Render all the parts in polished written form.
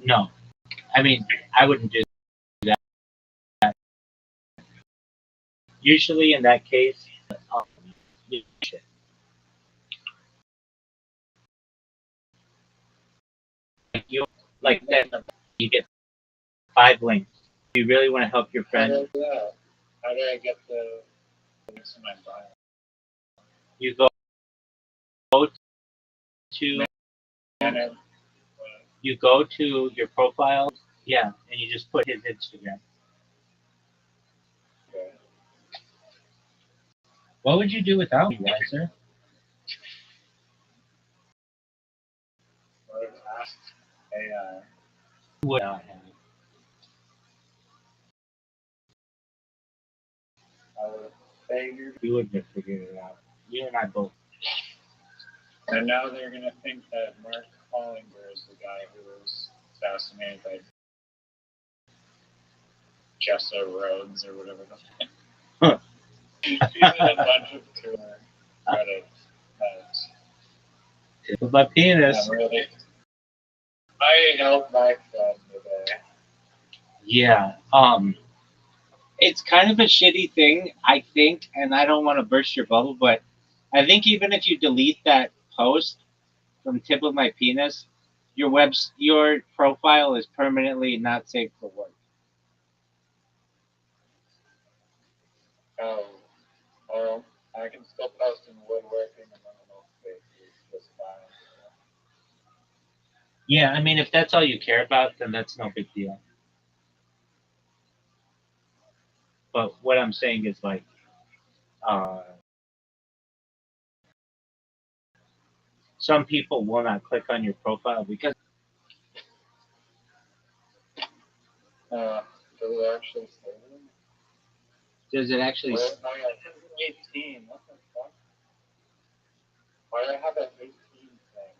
No, I mean I wouldn't do that. Usually in that case, um, you should. You like that you get 5 links. You really want to help your friend. How do I get the links in my bio? You go to you go to your profile, yeah, and you just put his Instagram. Okay. What would you do without me, Weiser? What if asked AI? Would not have. I would have figured. You wouldn't have figured it out. You and I both. And now they're gonna think that Mark Hollinger is the guy who was assassinated by Jessa Rhodes or whatever the fuck. Huh. He's in a bunch of tour credits. With my penis. Really, I helped my friend today. Yeah. It's kind of a shitty thing, I think, and I don't want to burst your bubble, but I think even if you delete that post from Tip of My Penis, your profile is permanently not safe for work. Oh, I can still post in woodworking and little spaces just fine. Yeah, I mean, if that's all you care about, then that's no big deal. But what I'm saying is like, some people will not click on your profile because. Does it actually say them? Does it actually? Oh yeah, it says 18. What the fuck? Why do I have an 18 thing?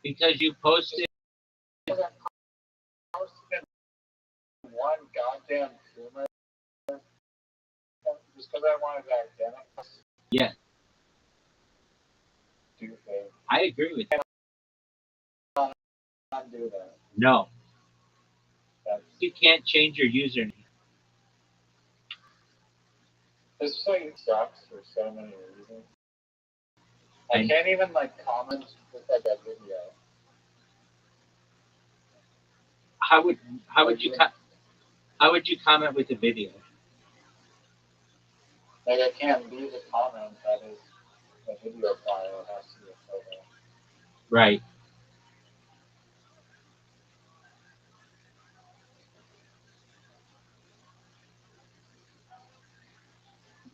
Because you posted. I posted one goddamn tumor just because I wanted to identify. Yeah. Stupid. I agree with that. Not do that. No. You can't change your username. This site sucks for so many reasons. I can't even like comment with like a video. How would you comment with a video? Like I can't leave a comment that is a video file. It has to be a photo. Right.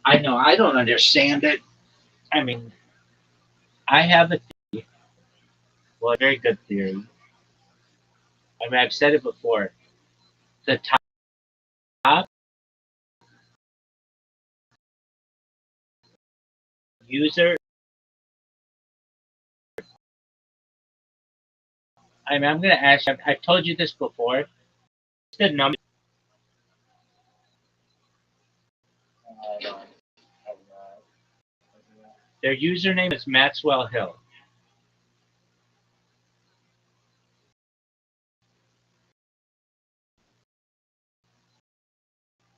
I know. I don't understand it. I mean, I have a theory. Well, a very good theory. I mean, I've said it before. The top user. I mean, I'm going to ask. I've told you this before. The number. Their username is Maxwell Hill.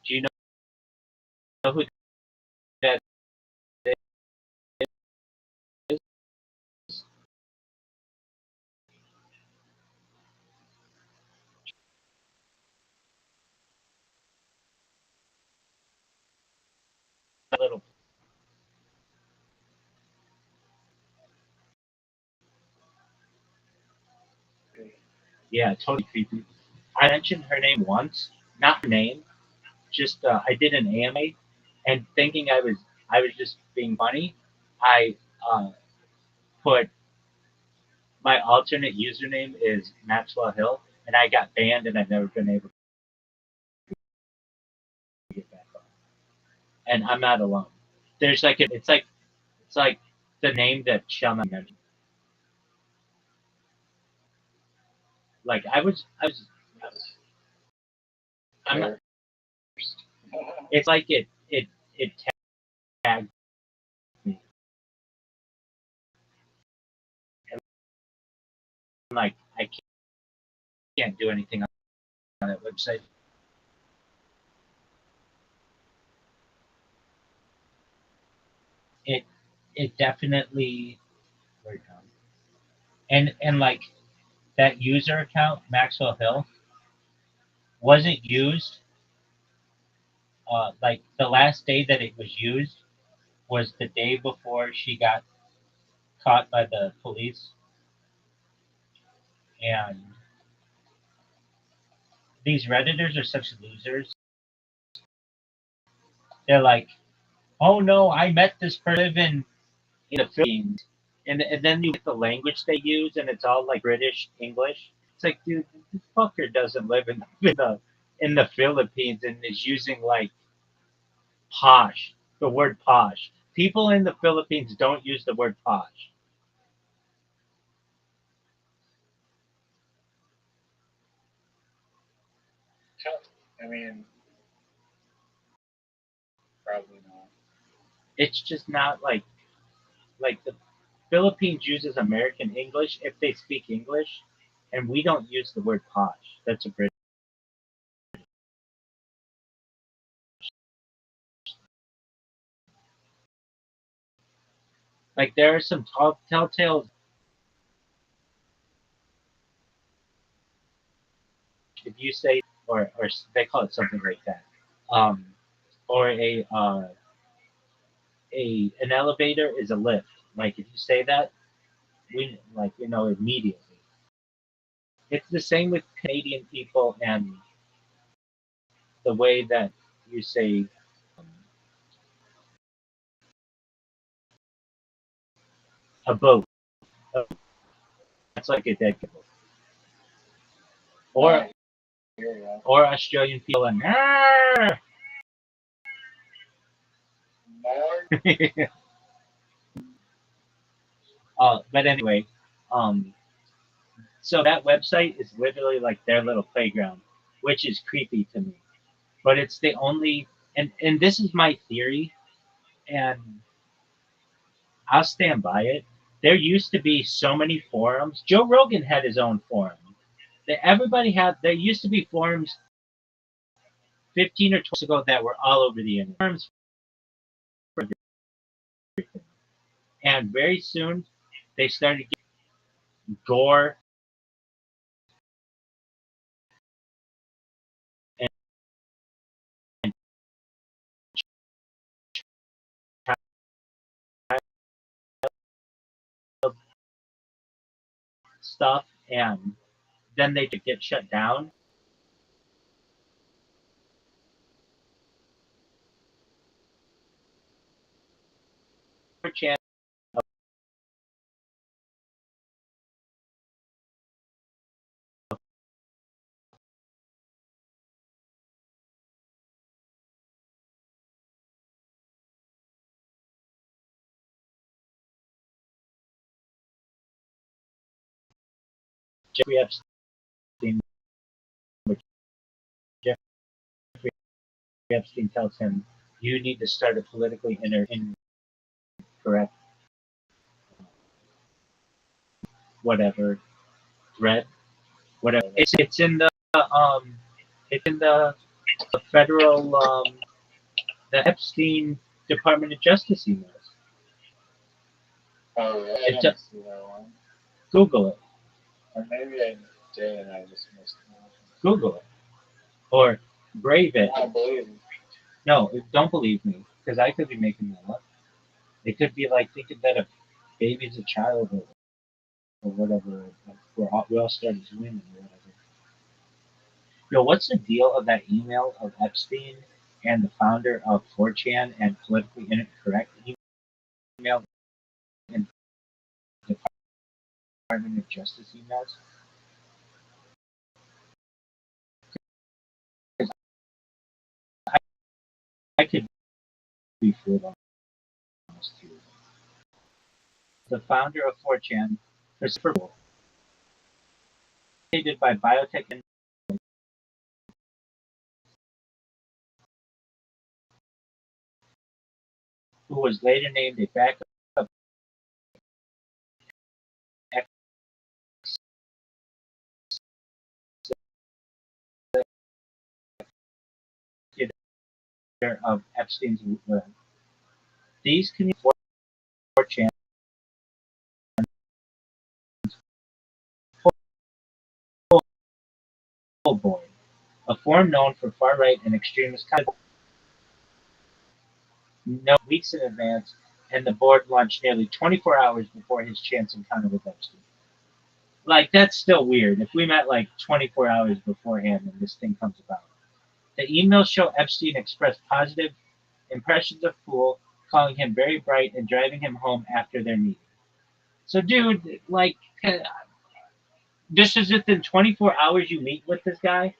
Do you know who that is? A little. Yeah, totally creepy. I mentioned her name once, not her name, just I did an AMA, and thinking I was just being funny, I put my alternate username is Maxwell Hill, and I got banned, and I've never been able to get back on. And I'm not alone. There's like it's like the name that Shaman mentioned. Like I'm not. It's like it tagged me. like I can't do anything on that website. It it definitely and like that user account Maxwell Hill wasn't used. Like the last day that it was used was the day before she got caught by the police, and these redditors are such losers. They're like, "Oh no, I met this person in the Philippines," and then you get the language they use, and it's all like British English. It's like, dude, this fucker doesn't live in the Philippines and is using like posh, the word posh. People in the Philippines don't use the word posh. I mean, probably not. It's just not like the Philippines uses American English if they speak English, and we don't use the word posh. That's a British. Like there are some telltale. If you say or they call it something like that, um, or a an elevator is a lift. Like if you say that, we know immediately. It's the same with Canadian people and the way that you say um, a boat. That's like a dead boat. Or or Australian people and but anyway, um, so that website is literally like their little playground, which is creepy to me. But it's the only and this is my theory, and I'll stand by it. There used to be so many forums. Joe Rogan had his own forum. Everybody had. There used to be forums 15 or 20 years ago that were all over the internet. Forums for everything. And very soon they started getting gore and stuff, and then they could get shut down. 4chan Jeffrey Epstein, which Jeffrey Epstein tells him, you need to start a politically incorrect whatever thread, whatever. It's in the it's in the federal the Epstein Department of Justice emails. Oh, yeah, I didn't see that one. Google it. Or maybe I did and I just missed it. Google it. Or brave it. I believe it. No, don't believe me, because I could be making that up. It could be like thinking that a baby's a child or whatever. We all start as women or whatever. Yo, what's the deal of that email of Epstein and the founder of 4chan and politically incorrect email in the Department of Justice emails? I could be fooled on this too. The founder of 4chan, Christopher Wolf, created by biotech and who was later named a backup of Epstein's will. These communications 4chan boy, a forum known for far-right and extremist content, no weeks in advance, and the board launched nearly 24 hours before his chance encounter with Epstein. Like, that's still weird. If we met like 24 hours beforehand and this thing comes about. The emails show Epstein expressed positive impressions of Poole, calling him very bright and driving him home after their meeting. So, dude, like, this is within 24 hours you meet with this guy?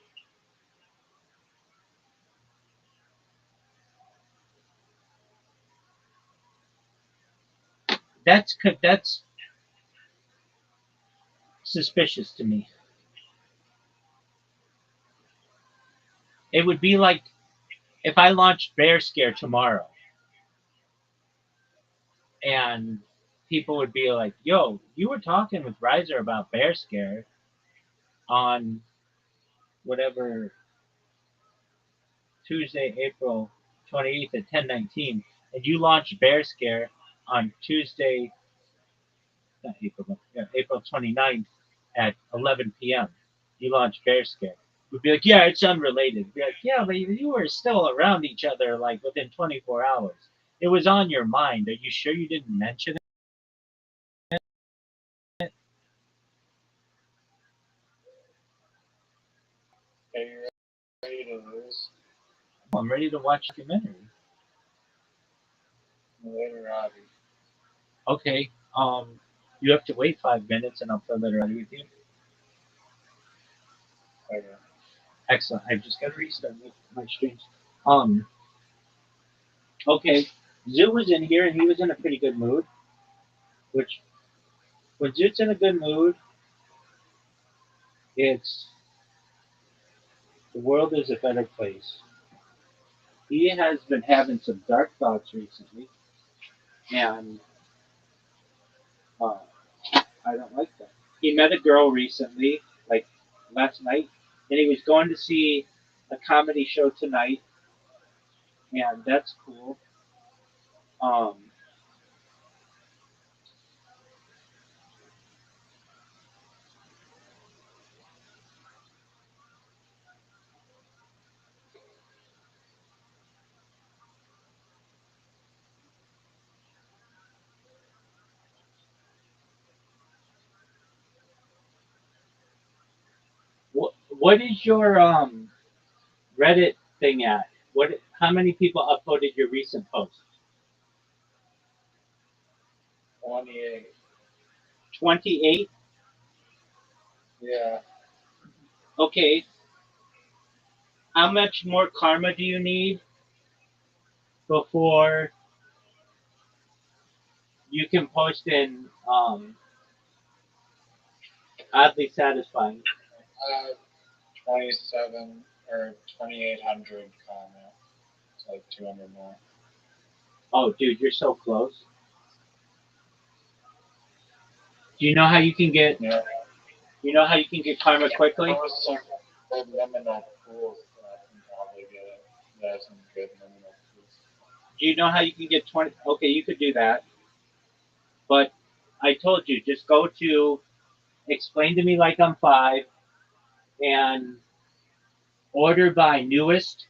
That's suspicious to me. It would be like if I launched Bear Scare tomorrow and people would be like, yo, you were talking with Riser about Bear Scare on whatever Tuesday, April 28th at 10:19, and you launched Bear Scare on Tuesday, not April, yeah, April 29th at 11 p.m. You launched Bear Scare. We'd be like, yeah, it's unrelated. We'd be like, yeah, but you were still around each other like within 24 hours. It was on your mind. Are you sure you didn't mention it? Are you ready to lose? I'm ready to watch a documentary. Later, Robbie. Okay. You have to wait 5 minutes, and I'll play Later Robbie with you. Okay. Excellent. I've just got to restart my streams. Okay. Zoo was in here, and he was in a pretty good mood. Which, when Zoo's in a good mood, it's the world is a better place. He has been having some dark thoughts recently, and uh, I don't like that. He met a girl recently, like last night, and he was going to see a comedy show tonight, and that's cool. Um, what is your Reddit thing at? How many people upvoted your recent post? 28. 28. Yeah. Okay. How much more karma do you need before you can post in oddly satisfying? 27 or 2,800 comments. It's like 200 more. Oh, dude, you're so close. Do you know how you can get? Yeah. You know how you can get karma quickly? Post some good liminal pools that I can probably get it. There's some good liminal pools. Do you know how you can get 20? Okay, you could do that. But I told you, just go to explain to me like I'm 5 and order by newest,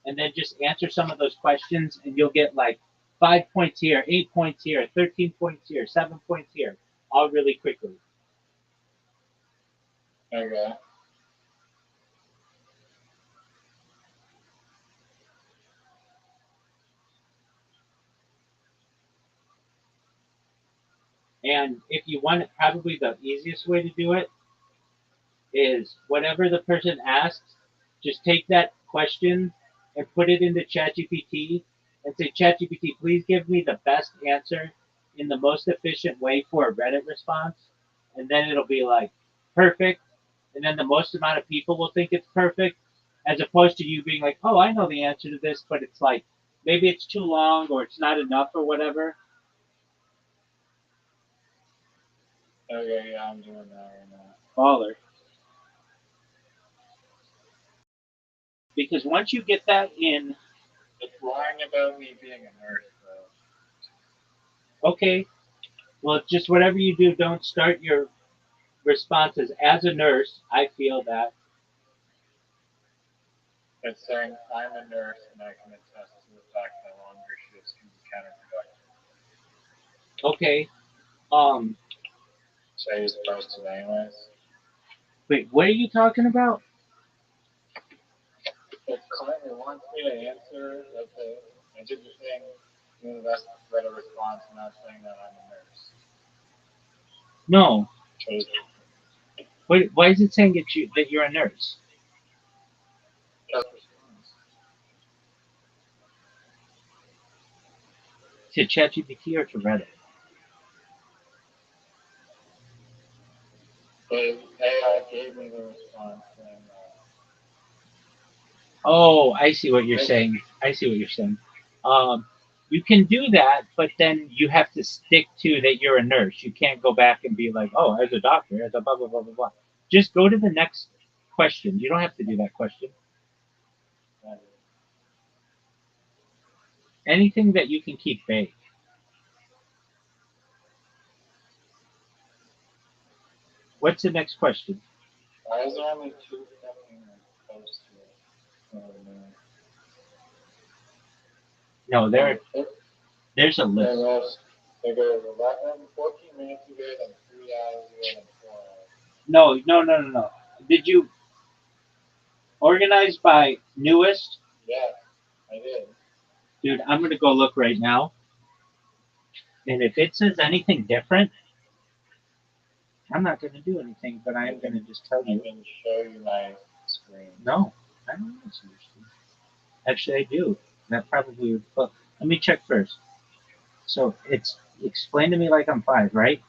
and then just answer some of those questions, and you'll get like 5 points here, 8 points here, 13 points here, 7 points here, all really quickly. Okay. And if you want it, probably the easiest way to do it is whatever the person asks, just take that question and put it into ChatGPT and say, ChatGPT, please give me the best answer in the most efficient way for a Reddit response. And then it'll be like perfect. And then the most amount of people will think it's perfect, as opposed to you being like, oh, I know the answer to this, but it's like maybe it's too long or it's not enough or whatever. Okay, yeah, I'm doing that right now. Baller. Because once you get that in It's lying about me being a nurse, though. Okay. Well, just whatever you do, don't start your responses. As a nurse, I feel that. It's saying I'm a nurse and I can attest to the fact that longer shifts can be counterproductive. Okay. So I just posted anyways. Wait, what are you talking about? It wants me to answer. Okay, I did the thing. Doing the best read a response, not saying that I'm a nurse. No. Just Wait, why is it saying that you're a nurse? response. To ChatGPT or to Reddit? The AI gave me the response saying Oh, I see what you're saying. I see what you're saying. You can do that, but then you have to stick to that you're a nurse. You can't go back and be like, oh, as a doctor, as a blah, blah, blah, blah, blah. Just go to the next question. You don't have to do that question. Anything that you can keep vague. What's the next question? why is there only 2 fucking posts here? No, there's a list. They go 14 minutes ago, then 3 hours ago, then 4 hours. No. Did you organize by newest? Yeah, I did. Dude, I'm going to go look right now. And if it says anything different, I'm not going to do anything, but I am going to just tell you. I can show you my screen. No, I don't want to see your screen. Actually, I do. That probably would. Well, let me check first. So it's explain to me like I'm 5, right?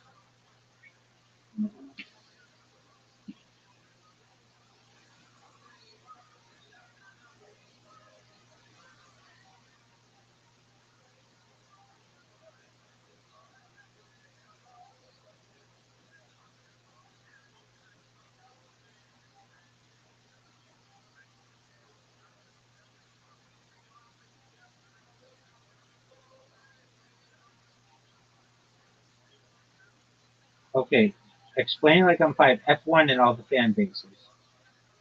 Okay. Explain like I'm 5. F1 and all the fan bases.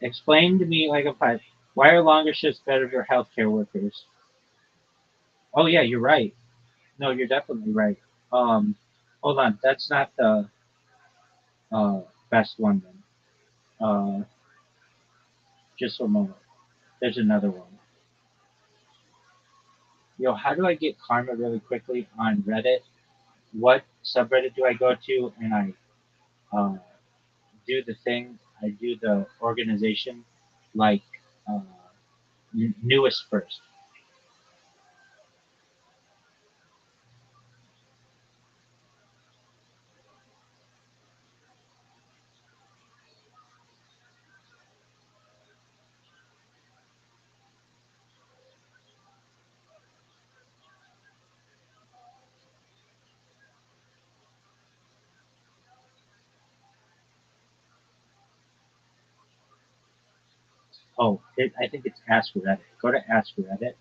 Explain to me like I'm 5. Why are longer shifts better for healthcare workers? Oh yeah, you're right. No, you're definitely right. Hold on. That's not the best one then. Just a moment. There's another one. Yo, how do I get karma really quickly on Reddit? What subreddit do I go to? And I uh, do the thing. I do the organization like uh, newest first. Oh, I think it's Ask Reddit. Go to Ask Reddit.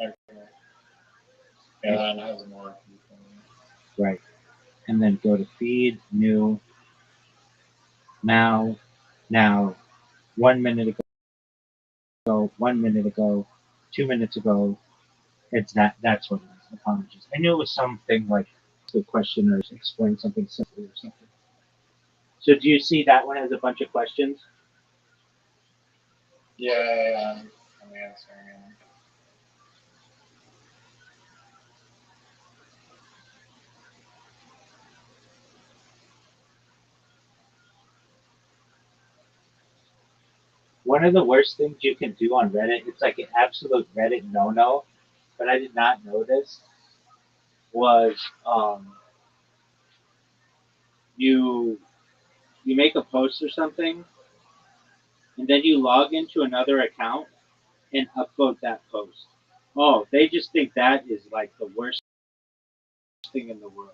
Okay. Yeah, that has more people. Right. And then go to feed, new, now, 1 minute ago, 1 minute ago, 2 minutes ago. That's what it is. Apologies. I knew it was something like the question or explain something simply or something. So do you see that one has a bunch of questions? Yeah, I'm answering. One of the worst things you can do on Reddit, it's like an absolute Reddit no-no, but I did not know this, was you you make a post or something, and then you log into another account and upvote that post. Oh, they just think that is like the worst thing in the world.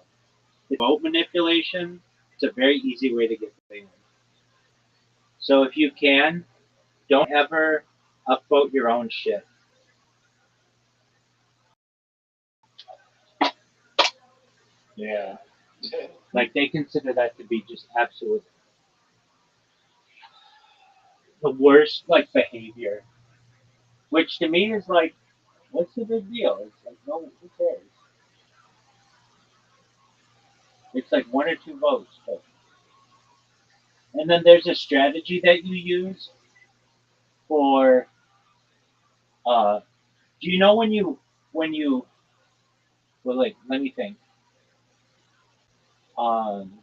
It's vote manipulation. It's a very easy way to get banned. So if you can, don't ever upvote your own shit. Yeah. Like they consider that to be just absolute the worst like behavior. Which to me is like, what's the big deal? It's like no, who cares? It's like one or two votes, but and then there's a strategy that you use for do you know when you well like let me think. Um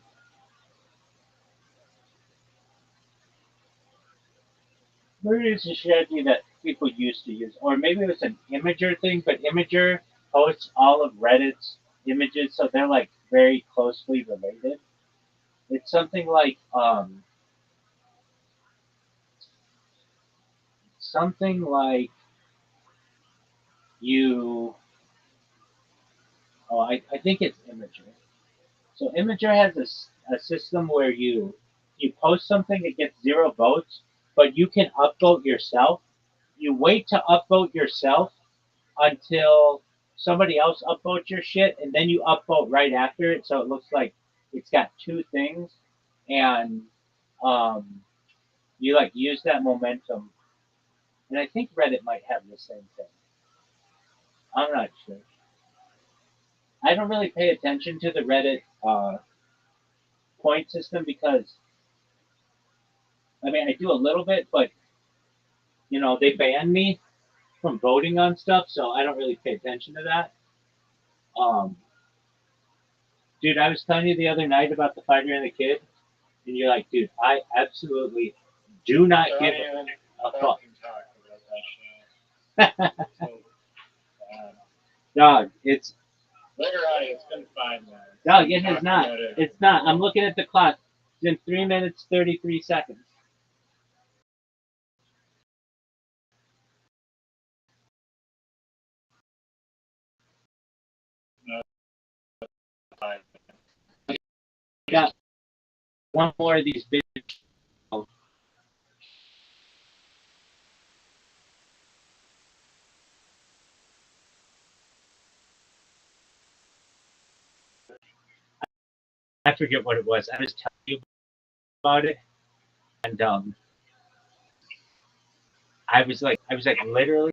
Maybe it's a strategy that people used to use, or maybe it was an Imager thing, but Imager hosts all of Reddit's images, so they're like very closely related. It's something like you. Oh, I think it's Imager. So Imager has a system where you post something, it gets 0 votes, but you can upvote yourself. You wait to upvote yourself until somebody else upvotes your shit, and then you upvote right after it, so it looks like it's got two things, and um, you like use that momentum. And I think Reddit might have the same thing. I'm not sure. I don't really pay attention to the Reddit point system because I mean I do a little bit, but they ban me from voting on stuff, so I don't really pay attention to that. Um, Dude, I was telling you the other night about the fighter and the kid, and you're like, dude, I absolutely do not Don't give even a fuck. fucking talk about that shit. So bad. Dog, it's Later on, it's been 5 minutes. dog. It is Talk not. about it. It's not. I'm looking at the clock. It's been 3 minutes 33 seconds. No, 5. Got one more of these big. I forget what it was. I was telling you about it, and I was like literally.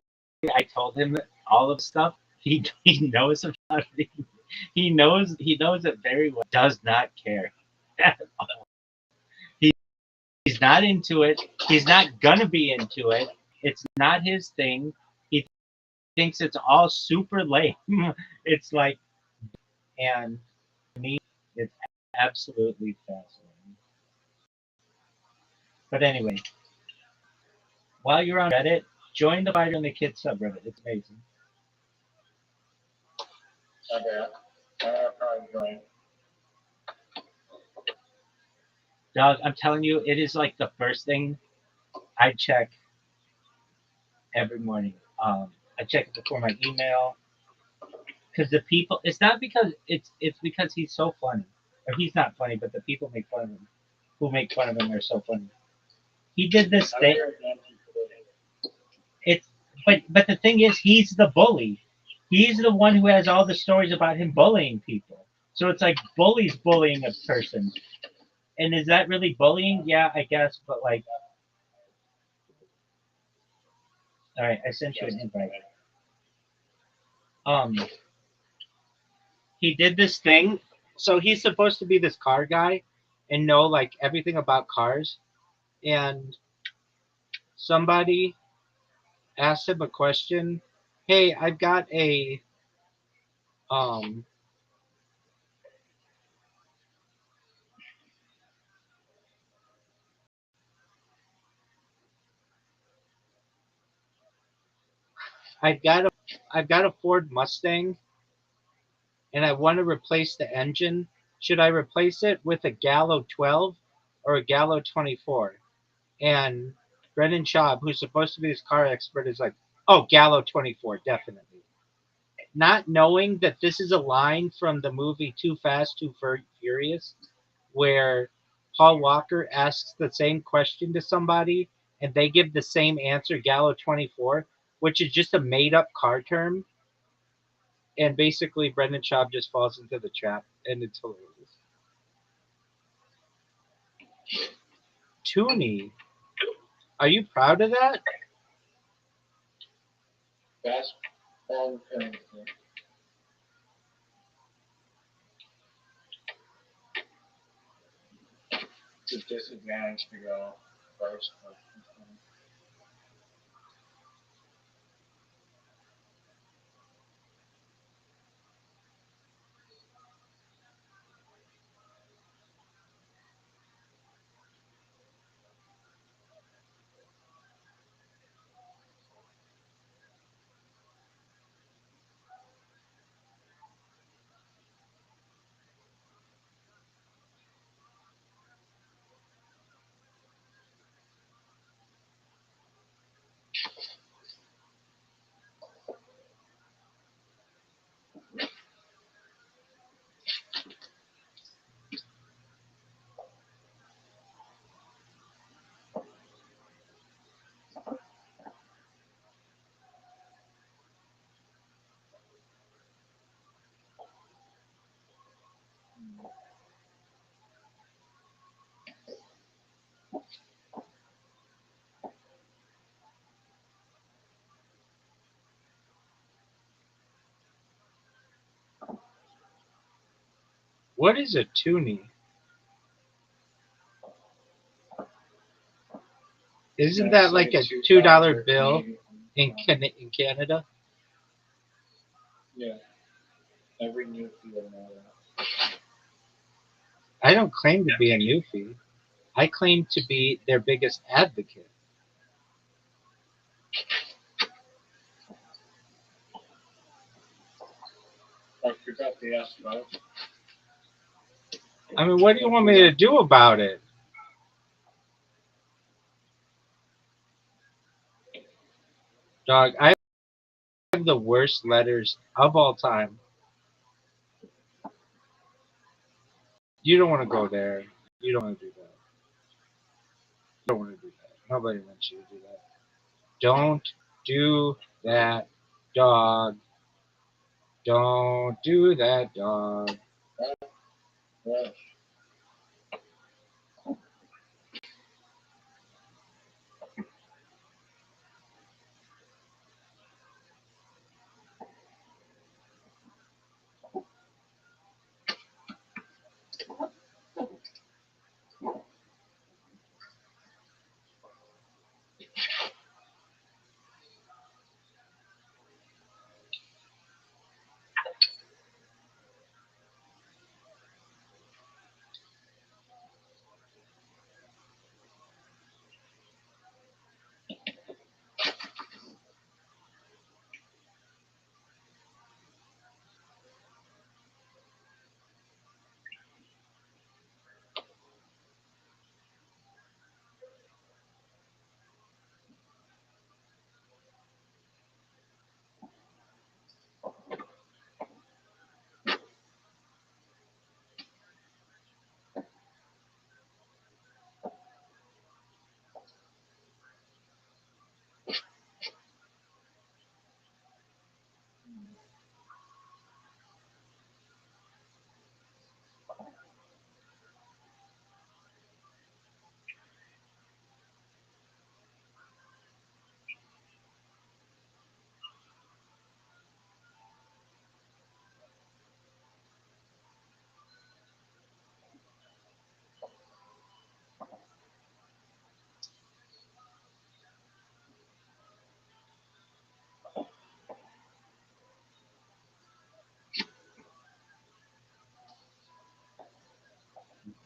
I told him all of stuff. He knows about it. He knows it very well. Does not care. He's not into it. He's not gonna be into it. It's not his thing. He thinks it's all super lame. It's like, and to me, it's absolutely fascinating. But anyway, while you're on Reddit, join the Fighter and the Kid subreddit. It's amazing. Okay. Probably join. Dog, I'm telling you, it is like the first thing I check every morning. I check it before my email because the people. It's not because it's because he's so funny, or he's not funny, but the people make fun of him. Who make fun of him are so funny. He did this I'm thing. here again today. It's but the thing is, he's the bully. He's the one who has all the stories about him bullying people. So it's like bullies bullying a person. And is that really bullying? Yeah, I guess. But like, all right, I sent you an invite. Um, he did this thing. So he's supposed to be this car guy and know like everything about cars. And somebody asked him a question. Hey, um I've got a Ford Mustang and I want to replace the engine. Should I replace it with a Gallo 12 or a Gallo 24? And Brendan Schaub, who's supposed to be this car expert, is like, oh, Gallo 24, definitely. Not knowing that this is a line from the movie Too Fast, Too Furious, where Paul Walker asks the same question to somebody and they give the same answer, Gallo 24, which is just a made-up car term. And basically, Brendan Schaub just falls into the trap, and it's hilarious. Toonie, are you proud of that? That's all currency. It's a disadvantage to go first. What is a toonie? Isn't that like a $2 bill in Canada? Yeah. Every new field know that. I don't claim to be a newfie. I claim to be their biggest advocate. I forgot the S, right? I mean, what do you want me to do about it? Dog, I have the worst letters of all time. You don't want to go there. You don't want to do that. You don't want to do that. Nobody wants you to do that. Don't do that, dog. Don't do that, dog. Yeah.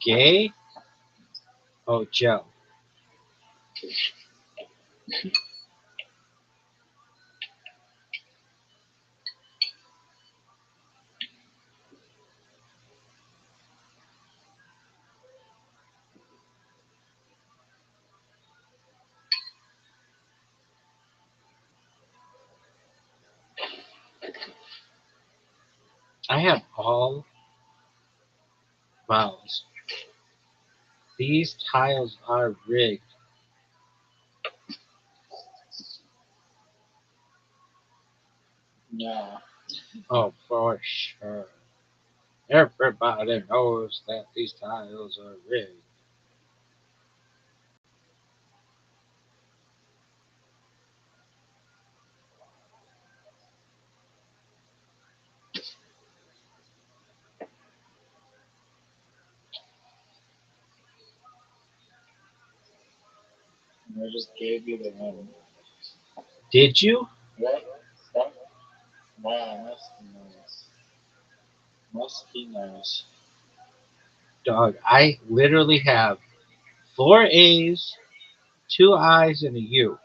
Gay? Oh, Joe. I have all vowels. These tiles are rigged. Yeah. Oh, for sure. Everybody knows that these tiles are rigged. I just gave you the win. Did you? What? Fuck? Wow, must be nice. Must be nice. Dog, I literally have 4 A's, 2 I's, and a U.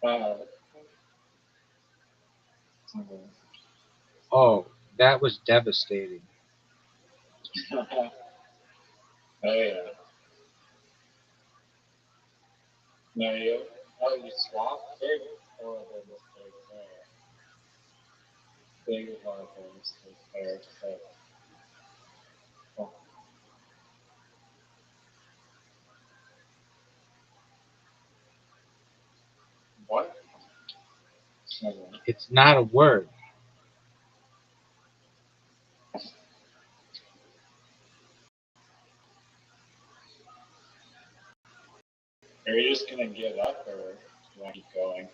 Wow. Oh, that was devastating. Oh yeah. No, you. Oh, you swapped big horrible mistake there. Big horrible mistake there. So, oh, what? Okay. It's not a word. Are you just gonna give up, or you want to keep going?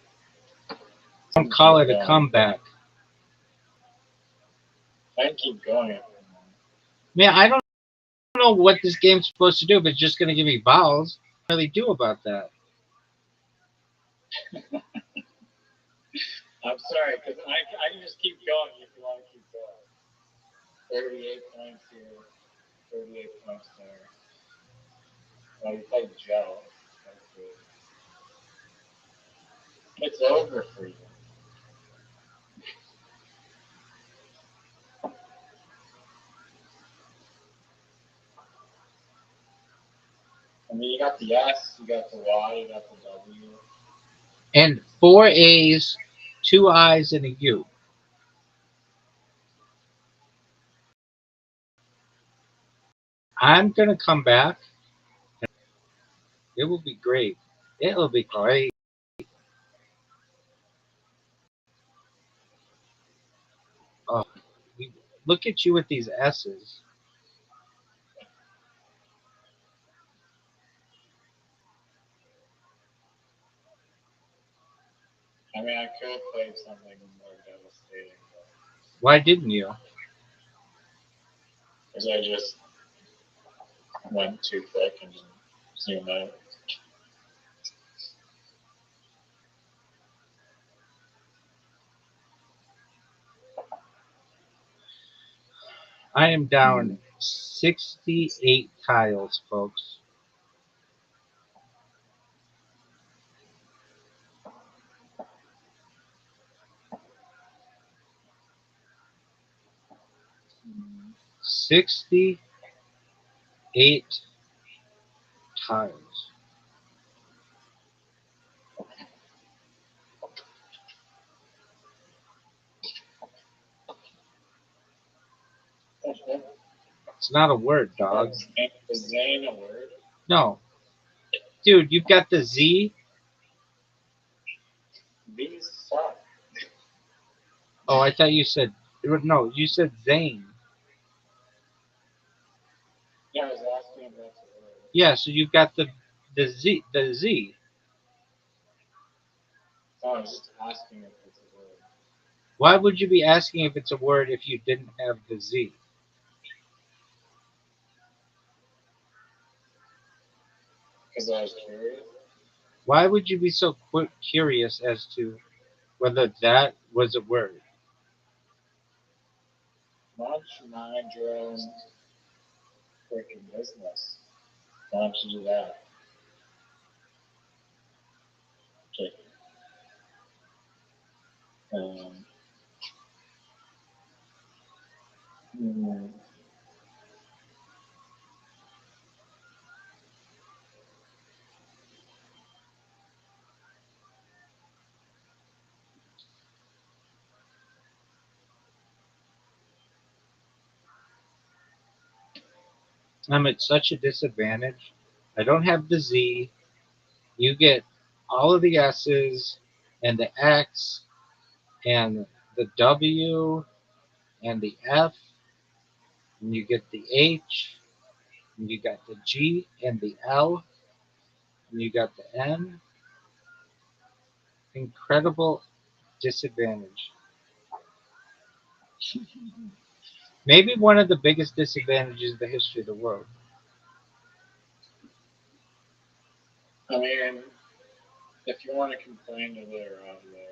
Don't call it a comeback. I can keep going. Man, I don't know what this game's supposed to do, but it's just going to give me vowels. What can I really do about that? I'm sorry, because I can just keep going if you want to keep going. 38 points here, 38 points there. Oh, you played Joe. Okay. It's over for you. I mean, you got the S, you got the Y, you got the W. And 4 A's, 2 I's, and a U. I'm going to come back. It will be great. It'll be great. Oh, look at you with these S's. I mean, I could have played something more devastating, Why didn't you? because I just went too quick and zoomed out. I am down 68 tiles, folks. Mm. 68 tiles. It's not a word, dog. Is Zane a word? No. Dude, you've got the Z. These suck. Oh, I thought you said. No, you said Zane. Yeah, I was asking if that's a word. Yeah, so you've got the Z. The Z. Oh, I was just asking if it's a word. Why would you be asking if it's a word if you didn't have the Z? Because I was curious. Why would you be so curious as to whether that was a word? Why don't you mind your own freaking business? Why don't you do that? Okay. Um, hmm. I'm at such a disadvantage. I don't have the Z. You get all of the S's and the X and the W and the F, and you get the H, and you got the G and the L, and you got the N. Incredible disadvantage. Maybe one of the biggest disadvantages in the history of the world. I mean, if you want to complain to they're out there.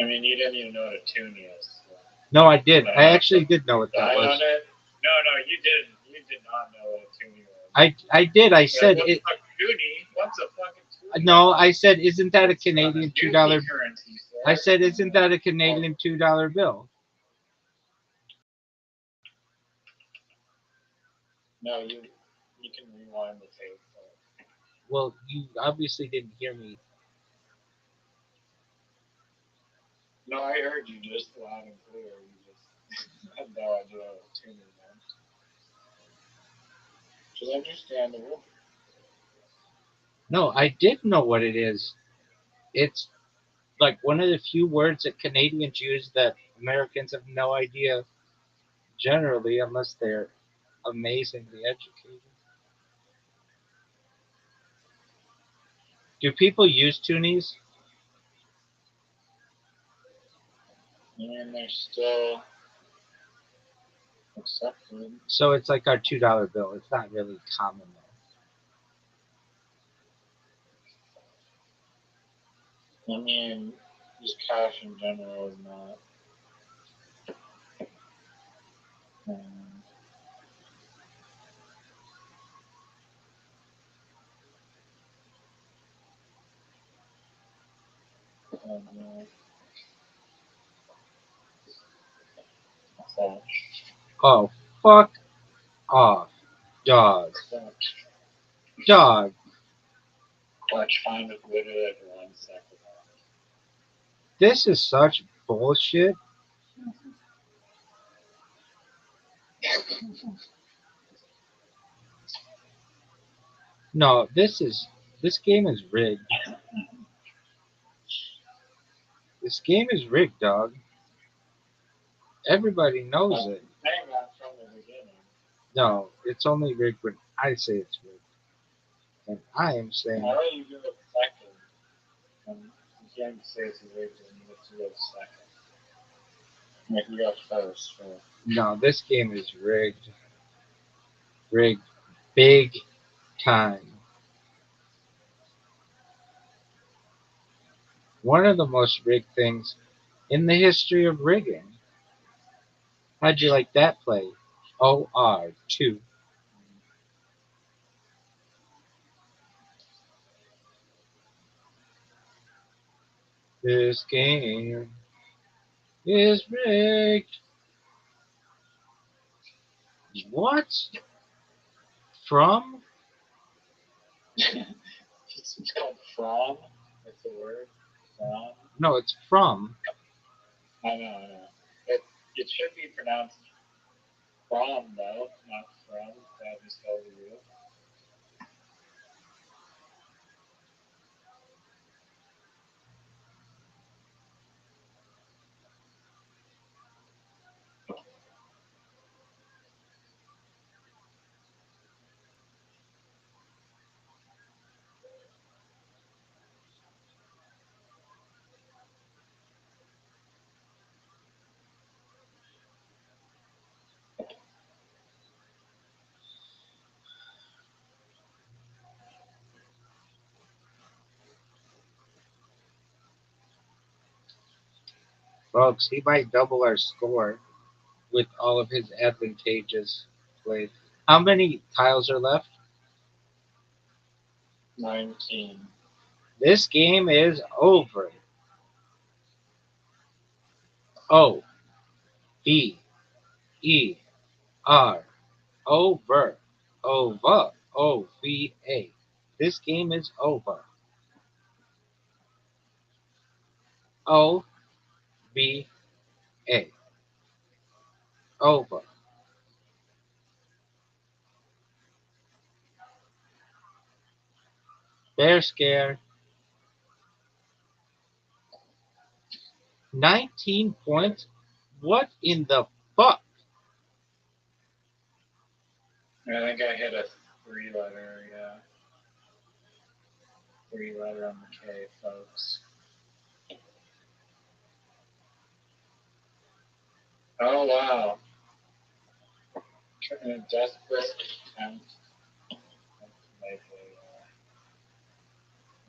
I mean, you didn't even know what a tune is. So. No, I did. I actually did know what that was. No, you didn't. You did not know what a tune was. I did. I said what's it. What's a fucking tune? No, I said, isn't that a Canadian $2? Currency, I said, isn't that a Canadian $2 bill? No, you can rewind the tape. But... Well, you obviously didn't hear me. No, I heard you just loud and clear. You just had no idea what a tune meant. Which is understandable. No, I did know what it is. It's like one of the few words that Canadians use that Americans have no idea generally, unless they're amazingly educated. Do people use toonies? And they're still accepted. So it's like our $2 bill. It's not really common though. I mean, just cash in general is not. Oh, fuck off, dog. Dog. Clutch time is literally like 1 second. This is such bullshit. No, this game is rigged. This game is rigged, dog. Everybody knows it. Saying that from the beginning. No, it's only rigged when I say it's rigged. And I am saying. Why don't you do it second? You can't say it's rigged and you have to go second. Like you go first. So. No, this game is rigged. Rigged. Big time. One of the most rigged things in the history of rigging. How'd you like that play? OR2. This game is rigged. What? From? It's called from. That's the word. From. No, it's from. I know. It should be pronounced from though, not from. That just tells you. Folks, he might double our score with all of his advantageous plays. How many tiles are left? 19. This game is over. O V E R. Over. Over. OVA. This game is over. O B A. Ova. Bear scare. 19 points? What in the fuck? I think I hit a 3-letter, yeah. 3-letter on the K, folks. Oh, wow. In a desperate attempt to make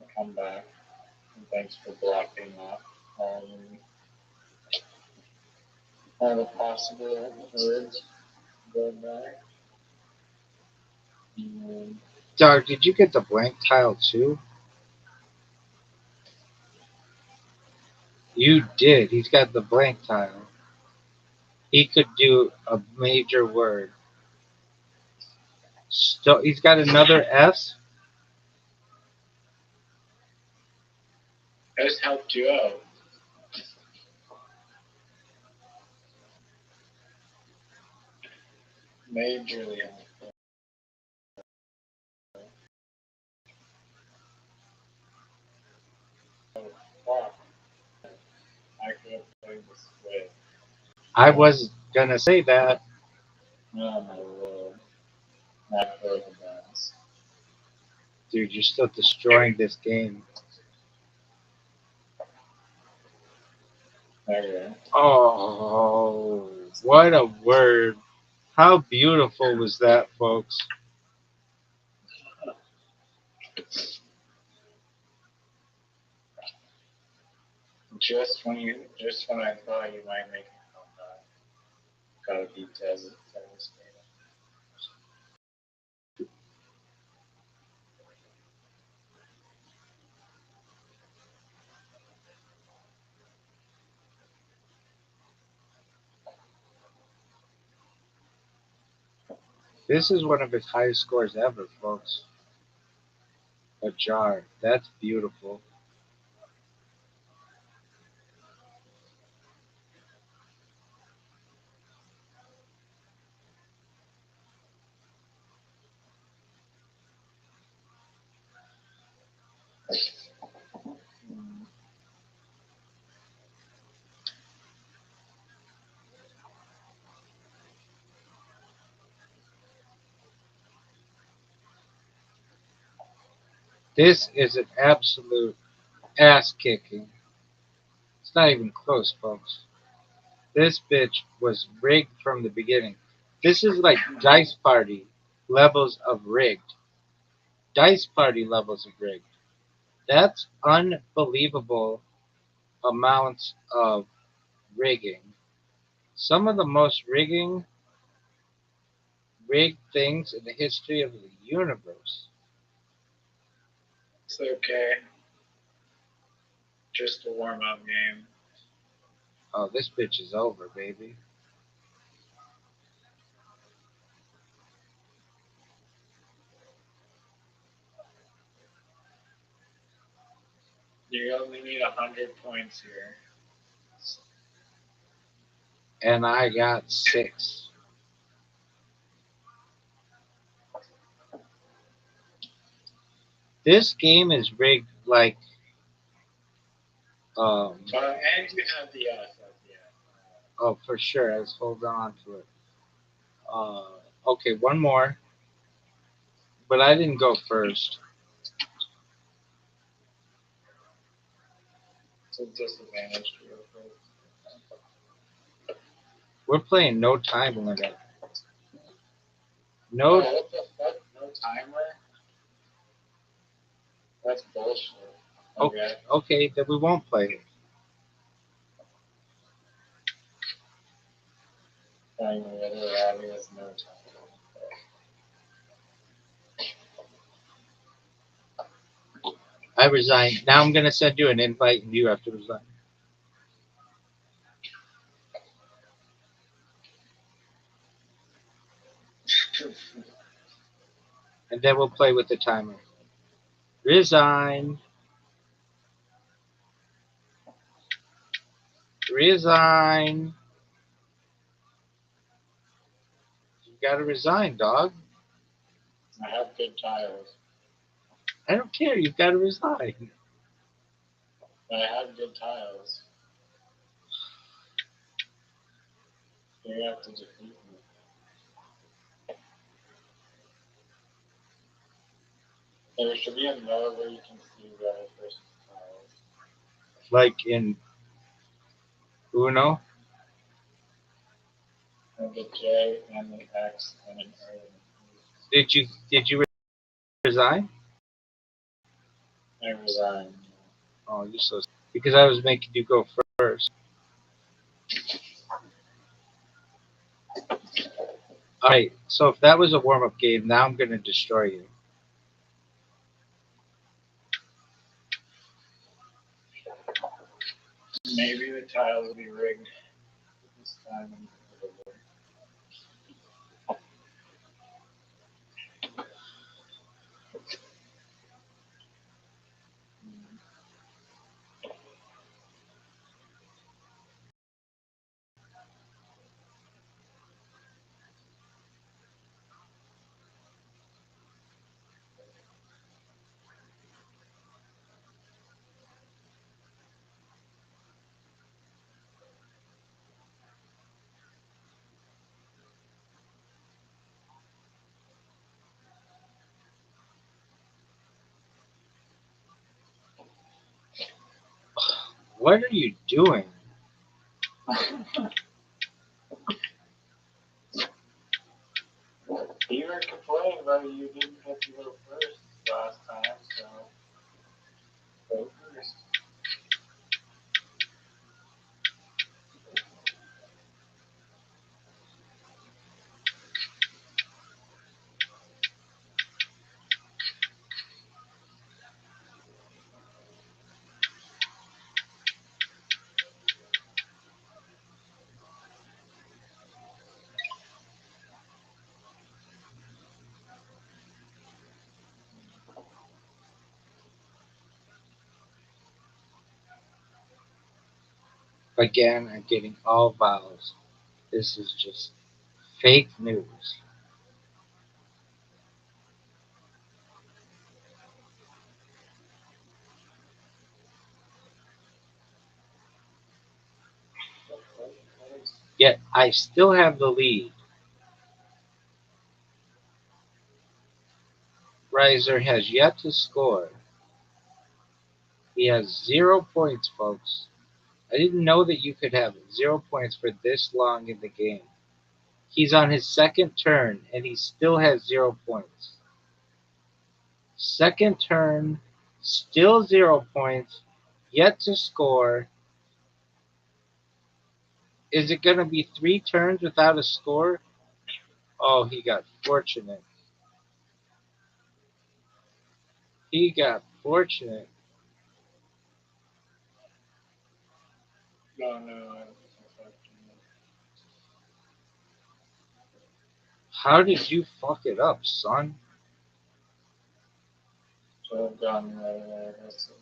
a comeback. And thanks for blocking off all the possible words going back. Dog, did you get the blank tile too? You did. He's got the blank tile. He could do a major word. So he's got another S. I just helped you out. Majorly helpful. Oh, fuck. I could have played the split. I was gonna say that. Oh my lord. Not for the best. Dude, you're still destroying this game. There you go. Oh, what a word. How beautiful was that, folks? Just when I thought you might make a comeback, gotta be devastated. This is one of his highest scores ever, folks. A jar. That's beautiful. This is an absolute ass kicking. It's not even close, folks. This bitch was rigged from the beginning. This is like Dice Party levels of rigged. Dice Party levels of rigged. That's unbelievable amounts of rigging. Some of the most rigged things in the history of the universe. It's okay. Just a warm up game. Oh, this bitch is over, baby. You only need 100 points here. And I got 6. This game is rigged like And you have the F at the end. oh, for sure. I was holding on to it. Okay, one more. But I didn't go first. It's a disadvantage to your first. We're playing no time limit. Oh, No. what the fuck? No timer? That's bullshit. Okay. Okay, then we won't play it. Playing the other Rabbi is no timer. I resign. Now I'm gonna send you an invite, and you have to resign. And then we'll play with the timer. Resign. Resign. You gotta resign, dog. I have good tiles. I don't care. You've got to resign. I have good tiles. You have to defeat me. There should be a mode where you can see the other person's tiles. Like in Uno. And the J and the X and an A. Did you resign? I resign. Oh, you're so because I was making you go first. All right. So if that was a warm up game, now I'm gonna destroy you. Maybe the tiles will be rigged this time. What are you doing? You were complaining about you didn't get to go first last time, so go first. Again, I'm getting all vowels. This is just fake news. Yet I still have the lead. Riser has yet to score. He has 0 points, folks. I didn't know that you could have 0 points for this long in the game. He's on his second turn and he still has 0 points. Second turn, still 0 points, yet to score. Is it going to be 3 turns without a score? Oh, he got fortunate. He got fortunate. No. How did you fuck it up, son? Should have gone right there. That's it.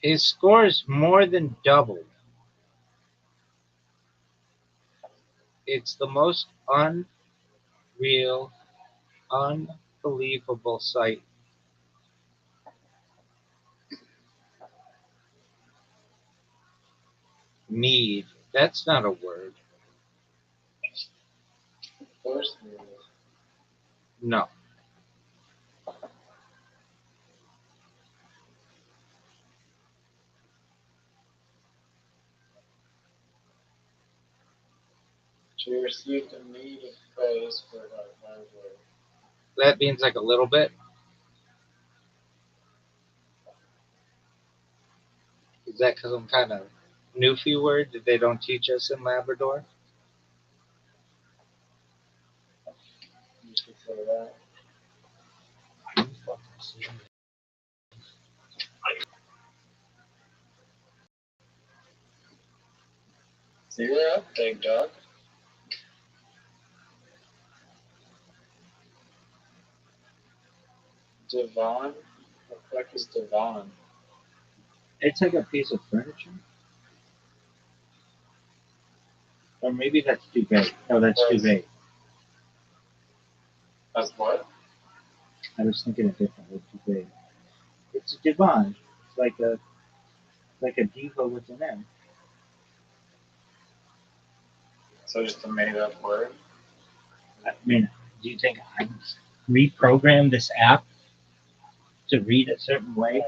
His score is more than doubled. It's the most unreal, unbelievable sight. Need. That's not a word. Of course it is. No. She received a need of praise for her hard work. That means like a little bit. Is that because I'm kind of newfie word that they don't teach us in Labrador? You could say that. So you're up, big dog. Divan? What the fuck is divan? It's like a piece of furniture. Or maybe that's too big. No, that's too big. That's what? I was thinking a different word, too big. It's a divan. It's like a diva with an M. So just a made up word? I mean, do you think I reprogrammed this app to read a certain way?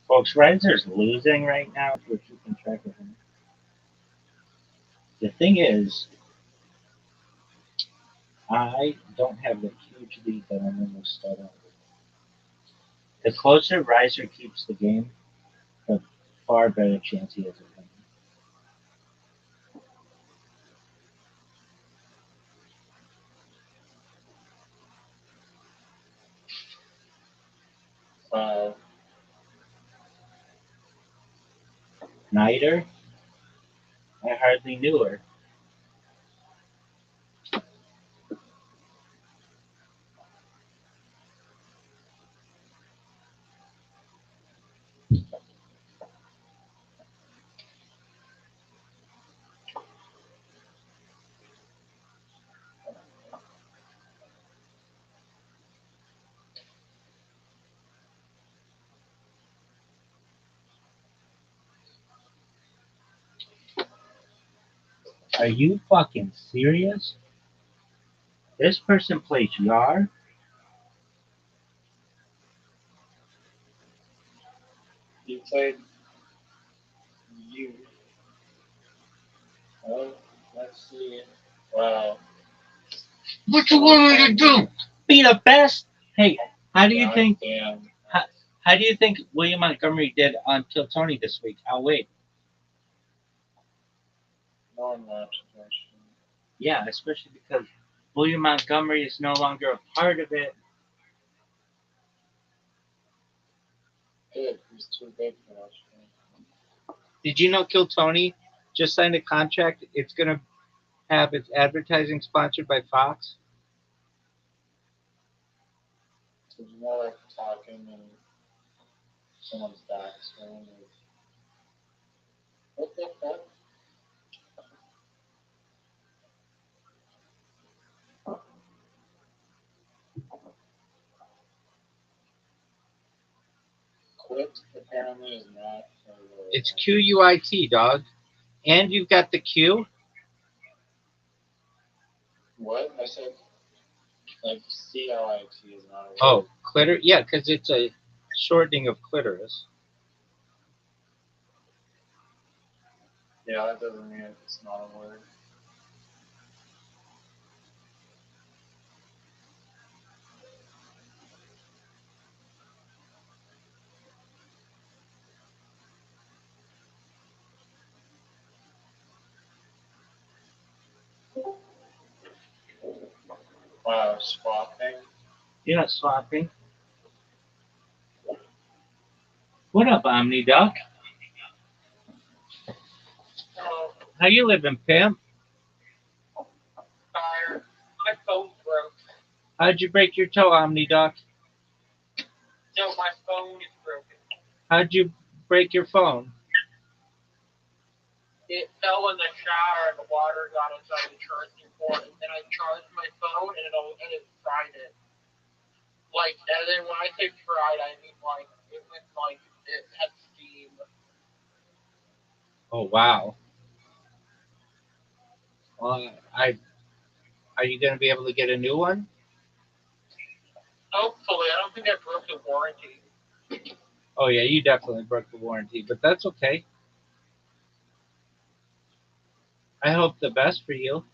Folks, Renzer's losing right now. We're keeping track of him. The thing is, I don't have the huge lead that I'm going to start out with. The closer Riser keeps the game, the far better chance he has of winning. Snyder, I hardly knew her. Are you fucking serious? This person plays Yar? You played you. Oh, let's see. Wow. What you want me to do? Be the best? Hey, how do you think? Damn. How do you think William Montgomery did on Kill Tony this week? I'll wait. No, I'm not. Yeah, especially because William Montgomery is no longer a part of it. Good. He's too big for that. Did you know Kill Tony just signed a contract? It's going to have its advertising sponsored by Fox. Did you know, like, talking and someone's back screen is... What the fuck? Quit apparently is not... It's QUIT, dog. And you've got the Q. What? I said, like, CLIT is not a word. Oh, clitor? Yeah, because it's a shortening of clitoris. Yeah, that doesn't mean it's not a word. Wow, swapping? You're not swapping. What up, Omni Duck? Hello. How you living, pimp? Tired. My phone broke. How'd you break your toe, Omni Duck? No, my phone is broken. How'd you break your phone? It fell in the shower and the water got inside the charging port, and then I charged my phone and it fried it. Like, and then when I say fried, I mean like it went like it had steam. Oh, wow. Well, are you going to be able to get a new one? Hopefully, I don't think I broke the warranty. Oh, yeah, you definitely broke the warranty, but that's okay. I hope the best for you.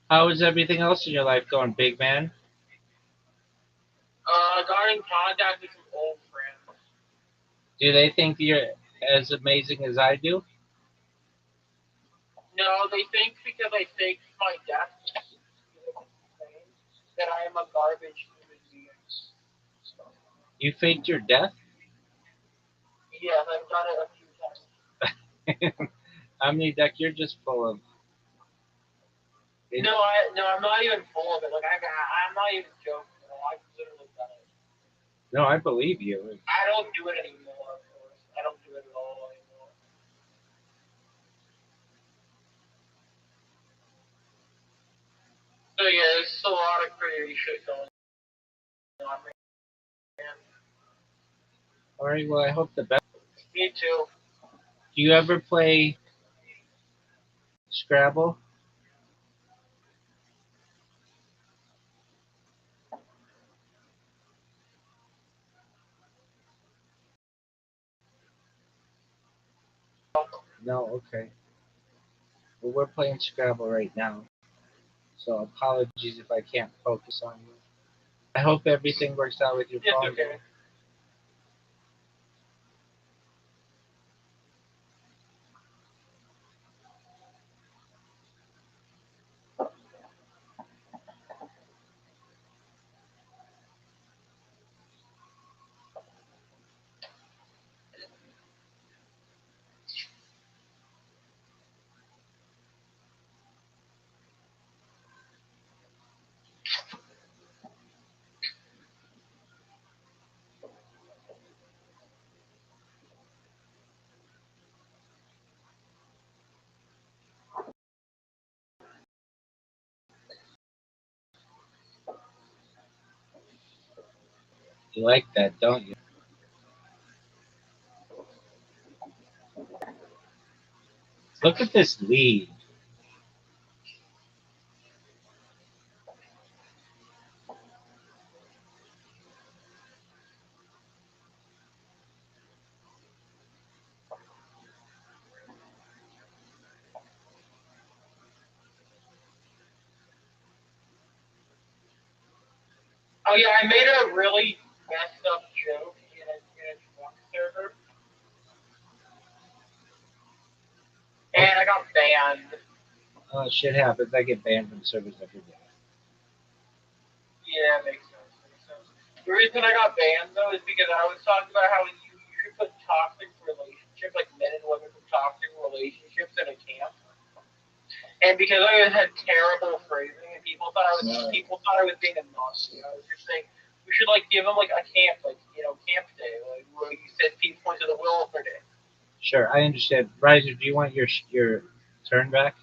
How is everything else in your life going, big man? I got in contact with some old friends. Do they think you're as amazing as I do? No, they think because I faked my death. that I am a garbage human being. You faked your death? Yes, I've done it a few times. Omnideck, you're just full of. No, I'm not even full of it. Like I'm not even joking at all. I've literally done it. No, I believe you. I don't do it anymore, of course. I don't do it at all anymore. So yeah, there's a lot of crazy shit going on, man. All right, well, I hope the best. Me too. Do you ever play Scrabble? No, okay. Well, we're playing Scrabble right now, so apologies if I can't focus on you. I hope everything works out with your It's phone. okay. You like that, don't you? Look at this lead. Oh yeah, I made a really messed up joke in a drunk server, and I got banned. Shit happens. I get banned from servers every day. Yeah, makes sense. Makes sense. The reason I got banned though is because I was talking about how you should put toxic relationships, like men and women from toxic relationships, in a camp. And because I had terrible phrasing, and people thought I was being a Nazi. I was just saying we should like give them like a camp, like camp day, like where you send people into the will for day. Sure, I understand. Riser, do you want your turn back?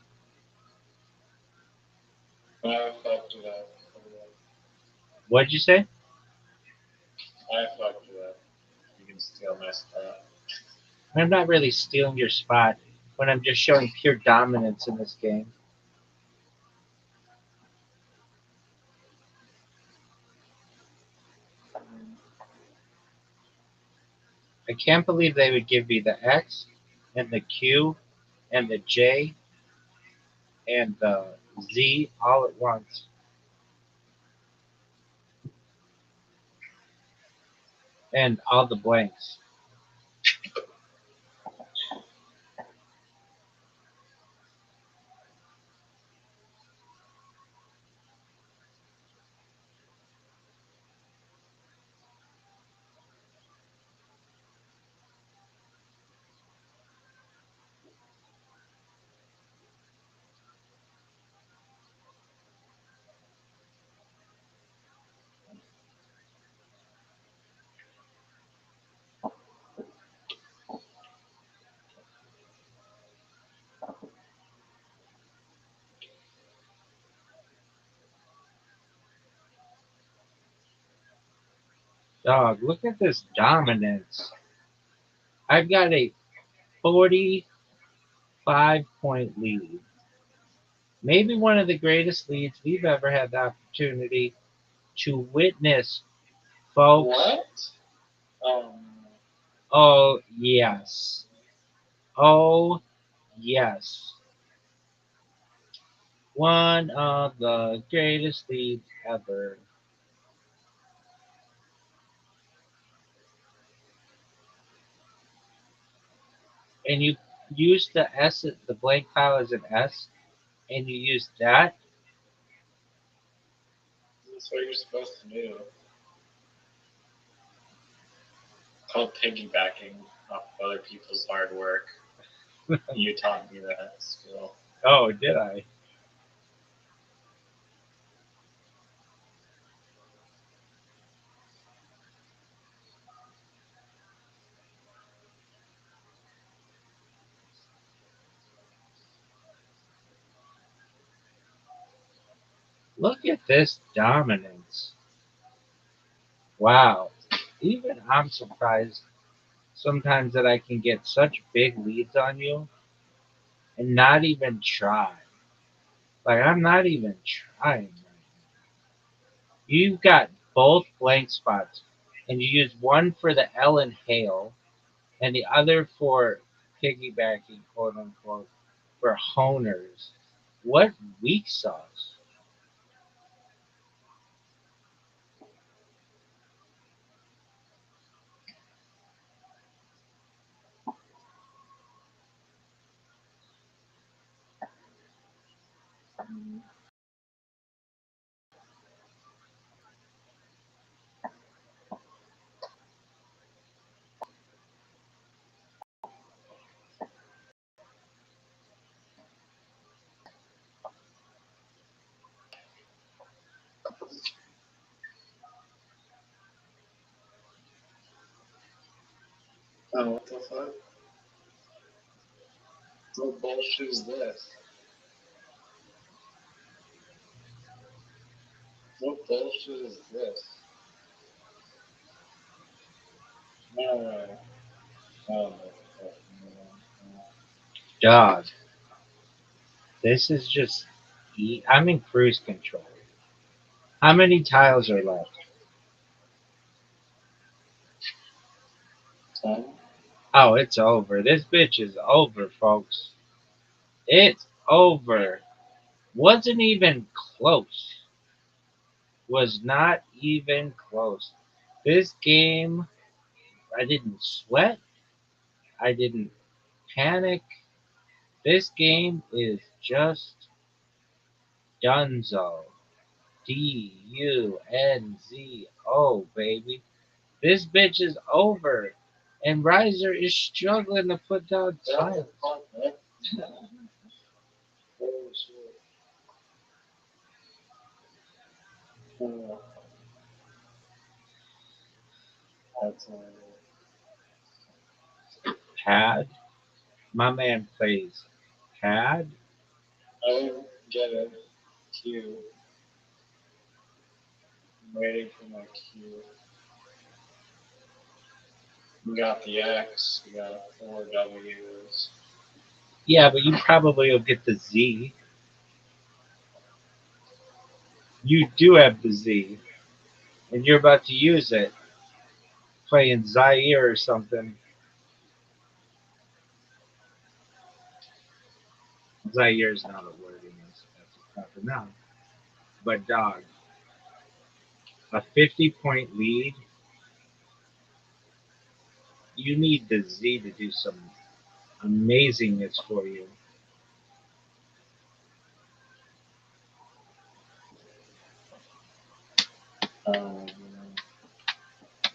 I fucked it up. What'd you say? I fucked it up. You can steal my spot. I'm not really stealing your spot when I'm just showing pure dominance in this game. I can't believe they would give me the X and the Q and the J and the Z all at once. And all the blanks. Dog, look at this dominance. I've got a 45-point lead. Maybe one of the greatest leads we've ever had the opportunity to witness, folks. What? Oh, yes. Oh, yes. One of the greatest leads ever. And you use the S, the blank file as an S, and you use that. That's what you're supposed to do. It's called piggybacking off of other people's hard work. You taught me that skill. Oh, did I? Look at this dominance. Wow. Even I'm surprised sometimes that I can get such big leads on you and not even try. Like, I'm not even trying right now. You've got both blank spots, and you use one for the Ellen Hale and the other for piggybacking, quote unquote, for honers. What weak sauce? Oh, what the fuck? What bullshit is this? What bullshit is this? No. Oh, Dog. This is just. I'm in cruise control. How many tiles are left? 10? Oh, it's over. This bitch is over, folks. It's over. Wasn't even close. Was not even close. This game, I didn't sweat. I didn't panic. This game is just Dunzo. Dunzo, baby. This bitch is over. And Riser is struggling to put down tiles. Oh, shit. Oh, that's Pad. My man plays Pad. I didn't get a Q. I'm waiting for my Q. We got the X. We got 4 W's. Yeah, but you probably will get the Z. You do have the Z. And you're about to use it. Playing Zaire or something. Zaire is not a word in this. That's a proper noun. But dog, a 50-point lead, you need the Z to do some amazingness for you. Um,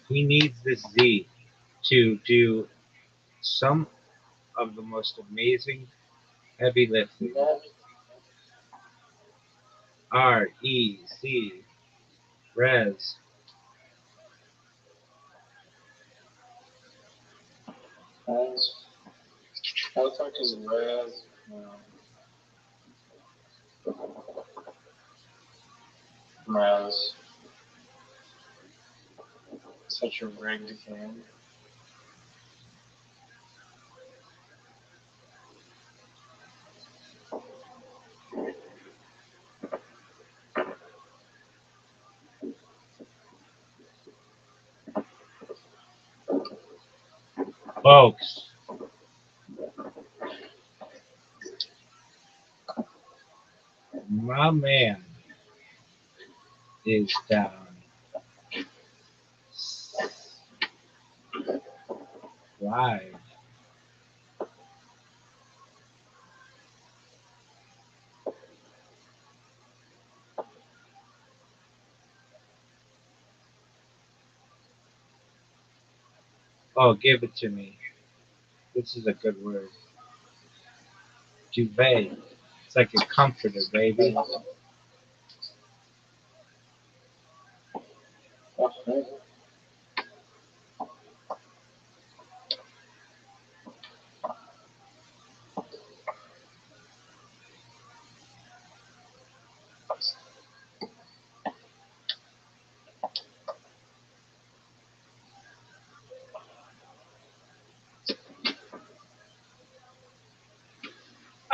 He needs this Z to do some of the most amazing heavy lifting. REC, Res. how the fuck is Raz? Raz. Such a rigged game. Folks, my man is down. Live. Oh, give it to me. This is a good word. Duvet. It's like a comforter, baby. Okay.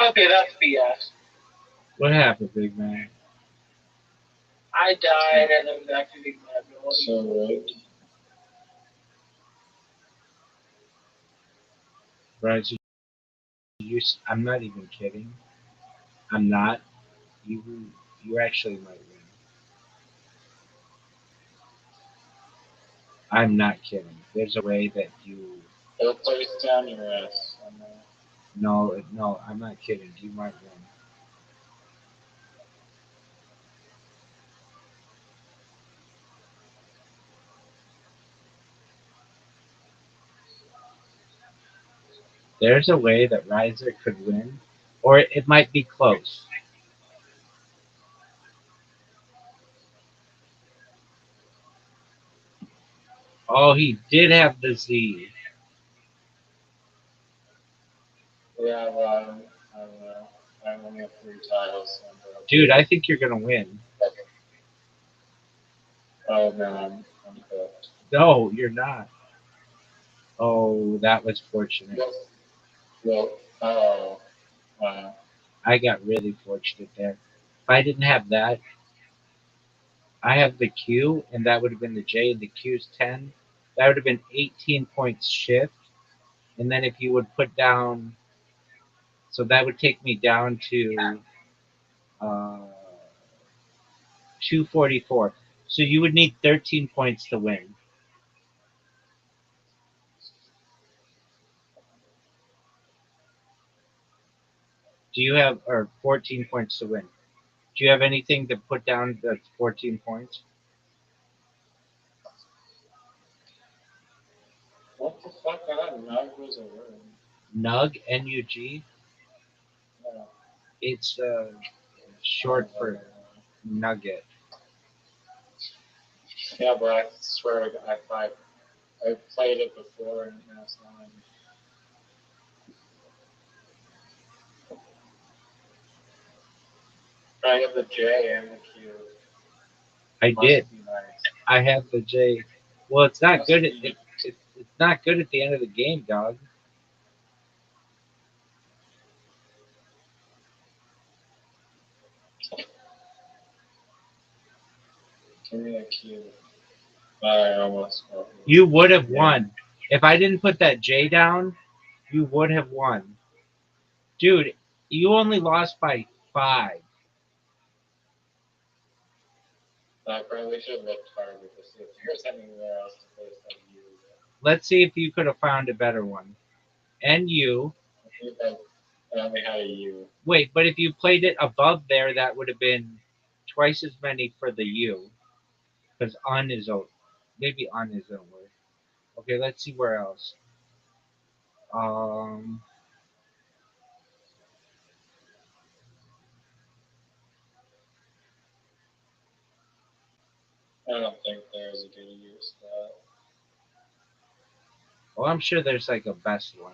Okay, that's BS. What happened, big man? I died and then activating my ability. So right. Right, so I'm not even kidding. I'm not. You you actually might win. I'm not kidding. There's a way that you. Go place down your S. No, I'm not kidding. You might win. There's a way that Riser could win, or it might be close. Oh, he did have the Z. Yeah, well, I only have 3 tiles. Dude, I think you're gonna win. Oh man, I'm cooked. No, you're not. Oh, that was fortunate. Well, oh, wow. I got really fortunate there. If I didn't have that, I have the Q, and that would have been the J, and the Q's 10. That would have been 18 points shift. And then if you would put down, so that would take me down to uh, 244. So you would need 13 points to win. Do you have, or 14 points to win? Do you have anything to put down that's 14 points? What the fuck? I thought nug was a word. Nug, N-U-G. Yeah. It's short for nugget. Yeah, but I swear to God, I played it before and it's not. I have the J and the Q. I Must did. be nice. I have the J. Well, it's not Must good. be- It's not good at the end of the game, dog. Give me a Q. I almost got it. You would have won. If I didn't put that J down, you would have won. Dude, you only lost by 5. I probably should have looked harder to see if there's anywhere else to place that U. Let's see if you could have found a better one. NU. I think I only had a U. Wait, but if you played it above there, that would have been twice as many for the U. Because on is over. Maybe on is over. Okay, let's see where else. Um, I don't think there's a good U spot. well, I'm sure there's like a best one.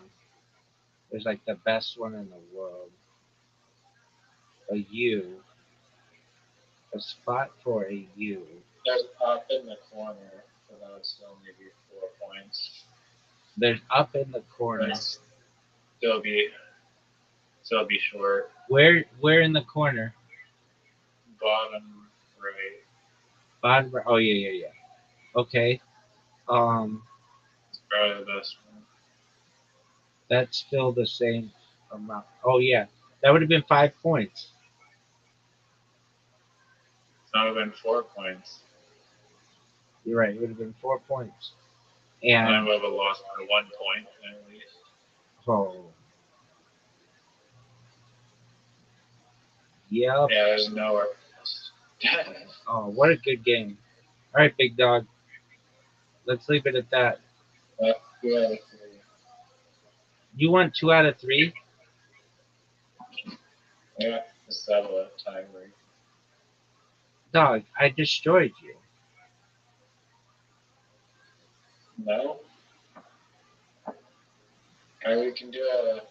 There's like the best one in the world. A U. A spot for a U. There's up in the corner, so that would still maybe 4 points. There's up in the corner. Still be short. Where in the corner? Bottom right. Bottom. Oh yeah. Okay. It's probably the best one. That's still the same amount. Oh yeah, that would have been 5 points. It's not even 4 points. You're right. It would have been 4 points. And I And would have lost by 1 point at least. oh, yep. Yeah, there's nowhere. Oh, what a good game. All right, big dog. Let's leave it at that. 2 out of 3. You want 2 out of 3? Yeah, to settle it, tiebreak. Dog, I destroyed you. No? Or we can do a.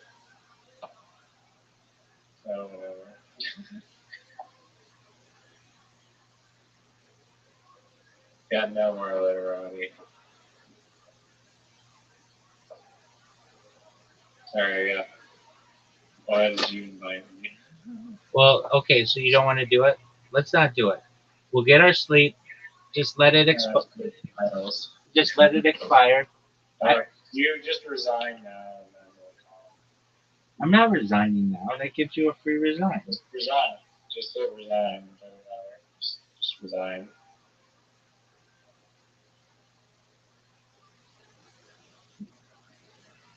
Oh, whatever. Got no more literati. Sorry, yeah. Why did you invite me? Well, okay, so you don't want to do it? Let's not do it. We'll get our sleep. Just let it That's good titles. Just let it expire. You just resign now and then we'll call. I'm not resigning now. That gives you a free resign. Just resign. Just hit resign. Doesn't matter. Just resign.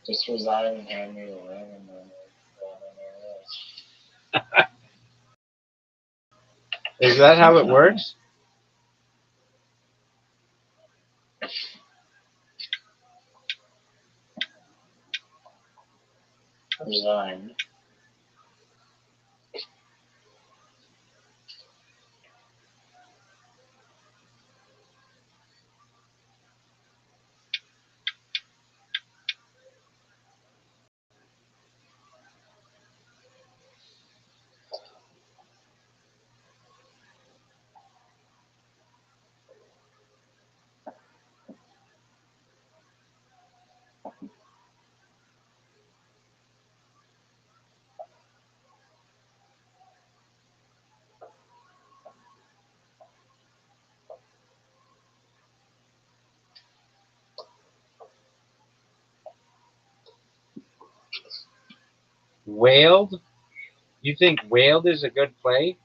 Just resign and hand me the ring and then we'll go on anywhere else. Is that how it works? Resign. Wailed? You think wailed is a good play?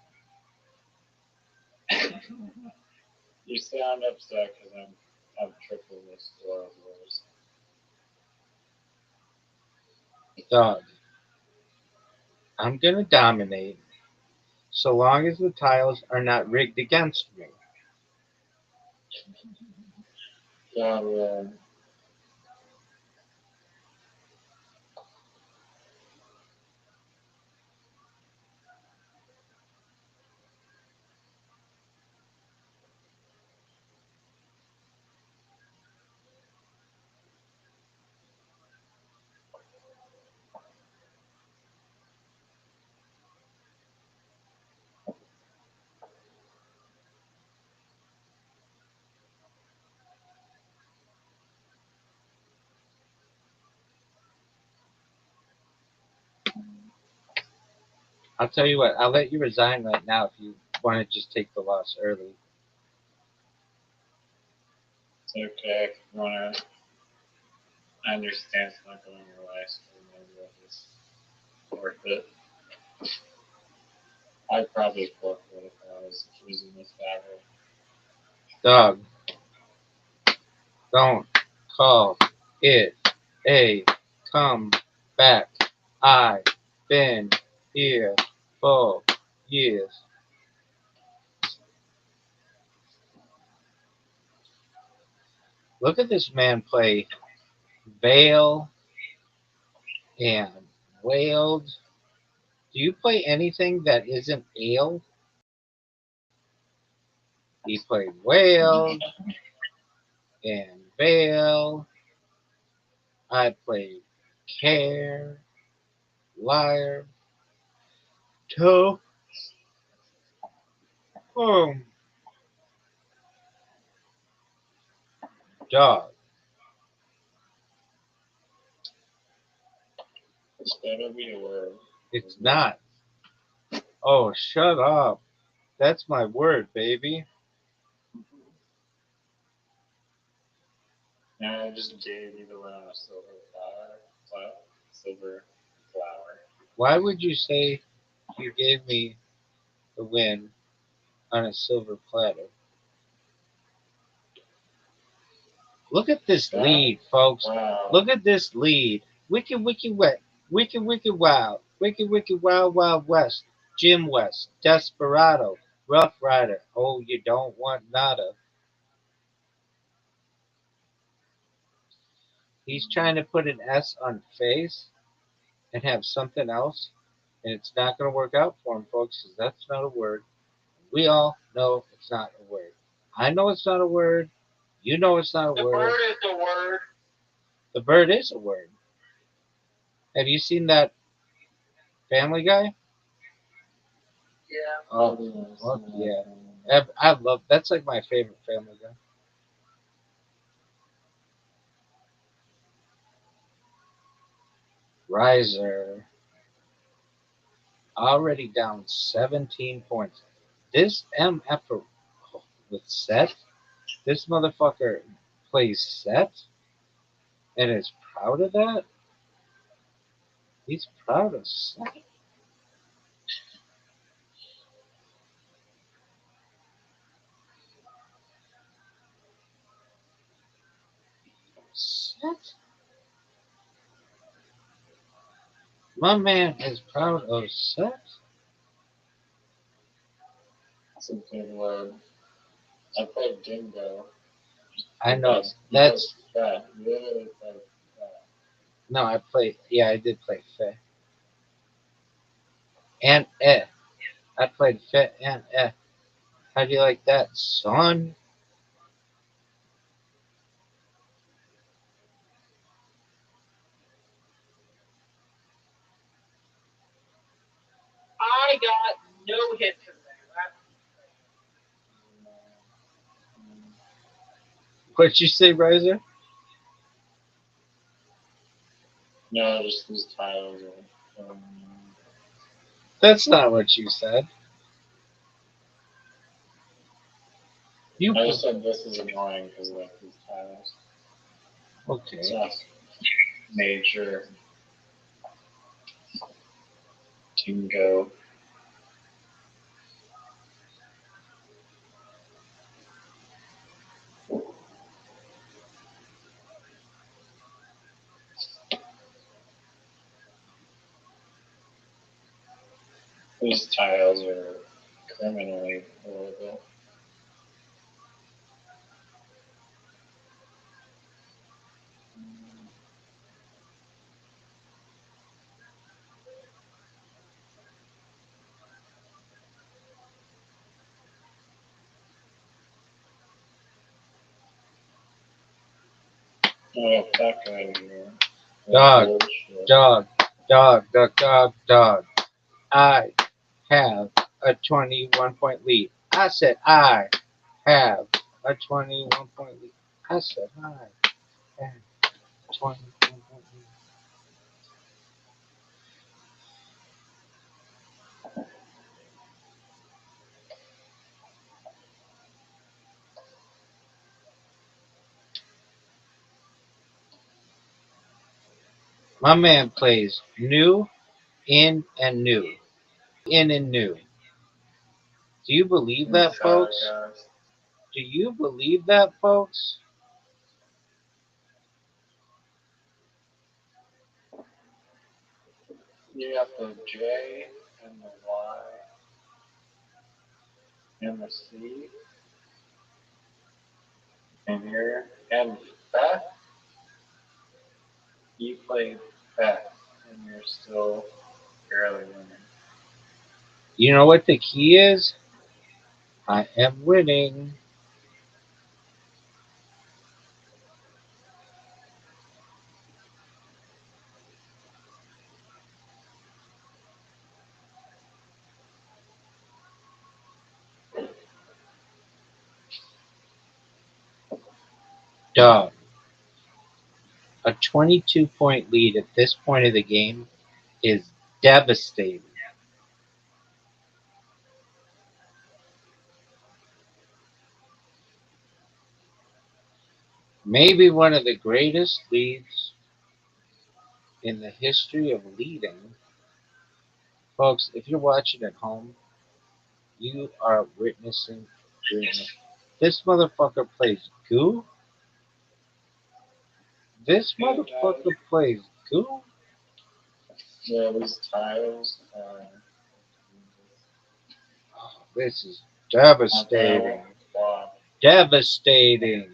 You sound upset because I'm triple this score of yours. Dog. I'm going to dominate so long as the tiles are not rigged against me. Yeah, I'll tell you what, I'll let you resign right now if you want to just take the loss early. it's okay if you want to. I understand it's not going your way, so maybe it's worth it. I'd probably forfeit if I was using this fabric. Dog, don't call it a comeback. I've been here for years. Look at this man play Veil and Wailed. Do you play anything that isn't ale? He played Wailed and Veil. I played Care, Liar, Toe, Boom, Dog. This better be a word. It's not. Oh, shut up. That's my word, baby. Now I just gave you the win on a silver flower. Silver flower. Why would you say you gave me the win on a silver platter? Look at this lead, folks. Wow. Look at this lead. Wicked, wicked, wet. Wicked, wicked, wild. Wicked, wicked, wild, wild west. Jim West. Desperado. Rough Rider. Oh, you don't want nada. He's trying to put an S on face and have something else, and it's not going to work out for him, folks, because that's not a word. We all know it's not a word. I know it's not a word. You know it's not a The word. bird is the word. The bird is a word. Have you seen that Family Guy? Yeah. Oh, fuck yeah. I love that's like my favorite Family Guy. Riser already down 17 points. This MF with set, this motherfucker plays set and is proud of that. He's proud of set. Set? My man is proud of set. That's a good word. I played Dingo. I know He that's plays fat. Literally plays fat. no. I did play Fe and I played Fe and How do you like that, son? I got no hits in there. That's What'd you say, Riser? No, just these tiles are. That's not what you said. You I just said this is annoying because of like these tiles. okay? It's not major. Dingo. These tiles are criminally horrible. Oh, that guy here. Dog, Bullshit. dog, dog. I have a 21-point lead. I said I have a 21-point lead. I said I have a 21-point lead. My man plays new, in, and new. In and new. Do you believe that, folks? Guys. Do you believe that, folks? You got the J and the Y and the C and here and Beth. You played Beth and you're still barely winning. You know what the key is? I am winning. Dog. A 22-point lead at this point of the game is devastating. Maybe one of the greatest leads in the history of leading. Folks, if you're watching at home, you are witnessing greatness. This motherfucker plays goo. This motherfucker plays goo. Yeah, these tiles This is devastating. wow. Devastating.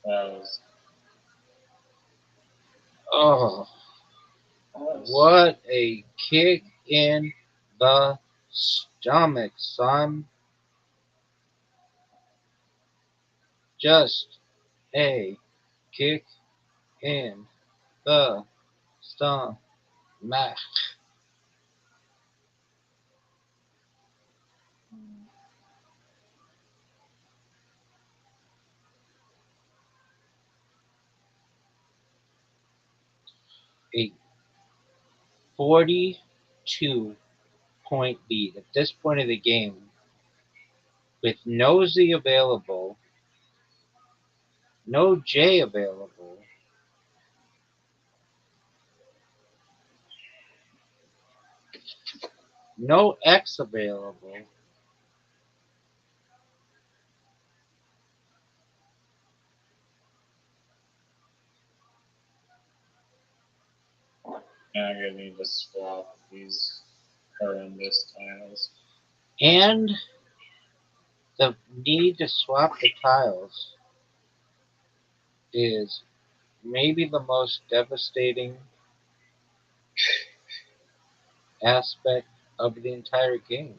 That was Oh, what a kick in the stomach, son. Just a kick in the stomach. 42-point lead at this point of the game with no Z available, no J available. No X available. now I'm gonna need to swap these horrendous tiles. And the need to swap the tiles is maybe the most devastating aspect of the entire game.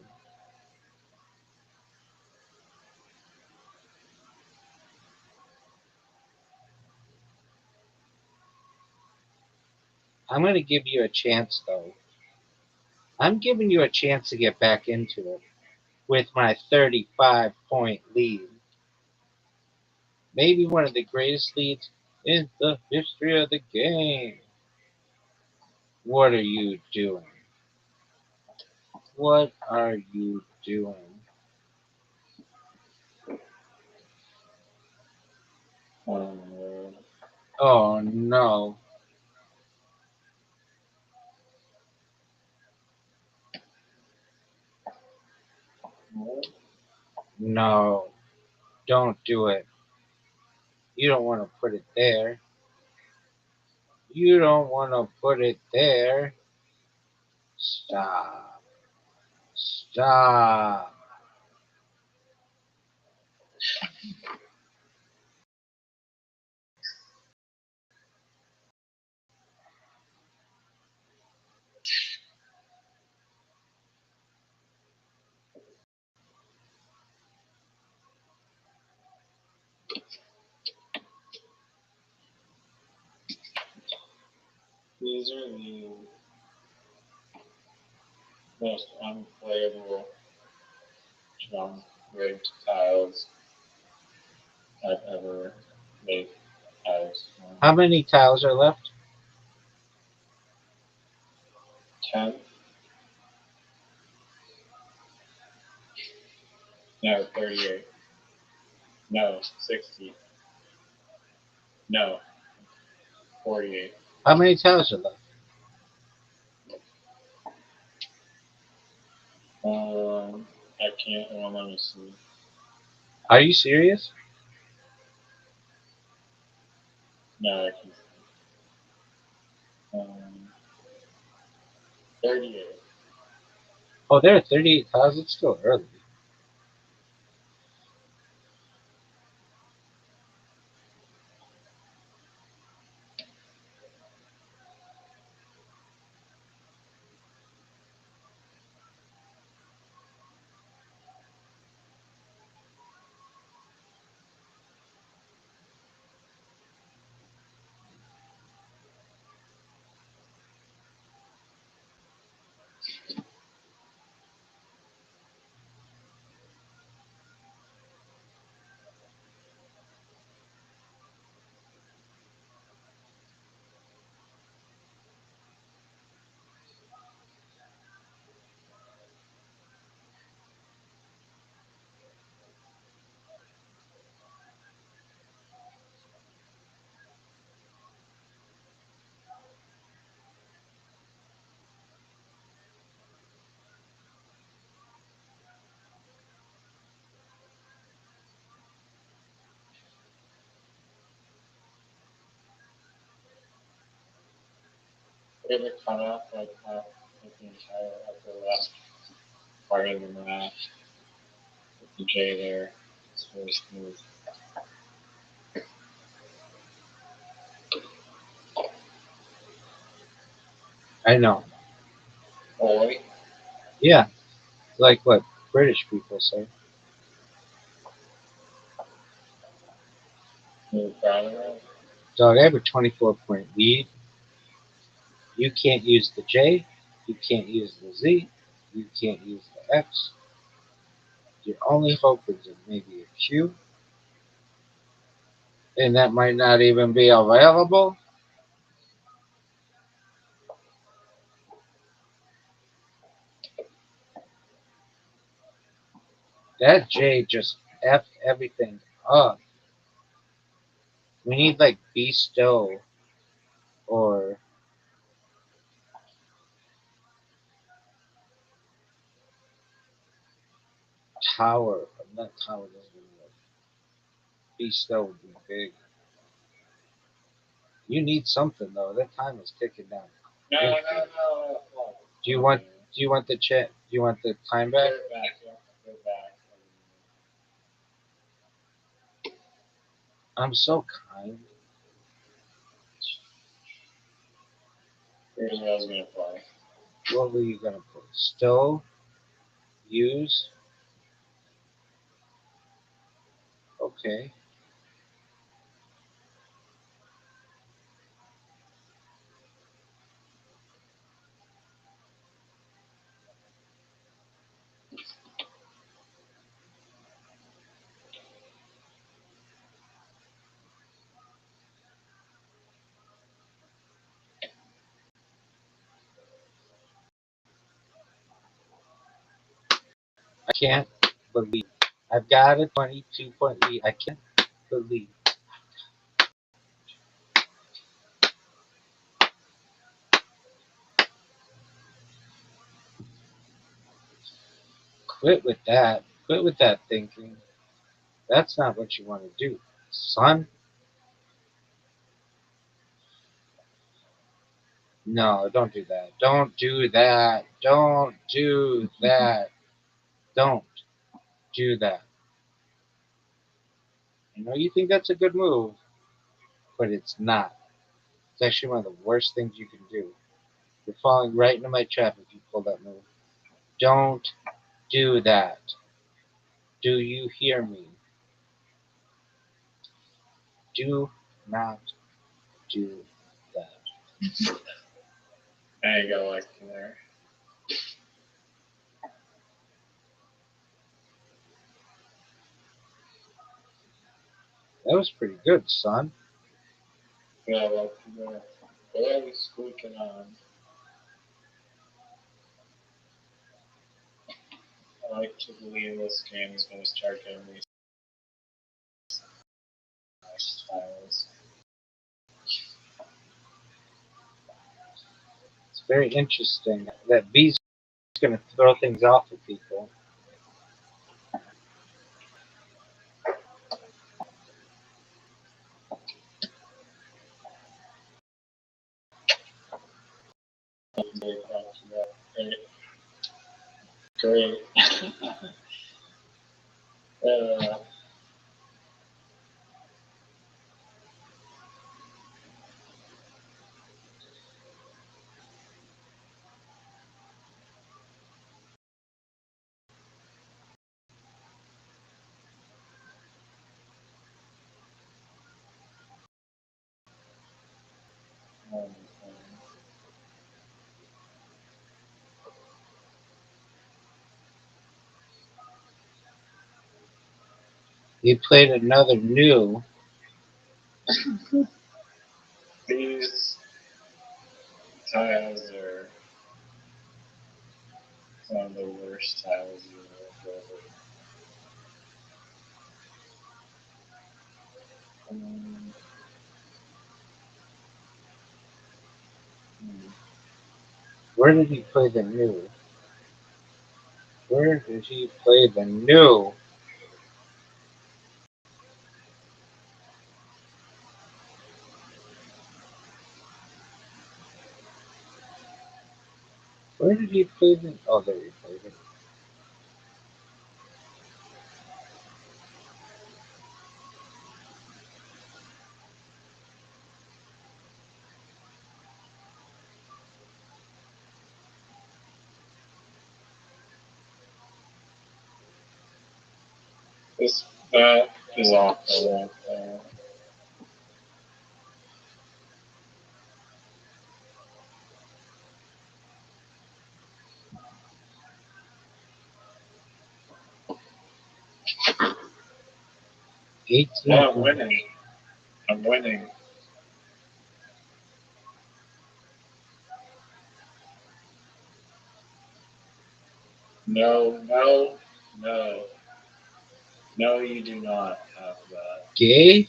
I'm going to give you a chance, though. I'm giving you a chance to get back into it with my 35-point lead. Maybe one of the greatest leads in the history of the game. What are you doing? What are you doing? Oh no. No. Don't do it. You don't want to put it there. You don't want to put it there. Stop. Stop. These are the most unplayable jump rigged tiles I've ever made tiles. How many tiles are left? 10? No, 38. No, 60. No, 48. How many tiles are left? I can't. Well, let me see. Are you serious? No, I can. 38. Oh, there are 38 tiles. It's still early. It would cut off like half, like the entire upper left part of the map with the J there. It's really smooth. I know. Oi. Yeah, like what British people say. You're proud of it? Dog, I have a 24-point lead. You can't use the J. You can't use the Z. You can't use the X. Your only hope is in maybe a Q, and that might not even be available. That J just F everything up. We need like bestow or tower. Not tower doesn't work. Bestow would be big. You need something though. That time is ticking down. No, no, no. Do you want? Do you want the chat? Do you want the time back? Get it back. Yeah, get it back. I'm so kind. Here's what I was gonna play. What were you gonna put? Stow, use. Okay. I can't believe I've got a 22-point lead. I can't believe. Quit with that. Quit with that thinking. That's not what you want to do, son. No, don't do that. Don't do that. Don't do that. Don't do that. I know you think that's a good move, but it's not. It's actually one of the worst things you can do. You're falling right into my trap if you pull that move. Don't do that. Do you hear me? Do not do that. There you go, like there. That was pretty good, son. Yeah, like there. Barely squeaking on. I like to believe this game is going to start getting these nice tiles. It's very interesting that B's going to throw things off of people. Great. He played another new. These tiles are some of the worst tiles you've ever built. Where did he play the new? Where did he play the new? Where did he play the? Oh, there he played it. That is awful right there. Yeah, I'm winning. I'm winning. No, no, no. No, you do not have that. Gay?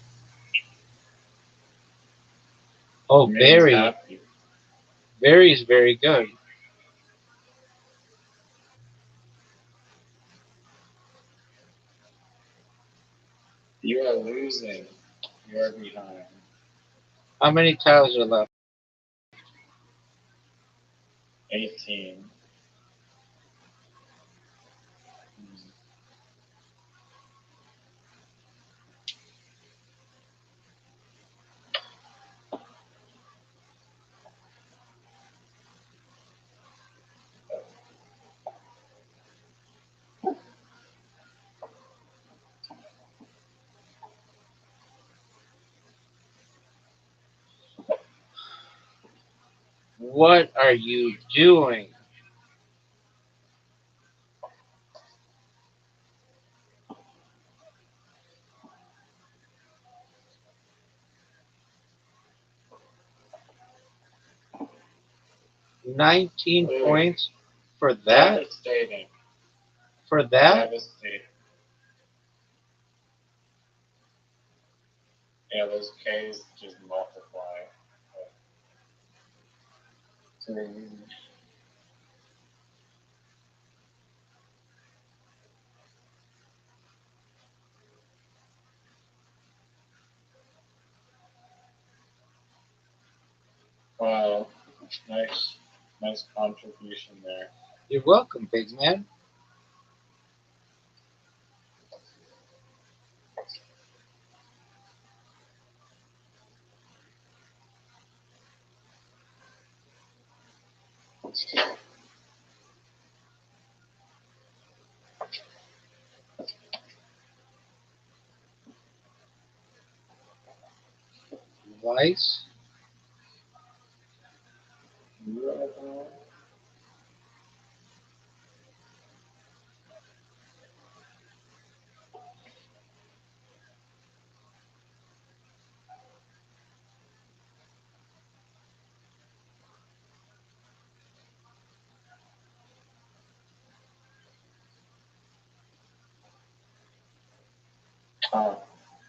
Oh, It means Barry. happy. Barry's very good. You are losing. You are behind. How many tiles are left? 18. What are you doing? $19 points for that? Devastating. For that? Devastating. Yeah, those K's just multiply. Wow, nice contribution there. You're welcome, big man. Vice?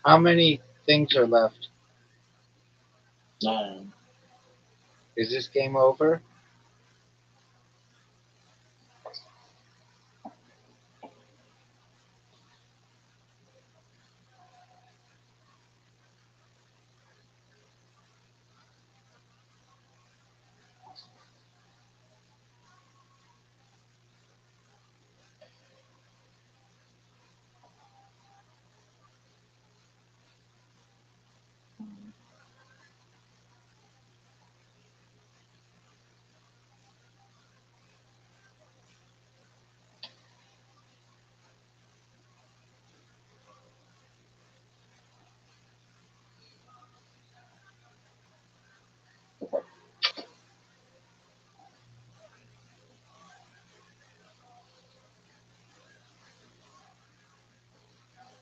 How many things are left? 9. Is this game over?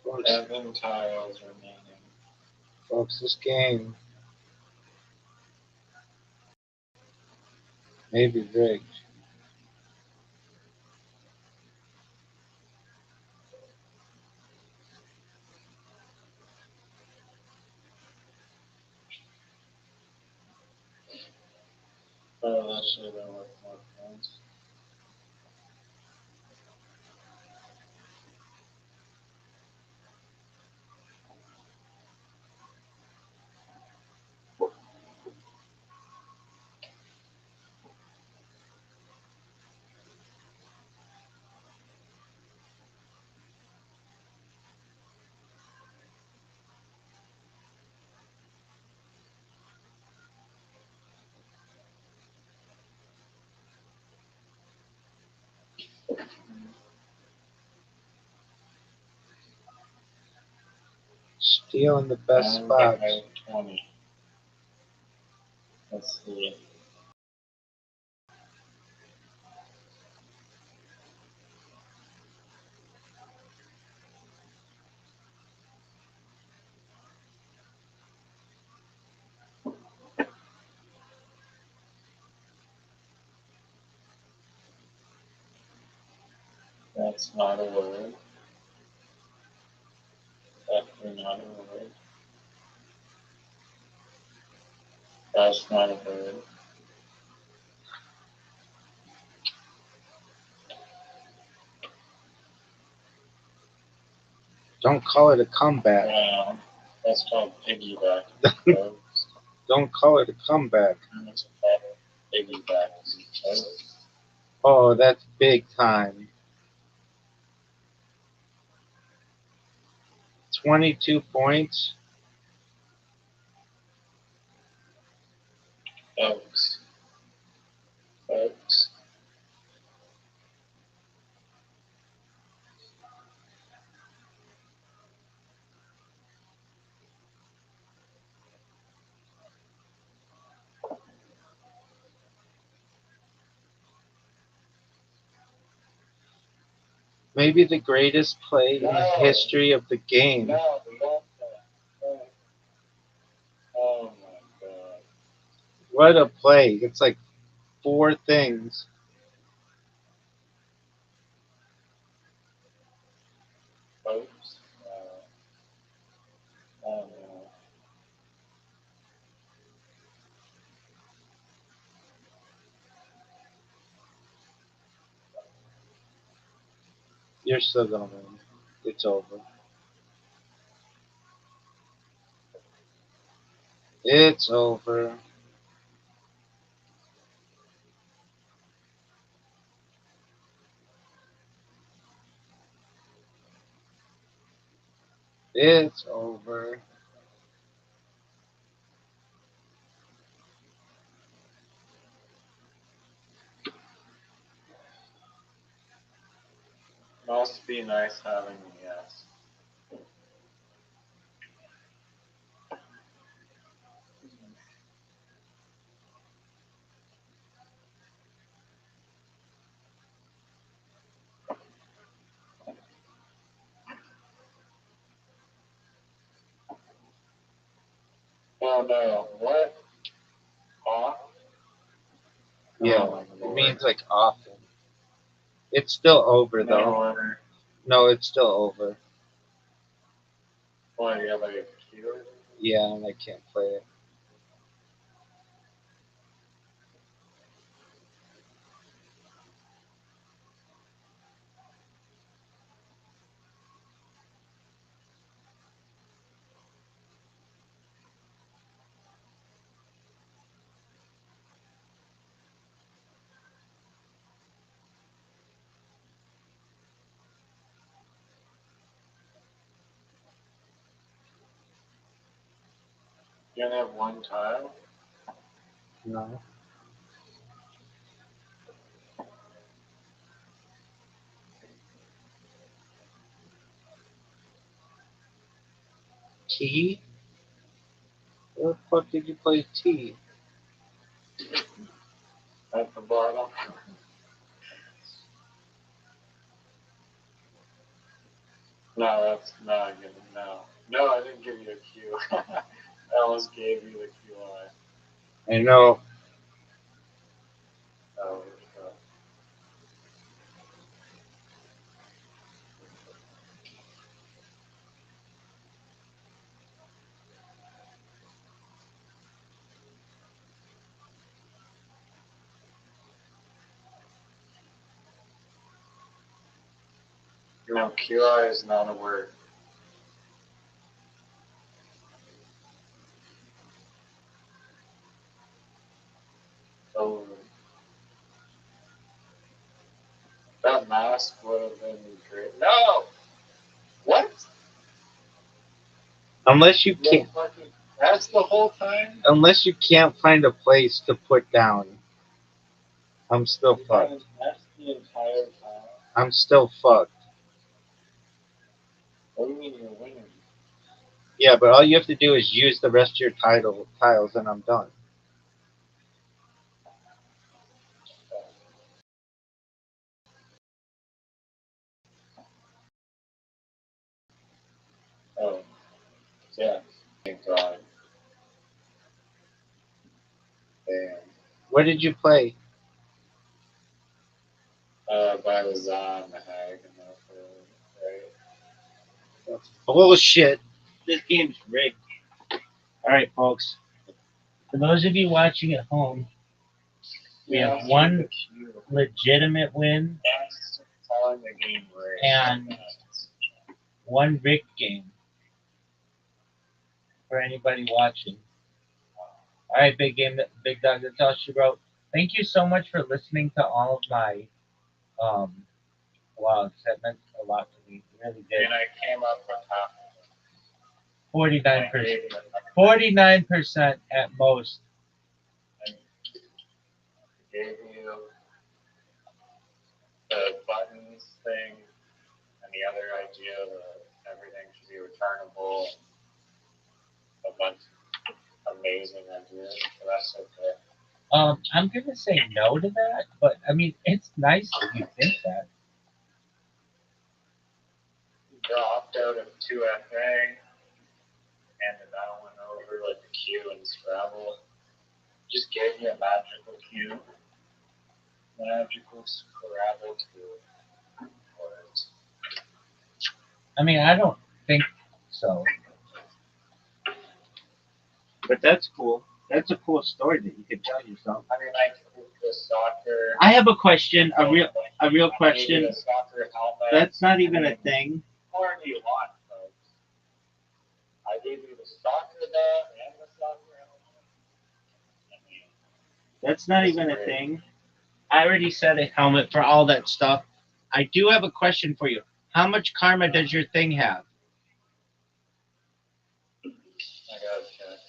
Folks, 7 tiles remaining. folks, this game may be rigged. Oh, that should have been worth more points. Stealing the best I'm spots. getting 20. Let's see. That's not a word. Definitely not a word. That's not a word. Don't call it a comeback. Wow. That's called piggyback. Folks. Don't call it a comeback. That's called piggyback. Folks. Oh, that's big time. 22 points. Folks. Folks. Maybe the greatest play in the history of the game. No, we don't. Oh my god. What a play. It's like 4 things. Folks. Oh no. You're still going to win. It's over. It's over. It's over. Must be nice having a yes. Oh no. What? Off? Yeah, Oh, my it lord. means like often. It's still over No though. order. No, it's still over. What, you have like a keyword? Yeah, and I can't play it. You only have one tile? No. T? Where the fuck did you play T? At the bottom? No, that's not a good. No. No, I didn't give you a Q. I almost gave you the QI. I know. Oh, no, QI is not a word. Oh, that mask would have been great. No! What? Unless you can't That's the whole time? unless you can't find a place to put down. I'm still fucked. That's the entire time. I'm still fucked. What do you mean you're winning? Yeah, but all you have to do is use the rest of your tiles, and I'm done. Oh, yeah. Thank God. Damn. What did you play? By the Zon, the Hag, and the right? Bullshit. This game's rigged. All right, folks. For those of you watching at home, we have one legitimate win Calling the game rigged. and one rigged game for anybody watching. All right, big dog. That's all she wrote. Thank you so much for listening to all of my vlogs. That meant a lot to me. It really did. And I came up with half. 49%. 49% at most. I gave you the buttons thing and the other idea that everything should be returnable. A bunch of amazing ideas. So that's okay. I'm gonna say no to that, but I mean it's nice if you think that. Dropped out of 2FA, handed that one over like the Q and Scrabble. Just gave me a magical Q. Magical Scrabble Q. I mean I don't think so. But that's cool. That's a cool story that you could tell yourself. I mean, like the soccer. I have a question, a real question. The soccer helmet. That's not even a thing. More do you want, folks? I gave you the soccer bat and the soccer helmet. I mean, That's not even a thing. I already said a helmet for all that stuff. I do have a question for you. How much karma does your thing have? I gotta check.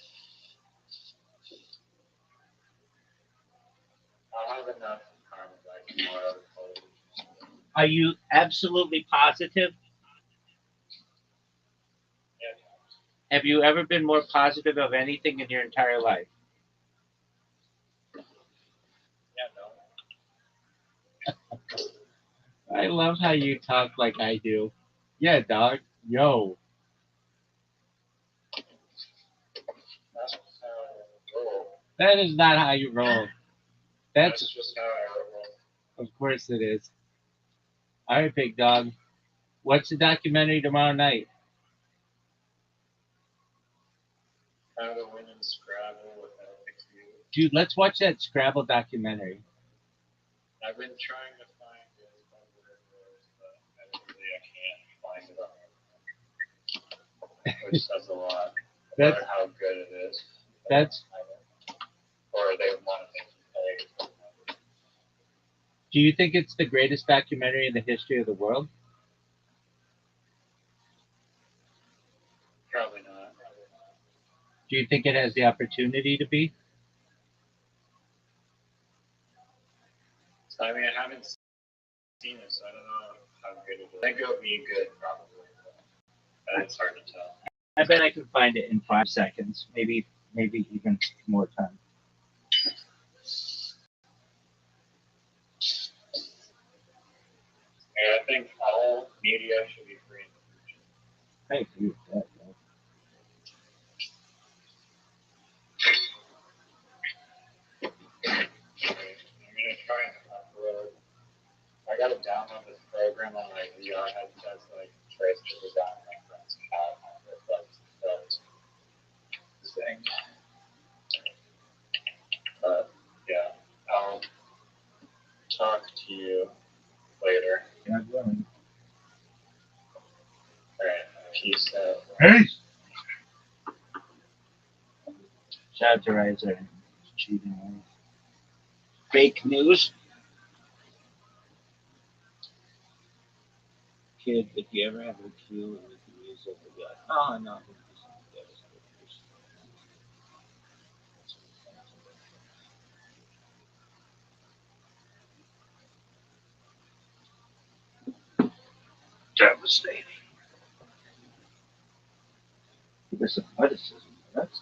I'll have enough karma by tomorrow. Are you absolutely positive? Yeah. Have you ever been more positive of anything in your entire life? Yeah, no. I love how you talk like I do. Yeah, dog. Yo. That's how I roll. That is not how you roll. That's just how I roll. Of course it is. All right, big dog. What's the documentary tomorrow night? How to win in Scrabble without the Q. Dude, let's watch that Scrabble documentary. I've been trying to find it, but I can't find it on which says a lot about how good it is. Or they want to make you pay. Do you think it's the greatest documentary in the history of the world? Probably not. Do you think it has the opportunity to be? I mean, I haven't seen it, so I don't know how good it is. I think it'll be good, probably. But it's hard to tell. I bet I can find it in 5 seconds, maybe even more time. Yeah, I think all media should be free. I agree with that. Though. I'm gonna try and upload. I gotta download this program on my VR headsets, like trace it down my friend's cat with like thing. But yeah, I'll talk to you later. Yeah, really. Alright, peace out. Peace. Shout out to Riser. Cheating. Fake news. Kid, if you ever have a Q and you can use it, you'll be like, oh no. Devastating. tremendous athleticism. That's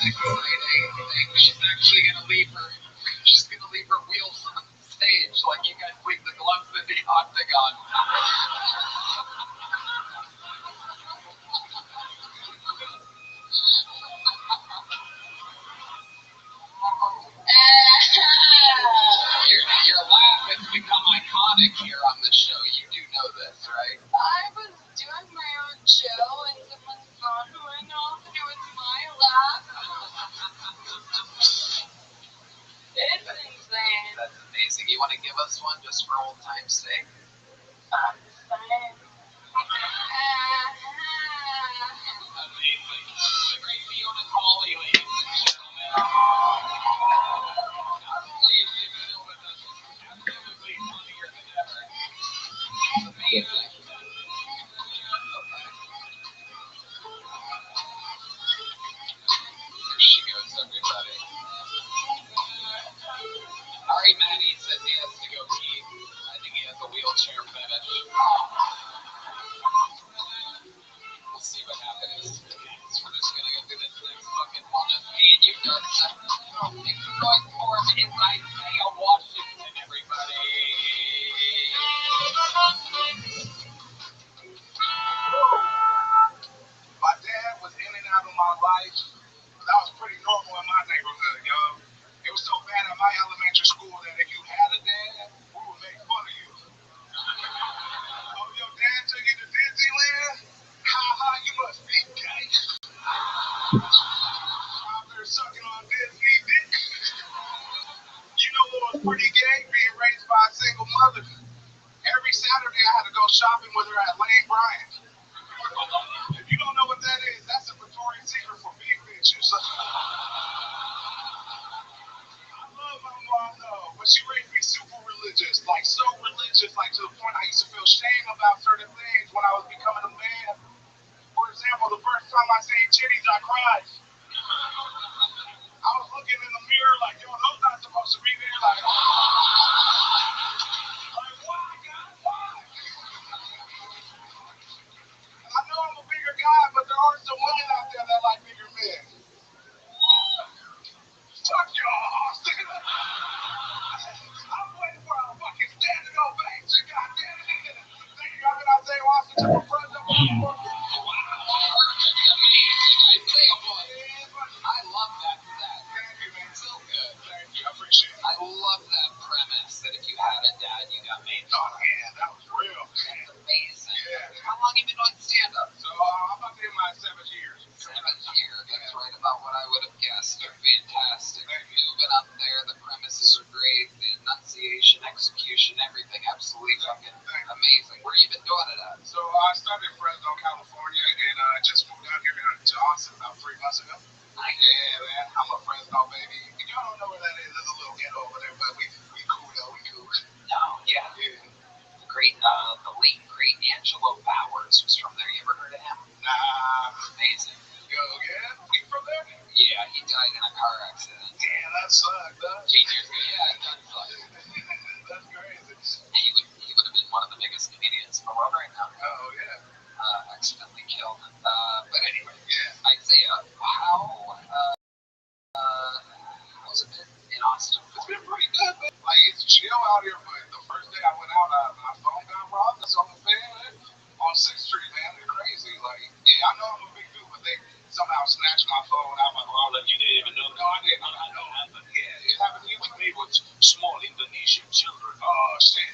exciting. She's actually gonna leave her wheels on the stage, like you guys leave the gloves in the octagon. Your laugh has become iconic here on the show. You do know this, right? I was doing my own show and someone's phone went off and it was my laugh. It's insane. That's amazing. You want to give us one just for old time's sake? I'm fine. Amazing. The great Fiona Hawley, ladies and gentlemen. Not only is she still with us, she's absolutely funnier than ever. It's amazing. There she goes, everybody. Sorry, Maddie says he has to go pee. I think he has a wheelchair fetish. We'll see what happens. So we're just gonna go through this next fucking bonus. And you guys make some noise for him in Isaiah, Washington, everybody. My dad was in and out of my life, but that was pretty normal in my neighborhood, yo. It was so bad at my elementary school that if you had a dad, we would make fun of you. Oh, your dad took you to Disneyland? Ha ha, you must be gay. Out there sucking on Disney dick. You know what was pretty gay? Being raised by a single mother. Every Saturday I had to go shopping with her at Lane Bryant. If you don't know what that is, that's a Victoria's Secret for big bitches. I love my mom though, but she raised me super religious, like so religious, like to the point I used to feel shame about certain things when I was becoming a man. For example, the first time I seen titties, I cried. I was looking in the mirror like, yo, those not supposed to be there. Like why, God, why? I know I'm a bigger guy, but there are some women out there that like bigger men. Fuck y'all. I'm waiting for a fucking standing ovation, goddammit. Thank you. I'm in Isaiah, Washington for president. I love that stat. Thank you, man. So good. Thank you. I appreciate it. I love that premise that if you had a dad, you got made. Oh, yeah, that was real. That's amazing. Yeah. How long have you been doing stand-up? So I'm about to hit my 7th year. 7th year. That's right about what I would have guessed. They're fantastic. Moving up there, the premises are great. The enunciation, execution, everything absolutely fucking amazing. Where you been doing it at? So I started in Fresno, California, and just moved out here to Austin about 3 months ago. Nice. Yeah, man. I'm a Fresno baby. Y'all don't know where that is. There's a little ghetto over there, but we cool though. We cool. No, yeah. The great, the late great Angelo Bowers was from there. You ever heard of him? Nah. Amazing. Yo, yeah? He from there? Yeah, he died in a car accident. Yeah, that sucked, huh? 8 years ago. Yeah, it does suck. That's crazy. He would have been one of the biggest comedians in the world right now. Oh, yeah. Accidentally killed. But anyway, Yeah. Isaiah, how's it been in Austin? It's been pretty good, man. Like, it's chill out here, but the first day I went out, my phone got robbed. That's on the fan on 6th Street, man. They're crazy. Like, yeah, I know I'm a big dude, but they somehow snatched my phone out of my wallet. You didn't even know? No, I didn't. I know. Yeah, it happened to me with small Indonesian children. Oh, shit.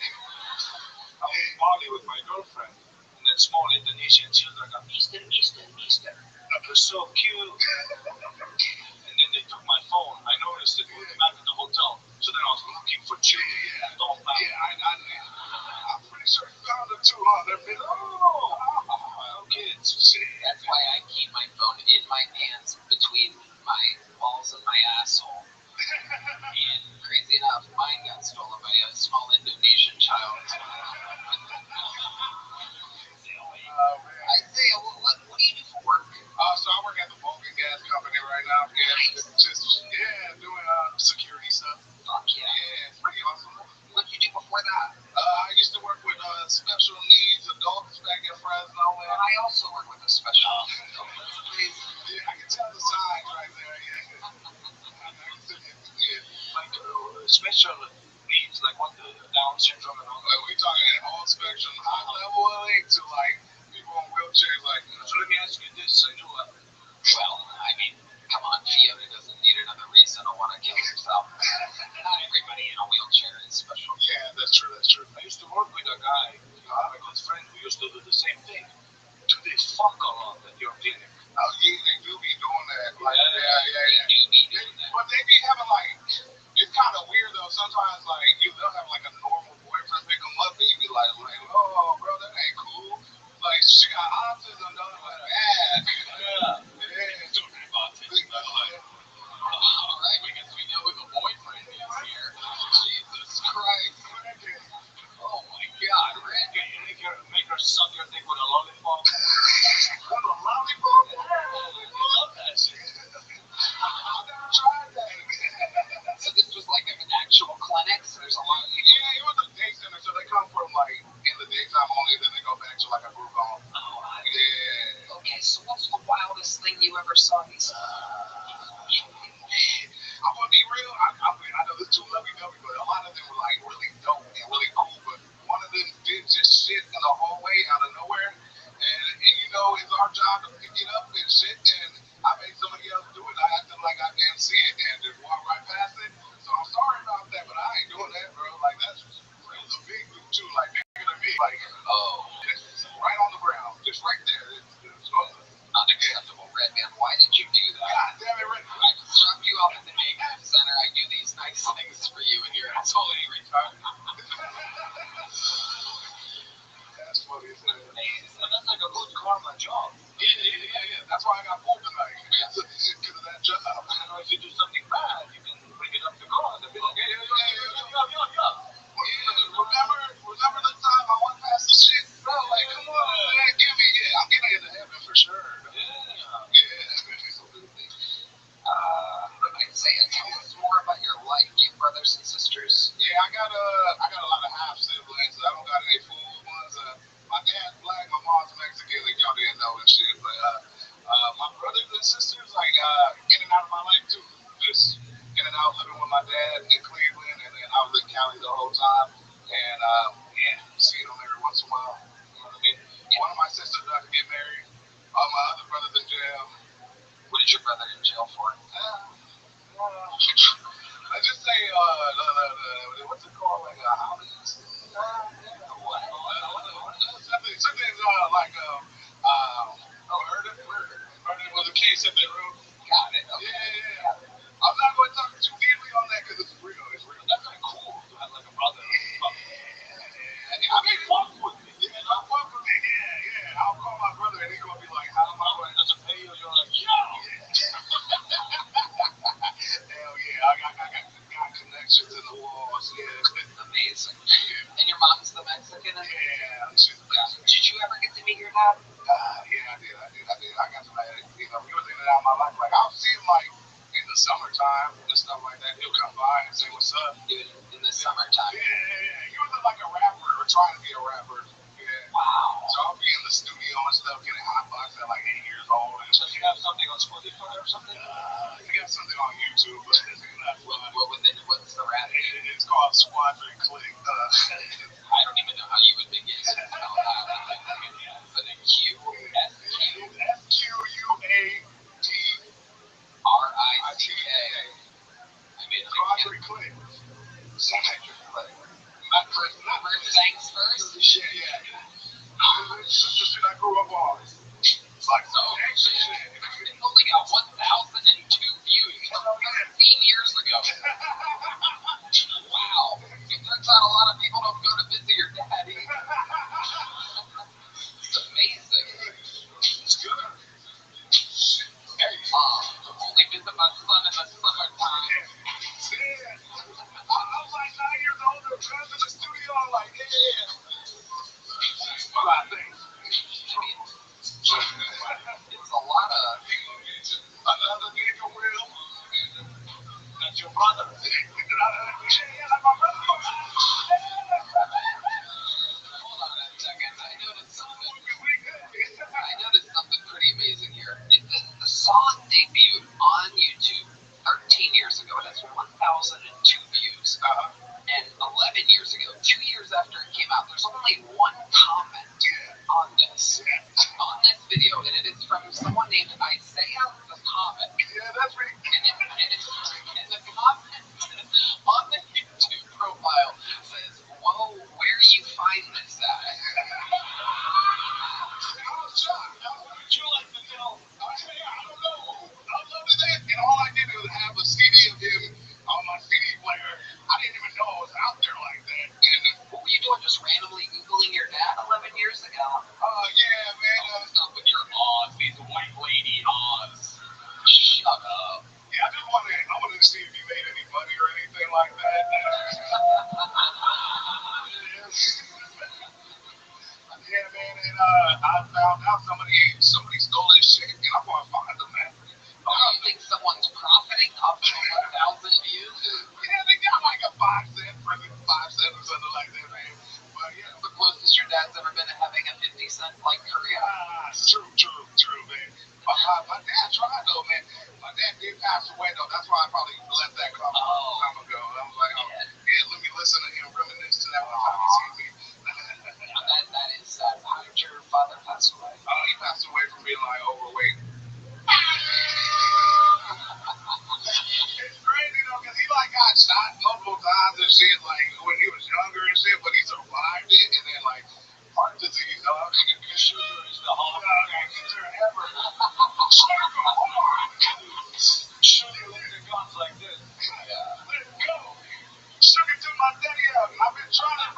I was in Bali with my girlfriend, and then small Indonesian children got, Mister. That was so cute. And then they took my phone. I noticed it. We were back at the hotel. So then I was looking for children. Yeah, I'm pretty sure you found them too, huh? They're big. Oh, kids. That's why I keep my phone in my pants between my balls and my asshole. And crazy enough, mine got stolen by a small Indonesian child special needs, like what the Down syndrome and all that. Like, we talking all spectrum, high level to like people in wheelchairs. Like, so let me ask you this, Well, I mean, come on, Fiona doesn't need another reason to want to kill herself. Not everybody in a wheelchair is special. Yeah, that's true. I used to work with a guy, I have a good friend who used to do the same thing. Do they fuck a lot at your clinic? Oh, yeah, they do be doing that. Like, yeah. They do be doing that. But they be having like, it's kind of weird though. Sometimes like they'll have like a normal boyfriend pick them up, and you be like, oh, bro, that ain't cool. Like, she got autism, done like that. Yeah. Talking about this, like, all right, I guess we know who the boyfriend is here. Jesus Christ. Oh my God, Randy. Make her suck your dick with a lollipop. With a lollipop? I love that shit. I've never tried that. So this was like an actual clinic, so there's a lot of people. Yeah, it was a day center, so they come from like in the daytime only, then they go back to like a group home. Oh, Yeah. okay, so what's the wildest thing you ever saw me say? I'm gonna be real. I know this too lovey-dovey, but a lot of them were like really dope and really cool. But one of them did just shit in the hallway out of nowhere, and it's our job to pick it up and shit. And I made somebody else do it. I acted like I didn't see it and just walk right past it. So I'm sorry about that, but I ain't doing that, bro. Like it was a big dude too, like bigger than me. Like just right on the ground, just right there. It's Unacceptable, Red Man. Why did you do that? God damn it, Red. I just dropped you off at the daycare center. I do these nice things for you, and you're totally retarded. That's funny as hell. That's like a good karma job. Yeah. That's why I got pulled tonight. Because of that job. If you do something bad, you can bring it up to God and be like, hey, Remember the time I went past the shit? Bro, like, come on, man, I'm getting into heaven for sure. Yeah. Absolutely. Isaiah, tell us more about your life. Do you have brothers and sisters? Yeah, I got a lot of half siblings. I don't got any full ones. My dad's black, my mom's Mexican. Like y'all didn't know and shit. But my brothers and sisters, like in and out of my life too. Just in and out living with my dad in Cleveland, and then I was in Cali the whole time. And seeing them every once in a while. You know what I mean? One of my sisters about to get married. My other brother's in jail. What is your brother in jail for? Let's just say, what's it called? Like hobbies? Something's like murder was a case in their room. Got it. Okay. Yeah. I'm not going to talk too deeply on that because it's real. That's kind of cool to have like a brother. I mean, fuck with me. Yeah, fuck with me. Yeah. I'll call my brother and he's going to be like, how am I going to pay you? You're like, yo. Hell yeah. I got connections in the walls. Yeah. Amazing. And your mom's the Mexican? Yeah. She's the Mexican. Did you ever get to meet your dad? Yeah, I did. I got to like, he was in and out of my life. Like, I'll see him like in the summertime and stuff like that. He'll come by and say, what's up? Dude, in the summertime. Yeah. He was like a rapper or trying to be a rapper. Yeah. Wow. So I'll be in the studio and stuff, getting hot box at like 8 years old. And so you have something on Spotify or something? You got something on YouTube, but it's not fun. What's the rap? It's called Squadron Click. I don't even know how you would begin to spell that. But a Squadrick. I mean, Squadron Click. Thanks first. Yeah. This is the shit I grew up on. It's like so. It only got 1,002 views 15 years ago. Wow. It turns out a lot of people don't go to visit your daddy. It's amazing. It's good. Hey, only visit my son in the summertime. I was like 9 years old. They were in the studio. I'm like, yeah. It's a lot of another nigga will. That's your brother. Yeah, like my brother. Hold on a second. I noticed something pretty amazing here. The song debuted on YouTube 13 years ago. It has 1,002 views. And 11 years ago, 2 years after it came out, there's only one comment on this video, and it is from someone named Isaiah the Comic. Yeah, that's right. And the comment on the YouTube profile says, "Whoa, where you find this at?" I was shocked. Would you like to know? I said, yeah, I don't know. I loved it. And all I did was have a CD of him on my CD player. I didn't even know it was out there like that. And What were you doing, just randomly Googling your dad 11 years ago? yeah, man. Stop with your Oz, these white lady Oz. Shut up. Yeah, I wanted to see if he made any money or anything like that. Yeah, man, and I found out somebody stole his shit, and I'm gonna find them, man. Oh, you think someone's profiting off of 1,000 views? Yeah, they got like a 5 cent for 5 cents or something like that, man. But yeah, The closest your dad's ever been to having a 50-cent like career. true, man. My dad tried though, man. My dad did pass away though. That's why I probably let that come a long time ago. I was like, let me listen to him reminisce to that one time he seen me. That is sad. How did your father pass away? He passed away from being like overweight. It's crazy though, cause he like got shot multiple times and shit, like when he was younger and shit, but he survived it, and then like heart disease, dog. Sugar is the hardest ever. Shoot your laser guns like this. Let's go. Sugar to my daddy up. I've been trying to.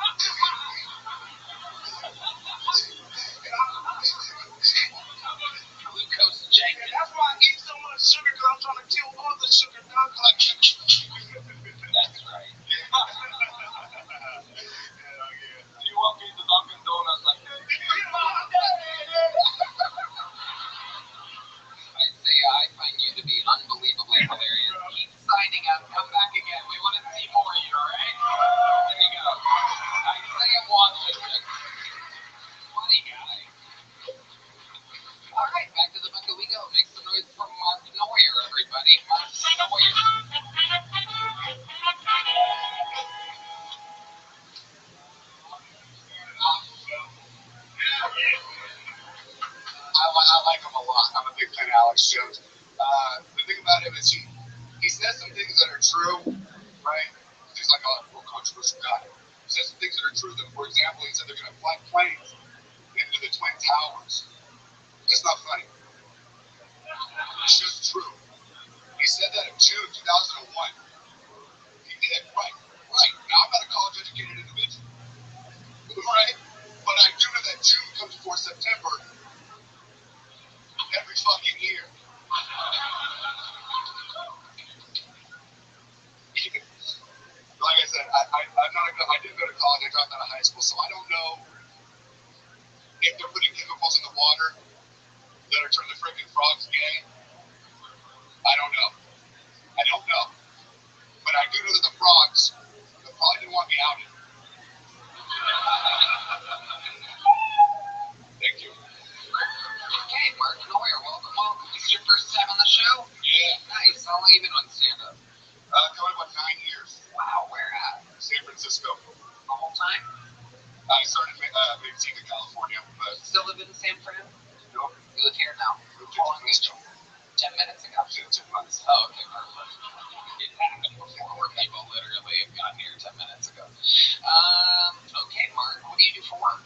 Glucose Jenkins. That's why I eat so much sugar, because I'm trying to kill all the sugar, dog. Like, That's right. Do you want me to Dunkin' Donuts like that? Isaiah, I find you to be unbelievably hilarious. Keep signing up. Come back again. We want to see more of you, all right? There you go. Isaiah Washington. Funny guy. All right, back to the bucket we go. Make some noise for Mark Neuer, everybody. Mark Neuer. I like him a lot. I'm a big fan of Alex Jones. The thing about him is he says some things that are true, right? He's like a real controversial guy. He says some things that are true. That, for example, he said they're going to fly planes into the Twin Towers. It's not funny. It's just true. He said that in June 2001. He did, right. Now, I'm not a college-educated individual, right? But I do know that June comes before September every fucking year. Like I said, I didn't go to college. I dropped out of high school, so I don't know if they're putting chemicals in the water that are turning the freaking frogs gay. I don't know. But I do know that the frogs didn't want me outed. Thank you. Okay, Mark Neuer, welcome. This is your first time on the show? Yeah. Nice. How long have you been on stand-up? Going about 9 years. Wow, where at? San Francisco. The whole time? I started in California, but Still live in San Fran? nope. You live here now? How long ago? 10 minutes ago? 2 months. Oh, okay, perfect. It happened before where people literally have gotten here 10 minutes ago. Okay, Mark, what do you do for work?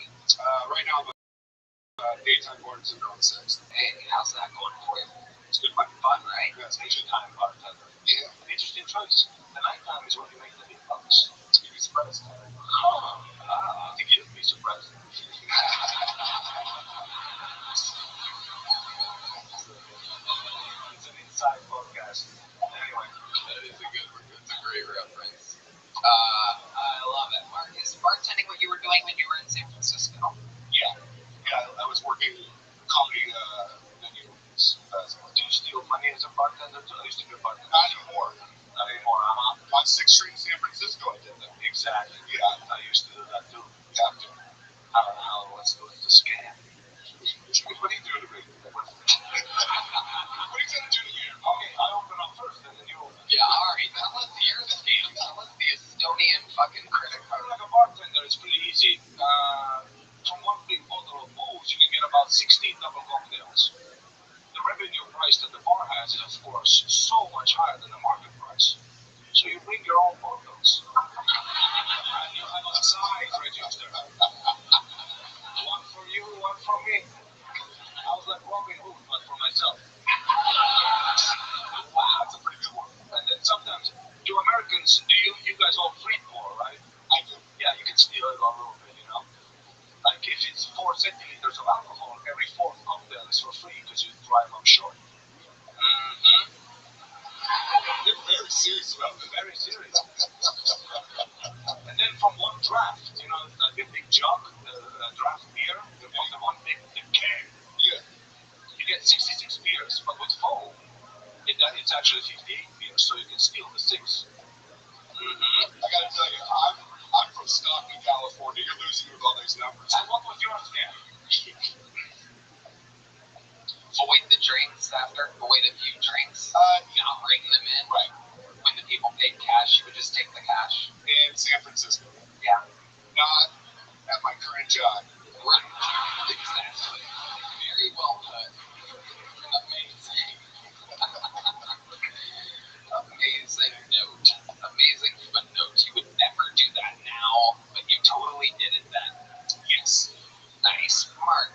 Right now, I'm a daytime bartender on 6th. Hey, how's that going for you? It's good fun, right? Yeah, it's daytime bartender. Yeah. An interesting choice. The nighttime is when you make the big bucks. You'd be surprised. I think you'd be surprised. It's an inside podcast. Anyway, It's a great reference. I love it. Mark, is bartending what you were doing when you were in San Francisco? yeah, I was working comedy venues. Do you steal money as a bartender? I used to be a bartender. Not anymore. On 6th Street in San Francisco, I did that. Exactly. Yeah, I used to do that too. Yeah. I don't know. What's the scam? What are you doing to me? What are you going to do to you? Okay, I open up first and then you open. Yeah, all right. Now let's hear the scam. Let's see a story. bring your own photos. And you have a side register. One for you, one for me. I was like Robin Hood, but for myself. Wow, that's a pretty good one. And then sometimes, do Americans, you guys all free pour, right? I do. Yeah, you can steal it a little bit, you know? Like if it's 4 centiliters of alcohol, every fourth cocktail is for free because you drive on shore. Mm-hmm. They're very serious about it. Very serious. And then from one draft, you know, like a big jug, draft beer, the one big can. Yeah. You get 66 beers, but with foam, it's actually 58 beers, so you can steal the 6. Mm-hmm. I gotta tell you, I'm from Stockton, California. You're losing with all these numbers. And what was yours, Dan? Avoid the drinks after. Avoid a few drinks. Not bring them in. Right. When the people paid cash, you would just take the cash. In San Francisco. Yeah. Not at my current job. Right. Exactly. Very well put. Amazing. Amazing note. Amazing footnote. You would never do that now, but you totally did it then. Yes. Nice. Mark,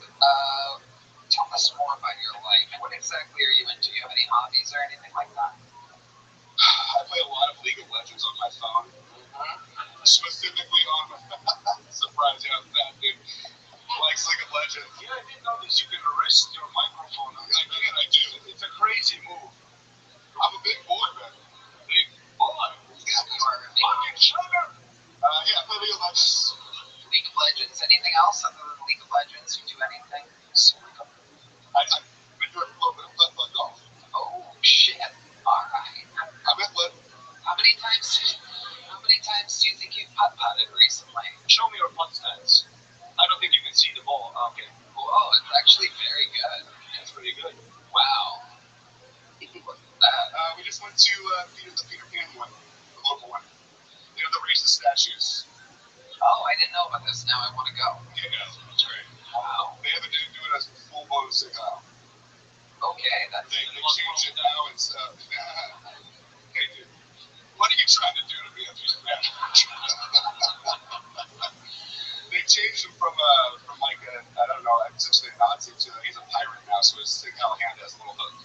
tell us more about your life. What exactly are you into? Do you have any hobbies or anything like that? I play a lot of League of Legends on my phone. Mm-hmm. Specifically on surprise, yeah, that dude likes League of Legends. Yeah, I did notice you can rest your microphone. I do. It's a crazy move. I'm a big boy, man. Big boy? Yeah. You are a big Fucking sugar. Yeah, I play League of Legends. League of Legends. Anything else other than League of Legends? You do anything? I've been doing a little bit of putt-putt golf. Oh, shit. All right. I bet what? How many times do you think you've putt-putted recently? Show me your putt stats. I don't think you can see the ball. Okay. Whoa, it's actually very good. That's pretty good. Wow. Look at that. We just went to the Peter Pan one, the local one. You know, the racist statues. Oh, I didn't know about this. Now I want to go. Yeah, it's great. Wow. They have a dude doing a full-blown cigar. Okay, that's... They change it now and stuff. Hey, dude. What are you trying to do to me? They changed him from like a, I don't know, essentially a Nazi to he's a pirate now, so his stick-out hand has a little hook.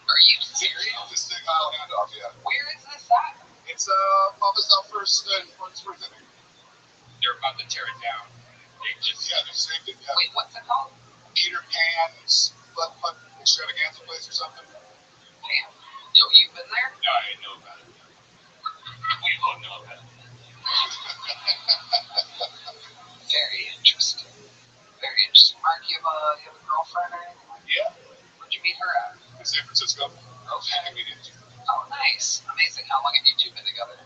Are you serious? The stick-out hand off, yeah. Where is this at? It's Mama South First Spring, I think. They're about to tear it down. They saved it, yeah. Wait, what's it called? Peter Pan's putt extravaganza place or something. Damn. Yo, you've been there? No, I didn't know about it. We all know about it. Very interesting. Very interesting. Mark, you have a girlfriend or anything? Yeah. Where'd you meet her at? In San Francisco. Okay. Convenient. Oh, nice. Amazing. How long have you two been together?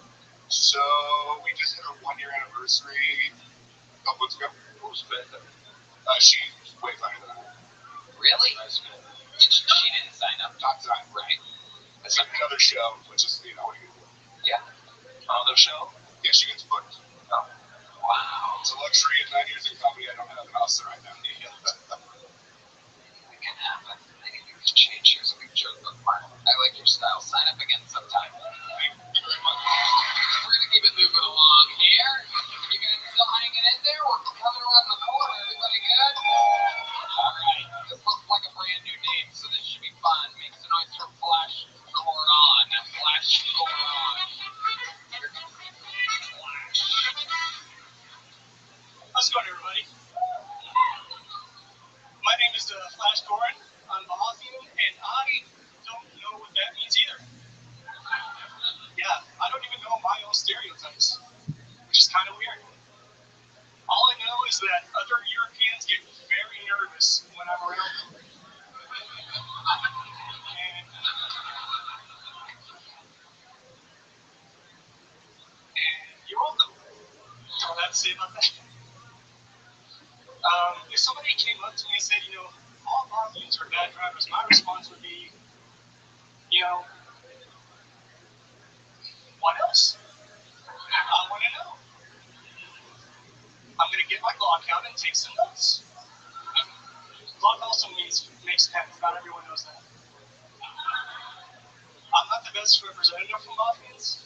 So, we just hit our 1-year anniversary a couple months ago. Who's better? She's way funnier than I am. Really? Nice girl. She didn't sign up. Not time. Right. It's like another show, which is, you know, what are you going to do? Yeah. Another show? Yeah, she gets booked. Oh. Wow. It's a luxury in 9 years of comedy I don't have in Austin right now. Anything can happen. Anything can change. Here's a big joke bookmark. I like your style. Sign up again sometime. Thank you very much. We're going to keep it moving along here. You guys still hanging in there? We're coming around the corner. Everybody good? All right. This looks like a brand new name, so this should be fun. Make some noise for Flash Goron. Flash Goron. Here comes Flash. How's it going, everybody? My name is Flash Goran. I'm Mahothian, and I don't know what that means either. Yeah, I don't even know my own stereotypes, which is kind of weird. All I know is that other Europeans get very nervous when I'm around them. And you're welcome. That's all I have to say about that. If somebody came up to me and said, you know, all Mahothians are bad drivers, my response would be, you know, what else? I want to know. I'm going to get my log out and take some notes. Log also makes pens. Not everyone knows that. I'm not the best representative for Mahothians,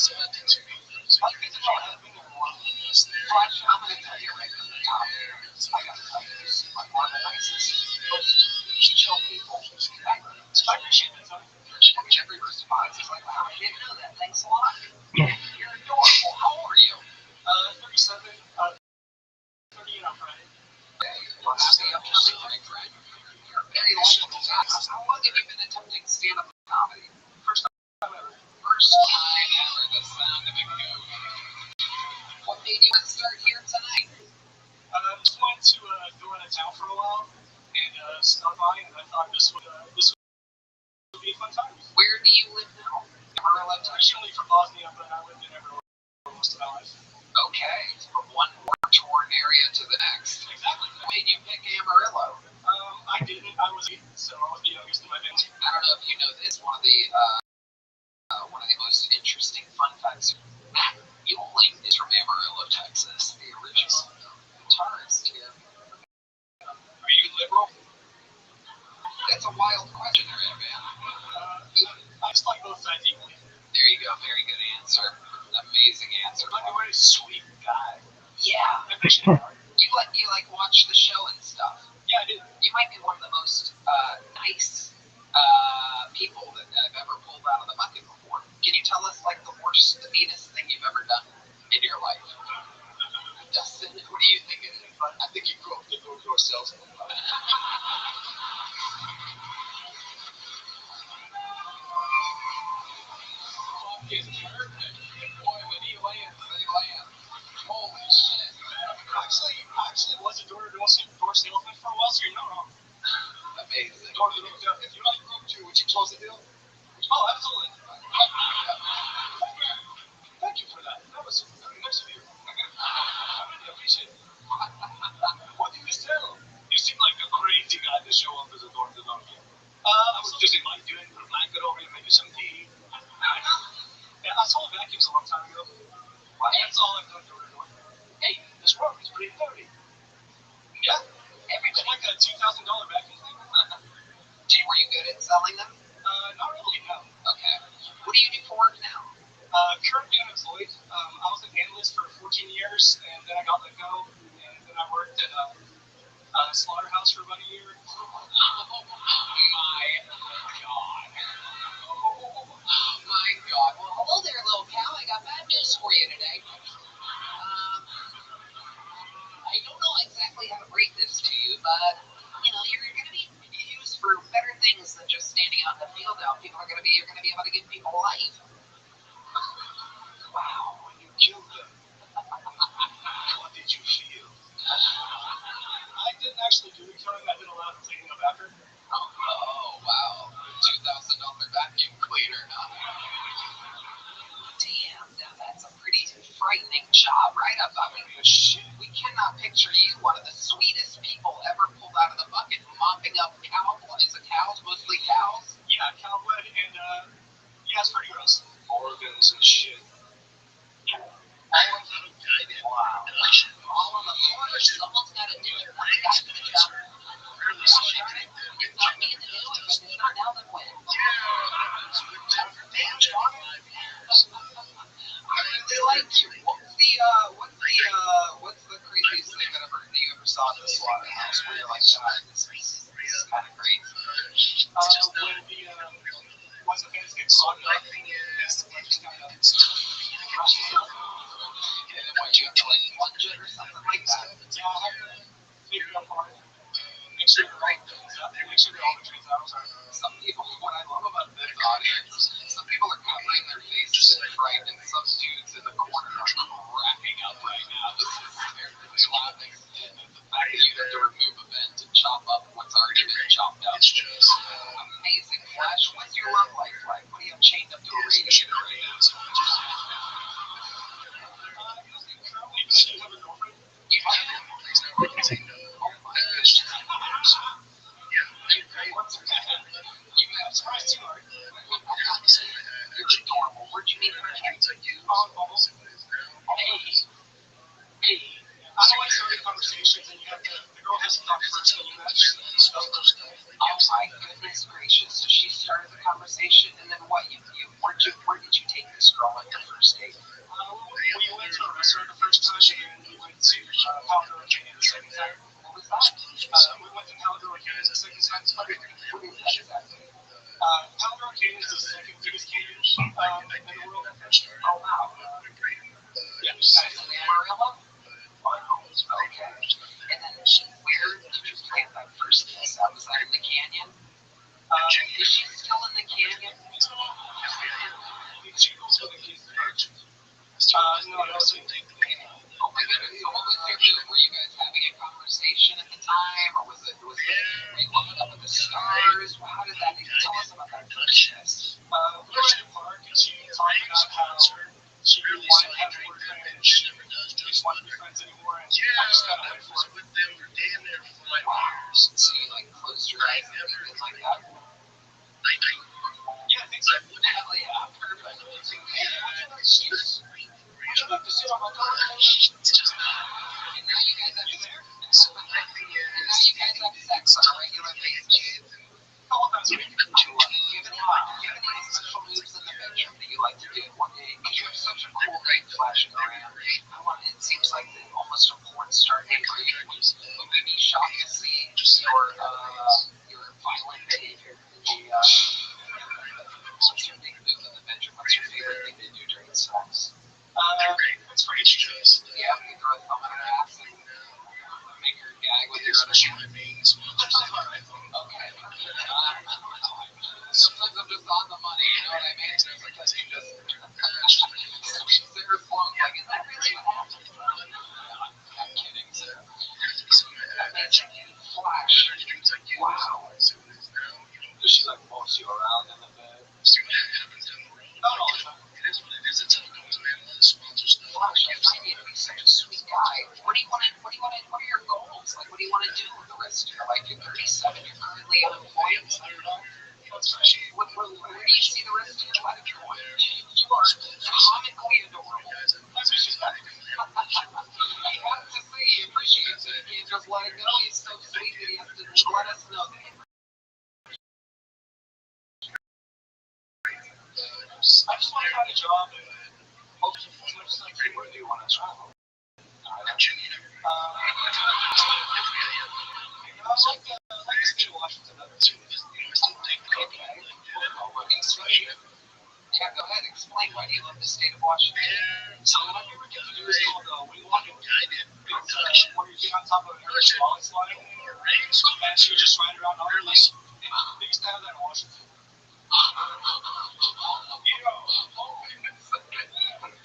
Like it's all happening in one. Flash, I'm gonna tell you right from the top here. I got friends. Like one of the nicest, most chill people. I appreciate that. Every response is like, wow, I didn't know that. Thanks a lot. You're adorable. How old are you? 37. 30 on Friday. Well, happy upcoming friend. You're very likable. How long have you been attempting stand-up comedy? First time ever. First time ever. The sound of a goat. What made you want to start here tonight? Just wanted to go out of town for a while and stop by, and I thought this would be a fun time. Where do you live now? Amarillo, I'm originally from Bosnia, but I lived in Amarillo most of my life. Okay, from one war-torn area to the next. Exactly. What made you pick Amarillo? I didn't. I was 8, so I was the youngest in my family. I don't know if you know this. One of the most interesting fun facts. Matt Mueling is from Amarillo, Texas. The original guitarist here. Are you liberal? That's a wild question there, man. I just like both sides equally. There you go. Very good answer. Amazing answer. By the way, sweet guy. Yeah. I appreciate that. You watch the show and stuff. Yeah, I did. You might be one of the most nice people that I've ever pulled out of the bucket before. Can you tell us like the worst, the meanest thing you've ever done in your life? Dustin, what do you think it is? I think you grew up the door salesman. Is perfect. Boy, when he lands, they land. Holy shit. Actually was a door salesman for a while, so you're not wrong. Amazing. Door to the door. If you're not group 2, would you close the deal? Oh, absolutely. Thank you for that. That was very nice of you. I really appreciate it. What do you sell? You seem like a crazy guy to show up as a door to the door. I was just invite you in, put a blanket over you, make you some tea. Yeah, I sold vacuums a long time ago. That's all I've done door to door. Hey, this work is pretty dirty. Yeah. It's like a $2,000 vacuum thing. Were you good at selling them? Not really, no. Okay. What do you do for work now? Currently unemployed. I was an analyst for 14 years, and then I got let go, and then I worked at a slaughterhouse for about a year. Oh my god. Oh my god. Well, hello there, little pal. I got bad news for you today. I don't know exactly how to break this to you, but you're going to be used for better things than just standing out in the field now. You're going to be able to give people life. Wow. When you killed them, what did you feel? I didn't actually do the killing. I did a lot of cleaning up after. Oh, wow. $2,000 vacuum cleaner, huh? Damn, now that's a pretty frightening job, right? I thought we cannot picture you one of the sweetest people ever pulled out of the bucket, mopping up cows, mostly cows. Yeah, cowwood, and yeah, it's pretty gross. Organs and shit. Wow. All on the floor, someone's got to do it. One guy for the job. It's not me to do it, but it's not now then when. I really like you. What's the craziest thing that you ever saw in the slaughterhouse where you're like, God, this is kind of crazy? When the fans get caught up, it's just kind of. And then what, you have to like plunge it or something like that? Yeah, I have to figure it out hard. Make sure the right things out there. Make sure all the trees out. Some people, what I love about this audience, some people are covering their faces in fright, and some dudes in the corner are cracking up right now. This is they're laughing. And the fact that you have to remove a vent and chop up what's already been chopped up. It's just amazing. Flash, what's your love life like? What do you have chained up to a radiator right now? You have a girlfriend? You have it? Oh my goodness. I'm surprised too hard. You're adorable. Where'd you meet her? Hey. I don't like starting conversations and you have to, the girl has to talk first and you match. Oh my goodness gracious. So she started the conversation and then what? Where did you take this girl on your first What is that exactly? Powder Arcade is the second biggest cage in the world. Oh, wow. Yeah. That's in Amarillo? Okay. And then where did you plant that first piece out? Was that in the canyon? Is she still in the canyon? She goes for the kids first. No, I also think Oh my goodness. So what was your move? Were you guys having a conversation at the time? Or were you looking up at the stars? How did that tell us about that first kiss? we were in the park and she talked about how she really wanted to have a boyfriend and she didn't want to be friends anymore and I just got away for it. So you like closed your eyes and did like that? Yeah, I think so. Hell yeah, perfect. Would you like to sit on my couch? And now you guys have sex on a regular basis. Couple times a week. Do you have any special moves in the bedroom that you like to do? Because you have such a cool thing flashing around. It seems like almost a porn star entry. Would we be shocked to see your violent behavior in the what's your big move in the bedroom? What's your favorite thing to do during sex? It's pretty just. Yeah, you throw a thumb in her ass and make her gag with your other hand. Okay. Sometimes I'm just on the money, you know what I mean? Because you just Sarah's flowing like, is that really what happened? I'm kidding, Sarah. Amazing. Flash. Wow. Does she like boss you around in the bed? Not all the time. Flash, I find you to be such a sweet guy. What are your goals? Like, what do you want to do with the rest of your life? You're 37, you're currently unemployed. Where do you see the rest of your life going? You are comically adorable. That's what she's like. I have to say, he appreciates it. He can't just let it go. He's so sweet that he has to let us know that. I just want to find a job. Most of the time, where do you want to travel? I like to State of Washington. Yeah, go ahead. Explain. Why do you love the state of Washington? So my favorite thing to do is called windwalking. It's where you get on top of an air slide, and you just ride around all your life. They used to have that in Washington.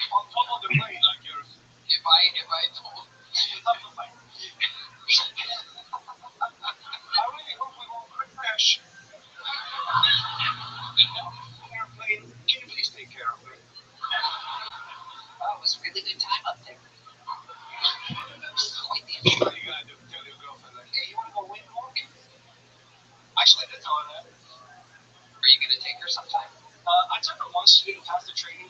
On top of the plane, like yours. If I told I really hope we won't crash. Airplane, can you please take care of me? it was a really good time up there. Quite the What are you gonna do? Tell your girlfriend like, hey, you wanna go windwalking? Actually, I did tell her that. Are you gonna take her sometime? I took her once. She didn't pass the training.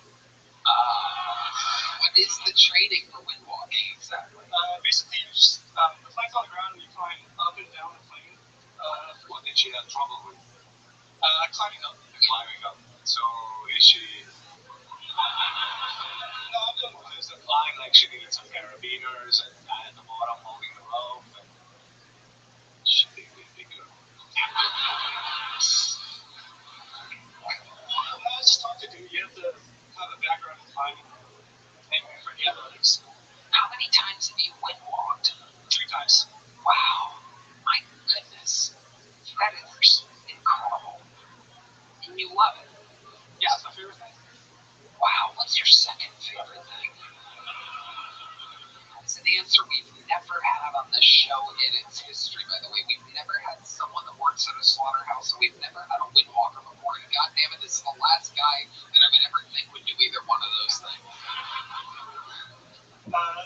What is the training for windwalking exactly? Basically, you just the flight's on the ground and you climb up and down the plane. What did she have trouble with? Climbing up. Climbing up. So is she? No, I'm doing this. Flying like she needed some carabiners and at the bottom holding the rope. And she did really good. It's just hard to do. You have to have a background in climbing and for the athletics. How many times have you windwalked? 3 times. Wow. My goodness. That is incredible. And you love it. Yeah, it's my favorite thing. Wow. What's your second favorite thing? It's an answer we've never had on this show in its history, by the way. We've never had someone that works at a slaughterhouse, and we've never had a windwalker before. And God damn it, this is the last guy that I would ever think would do either one of those things.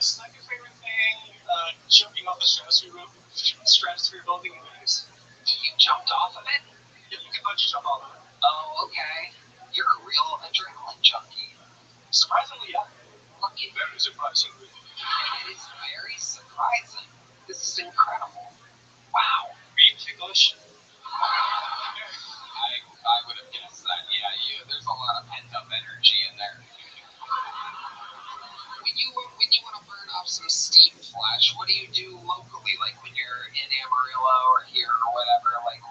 Second favorite thing, jumping off the stratosphere building in Vegas. You jumped off of it? Yeah, you can bungee jump off of it. Oh, okay. You're a real adrenaline junkie. Surprisingly, yeah. Lucky. Very surprisingly. It is very surprising. This is incredible. Wow. Being ticklish. I would have guessed that. Yeah, there's a lot of pent up energy in there. When you want to burn off some steam, Flash, what do you do locally? Like when you're in Amarillo or here or whatever? Like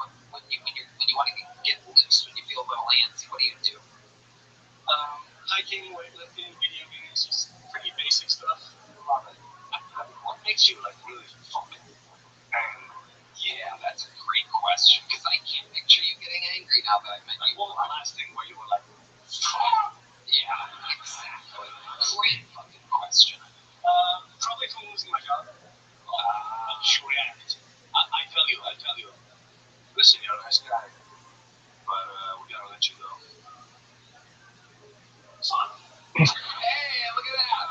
Gaining, weightlifting, video games, just pretty basic stuff. Love it. What makes you like really fucking angry? Yeah, that's a great question because I can't picture you getting angry now that I met you. Well, the last thing where you were like, yeah, exactly. Great fucking question. probably from losing my job. Short act. I tell you. Listen, you're a nice guy, but we gotta let you go. Son. Hey, look at that.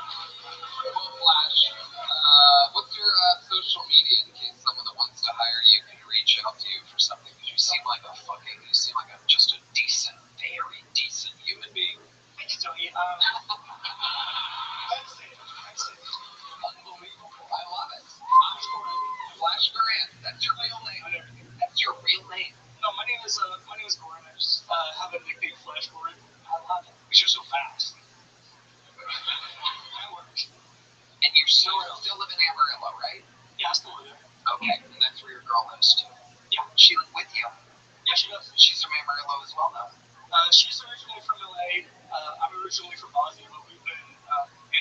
Well, Flash, what's your social media in case someone that wants to hire you can reach out to you for something? Because you seem like just a decent, very decent human being. Thank you, Tony. That's it. Unbelievable. I love it. Flash Grant. That's your real name. That's your real name. No, my name is Gordon. I just have a nickname, Flash Gordon. I love it because you're so fast. That works. And you're still live in Amarillo, right? Yeah, I still live there. Okay, and that's where your girl lives too. Yeah. She lives with you. Yeah, she does. She's from Amarillo as well, though. She's originally from LA. I'm originally from Bosnia, but we've been in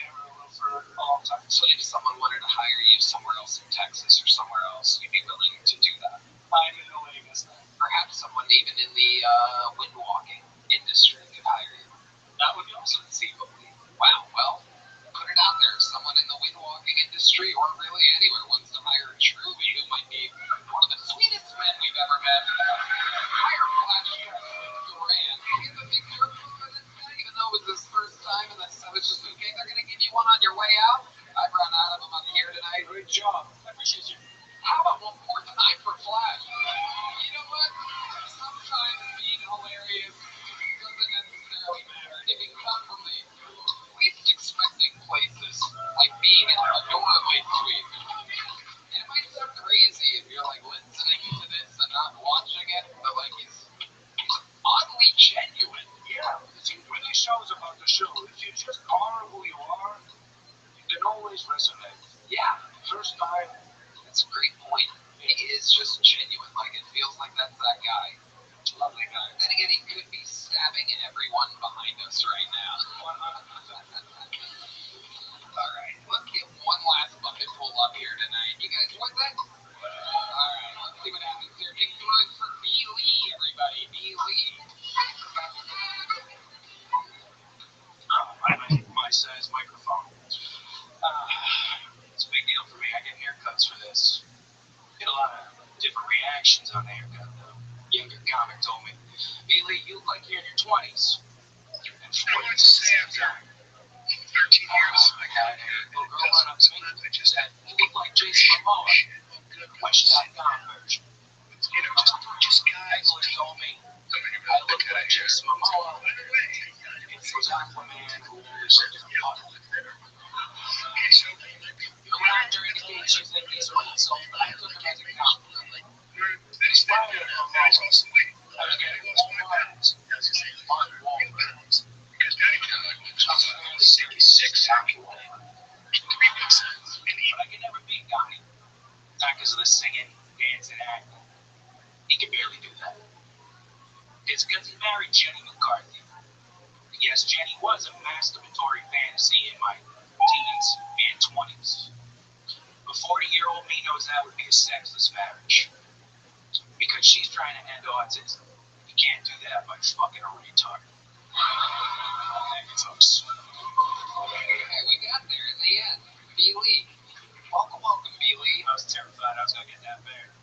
Amarillo for a long time. So if someone wanted to hire you somewhere else in Texas or somewhere else, you'd be willing to do that. I'm in no way against that. Perhaps someone even in the windwalking industry could hire you. That would be awesome. Conceivably. Wow, well, put it out there. If someone in the windwalking industry or really anywhere wants to hire Truby, who might be one of the sweetest men we've ever met, hire Flash Duran. Give a big circle for this guy, even though it was his first time, and I was just okay. They're going to give you one on your way out. I've run out of them up here tonight. Great job. I appreciate you. How about one more time for Flash? You know what? Sometimes being hilarious doesn't necessarily matter. It can come from the least expecting places, like being adorably sweet. And it might sound crazy if you're like listening to this and not watching it, but like he's oddly genuine. Yeah, it really shows about the show. If you just are who you are, you can always resonate. Yeah, First time. that's a great point. He is just genuine. Like it feels like that's that guy. Lovely guy. Then again, he could be stabbing everyone behind us right now. 100%. All right, let's get one last bucket pull up here tonight. You guys with that? All right, let's see what happens here. Big noise for B. Lee, everybody. B. Lee. My size microphone. It's a big deal for me. I get haircuts for this. Get a lot of different reactions on the haircut, though. Younger comic told me, Lee, you look like you're in your 20s. And 40s at the same time. 13 years. I got a little girl run up to me. You look like Jason Momoa. Wish.com version. You know, just guys. Eckler told me I look like Jason Momoa. It's an Aquaman who is a different model. The actor indicates she's in these ones, so I took him as a compliment. That's awesome. I was getting Walmart. Because Daddy was 66 after all. 3 weeks. But I could never beat Donnie. Not because of the singing, dancing, acting. He can barely do that. It's because he married Jenny McCarthy. Yes, Jenny was a masturbatory fantasy in my teens and 20s. But 40-year-old me knows that would be a sexless marriage. Because she's trying to end autism. You can't do that by fucking a retard. Thank you, folks. Okay, we got there in the end. B. Lee. Welcome, B. Lee. I was terrified I was going to get that bear.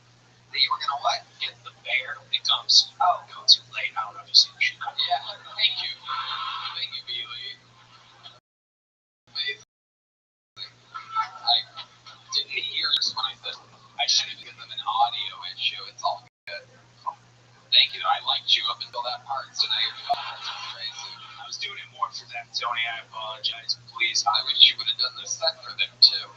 That you were going to what? Get the bear. It comes. Oh, no, too late. I don't know if you've seen the show. Yeah, thank you. Thank you, B. Lee. Amazing. I didn't hear this when I said I should have given them an audio issue. It's all good. Thank you. I liked you up until that part, so now you're gone. That's crazy. I was doing it more for them, Tony. I apologize. Please. I wish you would have done the set for them, too.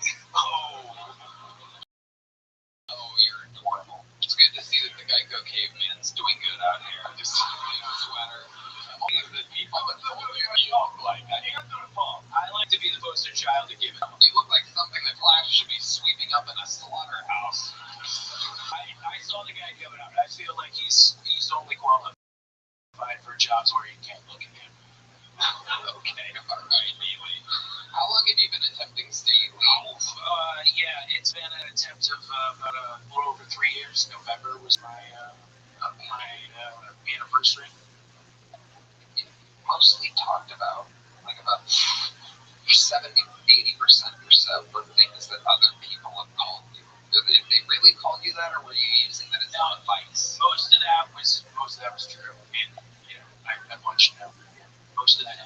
Oh, you're adorable. It's good to see that the Geico Caveman's doing good out here. Just in a sweater. All of the people that you look like. I like to be the poster child to give it. You look like something that Flash should be sweeping up in a slaughterhouse. I saw the guy coming out. I feel like he's only qualified for jobs where you can't look at him. Okay, alright. How long have you been attempting state leave? Yeah, it's been an attempt of about a little over 3 years. November was my anniversary. Mostly talked about, like about 70-80% or so were things that other people have called you. Did they really called you that, or were you using that as advice? Most of that was true. And I want you to know most of that.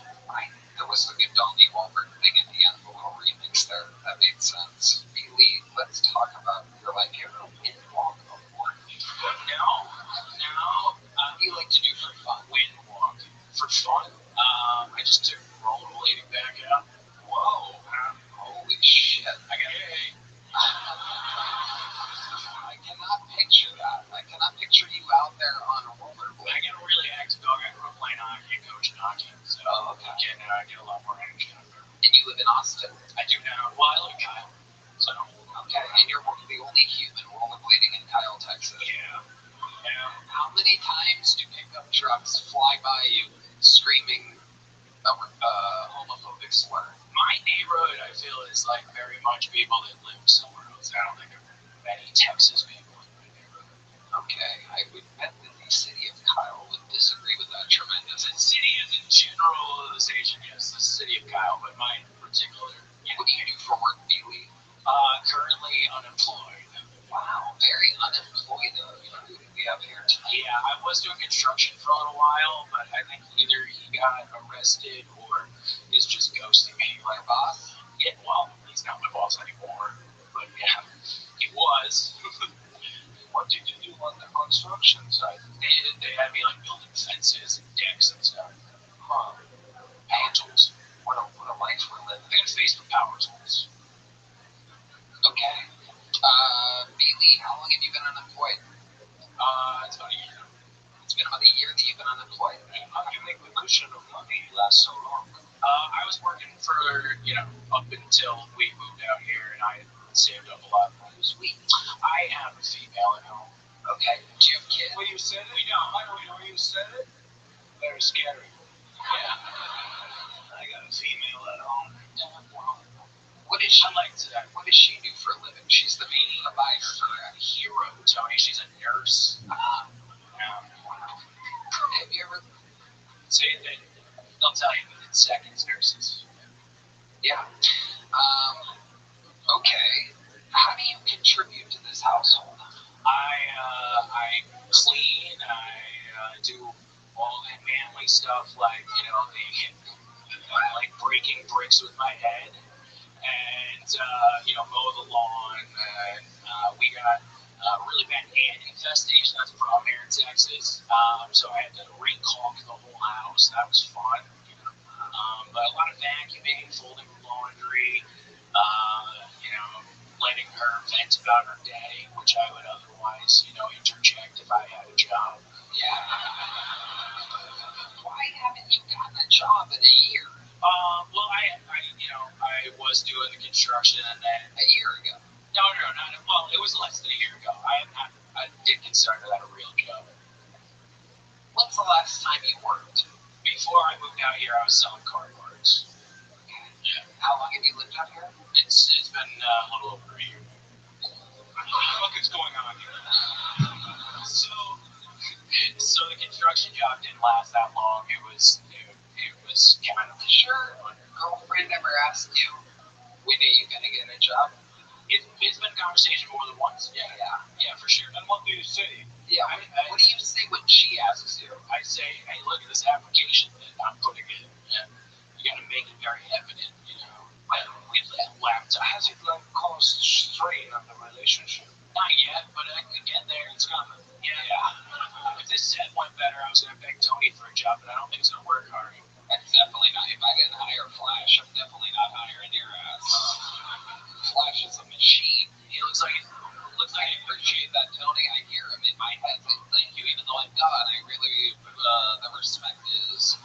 There was a good Donnie Wahlberg thing at the end of a little remix there. That made sense. Really, let's talk about your like your wind walk award. No. What do you like to do for fun? Wind walk for fun. I just took rollerblading back out. Whoa! Holy shit! I got I cannot picture that. I cannot picture you out there on a rollerblade. I get a really active dog. I grew up playing hockey and coaching hockey, so okay. I get a lot more energy out there. And you live in Austin? I do now. Well, I live in Kyle. So okay, and you're the only human rollerblading in Kyle, Texas. Yeah. How many times do pickup trucks fly by you screaming homophobic slur? My neighborhood, I feel, is like very much people that live somewhere else. I don't think there are many Texas people in my neighborhood. Okay, I would bet that the city of Kyle would disagree with that tremendously. The city is in generalization, yes, the city of Kyle, but mine in particular. What do you do for work, Neely? Currently unemployed. Wow, very unemployed we have here tonight. Yeah, I was doing construction for a little while, but I think either he got arrested or is just ghosting me. My boss? Yeah, well, he's not my boss anymore, but yeah, he was. What did you do on the construction site? They had me like building fences and decks and stuff. Huh. Power tools. What a life we're living. I got a face for power tools. Okay. Bailey, how long have you been unemployed? It's about a year. It's been about a year that you've been unemployed. How do you make the cushion of money last so long? I was working for, up until we moved out here, and I saved up a lot of money. Sweet. I have a female at home. Okay. Do you have kids? Well, you said it? We don't. When you said it, very scary. Yeah. I got a female at home. What does she like to? What does she do for a living? She's the main provider for a hero, Tony. She's a nurse. Have you ever? See, they'll tell you within seconds, nurses. Yeah. Okay. How do you contribute to this household? I clean. I do all the manly stuff, like like breaking bricks with my head, and mow the lawn. And we got a really bad ant infestation. That's a problem here in Texas. So I had to re-caulk the whole house. That was fun. But a lot of vacuuming, folding laundry, letting her vent about her day, which I would otherwise, interject if I had a job. Yeah. Why haven't you gotten a job in a year? Well, I was doing the construction, and then a year ago. No, not. Well, it was less than a year ago. I did get started at a real job. When's the last time you worked? Before I moved out here, I was selling car parts. Okay. Yeah. How long have you lived out here? It's been a little over a year. Look what's going on here. So the construction job didn't last that long. It was kind of sure. Girlfriend ever asked you, when are you gonna get a job? It's been a conversation more than once. Yeah, for sure. And what do you say? Yeah. What do you say when she asks you? I say, hey, look at this application that I'm putting in. Yeah. You got to make it very evident, with that laptop. Has it caused strain on the relationship? Not yet, but I can get there. It's coming. Yeah. If this set went better, I was going to beg Tony for a job, but I don't think it's going to work hard. That's definitely not. If I can hire Flash, I'm definitely not hiring your ass. Flash is a machine. He looks like I appreciate that, Tony. I hear him in my head. Thank you. Even though I'm God, I really the respect is.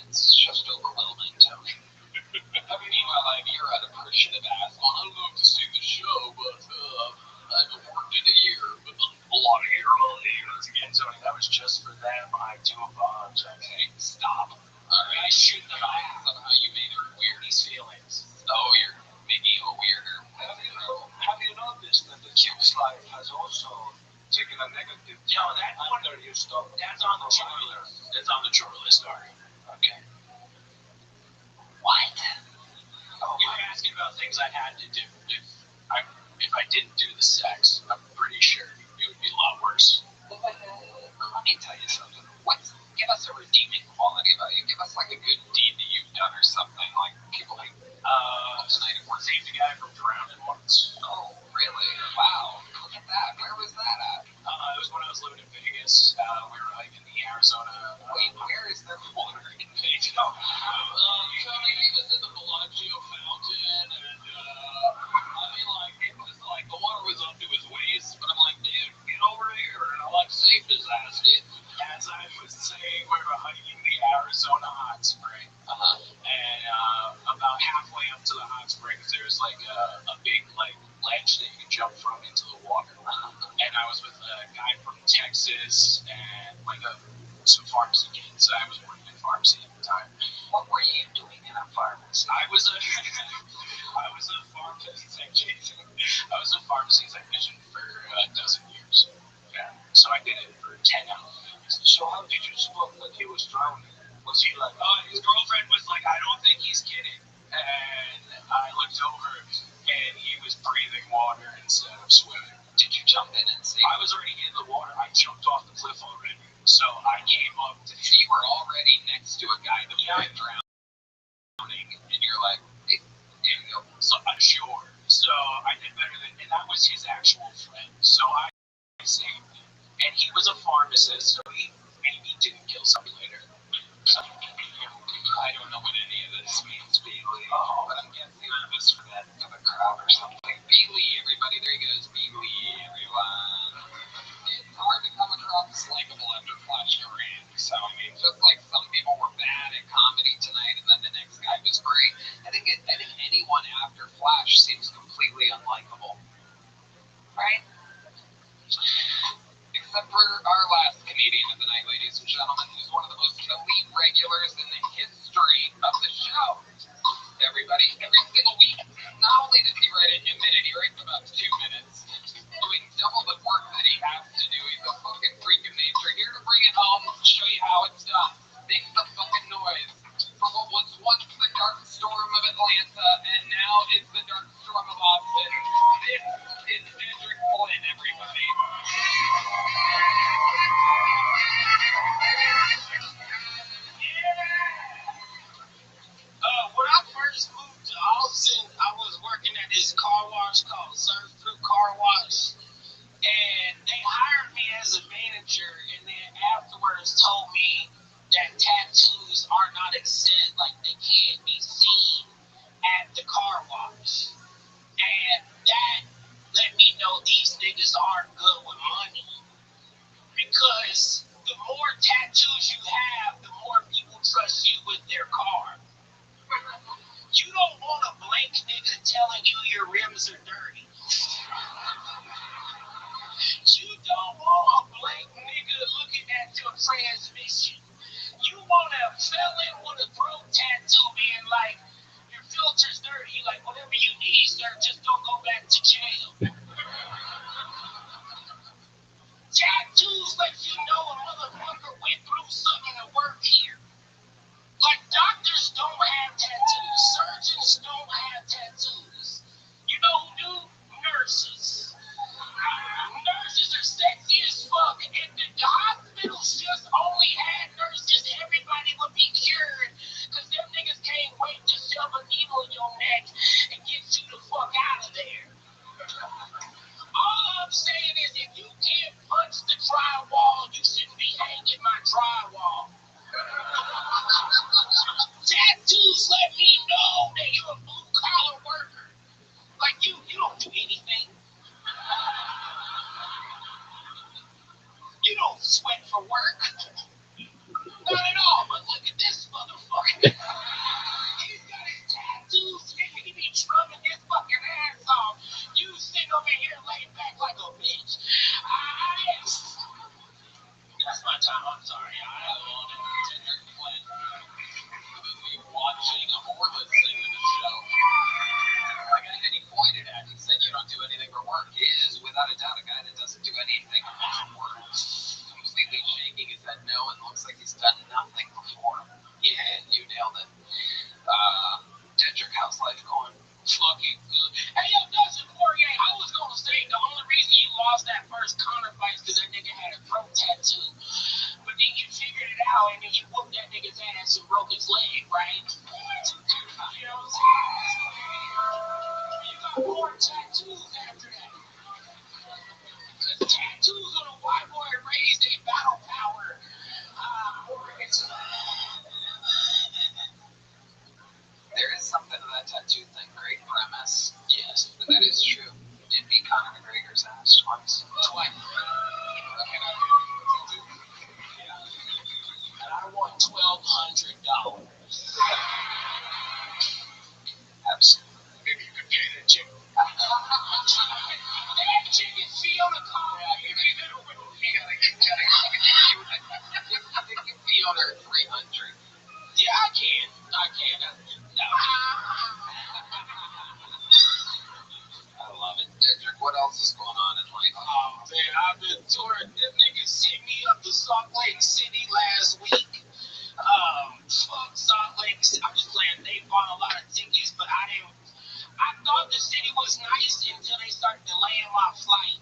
It's just overwhelming, Tony. Meanwhile, I have your unappreciative ass going, I'd love to see the show, but I haven't worked in a year. But a lot of years again, Tony. That was just for them. I do apologize. Okay, stop. All I shouldn't have asked. Somehow you made it weird. These feelings. Oh, you're making it weirder. Have you noticed that the chick's life has also taken a negative turn after you stopped? That's on the chore list. That's on the chore list, Ari. Okay. What? Oh, You were asking about things I had to do. If I didn't do the sex, I'm pretty sure it would be a lot worse. Let me tell you something. Give us a redeeming quality about you. Give us like a good deed that you've done or something. Like people like tonight if we're saved a guy from drowning once. Oh, really? Wow. Look at that. Where was that at? It was when I was living in Vegas. We were like in the Arizona. Wait, where is there water in Vegas? No. Tony, he was in the Bellagio fountain, and I mean, like, it was like the water was up to his waist, but I'm like, dude, get over here, and I like saved his ass, dude. As I was saying, we were hiking the Arizona hot spring, and about halfway up to the hot springs, there's like a big like ledge that you can jump from into the water. And I was with a guy from Texas and like some pharmacy kids. I was working in pharmacy at the time. What were you doing in a pharmacy? I was a pharmacy technician. I was a pharmacy technician for a dozen years. Yeah. So I did it for 10 hours. So how did you spot that he was drowning? Was he like, His girlfriend was like, I don't think he's kidding. And I looked over and he was breathing water instead of swimming. Did you jump in and see? I was already in the water. I jumped off the cliff already. So I came up to him. So you were already next to a guy that was drowning. And you're like, hey, here you go. So I'm sure. So I did better than, and that was his actual friend. So I saved him. And he was a pharmacist, so he maybe didn't kill somebody later. So, I don't know what any of this means, Beely. Oh, but I'm guessing this for that for the crowd or something. Beely, everybody, there he goes. Beely, everyone. It's hard to come across as likable after Flash Korean. So, I mean, just like some people were bad at comedy tonight, and then the next guy was great. I think anyone after Flash seems completely unlikable, right? Except for our last comedian of the night, ladies and gentlemen, who's one of the most elite regulars in the history of the show. Everybody, every single week, not only does he write a new minute, he writes about 2 minutes, doing double the work that he has to do. He's a fucking freak of nature. Here to bring it home and show you how it's done. Make some fucking noise for what was once the dark storm of Atlanta, and now it's the dark storm of Austin. This is Cedric Flynn, everybody. when I first moved to Austin, I was working at this car wash called Surf Through Car Wash. And they hired me as a manager, and then afterwards told me that tattoos are not exempt, like they can't be seen at the car wash. And that let me know these niggas aren't good with money. Because the more tattoos you have, the more people trust you with their car. You don't want a blank nigga telling you your rims are dirty. You don't want a blank nigga looking at your transmission. You want a felon with a throat tattoo being like, your filter's dirty, like whatever you need, sir, just don't go back to jail. Tattoos let you know a motherfucker went through something to work here. Like doctors don't have tattoos, surgeons don't have tattoos. You know who do? Nurses. Nurses are sexy as fuck. If the hospitals just only had nurses, everybody would be cured. Because them niggas can't wait to shove a needle in your neck and get you the fuck out of there. All I'm saying is if you can't punch the drywall, you shouldn't be hanging my drywall. Tattoos let me know that you're a blue-collar worker. Like you don't do anything. You don't sweat for work. Not at all, but look at this motherfucker. He's got his tattoos, nigga. He be drumming his fucking ass off. You sitting over here laid back like a bitch. That's my time. I'm sorry. I wanted Cedric Flynn. Lord, them niggas sent me up to Salt Lake City last week. Fuck Salt Lake City. I'm just playing. They bought a lot of tickets, but I thought the city was nice until they started delaying my flight.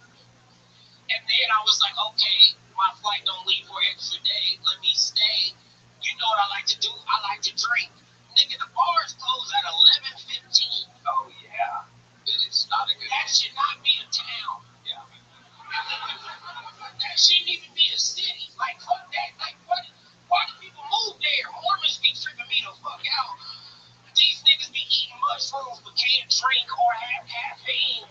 And then I was like, okay, my flight don't leave for an extra day. Let me stay. You know what I like to do? I like to drink. Nigga, the bars close at 11:15. Oh, yeah. It is not a good That should not be a town. Yeah. That shouldn't even be a city. Like, fuck that. Like, what? Why do people move there? Mormons be tripping me the fuck out. These niggas be eating mushrooms but can't drink or have caffeine.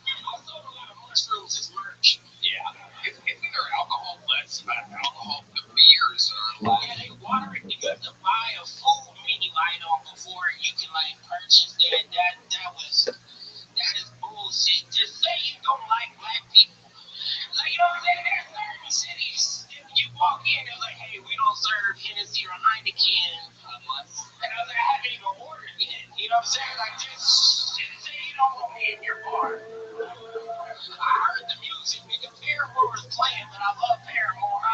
I sold a lot of mushrooms as merch. Yeah. If they're alcohol less about alcohol, the beers are less. Yeah, they water it. You have to buy a food menu item before you can like purchase that. That is bullshit. Just say you don't like black people. Like, you know what I'm saying? There's certain cities you walk in, they're like, hey, we don't serve Hennessy or Heineken unless, and I was like, I haven't even ordered yet. You know what I'm saying? Like, just say you don't want me in your bar. I heard the music, nigga. Paramore was playing, but I love Paramore.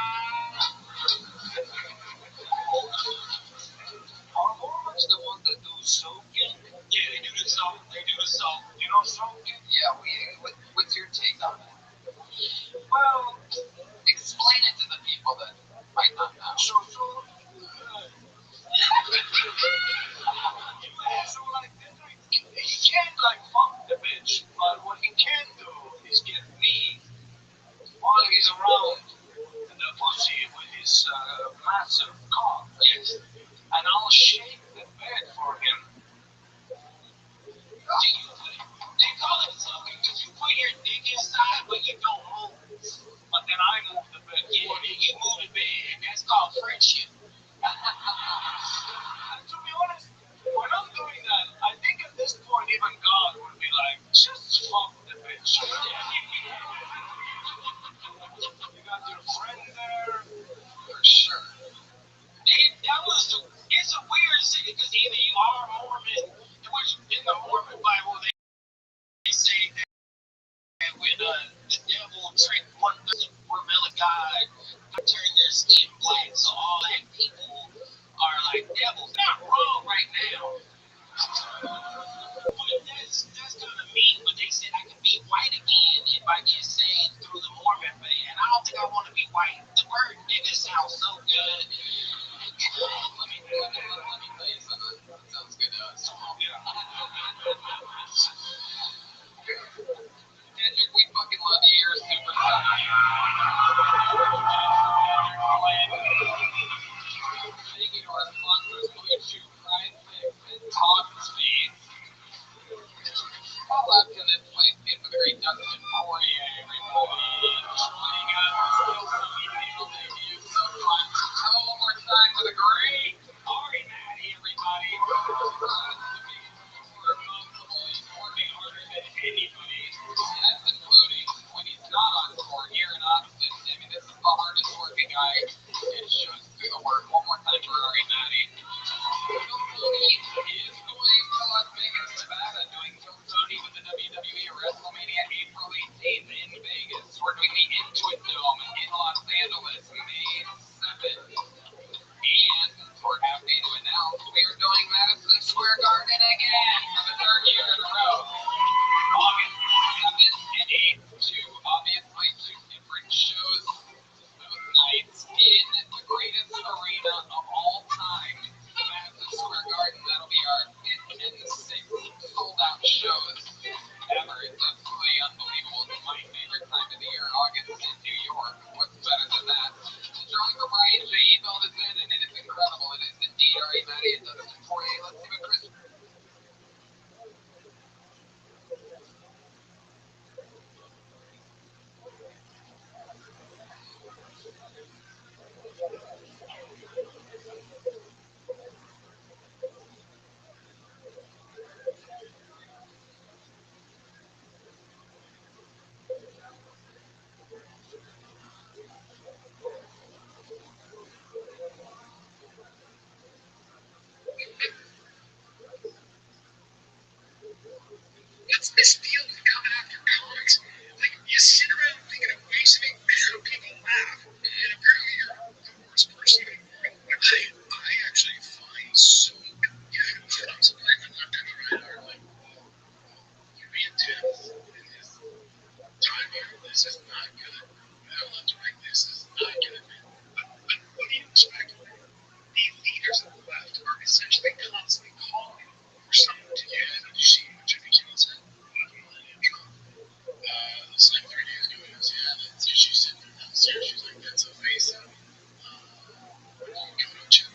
Are Mormons the ones that do soaking? Yeah, they do the soap. You know soaking? Yeah, what's your take on it? Well, Explain it to the people that might not know. so, he can't like fuck the bitch, but what he can do is get me while he's around the pussy with his massive cock. Yes. And I'll shake the bed for him. They call it sucking because you put your dick inside but you don't move. But then I move the bed. Yeah, then you move the bed, and that's called friendship. To be honest, when I'm doing that, I think at this point even God would be like, just fuck the bitch. You got your friend there. For sure. It's a weird city because either you are Mormon, which in the Mormon Bible they say that when this is not good. I love to write this is not good. But what do you expect? The leaders of the left are essentially constantly calling for someone to use. Did you see what Jimmy Kimmel said about Melania Trump? It's like 3 days ago. He goes, yeah, that's she's sitting there downstairs. She's like, that's a face of Kono Chip.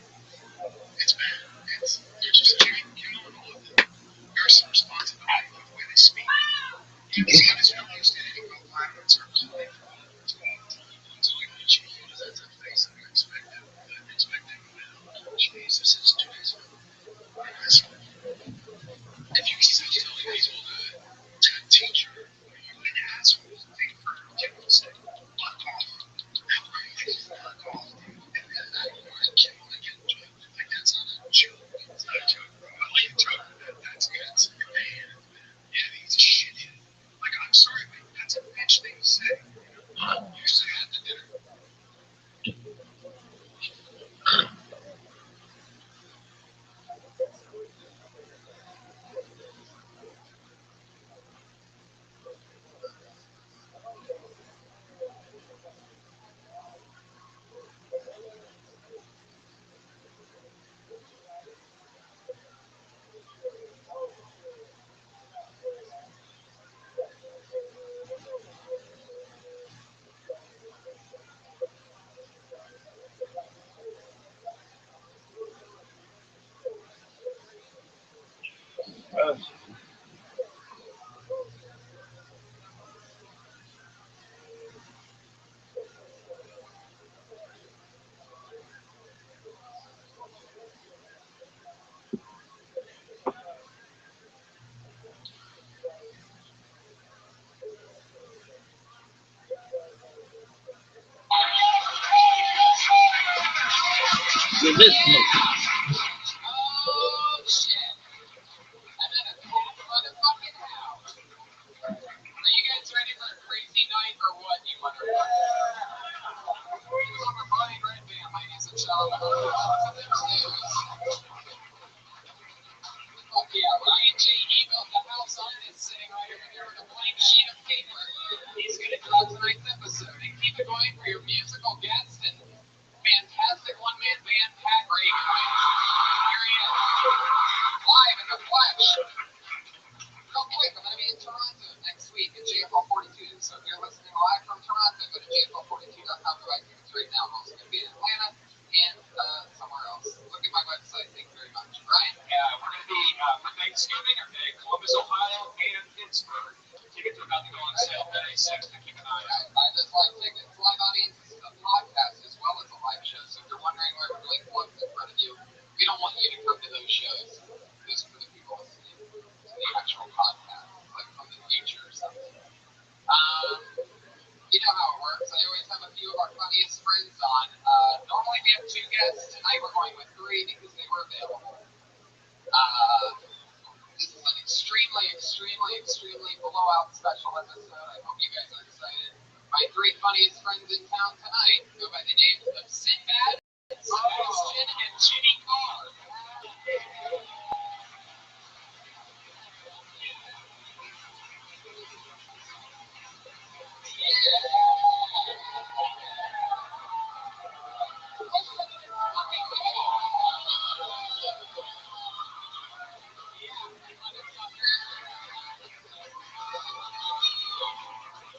It's bad. They're just Jimmy Kimmel and all of them. There's some responsibility for the way they speak. You guys don't understand anything about violence or calling for violence. So like what you feel is that's a face of expected. Jesus, it's 2 days ago. If you keep telling people to teacher, you're an asshole. Think for Kimmel say, fuck off. Fuck off. And then I don't know, Kimmel again, like that's not a joke. It's not a joke, bro. I like a joke. That's good. It's like, man, yeah, he's a shithead. Like, I'm sorry, but that's a bitch thing to say. You say at the dinner. You're listening. Oh, shit. I'm at a packed motherfucking house. Are you guys ready for a crazy night or what, you motherfuckers? Remember Brian Redband, ladies and gentlemen. Welcome to the news. Oh, yeah, Ryan J. Eagle, the house on is sitting right over there with a blank sheet of paper. He's going to draw tonight's episode and keep it going for your musical guest and fantastic one-man band, Pat Reagan. Here he is, live in the flesh. Real quick, I'm going to be in Toronto next week at JFL 42. So if you're listening live from Toronto, go to JFL42.com to buy tickets right now. I'm also going to be in Atlanta and somewhere else. Look at my website. Thank you very much. Ryan? Yeah, we're going to be for Thanksgiving in Columbus, Ohio, and Pittsburgh. Tickets are about to go on sale May 6th, to keep an eye out. Buy those live tickets. Live audience is a podcast as well as a live show. So if you're wondering where the link was in front of you, we don't want you to come to those shows. Those are for the people listening to the actual podcast, like from the future or something. You know how it works. I always have a few of our funniest friends on. Normally we have 2 guests. Tonight we're going with 3 because they were available. This is an extremely blowout special episode. I hope you guys are excited. My 3 funniest friends in town tonight go by the names of Sinbad, Sebastian, and Jimmy Carr.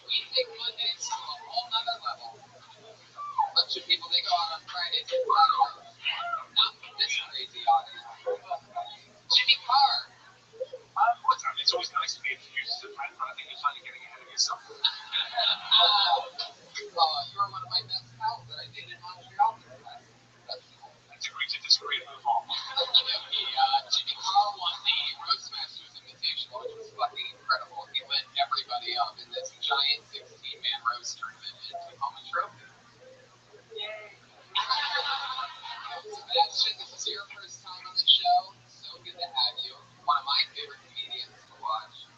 We take Mondays to a whole nother level. A bunch of people, they go out on Fridays and Fridays. Not with this crazy audience. Jimmy Carr. What's up? It's always nice to be introduced to a friend, but I think you're kind of getting ahead of yourself. You were one of my best pals that I dated in Montreal for the last festival. That's agree to disagree to move on. Jimmy Carr won the Roastmasters Invitational, which was fucking incredible. He lit everybody up in this giant 16-man roast tournament and took home a trophy. Sebastian, this is your first time on the show. So good to have you. One of my favorite comedians to watch. And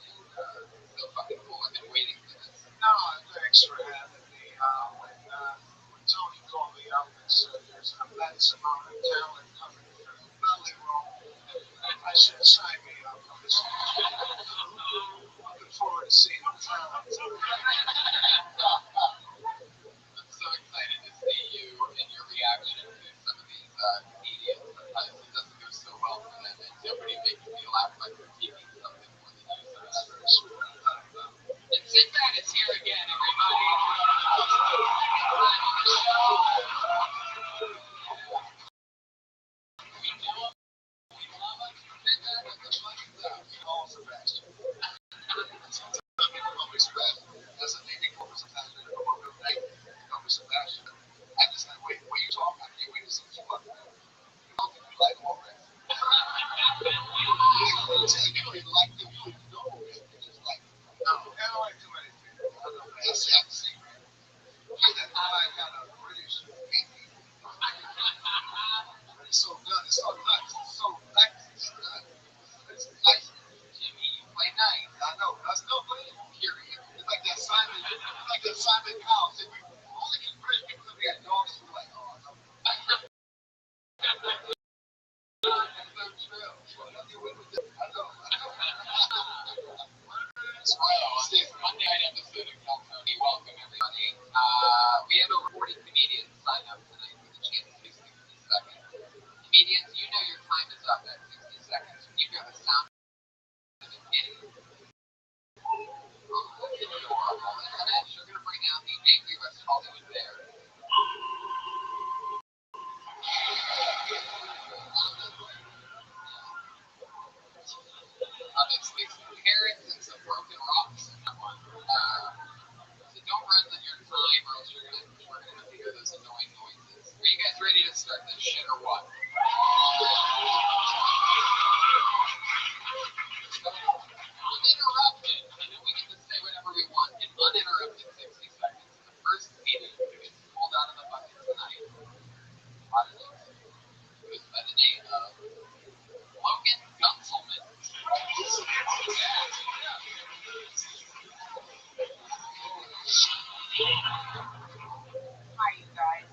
so fucking cool. I've been waiting for this. No, thanks for having me. When Tony called me up and said there's an immense amount of talent coming through the belly roll, I said, sign me up. I'm looking forward to seeing the talent. Hi, you guys.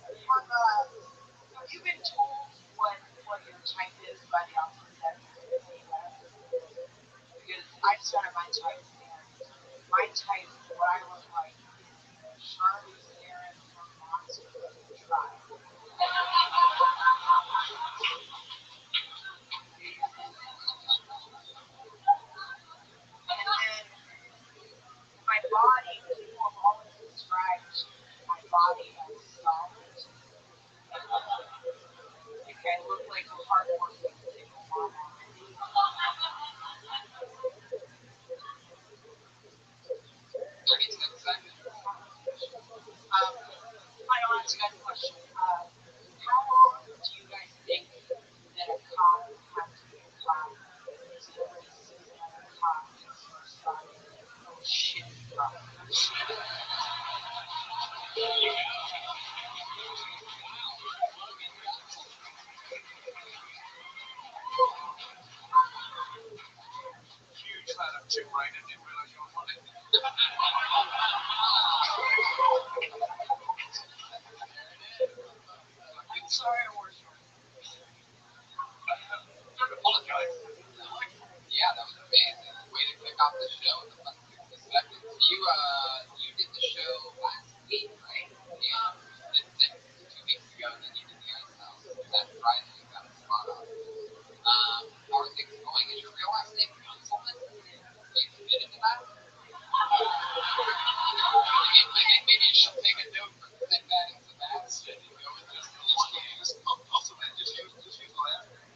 Have you been told what your type is by the opposite sex? Because I started my type, and my type, what I look like, is Charlie Theron from Monster Tribe. And then my body, people have always described my body as solid. Like I look like a hardworking single mom already. 36 seconds. I want to ask you guys a question. How long do you guys think that a cop has to be a cop if somebody sees another cop and starts talking? Oh shit, bro. Huge fan of Tim Raine. I didn't realize you were on it. I'm sorry I was short. Don't apologize. Yeah, that was amazing. Way to kick off the show in the first 60 seconds. You did the show last week, right? Yeah. You did 6 2 weeks ago, and then you did the Ice House. That Friday, you got a spot on. How are things going? Is your real last name Gunselman? Are you committed to that? Maybe you should take a note from Sinbad and Sebastian and go with just Also, man, just use my last name.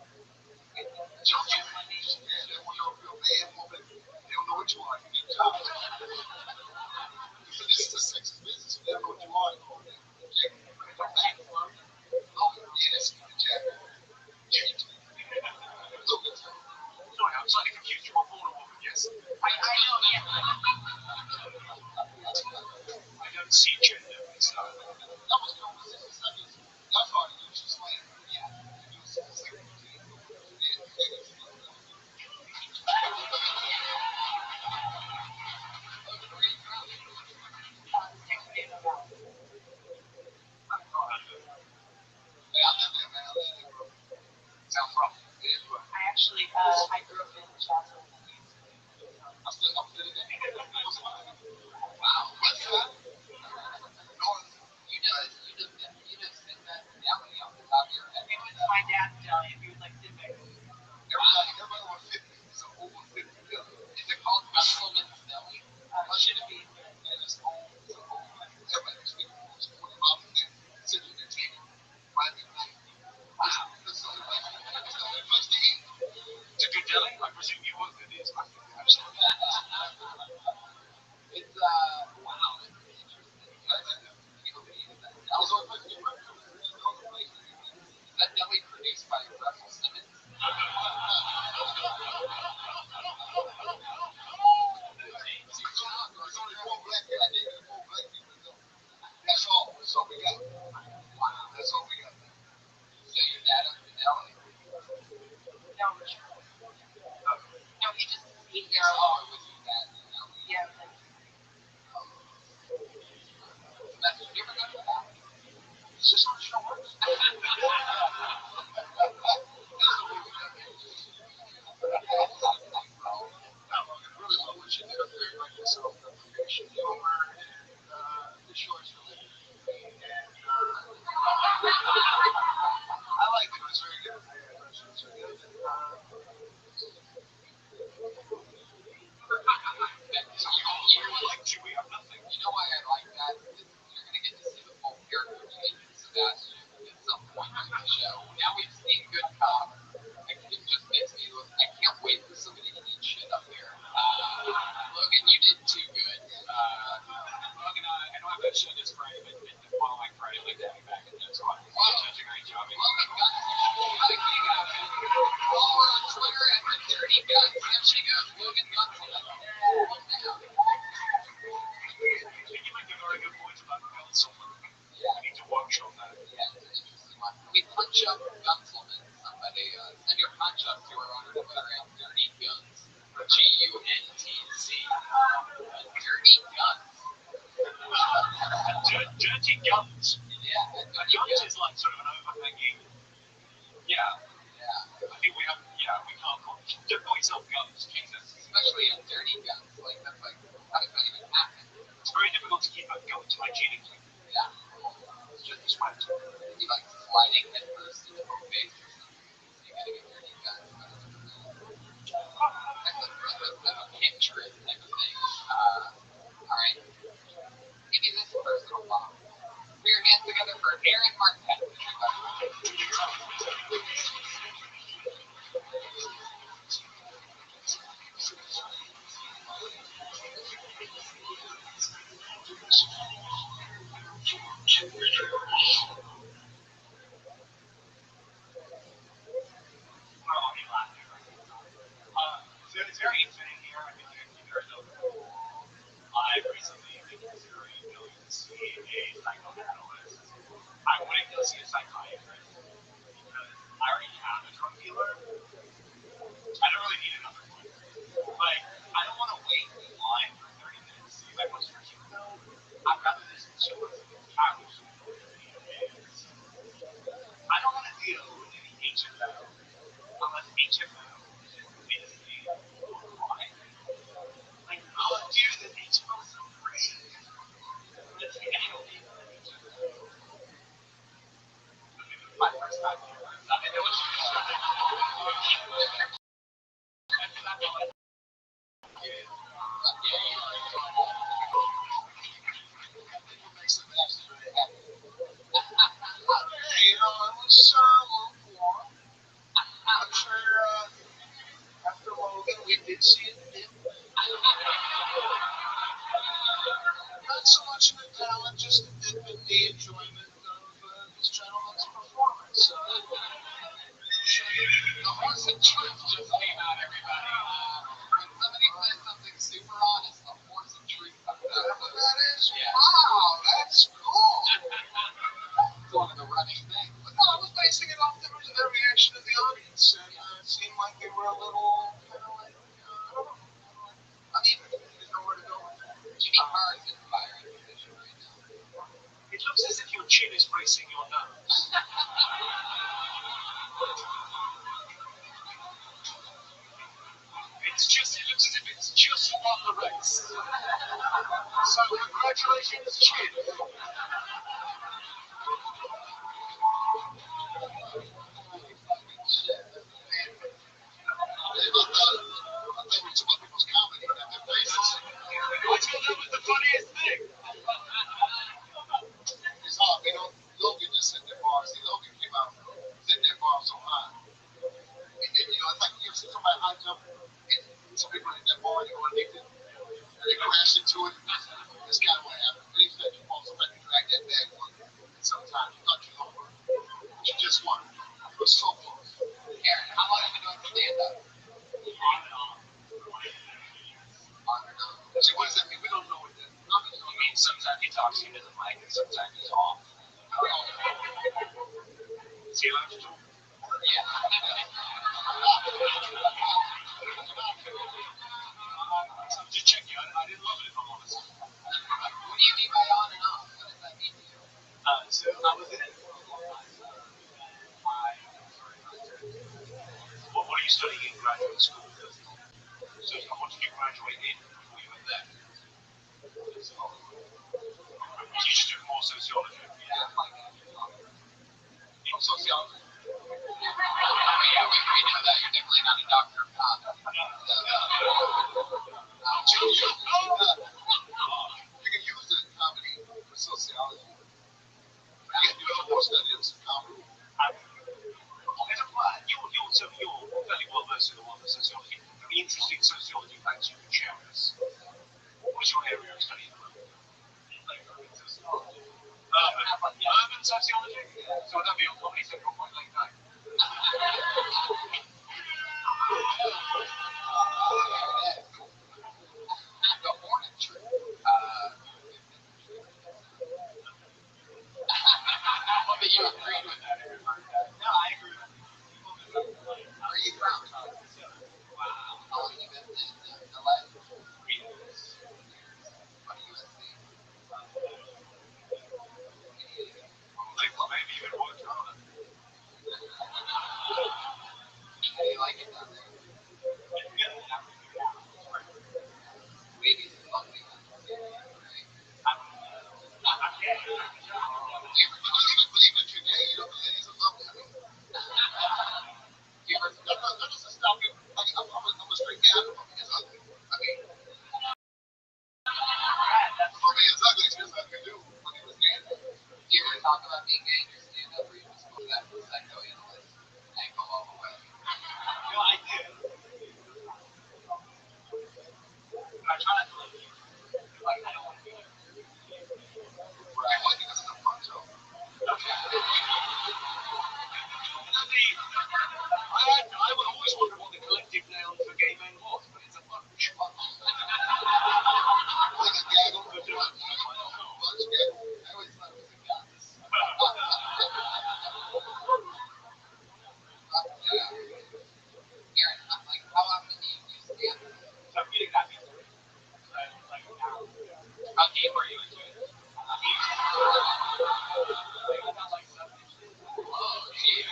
Don't use my name. Yeah, they want your real man, woman. They don't know what you are. You need to. This is a sexist business. They don't know what you are. Jack, don't back. Oh, yeah, that's Jack. Sorry, I'm slightly confused. You were born a woman, yes? I know, yeah. I don't see gender. So. That was no 60 seconds. That's all you just like, yeah. You do 60 seconds. Sounds rough. I actually, I grew up in Chatsworth. I'm still in it. Wow, what's that? North. you just said that reality off the top of your head. It was my dad's deli. He was like, sit back. Everybody over 50. It's an over 50 building. Is it called Gunselman's Deli? Should it be? And it's old. It's an old one. Everybody just speaks for 40 miles a day. Sit at the table. Right at night. Wow. That's the only place to eat. It's a good deli. I presume you work at it. Absolutely. It's, wow, that's interesting. People can eat that. That was the only place to eat. That's the only place to eat. Is that deli produced by Russell Simmons? There's only 4 black people. I think there's 4 black people in there. That's all. That's all we got. Wow. That's all we got. So your dad owns the deli? No, Richard. No, he just, he Yeah, oh, it was your dad's deli. yeah. Sebastian, you ever go to that? It's just how the show works. Really love what you did up there. Like the self-deprecation, humor, and the short story. And I liked it. It was very good. Yeah, it was very good. You like to. We have nothing. You know why I like that? Is you're going to get to see the full character change in Sebastian at some point in the show. Now we've seen Good Cop. It just makes me look. I can't wait for somebody to eat shit up here. Logan, you did too good. Logan, I don't have that show this Friday, but the following Friday, I'd like to have you back. And that's why you're such a great job. Logan Gunselman. Follow her on Twitter at the Dirty Guns. There she goes, Logan Gunselman. You make a very good point about Gunselman. Yeah. We need to workshop that. Yeah, it's an interesting one. Can we punch up Gunselman? Somebody send your punch up to her on her Twitter at Dirty Guns. Guntz. Dirty Guns. Dirty guns. Yeah, And guns is like sort of an overhanging. Yeah. I think we have. Yeah, we can't call. Don't call yourself guns, Jesus. especially in dirty guns. Like, that's like, how does that even happen? It's very difficult to keep a goat hygienically. Yeah. It's just sweat. You like sliding headfirst into her face or something. So you gotta get dirty guns. That's a picture type of thing. Alright. Give me this personal bomb. Put your hands together for Aaron Marquette. So it's very interesting here. I think there's no. I've recently been considering going to see a psychoanalyst. I wouldn't go see a psychiatrist because I already have a drug dealer. I don't really need another one. Like, I don't want to wait in line for 30 minutes to see my prescription filled. I'd rather just chill on the couch. I don't want to deal with any HFO unless HFO is a crime. Like, oh, dude, this HFO is so great. Let's get a healthy HFO. My first time here, I didn't know what you After Logan, we did see it dip. Not so much in the talent, just a dip in the enjoyment of this gentleman's performance. The horse and truth just came out, everybody. When somebody says something super honest, the horse and truth comes out. Whatever that is, Yeah. wow, that's cool. It's one of the running things. But no, I was basing it off the reaction of the audience, and it seemed like they were a little kind of like, I don't know. I mean, there's nowhere to go with that. Jimmy Carr is in firing position right now. It looks as if your chin is bracing your nose. It looks as if it's just won the race. So congratulations, Chin. That was the funniest thing. It's hard. Logan just set their bar. See, Logan came out, set their bar so high. And then, it's like you see somebody high jump, and some people hit that bar and they go addicted. And they crash into it. That's kind of what happened. They said you fall, somebody drag that bag for you. And sometimes you thought you was over. But you just won. It was so close. Aaron, how long have you been doing stand-up? On and on. On and on. See, what does that mean? We don't know what that means. It means sometimes he talks into the mic and sometimes he's off. Is he allowed to talk? Yeah. I'm just checking. I didn't love it if I'm honest. What do you mean by on and off? What does that mean to you? So I was in it for a long time. What are you studying in graduate school? So what did you graduate in before you went there? You just do more sociology. Yeah, In sociology. yeah, we know that. You're definitely not a doctor of comedy. You can use the comedy for sociology. You can do a whole study of some comedy. You're fairly well versed in the world of sociology. The interesting sociology facts you can share with us. What is your area of study? Urban sociology. Urban sociology? So would that be on Comedy Central quite late night? The Hornet Tree. Well, but you agreed with that, Aaron. No, I agree. Where are you from? Wow. How long have you been in LA? 3 years. What do you USC? talk about being gay in your stand-up, or you just go that psycho analyst angle all the way? No, I did. I try not to like you. Like, I don't want to be like, Right, because it's a fun show. I would always wonder what the collective noun for gay men was, but it's a bunch. Like a gaggle of fun. Bunch gaggle. I always thought it was a gas. Yeah. Aaron, like, how often do you stand-up? So I'm getting that into it. Like now. How deep are you into it? Like, I got like 7 inches. Oh, geez.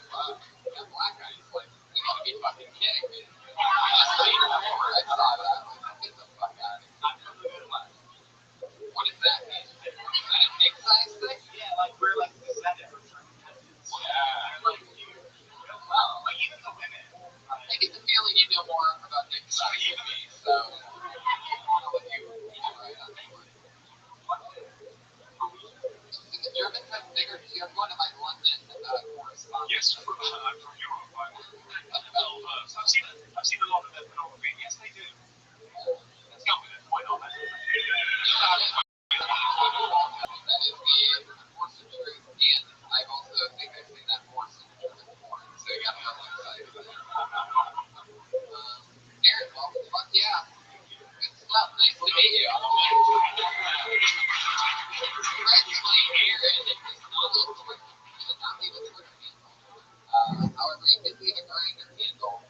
Fuck. That black guy is like, you gotta be fucking kidding me. I saw that. Like, get the fuck out of here. I'm from the Midwest. What does that mean? Is that a dick size thing? Yeah, like we're like descended from German peasants. Yeah. Like you. Well, like even the women. I get the feeling you know more about dick size than me, so I'll let you right on that one. Do the Germans have bigger? Do you have one of my London correspondents? Yes, I'm from Europe. I've seen a lot of their pornography. Yes, they do. Let's go with it. Why not? That is the unfortunate truth, and I also think I've seen that more in German porn, so you got me on one side. Aaron, well, fuck yeah. Good stuff. Nice to meet you. Surprisingly, Aaron is not a Twitter. He did not leave a Twitter handle. However, he did leave a Grindr handle.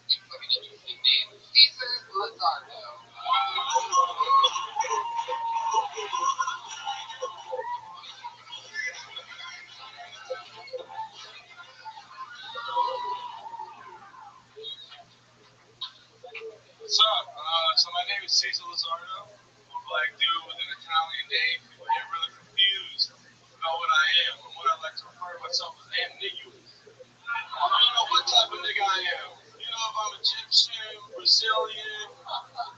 Including an interesting name, Caesar Lizardo. What's up? So my name is Cesar Lizardo. I'm a black dude with an Italian name. People get really confused about what I am and what I like to refer to myself as ambiguous. I don't know what type of nigga I am. You know, if I'm Egyptian, Brazilian,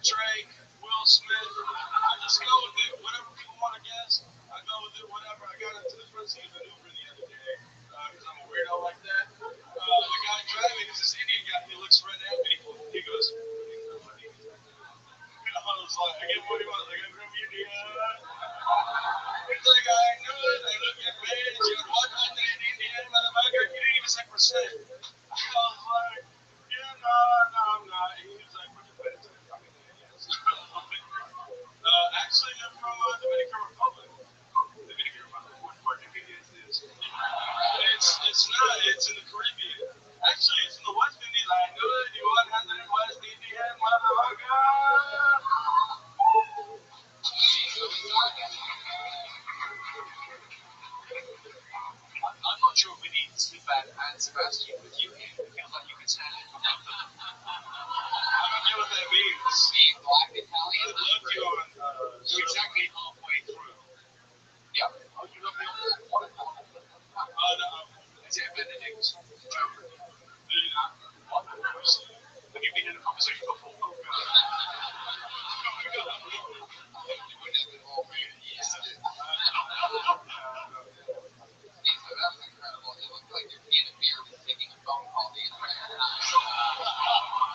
Drake, Will Smith, I just go with it. Whatever people want to guess, I go with it. Whatever. I got into the first scene of an Uber the other day because I'm a weirdo like that. The guy driving is this Indian guy. He looks right at me. He goes, I was like, I get what he wants. Like, I'm from India. He's like, I knew it. I looked at me. You're what? I'm an Indian motherfucker. You didn't even say percent. I was like, yeah, no, I'm not. He was like, we're just better to the fucking Indians. Actually, I'm from Dominican Republic. Dominican Republic. What part of India is this? It's not. It's in the Caribbean. Actually, it's in the West Indies. I knew it. You 100 West Indian motherfucker. I'm not sure if we need Sleepbag and Sebastian with you here. It feels like you can stand it from both of them. I don't know what that means. Being black Italian. I love you on. You're exactly halfway through. Yep. Oh, you love me on the water? No. Is it a Benedict? What? Have you been in a conversation before? Oh, God. So that's incredible. It looked like your can of beer was taking a phone call the entire time.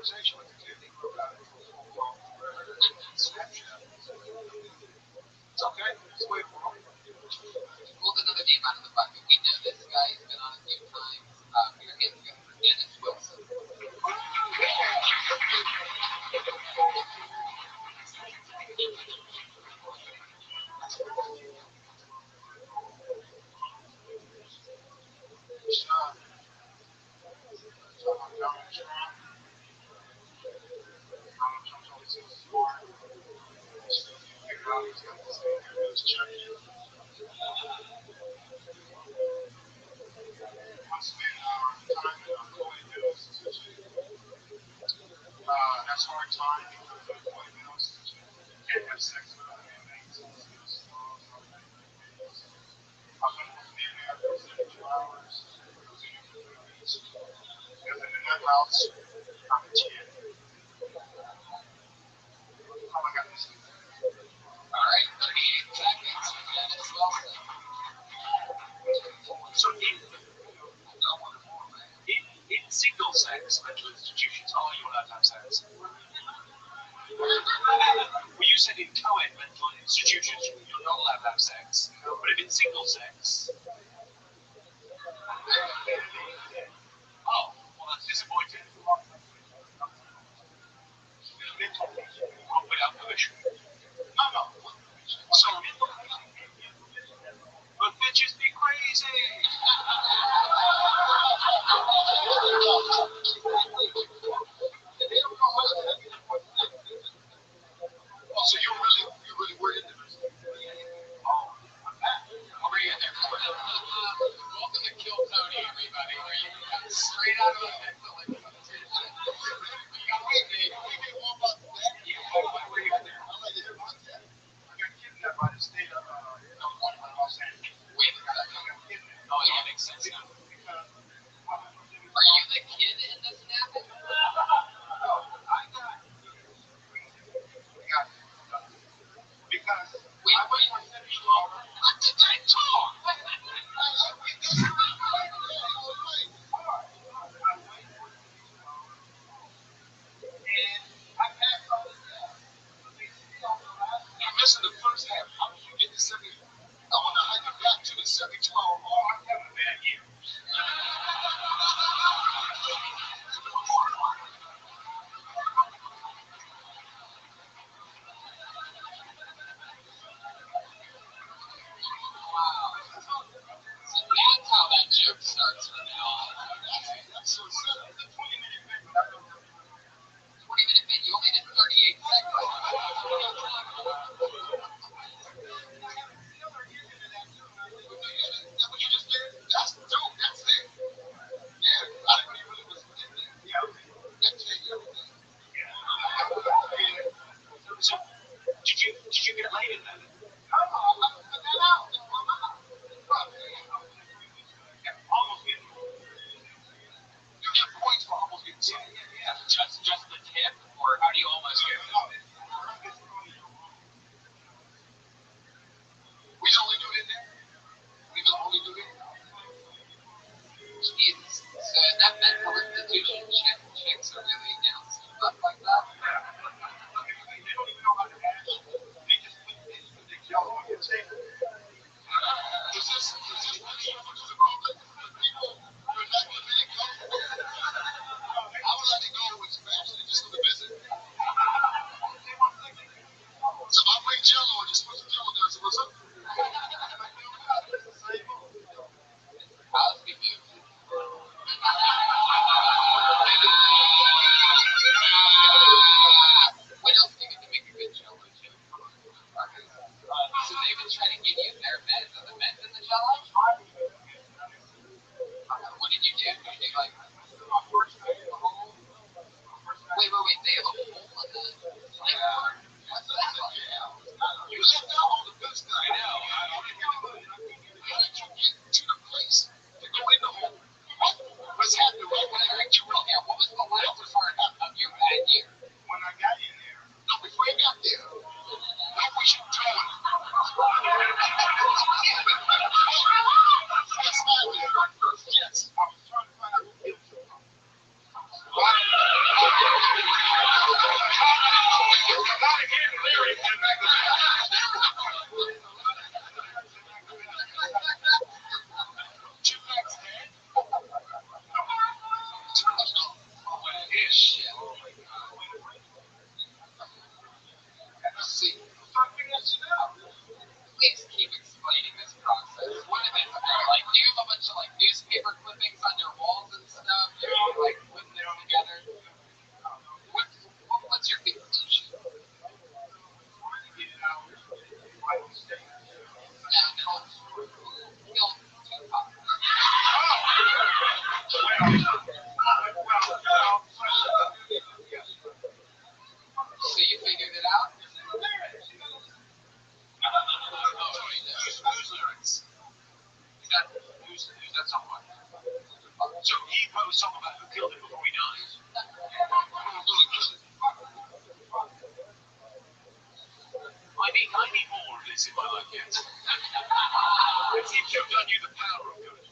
conversation with the kid. He grew out into a full-blown Snapchat. It's okay. It's way for him. Pulled another name out of the bucket. We know this guy. He's been on a few times. Your hands go for Dennis Wilson. That's hard time because of what you know, can't have sex with other inmates. I'm gonna be in there for 72 hours. And then in that house, I'm a 10. How I got this? All right, 38 seconds for Dennis Wilson. So in single sex mental institutions, are you allowed to have sex? Well, you said in co-ed mental institutions, you're not allowed to have sex. But if it's single sex... Oh, well, that's disappointing. Without permission. No. So, but bitches be crazy. Oh, so you really were into this? Oh, what were you in there for? Welcome to Kill Tony, everybody. Where you come straight out of a mental institution. What were you in there? I got kidnapped by the state of Los Angeles. Wait a second. Oh, yeah, that makes sense now. Are you the kid in this snapping? Because Wait. Let the guy talk. you're missing the first half. How did you get to 70? I wonder how you got to the 72 hour mark. Oh, I'm having a bad year. Wow. So that's how that joke starts from now on. So it's a 20-minute bit, but I don't know. 20-minute bit, you only did 38 seconds. So, did you get laid in that? Yeah. Just the tip, or how do you almost get it? about who killed him before he died. I need more of this in my life, yes. It seems to have done you the power of good.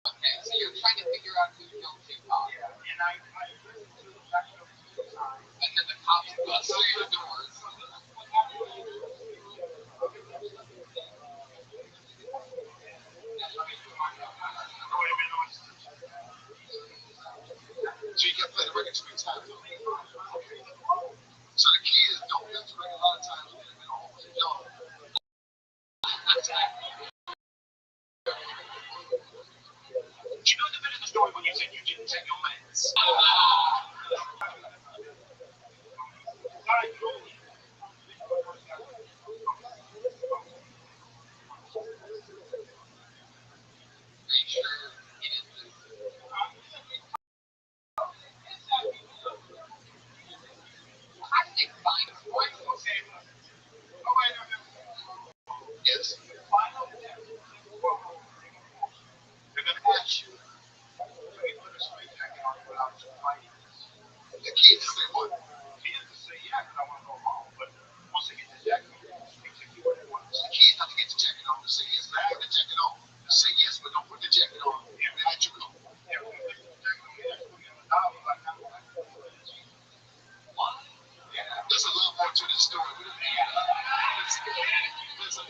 Okay, so you're trying to figure out who killed Tupac. Yeah, and I listened to the lecture a few times. And then the cops bust through your doors. So you kept playing the record 3 times. So the key is don't play the record a lot of times. Do you know the bit of the story when you said you didn't take your meds? Are you sure he didn't just... I think fine is fine. Yes. They're going to ask you. The key is to say what? He has to say, yeah, because I want to go home. But once they get the jacket, The key is not to get the jacket on. To say yes, not put the jacket on. Say yes, but don't put the jacket on. And let you go. There's a lot more to this story. There's a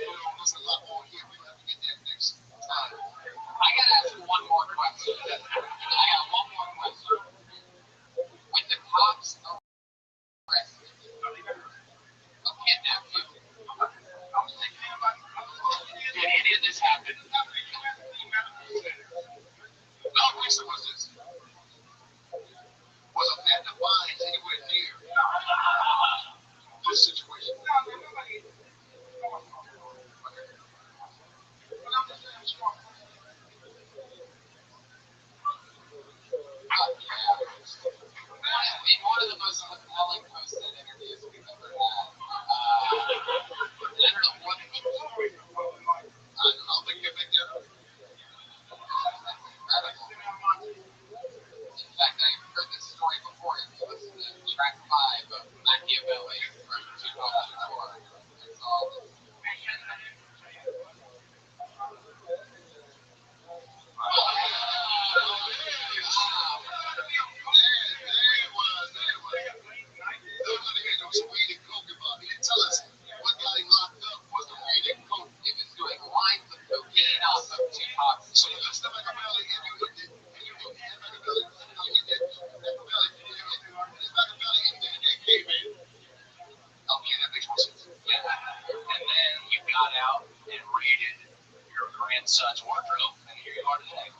lot more here. We're going to have to get that next time. I gotta ask you one more question. When the cops arrested you, kidnapped you, did any of this happen? How recent was this? Was Amanda Bynes anywhere near this situation? In one of the most compelling posted interviews we've ever had, I don't know what it was. I don't think you make that up. That's incredible. In fact, I heard this story before. If you listen to track 5 of Machiavelli from 2004, it's all this. Tell us what got him locked up was the weed and coke. He was doing lines of cocaine off of Tupac's. So you listen to Machiavelli and you hit it. And you hit Machiavelli. Machiavelli and then they came in. Okay, that makes more sense. Yeah. And then you got out and raided your grandson's wardrobe, and here you are today.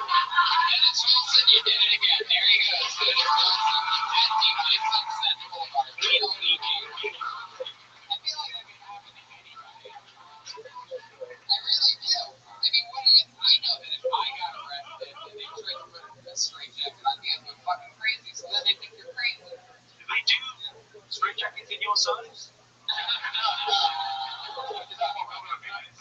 Dennis Wilson, you did it again. There he goes. Dennis Wilson at DJ Sunset Boulevard. We don't need you. I feel like that could happen to anybody. I really do. I mean, I know that if I got arrested and they tried to put a straight jacket on me, I'd go fucking crazy, so then they think you're crazy. Do they do straight jackets in your size?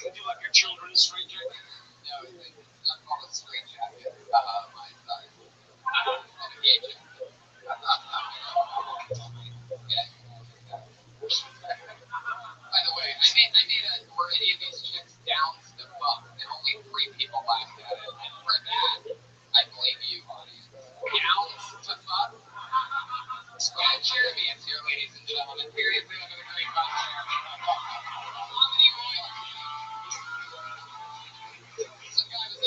They do like your children's straight jacket? No, it's not called a straight jacket. My size. It's called a gay jacket. Okay? By the way, I made a were any of these chicks downs to fuck, and only 3 people laughed at it, and for that, I blame you, audience. Downs to fuck? Scratch your hands here, ladies and gentlemen. Seriously, look at the great concert. How many royalties? Some guy was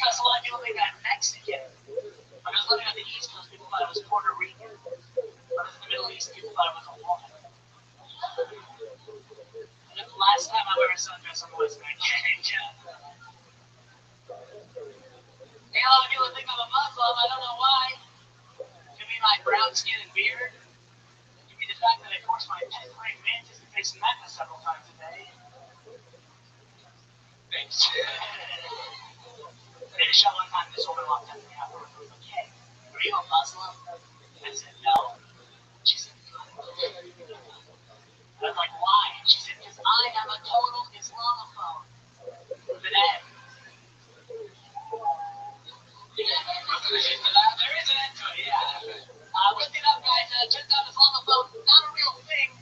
Coast, a lot of people think I'm Mexican. When I was living on the East Coast, people thought I was Puerto Rican. When I was in the Middle East, people thought I was a woman. And the last time I wear a sundress on the West Bank. Yeah. A lot of people think I'm a Muslim. I don't know why. Could be my brown skin and beard. Could be the fact that I force my pet praying mantis to take some necklace several times a day. Thanks. Maybe shot one time this woman walked up to me afterwards and was like, "Hey, are you a Muslim?" I said, "No." She said, "Good." I was like, "Why?" She said, "Because I am a total Islamophobe." With an N. There is an end to it, yeah. Look it up, guys. Turns out Islamophobe is not a real thing.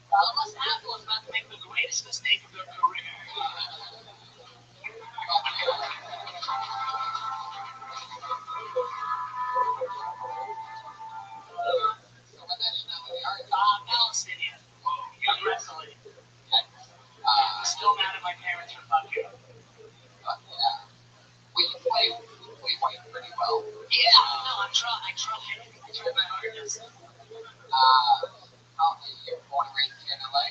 Unless Apple is about to make the greatest mistake of their career. Palestinian. Young wrestling. Still mad at my parents for fucking. Yeah. We play white pretty well. Yeah, no, I try my hardest. You're born and raised here in LA?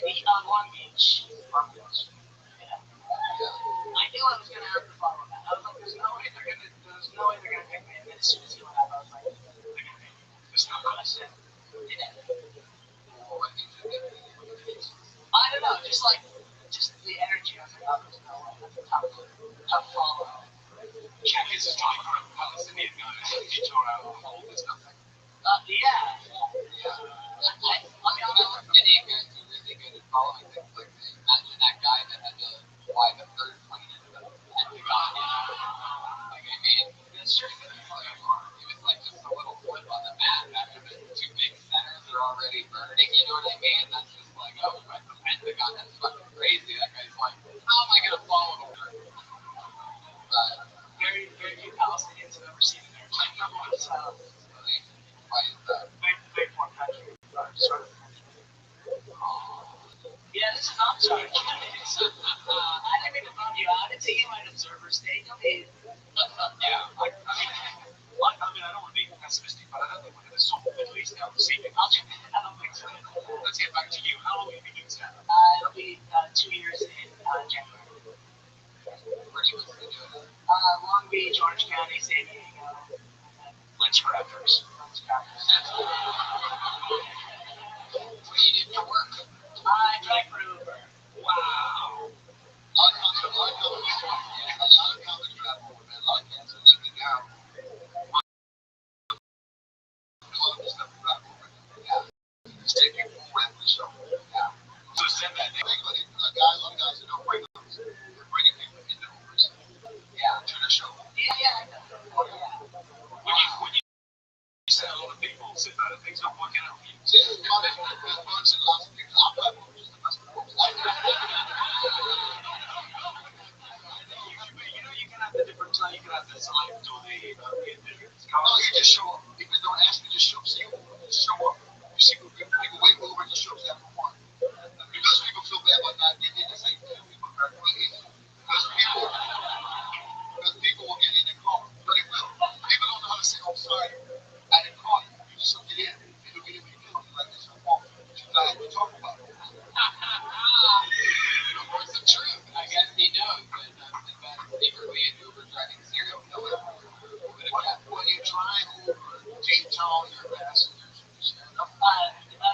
Long Beach. Long Beach. Yeah. I knew I was gonna have to follow that. I was like, there's no way they're gonna pick me. And then as soon as he went up, I was like, they're gonna pick me. There's no question. Yeah. What did you think? I don't know, just the energy. I was like, oh, there's no way. That's a tough follow. Jack is just talking about Palestinian guys. He tore out a hole. There's nothing. Yeah. I mean, Indian guys are really good at following things. Like, imagine that guy that had to fly the third plane into the Pentagon. Like, I mean, it's just like, it was like just a little flip on the map after the two big centers are already burning. You know what I mean? That's just like, oh, we went to the Pentagon. That's fucking crazy. That guy's like, how am I gonna follow the order? But Very, very few Palestinians have ever seen an airplane come on. So, why is that? very poor country. Yeah, this is I'm sorry. I didn't mean to bum you out. It's a UN observer state. Don't be. Yeah. I don't want to be pessimistic, but I don't think we're going to solve the Middle East now this evening. I don't think so. Let's get back to you. How long have you been doing stand-up? It'll be 2 years in January. Where do you want to do it? Long Beach, Orange County, San Diego. Lynch crafters. What do you do for work? I drive for Uber. Wow. A lot of comedy travel, man. A lot of cats are leaving now. A lot of stuff travel. Yeah. Just taking full rent the show. Yeah. So send that thing. A lot of guys who don't bring them. They're bringing people into Ubers. Yeah. To the show. Yeah, I know. When you say a lot of people, so that things not working out for you. See, there's bunch of lots of things. I'm not just the best of You can have the different time. You can have the select or the no, you just show up. People don't ask you to show up. See, just show up. You see, people wait over to show up after one. Because people feel bad about not getting in. They say, people are crazy. Because people will get in and call. But they will. People don't know how to say, oh, sorry, I didn't call you. You just don't get in. People get in when you feel like it's your fault. But you're glad we talk about it. It's the truth. I guess he knows that secretly in Uber driving serial killer. When you drive Uber, do you tell all your passengers you stand up?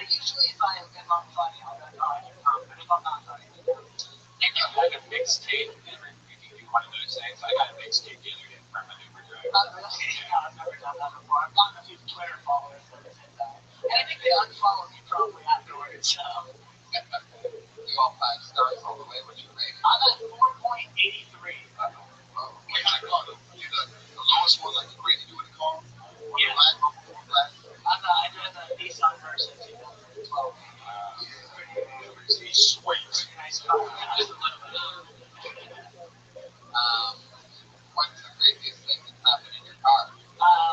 Usually if I'm funny, I'll go, oh, I can come. But if I'm not funny, I don't. And you like a mixtape. If you do one of those things, I got a mixtape the other day from an Uber driver. I've never done that before. I've gotten a few Twitter followers that have said that. And I think they unfollowed me probably afterwards, so. You all 5 stars all the way. What's your rating? I'm at 4.83. What kind of car? The lowest one, like the crazy you in the car? Yeah. Black? I drive a Nissan Versa 2012. He's sweet. Nice car. What's the craziest thing that's happened in your car?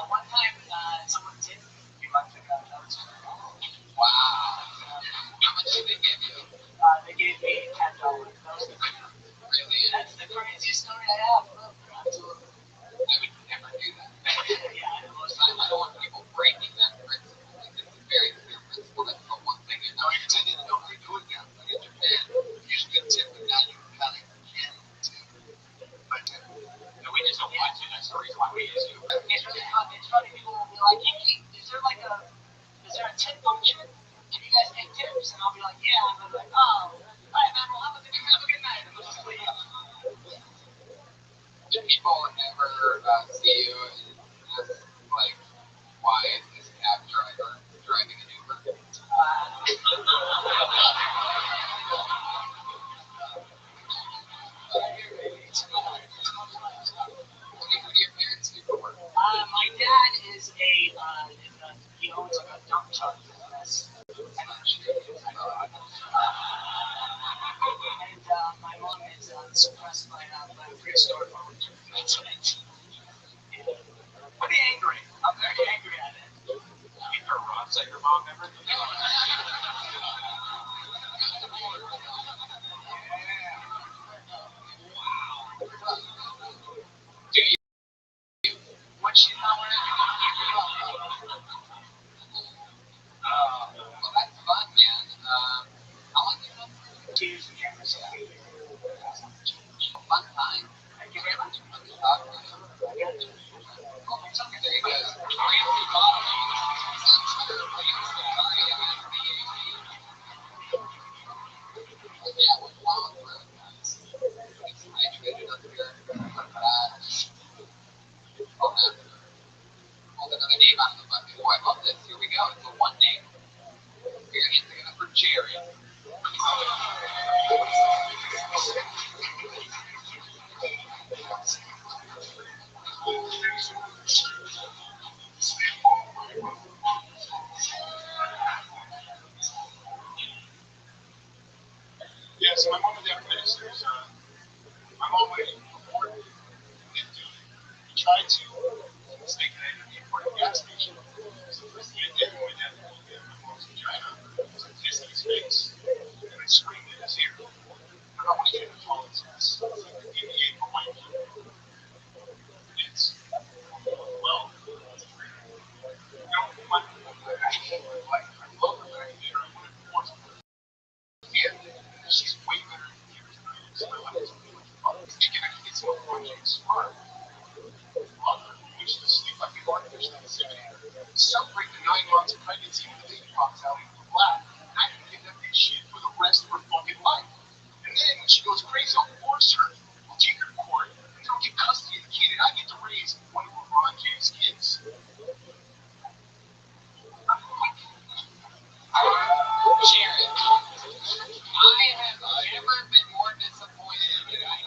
One time, someone tipped me a few months ago. That was Wow. How much did they give you? they gave me $10. That was the Really? That's the craziest story I have. Absolutely. I All right, man. Well, have a good night. I'm gonna sleep. Do people ever see you and ask, like, why is this cab driver driving an Uber? What do your parents do for work? My dad is he owns like a dump truck business. And my mom is suppressed by prehistoric phones. That's right. Pretty angry. I'm very angry at it. You heard Rob say your mom never did. Do you? What's she not wearing? Well, that's fun, man. How long have you been for? Tears and cameras. Fun time. Thank you very much. Let me talk to you. I got you. There you go. Crazy bottom. Yeah, we're plowing through it, guys. It's hydrated up here. Hold another name out of the bucket. Oh, I love this. Here we go. It's a one name. Here it is. Give it for Jerry. Yeah, so my mom and dad finished. My mom went before didn't do it. He tried to stay connected to the important gas station. So the first thing I did when my dad told me my mom's in China was I pissed in his face and I screamed in his ear. I don't want to hear the politics. It's like the DBA for white people. It's, well, my I love her, but I hate her. I want to divorce her. And she's way better than years than I am. So my life is thinking I can get some fucking smart. We should just sleep like we want to fish in the city. Celebrate the 9 months of pregnancy when the baby pops out in black. I can get that bitch shit for the rest of her fucking life. And then when she goes crazy, I'll divorce her. We'll take her to court. And then I'll get custody of the kid. And I get to raise one of LeBron James' kids. Jared, I have never been more disappointed in Jared.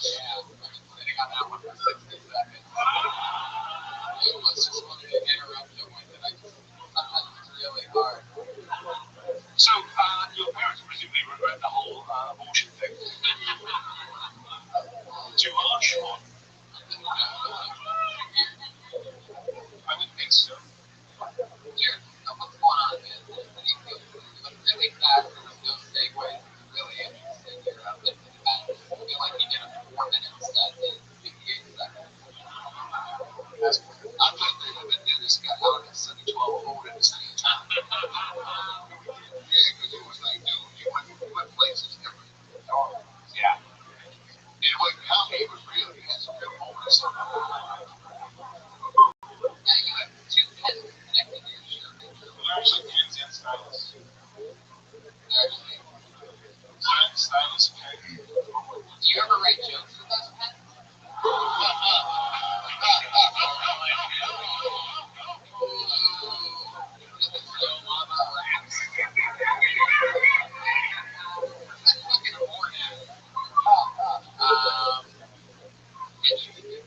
Yeah, I've been sitting on that one for 60 seconds. It was just one to interrupt him with it. Sometimes it's really hard. So, your parents presumably regret the whole abortion thing. Too harsh? I would think so. Jared, what's going on, man? What do you feel? You look really fast. There was no segue. Really interesting. You're lifting the back. I feel like you did it for 4 minutes instead of 58 seconds. I thought they would have did this guy out at 712 holdings. Yeah, because it was like, dude, you went places different. Yeah. It was how he was real. He had some real moments. Yeah, you have 2 pens connected to your shirt. They're actually pins and stylus. Actually, Stylus pen. do you ever write jokes with those pens?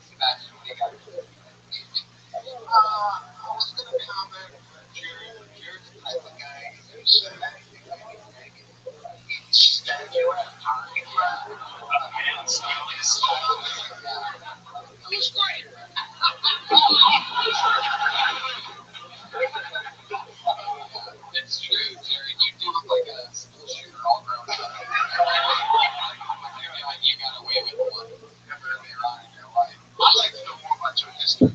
Sebastian, what do you got? I was going to comment that Jared's the type of guy who said anything that he can make it. He's got you at a time. He's great. It's true, Jared. You do look like a school shooter all grown up. You got away with one earlier on in your life. I'd like to know more about your history.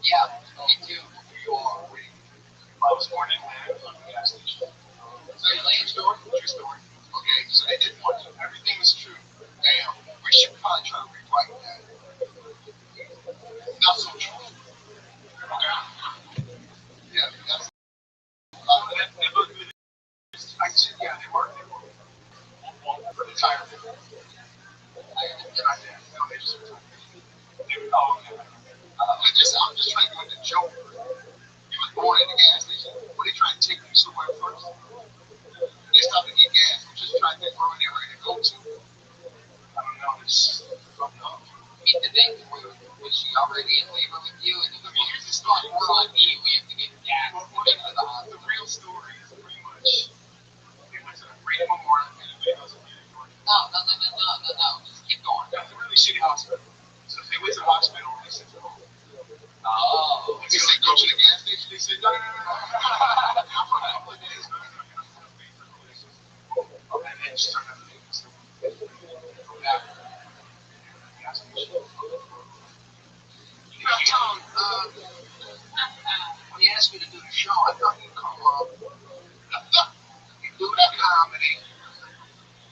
Yeah, me too. Who you are, where you I was born in Atlanta on the gas station. So you like True story. Okay, so they did one. Everything was true. Damn, we should probably try to rewrite that. Not so true. Yeah, that's I said, yeah, they were. For the tire. They just I'm just trying to go into joke. He was born in the gas station. What they trying to take you somewhere first? They stopped to get gas, which is trying to get where they're ready to go to. I don't know, it's fucked up. Meet the day was she already in labor with you? And here's the story. We're on me. We have to get gas to get to the hospital. The real story is pretty much they went to the Freedom Memorial and they was No. Just keep going. That's a really shitty hospital. So if they went to the hospital, they said, Oh. they said, go to the gas station. They said, no. For a couple of days, and then she started to think, so go down. Gas station. You know, Tom, when you asked me to do the show, I thought you'd come up. You do the comedy.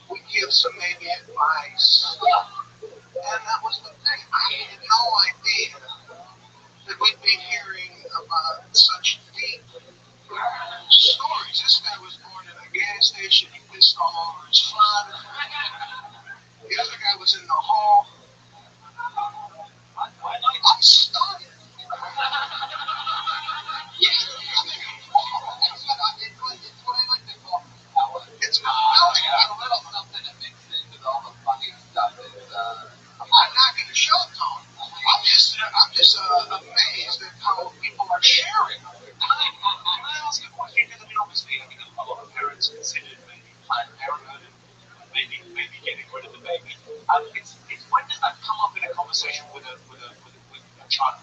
We give some maybe advice. And that was the thing. I had no idea that we'd be hearing about such deep stories. This guy was born in a gas station. He pissed all over his father. The other guy was in the hall. I'm stunned. It's a little something to mix in with all the funny stuff. I'm not knocking the show, Tone. I'm just amazed at how people are sharing. Can I ask a question? Because I mean, obviously, I think a lot of parents considered maybe Planned Parenthood and maybe getting rid of the baby. It's when does that come up in a conversation with a child?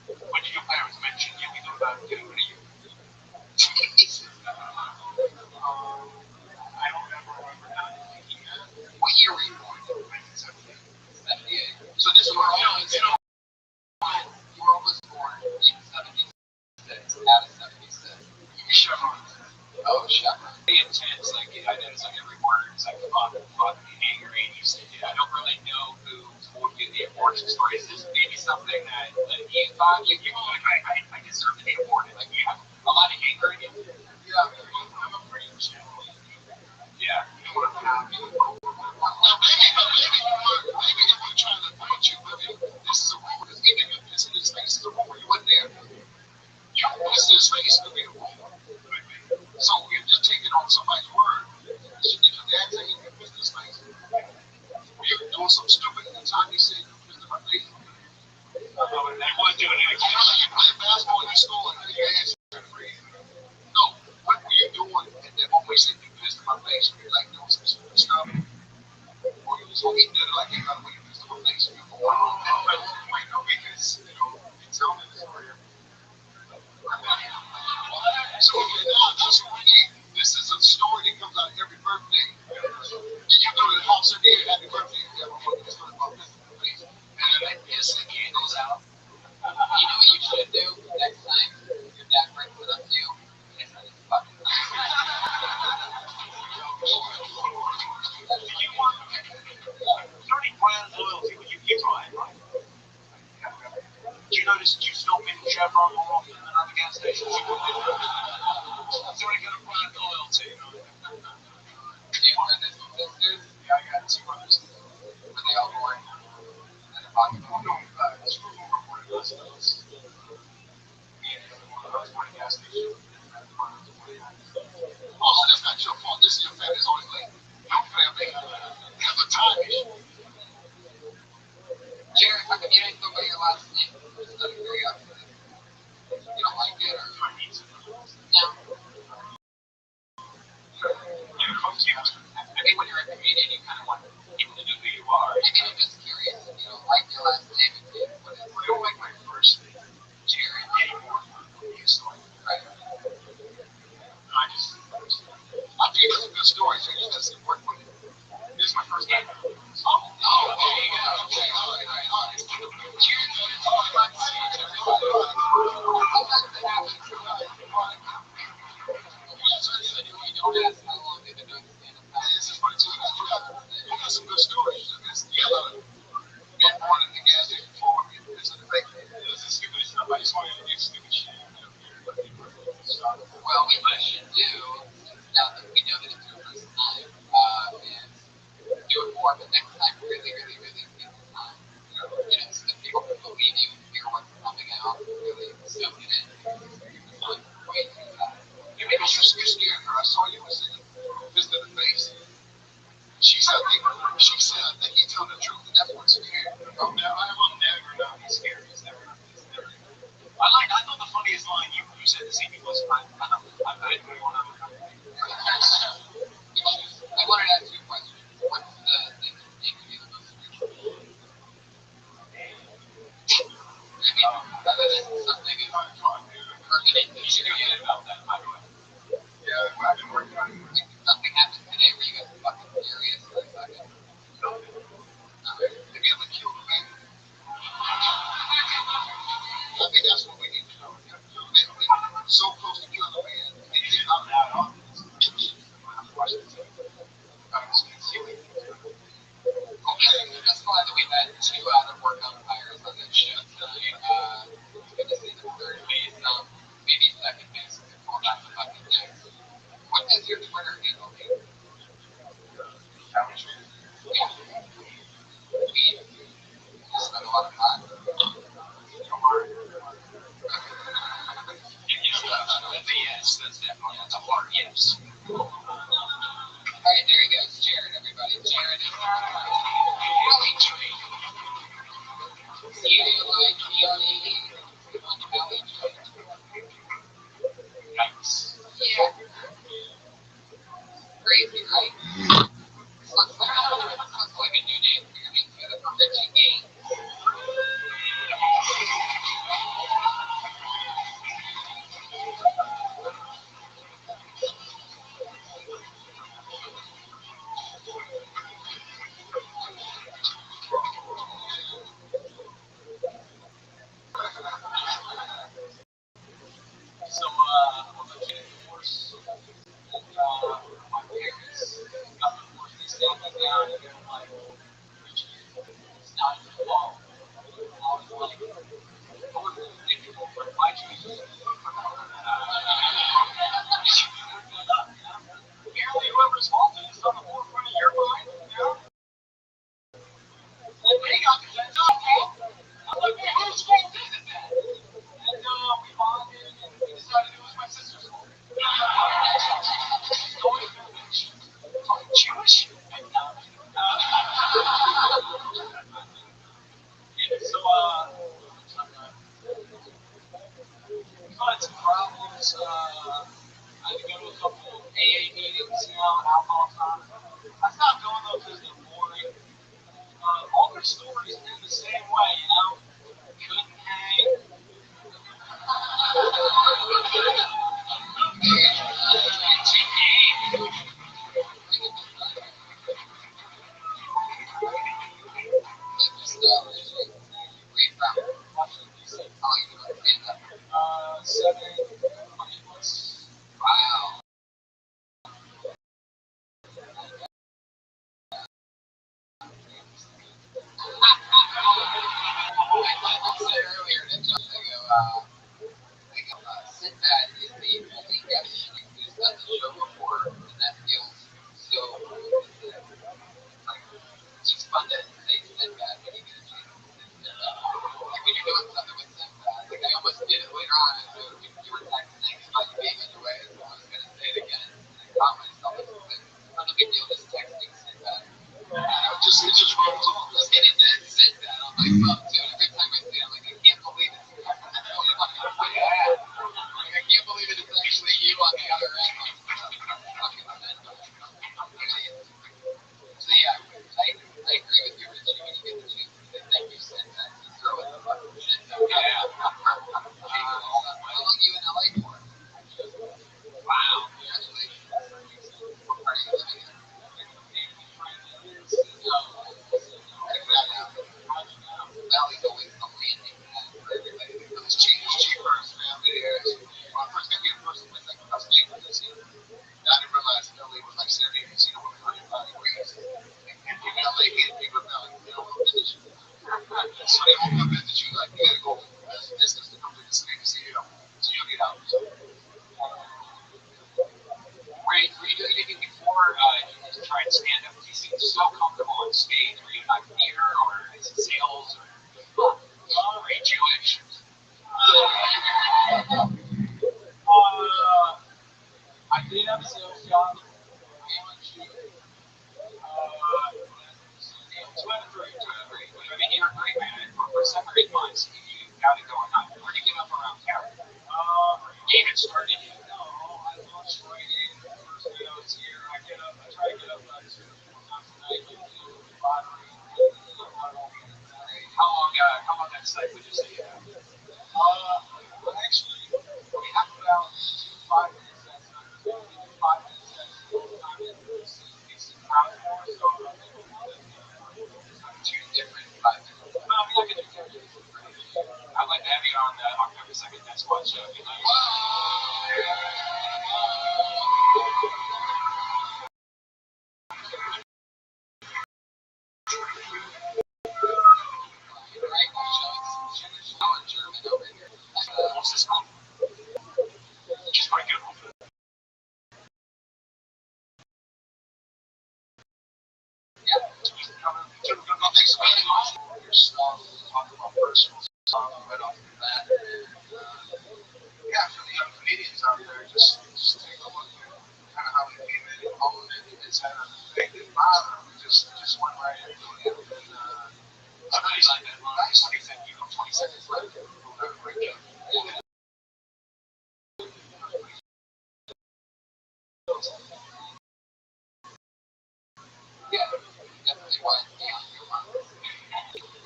When did your parents mention, yeah, we thought about getting rid of you? I don't ever remember not thinking that. What year were you born? 1978. So this was, you were almost born in 76, out of 76. Chevron. Oh, Chevron. Pretty intense, like, I noticed like every word is like fun, angry, and you say, I don't really know who told you the abortion story. Is this maybe something that you thought you like, I deserve to be aborted? Like, you have a lot of anger in you? Yeah, I'm a pretty chill. Yeah. You know what I'm saying? Now, maybe they were trying to fight you, but this is a rumor. Because even if this in his face is a rumor, you wasn't there. You this in his face could be a rumor. So you're just taking on somebody's word. Did your dad tell you you pissed his face? Were you doing something stupid at the time he said you pissed my face? I was doing it. You know, you play basketball in school and your ass is free. No, what were you doing at that moment he said you pissed my face? Were you like doing some stupid stuff? Or you just he did it like he got away with pissed my face? You go, wait, no, because, you know, you tell me the story. So now that's what we need. This is a story that comes out every birthday. And you go to the house and there, happy birthday. You have a fucking story about this. And then instantly it goes out. You know what you should do next time your dad brings it up to you? It's not his fucking Brand loyalty when you drive, right? Do you notice you stop in Chevron more often than other gas stations? It's already got a brand loyalty. Do you want this with sisters? Yeah, I got two brothers. Were they all born in a pocket? Oh, no, two of them were born in hospitals. Me and the other one was born in gas station. Oh, that's not your fault. This is your family's only late. Your family has a time issue. Jared, how come you didn't go by your last name? Just out of curiosity. You don't like it, or I need to. no? I think when you're a comedian, you kind of want people to know who you are. I mean, I'm just curious. If you don't like your last name, if you what is I don't like my first name. Jared Anymore. Used to. Right. I think that's a good story, so you got some work with it. This is my first name. Oh, there you go. Okay, all right. Cheers, man. It's all about the same. Don't ask how long they've been doing stand-up comedy. This is funny, too. You got some good stories. You got born in the gas other than something permanent that you get about that, by the way. Yeah, I've been working on it. Like, something happened today where you got fucking furious for a second. If you ever killed a man, I think that's what we need to know. So close to killing a man, and they think I'm not on this. Watch this. Okay, I'm just glad that we've had 2 out of work umpires on this show tonight. It's good to see the third base, maybe second base before back to fucking next. What is your Twitter handle, dude? Yeah. Tweet. You spend a lot of time. That's a yes. That's definitely that's a hard yes. Alright, there he goes. Jared, everybody. Jared is really trained. C-A-L-I-G-R-E-E. On Valley Train. Nice. Yeah. Crazy, right? Looks like a new name for your name for Richie Gaines. So, of course, my parents got the force they sat me down and they were like, Richie, it's not your fault. And I was like, I was really thinking, why'd you do that? Apparently, whoever's fault it is on the forefront of your mind, you know? Well, they got the sense of fault. I'm like, hey, whose fault is it then? And we bonded and we decided it was my sister's fault. Jewish? And, yeah, so, we've had some problems. I had to go to a couple AA meetings, you know, and alcohol time. I stopped going though because they're boring. All their stories end the same way, you know? Couldn't hang. Seven, 8 months. Wow. I said earlier to Josh, Sinbad is the only guest who's done the show before, and that feels so like it's just fun to say Sinbad when you get a chance to say Sinbad. Like when you're doing something with Sinbad, like I almost did it later on, so you were texting about you being on your way, so I was gonna say it again. And I caught myself. It's not a big deal just texting Sinbad. It just rolls off. Just getting that Sinbad on my phone too. Every time I see it, I'm like, I can't believe it. Like, I can't believe it. It's actually you on the other end. So yeah, I agree with you, Richie. When you get the chance to say thank you, Sinbad, you throw it the fucking shit down. How long you in LA for? Wow, congratulations. What part are you living in? Valley's always the landing pad for everybody. It's cheap first, man. When I first got here, my second house neighbor this year. I didn't realize LA was like 70 degrees, 105 degrees. And people in LA hate people in Valley. They don't come visit you. So they won't come visit you. Like, you gotta go distance to come to the city to see you. So you'll get out. Wait, were you doing anything before to try and stand up? You seem so comfortable on stage. Were you like theater or is it sales or are you Jewish? I did have a sales job. I am a Jew. 2 out of 3. I mean, you're a great man. For 7 or 8 months, you got it going on. Where did you get up around town? David started. I launched writing. First day I was here. I try to get up 2 to 4 times a night. Get the lottery. How long that site would you say you have? invite Abby on October 2nd next squad show. What's this called? She's pretty good. Your stuff, talk about personal stuff right off the bat. Yeah, for the young comedians out there, just take a look at kind of how he came in and honed it. His head on the thing didn't bother him. Just went right into it. And I thought he's like that. Nice. He said, 20 seconds left. yeah, definitely why.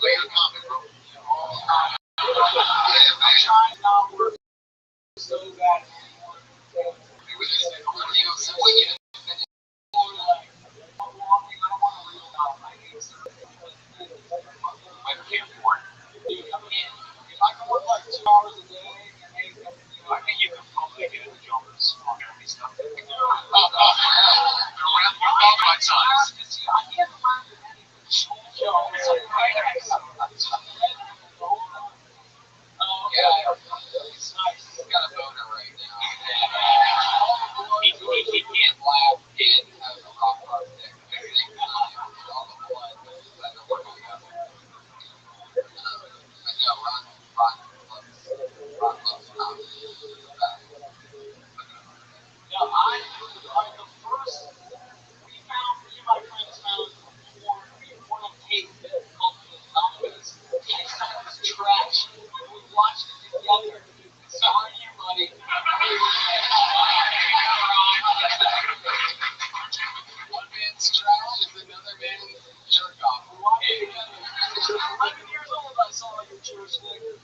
Later comment, bro. Yeah, man. Trying not work so bad. It was just, we get it. I can't work. Dude, I mean, if I can work like 2 hours a day, I think you can probably get the jumpers on there and stuff. They're around your qualified size. I can't find anything. Yeah, it's nice. He's got a boner right now. He can't laugh and have a rock hard dick. I think all the blood that are working out. I know Ron loves comedy. No, the first, me and my friends found porn tape called The Numbers. And it was trash. We watched it together. Sorry, you, buddy. One man's trash is another man's jerk off. 11 years old, I saw your Jewish nigger.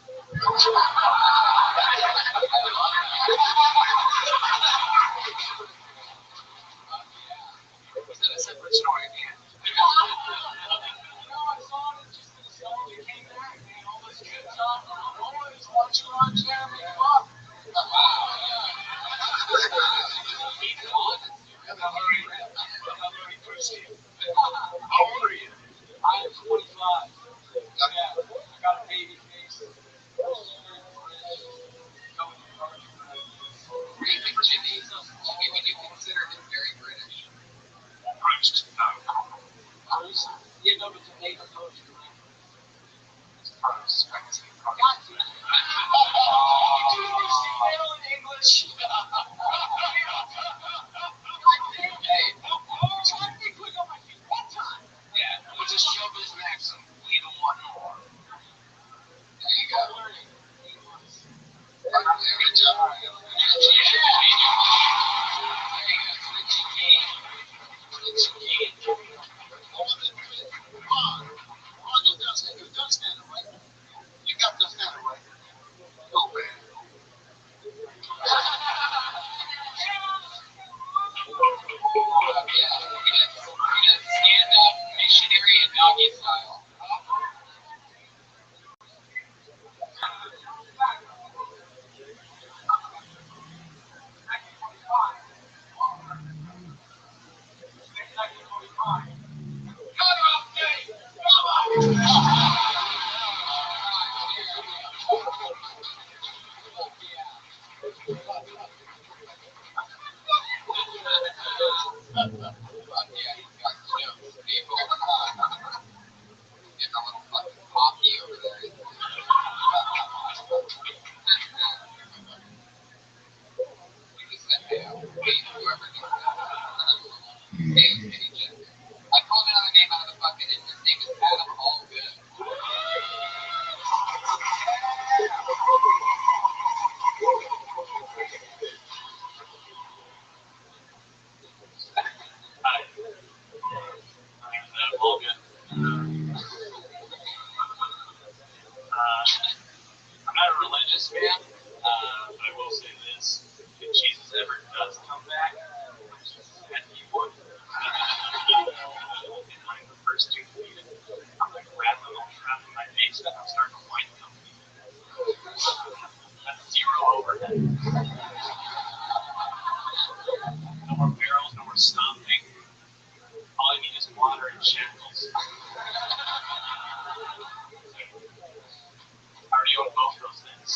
Was that a separate story again? No, I saw it just in the summer. We came back, man. All this good stuff. I'm always watching on Jeremy Fuck. How old are you? I am 25. Yeah, I got a baby face. Jimmy, would you consider him very British? Bruce, you know the Jamaican culture, right? Perspective. God damn it. Do you speak in English? Hey, Try to be quick on my feet. One time. yeah, we'll just shove his maxim. Leave him one more. There you go. Good job. You got the center, right? Go, man. Stand up, missionary, and doggy style. Getting a little fucking cocky over there. We just said, hey, whoever does that. Hey, Jim. I pulled another name out of the bucket, and his name is Adam Allgood. All good. I'm not a religious man, but I will say this. If Jesus ever does come back, and he would, and I'm the first 2 feet, I'm going to grab them all, trap them in my face, and I'm starting to wind them. No more barrels, no more stomping. All you need is water and shackles. I already own both those things.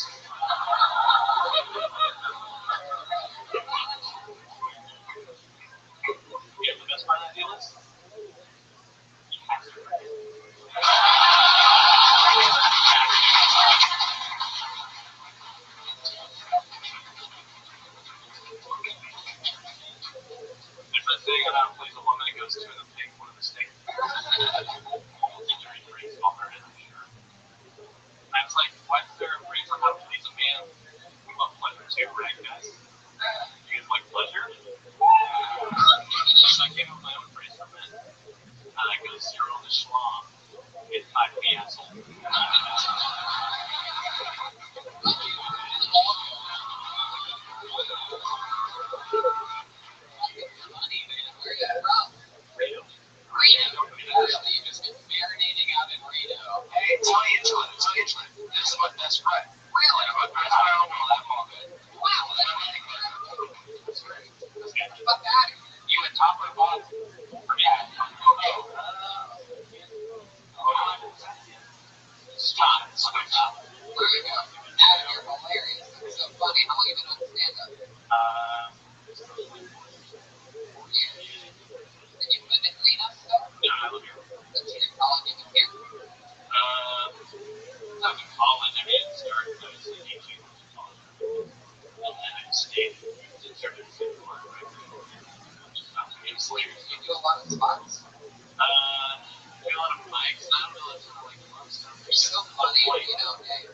You know the best part of the deal is? You have to pray. There's that thing about plays a woman that goes to the pig one of the steak. Drinks while they're in, I'm sure. I was like, what's there a phrase on how to please a man? We love pleasure too, right, guys? You guys like pleasure? So I came up with my own phrase for men. It goes, you're on the schlong. It's time to be asshole. You just get marinating out in Reno. Hey, tell you what. This is my best friend. Really? Well, that's all good. Wow, that's great. Fuck that. You and top or bottom? Yeah. Stop. Switch up. There you go. Adam, you're hilarious. It's so funny. How long have you been on stand-up? 4 years. And you live in Reno still? No, I live here. That's your college even here? Not in college. I mean, it started when I was 18 years old. And then I stayed to start to see more. You do a lot of spots? Do a lot of mics. I don't know if it's like fun stuff. You're so funny, you know. Hey,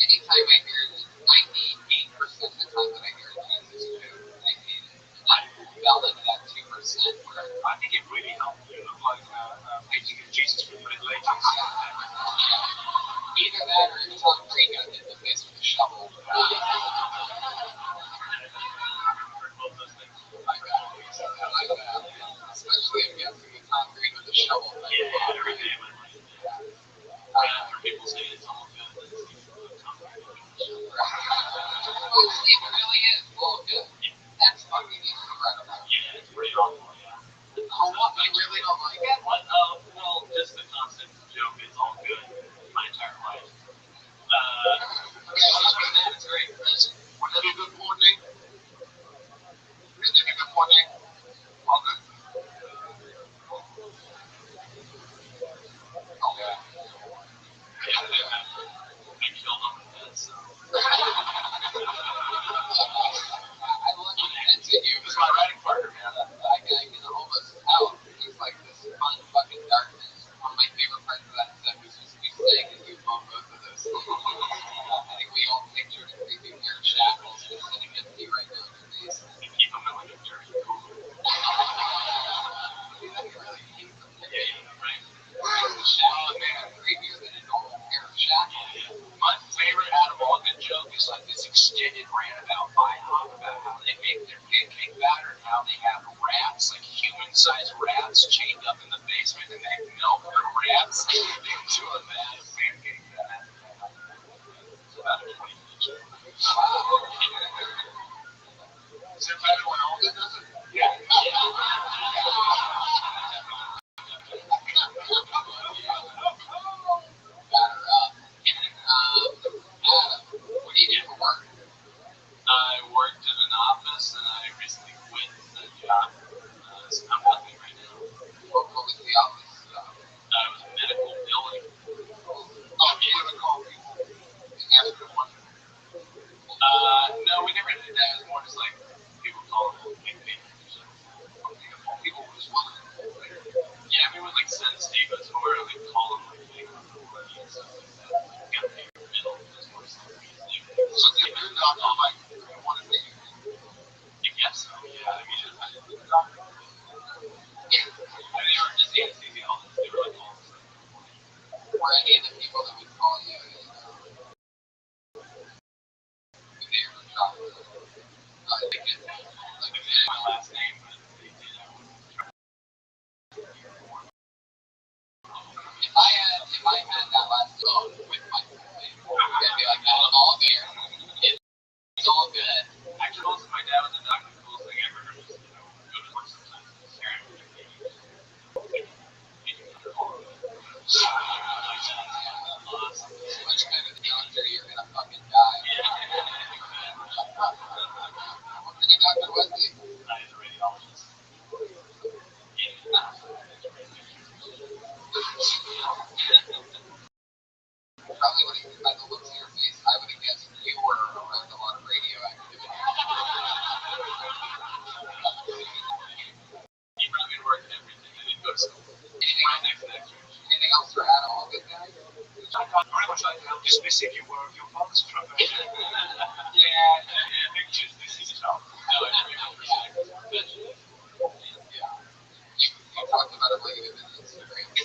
anytime I hear 98% of the time that I hear Jesus too, I hate it. I fell into that 2% where I think it really helped you. Like, preaching of Jesus for Middle Ages. either that or Tom Brady got hit in the face with a shovel. Especially if you have to do Tom Brady with a shovel. Yeah, every day of my life. After people say it's all good, then it's Tom Brady. Well, it really is all good. That's fucking incredible. Yeah, it's pretty awful, yeah. Oh, what? You really don't like it? What? Well, just the constant joke, it's all good my entire life. That's great. Would that be a good porn name? Is that a good porn name? All good. Okay. I killed him with that, so. I love to continue. This is my writing partner, man. That guy can almost out. He's like this fun fucking darkness. One of my favorite parts of that set was just me saying that we both of those. I think we all pictured a creepy pair of shackles just sitting at you right now in your face. You keep him in like a dirty cool. You know, you really keep them. Yeah, right. The shackle, man, creepier than a normal pair of shackles. My favorite out of all good joke is like this extended rant about IHOP, about how they make their pancake batter and how they have rats, like human-sized rats, chained up in the basement, and they milk the rats into a vat of pancake batter. It's about a 20-minute joke. Is it better when Olga does it? Yeah. Batter up. Adam, what do you do for work? I worked in an office and I recently quit the job. So I'm nothing right now. What was the office? I was medical billing. Oh, you ever call people and ask them what? No, we never did that. It was more just like people calling it big papers. People was willing. Yeah, I mean, with like Senate statements, but we're like calling like big money and stuff like that. You gotta pay your bill. That's more stuff. So they're not like, I want to pay you. I guess so. Yeah, I mean, I didn't do the doctor. I mean, they were just anesthesiologists. They were like all the stuff. Were any of the people that would call you, do they ever drop it? Like, if they had my last name, but they did. If I had that last song with my full name, I'd be like, Adam all there. probably would have, by the looks of your face, I would have guessed you were around a lot of radio activity. He brought me to work and everything. I didn't go to school. Anything else for Adam? All good guys? Pretty much like that. Just missing your work, your father's from there. Yeah. Pictures, this is tough. No, I didn't Yeah. You talked about it later than Instagram. Yeah,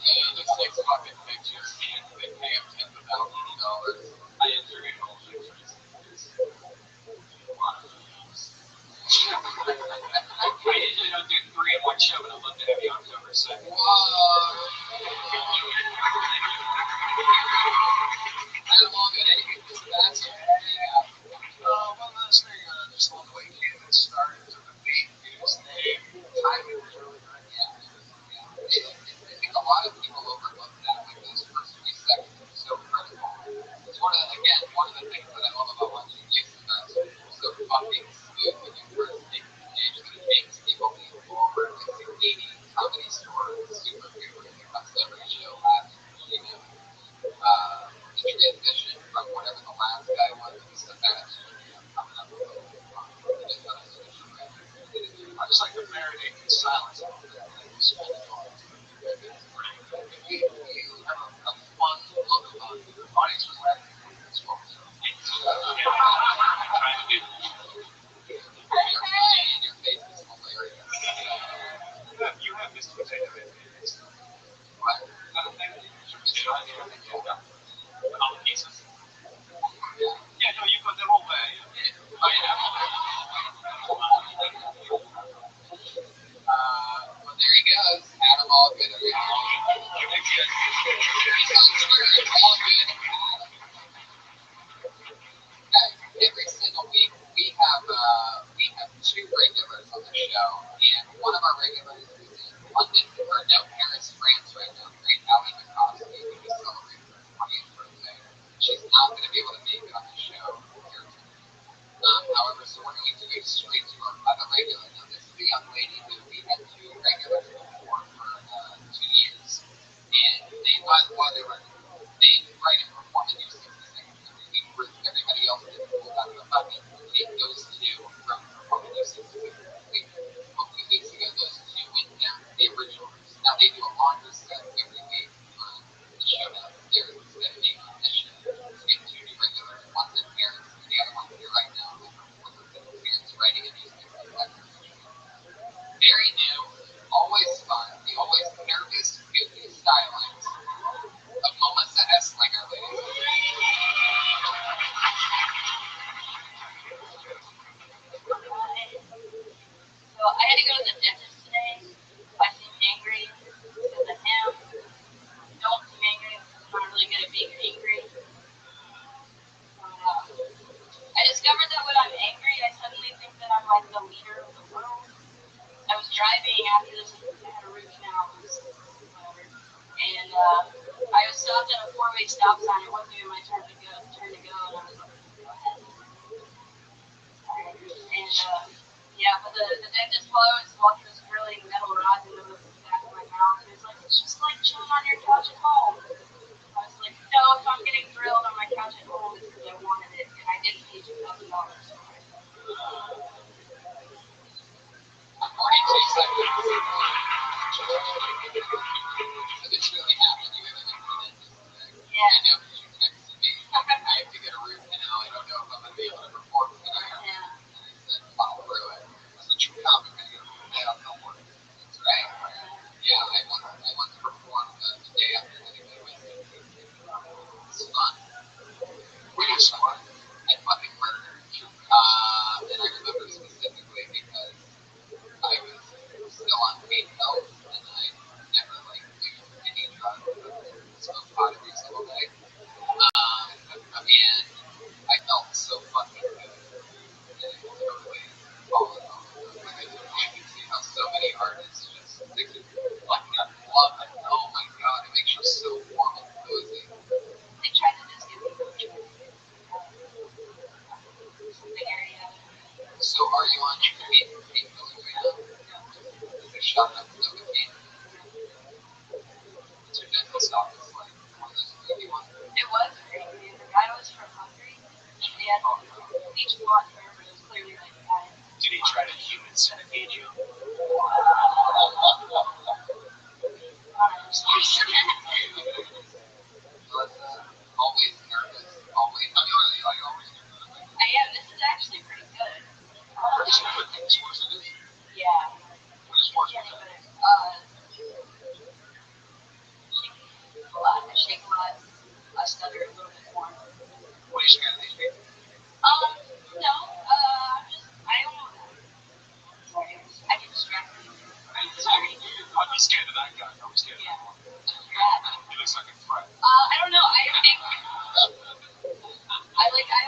he just takes fucking pictures and they pay him $10,000. I Instagram all pictures. I usually don't do 3 in one show, but I'd love to have you October 2nd. Adam, all good. Anything to that? One last thing, just on the way Cannon started to the beat, timing was really good. I think a lot of people overlook that. Like those first 3 seconds are so critical. It's one of the things that I love about watching youth events. It's so fucking smooth when you first take the stage that it makes people move forward. Like the 80 comedy store is super favorite. It cuts every show last, the transition from whatever the last guy was to Sebastian coming up with a little fun. It is on a social record. I just like to marinate in silence a little bit. You have a fun look about you. The audience was laughing as well. Trying to do Your face is hilarious. you have Mr. Potato Head. What? All the pieces. Yeah, no, you got them all there. Oh, yeah. Well, there he goes. Adam Allgood. He's on Twitter. All good. Guys, every single week we have 2 regulars on the show, and one of our regulars is in London, or no, Paris, France right now. Great Ali McCoskey, who is celebrating her 20th birthday. She's not going to be able to make it on the show here tonight. However, so we're going to go straight to our other regular. Now, this is a young lady who we had 2 regulars before for 2 years, and they write and perform the new 60 seconds every week, where everybody else did pull out of the bucket and take those 2 from performing the new 60 seconds every week. Well, 2 weeks ago, those 2 went down to the originals. Now they do a longer set every week on the show downstairs instead of being on this show. So we have 2 new regulars, one's in Paris and the other one's here right now. Parents writing a new 60 seconds. Very new, always fun, the always nervous, goofy stylings of Melissa Esslinger, ladies. So I had to go to the dentist today. I seem angry because of him. Don't seem angry because I'm not really good at being angry. I discovered that when I'm angry, I suddenly think that I'm like the leader of the world. I was driving after this, I had a root canal, whatever, and I was stopped at a 4-way stop sign. It wasn't even my turn to go, and I was like, go ahead. And yeah, but the dentist, while he was drilling metal rods into the back of my mouth, he was like, it's just like chilling on your couch at home. I was like, no, if I'm getting drilled on my couch at home, it's because I wanted it, and I didn't pay $2,000 for it. 42 seconds. So this really happened. You have an incident. Yeah. I know because you texted me. I have to get a root canal. I don't know if I'm going to be able to perform tonight. Yeah. And I said, follow through it. That's a true comic video. I don't know what it is. Right? Yeah, I once performed the day after getting my wisdom each blonde hair, but it was clearly like I Did he try to human centipede you? Always nervous. Always. I mean, really, like, always nervous. I am. This is actually pretty good. Which worse it is? Yeah. Which worse Yeah, is but it? I shake a lot. I stutter a little bit more. What are you scared of these people? No. I don't know that. Sorry, I get distracted. Sorry. I'd be scared of that guy. I'm scared of that one. He looks like a threat. I don't know. I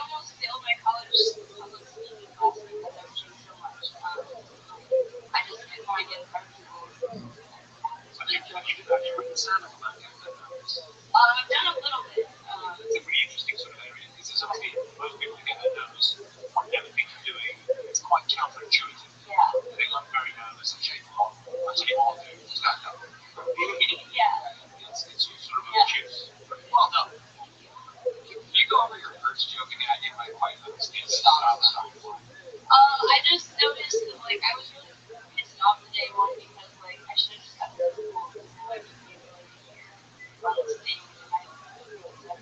almost failed my college public speaking class because I was shaking so much. I just didn't want to get in front of people. Have you written stand-up about it? I've done a little bit. It's a really interesting sort of area because there's obviously most people who get their nose never think of doing. It's quite counterintuitive. Yeah. They think I'm very nervous and shake a lot. I tell you what I'll do. Stand up. Yeah. It's sort of a juice. Well done. You go over your first joking at you might quite understand. Stop. I just noticed that like I was really pissed off today one because like I should have just got to school and I just made really hear about this thing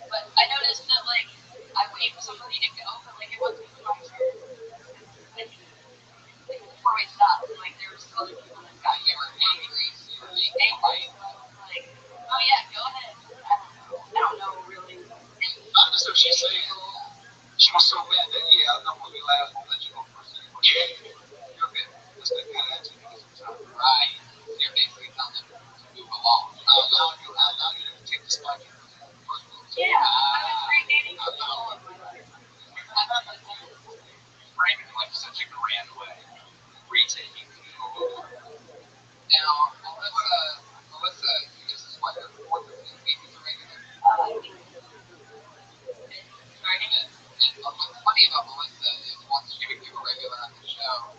but I noticed that like I wait for somebody to go but like it wasn't even my turn. Like before we stopped, like there was other people that got here angry. Like, oh yeah, go ahead. I don't know really. I understand what she's saying. She was so mad that, yeah, I know when we last let you go for a second. But you're okay. That's the kind of attitude you get sometimes. Right. You're basically telling them to move along. I'll allow you to take the spot you first. Yeah, I was dating for all of my life. Framing in like such a grand way. Retaking control. Now, Melissa, this is what, your fourth or fifth week as a regular? And what's funny about Melissa is once she became a regular on the show,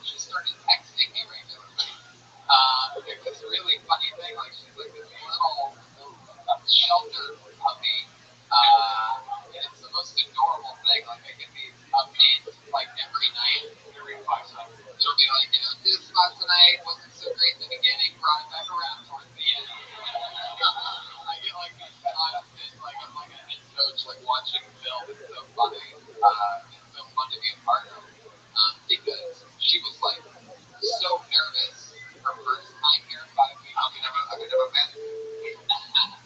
she started texting me regularly. It's this really funny thing, like she's like this little sheltered puppy, and it's the most adorable thing. Like I get these updates like every night, every 5 seconds. It'll be like, this spot tonight wasn't so great in the beginning, brought it back around towards the end. I get like these constant, like I'm like a head coach, like watching film. It's so funny. It's so fun to be a part of. Because she was like so nervous her first time here in 5 weeks. I could never imagine.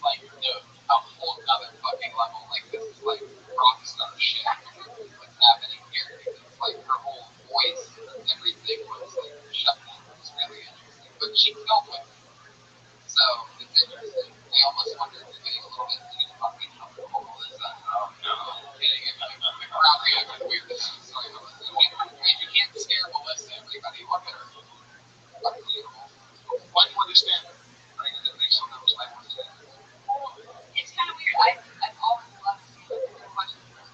Like, dude, a whole other fucking level. Like, this is like rock star shit. What's happening here? It's like her whole voice, everything was like shut down. It was really interesting. But she felt with it. So, it's interesting. I almost wonder if you're getting a little bit too fucking comfortable with this. Oh, no. I'm kidding. The crowd reacted weird. Sorry, Melissa. You can't scare Melissa, everybody. Look at her. Unbelievable. Why do you understand her? I think that makes some nervous. Why do you understand her? It's kind of weird. I've always loved stand-up and watching the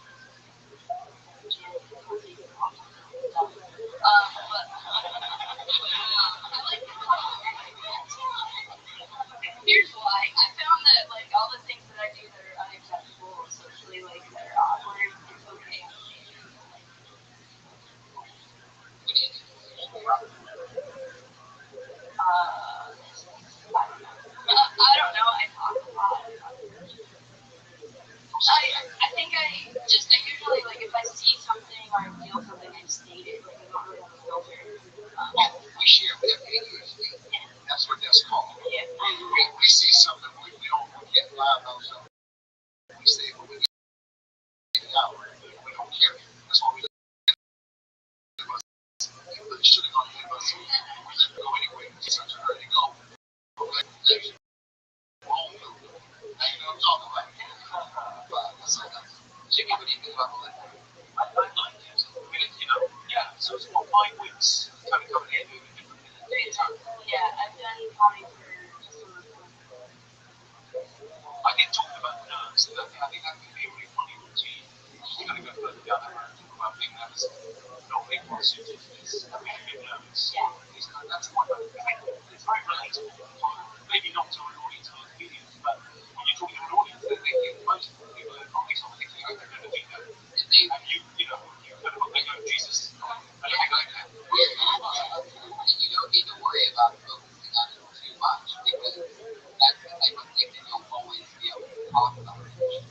but I like here's why. I found that like all the things that I do that are unacceptable socially, like that are awkward, it's okay. I don't know. I talk a lot. I think I usually like if I see something or I feel something, I state it. Like I don't really have a filter. We share with ADHD. That's what that's called. Yeah. We see something, we can't lie about something. We say what we get it out. We don't care. That's why we let it go. It really should have gone to us. We let it go anyway. It's such a hurry to go. Like, wrong move. I ain't know what I'm talking about. That's all that. Jimmy, what do you think about Melissa? I like it. Yeah, so it's about 5 weeks. Kind of coming in doing a different time. Yeah, I've done comedy for just a little bit. I did talk about nerves, and I think that could be a really funny routine. Just kind of go further down that road, talk about being nervous, not being well suited to this, and being a bit nervous. Yeah. That's quite I think it's very relatable. Maybe not to an audience of comedians, but when you're talking to an audience, they think most people in comics are thinking, I've never been nervous. And you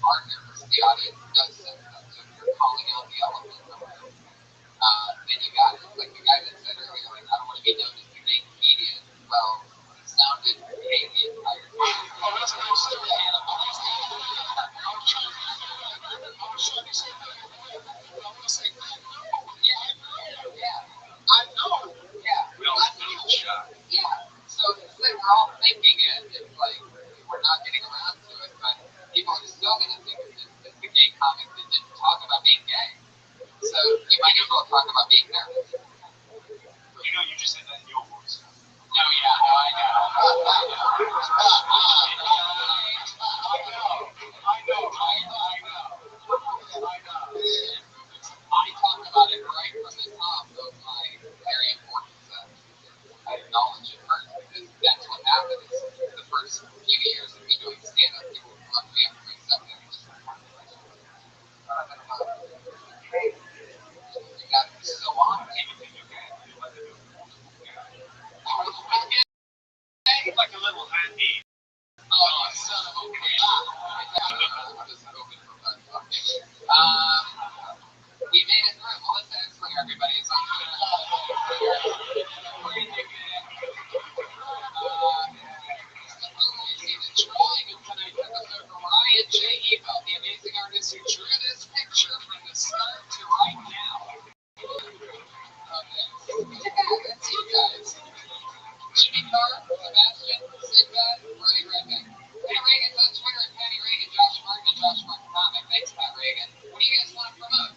partners, the audience does sense that. So if you're calling out the elephant in the room, then you got it. Like the guy that said earlier, like, I don't want to be known as the gay comedian. Well, he sounded gay the entire time. Oh, that's what I was saying. I was trying to say that. I want to say that. I know. Yeah. We all have to shot. Yeah. So it's like we're all thinking it. It's like we're not getting around to it, but people are still going to think of it as the gay comic that didn't talk about being gay. So you might as well talk about being nervous. You know, you just said that in your voice. No, yeah, no, I know. I talk about it right from the top of my very important stuff. I acknowledge it first because that's what happens the first few years of me doing stand-up. People come up to me after my stuff and just you got to be so on. Like a little handy. Oh, son of a bitch. We made it through. Melissa Enslinger, everybody. It's on the drawing of tonight's episode from Ryan J. Ebel, the amazing artist who drew this picture from the start to right now. That's you guys. Jimmy Carr, Sebastian, Sinbad, Ray Redneck. Hey Reagan's on Twitter at Patty Reagan, Josh Martin and Josh Martin Comic. Thanks, Pat Reagan. What do you guys want to promote?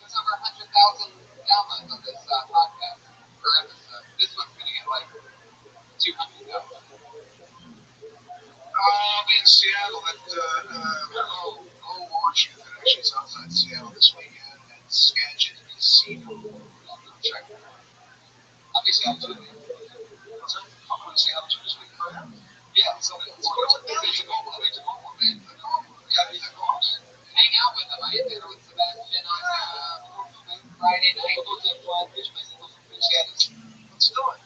There's over 100,000 downloads on this podcast per episode. This one's going to get like 200,000. I'll be in Seattle at Washington. Actually, it's outside Seattle this weekend at Skagit Casino. Check it out. I'll be Seattle too. What's that? I'm going to Seattle too this weekend. Yeah, so it's a goal, man. It's a goal, man. Yeah, it's a goal, man. Hang out with them. I had dinner with Sebastian on Friday night. Yeah, let's do it.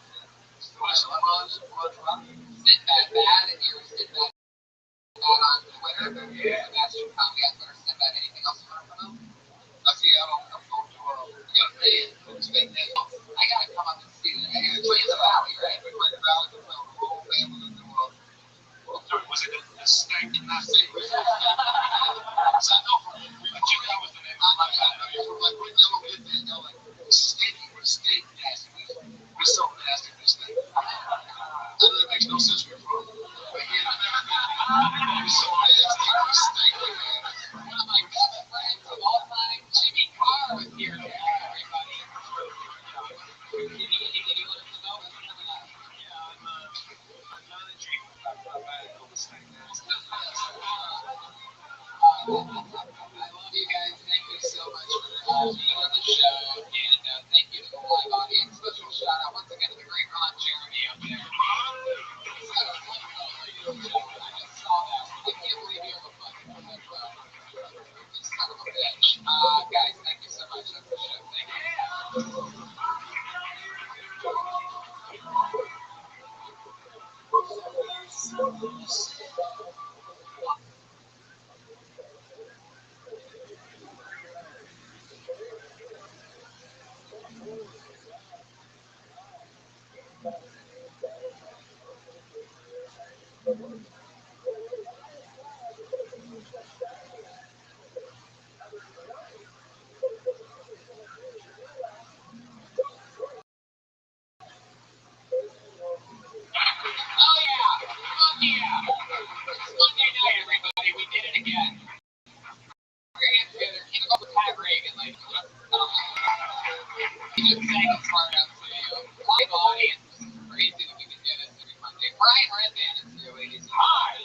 Sinbad Bad, if you're Sinbad Bad on Twitter, Sebastian Comedy on Twitter, Sinbad. Anything else you want to promote? Seattle. I'm going to we got a band. I gotta come up and see them. You're playing the Valley, right? We play the Valley. We play the whole band. We're going to do Was it a stank and not safe? So I know for that was the name of my band. We're like, we're yellow bit band. They're like, we're steak nasty. We're so nasty, this thing. I know that makes no sense where you're from. But yeah, we're so nasty, we're steak, man. One of my best friends of all time, Jimmy Carr, was here today, everybody. Did you let us know what's coming up? Yeah, I'm not a dream. I'm bad at all this thing. I love you guys. Thank you so much for being on the show. And thank you to the live audience. Special shout out once again to the great Ron Jeremy up there. I just saw that. I can't believe you have a fucking you son of a bitch. Guys, thank you so much. That's the show. Thank you. Oh yeah! Fuck yeah! It's Monday night, everybody. We did it again. We're getting together. Keep it up with Pat Reagan, like. He just sang his heart out to you. Live audience. This is crazy that we can do this every Monday. Brian Redband is here, ladies. Hi!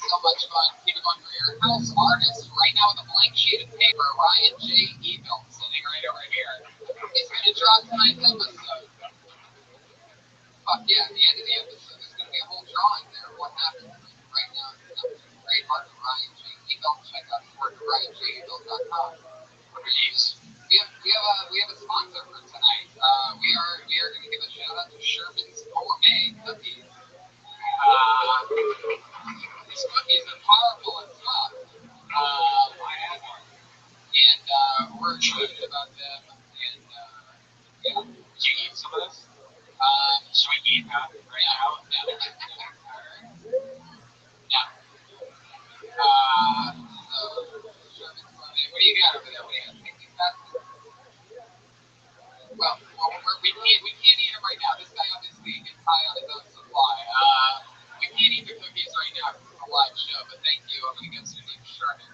So much fun. Keep it going for your house artist. Right now with a blank sheet of paper, Ryan J. Ebel sitting right over here. He's going to draw tonight's episode. Fuck yeah, at the end of the episode, there's going to be a whole drawing there of what happened right now. It's great art of Ryan J. Ebel. Check out his work at RyanJEbel.com. We have a sponsor for tonight. We are going to give a shout out to Sherman's Gourmet Cookies. These cookies but thank you. I'm gonna guess your name's Sherman.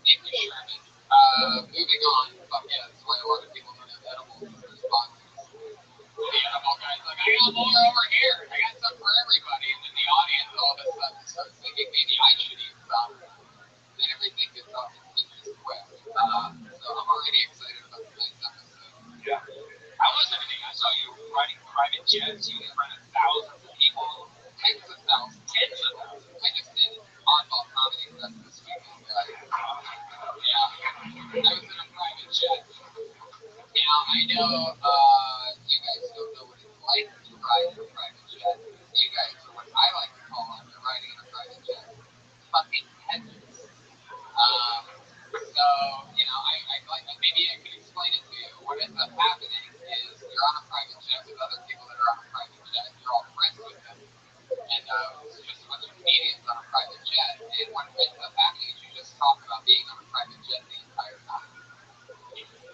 Thank you, Sherman. Moving on. Fuck yeah, that's why a lot of people don't have edibles in their boxes. The edible guy's like, I got more over here. I got some for everybody. And then the audience all of a sudden starts thinking maybe I should eat some. Then everything gets off and just quick. So I'm already excited about tonight's episode. Yeah. How was everything? I saw you riding private jets. You ran 1,000 people. Tens of thousands. I just did Oddball Comedy Fest this weekend, guys. Yeah. I was in a private jet. Now, I know you guys don't know what it's like to ride in a private jet. You guys are what I like to call on riding in a private jet. Fucking peasants. So, you know, I like maybe I can explain it to you. What ends up happening is you're on a private jet with other people that are on a private jet. You're all friends with them. And it's just a bunch of comedians on a private jet. And what ends up happening is you just talk about being on a private jet the entire time.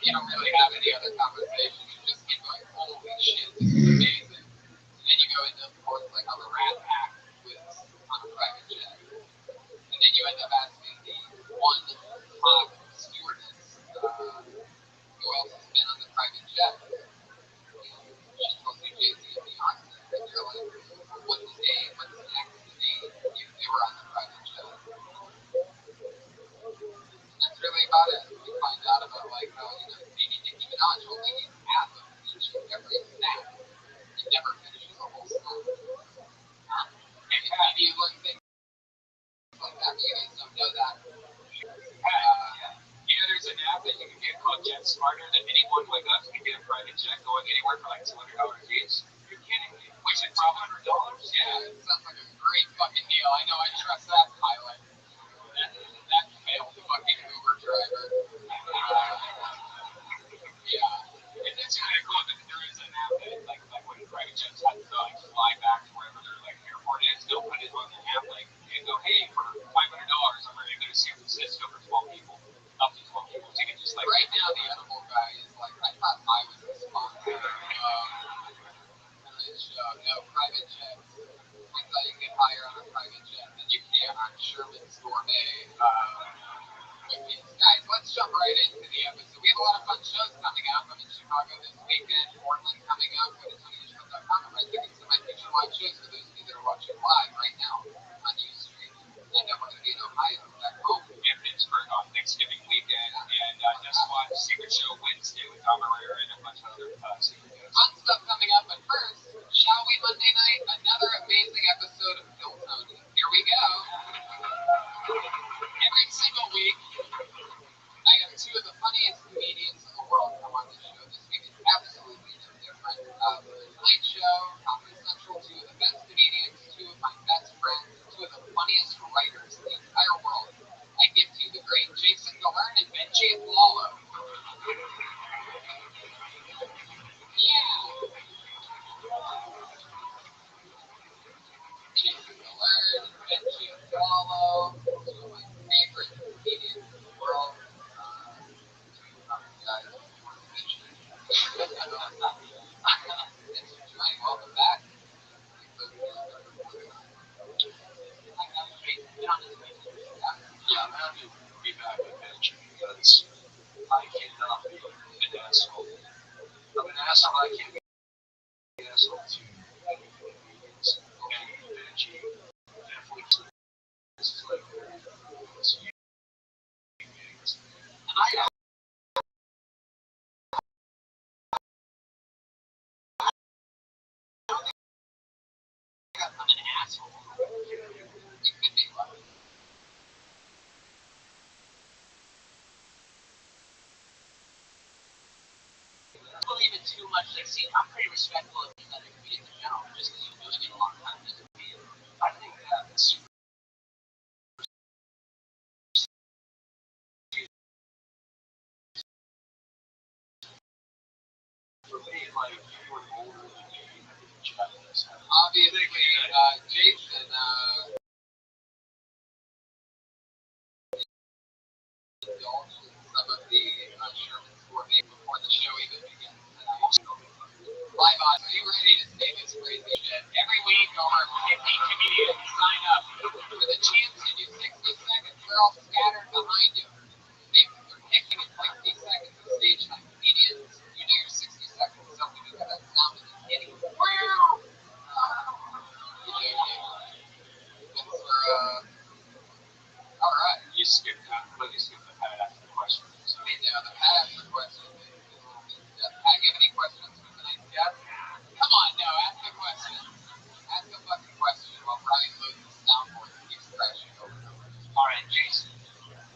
You don't really have any other conversation. You just keep going, holy shit, this is amazing. And then you go into, of course, like on a rat pack with on a private jet. And then you end up asking the one top stewardess, who else has been on the private jet? She's supposed to be Jay-Z and Beyonce. And you're like, what's the name? What's the next name? They were on the private jet. That's really about it. You find out about like how, you know, maybe Nicki Minaj only eats half of each and every snack. He never finishes a whole snack. Maybe you learn things like that. You guys don't know that. Yeah, there's an app that you can get called Jet Smarter that anyone like us can get a private jet going anywhere for like $200 each. You're kidding me. Which is $1,200? Yeah, it sounds like a great fucking deal. I know I trust that pilot. That failed fucking Uber driver. Yeah. And that's kind of cool that there is an app that like when private jets have to like fly back to wherever their like airport is, they'll put it on the app like and go, hey, for $500 I'm ready to go to San Francisco for 12 people. Up to 12 people. So you can just like right now the edible guy is like I thought I was the sponsor for this show. No, private jets. I thought you could hire on a private jet than you can on Sherman's Gourmet. Guys, let's jump right into the episode. We have a lot of fun shows coming up. I'm in Chicago this weekend, Portland coming up. Go to TonyShow.com and buy tickets to my feature live shows for those of you that are watching live right now on Ustream. And then we're going to be in Ohio, back home. In Pittsburgh on Thanksgiving weekend, and just watch Secret Show Wednesday with Tom Herrera and a bunch of other secret guests. Fun stuff coming up, but first, shall we Monday night? Another amazing episode of Phil Tony. Here we go. Every single week, I have two of the funniest comedians in the world come on this show. This week is absolutely no different. Tonight show, Comedy Central, two of the best comedians, two of my best friends, two of the funniest writers in the entire world. I give to you the great Jason Galern and Benji Lalo. Yeah. Jason Galern, Benji Lalo, two of my favorite comedians in the world. Guys, thanks for joining. Welcome back. Yeah, I'm happy to be back with Benji because I cannot be an asshole. I'm an asshole. I can't be an asshole to comedians. And Benji definitely this is like this gigs. And I got I'm an asshole. You could be lucky. I don't believe it too much. Like, see, I'm pretty respectful of these other comedians in general, just because you're doing it a long time as a comedian. I think that super for me, like you were older than me, I think you should have this. Obviously, Jason, indulged in some of the Sherman's Gourmet before the show even begins tonight. Live on, are you ready to say this crazy shit? Every week, over 50 comedians sign up for the chance to do 6 they're all scattered behind you. They're picking in 60 seconds of stage time. Comedians, you do your 60 seconds. So we do that sound of the kitty. Wow! You do. It's for, all right. You skipped that. But you skipped the Pat after the question. So. The Pat after the question. Pat, you have any questions for tonight's guest? Come on, no, ask a question. Ask a fucking question while Brian loads the soundboard and keeps crashing over and over. All right, Jason.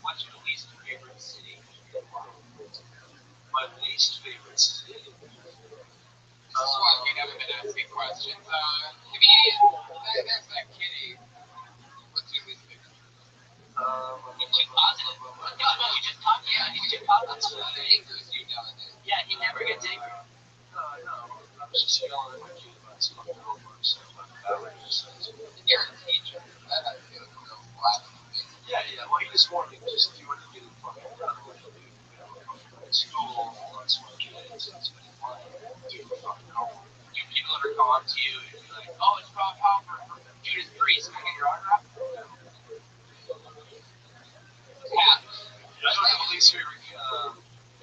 What's your least favorite city? My least favorite city? This is why we haven't been asking questions. Comedian, there's that kitty. What's your least favorite? He's too positive. We just talked. Yeah, he's too positive. The angers you know it is. Yeah, he never gets angry. No. I was just yelling at my kid about some of the homework stuff like that. You're a teacher. That I feel like a real slap in the face. Yeah. Well, he just wanted me to just do anything fucking done what you do. In school, that's what kids. That's what you want to do for fucking homework. Do people ever come up to you and be like, oh, it's Rob Halper from Judas Priest. Can I get your autograph? Yeah. I don't have a least favorite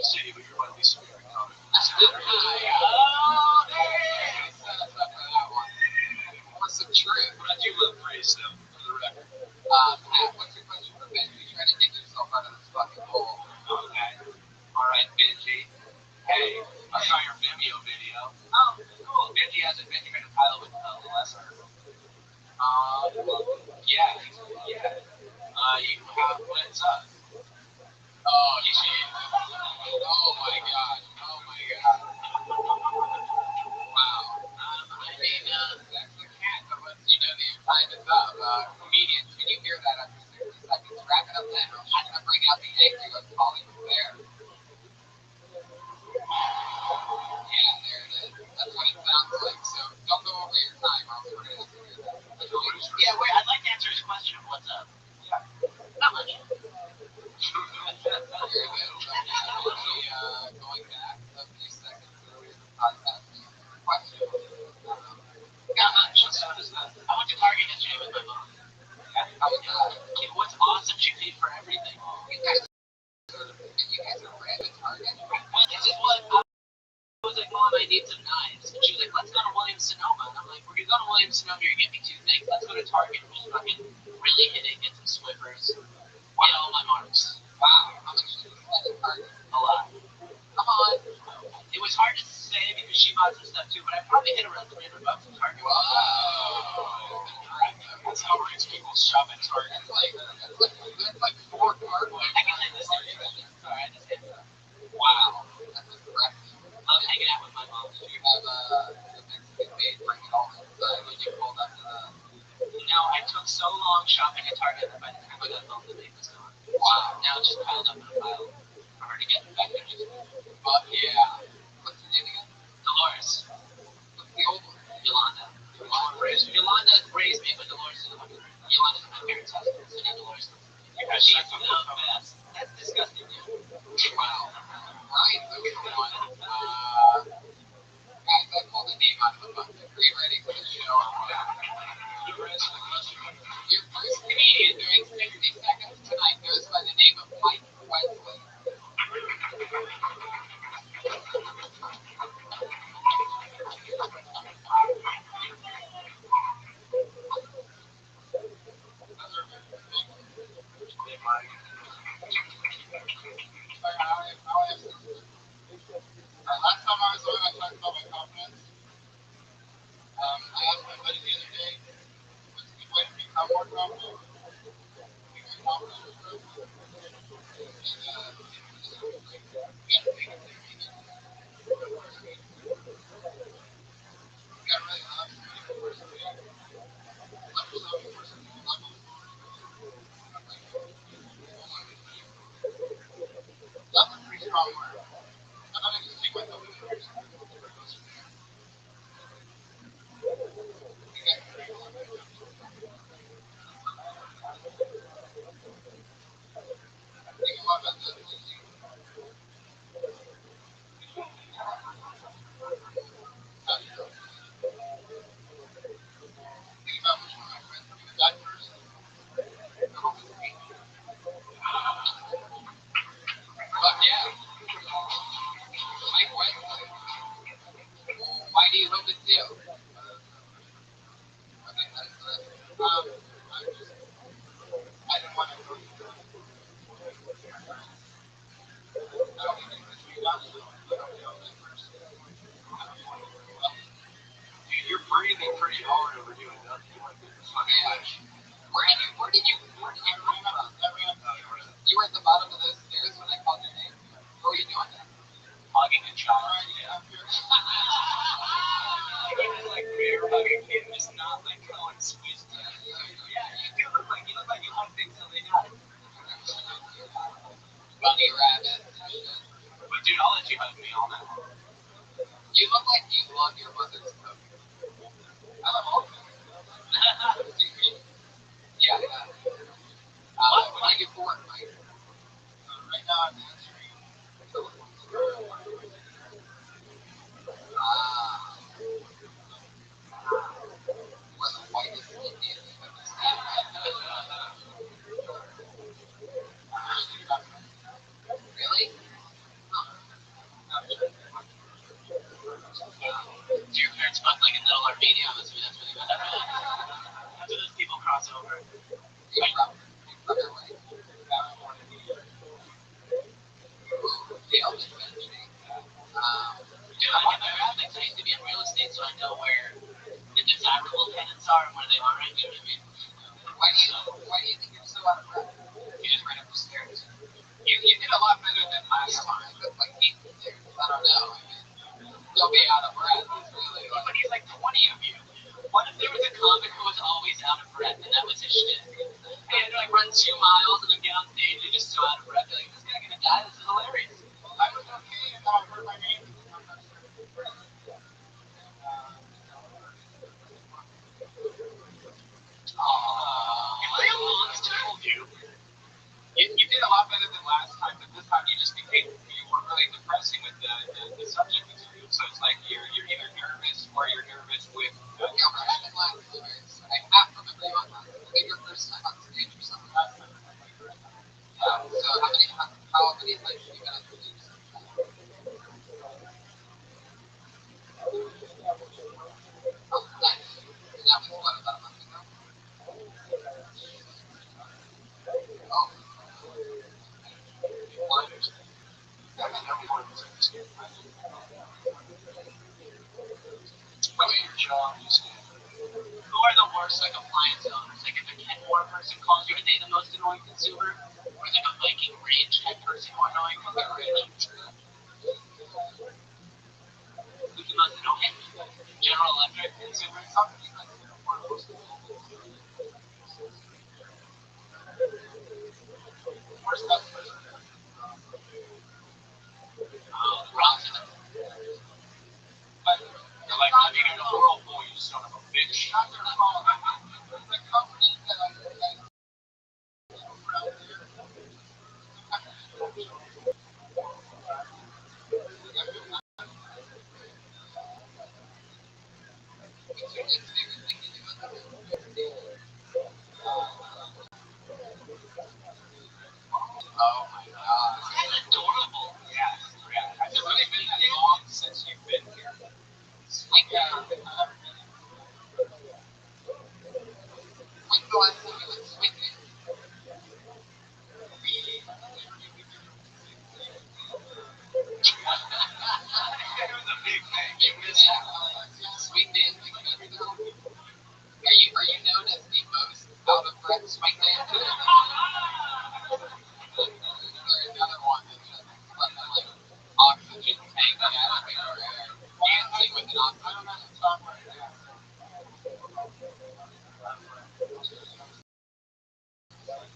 city, but you're my least favorite comic. Oh, there it is. Set us up for that one. What's the truth? But I do love praise, though, for the record. Pat, what's your question for Benji? Trying to dig yourself out of this fucking hole. Okay. All right, Benji. Hey, I saw your Vimeo video. Oh, cool. Benji hasn't been here in a pile with the lesson. Yeah. You have what's up? Oh, shit. Oh, my God. Wow. That's the cat that lets you know that your time is up. Comedians, can you hear that after 60 seconds? Wrap it up then. I'm not going to bring out the angry when Polly was there. Yeah, there it is. That's what it sounds like. So don't go over your time, or else we're going to have to hear that. Yeah, wait, I'd like to answer his question of what's up. Yeah. Not much. Going back a few seconds earlier in the podcast, question. Not much. What is that? I went to Target yesterday with my mom. How was that? It was awesome. She paid for everything. You guys are random Target? Well, this is what I was like, Mom, I need some knives. And she was like, let's go to Williams-Sonoma. And I'm like, we're going to go to Williams-Sonoma. You're giving me two things. Let's go to Target. Just fucking really hit it. Get some Swiffers. Get all my marks. Wow. How much did you spend at Target? A lot. Come on. It was hard to say because she bought some stuff too, but I probably hit around $300 at Target. Whoa. That's how rich people shop at Target. That's like 4 cardboard. I can say this. Sorry, I just hit that. Wow. That's impressive. Love hanging out with my mom. Did you have the Mexican maid bring it all inside when you pulled up to the... I took so long shopping at Target that by the time I got home, the date was gone. Wow. Now it's just piled up in a pile for her to get back in. Yeah. What's her name again? Dolores. What's the old one? Yolanda. Yolanda raised me, but Dolores is the one. Yolanda's my parents' husband, so now Dolores. She's the best. That's disgusting, dude. Wow. Right. Okay, one. Guys, I pulled a name out of the bucket. Are you ready for the show? Your first comedian doing 60 seconds tonight goes by the name of Mike Wesley. Last time I was on, I talked about my confidence. I asked my buddy the other day, what's a good way to become more confident? Become confident. We're the whitest Indians you've ever seen. Really? Do your parents fuck like in Little Armenia? I'm assuming that's where they got that. That's where those people cross over. You from LA? Dale did mention it. Dude, I get my graphics. I used to be in real estate, so I know where the desirable tenants are and where they aren't. You know what I mean? Why do you think you're so out of breath? You just ran up the stairs. You did a lot better than last time, but like 8 stairs. I don't know. I mean, you'll be out of breath. It's really like. But he's like 20 of you. What if there was a comic who was always out of breath and that was his shit? He had to like run 2 miles and then get on stage and just so out of breath. You're like, this guy gonna die? This is hilarious. I was okay and I hurt my knee. Real monster told you. You did a lot better than last time, but this time you just became, you were really depressing with the subject material. So it's like you're either nervous or you're nervous with. Yeah, but I didn't like lyrics. I half remember you on that. Maybe your first time on stage or something. Yeah. So how many like you got to do? Oh, nice. And that was what, about a month ago? Oh. Blinders. Yeah, I never wanted to this game. Really, your job is Who are the worst like appliance owners? Like if a Ken Moore person calls you, are they the most annoying consumer? Or like a Viking Range type person more annoying? Who's the most annoying? General Electric consumer? Worst customers. Rothschild'S. But They're like living in a whirlpool, you son of a bitch. not their fault. The company that I Oh my god. It's adorable. Yes. Yeah. Has it really been that long since you've been here? Sweet. Yeah. When's the last time you went sweeping? It was a big thing. Swing dancing in Mexico. Are you known as the most out of breath swing dancer? There's another one that's just like oxygen tank dancing with an oxygen tank.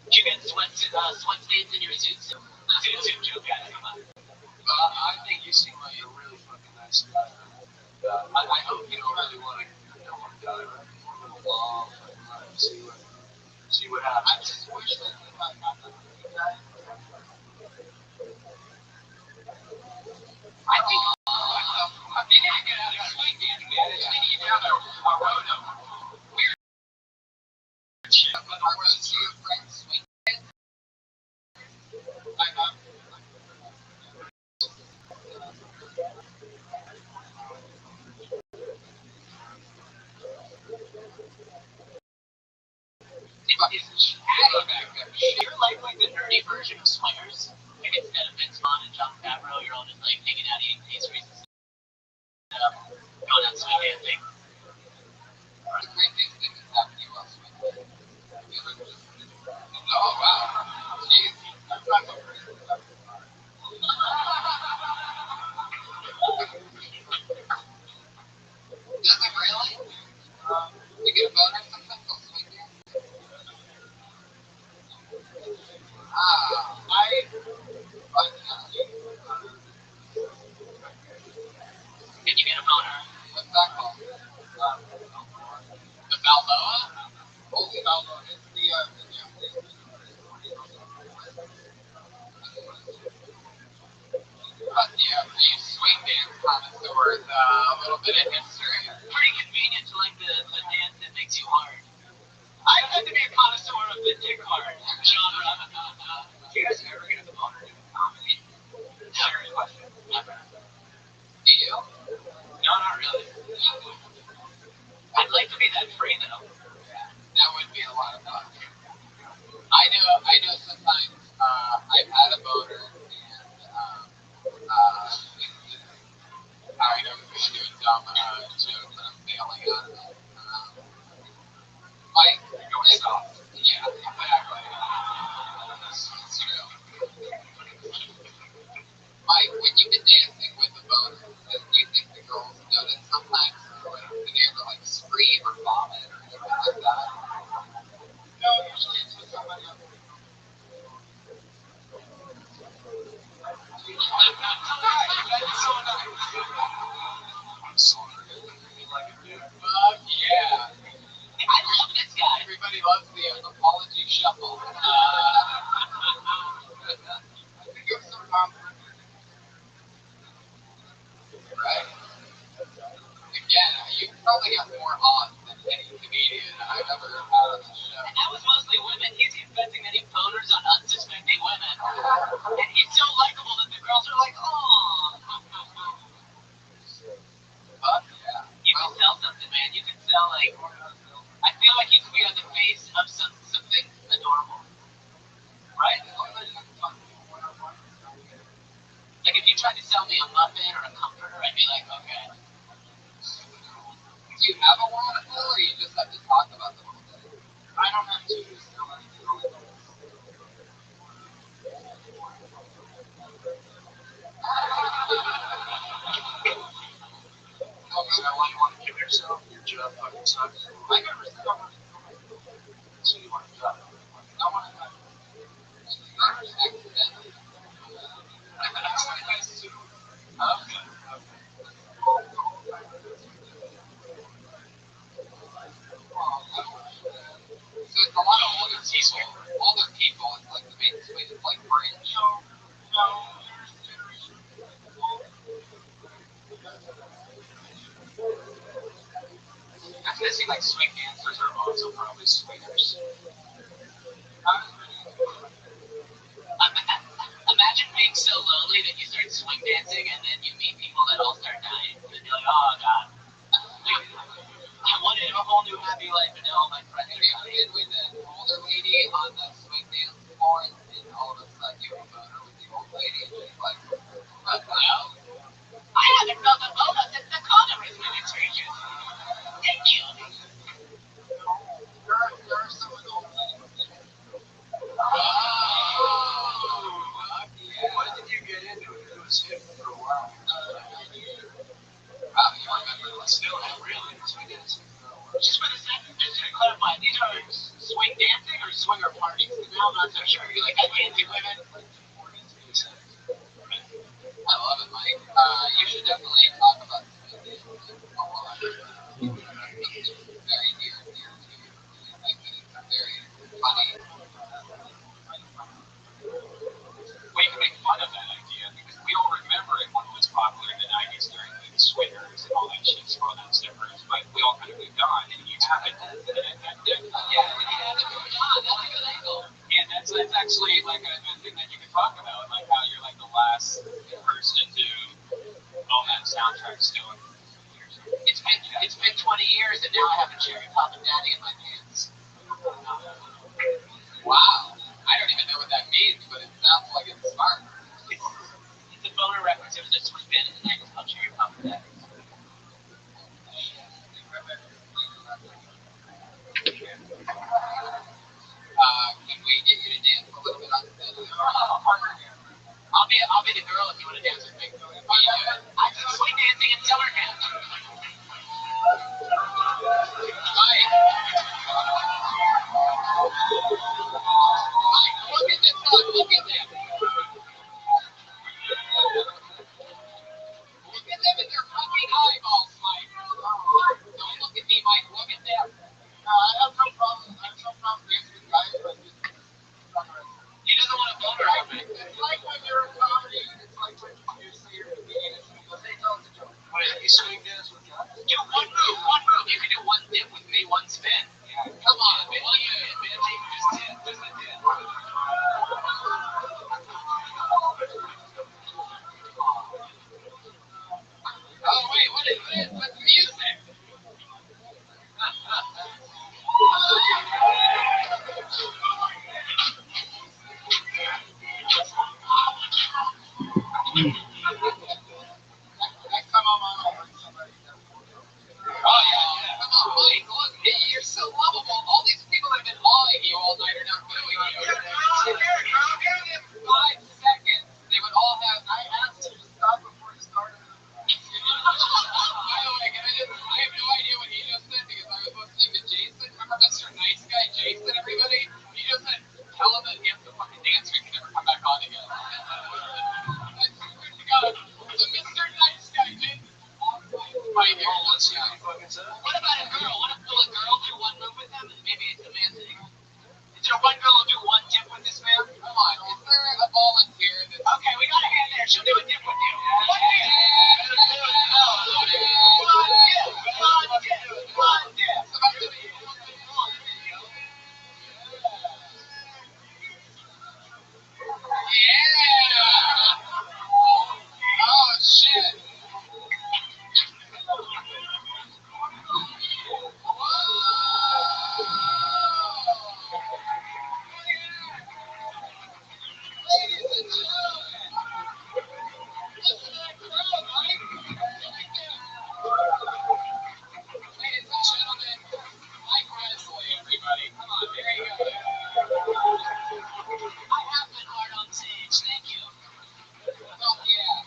Did you get sweat stains in your suits? Suit joke, guys, come on. I think you seem like a really fucking nice guy. I hope you don't really want to die right before the long time. See what happens. I just wish that if I got the guy. I think you need to get out of swing dancing, man. It's leading you down a road of weird shit. But I want to see a friend swing. You're like the nerdy version of swingers. Like instead of Vince Vaughn and John Favreau, you're all just like hanging out eating pastries and stuff, going out swing dancing. The great things that can happen to you while swinging. Oh wow. Jeez. I'm not so crazy. Does it really? You get a bonus sometimes while swinging? Did you get a boner? What's that called? The Balboa? Holy Balboa. It's the little bit of history. Pretty convenient to like the dance that makes you hard. I tend to be a connoisseur of the dick hard genre. Do you guys ever get in the boner doing comedy? Serious question. Never. Do you? No, not really. I'd like to be that free though. Yeah, that would be a lot of fun. I know sometimes I've had a boner and I know I'm doing dumb jokes and I'm failing on it. Mike, you're going soft. Yeah, exactly. It's true. Mike, when you've been dancing with a boner, do you think the girls notice sometimes? Do they ever like scream or vomit or anything like that? No, usually it's with somebody else. That's so nice. I'm sorry. You like it, dude? Fuck yeah. I love this guy. Everybody loves the apology shuffle. I think it was some right? Again, you probably have more odds than any comedian I've ever had on the show. And that was mostly women. He's inventing any boners on unsuspecting women. And he's so likable that the girls are like, oh. Fuck yeah. You can sell something, man. You can sell, like, I feel like you can be on the face of something adorable. Right? Like, if you tried to sell me a muffin or a comforter, I'd be like, okay. Do you have a lot of or you just have to talk about them all day? I don't have to sell anything. Why you want to kill yourself? Your job fucking sucks. I never said I wanted to kill myself. So you want to die. I want to die. So it's a lot of older people. Older people, it's like the main swing. It's like bridge. No, there's a generation of people. I'm gonna say like swing dancers are also probably swingers. Imagine being so lonely that you start swing dancing and then you meet people that all start dying. And you're like, oh god. I wanted a whole new happy life and now all my friends Have are you ever dying. been with an older lady on the swing dance floor and all of a sudden you have a boner with the old lady and she's like, no? I haven't felt a boner since the condom administration. Thank you. There are some adult ladies that When did you get into it? It was hip for a while. You remember, Still, really? Swing dancing? Just to clarify, these are swing dancing or swinger parties? Now I'm not so sure. You like dancing women? I love it, Mike. You should definitely talk about swing dancing. It's very near and dear to you. I think that it's very funny. We can make fun of that idea because we all remember it when it was popular in the 90s during the swingers and all that shit, Swan and Steppers, but we all kind of moved on and you haven't. Yeah, that's a good angle. And that's actually like a thing that you can talk about, like how you're like the last person to own that soundtrack still. It's been 20 years and now I have a cherry pop and daddy in my pants. Wow. I don't even know what that means, but it sounds like it's smart. It's a boner reference. It was a swing band in the 90s called Cherry Pop and Daddy. Can we get you to dance a little bit on stage? I'll be the girl if you want to dance with me. I do swing dancing in summer camp. Mike, look at this one. Look at them. Look at them in their fucking eyeballs, Mike. Don't look at me, Mike. Look at them. I have no problem. I have no problem dancing with guys, but just He doesn't want to boner out me. it's like when you're in comedy. It's like when you say you're a comedian and somebody goes, "Hey, tell us a joke." Wait, you swing dance? Next time I'm on, I'll bring somebody. Oh yeah, come on, Mike. Look, you're so lovable. All these people that have been eyeing you all night are now booing you. Give them 5 seconds. They would all have. I asked you to stop before you started. By the way, I have no idea what he just said because I was listening to Jason. Remember Mr. Nice Guy Jason, everybody? He just said, tell him that he has to fucking dance so he can never come back on again. I swear to God, the Mr. Nice Guy Jason. My dear, let's see how he fucking said. What about a girl? What if a girl do one move with him and maybe it's a man thing? Is there one girl who'll do one dip with this man? Come on, is there a volunteer that... Okay, we got a hand there. She'll do a dip with you. One dip! One dip! Yeah! Oh, shit! Ladies and gentlemen, listen to that crowd, Mike. Ladies and gentlemen, Mike Wesley, everybody. Come on, there you go. I have been hard on stage. Thank you. Oh, yeah.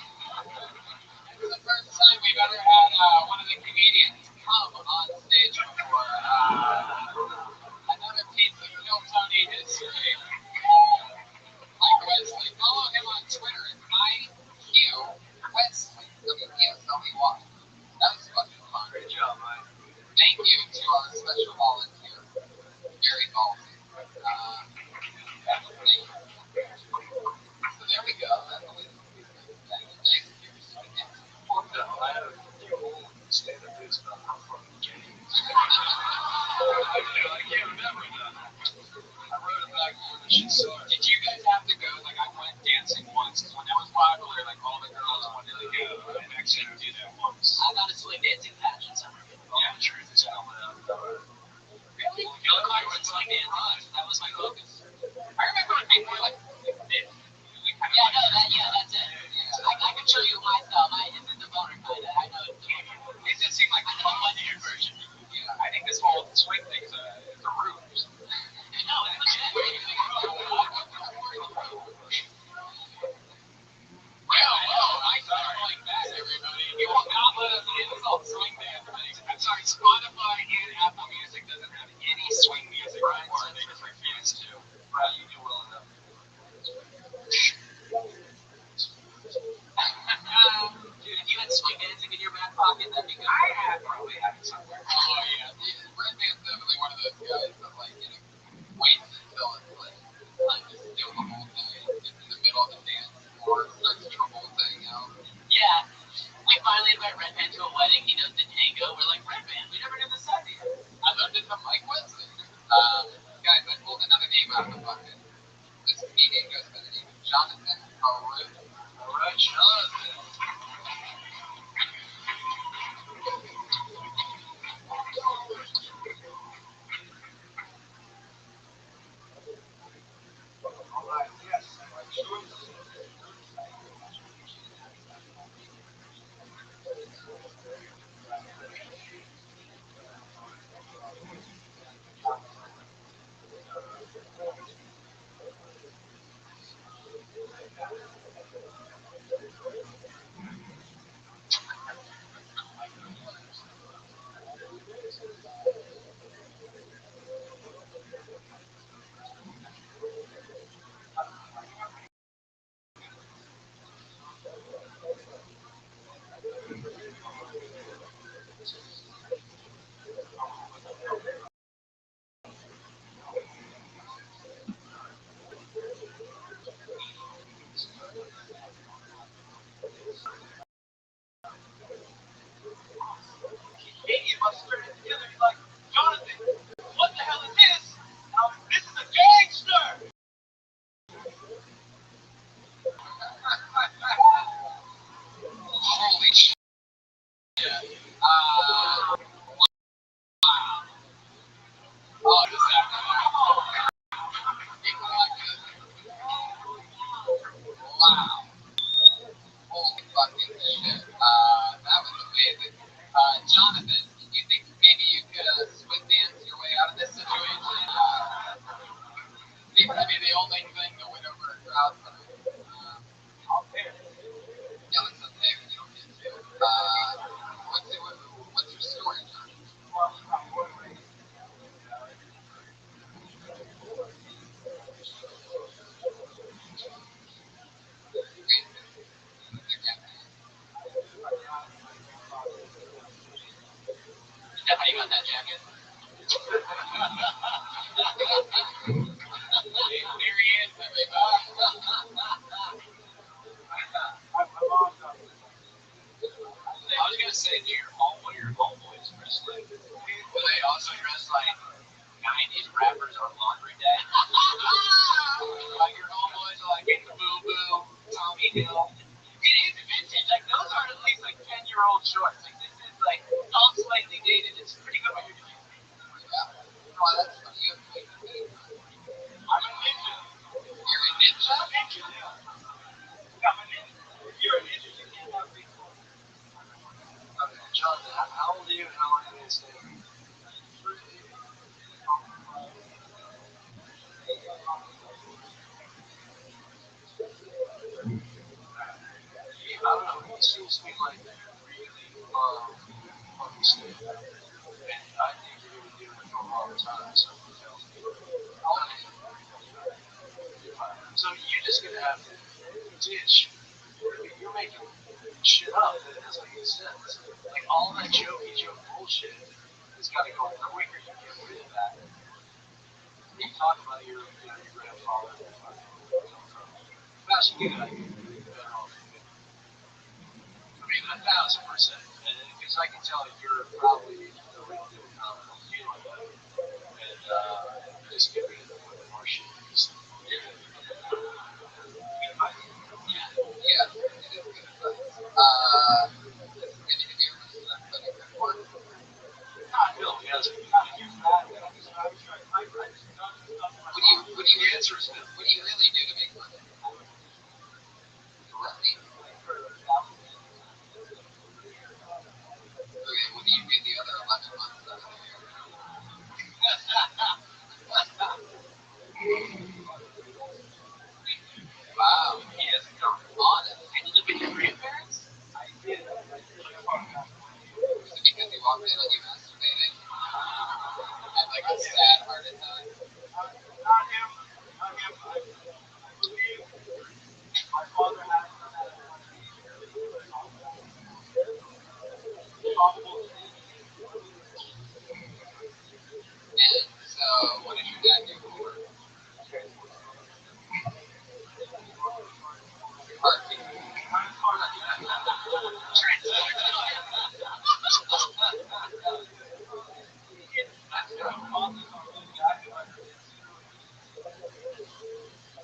It's the first time we've ever had one of the comedians come on stage before. Another piece of Phil Tony history. Mike Wesley. Follow him on Twitter at IQ Wesley. WESLEY. That was fucking fun. Great job, Mike. Thank you to our special volunteer, Gary Ballsy. Thank you. So there we go. That's the way thanks, Pierce. I had a whole stand-up bits about how fucking gay he is. I can't remember that. I wrote it back before the shit started. Did you guys have to go? Like, I went dancing once, because when that was popular, like, all the girls wanted to go. I actually had to do that once. I got a swing dancing pageant somewhere. Yeah, the truth is out loud. Really? You look like it's like a run. That was my focus. I remember when people were like, this. Yeah, no, that's it. I can show you my style. Mine isn't the boner kind. I know it. It just seemed like a one-year version. Yeah, I think this whole swing thing's a ruse. No, it's legit. Well, I started like that, everybody. You will not let us insult swing dance things. I'm sorry, Spotify and Apple Music doesn't have any swing music anymore. They just refuse to. Right, you do well enough. Dude, if you had swing dancing in your back pocket, that'd be good. I probably have it somewhere. Oh, yeah. Redman's definitely one of those guys that, like, waits until it's, like just do the whole thing. Gets in the middle of the dance or starts the whole thing out. Yeah. We finally invited Redman to a wedding. He knows the tango. We're like, Redman, we never knew the side of you. I learned it from Mike Wesley. Guys, I pulled another name out of the bucket. This comedian goes by the name of Jonathan Harwood. All right, Jonathan. All right, yes, my choice. don't know. He seems to be like really fucking stupid. And I think you're going to do it for a long time. Something tells me. So you're just going to have to ditch. You're making shit up that doesn't make sense. Like all that jokey joke bullshit has got to go quicker. You get rid of that. You talk about your grandfather. That's a good idea. Better off. I mean, 1,000%. Because I can tell you're probably the real deal feeling that. And just get rid of the more shit. Yeah, it is good advice. Have you ever been a good one? Not really, hasn't. Kind of use that. What do you really do to make money? Rabbi. Okay, what do you do the other 11 months out of the year? Wow, he doesn't come honest. Did you live with your grandparents? I did. Was it because he walked in on you masturbating? Had like a sad heart attack? Not him. I believe my father had And so, what did your dad do for work? Parking.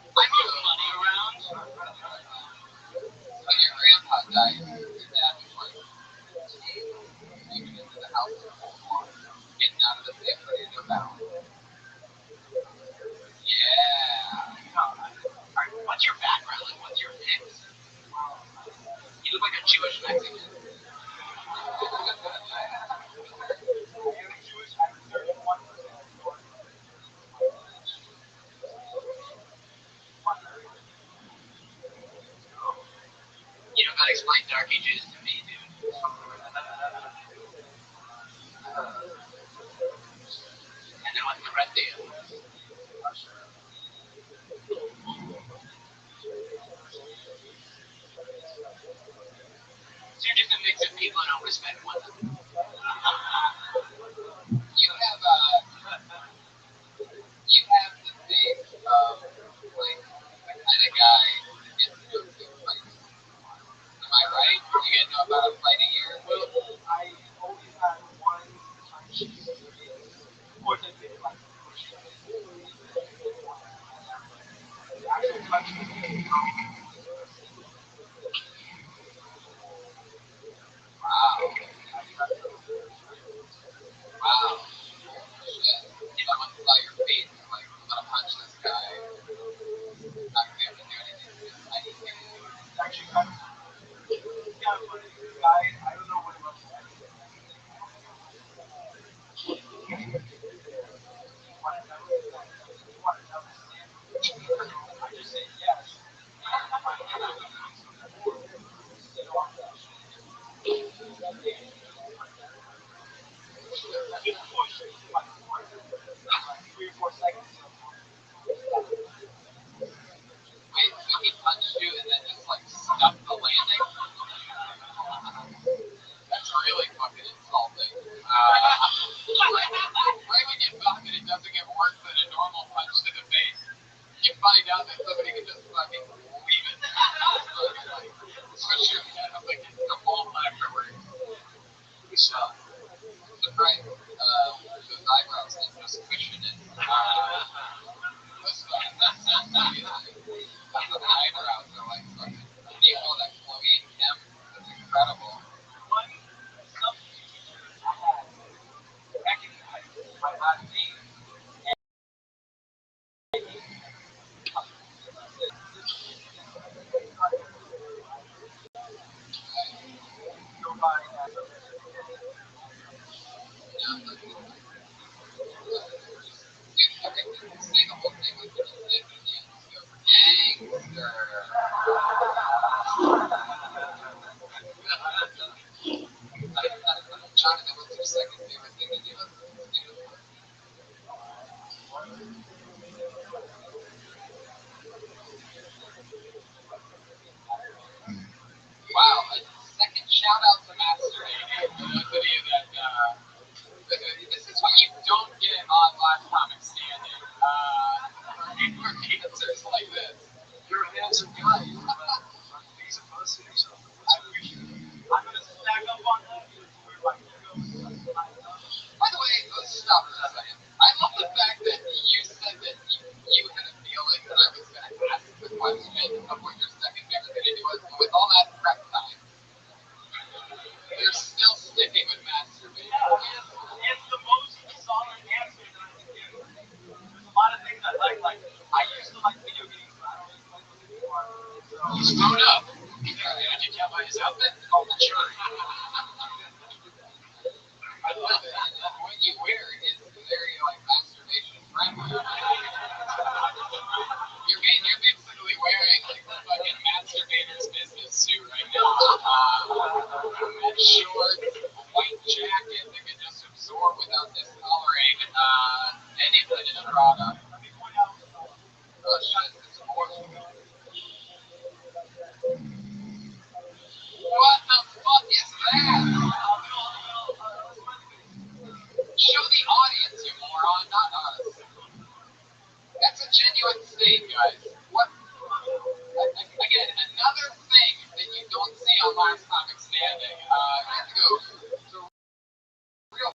I move money around. When your grandpa died, your dad was like moving into the house with full on, getting out of the pit, ready to bounce. Yeah. What's your background? Like, what's your mix? You look like a Jewish Mexican. You don't gotta explain Dark Ages to me, dude. And then what's the rest of you? So you're just a mix of people who don't respect one another. You have the face of like the kind of guy that gets to go to fights. Am I right? Do you guys know about a fight a year? I always had one of course I think like actual country. Wow. Wow. Shit. If I went by your face and like, I'm gonna punch this guy, I'm not gonna be able to do anything to his tiny face. It's actually kind of funny. The guy, I don't know what it looks like. I just say yes. Three or 4 seconds. Wait, so he punched you and then just like stuck the landing? That's really fucking insulting. Right when you thought that it doesn't get worse than a normal punch to the face, you find out that somebody can just fucking leave it. Especially if you have like a whole afterwards. So, surprised those eyebrows didn't just cushion it. Those eyebrows are like fucking, what do you call that, Chloe and Kim? That's incredible. Jonathan, what's your second favorite thing to do on Wow, a second shout out to Master for those of you that this is what you don't get on Last Comic Standing. For answers like this. You're a handsome guy. He's a pussy or something. I'm gonna stack up on that. By the way, let's stop for a second. I love the fact that you said that you had a feeling that I was going to ask the question of what your second favorite thing to do was, but with all that prep time, you're still sticking with masturbating. It's the most solid answer that I can give. There's a lot of things I like. Like, I used to like video games, but I don't really like those anymore. He's grown up. Did you count by his outfit? It's called maturity. I love it. And what you wear is very, like, masturbation friendly. You're basically wearing, like, the fucking masturbator's business suit right now. Shorts, a white jacket that can just absorb without discoloring any finished product. Oh, shit, it's horrible. What the fuck is that? Show the audience, you moron, not us. That's a genuine state, guys. What? Again, another thing that you don't see on Last Comic Standing. You have to go to a real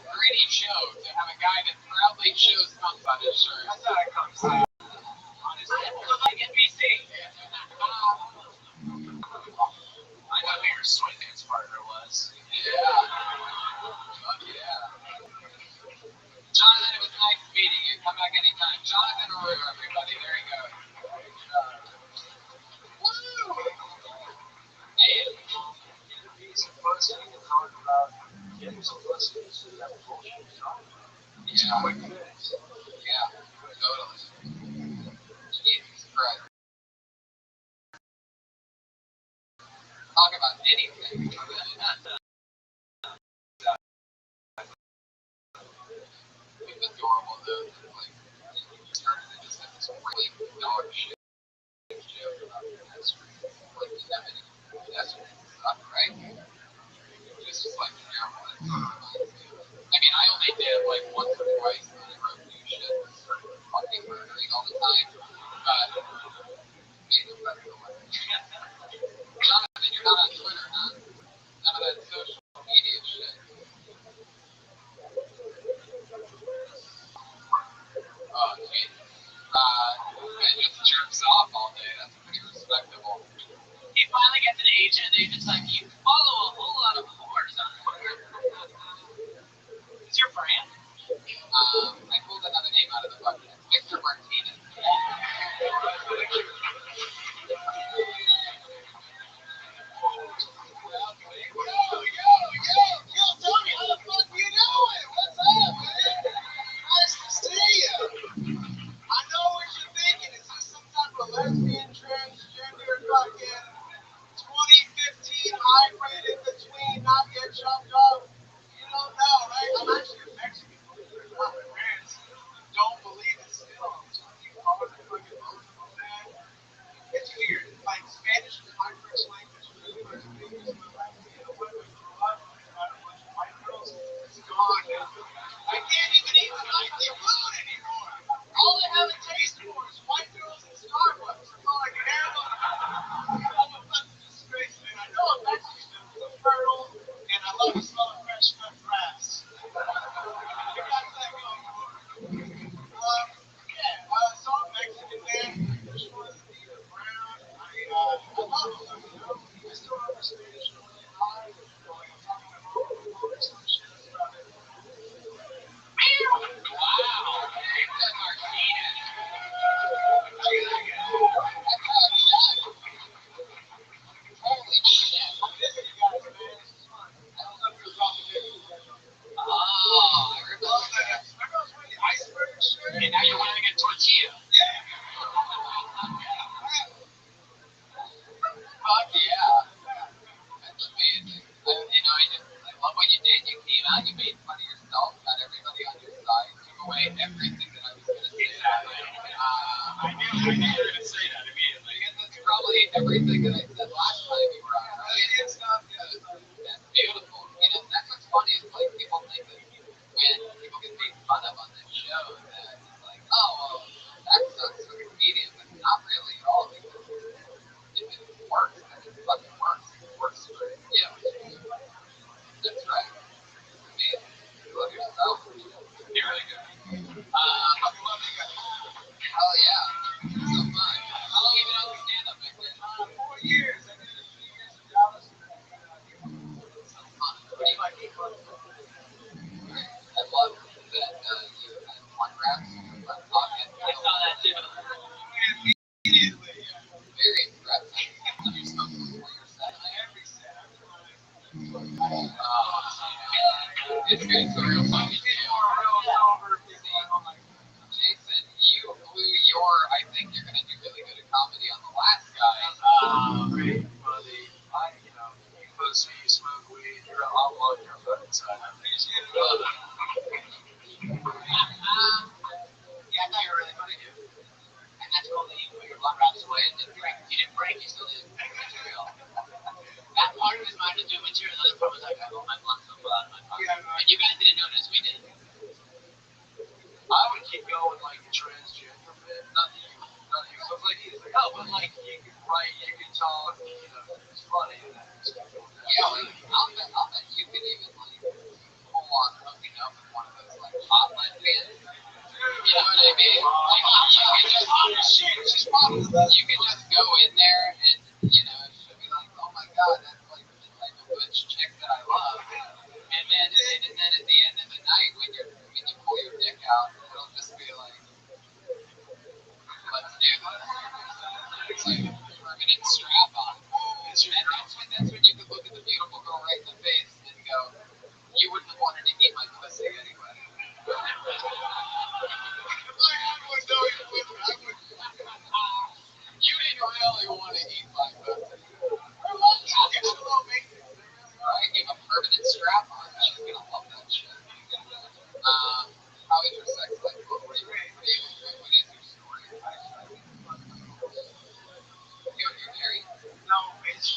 gritty show to have a guy that proudly shows comes on his shirt. That's how it comes out. Honestly, like NBC. I know who your swing dance partner was. Yeah. Fuck yeah. Jonathan, it was nice meeting you. Come back anytime. Jonathan Arroyo, everybody. There you go. Woo! Hey. Piece of pussy you can talk about getting some pussy instead of that bullshit, you know? It's a quick fix. Yeah, totally. Jesus Christ. Talk about anything. It's adorable though. Like, you started to just have this really dog shit joke about pedestrians. Like, you have any pedestrians stuff, right? It's just like, you know, what it sort of reminds me of. I mean, I only did like once or twice when I wrote new shit and started fucking murdering all the time. But maybe a better one. Jonathan, you're not on Twitter, huh? None of that social media shit. Oh, Jesus. Man just jerks off all day. That's pretty respectable. He finally gets an agent, and the agent's like, you follow a whole lot of whores on Twitter. Is your brand? I pulled another name out of the bucket. It's Victor Martinez. Oh, yeah. knew you were going to say that immediately. Because that's probably everything that I said last time you were on, right? It's not That's beautiful. You know, that's what's funny is like people think that when people get made fun of on this show, that it's like, oh, well, that sucks for the comedian, but not really at all. Because if it works, then it fucking works. It works for you. That's right. I mean, you love yourself. You're really good. Hell yeah. So fun. How long have you been on the stand-up, Victor? 4 years. I did a few years in Dallas. So fun. What do you like? I love that you had one rep in one pocket. I saw that too. Immediately. Very impressive. You're supposed to before your set. Every set. It's good for real funny too. Jason, you blew your, I think you're going to do really good at comedy on the last guy. Great, buddy. You pussy, you smoke weed, you're all on your fucking side. I appreciate it. Yeah, I thought you were really funny, dude. And that's cool that you put your blunt wraps away and didn't break. You didn't break, you still did material. That part of his mind was doing material, the other part was like, I want my blunt so out of my pocket. And you guys didn't notice, we did. I would keep going like the transgender bit. Nothing you. So it's like, he's like, oh, but like, you can write, you can talk, it's funny. Yeah, I'll bet you could even like pull on hooking up with one of those like hotline bands. You know what I mean? Like, you can just go in there and, you know, she'll be like, oh my god, that's like the type of butch chick that I love. And then at the end of the night, when you pull your dick out, it'll just be like, let's do this. It's like a permanent strap on. And that's when you can look at the beautiful girl right in the face and go, you wouldn't have wanted to eat my pussy anyway. You didn't really want to eat my pussy. Right? Give a permanent strap on. She's gonna love that shit. How is your sex life? What is your story? You're married? No, it's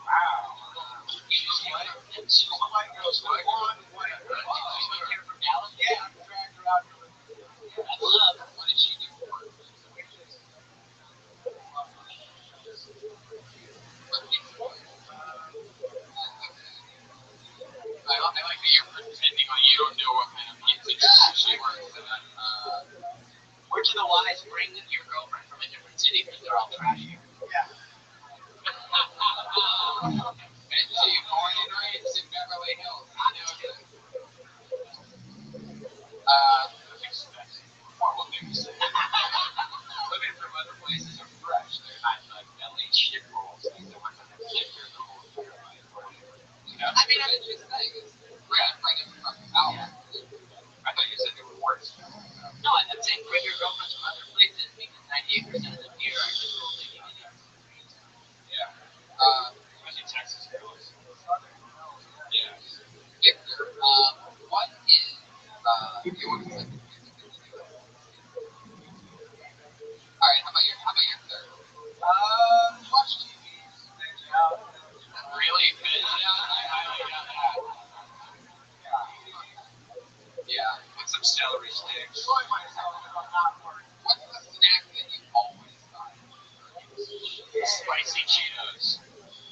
wow. She's white girls, right? One. Here from Dallas? Yeah, I'm dragged her out here. I love. What did she do for work? I like that you're pretending like you don't know what kind of pizza she works at. Where do the wives bring your girlfriend from a different city because they're all trashy? Yeah. And she born and raised in Beverly Hills. I know it. Horrible thing to say. Women from other places are fresh. They're not like LA shit rolls. They're not going to shit here the whole entire life. You know? I mean, I'm just saying, we're going to bring it from out. I thought you said they were worse. No, I'm saying bring your girlfriends from other places because 98% of them here are just little baby idiots. Yeah. Especially Texas girls. Yeah. Victor, what is your second music that you do? All right, how about your third? Watch TV. Really binge out? I highly doubt that. Yeah. With some celery sticks. Enjoy myself if I'm not working. What's the snack that you always buy? Spicy Cheetos.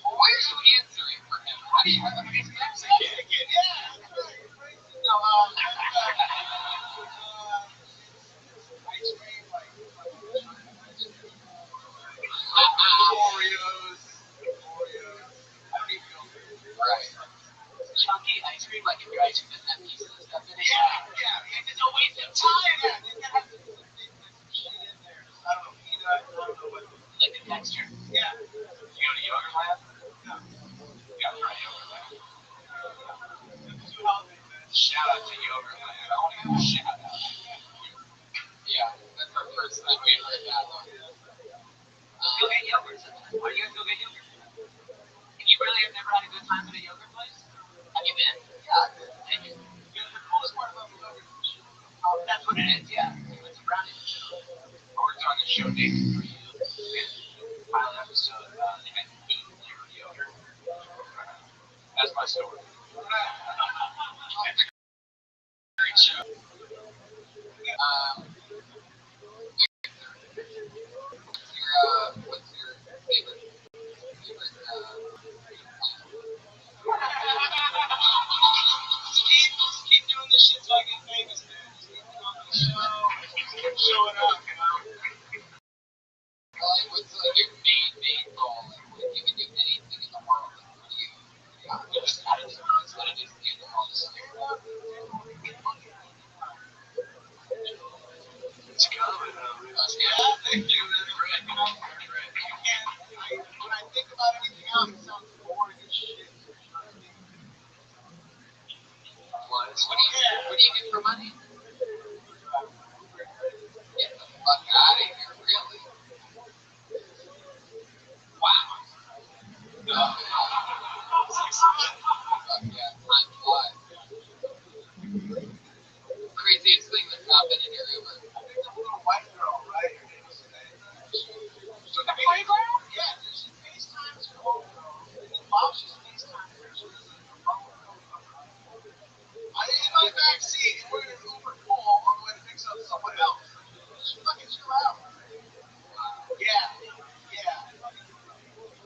Well, why are you answering for him? How do you have a many snaps again? No, ice cream, like Oreos. Right. Chunky ice cream, like if your ice cream doesn't have pieces of stuff in it. Yeah. It's a waste of time. Like the texture. Yeah. You go to Yogurt Lab? No. You gotta try Yogurt Lab. Too healthy, man. Shout out to Yogurt Lab. I want to give a shout out. Yeah, that's our first time we heard that one. Go get yogurt sometime. Why do you guys go get yogurt? And you really have never had a good time at a yogurt place? Have you been? Yeah. And the coolest part about the yogurt is that's what it is, yeah. It's a brownie. Or on the show Nathan for you. Pilot episode, they had 8 flavored yogurt. That's my story. It's a great show. What's your favorite keep doing this shit till I get famous, man. Just keep doing the show. Keep showing up, you know. What's like your main goal? Like, if you can do anything in the world, like, what do you? Just how to do all this stuff. It's coming, yeah, thank you. That's right. You know, that's right. You can't. When I think about anything else, it sounds boring as shit. What do you do for money? Get the fuck out of here, really? Wow. Yeah, time flies. Craziest thing that's happened in your Uber. I think the little white girl, right? Her name was so the playground? Yeah, she FaceTimes her old girl. And while she's FaceTiming her, she was like, I in my back seat, and we're in an Uber pool on the way to pick up someone else. She fucking chill out. Yeah.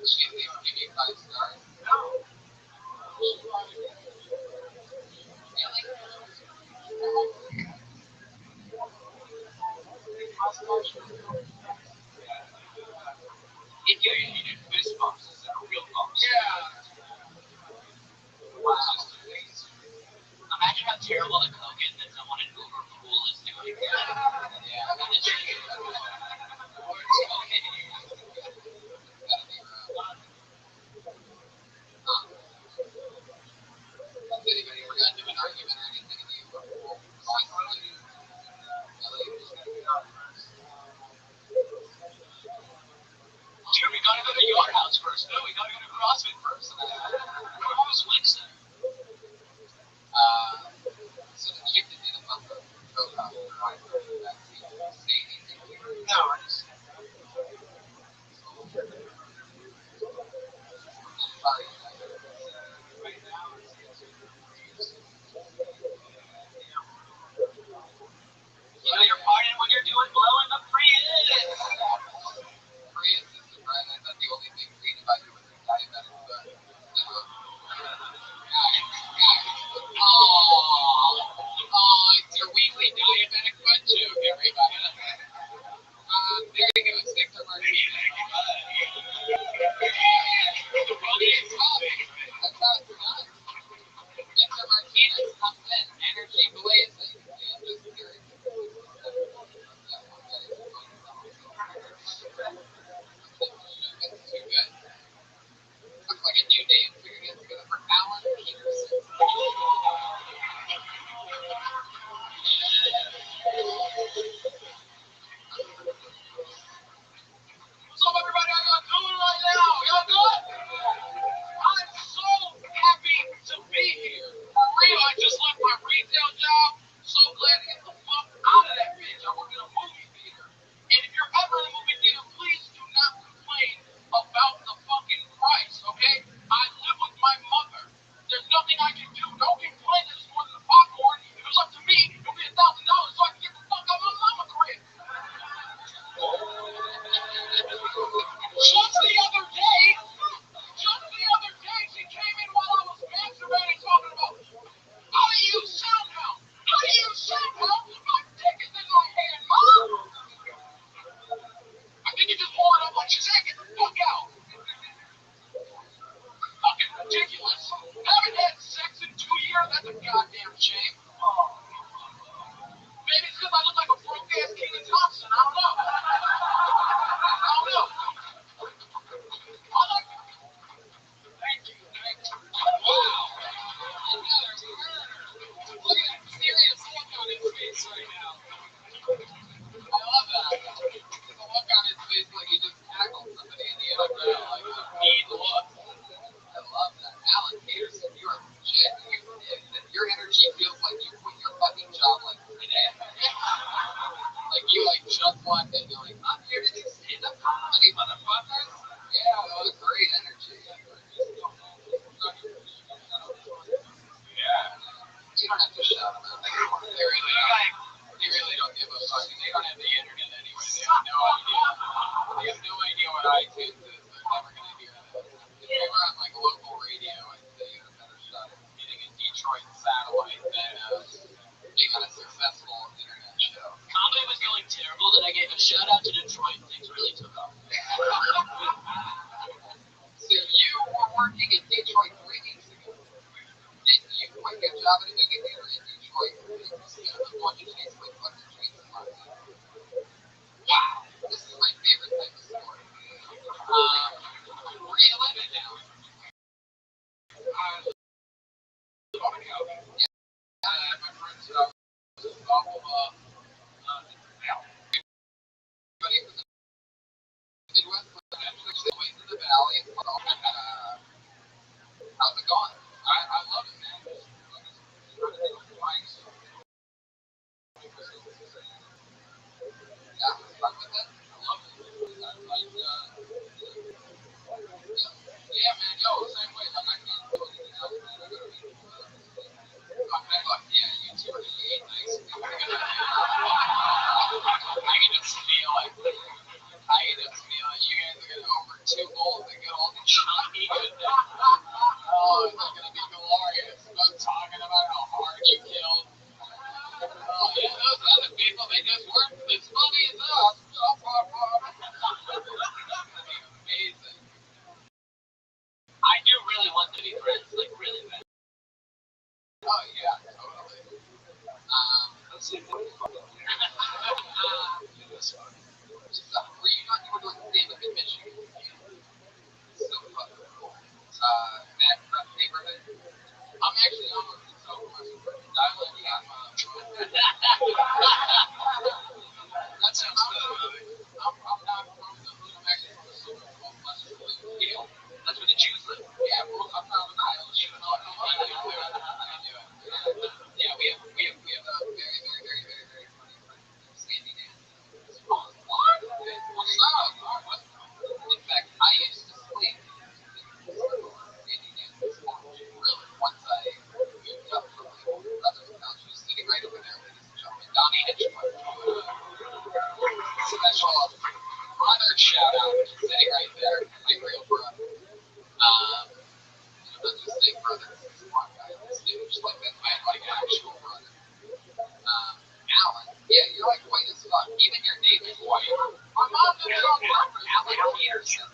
She didn't even give you 5 stars. No. If you needed fist bumps instead of real bumps. Yeah. Imagine how terrible the coke is that someone in Uber pool is doing. Yeah. It's okay. Has anybody ever gotten into an argument or anything in the Uber pool? Dude, we gotta go to your house first. No, we gotta go to CrossFit first. Who was Wednesday? So the chick that did a bump of coke on the right side of the backseat, did you say anything to her? No, I just said right now it's you know, you're partying when you're doing blow in the Prius. Prius is surprising. I thought the only thing green about you was your diabetic foot. It's your weekly diabetic foot joke, everybody. There you go. It's Victor Martinez. That's how it's done. Victor Martinez comes in, energy blazing, and just very it's too good. Looks like a new name for your Instagram for Alan Peterson. What's up, everybody? How y'all doing right now? Y'all good? I'm so happy to be here. For real, I just left my retail job. So glad to get the fuck out of that bitch. I work in a movie theater. And if you're ever in a movie theater, please do not complain about the fucking price, okay? I live with my mother. There's nothing I can do. Don't complain that it's more than the popcorn. If it was up to me, it would be $1,000 so I can get the fuck out of my mama crib. Just the other day, she came in while I was masturbating talking about, how do you sound now? How do you sound now? My dick is in my hand, Mom! I think you just poured up what you said. Get the fuck out. Fucking ridiculous. Haven't had sex in 2 years? That's a goddamn shame. Maybe it's because I look like a broke-ass Kenan Thompson. I don't know. Thank you. Wow. Another murder. Look at that serious look on his face right now. I love that. There's a look on his face like he just tackled somebody in the NFL. Like a mean look. I love that. Alan Peterson, you are legit. Your energy feels like you quit your fucking job like today. Like you like just walked in, you're like, job at a movie theater in Detroit. I'm going to taste like fucking treats and lots of. Wow, this is my favorite type of sport. Where do you live in now? My friends just off of everybody from the Midwest, but actually way to the valley. How's it going? I love it, man. Yeah, fun with it. I love it. Yeah, man, yo, same way. Like, I can't do anything else, man. I gotta be. Okay, look, yeah, you two are nice. I can just feel it. You guys are gonna over 2 goals and get all the chunky goodness. Oh, it's gonna be glorious. I'm talking about how hard you killed. Oh, yeah, those other people, they just weren't as funny as us. It's gonna be amazing. I do really want to be friends, like really bad. Oh, yeah, totally. Let's see what it's fucking here. Were you not going to stand up in Michigan? So fucking cool. That neighborhood. I'm actually almost in Southwest Diamond. That sounds good. I'm not from the hood. I'm actually from the suburb of West Hill. That's where the Jews live. Yeah, well, I'm from an island. Yeah, we have a very, very, very, very funny friend, Sandy Dan. What? What's up? In fact, I used to sleep Sandy Dan's couch. Really? Once I moved up from my older brother's couch, who's sitting right over there, ladies and gentlemen, Donnie Hitchcock. Special brother shout out, sitting right there, my real brother. Let's just say brother, this one guy on the stage, like that's my actual brother. Alan, yeah, you're like white as fuck. Even your name is white. My mom did it on purpose. Alan Peterson.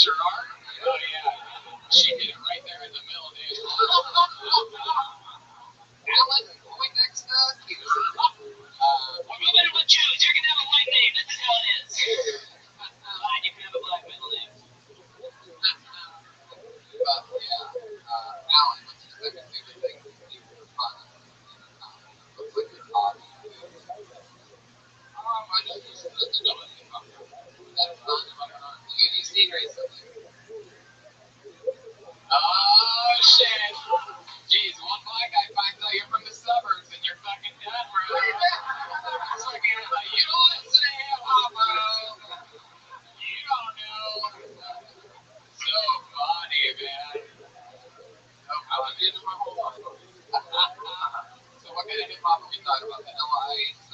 Gerard? Oh yeah. She hit it right there in the middle, dude. Alan, going next Peterson. I'm going with Jews. You're gonna have a white name. This is how it is. Fine, you can have a black middle name. Alan, what's your second favorite thing to do for fun? Looks like your hobby. I just used to know it. That's fun. You seen recently? Oh, shit. Jeez, one black guy finds out you're from the suburbs and you're fucking done, bro. It's like, you don't listen to hip-hop, bro. You don't know. So funny, man. I was into my whole life. So what kind of hip-hop are we talking about? Vanilla Ice,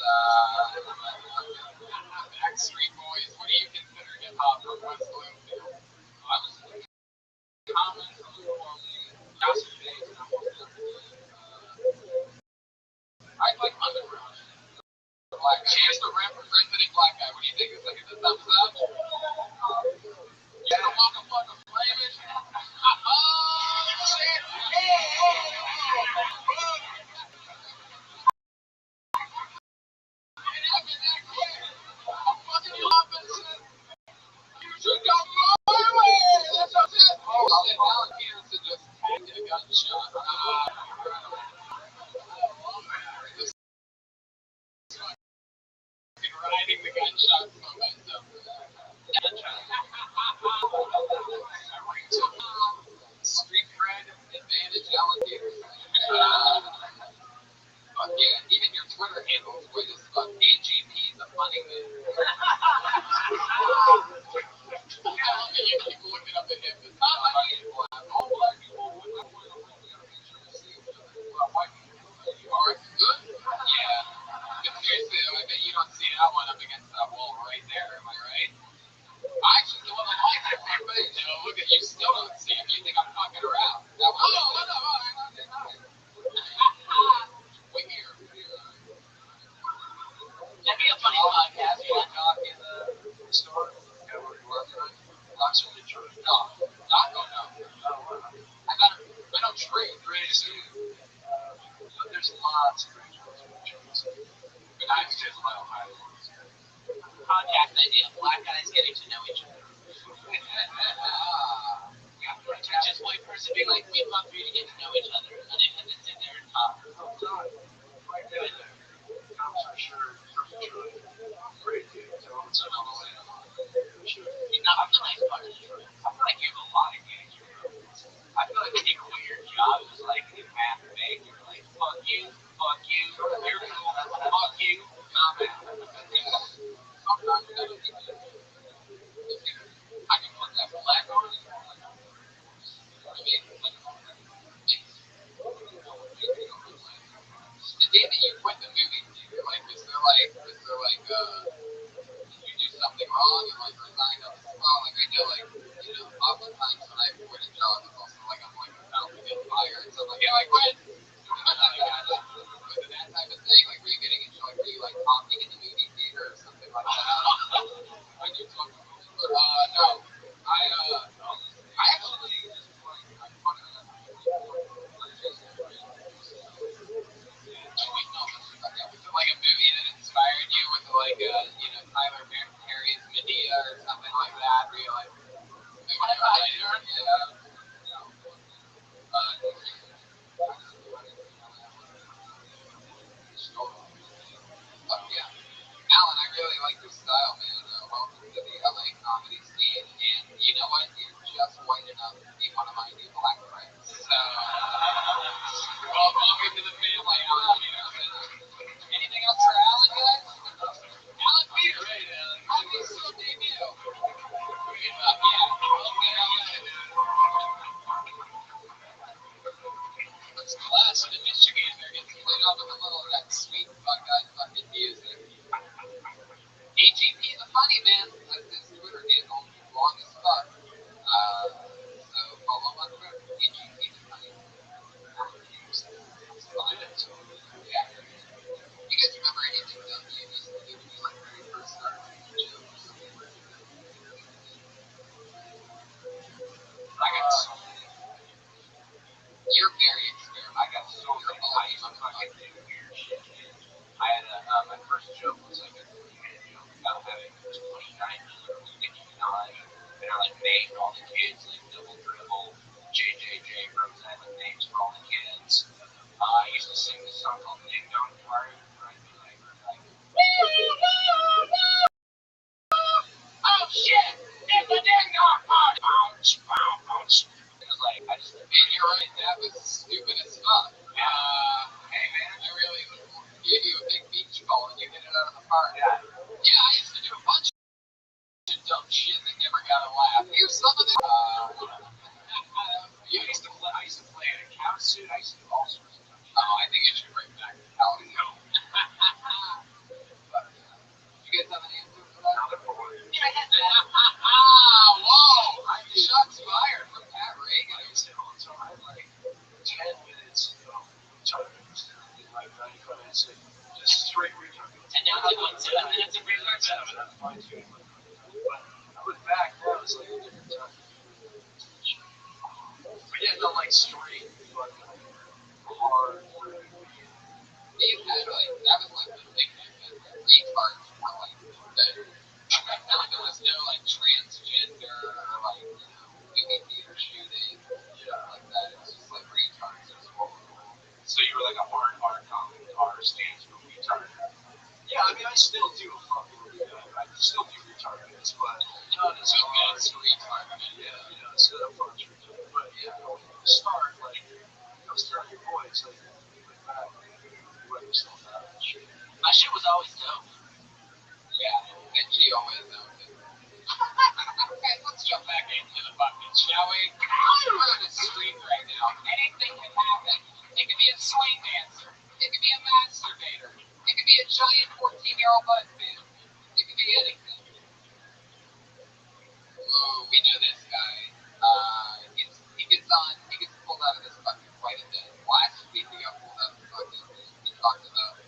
Backstreet Boys. What do you consider hip-hop from West Bloomfield? I was common from the yesterday. I like underground. Black guy. Here's the resident black guy. What do you think? Is like a thumbs up? You don't want to fucking flame it? Oh, shit! It happened that quick! I'm fucking you up and shit! You should go my way! That's just it! Oh, shit, Alan Peterson just tagged a gunshot. Just fucking riding the gunshot momentum. Street cred advantage alligators. Fuck yeah, even your Twitter handle is white as fuck. AGP is a funny man. You keep looking up at him. It's not like he's black. All black people with my point of view, we gotta make sure we see each other. White people, you are good? Yeah. But seriously, I bet you don't see that one up against that wall right there, am I right? I actually don't like that one, but look at you still don't see him. You think I'm fucking around. That one. Wait here. That'd be a funny podcast. You knock in the store. Rothschild'S. No. There's lots of great jokes. But I was just a little higher. Podcast idea: black guys getting to know each other. Just white person being like, we'd love for you to get to know each other, and they can just sit there and talk. Right there. Cops for sure. Great dude. Tell him it's on the way. Sure. You're not the nice part of the truth. I feel like you have a lot of games. I feel like when you quit your job, it was like in math big. You're like, fuck you, you're cool, fuck you. Nah, man. Sometimes you gotta be good. I can put that black on it. The day that you quit the movie theater, like, was there like, did you do something wrong and like resigned on the spot? Like, I know, like, oftentimes when I quit a job, it's also like I'm like about to get fired, so I'm like, yeah, I quit. Was it that type of thing? Like, were you getting into like, were you like talking in the movie theater or something like that? When you talk to movies, but no, I actually just like I'm funny. Like a movie that inspired you with like Tyler Perry's Medea or something like that, where you're like, Alan, I really like your style, man. Welcome to the LA comedy scene, and you know what? You're just white enough to be one of my new black friends. So, welcome to the family, Alan. Anything else for Alan, guys? Alan Peter, how did his debut? It's class of the Michigan. They're getting played off with a little of that sweet Buckeye fucking music. AGP the funny man. That's his Twitter handle. Long as fuck. So follow on Twitter. AGP the funny. Yeah. You guys remember anything that you used to do when you like very first started making jokes? I got so many. You're very experienced. I got so many. I used to fucking do weird shit. I had my first joke was like a 3-minute joke about having 29 years Nicki Minaj, and I like named all the kids like Double Dribble, JJJ, Rose Island names for all the kids. I used to sing this song called Ding Dong Party, where I'd be like, oh shit, it's a ding dong party! Bounce, bounce, bounce. It was like, and you're right, that was stupid as fuck. Hey man, I really gave you a big beach ball and you hit it out of the park. Yeah, I used to do a bunch of dumb shit that never got a laugh. Here's some of them. I used to play in a cow suit. I used to do all sorts of stuff. Oh, I think it should bring back the Halloween. No. But, you guys have an answer for that? Whoa! Shots fired from Pat Reagan. So I had like 10 minutes of retards. Like 95 minutes of just straight retards. And now it's like 7 minutes of retards. That's fine too. But I look back, that was like a different time. But yeah, not like straight, but hard. You had like, that was like the thing back then. Retards were like better. There was no like transgender or like, movie theater shooting, like that. It was just like retards. It was horrible. So you were like a hard comment. R stands for retard. Yeah, I mean, I still do a fucking, I still do retard bits, but not as hard as retard. Yeah, so that fucks retard. But yeah, start like, start your voice, like, let yourself out and shit. My shit was always dope. Yeah, and she always knows it. Okay, let's jump back into the bucket, shall we? We're on a street right now. Anything can happen. It could be a swing dancer. It could be a masturbator. It could be a giant 14-year-old husband. It could be anything. Ooh, we know this guy. He gets pulled out of this bucket quite a bit. Last week he got pulled out of the bucket. He talked about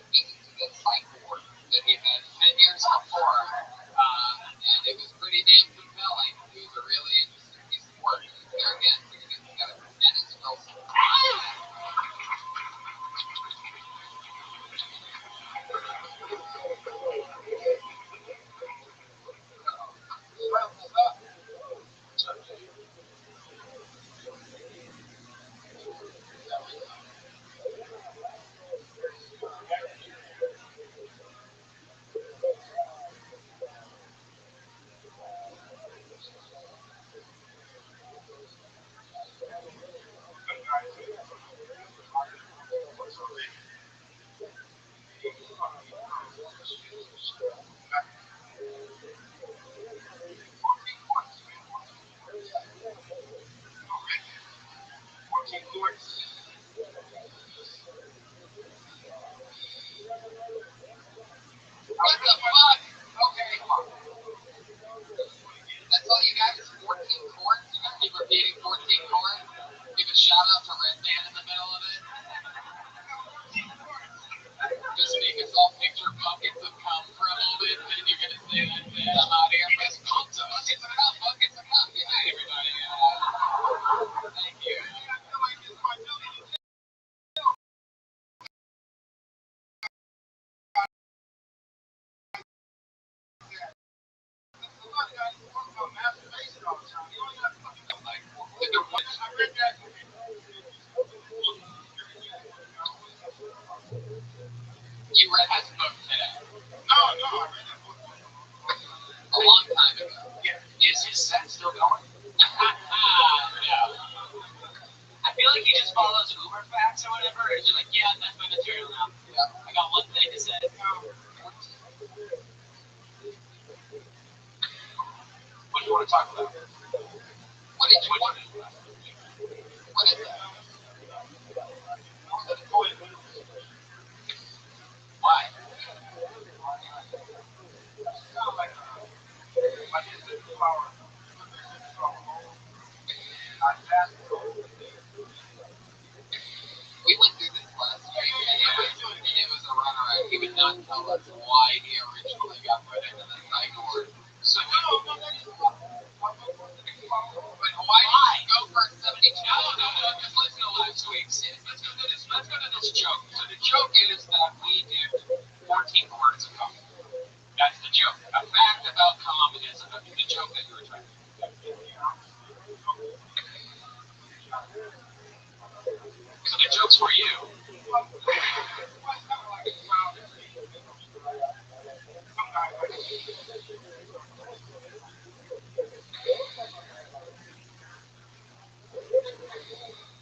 speaking to this psych ward that he had 10 years before. And it was pretty damn compelling. It was a really interesting piece of work. There again, he's got a tremendous Wilson. super facts or whatever? Or is it like, yeah, that's my material now? Yeah. I got one thing to say. What do you want to talk about? What did you want to do? What is that? Why? We went through this last week, and it was a runaround. He would not tell us why he originally got put into the psych ward. So, but why go for 72? No, just listen to last week's. Let's go to this joke. So the joke is that we did 14 quarts of coffee. That's the joke. A fact about communism. The joke that you were trying to do. So the joke's for you.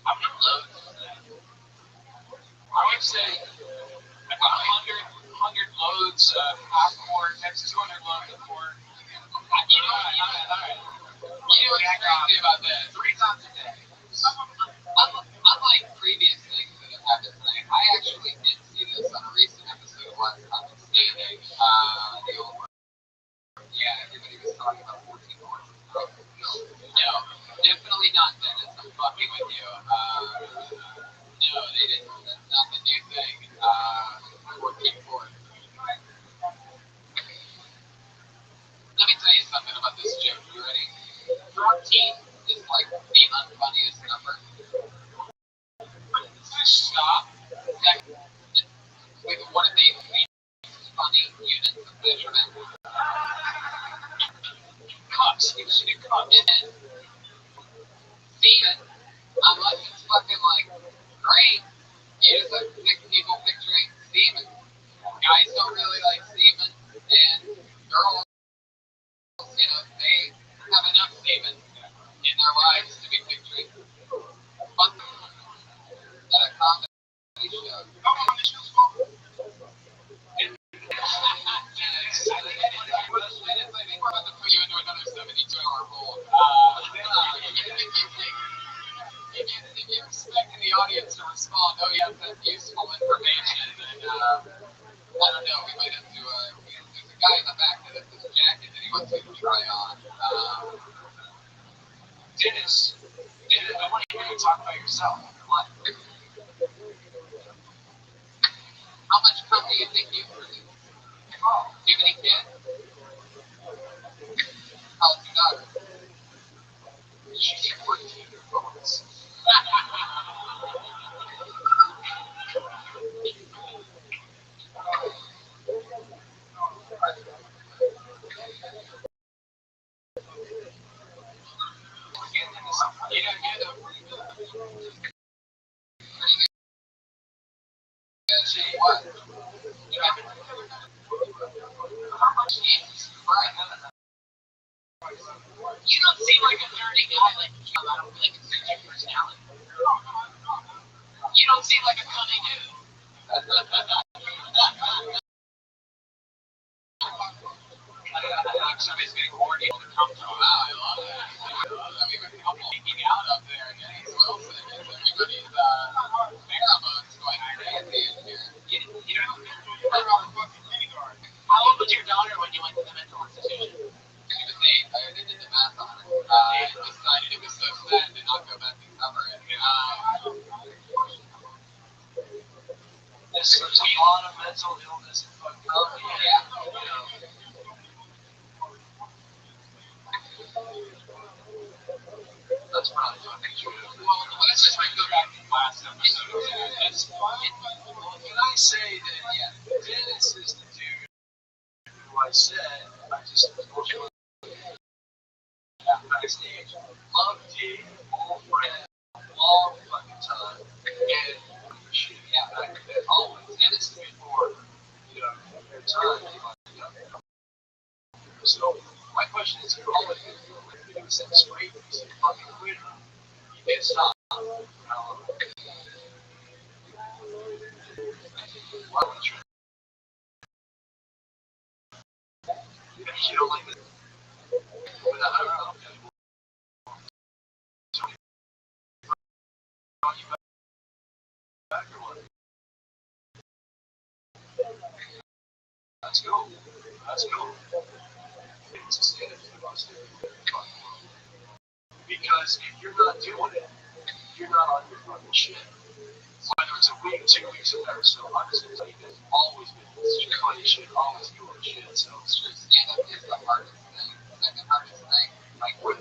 How many loads? I would say about 100 loads of half quart. That's 200 loads of quart. You know what's crazy about that? 3 times a day. Unlike previous things that have happened tonight, I actually did see this on a recent episode of Last Time Standing. The old one. Yeah, everybody was talking about 14 quarts. No, definitely not Dennis. I'm fucking with you. No, they didn't. That's not the new thing. 14 quarts. Let me tell you something about this joke. You ready? 14 is like the unfunniest number. Stop. With one of the least funny units of measurement. Cups. You should do cups. And then semen. Unless it's fucking like great. You just like people picturing semen. Guys don't really like semen. And girls, you know, they have enough semen in their lives to be picturing. But at a comedy show. I think we're about to put you into another 72-hour hold. If you're expecting the audience to respond, oh yeah, that's useful information, and I don't know, we might have to, there's a guy in the back that has this jacket that he wants you to try on. Dennis, I want to hear you talk about yourself and your life. How much cum do you think you produce? Do you have any kids? How's your daughter? She's 14 years old. You don't hear them. What? Jesus Christ. You don't seem like a nerdy guy like you. I don't really consider your personality. You don't seem like a funny dude. Somebody's getting horny to come to. Wow, I love that. I mean, a couple hanging out up there. Dennis Wilson. Everybody's pheromones going crazy in here. You know, how old was your daughter when you went to the mental institution? She was 8. I already did the math on it. I decided it was so sad to not go back and cover it. There's a lot of mental illness and fucked up. Yeah. That's probably fucking true. Well, let's just go back to the last episode. Can I say that, yeah, Dennis is the dude who I said, I just unfortunately backstage, loved Dave, old friend, long fucking time, and shit, yeah, back then, always. And this is before, you know, your time, you know. So, my question is, you're always he said straight, he said fucking quit, you can't stop. Why would you? You don't like it? I don't know. Let's go. Let's go. It's a standard for the most because if you're not doing it, you're not on your fucking shit. Whether it's a week, 2 weeks, or whatever. So I'm just gonna tell you, there's always been funny shit, always doing shit. So stand up is the hardest thing. Second hardest thing. Like what?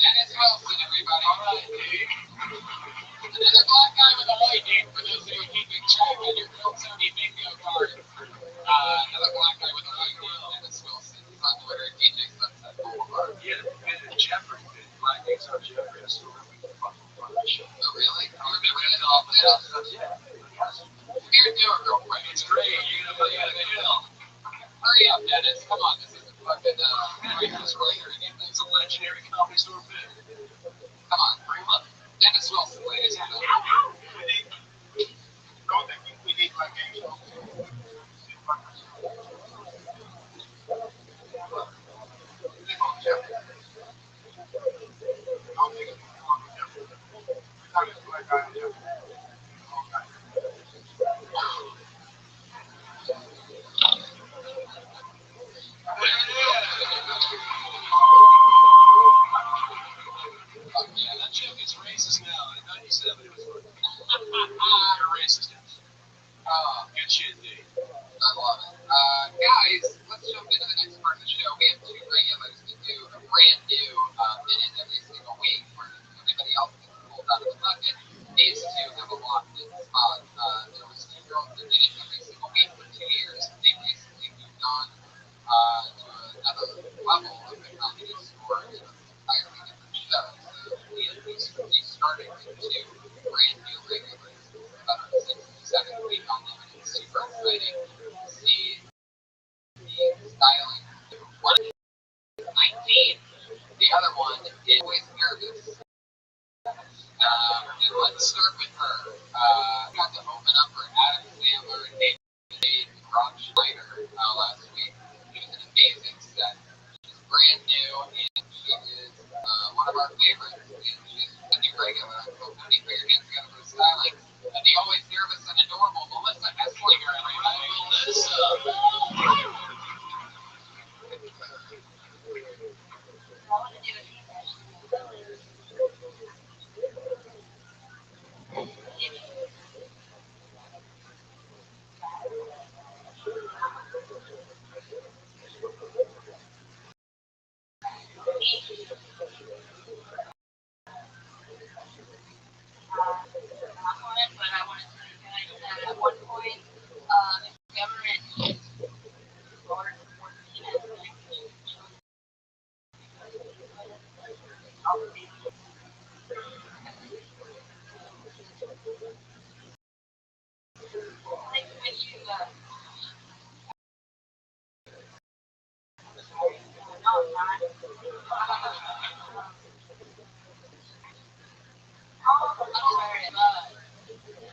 Dennis Wilson, everybody. All right, Dave. Another black guy with a white name for those who are keeping track on your Bill Tony bingo card. Another black guy with a white name, Dennis Wilson. He's on Twitter at DJ Sunset Boulevard. Yeah, and Jeffrey, black names are Jeffrey. I still remember the fucking front of the show. Oh, really? I remember it all. Yeah. Here, do it real quick. It's great. You gotta kill. Hurry up, Dennis. Come on, this isn't fucking Rachel's right or anything. It's a legendary comedy store bit. Come on, bring him up. Dennis Wilson, ladies and gentlemen. We need black games. Yeah, that joke is racist now. In 97, it was funny. You're racist. Good shit, dude. I love it. Guys, let's jump into the next part of the show. We have two regulars that do a brand new minute every single week where everybody else gets pulled out of the bucket. These two have a locked in spot. There was two girls that did it every single week for 2 years. They recently moved on to another level of the comedy score in an entirely different show. So we started with two brand new regulars about our 6th or 7th week on them, and it's super exciting to see the styling. One is 19, the other one is always nervous. And let's start with her. Got to open up for Adam Sandler and David and Rothschild'S last week. It was an amazing set. She's brand new, and she is one of our favorites. And she's a new regular. So Tony, put your hands together for styling. And the always nervous and adorable Melissa Esslinger, everybody. Melissa.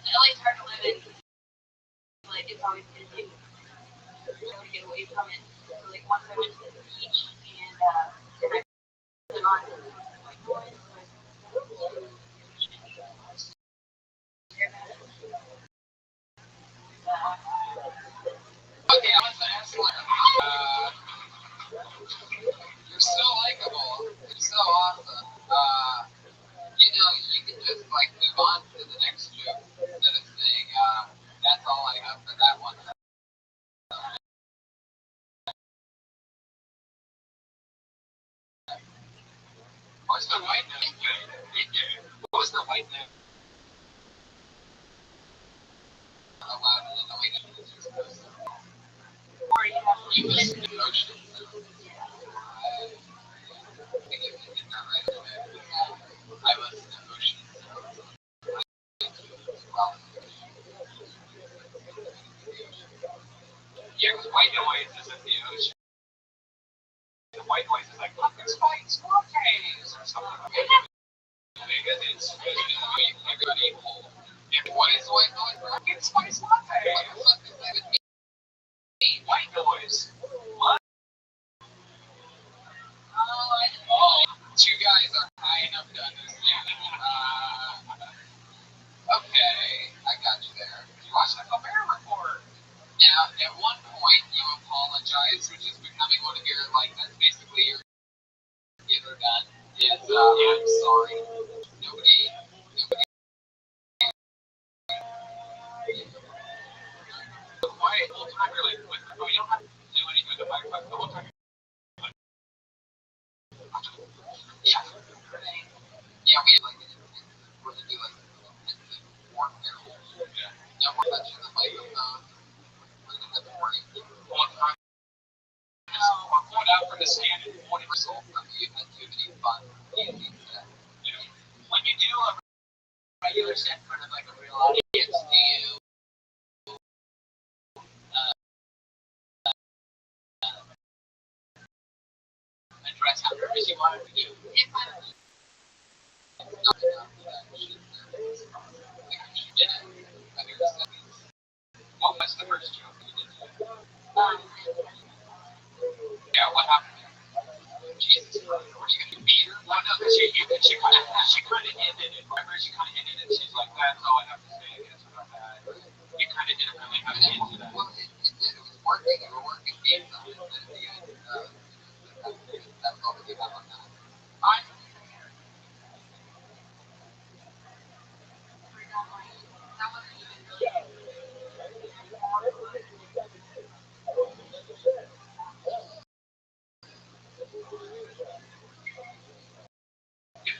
LA's hard to live in. Like, it's always busy. To get away from it. So, like, once I went to the beach and then I put on like boys. Okay, Melissa Esslinger. You're so likable. You're so awesome. You know, you can just like move on to the next joke instead of saying, that's all I have for that one. What's the white note? What's the white note? Allowed in the white note is just supposed to. Or you listen to Ocean. I listen to Ocean. Yeah, because white noise isn't the ocean. The white noise is like, look, there's white squirrels or something. Big Everybody hold. What is white noise? It's spice latte. What the fuck is that with me? White noise. What? Two guys are high enough to understand. Okay, I got you there. You watched the Colbert Report. Now, at one point, you apologize, which is becoming one of your, like, that's basically your either done. Is, I'm sorry. Nobody. Quiet the whole time, really. We don't have to do anything with the microphone the whole time. Yeah. Yeah, we like it. We're going to do, like, more careful. Yeah. No more touching the microphone. We're going to have more. Point out for the standard 40 result from the activity fun. Easy set. Yeah. When you do a regular set for like a real audience, do you address how nervous you are? Do you? What was the first joke you did? Yeah, what happened? Jesus, what are you going to beat her? Well, no, she kind of ended it. Remember, she kind of ended it. She's like, that's all I have to say, I guess, about that. You kind of didn't really have to answer that. Well, it did. It was working. You were working games on it. At the end, that's all that you have on that.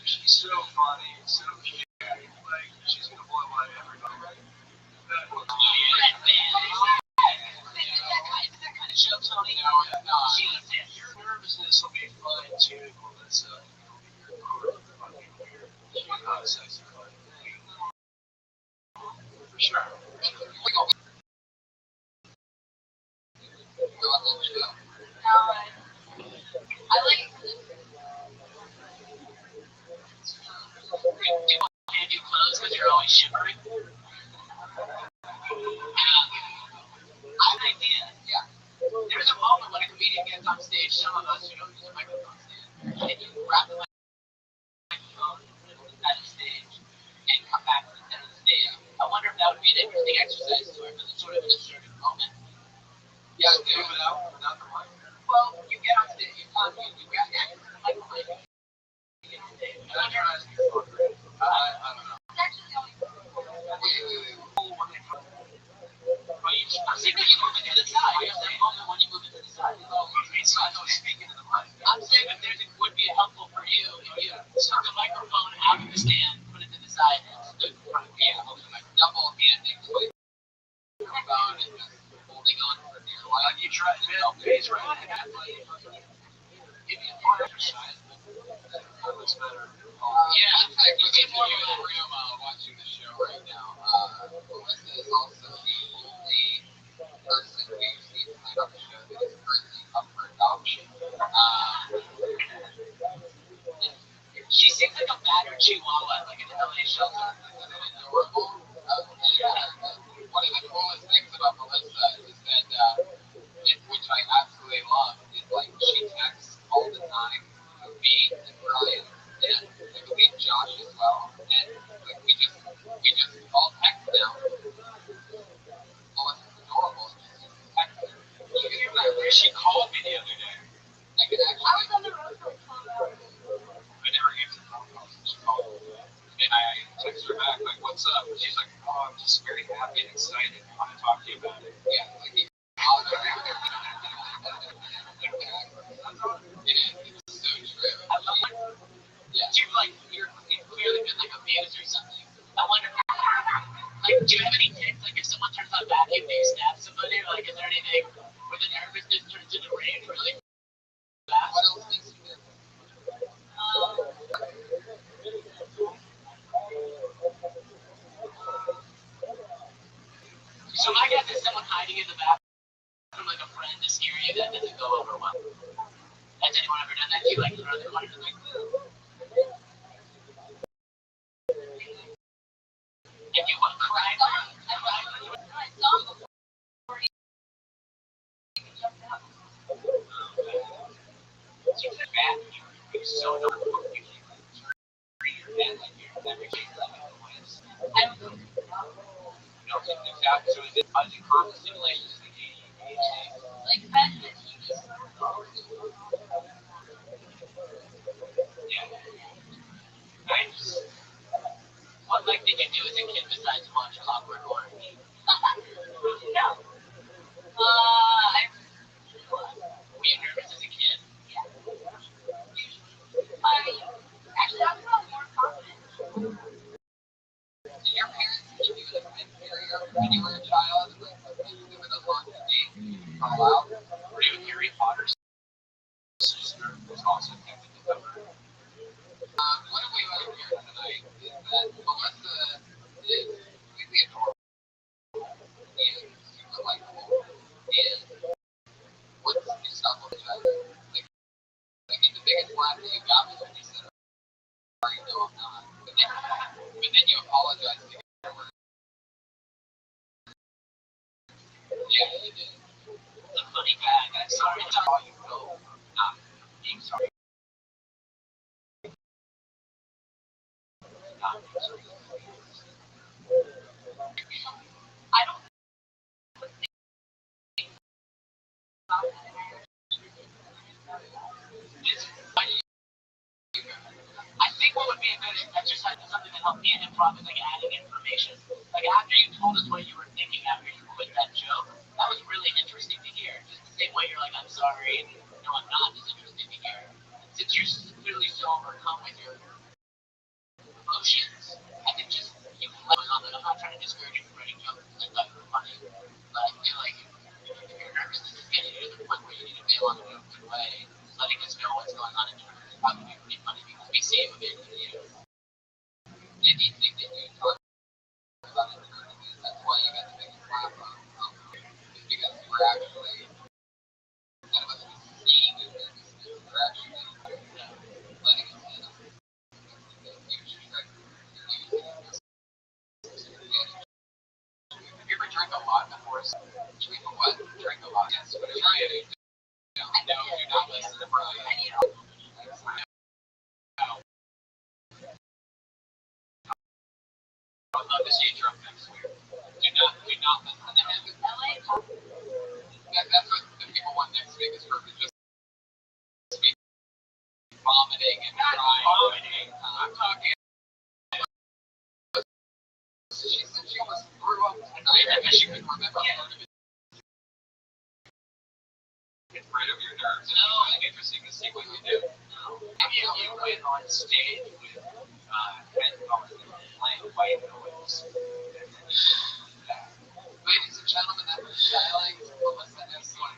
She's so funny and so cute. Like, she's going to blow by everybody. That kind of show, Tony. No, it's not. Jesus. Your nervousness will be fine too, Melissa. She's not sexy. For sure. I like people hand you clothes because you're always shivering. I have an idea. Yeah. There's a moment when a comedian gets on stage, some of us who don't use a microphone stand, and you grab the microphone at the stage and come back to the center of the stage. I wonder if that would be an interesting exercise to her, because it's sort of an assertive moment. Yeah, do it out without the mic. Well, you get on stage, you grab the microphone. I don't know. I'm saying when you move it to the side. There's that moment when you move it to the side. Speaking to the mic. I'm saying that it would be helpful for you if you took the microphone out of the stand, put it to the side, and stood in front of you. Double handing the microphone and just holding on for dear life. You try to help me. He's right. Give me a more exercise. That looks better. Yeah, you get more in the room watching the show right now. Melissa is also the only person we've seen tonight on the show that is currently up for adoption. She seems like a battered chihuahua, like an LA shelter. Isn't it adorable? One of the coolest things about Melissa is that, which I absolutely love, is like she texts all the time with me and Brian, and I believe Josh as well. And like we just all text now. Melissa's adorable. She called me the other day. I could actually. I was on the road for 12 hours. I never answered phone calls. She called. And I texted her back, like, what's up? And she's like, oh, I'm just very happy and excited. I want to talk to you about it. Yeah, like, it is so true. I love it. Yeah. Do you, like, you've clearly been, like, abused or something. I wonder, like, do you have any tips? Like, if someone turns on vacuum, do you stab somebody? Or, like, is there anything where the nervousness turns into rage really fast? What else makes you nervous? So my guess is someone hiding in the bathroom, like a friend to scare you, that doesn't go over well. Has anyone ever done that to you? Like, throw their lighter, like, you said bad. You so know you can't treat your bad like you're never treated like otherwise. I don't know. No, exactly. So is it constant stimulation? Is like ADHD? Like, depends on the TV. Yeah. Nice. What like did you do as a kid besides watch Clockwork Orange? No. Were you nervous as a kid? Actually, I was probably more confident. Did your parents keep you in a good area when you were a child? Like, maybe with a long date? Oh, wow. Were you a Harry Potter sister who's also connected to cover? One of we learned here tonight is that Melissa is completely adorable and super likable. And what's your stuff with each other? Like, I think the biggest laugh that you got was when you said, sorry, no, I'm not. But then you apologized to her. Yeah, you did. It's a funny bag. I'm sorry. That's all you know. Not being sorry. Not being sorry. I don't I think what would be a good exercise is something that helped me in improv is like adding information. Like after you told us what you were thinking after you quit that joke, that was really interesting to hear. Just the same way you're like, I'm sorry, and no, I'm not, is interesting to hear. And since you're clearly so overcome with your emotions, I think just you can let on that. I'm not trying to discourage you from writing jokes because I thought you were funny, but I feel like if you're nervous to just get it to the point where you need to bail on it in a good way, letting us know what's going on in your life is probably pretty funny because we see it with you. Anything that you talk about in interviews, that's why you got the biggest laugh on because you were actually instead of us seeing your nervousness, you were actually letting us in on it. You should try to use it as a advantage. Have you ever drank a lot before? Drink a what? Drink a lot. Yes, but try it. No, do not listen to Brian. I would love to see you drunk next week. Do not listen to him. That's what the people want next week is for just be vomiting and crying. I'm talking. She said she almost threw up tonight because she couldn't remember part of it. Get rid of your nerves. No, it's interesting to see what you do. You went on stage with headphones and playing white noise. Ladies and gentlemen, that was Shyly. Melissa has one.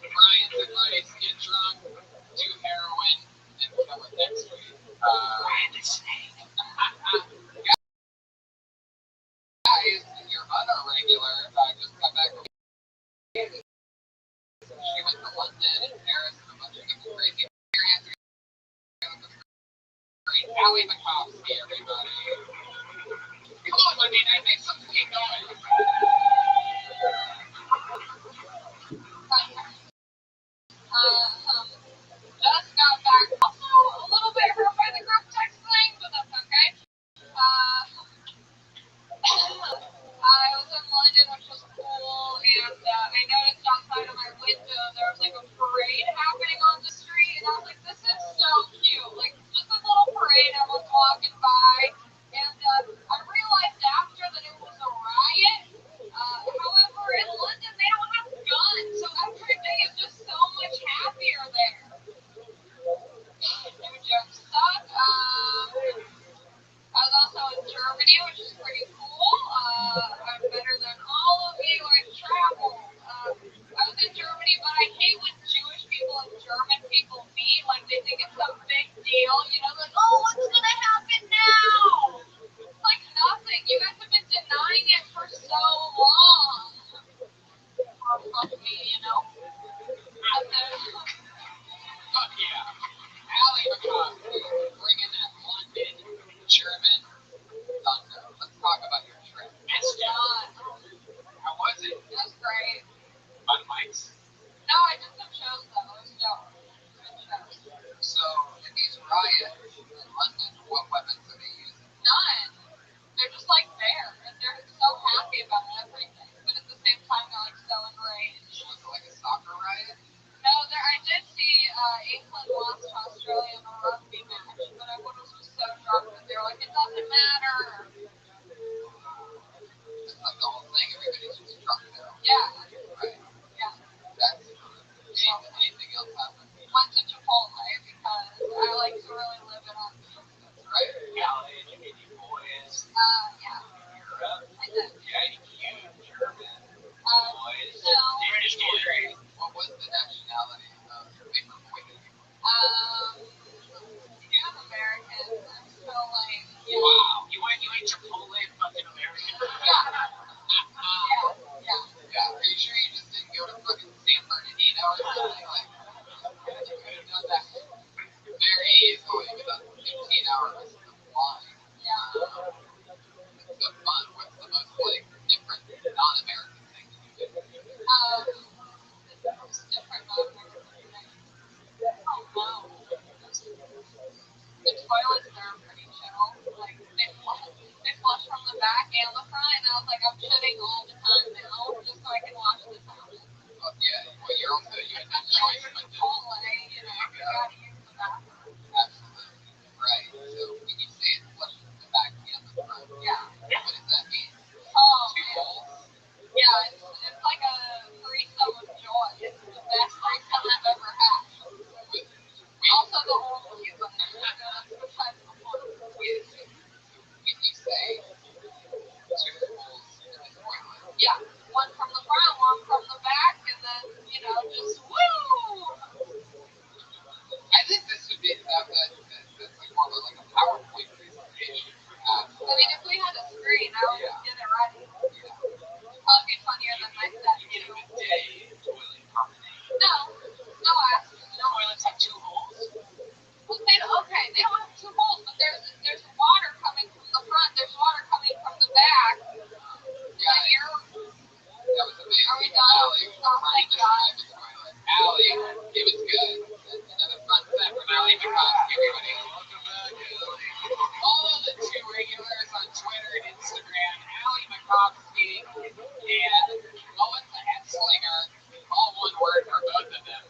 Brian's advice: get drunk, do heroin, and kill it next week. Brian the Snake. Guys, you're unirregular. Just come back. She went to London and Paris and a bunch of different crazy experiences. Allie McCoskey, everybody. Come on, Monday night, make some fucking noise. Just got back. Also, a little bit hurt by the group text thing, but that's okay. I was in London, which was cool, and I noticed outside of my window there was like a parade happening on the street, and I was like, this is so cute. Like, just a little parade, everyone's walking by, and I realized after that it was a riot. However, in London, they don't have guns, so every day is just so much happier there. No jokes suck. I was also in Germany, which is pretty cool. I'm better than all of you. I traveled. I was in Germany, but I hate when Jewish people and German people meet. Like, they think it's some big deal. You know, like, oh, what's going to happen now? It's like nothing. You guys have been denying it for so long. Or fuck me, you know? Fuck yeah. Allie McCoskey, bringing that London German thunder. Let's talk about your back and the front, and I was like, I'm shitting all the time now, just so I can watch this happen. Well, yeah, well, you're also, you had no choice but to. Chipotle, you know, you gotta use the bathroom. Absolutely. Right. So when you say it's flush the back and the front, Yeah. what does that mean? Oh, Two man. bowls? Yeah, it's like a threesome of joy. It's the best threesome I've ever had. Also, the whole Cuban. That's besides the point. Wait, so when you say two bowls in the toilet, Yeah, one from the front, one from the back, and then, you know, just woo! I think this would be that's like more of like a PowerPoint presentation. I mean, if we had a screen, I would just get it ready. Yeah. It'd probably be funnier than my set, You get too. a bidet toilet combination. No accident. No. Toilets have two holes. Well, they don't have two holes, but there's water coming from the front, there's water coming from the back. Yeah, Here, that was amazing. are we done? Allie, Oh, thank God. Allie, it was good. Another fun set from Allie McCoskey, everybody. Welcome back, Ellie. Follow the two regulars on Twitter and Instagram, Allie McCoskey and Melissa Enslinger. All one word for both of them.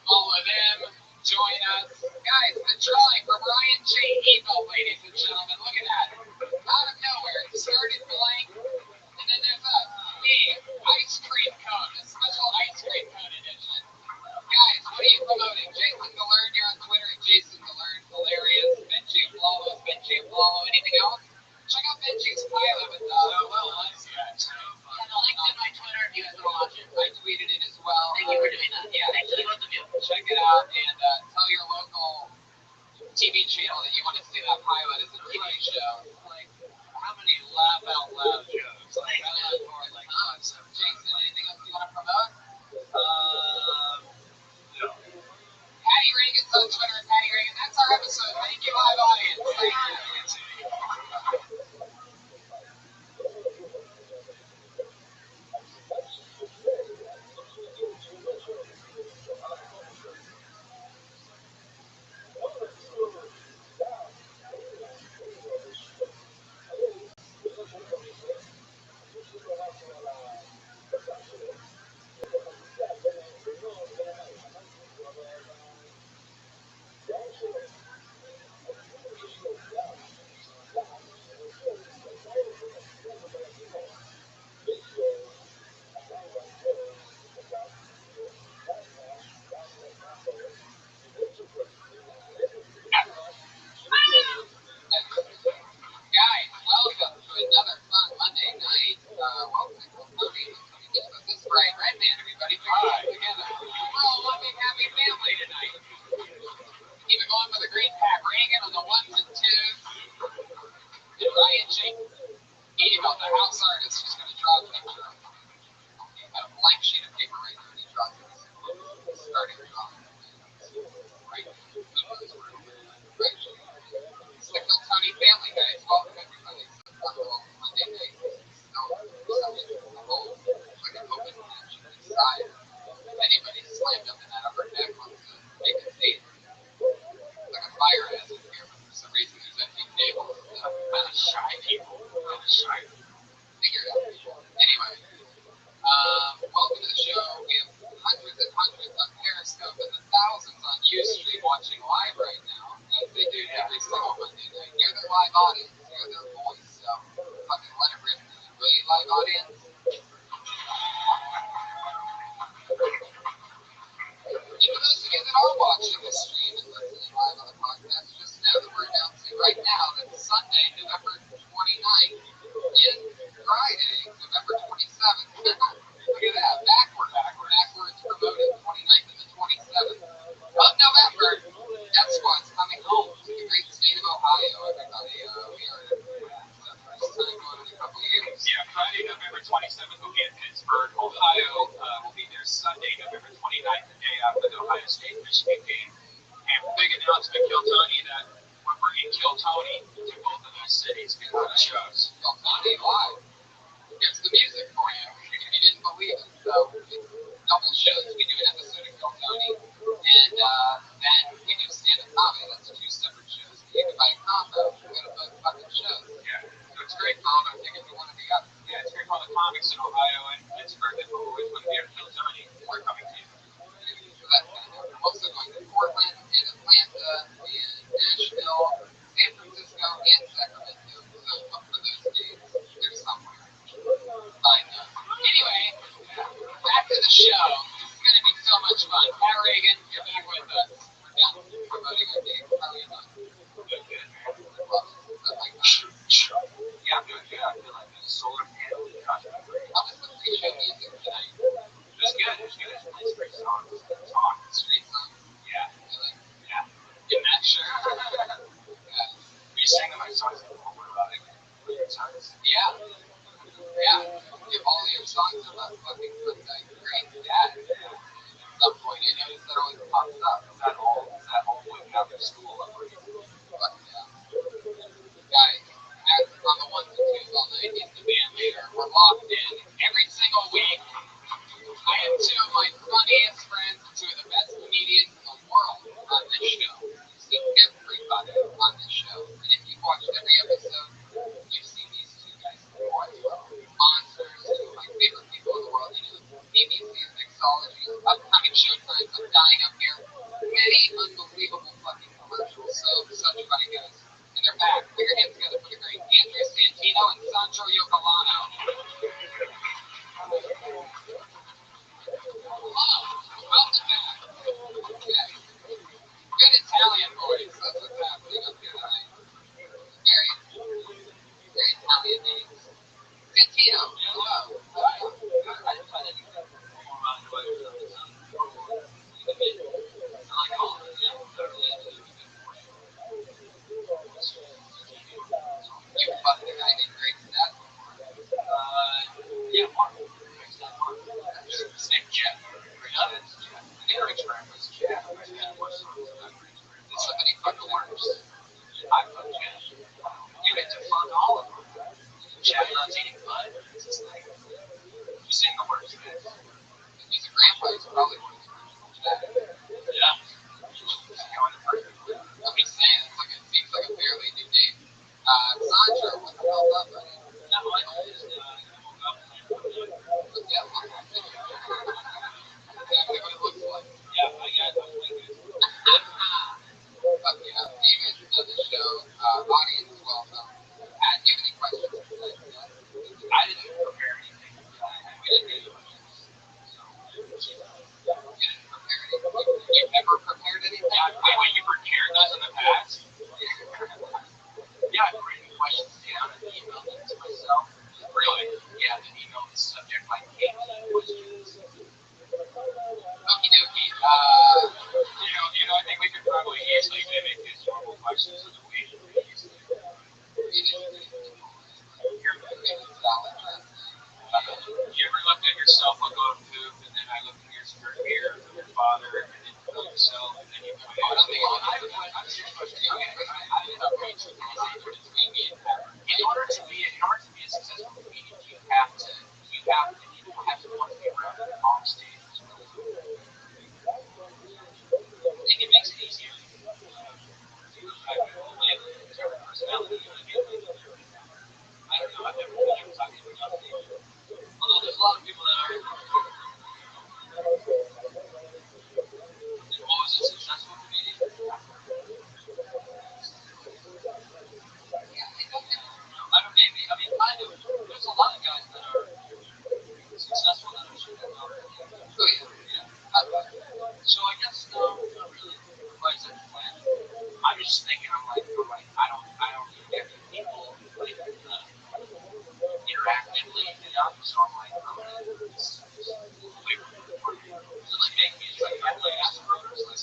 Follow them, join us. Guys, the drawing for Brian J. Evo, ladies and gentlemen. Look at that. Out of nowhere, it started blank, and then there's a big ice cream cone, a special ice cream cone edition. Guys, what are you promoting? Jason Galern, you're on Twitter at Jason Galern, hilarious. Benji Apollo, Benji Apollo. Anything else? Check out Benji's pilot with The link's in my Twitter if you guys want to watch it. I tweeted it as well. Thank you for doing that. Yeah, Actually, both of you. check it out and tell your local TV channel that you want to see that pilot as a TV show. Like, how many laugh out loud jokes? Like, I look for like 5, 7 Jason, anything else you want to promote? No. Patty Reagan's on Twitter at Patty Reagan. That's our episode. Thank you, live audience. Thank you. Guys, welcome to another fun Monday night. Welcome to this is right, man, everybody. Hi. Together. We're all one big happy family tonight. Even going with the green Pat Reagan on the ones and twos. And Ryan J. Evo, the house artist, who's going to draw a picture. He's got a blank sheet of paper right there, and he draws it. Starting drawing. Right. Right. It's the Kiltony family, guys. Welcome, everybody. Monday night. Like an open match inside. If anybody slammed up in that upper deck wants to make a tape. It's like a fire hazard here, but for some reason there's empty tables. Kind of shy people. Kind of shy. Figure it out. Anyway, welcome to the show. We have hundreds and hundreds on Periscope and the thousands on Ustream watching live right now, as they do every single Monday night. You're their live audience. You're their voice. So fucking let it rip. Really, live audience? And for those of you that are watching this stream and listening live on the podcast, just know that we're announcing right now that Sunday, November 29th, and Friday, November 27th. Look at that. Backwards promoting 29th and the 27th of November. Death Squad's coming home to the great state of Ohio, everybody. We are first time going in a couple of years. Yeah, Friday, November 27th, we'll be in Pittsburgh, Ohio. We'll be there Sunday, November 29th, the day after the Ohio State-Michigan game. And big announcement, Kiltony, that we're bringing Kiltony to both of those cities because of the shows. Kiltony live. Here's the music for you, if you didn't believe it. So, double shows. We do an episode of Kiltony, and then we do stand-up comedy. That's 2 separate shows. You can buy a combo. We go to both fucking shows. Yeah, so it's great phone. I think it's one of the other. Yeah, it's great for the comics in Ohio and Pittsburgh that always want to be able to kill Tony. We're coming to you. So that's kind of I'm also going to Portland and Atlanta and Nashville, San Francisco, and Sacramento. So look for those dates. They're somewhere. Find them. Anyway, back to the show. This is going to be so much fun. Pat Reagan, you're back with us. We're done promoting our dates. How are you doing? Good, man. Well, stuff like that. Yeah, I'm doing good. I feel like there's a solar panel in the country. How was the pre-show music tonight? It was good. It was good. It's nice, great songs. Talk. Street song? Yeah. Really? Yeah. You're not sure? Yeah. We sang my songs at home about it. Yeah. Yeah. Give all your songs about fucking Sunday. Great. Yeah. At some point, you notice that always pops up. Is that all way after school? But yeah. Guys, Matt's on the ones and twos all night. He's the band leader. We're locked in every single week. I have two of my funniest friends and two of the best comedians in the world on this show. You see everybody on this show. And if you've watched every episode, you've seen these two guys before as well. Monsters, two of my favorite people in the world. You know, ABC's Mixology, upcoming showtimes. I'm dying up here. Many unbelievable fucking commercials. Such funny guys. And they're back. Put your hands together for the great Andrew Santino and Sancho Yocolano. Welcome back. Yeah. Good Italian boys. That's what's happening up here tonight. Very Italian names. Santino, hello. Hi. I didn't find anything more around the way or something. I like all of it. Yeah. You fucked the guy named Greg Stat before. Yeah, Mark. His name's Jeff. I think Rich Brand was Jeff. Did somebody fuck the worst? I fucked Jeff. You get to fund all of them. Jeff loves eating blood. It's his thing. You've seen the worst, man. If he's a grandpa, he's probably one of the original Jeff. Yeah. I'm just saying, it seems like a fairly new name. Sancho, what the hell's up, buddy? No, I just woke up and Yeah, look at it. Exactly what it looks like. yeah, I got it. Fuck yeah. David does the show. Audience, welcome. Pat, do you have any questions for tonight? I didn't prepare anything. We didn't do questions. You didn't prepare anything? You've never prepared anything? Yeah, wait, you prepared those in the past? Yeah, I've written questions down and emailed them to myself. Really? Yeah, then emailed the subject like 18 questions. Okie dokie. I think we could probably easily mimic his normal questions of the week. You ever looked at yourself while going poop, and then I looked in your mirror of your father, and then you feel yourself, and then you go, in order to be a successful comedian, you have to want to be around on stage. It makes it easier. Personality. I don't know. I've never talked to you about stage. Although there's a lot of people that are. What was a successful comedian? Maybe. I mean, kind of. There's a lot of guys that are successful that are shooting up. Oh, yeah. So I guess not really. Like I plan. I'm just thinking. I'm like, I don't get people like interactively enough. So I'm like, this is way so like make me like I play Asperger's, like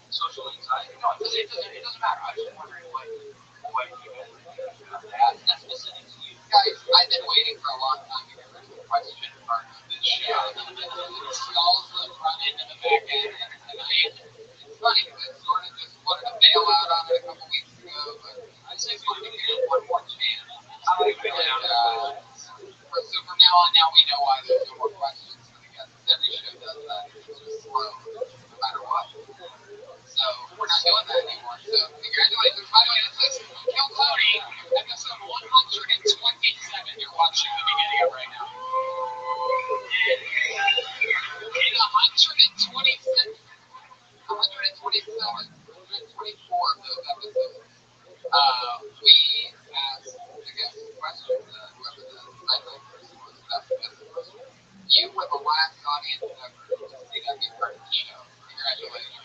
social anxiety. No, it doesn't matter. I was just wondering what you guys think about that. That's listening to you. Guys, I've been waiting for a long time to get rid of the question part of this show. It stalls the front end and the back end tonight. It's funny because I sort of just wanted to bail out on it a couple weeks ago, but I say we can give it one more chance. So from now on, we know why there's no more questions for the guests. Every show does that. It's just slow, no matter what. So we're not doing that anymore. So congratulations. By the way, this is Kill Tony, episode 100. class audience ever to see that be part of the show. Congratulations.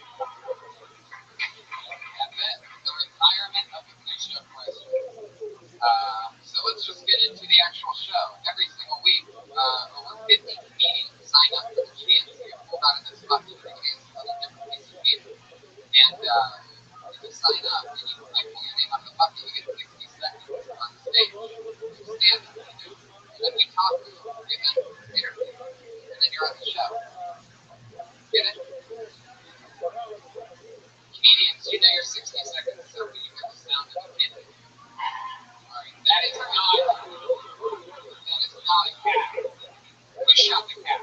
That's it. The retirement of the pre-show question. So let's just get into the actual show. Every single week, over 50 comedians sign up for the chance to get pulled out of this bucket and chance on a different piece of paper. And if you sign up and you pull your name out of the bucket, you get 60 seconds on the stage to stand up. And then we talk to you, give them an interview, and then you're on the show. Get it? Comedians, you know your 60 seconds is up when you hear the sound of the pin. Alright, that is not a cat. We shot the cat.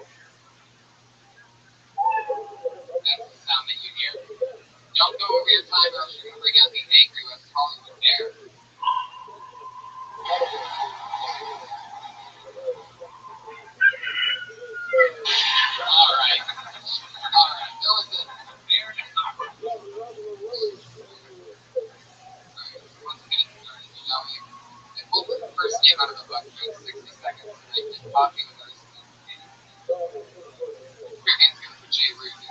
That's the sound that you hear. Don't go over your time or else you're going to bring out the angry West Hollywood bear. Alright. There was a bear and a cockroach. Alright, let's get it started, shall we? I pulled the first name out of the bucket in 60 seconds, and I've been talking with our students. Your hands go for Jay Ruby.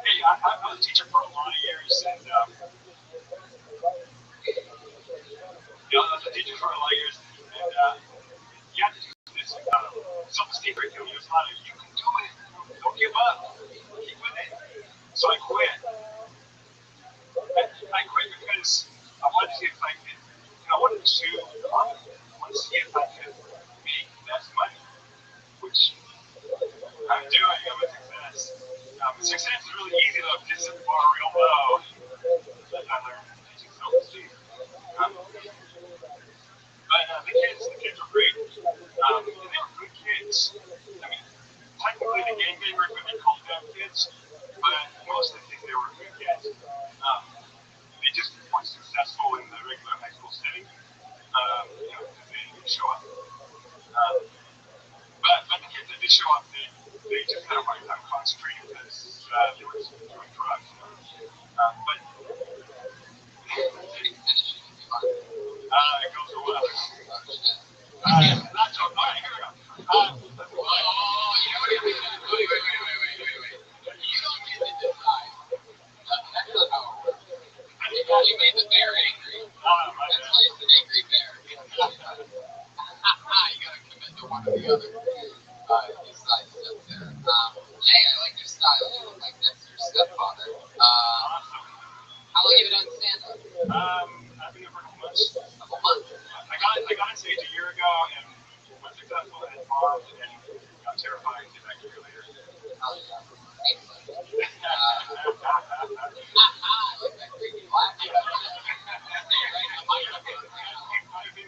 Hey, I was a teacher for a lot of years, and I was a teacher for a lot of years, and you have to do this self-esteem curriculum. There's a lot of, you can do it, don't give up, keep with it. So I quit. I quit because I wanted to see if I could, I wanted to see if I could make less money, which I'm doing. I'm a success. Success is really easy though, if you set the bar real low. I learned teaching self-esteem. But the kids were great. And they were good kids. I mean, technically the game gamers would be called dumb kids, but most of the kids, they were good kids. They just weren't successful in the regular high school setting, because they didn't show up. But the kids that did show up, they just had a hard time concentrating because they were just doing drugs. But it goes well. Not so. All right, here we go. Wait. You don't get to decide. That's not how it works. You made the bear angry. That's why it's an angry bear. You gotta commit to one or the other. You sidestep there. Jay, I like your style. You look like Dexter's stepfather. How long have you been on stand-up? I've been here for a couple months. I got on stage a year ago and was successful and bombed and got terrified to back a year later. Oh, yeah. Excellent. I like that creepy laugh.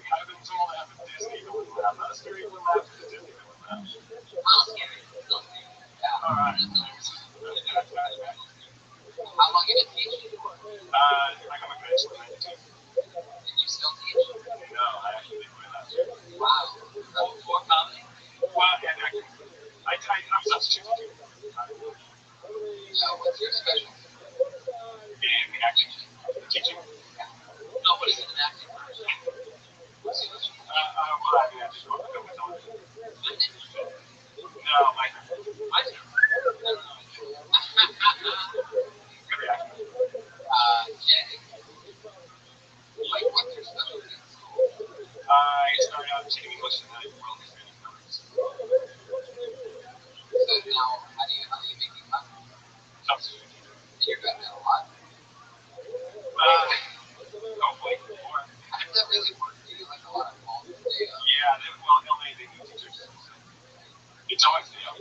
I've been told I have a Disney going laugh. Not a scary one laugh, but a Disney going laugh. I'll scary. Yeah. All right. How long have you been teaching? I got my bachelor's in 92. And you still teach? No, I actually quit last year. Wow. For comedy? Well, and acting. I'm substitute too. So what's your specialty? In acting. Teaching. No, what is it in acting first? What's the other? Well, I just wrote the film with television. No, my turn. Every actor. Jay, what's your specialty in school? I started out teaching English and then world history and economics. So now, how do you make it money? Substitute. You're doing that a lot? Hopefully more. How does that really work? Do you like a lot of calls a day? Yeah, LA, they need teachers. It's always day up.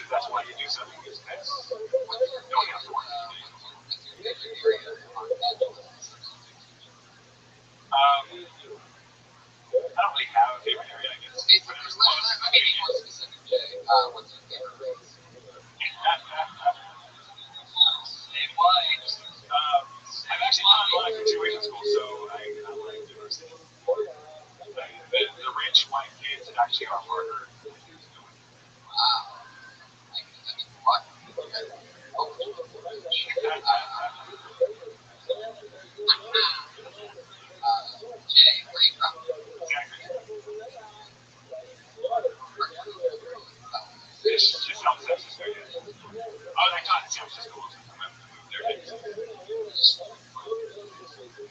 That's why you do something because that's you don't have to work every day. What's your favorite area in Los Angeles to substitute teaching? I don't really have a favorite area, I guess. Okay, so let me be more specific, Jay. What's your favorite race? I've actually taught a lot of graduation school, so I like diversity. The rich white kids actually are harder than the kids doing. Wow. I mean, what? Okay. tell San Francisco yet. Oh, I thought San Francisco was going to move there.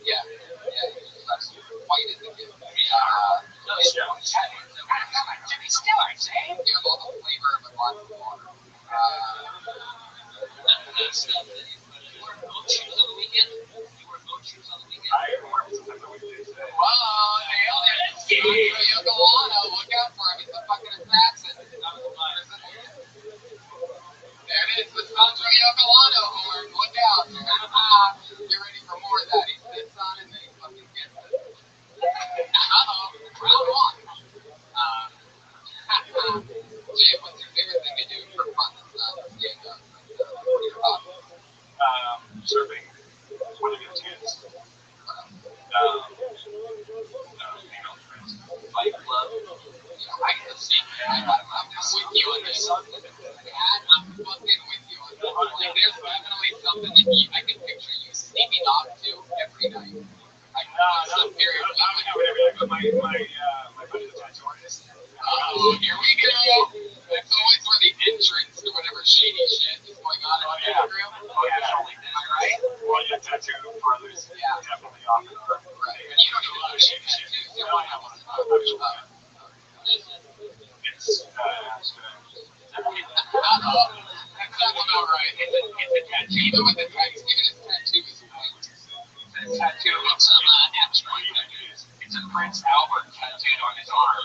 Yeah, that's quite in the gift. Jimmy Stewart's, eh? You have all the flavor of a bottle of water. That stuff that you put in. You wear boat shoes on the weekend? I wear sometimes I weekdays. Whoa, nailed it. Yoko Ono, look out for him. He's a fucking assassin. There it is, the Sandro Yoko Ono horn. Look out. Get ready for more of that. He sits on it and then he fucking gets it. Round one. Jay, what's your favorite thing to do for fun skiing? What are your hobbies? Surfing is one of the kids. Fight club. I can see. I'm just with you on this. I'm fucking with you on this. Like, there's definitely something that I can picture you sneaking off to every night. My buddy's a tattoo artist. Oh, here we go. It's always where the entrance to whatever shady shit is going on in Instagram. Oh, yeah, totally. Am I right? Well, yeah, tattoo for others. Yeah. Definitely off the hook. Right. And you don't do a lot of shady shit. No, I have one. It's That's not about right. It's a tattoo. Even with the tattoo, even his tattoo is white. It's a tattoo. It's abstract. It's a Prince Albert tattooed on his arm.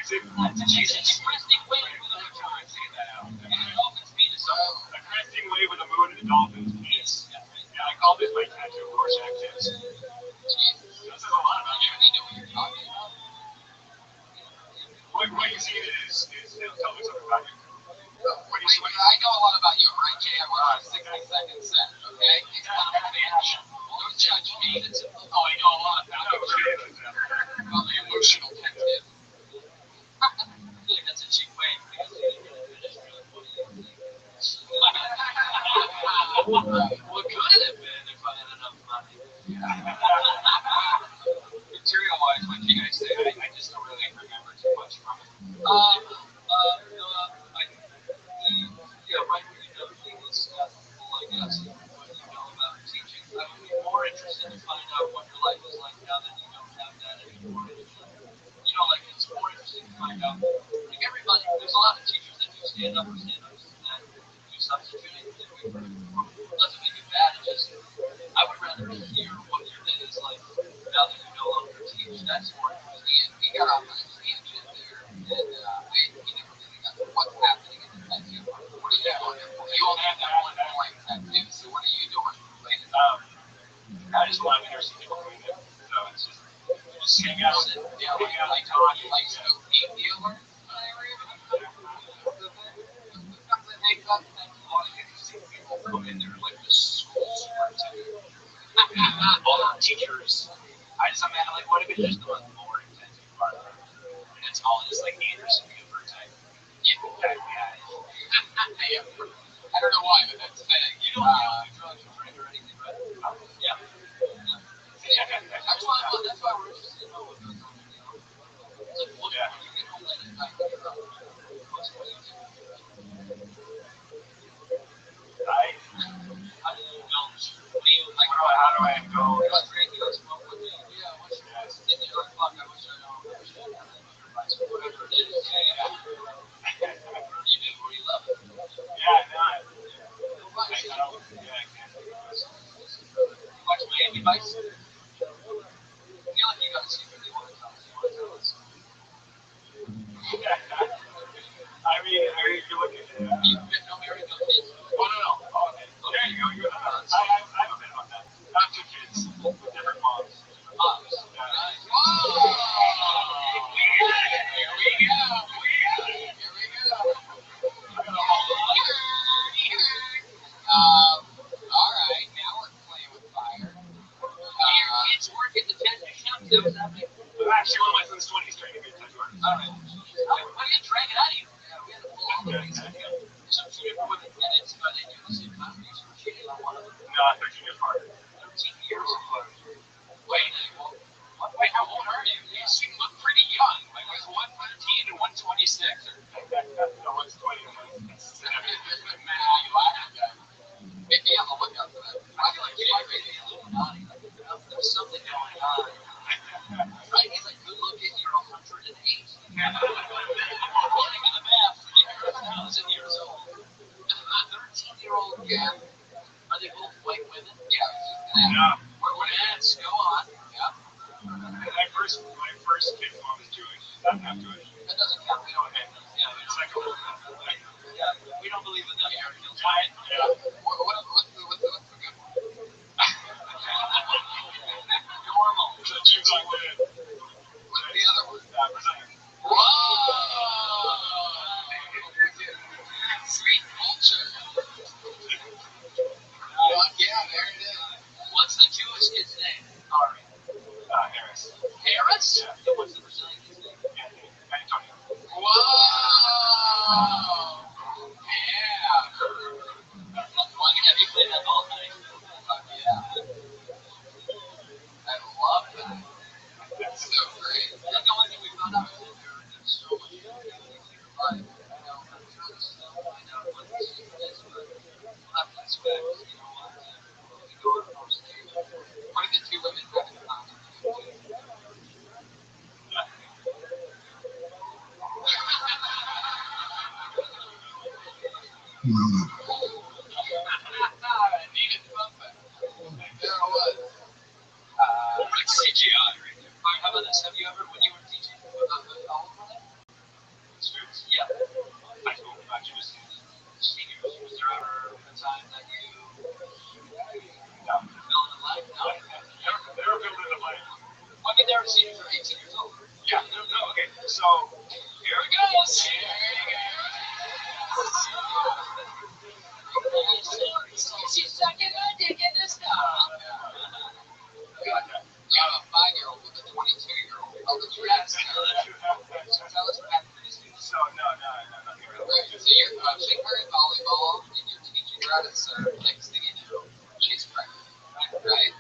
It's a cresting wave with a moon. Say that out. And the dolphin's penis. A cresting wave with a moon and a dolphin's penis. Yeah, I call this my tattoo Rorschach test. This is a lot about you. You know what you're talking about. What you see is tell me something about you. What do you see? I know a lot about you, right, Jay? I watched a 60-second set, okay? It's not a bitch. Don't judge me. Oh, I know a lot about you. About the emotional tentative. I feel like that's a cheap way to get What could it have been if I had enough money? Material-wise, what can I say? I just don't really remember too much from it. Right when you know things, I guess, what you know about teaching. I would be more interested to find out what your life is like now that you don't have that anymore. It's more interesting to find out. Like everybody, there's a lot of teachers that do stand-up or stand-ups that do substituting. It doesn't make it bad. It just, I would rather hear what your day is like now that you no longer teach. That's more interesting. We got off on a tangent there, and we never really got to what's happening in the tattoo. What are you doing? You only have that one boring tattoo, so what are you doing? I just want to see people doing it. So it's just hang out. Yeah, like talk, like no paint dealer. Put in there like the school tattoo. All the teachers. I just imagine like what if it's just the most boring tattoo part? And it's all just like Anderson Cooper type. That guy. I don't know why, but that's fitting. You don't have drugs or drink or anything, right? Yeah. That's why we're interested in knowing what goes on in the office. It's like, what Yeah. you get home late at night, you're up. What's what you do? How do you indulge? Like, how do I go? What's drink? You go smoke with me? Yeah, what's your best? Then you're like, fuck, I wish I know. Whatever it is, yeah. You do, or you love it. Yeah, no. I don't. Yeah, I can't. Watch Miami Vice. I feel like you gotta see what they want to tell us. I mean, you're looking at it. You no married, no kids. Oh, no. Oh, okay. There you go. I have a bit about that. I have 2 kids with different moms. Moms. Yeah. Nice. Whoa! Here we go. All right, now we're playing with fire. Kids work at the tattoo shop. That was happening. Actually, one of my son's 20 is trying to be a tattoo artist. All right. Why do you drag it out of you? Yeah, we had to pull all the way together. Some 2 different women. And it's funny, you listen to contributions for cheating on one of them. No. Yeah. Are they both white women? Yeah. Yeah. We're ads. Go on. Yeah. My first kid's mom is Jewish. I'm not Jewish. That doesn't count. We don't Okay. have those. Yeah, it's like a little bit. Yeah. We don't believe in that. Yeah. Yeah. What's the good one? Normal. It's a Jews like women. What's the other one? Brazilian. Whoa! Sweet culture. Yeah, there it is. What's the Jewish kid's name? Ari. Harris. Harris? Yeah. So what's the Brazilian kid's name? Antonio. Whoa! Yeah. Well, I'm gonna have you play that all night. Yeah. I love that. That's so great. The only thing we found out is that there's so much life. You know, I'm trying to still find out what this is, but we'll have to expect, you know, to go on from stage. What did the two women have in common? I needed something. There it was. Like CGI right there. All right, how about this? Have you ever, when you were teaching the album, Students? yeah, High school. Jewish students. seniors, was there ever a time that you No. fell in love? No? They're building the money. I mean, they were seniors or 18 years old. Yeah. No, okay. So Here it goes. She's sucking my dick in the stuff. You have a 5-year-old with a 22-year-old. Oh, the Yes. Tell us what happened to these two. So no, nothing really. Right. So you're coaching her in volleyball, and you're teaching her how to serve. Next thing you know, she's pregnant. Right?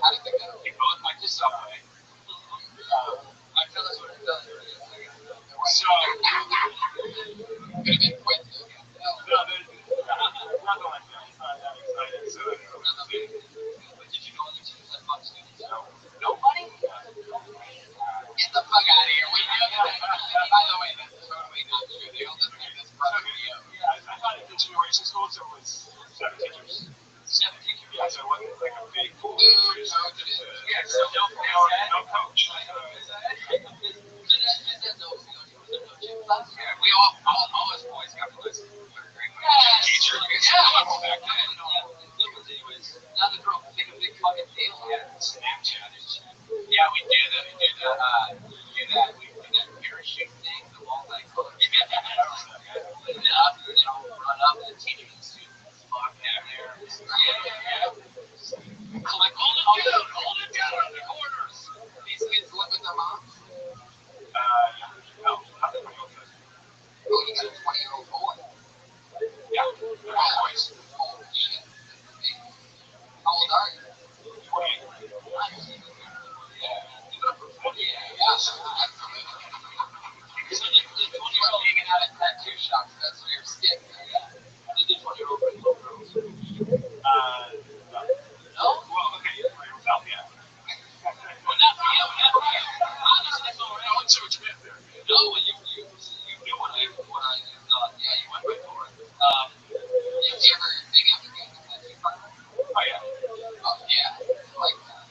How did it go? They both went to Subway. I tell us what it does. So Could have been quick. no, nothing like that. It's not that exciting. So But did you know other teams that fuck students? nobody. Get the fuck out of here. We knew that. By the way, that's totally not true. They all just made this video. Yeah, I thought in continuation school, so it was 7 teachers. 7 teachers. Yeah, so it wasn't like a big pool. Coaches. Yeah, so no coach. Yeah, we all us boys got to listen to a great teacher. Back then. Anyways, now the girl make a big fucking deal. Yeah, Snapchat and shit. Yeah, we do that. We do that parachute thing, the multicolored. Put it up, you know, run up, and the teacher and the students walk down there. Yeah. I'm like, hold it down on the corners. These kids live with their moms. No, not the real person. Oh, you got a 20-year-old boy. Yeah, Boys. Holy shit. How old are you? 28. Yeah. So the 20-year-old hanging out at tattoo shops, that's where you're skipping. Did the 20-year-old bring home girls? No? Well, okay, well, yeah. Well, not for you. Honestly, it's all right. I wasn't sure what you meant there. No, you knew what I thought. Yeah, you went right for it. You ever hang out with a tattoo partner? Oh, yeah. Oh, yeah. Like that.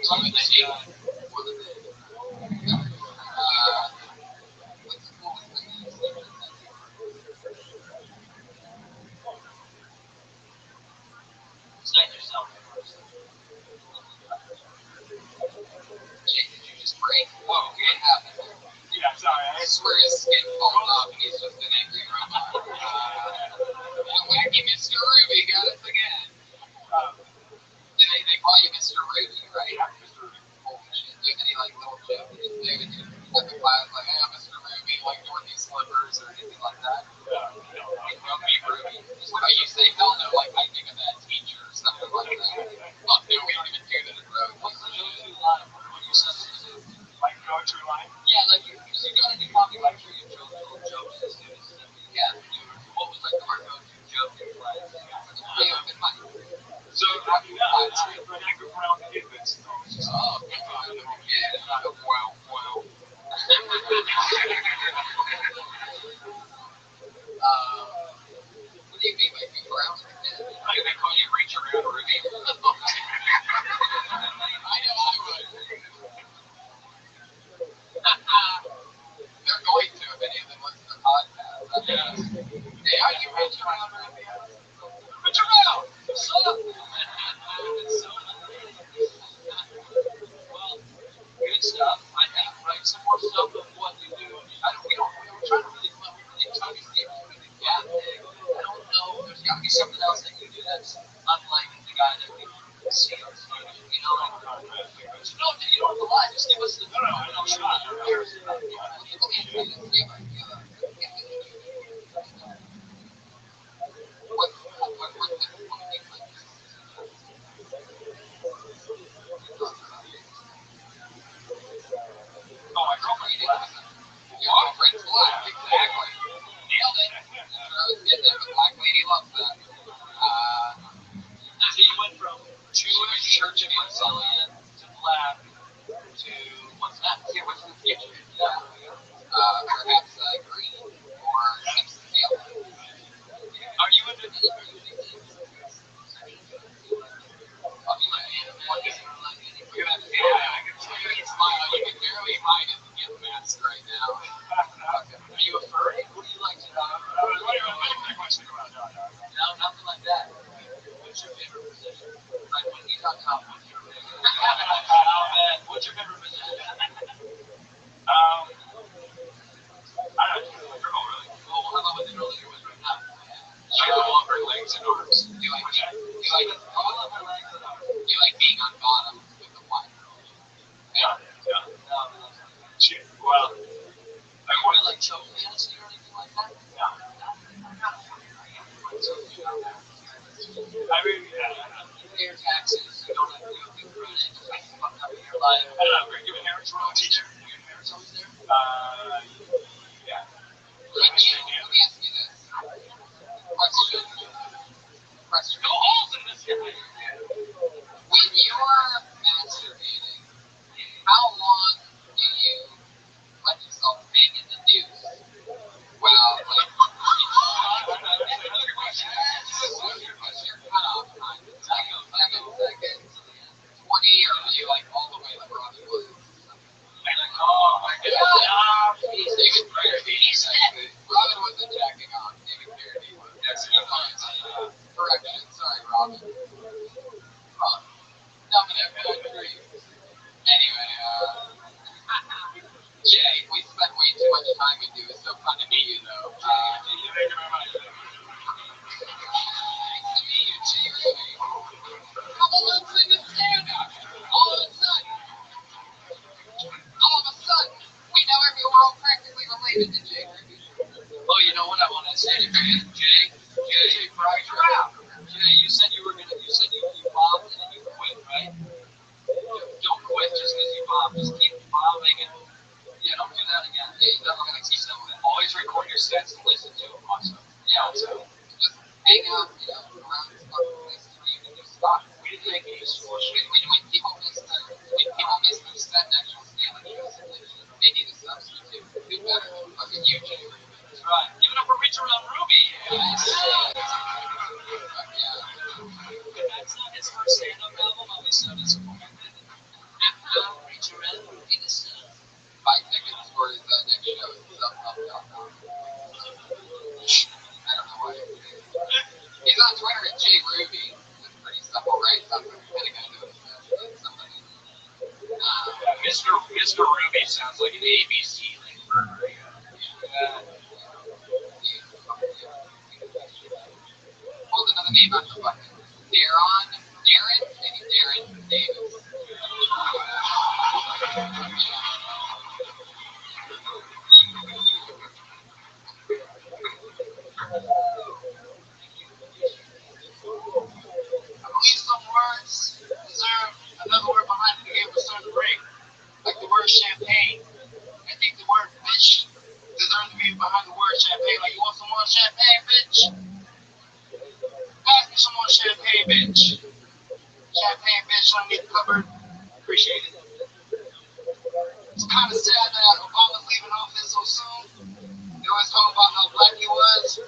So I'm in the deal. What is it? What's the coolest thing you've seen in a tattoo? Set yourself first. Jay, did you just break? Whoa, what happened? Yeah, sorry. I swear his skin falls off and he's just an angry robot. That wacky Mr. Ruby got us again. They call you Mr. Ruby, right? Yeah, Mr. Ruby. Holy shit. Do you have any like little joke you can say when you at the class, like, hey, I'm Mr. Ruby, like Dorothy Slippers or anything like that? Ruby, Ruby. Just how you say hell no, like I think of that teacher or something like that. Fuck no, we don't even do that in road. What's the go-to line when you send it to? Like, go-to line? Yeah, like you got any copy lecture, you joke little jokes to students. Yeah. What was like our go-to joke in class? Yeah, it's funny. So, when I grew around the kids, Oh, yeah, wow. What do you mean by be brown? Do they call you reach around Ruby? I know I would. They're going to if any of them listen to the podcast. Hey, how do you reach around Ruby? Reach around! What's up? It's so well, good stuff. I have write some more stuff of what you do. We're trying to really trying to see if we can get big. I don't know. There's got to be something else that you do that's unlike the guy that we see on stage. You know, like, you don't have to lie. Just give us the shot. Oh, my girlfriend did it. Your girlfriend's black. Exactly. Nailed it. The black lady loves that. So you went from Jewish church and Brazilian to black to what's that? Yeah, what's the future? Yeah. Perhaps green or Simpson Tail. Are you into any music? I can see you smile. You can barely hide it in the mask right now. Are you a furry? What do you like to do? No, nothing like that. What's your favorite position? Like when he's on top, what's your favorite position? Oh man, what's your favorite position? I don't know. Really. Well, how about what the girl that you're with right now? She has longer legs and arms. You like that? You like it? I love her legs and arms. You like being on bottom with the black girl? Yeah. Well, are you into like show fantasy or anything like that? No. I mean, you pay your taxes, you don't have to do credit, just like fuck up in your life. I don't know, your parents were always there? Were your parents always there? Yeah. Let me ask you this. Question. No holes in this guy. When you're masturbating, how long do you let yourself hang in the noose? Well, like, what's your cutoff time? 7 seconds, 20, or are you like all the way like Robbie Williams? Oh my God. David Carradine. Robin wasn't jacking off. David Carradine was. Correction. Sorry, Robin. Nothing of good dreams. Anyway, Jay, we spent way too much time with you. It's so fun to meet you, though. Nice to meet you, Jay. Come on, let's sing a stand-up. All of a sudden, we know we're all practically related to Jay. Oh, you know what I want to say to Jay? Jay, you said you bombed and then you quit, right? Don't quit just because you bombed. Just keep bombing and don't do that again. Yeah, you're never gonna keep doing it. Always record your sets and listen to them. Also, so just hang out, around this fucking place where you can just stop. We didn't make any source. When people miss their set next to Stanley Joseph, they need a substitute. Do better than fucking you, Jay. That's right. Give it up for Reach Around Ruby. Yes. That's not his first stand-up album. I'll be so disappointed. Reach Around Ruby the Sun. Buy tickets for his next show. Subpub.com. I don't know why. He's on Twitter at Jay Ruby. That's pretty simple, right? Something kind of gonna do it. Somebody. Mr. Ruby sounds like an ABC like burger. Hold another name on the button. Darren Davis. I believe some words deserve another word behind it to give a certain ring. Like the word champagne. I think the word bitch deserves to be behind the word champagne. Like, you want some more champagne, bitch? Pass me some more champagne, bitch. Champagne, bitch, underneath the cupboard. Appreciate it. It's kind of sad that Obama's leaving office so soon. They always talk about how black he was.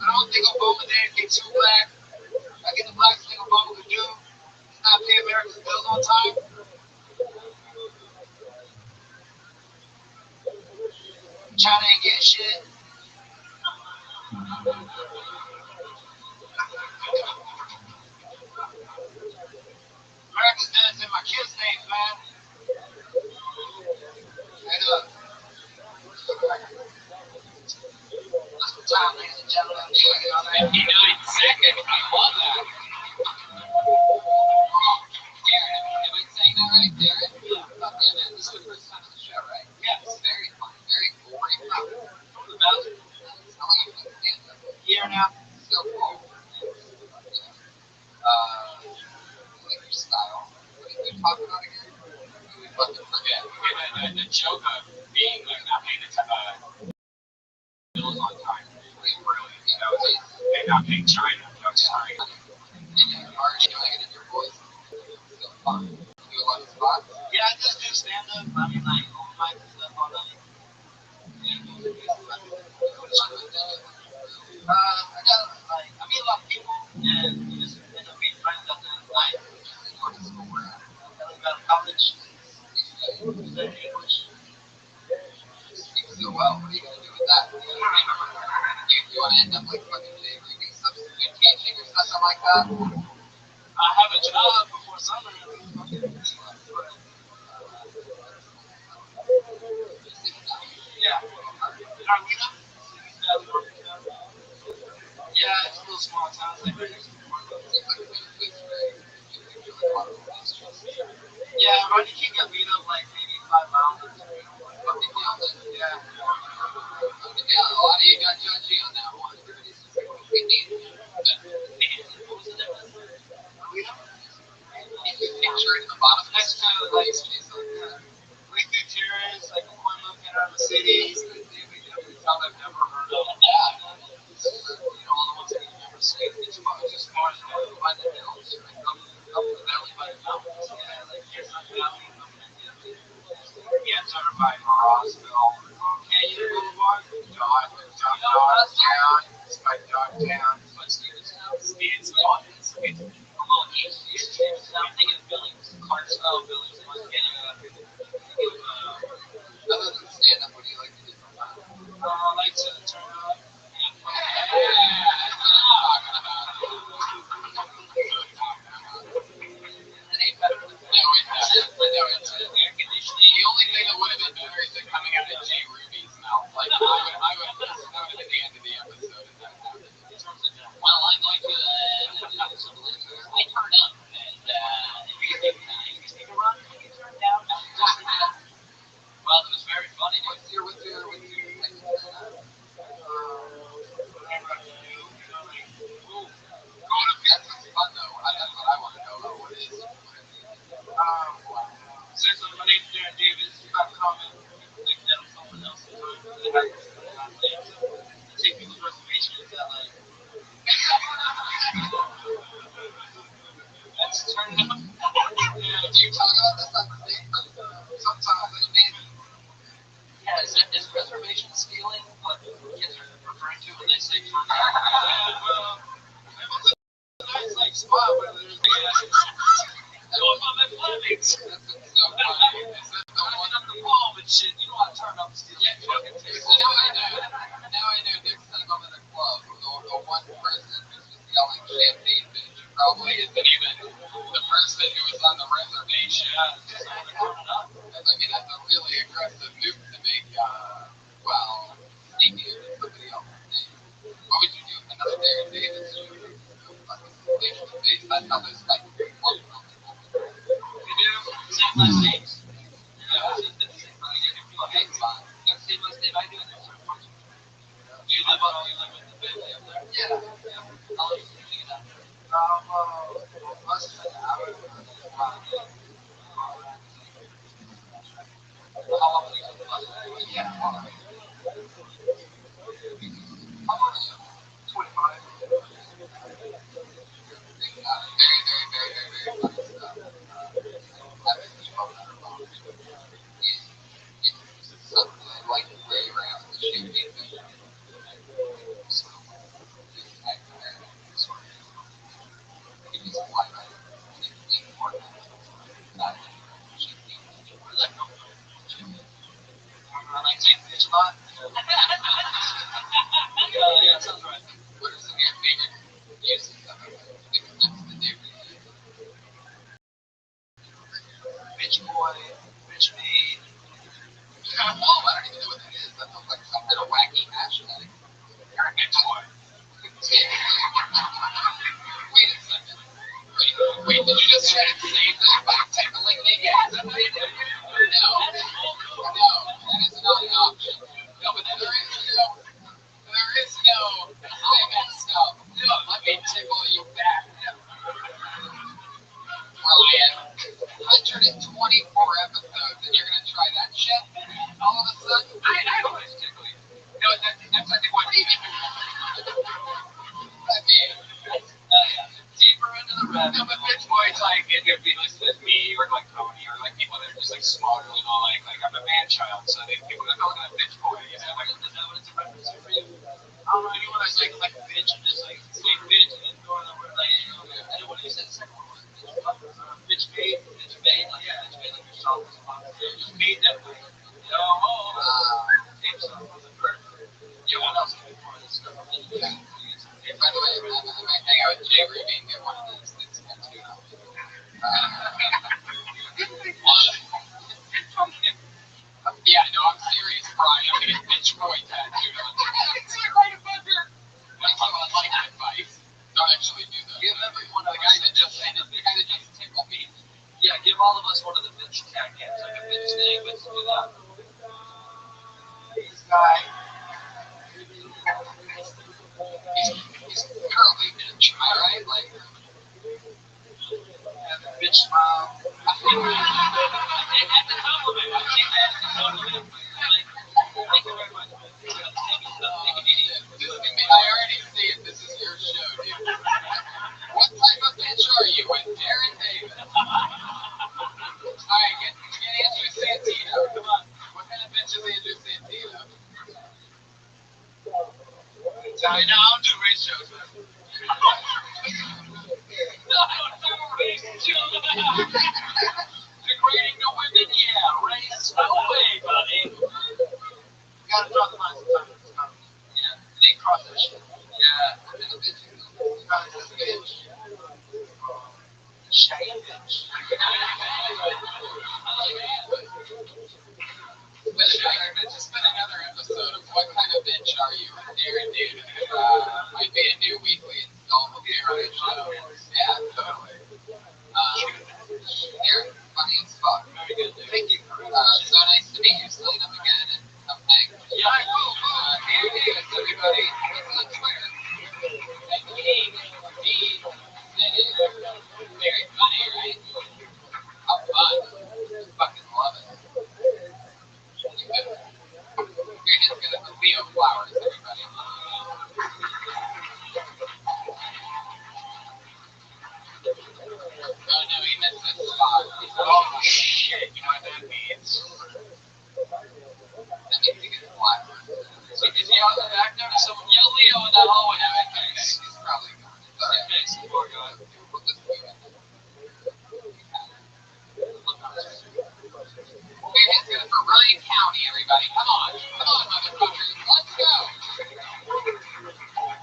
I don't think Obama did anything too black. America's dead in my kids' names, man. And, that's the time, ladies and gentlemen. Yeah, 59 seconds. I love that. Darren, am I saying that right, Darren? Yeah. Fuck yeah, man. This is the first time on the show, right? Yeah. It's very fun. Very cool. Where are you from? From the Valley. How long have you been stand-up? Year now. So cool. Like your style. What are you talking about again? We fucking forget. Okay, the joke of being like not paying the bills on time. Like, really, you know, and not paying China. I'm sorry. And you're already doing it in your voice. So fun. You do a lot of spots? Yeah, I just do stand-up. I mean, like, open mic and stuff all night. Yeah, I got, like, I meet a lot of people, and we just end up being friends at the end of the night. I live out of college. Study English. Speak so well. What are you going to do with that? You want to end up like fucking Jay Ruby substitute teaching or something like that? I have a job before summer. Yeah. Arlena? Yeah, it's a little small town. Like right next to yeah, Rodney King got beat up like maybe 5 miles. Fucking nailed it. Yeah. Yeah, a lot of you got judgy on that one. We need what was the difference? Picture it in the bottom next to like we do tours, like one looking around the city. Some I've never heard of. Yeah. You know, all the ones that you've never seen. It's just far as by the hills, like up the valley by the mountains. Yeah, like here's my valley. Yeah, it's over by Rothschild'S. Canyon Boulevard. Dogtown. It's by Dogtown. It's by Stevenstown. It's a little east. I'm thinking of Billings, Clarksville, Billings, Montana. Other than stand-up, what do you like to do? I like to turn up and play. Yeah, that's what I'm talking about. It ain't better than that. No, it's air conditioning. The only thing that would have been better is it coming out of Jay Ruby's mouth. Like, I would have at the end of the episode if that happened. Well, I'm going to do some listeners. I turn up, and if you think to run, you turn down. Well, it was very funny. What's your whatever I do, that's fun though. That's what I want to know about. What is seriously, my name's Darren Davis. You got a comment? Like that on someone else. Take people's reservations that like that's turning up. Do you talk about this on the stage? Sometimes I mean. Yeah, is reservation stealing what kids are referring to when they say turn up? It's like spot where there's going on my flags. That's so funny. Is it the one on the wall and shit? You know how to turn up and steal that fucking thing. Now I know next time I'm in a club, the one person who's just yelling champagne bitch probably isn't even the person who was on the reservation. I mean, that's a really aggressive move to make, well, sneakier than somebody else's name. What would you do if another Darren Davis showed up? Face to face. That's how this like club people. You do? Same last names. Yeah, it's the same last name. Okay, fine. That's the same last name I do. Do you live with the family up there? Yeah. How long have you been doing that? Less than an hour. How long have you been doing that? Yeah. How long are you? 25. Very funny stuff. Something like Ray Rams, the champagne bitch. So, sort of. Give me some light. some of your favorite uses of it. Bitch boy, bitch maid. Whoa, I don't even know what that is. That looks like some kind of wacky hashtag. You're a bitch boy. Wait a second. Wait, did you just try to save that by tickling me? Yeah, is that how you do it? No, that is not an option. No, but there is no, I messed up. No, let me tickle you back. Ryan, 124 episodes, and you're gonna try that shit? All of a sudden? I always tickle you. No, that's I think what do you mean? I mean, Deeper into the red. No, but bitch boy, it's like it could be listed as me or like Cody or like people that are just like smarter, you know, like I'm a man child, so they people that call it a bitch boy, you know, like is that what it's a reference to for you? Anyone that's like bitch and just like say bitch and then go in the word like I don't want to say the second one was bitch made, like yeah, bitch made like yourself as a mom. Just made that way. You know, name something was a bird. You know what else can be part of this stuff? by the way, I might hang out with Jay Ruby and get one of these things tattooed on me. Yeah, no, I'm serious, Brian. I'm gonna get bitch boy tattooed on me. It's a great adventure. That's how I like advice. Don't actually do that. Give everyone The guy that just tickled me. Yeah, give all of us one of the bitch cat cats, like a bitch thing. Let's do that. This guy, he's currently bitch, am I right? Like, Have a bitch smile. That's a compliment. I take that as a compliment. Like, thank you very much. I already see it. This is your show, dude. What type of bitch are you with Darren Davis? Alright, get Andrew Santino. Come on. What kind of bitch is Andrew Santino? I don't do race shows, man. I don't do race shows. Degrading to women, yeah. Race, no way, buddy. You gotta draw the line sometimes. Yeah, they cross that shit. Yeah. What kind of bitch is this? What kind of bitch? Shay bitch. It's been another episode of What Kind of Bitch Are You? Darren Davis. Might be a new weekly installment here on the show. Yeah, totally. Darren, funny as fuck. Very good, dude. Thank you. So nice to meet you, Selena, again, and thank you. Yeah, Darren Davis, everybody. He's on Twitter. And he very funny, right? How fun. Fucking love it. Your hand's gonna be Leo Flowers, everybody. Oh no, he missed his spot. oh, shit. You know what that means? That means he gets flat. So is he on the back there? Someone yell Leo in that hallway. He's probably gone. It's alright. Thanks, poor guy. We'll just move it. Your hand's gonna for Ryan County, everybody. Come on, motherfuckers. Let's go.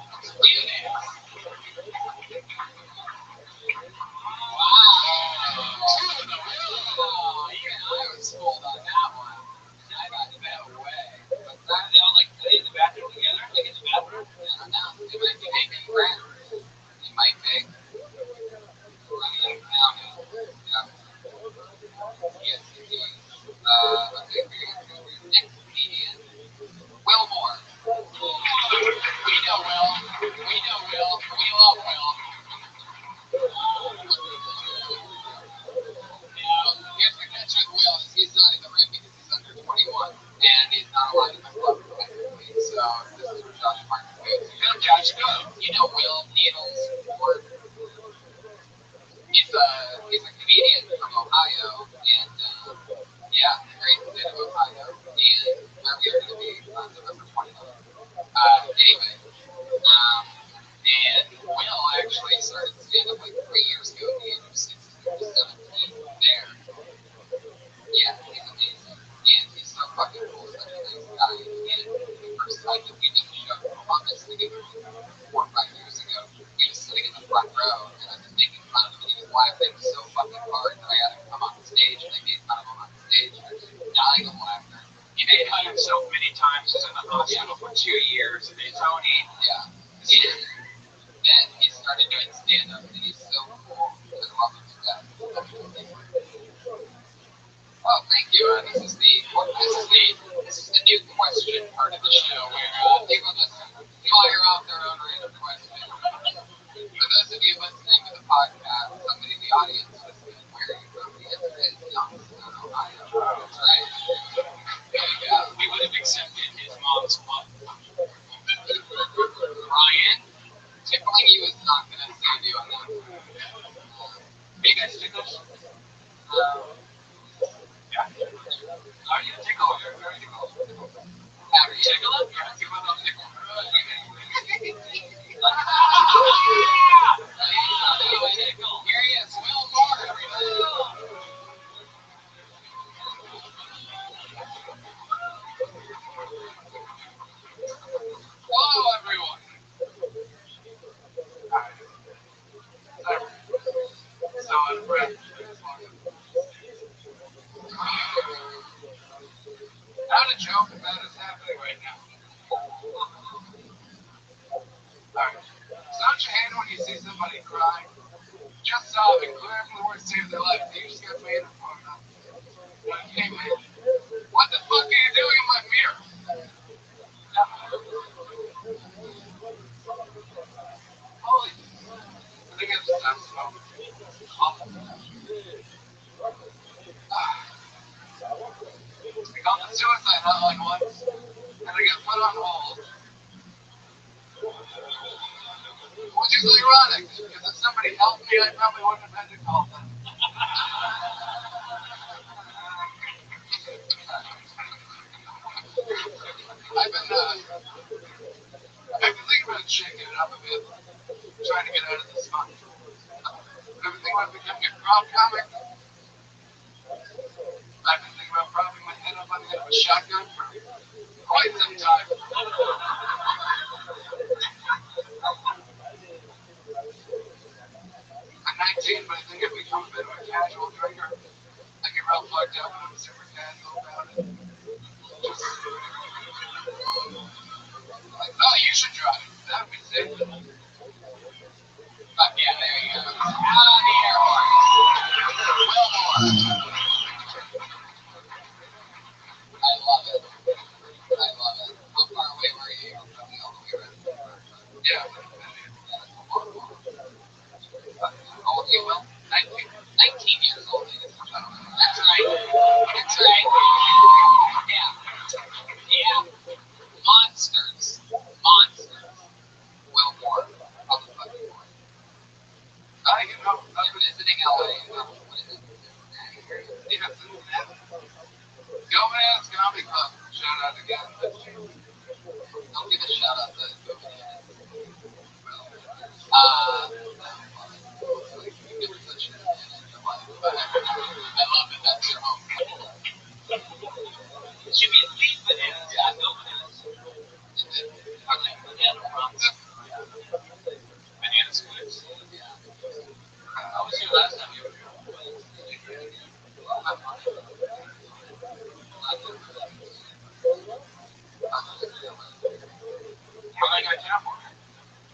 Let's do this. Wow. Even I was fooled on that one. I got no way. What's that? They all like play in the bathroom together? Like in the bathroom? I don't know. They might be making friends. They might be. Ryan County. Yeah. Yes, indeed. Okay, next comedian. Will Moore. We know Will. We love Will. Here's the catch with Will is he's not in the ring because he's under 21 and he's not allowed in the club technically. So this is where Josh Martin goes. Go, Josh, go. You know Will Needles Ford. He's a comedian from Ohio and yeah, great state of Ohio and where we are going to be on November 29th. Anyway, and Will actually started stand-up like 3 years ago at the age of 16 or 17 there. Yeah, he's amazing. And he's so fucking cool, such a nice guy. And the first time that we did a show in Columbus, we did it 4 or 5 This is the new question part of the show where people just fire off their own random questions. For those of you listening to the podcast, somebody in the audience just said, "Where are you from?" The answer is Youngstown, Ohio. That's right. There you go. We would have accepted his mom's butt. Ryan, tickling you is not going to save you on that. Are you guys tickled? Yeah. Are you tickled? Are you tickled? Are you Tickle it? Yeah, see what I'm tickling. Here he is, Will Moore, everybody. Hello, everyone. So I'm Brett. Not a joke about what's happening right now. Alright. So don't you hate when you see somebody cry? Just sobbing, clear from the worst day of their life. You just get made of for them. Like, hey man, what the fuck are you doing in my mirror? Holy. I think it's just I'm smoking. I called the suicide hotline once, and I got put on hold. Which is ironic, because if somebody helped me, I probably wouldn't have had to call them. I've been thinking about shaking it up a bit, trying to get out of this funk. I've been thinking about becoming a prop comic. I've been thinking about propping my head up on the end of a shotgun for quite some time. I'm 19, but I think I've become a bit of a casual drinker. I get real fucked up and I'm super casual about it. Just like, oh, you should drive. That would be safe. Fuck yeah, there you go. Out of the airport. Will Moore. I love it. I love it. How far away were you from the all the way around? Yeah. How old are you, Will? 19 years old, ladies and gentlemen. That's right. That's right. Yeah. Yeah. Monsters. Monsters. Will Moore. Motherfucking Moore. You know, I'm visiting LA. What is it? Cincinnati area? Yeah, Cincinnati. Gomez Comedy Club. Shout out again. Don't give a shout out to Gomez. I love it. That's your home. It should be at least bananas. Yeah, no bananas. I like banana runs. Banana splits. How was your last time you were here? How long are you here for?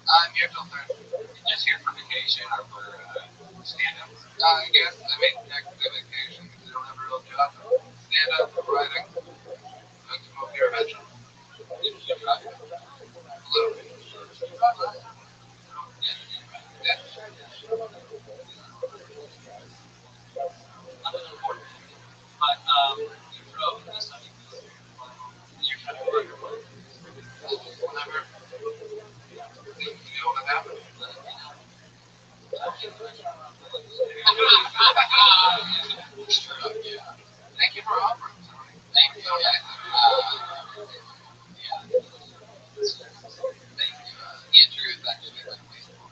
I'm here till Thursday. Just here for vacation or for stand-up? I guess I mean technically vacation because I don't have a real job. Stand up, writing, going to move here eventually. Did you drive? A little bit. Yeah. Nothing important. But you drove this time. You're trying to work. Whenever. You know what happened? It's true. Yeah. Thank you for offering. Thank you. Yeah. Thank you. Andrew is actually my place for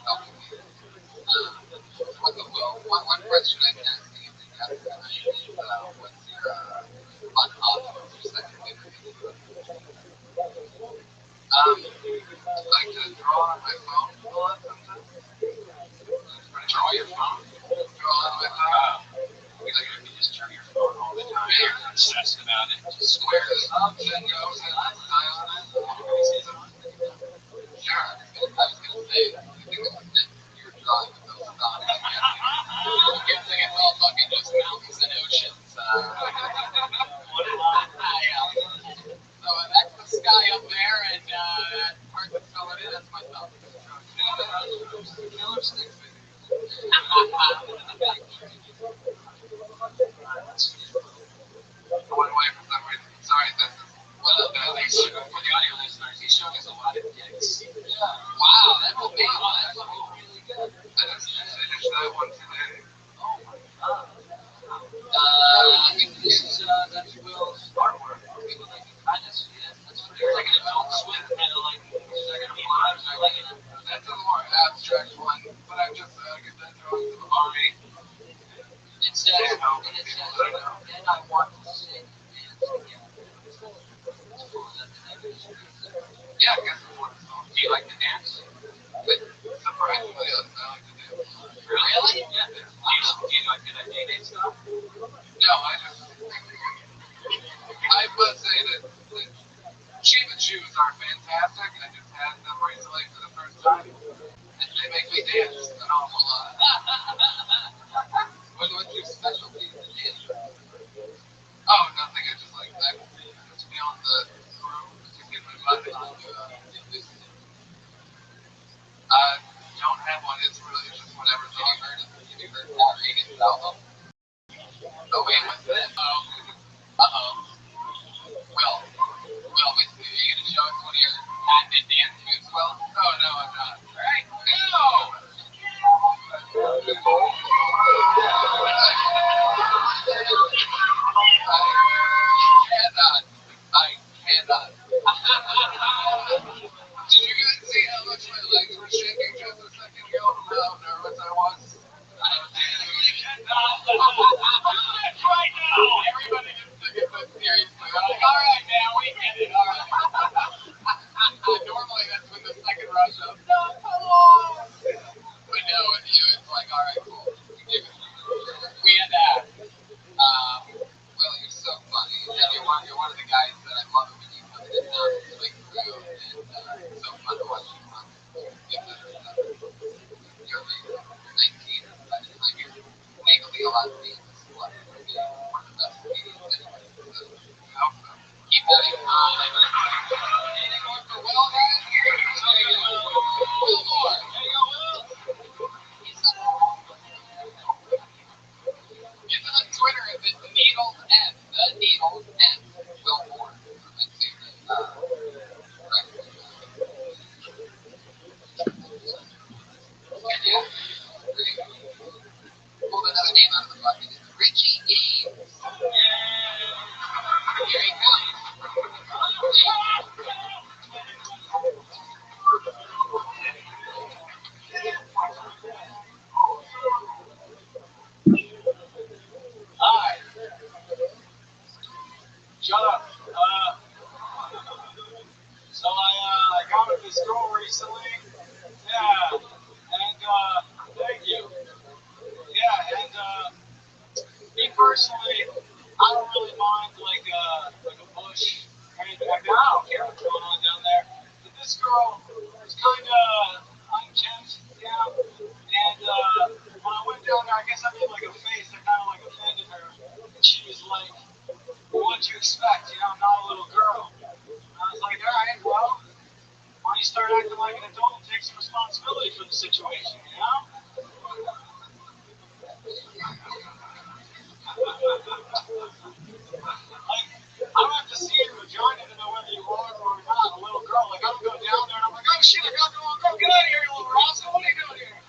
helping me. One question I've been asking you tonight is what's your fun hobby? What's your second favorite thing to do? I like to draw on my phone a lot sometimes. Draw your phone? Draw on my phone. Like if you just turn your phone all the time, you're obsessed about it. Just squares up and goes and style on it. Sure. I was gonna say, I think that you're drawing with those dots. I kept thinking, well, fucking just mountains and oceans. Killer stick figure. I went away for some reason. Sorry, this is one of the things for the audio listeners. He's showing us a lot of dicks. Yeah. Wow, that will be really good. I just finished that one today. Oh my god. I think that's Will's artwork. People like it kind of see it. That's pretty. It's like an Adult Swim kind of like. I like it. That's a more abstract one, but I'm just get that drawing of Ari. It says, and I want to sing and dance again. Yeah, I guess it's one song. Do you like to dance? But surprisingly, I like to dance. Really? Yeah. Do you like to date stuff? No, I must say that Chiba shoes are fantastic. I just had them recently for the first time. And they make me dance an awful lot. What's your specialty in dance? Oh, nothing. I just like that. Just feel the groove. Just get my body into this. Don't have one. It's really just whatever song I heard. Have you heard Reagan's album? Oh, wait, what's that? Uh-oh. Well, are you going to show us one of your patented dance moves, Well? Oh, no, I'm not. All right, go! I cannot. Did you guys see how much my legs were shaking just a second ago from how nervous I was? I cannot. Right now. Everybody just took it so seriously. I'm like, all right, man, we get it. All right. Normally that's when the second rush up. No, come on. But no, with you, it's like, all right, cool. We had that. Well, you're so funny. And you're one of the guys that I love when you come in and swing through. And it's so fun to watch you run. Get better and better. You're amazing. 19, by the time you're legally allowed to be in this sport, you're going to be one of the best comedians anyway. So, keep that in mind. Anything more for Will, guys? Will Moore. There you go, Will. It's on Twitter at the Needles M. The Needles M. Will Moore. My favorite. And yeah, pulled another name out of the bucket. It's Richie Gaines. Here he comes. Hi. Shut up. So I got with this girl recently. Yeah. And thank you. Yeah, and me personally, I don't really mind like a bush or anything like that. I don't care what's going on down there. But this girl was kind of unkempt, yeah. And when I went down there, I guess I made like a face that kind of like offended her. And she was like, well, what'd you expect? You know, I'm not a little girl. And I was like, all right, well, why don't you start acting like an adult and take some responsibility for the situation, you know? Like, I don't have to see your vagina to know whether you are or not a little girl. Like, I don't go down there and I'm like, oh shit, I got the little girl. Get out of here, you little rascal. What are you doing here?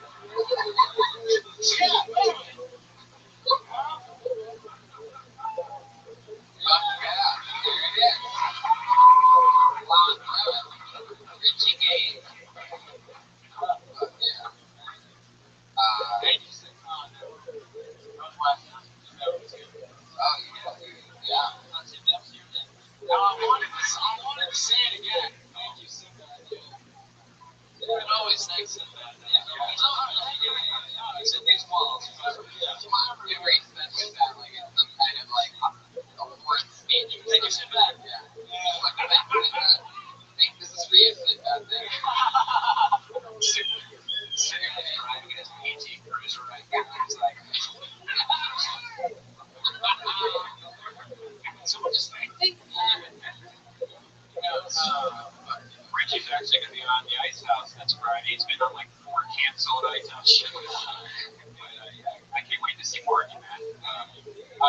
Yeah, move it. Richie Gaines. I wanted to say it again. Thank you, Sinbad. It's always nice of that. He's in these walls. We erase that with that, like it's some kind of like a fourth speech. Thank you, Sinbad. Yeah. Like that. Think this is for you, Sinbad. There. Sinbad's driving his PT Cruiser right now. It's like, so I think Richie's actually going to be on the Ice House. That's right. Friday's been on like 4 canceled items. But I can't wait to see more of you, man.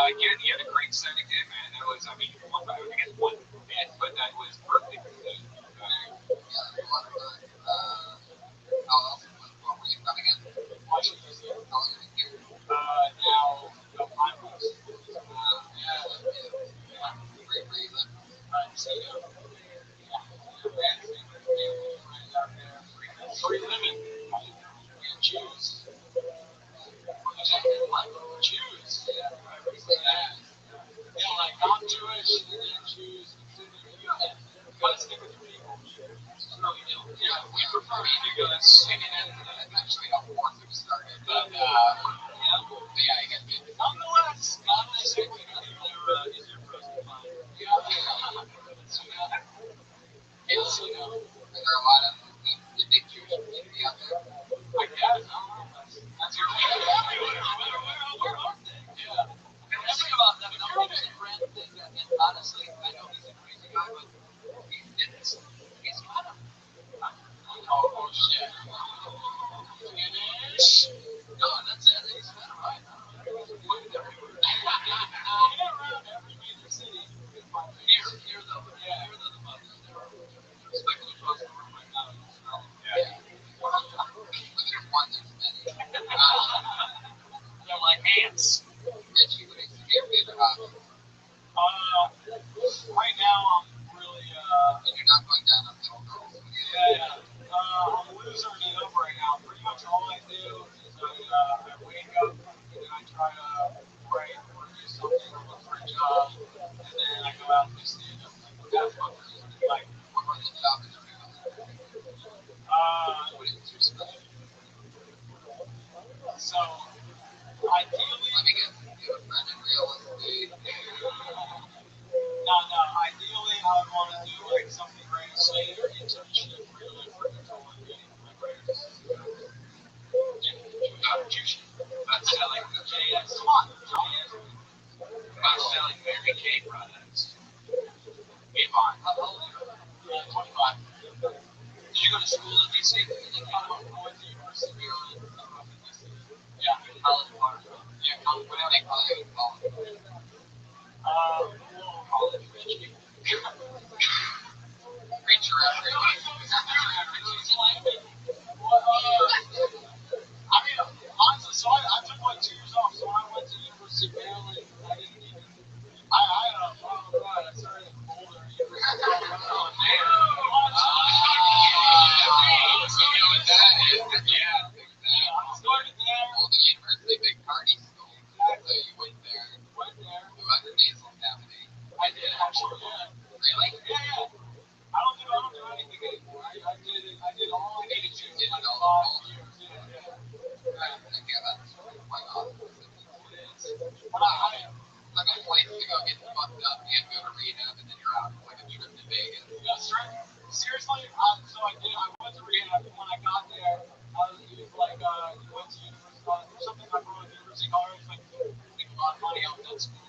Again, you had a great set again, man. That was, I mean, I guess one bit, but that was perfect. What were you from again? Washington, D.C. How long have you been here? Now, about 5 months. Where you live? Encino. Friends out there. Where you living? Jews. Jews. Yeah. Like, I'm Jewish, and then Jews. You gotta stick with your people. Yeah, we prefer because That's actually how Warfare started. But, yeah, I get it. nonetheless, everything is your pros and cons. It's, Are there a lot of the big Jewish community out there? I guess, that's your where are they? Yeah. The thing about that, the brand thing, and honestly, I know he's a crazy guy, but he's kind of, Oh, shit. no, that's it, he's kind of right. Around every major city. Here though, the mothers, especially across the room right now, you smell them. Yeah. But there's one, there's many. They're like ants. Richie, what is your favorite hobby? Right now I'm really, And you're not going down on little girls. I'm a loser in the over right now. Pretty much all I do is I wake up and then I try to write or do something or look for a job, and then I go out and do stand-up. That's what like, What kind of job is real? What is your specialty? So ideally, Let me guess, you have a friend in real estate. no, ideally I would want to do like something great, say or internship really for controlling me, like writer assistant. Tuition. But selling the JS, come on, JS. about selling Mary Kay products. Avon. How old are you? 25. Did you go to school in DC? I went to University of Maryland. Yeah. College Park. Yeah. What do they call you in college? College Richie. Preacher after I mean, honestly, so I took like 2 years off, so I went to University of Maryland. I didn't even, I had a problem with that. I started in Boulder, University of Maryland. I started there. Boulder University, big party school. So you went there. You had your nasal cavity. I did actually, yeah. Really? Yeah. I don't do anything anymore. I did all I needed to. Did it all Five in years. Yeah. Yeah, that's quite awesome. But I It's like a place to go get fucked up and go to rehab, and then you're out. It's like a trip to Vegas. that's right. Seriously, so I went to rehab, and when I got there, he was like, you went to university college or something. I wrote a university college, like, make a lot of money out of that school.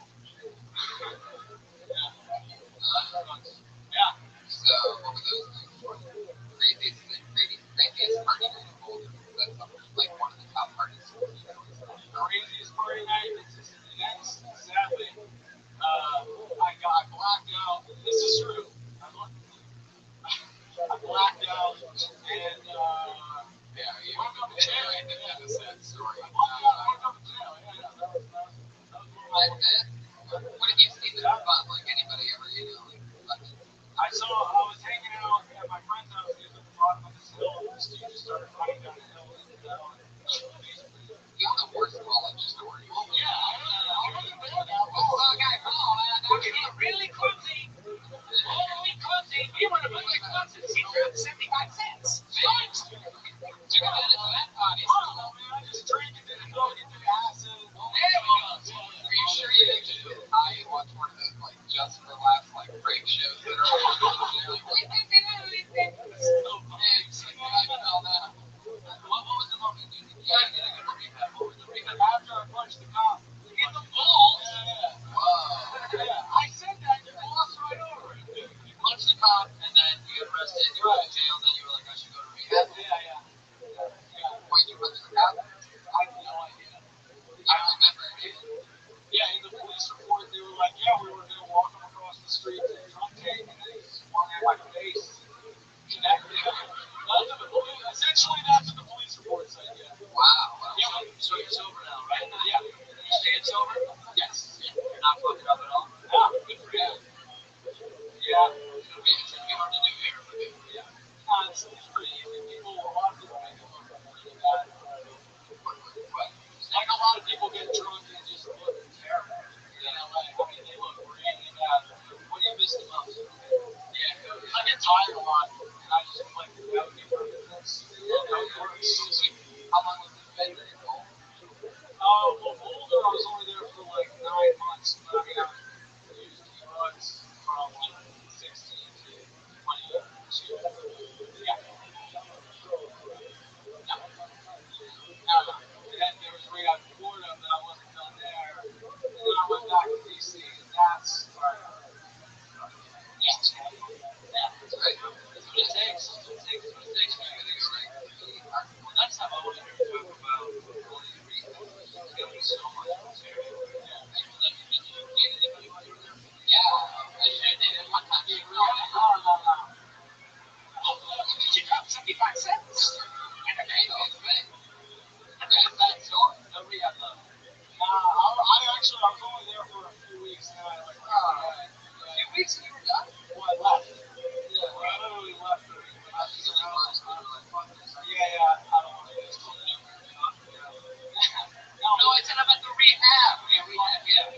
Yeah. So, what were those things? Craziest party night in Boulder. That's like one of the top parties. Craziest party night. Sadly, I blacked out. This is true. I blacked out, and Yeah, you woke up in jail. That's a sad story. I woke up in jail. Yeah, that was What have you seen that's fun? Like anybody ever, I was hanging out at my friend's house. He was at the bottom of this hill, and this dude just started running down the hill. you have the worst college story. Yeah, I wasn't there now. Really clumsy. You want to buy my classes? He dropped 75 cents. Check out that fat body. I don't know, man. I just drank and didn't go get the acid. There we go. Are you sure you didn't do it? I watch one of those like just for laughs like prank shows that are like, so big. I didn't know that. What was the moment you Essentially, that's what the police report said, yeah. Wow. Yeah, so you're sober now, right? Yeah. You staying sober? Yes. You're not fucking up at all? No, good for you. Yeah. It's gonna be hard to do here, but Yeah. No, it's pretty easy. A lot of people make it look really bad. Like a lot of people get drunk and just look terrible. You know, like, I mean, they look really bad. What do you miss the most? Yeah, I get tired a lot, and I just like to go get my business. How it works. how long was this been in Boulder? Well, Boulder, I was only there for like 9 months, but I mean, I used drugs from like 16 to 22. Yeah. No. And then there was rehab in Florida, but I wasn't done there. And then I went back to DC, and that's where Yeah. That's right. That's what it takes. That's what it takes. That's what it takes, man. It's like, well, next time I want to hear you talk about all these rehabs. There's going to be so much material. did you date anybody while you were there? Yeah. I should have dated one time. No. Did you drop 75 cents? And a day off, man. That's that story. No rehab though. I was only there for a few weeks, and I like, A few weeks and you were done? well, I left. Yeah, I literally left. I was feeling worse. We were like, fuck this. Yeah, I don't want to do this. No, I said I'm at the rehab. Yeah.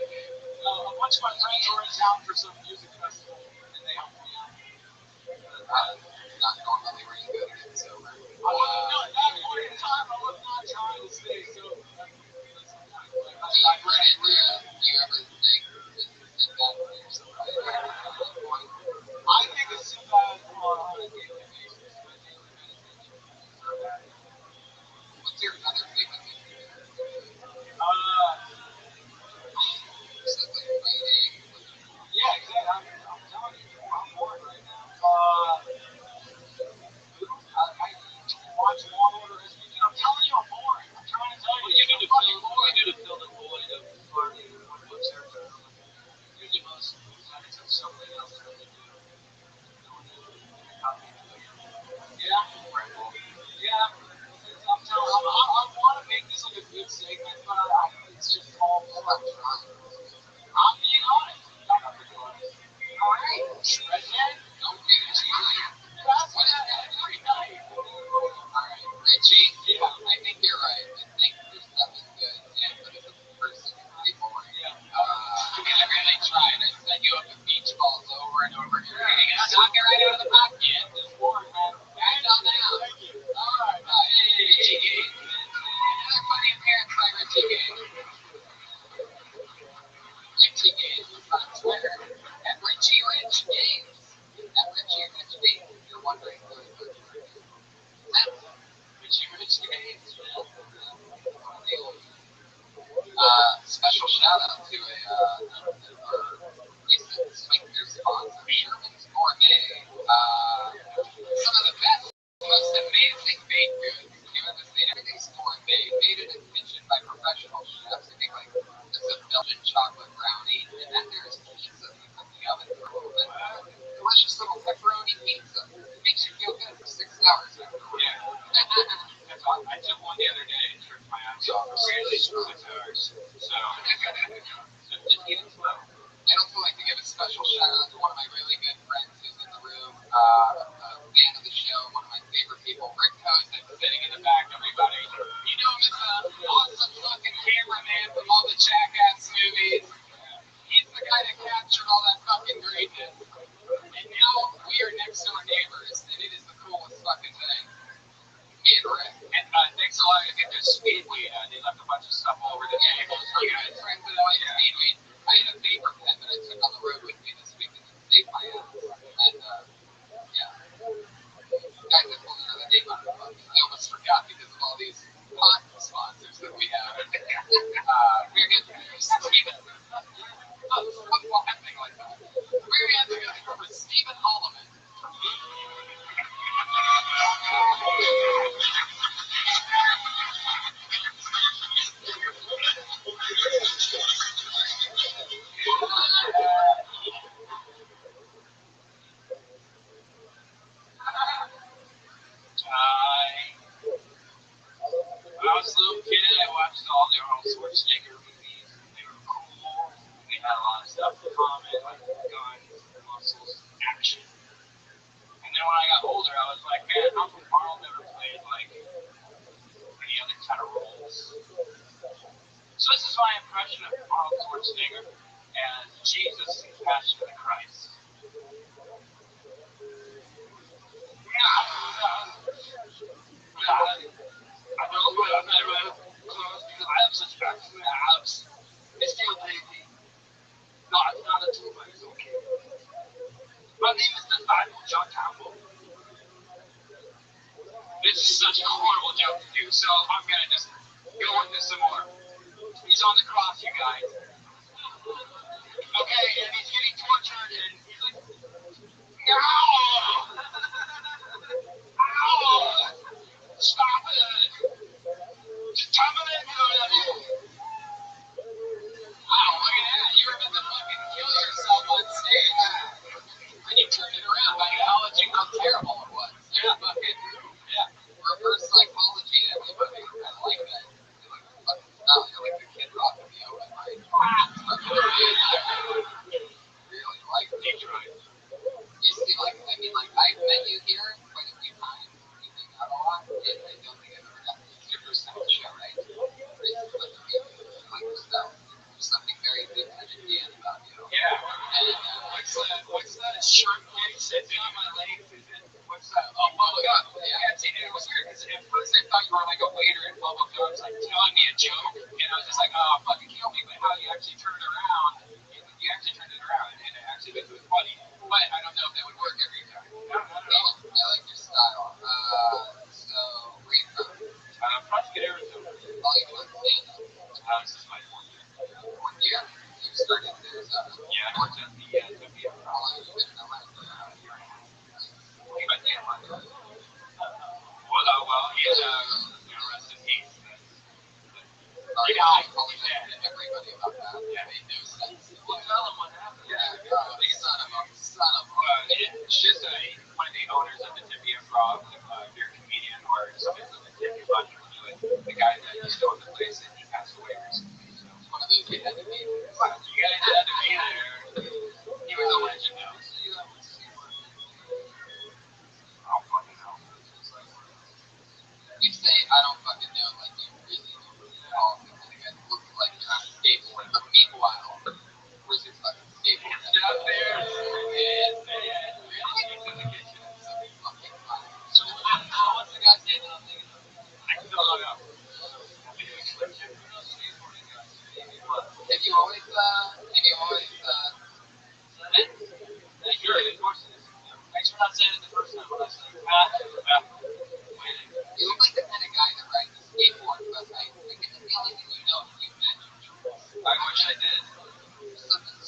A bunch of my friends were in town for some music festival, and they helped me out. Not normally where you go to get sober. No, at that point in time, I was not trying to stay sober. You ever think to sit back for yourself? I think it's too bad on a daily basis. My daily meditation is so bad. What's your other favorite thing to do? You said like writing. Yeah, exactly. I'm telling you, I'm bored right now. I watch Law and Order this weekend. I'm telling you, I'm bored. I'm trying to tell you. What do you do to fill the void of partying and one book search? Usually most nights have something else that they do. Yeah. I'm telling you, I want to make this like a good segment, but it's just all I'm being honest. All right. Redhead? Don't get it cheesy. That's what I every night. Alright, Richie, I think you're right. I think your stuff is good, but as a person, you're pretty boring. I really tried. I set you up with beach balls over and over again. It's not get right out of the pocket. It's boring, man. Right on now. Thank you. All right. Richie Gaines. Another funny appearance by Richie Gaines. Richie Gaines is on Twitter. At Richie Rich Games. At Richie Rich Games. You're wondering who is Richie Rich Games. Richie Rich Games. Special shout out to our recent swingers sponsor, Sherman's Gourmet. Some of the best, most amazing baked goods you've ever seen. Everything's gourmet, made in a kitchen by professional chefs. I think like this is a Belgian chocolate brownie, and then there's pizza that you put in the oven for a little bit. Delicious little pepperoni pizza. It makes you feel good for 6 hours afterwards. Yeah. I took one the other day and tripped my ass off. Really? 6 hours. So, I'd also like to give a special shout out to one of my really good friends who's in the room, a fan of the show, one of my favorite people, Rick Kozik, sitting in the back, everybody. You know him as an awesome fucking cameraman from all the Jackass movies. He's the guy that captured all that fucking greatness. And now we are next door neighbors, and it is the coolest fucking thing. Me and Rick. and thanks a lot. I think there's Speedweed. They left a bunch of stuff all over the tables. We're good friends with Speedweed. I had a vapor pen that I took on the road with me this weekend and saved my ass. And, guys, I pulled another name out of the book. I almost forgot because of all these pot sponsors that we have. We're good friends. Steven. I'm laughing like that. We're going with Stephen Holloman. their own Schwarzenegger movies. They were cool. We had a lot of stuff in common, like guns, muscles, action. And then when I got older, I was like, man, how come Arnold never played like any other kind of roles? So this is my impression of Arnold Schwarzenegger as Jesus in Passion of the Christ. I don't wear my clothes because I have such excellent abs. It's still baby. No, it's not a tool, but it's okay. My name is Disciple John Campbell. This is such a horrible joke to do, so I'm gonna just go with this some more. He's on the cross, you guys. Okay, and he's getting tortured, and he's like, ow! Ow! Stop it! Just terminate me! Wow, look at that. You were meant to fucking kill yourself on stage. And you turned it around by acknowledging how terrible it was. Yeah, fucking, yeah. Reverse psychology, everybody. I like that. You're like, fucking stop. You're like the Kid Rock of the open mic. Really like Detroit. You see, like, I mean, like, I've met you here quite a few times. You hang out a lot. And I don't think I've ever gotten to see your personal show, right? Like yourself. There's something very vintage and Dan about you. Yeah. And what's that shirt that sits on my legs? Is it, what's that? Oh, bubble gum. Yeah, it was weird because at first I thought you were like a waiter at bubble gums, like telling me a joke, and I was just like, oh, fucking kill me. But how you actually turned it around, you actually turned it around, and it actually was funny. But I don't know if that would work every time. No, not at all. I like your style. So, where you from? Prosecute, Arizona. Oh, you want to stand up? This is my fourth year. Fourth year? You started in Arizona? Yeah, I worked at the Tokyo. How long have you been in LA? A year and a half. What do you about Dan Martin? Well, he's, rest in peace. I apologize to everybody about that. Yeah, made no sense. Well, tell him what happened. Yeah, son of a. It's just one of the owners of the Tippy Improv, if you're a comedian or something like the Tippy Bunch, the guy that used to own the place, and he passed away recently. So it's one of those you had to be there. You guys had to be there. He was a legend, though. I don't fucking know. You say I don't fucking know, like you really don't recall because the guy looked like a skateboard, but meanwhile, where's your fucking skateboard? It's out there. It's in the kitchen. It's so fucking funny. What's the guy's name that I'm thinking of? I still don't know. Have you always Sure, of course it is. Thanks for not saying it the first time when I said it. You look like the kind of guy that rides a skateboard, but I get the feeling that you know a few magic tricks. I wish I did.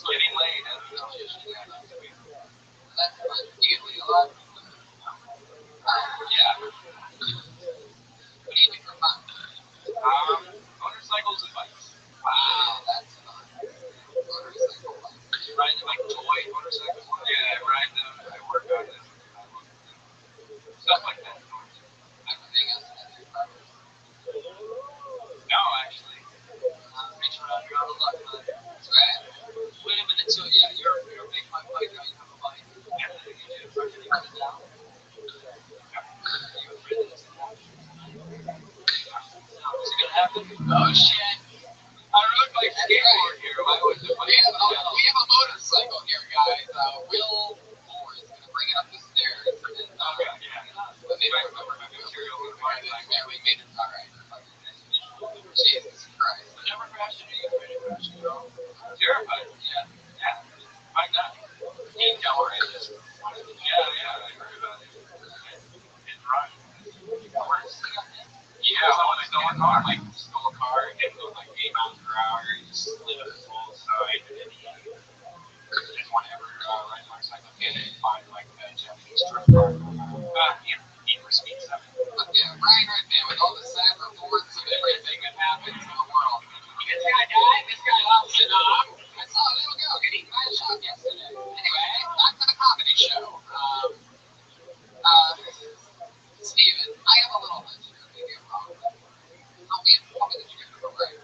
Getting laid as a musician, yeah, that's sweet. That's fun. Do you get laid a lot? Yeah. What do you do for fun? Motorcycles and bikes. Wow, that's fun. Motorcycle bikes. You ride like toy motorcycles? Yeah, I ride them. I work on them. Stuff like that. Everything else has your preference. No, actually. Reach around, you're out of luck, man. That's right. Wait a minute, so yeah, you're a big my bike guy, you have a bike. Yeah, you do. Are you running down? Are you afraid that it's gonna happen? Is it gonna happen? Oh shit. I rode my skateboard here. Why was it? We have a motorcycle here, guys. Will Moore is gonna bring it up the stairs. And, okay, yeah. But they don't remember my material. Yeah, we made it alright. Jesus Christ. I never crashed into you. Afraid of crashing, bro? Terrified. Yeah. Why not? You know where it is. Yeah, I heard about it. It's right. Where's the guy? Yeah, someone stole a car. Like, stole a car, hit it with like 8 miles per hour, and just slid up the whole side. And he didn't want to ever ride a motorcycle again and find like a Japanese truck car. Need for speed 7. Yeah, right there, with all the sad reports of everything that happens in the world. This guy died, this guy lost it. I saw a little girl getting eaten by a shark yesterday. Anyway, back to the comedy show. Steven, I have a little hunch here. Maybe I'm wrong. Tell me the truth, right?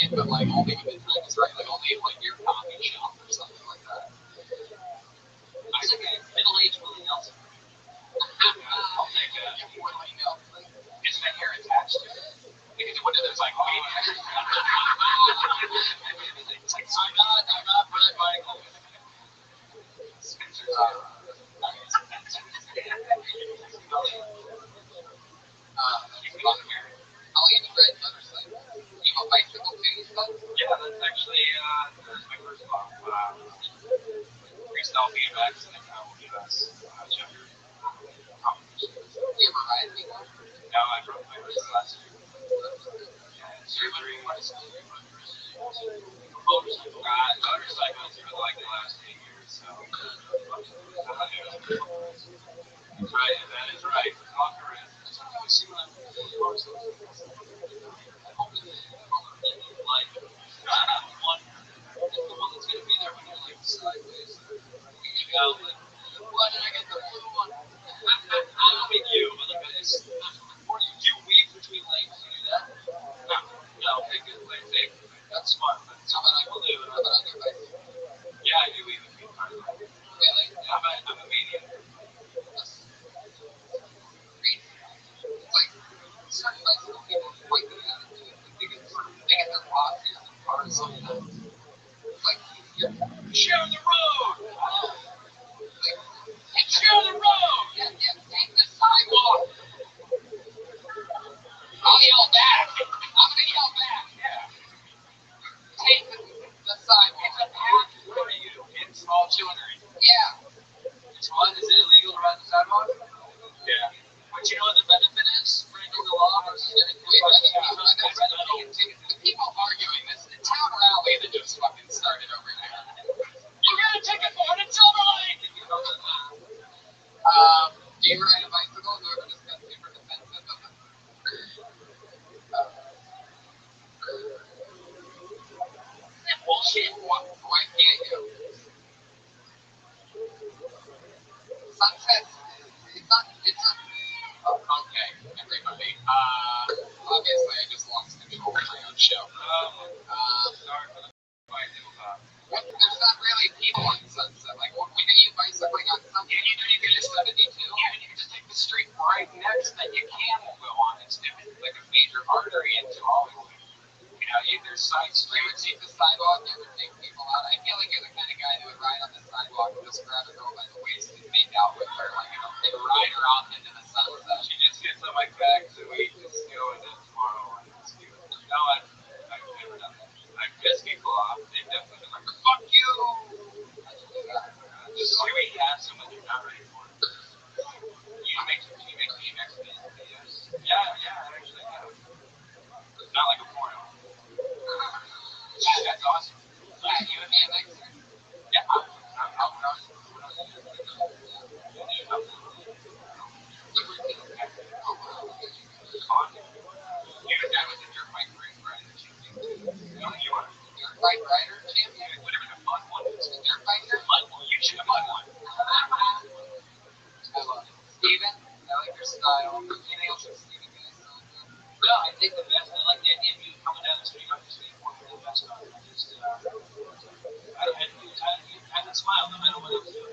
it, but like only when the time is right. Like only if like your coffee shop or something like that. I think middle-aged Willie Nelson. I'll take that. Willie Nelson. Is the hair attached to it? Because what if it's like, wait, it's like, I'm not Brett Michael. Spencer's hair. I'll even ride motorcycle. You have a bicycle too, you said? Yeah, that's actually my first love. Freestyle BMX and then BMX. Younger. You ever ride before? No, I broke my wrist last year. Surgery. Motorcycle. Motorcycles for like the last 8 years, so. That's right, that is right. Conquer it. That's what I always see when I'm motorcycles. Like, one, it's the one that's going to be there when you're like sideways. You go, like, why did I get the blue one? I don't mean you, but the guys. Or do you weave between legs? You do that? No, okay, good. Like, that's smart. That's what I will do. And I'm on your bike. Yeah, I do weave between cars. Really? I'm a maniac. It's like certain bicycle people quite good at it. They get their posse on the cars sometimes. It's like, Share the road! Like, share the road! Yeah, take the sidewalk! I'll yell back. I'm gonna yell back. Yeah. Take the sidewalk. It's a path for you in small children. Yeah. It's one, is it illegal to ride the sidewalk? Yeah. But you know what the benefit is? Breaking the law versus getting The people arguing this town rally that just fucking started over there. You got a ticket for it, it's Silver Lake! Do you ride a bicycle? Whoever just got super defensive of it. Bullshit. Why can't you? Sunset. It's okay, everybody. Obviously I just lost control of my own show. Sorry for the bicycle talk. There's not really people on Sunset. Like, when are you bicycling on Sunset? You can just 72. Yeah, and you can just take the street right next that you can go on. It's like a major artery into Hollywood. You know, there's side streets. You ever take the sidewalk? You ever take people out? I feel like you're the kind of guy who would ride on the sidewalk and just grab a girl by the waist and make out with her. Like, and ride her off into the sunset. She just gets on my back, so we just go into tomorrow and let's do it. No, I've never done that. I've pissed people off. They've definitely been like, fuck you! Just so we have someone you're not ready for. You make me next videos. Yeah, actually, yeah. Not like a porno. Yeah, that's awesome. Yeah, you and me and next time. Yeah, I'm that was a dirt bike race rider champion. No, you are. Dirt bike rider champion? Whatever the fun one is. A dirt biker? Mud one. You should have mud one. I love it. Steven, I like your style. Anything else with Steven guys? No, I think the best. I like the idea of you coming down the street on your skateboard with the best on. Just, I have that smile no matter what else you do.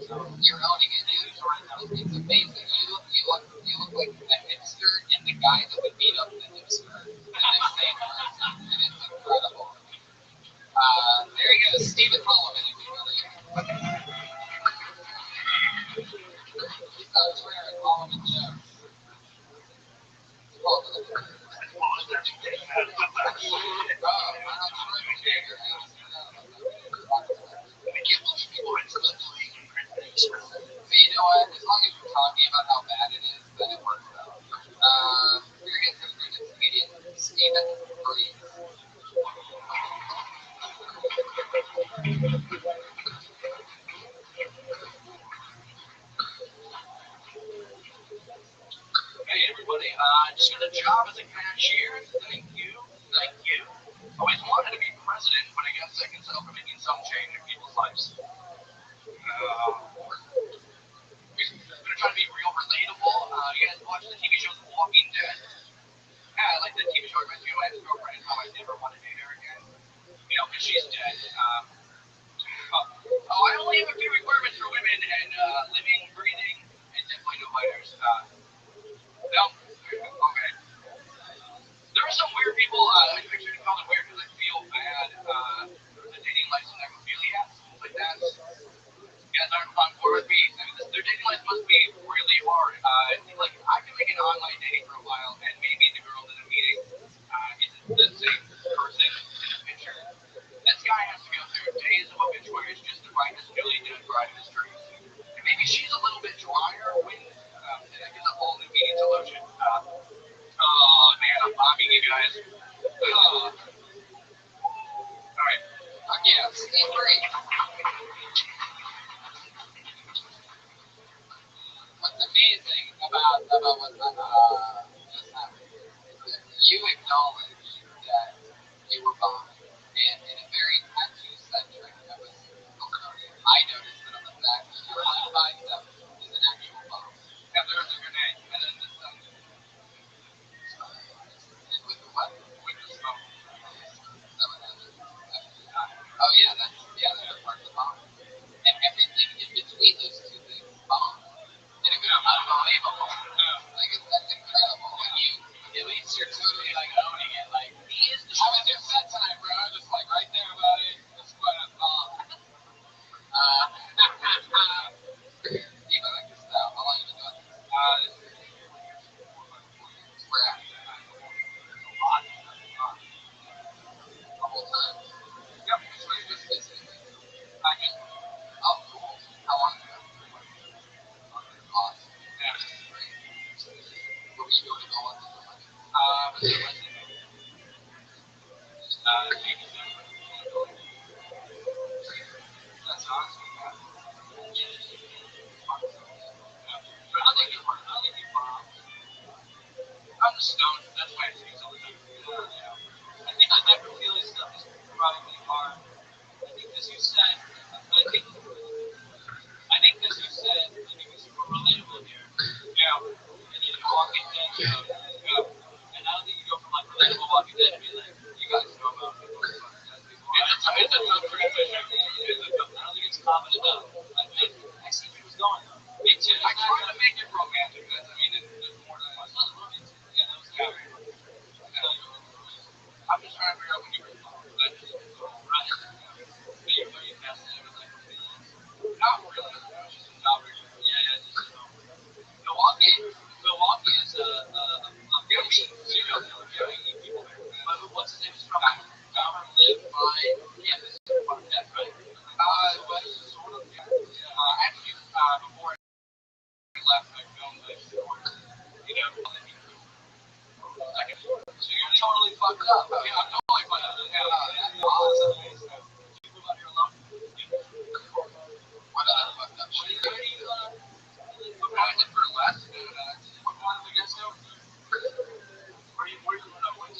So, you're owning it, dude. It's amazing. You look like a hipster and the guy that would beat up the hipster in the same person. It is incredible. There he goes, Stephen Holloman, everybody. He's on Twitter at Holloman Joe. So you know what? As long as you're talking about how bad it is, then it works out. We're going to get to the greatest comedian, Stephen Breeze. hey everybody, just got a job as a cashier. Thank you. Always wanted to be president, but I guess I can settle for making some change in people's lives. We're trying to be real relatable. You guys watch the TV show The Walking Dead? Yeah, I like the TV show. I met my ex-girlfriend and how I never wanted to date only have a few requirements for women, and living, breathing, and definitely no lighters. No. Okay. There are some weird people. I shouldn't call them weird because I feel bad. The dating life is necrophilia, like that. You guys aren't on board with me. I mean, their dating life must be really hard. Like I can make an online dating profile, and maybe the girl that I'm meeting isn't the same person in the picture. This guy has to go through days of obituaries just to find his newly dead bride of his dreams. And maybe she's a little bit drier when, and that gives a whole new meaning to lotion. Oh man, I'm bombing you guys. All right. Yeah, Steve, great. What's amazing about what just happened is that you acknowledge that you were bombed, and in a very tattoo-centric episode, I noticed that on the back of your bicep is an actual bomb. Yeah, there's a grenade, and then this with the what? With the smoke. Oh yeah, that's a part of the bomb. And everything in between those two things bombed. And it was unbelievable. Like that's incredible. And you, at least you're totally like owning it. Like he is the. I was just set tonight, bro. I was just like right there about it. That's what I thought. Steve, I like your style. How long have you been doing this? Where at? The whole time. Yep. So you're just visiting. I just. Oh, cool. How long ago? Awesome. Yeah. Great. What were you doing to go on? Was it Wednesday? That's awesome. I don't think you bomb. I'm the stone. That's why I see all the time. I think the necrophilia stuff is probably hard. I think as you said, as you said, I think it's more relatable here. Yeah. And you Walking Dead and I don't think you go from like relatable Walking Dead to be like, you guys know about people. It's a tough transition. I don't think it's common enough. I see where he was going though. Me too. I try to make it romantic. I mean, there's more than one. Yeah, that was good. I'm just trying to figure out when you were involved. Right. Are you fascinated with like feelings? Not really. It's just a job. Yeah, just Milwaukee is a serial killer. Yeah, he people there. But what's his name? He's from live by campus. Yeah, right. Sort of. Yeah. Actually, before I left, I filmed this short. You know, so you're totally fucked up. Yeah, I'm totally fucked up. Yeah, that's awesome. Did you move out here alone? What fucked up shit? Where do you I did for less. What part of the guest house? Where do you live now? Where do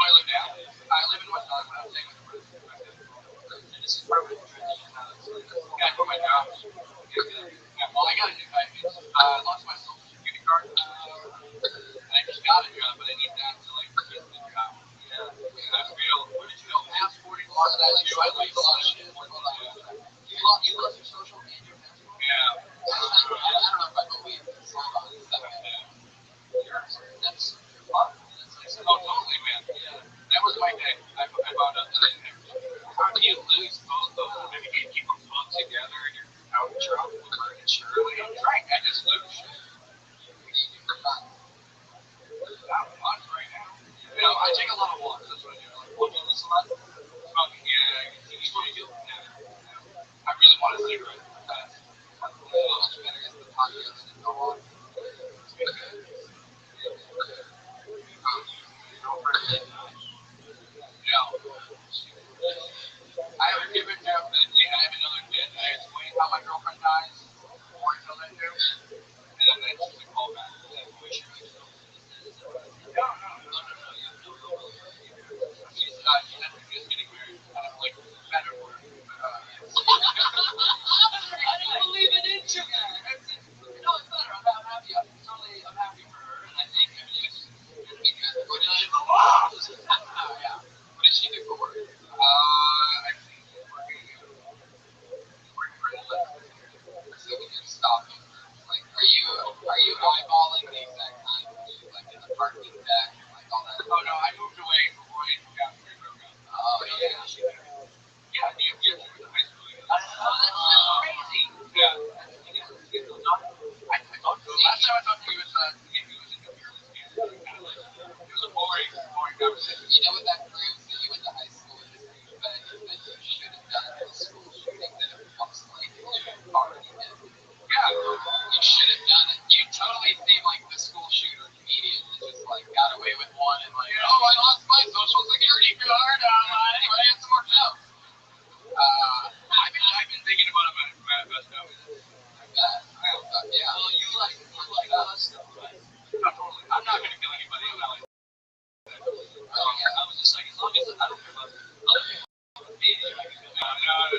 I live now? I live in West Hollywood. I'm staying with the rest. And this is part of the transition now. Yeah, I quit my job. Yeah, well, I got a new I lost my social security card. I just got a job, but I need that to like get the job. Yeah, that's real. Where did you go? Passporting. A lot of that too. I learned a lot of shit. You lost your social and your passport? Yeah. I don't know if I believe this. Hold on a second. That's fun. Oh, totally, man. Yeah. That was my day. I found out that I didn't have to. How do you lose both of them? Maybe you keep them both together and you're out in trouble with her and Shirley. Right. I just lose shit. What do you do for fun? Not much right now. You know, I take a lot of walks. That's what I do. I like walking this a lot. Smoking, yeah. You smoke too? Yeah. I really want a cigarette. How much better is the podcast than the walk? It's been good. I have a given job that I have another kid. I explain how my girlfriend dies before I tell them to. And then it's just a callback. No. She's had PTSD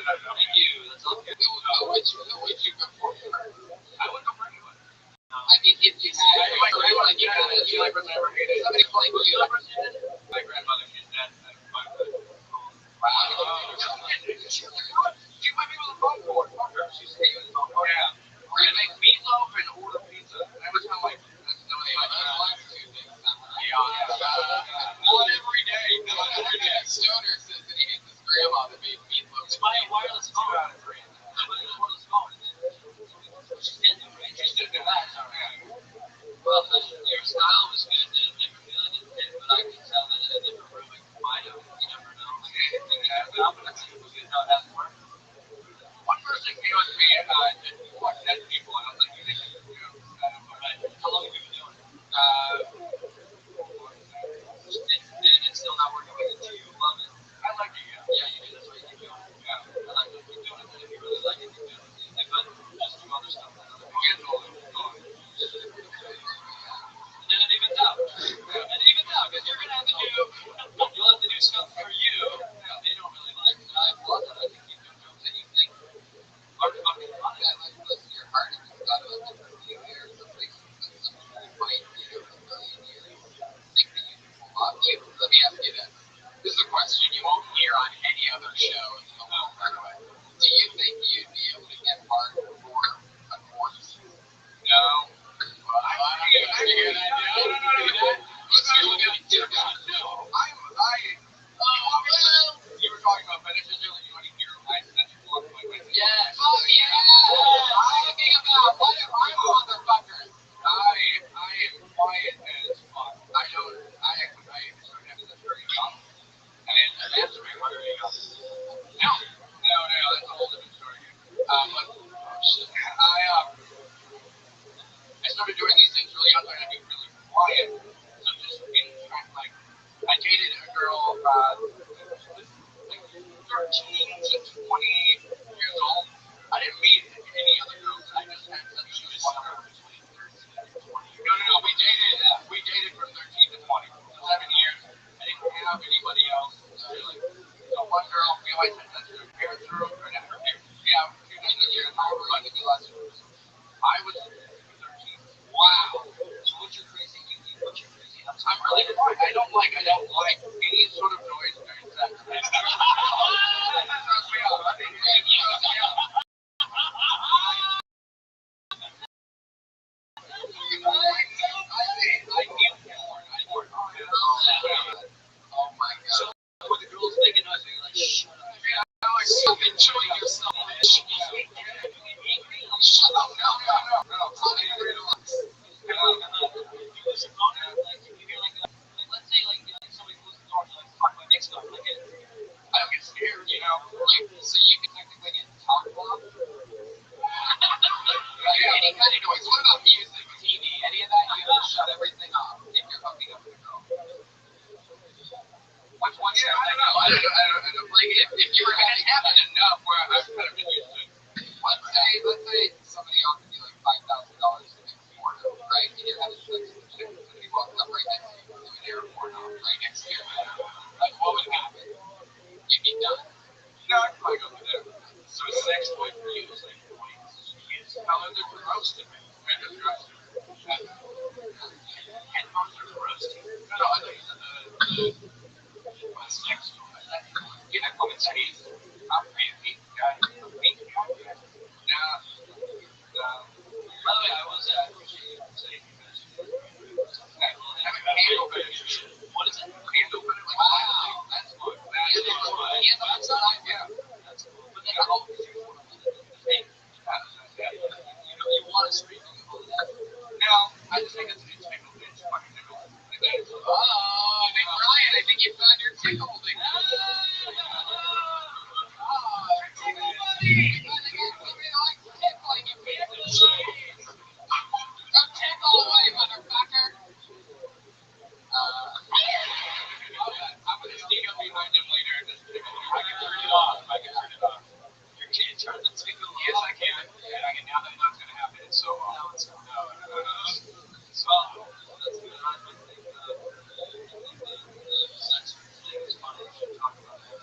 Thank you. That's all good. Who would you go for? I would go for anyone. I mean, if you say like you gotta, you like somebody playing you. My grandmother, she's dead. Wow. She might be able to phone for it. She's taking the phone for it. Yeah. We're gonna make meatloaf and order pizza. That was kind of like last two things. Not every day. Not every day. Stoner says that he hates his grandma that made meatloaf. It's my wireless phone. 2 out of 3. Wireless phone. She's dead now, right? She's dead now. Well, your style was good. I never feel like it fit, but I can tell that in a different room it might have. You never know. Confidence in who's good, how it hasn't worked. One person came up to me and watched dead people, and I was like, you think you can do it? Right. How long have you been doing it? And it's still not working with you. Do you love it? I like it, yeah. Yeah, you do. That's why you keep doing it. Yeah. I like it. Keep doing it. And if you really like it, keep doing it. If not, just do other stuff that other people do. And then it evens out. And it evens out, because you're going to have to do, you'll have to do stuff for you that they don't really like. And I applaud that. I think you do jokes that you think are fucking funny. Yeah, like, listen, your heart is just got about differently there. Some places, some people might, in a million years, think that you can pull off. Let me ask you this. This is a question you won't hear on any other show in the whole runway. Do you think you'd be able to get hard for a corpse? No. Well, you were talking about fetishes earlier. You want to hear my sexual appointment? Yes. Oh, yeah. Talking about what if I'm a motherfucker? I am quiet as fuck. I don't have this very young. And that's me. What are you young? No, that's a whole different story. I started doing these things really young, and I'd be really quiet. So just in fact, like, I dated a girl, like 13 to 20 years old. I didn't meet any other girls. I just had such a fun between 13 and 20. No. We dated from 13 to 20. So 7 years. I didn't have anybody else. Really. So one girl, we always had such her parents were over, and her parents. Yeah, 2 years. How many last years? I was 13. Wow. So what's your crazy? I'm really quiet. I don't like any sort of noise during sex. Oh my god. So when the girls making noise, you're like, shut up. Stop enjoying yourself. Shut up. No. I'm angry to us. Let's say somebody closes the door and like, fuck, my dick's going. I don't get scared, you know? So you can technically get talked about. Any kind of noise. What about music, TV, any of that? You gotta shut everything off if you're hooking up with a girl. Which one? Yeah, I don't know. I don't like if you were having enough where I've kind of been used to it. Let's say somebody offered you like $5,000 to make porno, right? And you're having sex with a chick, and somebody walks up right next to you, doing air porno, right next to you. Like, what would happen? You'd be done. No, I'd probably go through that. So a sex toy for you is like points. How are they gross to me? When they're gross to me. Headphones are gross to me. No, I think the sex toy. Yeah, women's teeth. I'm really guy. By the way, I was appreciate you saying because candle finish. What is it? Candle finish. Wow, that's fun. That's fun. Yeah. That's cool. But then how is you want to hold it? You want to speak on that? No, I just think it's an integral bitch. Fucking niggle. Oh, Big Brian, I think you found your tickle thing. Tickle buddy! Tickle away, motherfucker! I'm gonna sneak up behind him later and just tickle him. I can turn it off. You can't turn the tickle off. Yes, I can. And I can now that I know it's gonna happen. It's so no. So that's good. I think the sex thing is funny. We should talk about that.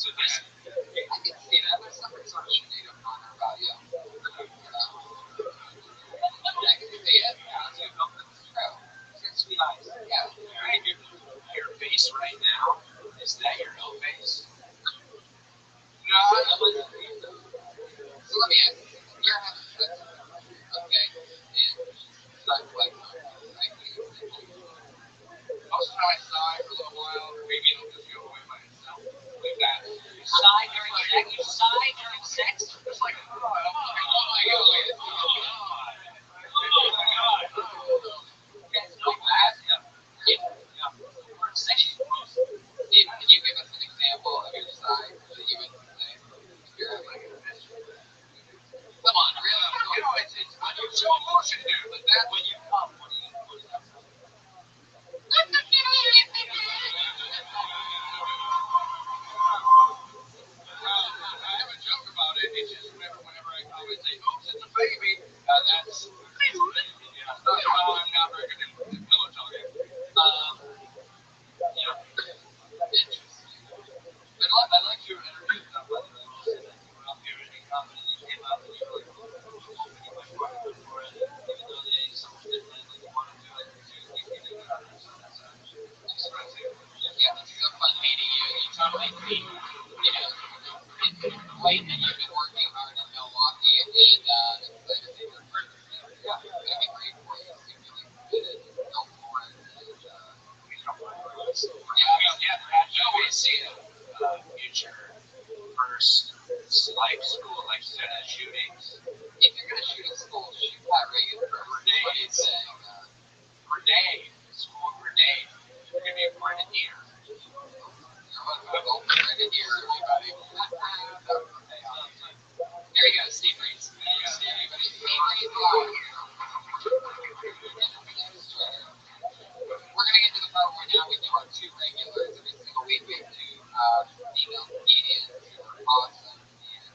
So this, I can see that. There's some sort of Sinead O'Connor about you. I can see it. It's true. let's be honest. Yeah. Your face right now, is that your no face? No, I wouldn't believe so. So let me ask you, you're having sex with her, okay? And she's not like most of the time I saw her for a little while, maybe it'll just go away by itself. Like that. You sigh during sex? You sigh during sex? It's like, oh my god. That's no bad. Steve, can you give us an example of your side that you would say if you're like a fish? Come on, really? You know, it's when you show emotion, dude. But that's when you come. What do you have? I have a joke about it. It's just whenever I come and say, oops, it's a baby, that's I'm not very good at pillow talking. Yeah. Interesting. I like your interview stuff, by the way. You were up here and you come and you came out and you were like, you went for it, even though they so much different and you want to do it, you keep doing it. So that's expressive. Yeah, it's so fun meeting you. You totally see, the way that you've been working hard in Milwaukee and excited that you're part of the team. Yeah, it's going to be great for you. You seem really committed and go for it. We see future first like school, like shootings. If you're going to shoot at school, shoot that regular Grenades. Grenade. School grenade. You're going to be a grenadier. There you go, Steve Reeves. Everybody, Steve Reeves live. We're going to get to the part where now we do our two regulars. Every single week we have two female comedians who are awesome. And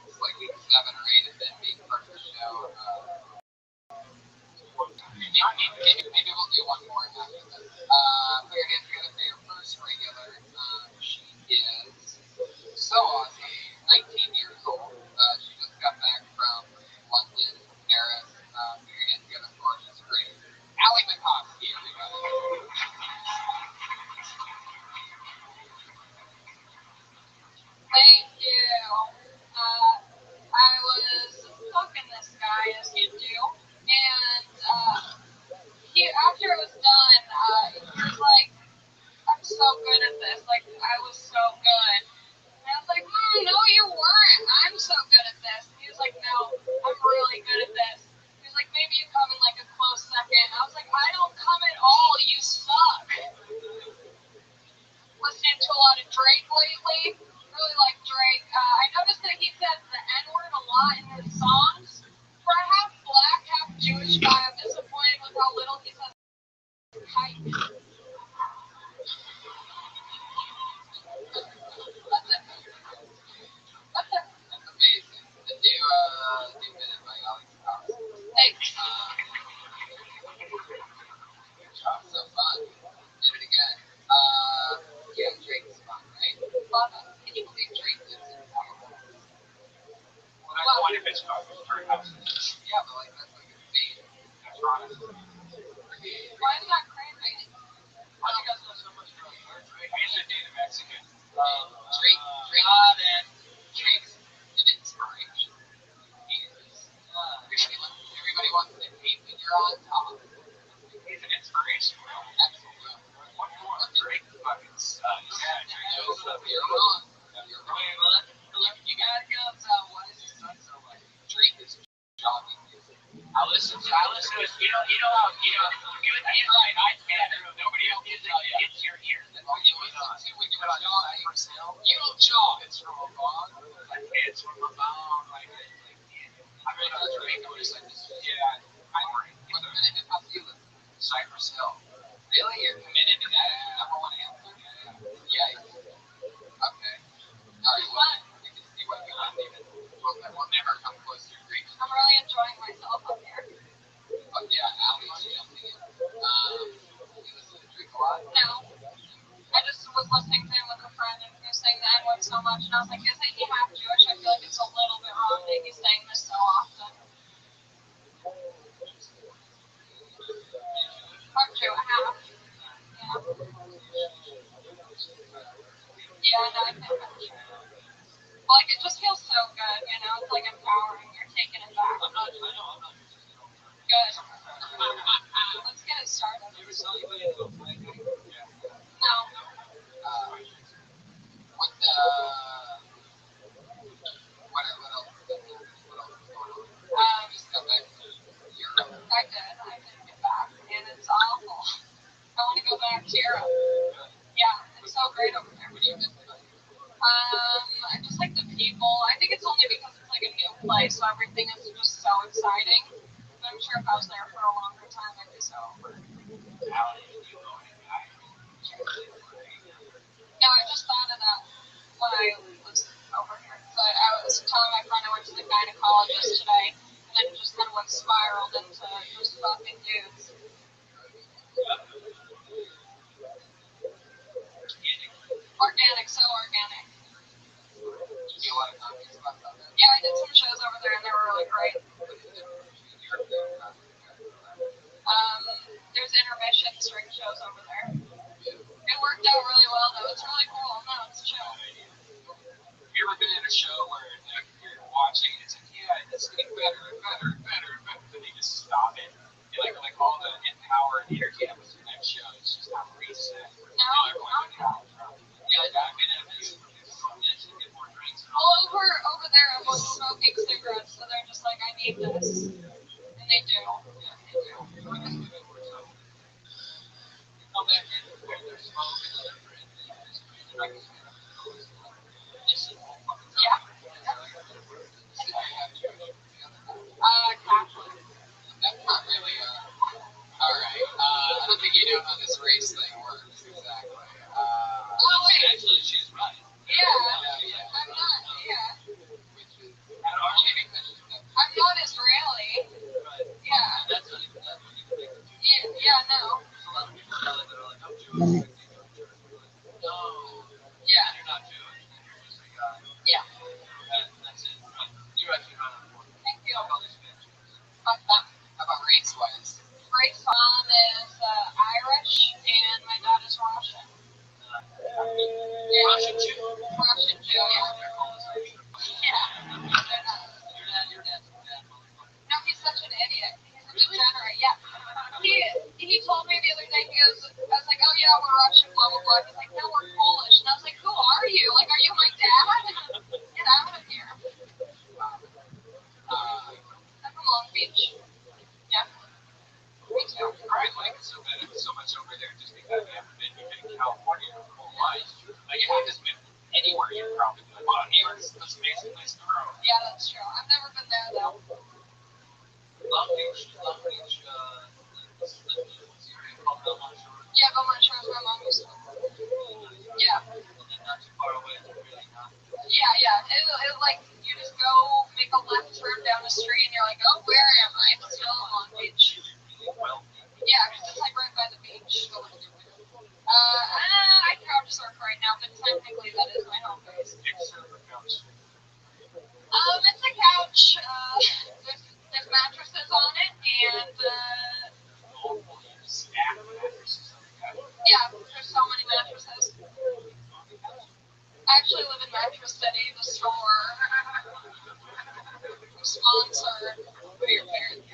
it's like week 7 or 8 of them being part of the show. Maybe we'll do one more after this. We're going to get your first regular. She is so awesome. 19 years old. She just got back from London, Paris. We're going to get together for her. She's great. Allie McCoskey, everybody. Thank you. I was fucking this guy, as you do, and after it was done, he was like, I'm so good at this. Like, I was so good. And I was like, no, you weren't. I'm so good at this. And he was like, no, I'm really good at this. He was like, maybe you come in like a close second. I was like, I don't come at all. You suck. Listening to a lot of Drake lately. Really like Drake. I noticed that he says the N-word a lot in his songs. For a half black, half Jewish guy, I'm disappointed with how little he says hype. That's amazing. The new minute by Alex Cox. Thanks. Good job, so fun. Did it again. Yeah, Drake's fun, right? Can you believe Drake lives in California? What if it's houses? Yeah, but like that's like a state. That's right. Why is that crazy? How do you guys know so much about Drake? He's a native Mexican. Drake's an inspiration. Everybody wants to hate when you're on top. He's an inspiration. Absolutely. What more? Drake fucking sucks. You're wrong. You're wrong. You gotta go. Why does he suck so much? Drake is jogging music. I listen to it. You know how good right. I can't. Nobody else can tell you. It's your ears. That's what you listen to when you're jogging. You don't jog. It's from a bong. It's from a bong. I mean, Drake was like this. Yeah. What kind of hip hop do you listen to? Cypress Hill. Really? You're committed to that? Number one answer? Yeah. Okay. All right. Well, you can see why we love David. We'll never come close to Drake. I'm really enjoying myself up here. Oh, yeah. Allie's jumping in. You listen to Drake a lot? No. I just was listening to him with a friend and he was saying the N-word so so much, and I was like, isn't he half Jewish? I feel like it's a little bit wrong that he's saying this so often. Part Jew, half. Yeah. Yeah, no, I think that's true. Like, it just feels so good, you know? It's like empowering. You're taking it back. I'm not. Good. Let's get it started. You ever saw anybody go flanking? No. What else? Just got back to Europe. I did get back, and it's awful. I want to go back to Europe. Yeah, it's so great over there. What do you miss about it? I just like the people. I think it's only because it's like a new place, so everything is just so exciting. But I'm sure if I was there for a longer time, I'd be so over. No, I just thought of that when I was over here. So I was telling my friend I went to the gynecologist today, and then it just kind of like spiraled into just fucking dudes. Organic, so organic. Did you do a lot of comedy stuff out there? Yeah, I did some shows over there, and they were really great. There's intermissions during shows over there. It worked out really well, though. It's really cool. No, it's chill. Have you ever been in a show where like, you're watching and it's like, yeah, it's getting better and better and better and better, then they just stop it? And like all the power and energy that was in that show, it's just not reset. No. Yeah, I've been at this. Get more drinks. Well, over there, I'm both smoking cigarettes, so they're just like, I need this. And they do. Yeah, they do. Come back in where there's smoke and whatever, and then Yeah. Catholic. That's not really alright. I don't think you know how this race thing works exactly. Oh, wait. Actually, she's right. Yeah. I'm not, yeah. I'm not Israeli. Yeah. That's not even that. Yeah, no. There's a lot of people out there that are like, I'm Jewish. No. Yeah. You're not Jewish. You're just a guy. Yeah. That's it. You're actually right on board. Thank you. All these fans. Fuck them. How about race-wise? Grace mom is Irish, and my dad is Russian. Yeah. Russian Jew. Russian Jew, yeah. Yeah. Your dad's a bad motherfucker. No, he's such an idiot. He's a degenerate, yeah. He told me the other day, I was like, oh yeah, we're Russian, blah, blah, blah. He's like, no, we're Polish. And I was like, who are you? Like, are you my dad? Get out of here. I'm from Long Beach. Yeah. Me too. I like it so bad. It's so much over there just because I haven't been in California your whole life. Like, if I just been anywhere, you'd probably be like, wow, New York's the amazing place in the world. Yeah, that's true. I've never been there, though. Long Beach, Yeah, Beaumont Shores, where my mom used to live. Yeah. not too far away. Really not. Yeah. It like, you just go make a left turn down the street, and you're like, oh, where am I? It's still in Long Beach. Yeah, because it's like right by the beach. I couch surf right now, but technically that is my home base. It's a couch. There's mattresses on it, and yeah, there's so many mattresses. I actually live in Mattress City, the store. Sponsored. What are your parents?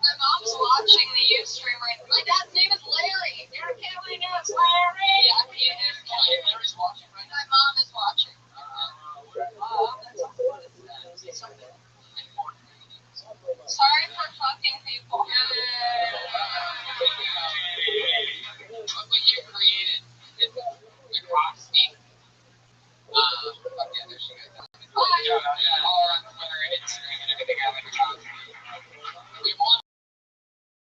My mom's watching the Ustream right now. My dad's name is Larry. You're killing us, Larry. Yeah, he is. Larry's watching right now. My mom is watching. Sorry for fucking people. Look what you created. The cross team. Yeah, there she goes. All on Twitter and Instagram and everything. We want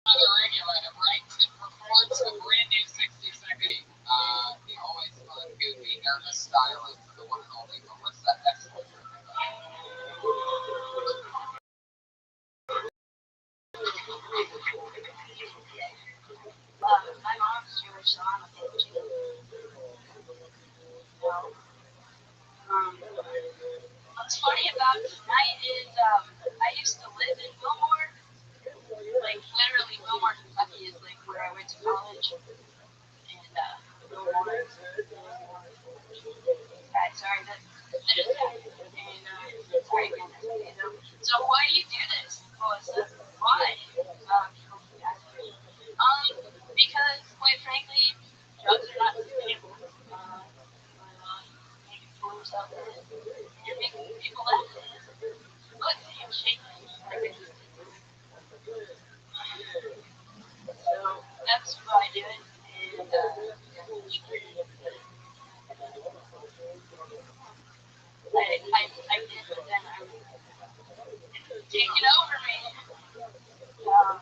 another regular that writes and performs a brand new 60-second. The always fun, goofy, nervous stylist, the one and only Melissa Esselstyn. My mom's Jewish, so I'm a big Jew. no more. Right, sorry, that just happened. And sorry again, So why do you do this, Melissa? Why? Because quite frankly, drugs are not sustainable. You can fool yourself in it, and you're making people laugh. Look, I'm shaking like I just did. So that's why I do it, and I did, but then I was taking over me. Well,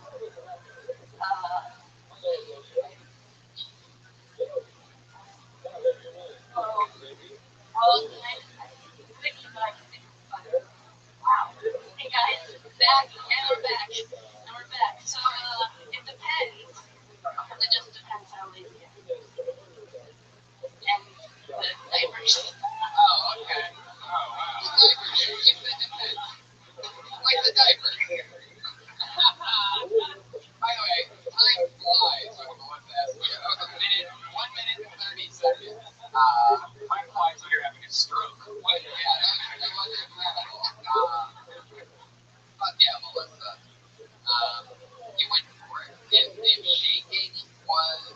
wow. Hey guys, back, and we're back. So, it depends. It just depends how lazy I am. And the diapers. Oh, okay. Oh, wow. The diapers. It depends. Like the diapers. By the way, time flies when we're going fast. Okay, 1 minute and 30 seconds. Time flies when you're having a stroke. What? Yeah, that was incredible. But yeah, Melissa, you went for it. If shaking was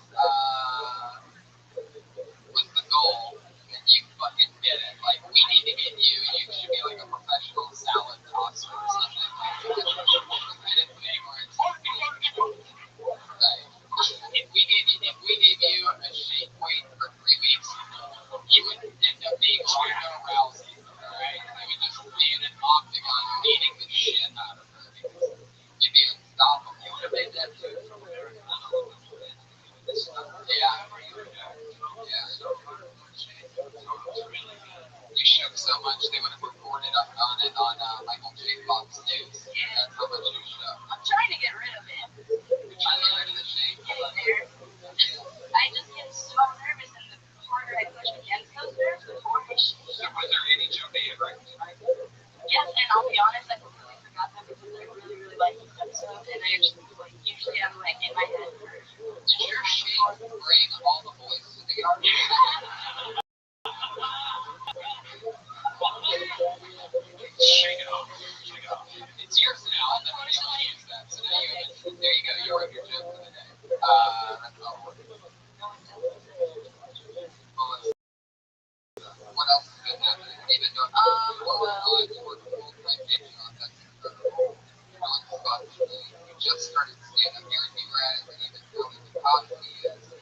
the goal, then you fucking did it. Like, we need to get you. You should be like a professional salad tosser or something. Like, some kind of thing where it's like, right. If we gave you a shake weight for 3 weeks, you would end up being Ronda Rousey. Alright? You would just be in an octagon beating the shit out of her because you'd be unstoppable. You would have made that too. Yeah. You shook so much they would have reported on it on Michael J. Fox News. That's how much you shook. I'm trying to get rid of it. You're trying to get rid of the shake? I just get so nervous, and the harder I push against those nerves, the more I shake. So was there any joke that you had right tonight? Yes, and I'll be honest, I completely forgot that because I really, really like this episode, and I just usually I'm like in my head. Did your shake bring all the boys to the yard? Shake it off. It's yours now. I'm never able to use that. So now there you go. You wrote your joke for the day. That's all. What else has been happening? Even though we're full-time dating on that's incredible. Doing stuff. You just started stand-up here and you were at it, and even Billy the Cosby is 20.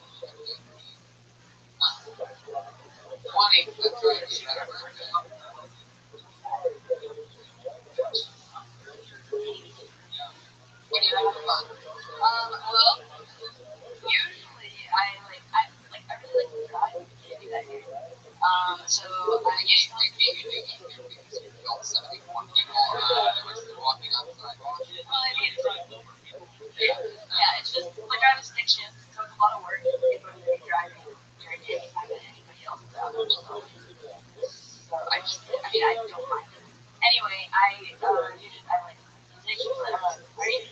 That's right. You had a birthday. What do you do for fun? Well, usually I really like to drive. Can't do that here. So I You do because you killed 74 people. They were still walking on the sidewalk. Yeah, it's just like I have a stick shift, so it's a lot of work. If I'm going to be driving during any time that anybody else is out. So I don't mind it. Anyway, I like music. Are you?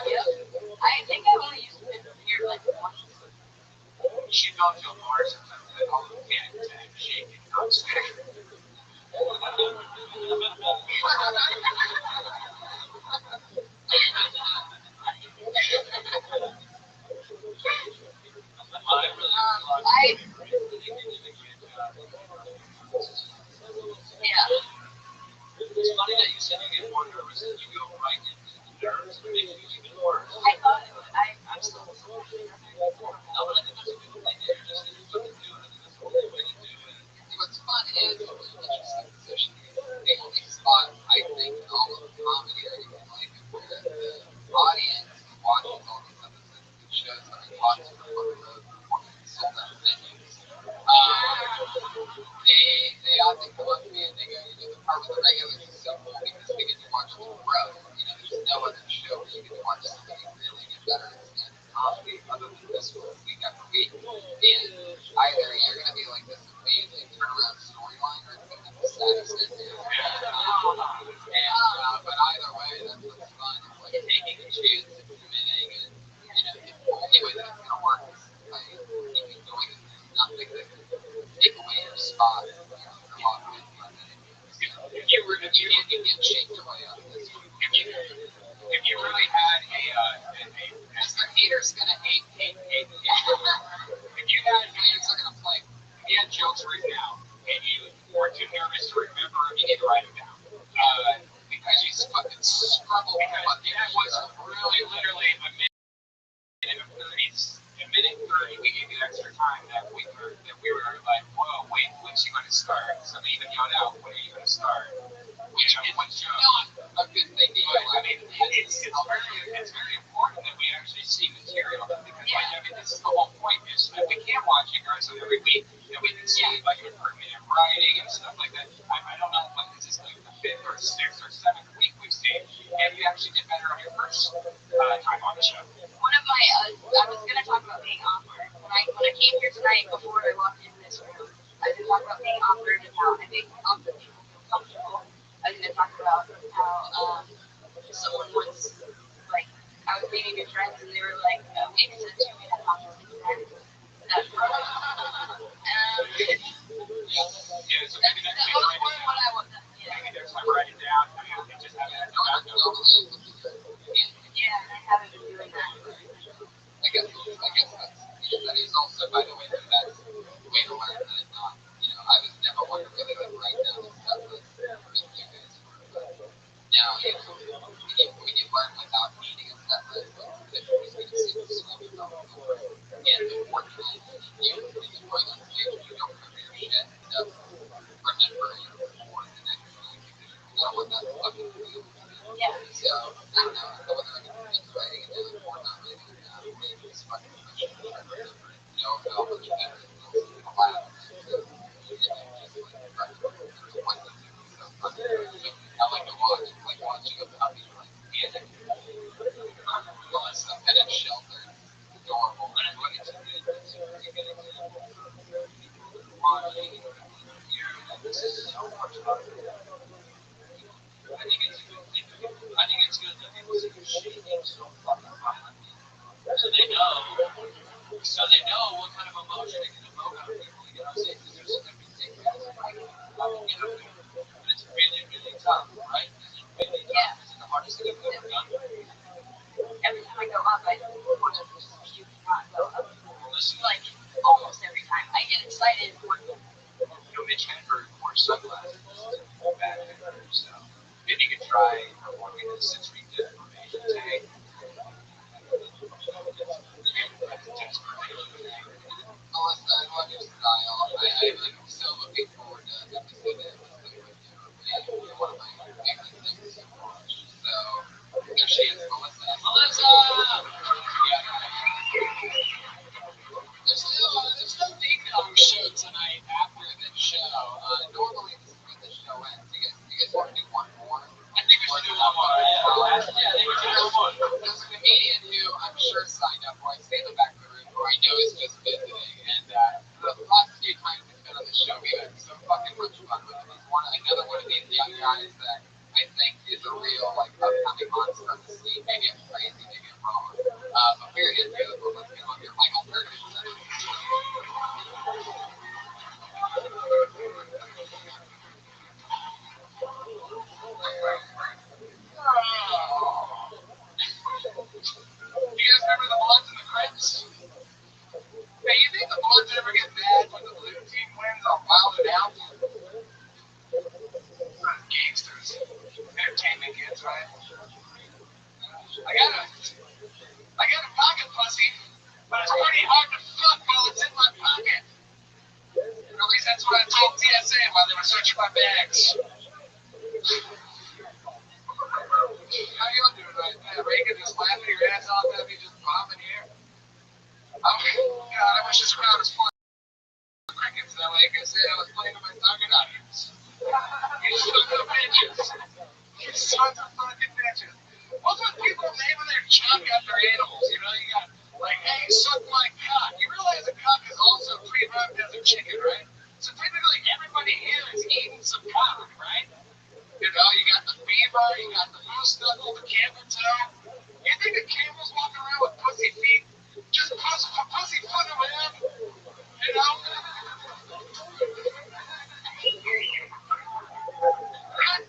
Yep. I think I've only used it here like once. She felt your Mars and said, "Oh, panic attack, shaking, upstairs." It's funny that you said you get more nervous and you go right into the nerves and make you even worse. I thought it would. I'm still. No, but I think that's a good thing. You're just you fucking do it. I think that's the only way to do it. What's fun is it's an interesting position. The only spot I think in all of comedy or anything like it where the audience watches all these episodes of these shows that I talk to them on the road performing in sold out venues. They often come up to me and they go, the part with the regulars is so cool because we get to watch them grow. There's no other show where you get to watch somebody really get better at stand-up comedy other than this one week after week. And either you're going to be like this amazing turnaround storyline or it's going to be the saddest ending. But either way, that's what's fun. It's like taking a chance to commit you get shaped away out of this one. If you really had because the haters gonna hate. If you had haters are gonna play, if you had jokes written out and you were too nervous to remember them, you need to write them down. Because you fucking scribble. It was really literally a minute 30. We gave you extra time that we were like, whoa, wait, when's she gonna start? So they even yelled out, when are you gonna start? Which is not a good thing to do. I mean, it's very important that we actually see material because I mean, this is the whole point. Is that we can't watch you guys every week and we can see like improvement in writing and stuff like that. I don't know what this is like the 5th or 6th or 7th week we've seen, and you actually did better on your first time on the show. One of my, I was gonna talk about being awkward. When I came here tonight before I walked into this room, I was gonna talk about being awkward and how I make awkward people feel comfortable. I was gonna talk about how someone once, like, I was meeting new friends and they were like, maybe since you had autistic friends. That's So maybe that's what I want. maybe there's like write it down. I mean, we just have that. Yeah, I haven't been doing that. I guess that is also, by the way, that's the way to learn that it's not. I was never one to really like write down stuff that you guys were, but now when you learn without needing a set list, it's going to see the swim about the word. And unfortunately, when you're going on stage, you don't remember your shit. End up remembering more the next time because you know what that fucking feels. Yeah. So I don't know whether I'm going to be writing it down or not writing it down. Maybe it's fucking question to try to remember it. How much better it feels in the lab. So just like try to remember what to do. So I like to watch. It's like watching a puppy like panic. Melissa at a shelter. Adorable. And I'm looking to do this. You're going to get watching. This is so much fun. I think it's good that people see you shaking so fucking violently. So they know what kind of emotion it can evoke out of people. Because there's so many things that but it's really, really tough, right? Is it really tough? Is it the hardest thing you've ever done? Every time I go up, I want to puke, not go up. Listen, Like, almost every time. I get excited. Mitch Hedberg wore sunglasses back then, so maybe you could try performing the sensory deprivation tag. Melissa, I love your style. I'm so looking forward to episode with you. You're one of my favorite things to watch. So there she is, Melissa. Yeah. There's no ding dong show tonight after the show. Normally this is when the show ends. You guys want to do one more? I think we should do one more. Yeah, I think we should do one more. There's a comedian who I'm sure signed up for. I stay in the back of the room who I know is just visiting. And the last few times he's been on the show, we had so fucking much fun with him. He's another one of these young guys that I think is a real upcoming monster on the scene. Maybe I'm crazy, maybe I'm wrong. But we're here beautiful. Let's get on here. Michael Curtis. You guys remember the Bloods and the Crips? Hey, you think the Bloods ever get mad when the blue team wins on Wild and Out? Gangsters. Entertainment kids, right? I got a pocket pussy, but it's pretty hard to fuck while it's in my pocket. Or at least that's what I told TSA while they were searching my bags. How you all doing right now? Reagan just laughing your ass off at me, just bombing here. Oh, God, I wish this crowd was full of crickets that way, because I was playing with my target audience. You sons of bitches. You sons of fucking bitches. What's with people naming their junk after animals? You got, like, hey, suck my cock. You realize a cock is also pre-rubbed as a chicken, right? So technically everybody here is eating some cock, right? You got the beaver, you got the moose knuckle, the camel toe. You think the camel's walking around with pussy feet? Just pussy foot around, Right?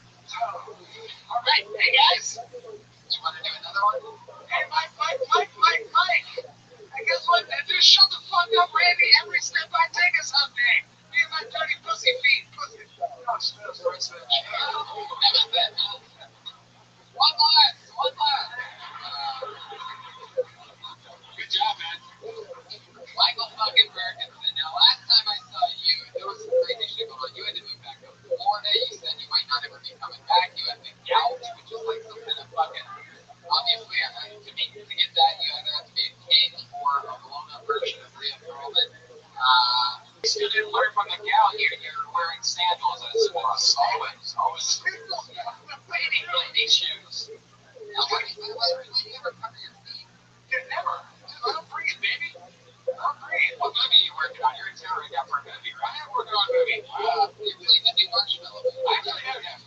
from the gal here, you're wearing sandals as always. Lady shoes. Why do you ever cover your feet? Dude, never. Dude, let them breathe, baby. Let them breathe. What movie are you working on? You're in town right now for a movie, right? I'm working on a movie. You're playing the new Marshmallow movie. I actually have that.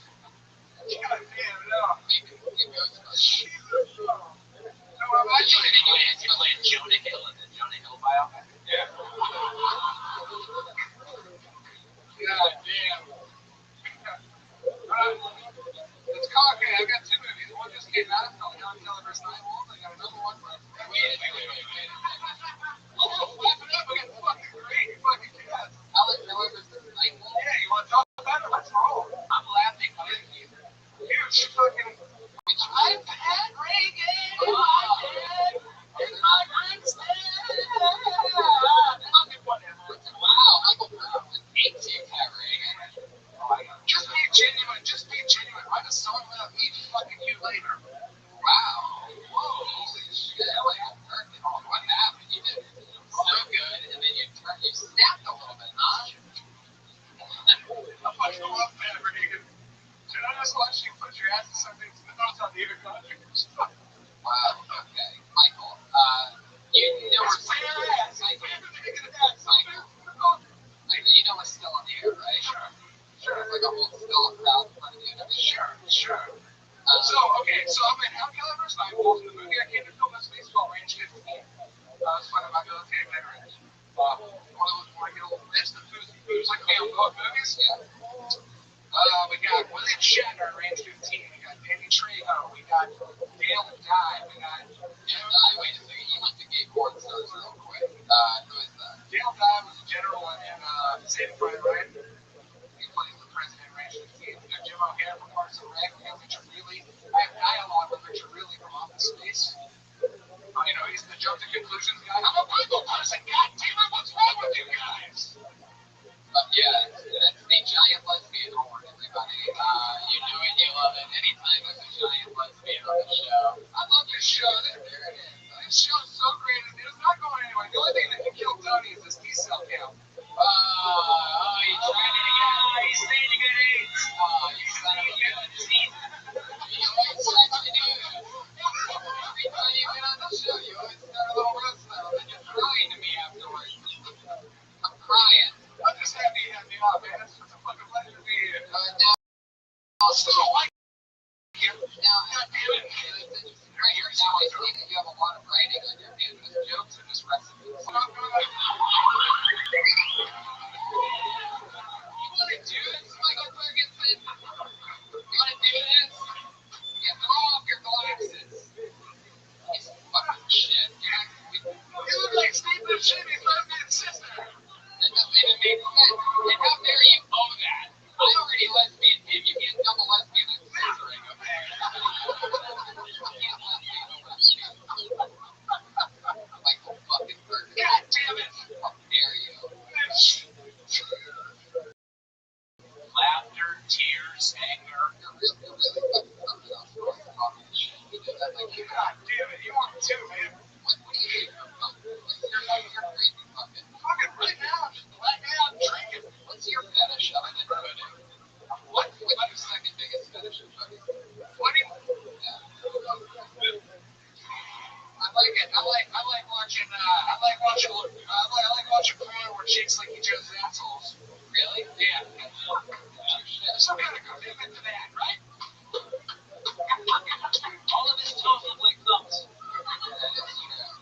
God damn, no. Maybe Ghostbusters. No, I'm actually doing it. You're playing Jonah Hill in the Jonah Hill biopic. Yeah. God damn. It's cocky. I've got two movies. One just came out. It's called John Gulliver's Nightmares. I got another one. Wait. Oh, wrap it up. I got fucking great fucking cats. Alex Gulliver's Nightmares? Yeah, you want to talk about it? Let's roll. I'm laughing. Huge fucking. I'm Pat Reagan. In my grandstand. Fucking whatever. Wow, Michael Brown hates you, Pat Reagan. Just be genuine. Just be genuine. Write a song about me fucking you later. Wow. Whoa. Holy shit. Perfect. What happened? You did so good, and then you snapped a little bit, huh? I'm fucking love Pat Reagan. Dude, I just watched you put your ass in something to the nose on the other country. Wow. Okay. Michael, you know we're still on the air. Michael, you know we're still on the air, right? Sure. It's like a whole still crowd in front of you and everything. Sure. So I'm in Hell Gulliver's Nightmares. The movie I came to film this week is called Range 15. It's one of my military veterans. One of those more list of who's like male movies. Yeah. We got William Shatner in Range 15. We got Danny Trejo. We got Dale Dye. We got Dale Dye. Wait a second. You went to gay porn stars real quick. Who is that? Dale Dye was a general in Saving Private Ryan. He plays the president in Range 15. We got Jim O'Hare from Parks and Rec. We got Richard Reilly. I have dialogue with Richard Reilly from Office Space. He's the jump to conclusions guy. I'm a Bible person. God damn it, what's wrong with you guys? Yeah, that's the giant lesbian horn, everybody. You know it, you love it. Anytime there's a giant lesbian on the show. I love your show. There it is. This show's so great. It's not going anywhere. The only thing that can kill Tony is this T-cell count. He's trying it again. He's saying you got AIDS. You son of a bitch. You always try to do it. Every time you get on the show, you always start a little roast battle, and you're crying to me afterwards. I'm crying. I'm just happy you had me on, man. It's such a fucking pleasure to be here. Now, still like you. Now, God damn it. Right here, now I see that you have a lot of writing on your hand. There's jokes in this recipe. You want to do this, Michael Ferguson? You want to do this? Yeah, throw off your glasses. He's fucking shit. You look like Steve Buscemi's lesbian sister. That doesn't even make sense. And how dare you owe that? I already lesbian him. You can't double lesbian and scissoring, okay? You can't lesbian a lesbian. Michael fucking Ferguson. God damn it! How dare you? Laughter, tears, anger. You're really fucking coming off talking shit. You did that like you. God damn it, you are too, man. What do you think you're fucking? You're crazy fucking. Fucking right now, I'm drinking. What's your fetish other than pudding? What's your second biggest fetish in pudding? Pudding? Yeah. I like it. I like watching porn where chicks like each other's assholes. Really? Yeah. Some kind of commitment to that, right? All of his toes look like thumbs. That is true.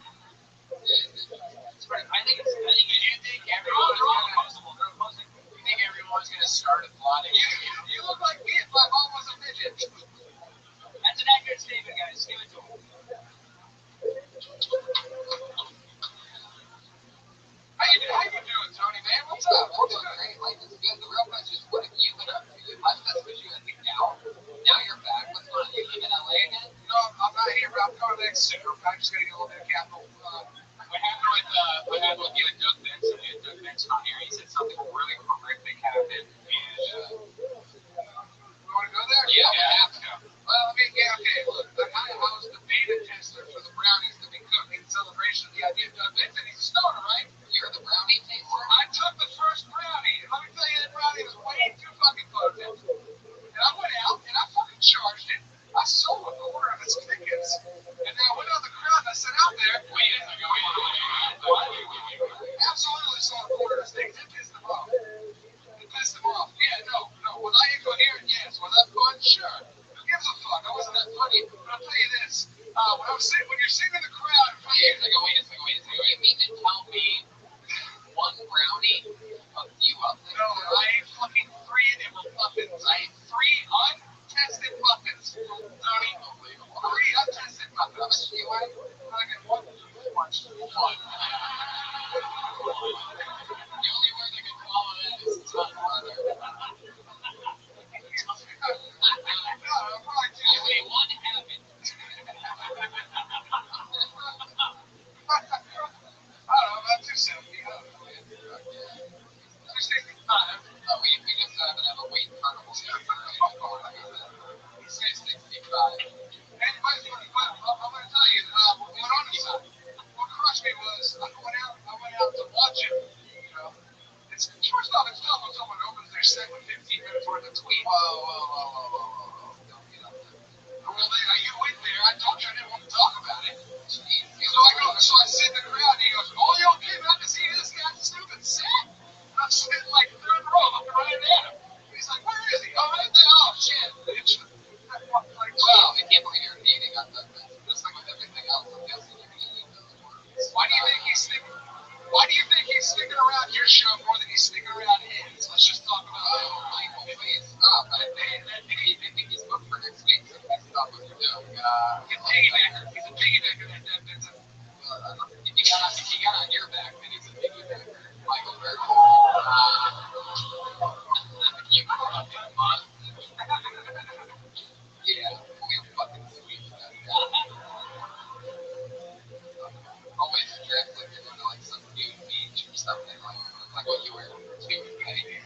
It's pretty. I think everyone's gonna start applauding. You look like me if my mom was a midget. That's an accurate statement, guys. Give it to him. How you doing, Tony, man? What's up? I'm doing great. Life is good. The real question is, what have you been up to? I've messed with you as a gal. Fun. The only word that can follow that is tough, brother. Only one habit. I don't know, about 270. I don't know. 265. Oh, we just happen to have a weight carnival here. He's 665. And but I'm gonna tell you, what crushed me was I went out to watch it. You know, it's first off, it's tough when someone opens their set with 15 minutes worth of tweets. Whoa. Don't get up there. Well, you went there. I told you I didn't want to talk about it. So I sit in the crowd and he goes, "Oh, you came out to see this guy's stupid set?" And I'm sitting like third row looking right at him. He's like, "Where is he?" "Oh, right there." "Oh, shit, bitch." Like, Wow, I can't believe you're hating on that. Just like with everything else, I'm guessing you're going to eat those words. Why do you think he's sticking around your show more than he's sticking around his? Let's just talk about that. Oh, Michael, please stop. I think he's booked for next week, so please stop what you're doing. He's a piggybacker. If you got on your back, then he's a piggybacker. Michael Berg. You fucking monster. Yeah, we're fucking sweet. Always dressed like you're going to like some nude beach or something like what you wear too, okay? You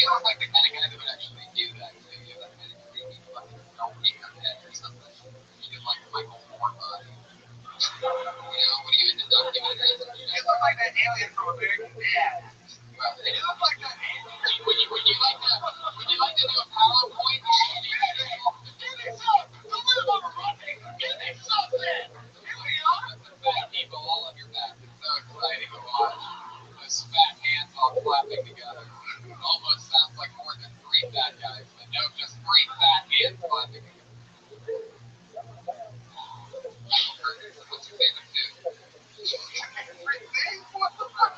look like the kind of guy that would actually do that to you. That kind of creepy fucking don't make your head or something. You get like Michael Moore body. You know, what are you into documentaries? You look like that alien from American Dad. Well, You look like that alien. when you like to do a PowerPoint, fat people all on your back. It's so exciting to watch. Those fat hands all clapping together. It almost sounds like more than 3 fat guys, but no, just 3 fat hands clapping together. Michael Berger, what's your favorite food? Everything? What the fuck?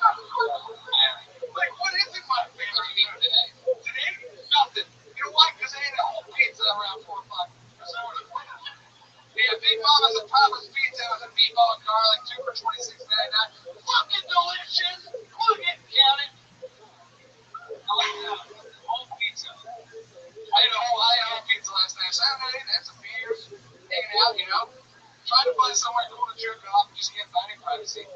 Like, what isn't my What favorite? do you eat today? Today? Nothing. You know why? Because I ate a whole pizza around 4 o'clock. Yeah, Big Mama's and Papa's Pizza with a meatball and garlic, 2 for $26.99. Fucking delicious! Look it, count it. I like that. Whole pizza. I ate a whole pizza last night. Saturday night, had some beers, hanging out, you know. Trying to find somewhere cool to jerk off, just can't find any privacy.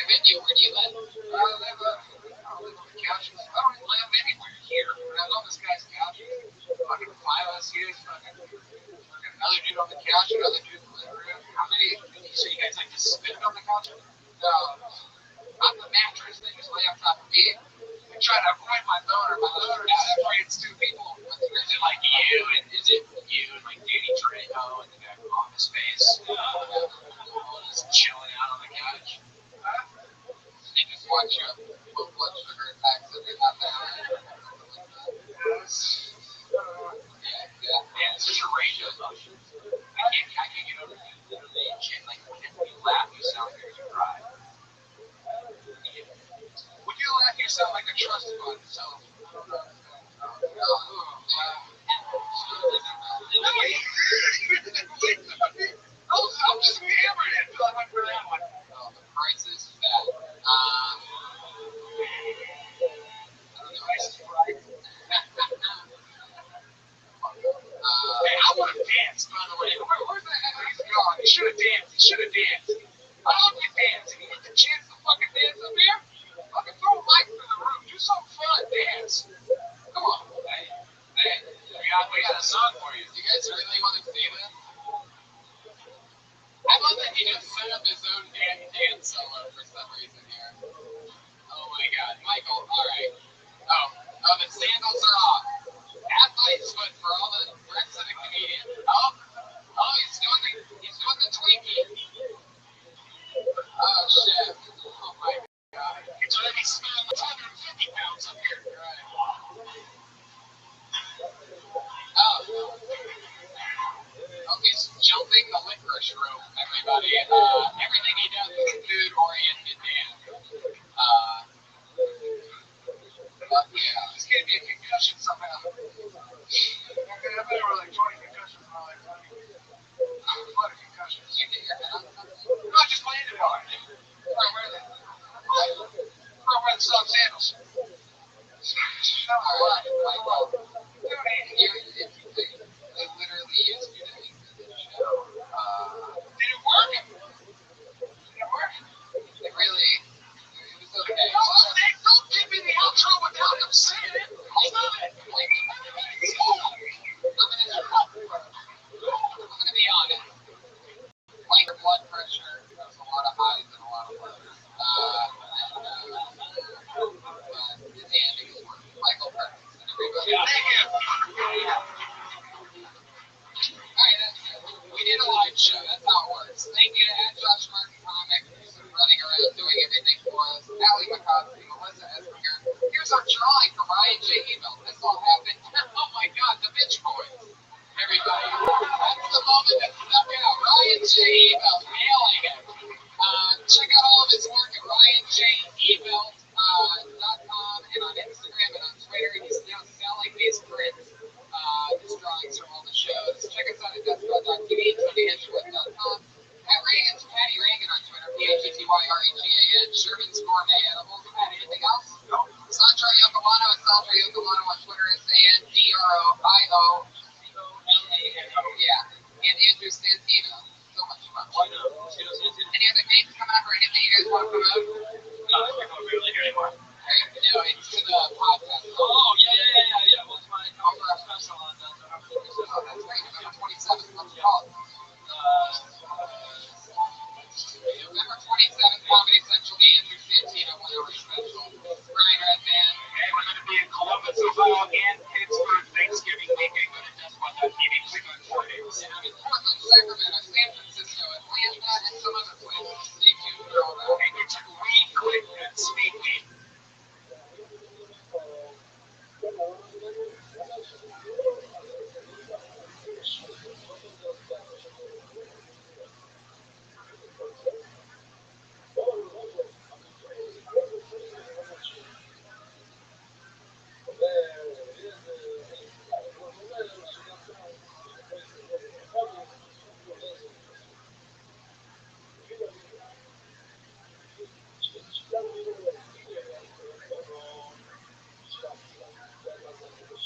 Venue, where do you live? I live on the couches. I don't even live anywhere here. But I love this guy's couch. Fucking 5 of us here. Fucking another dude on the couch, another dude in the living room. How many? So you guys like just spit on the couch? No. On the mattress, they just lay on top of me. I try to avoid my boner. My boner separates 2 people. Is it like you and like Danny Trejo and the guy from Office Space? All just chilling out on the couch. They just watch you low blood sugar attacks every half hour. Yeah, it's such a range of emotions. I can't get over that. Literally, like when you laugh, you sound like you cry. When you laugh, you sound like a trust fund. So. I'm just hammered until I went for that one. Oh, the price is fat. Hey, I want to dance, by the way. Where's the heck he's gone? He should have danced. I love you dancing. You get the chance to fucking dance up here? Fucking throw a mic through the room. Do something fun. Dance. Come on. Hey, we got a song for you. You guys really want to see this? I love that he just set up his own damn dance solo for some reason here. Oh my god. Michael, alright. Oh, the sandals are off. Athlete's foot for all the rest of the comedians. Oh, he's doing the tweaky. Oh shit. Oh my god. It's already smelling 250 pounds up here. Right. Oh, he's jumping the licorice rope, everybody. Everything he does is food-oriented dance. Yeah. This gave me a concussion somehow. I've been over like 20 concussions in my life. A lot of concussions. You get your head on There was a lot of highs and a lot of lows. And in the end, it was worth it. Michael Perkins and everybody. Thank you. Alright, that's good. We did a live show. That's how it works. Thank you to Josh Martin Comic for running around doing everything for us. Allie McCoskey, Melissa Eslinger. Here's our drawing for Ryan J. Email. This all happened. Oh my God, the bitch boys. Everybody. That's the moment that stuck out. Ryan J. Email nailing it. Check out all of his work at RyanJEvelt.com and on Instagram and on Twitter. He's now selling these prints. His drawings from all the shows. Check us out at DeathSquad.tv, TonyHedgeworth.com. At Reagan's Patty Reagan on Twitter, PattyRegan. Sherman's Gourmet Edibles. Pat, anything else? No. Sandra Yokomano is Sandra Yokomano on Twitter, SANDROIO. Yeah. And Andrew Santino. So much fun. Any other dates coming up or anything you guys want to promote? No, I think we'll really hear anymore. No, it's to the podcast. Oh, yeah. What's my special on that? Oh, that's great. November 27th. What's it called? November 27th, Comedy Central, the Andrew Santino 1 hour special. Brian Redband. Hey, we're going to be in Columbus, Ohio, and Pittsburgh Thanksgiving weekend. Go to DeathSquad.tv. Click on Fridays. And I'm in Portland, Sacramento, San Francisco, Atlanta, and some other places. Stay tuned for all that. Hey, get your weed quick and speak weed.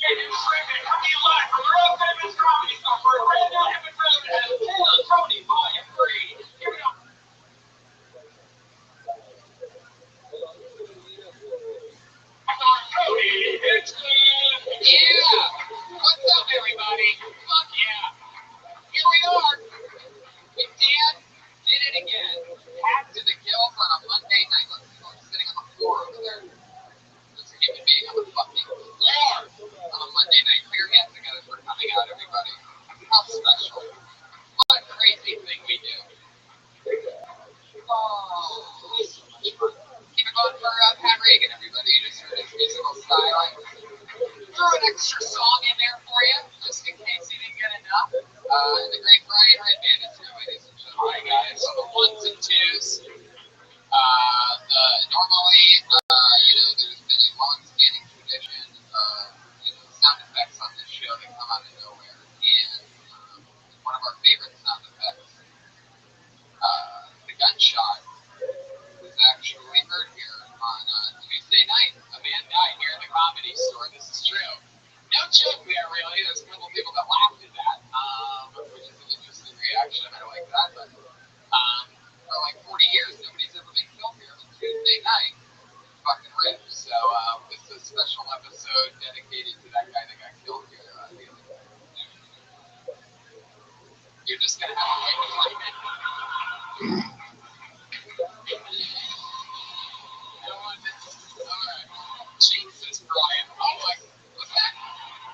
Hey, this is Rabbi coming to you live from the Rothschild'S Comedy Store for a brand new episode of Tony Volume 3. Here we go. Tony, it's good. Yeah! What's up, everybody? Fuck yeah! Here we are! Big Dan did it again. Hat to the gills on a Monday night. Look, people are sitting on the floor over there. Just give me on the fucking floor on a Monday night. Put your hands together for coming out, everybody. How special. What a crazy thing we do. Oh, so much fun. Keep it going for Pat Reagan, everybody. You just heard his musical style. I threw an extra song in there for you, just in case you didn't get enough. And the great Brian Redband is here, ladies and gentlemen. Hi, guys. So the ones and twos. Normally, there's been a long-standing tradition of sound effects on this show that come out of nowhere. And one of our favorite sound effects, the gunshot, was actually heard here on Tuesday night. A man died here in the Comedy Store. This is true. No joke there, really. There's a couple people that laughed at that, which is an interesting reaction. I like that. But for like 40 years, nobody's ever been killed here on Tuesday night. Fucking rip. So this is a special episode dedicated to that guy that got killed here the other day. You're just going to have to wait for a minute. Alright. Jesus, Brian. Oh my. What's that?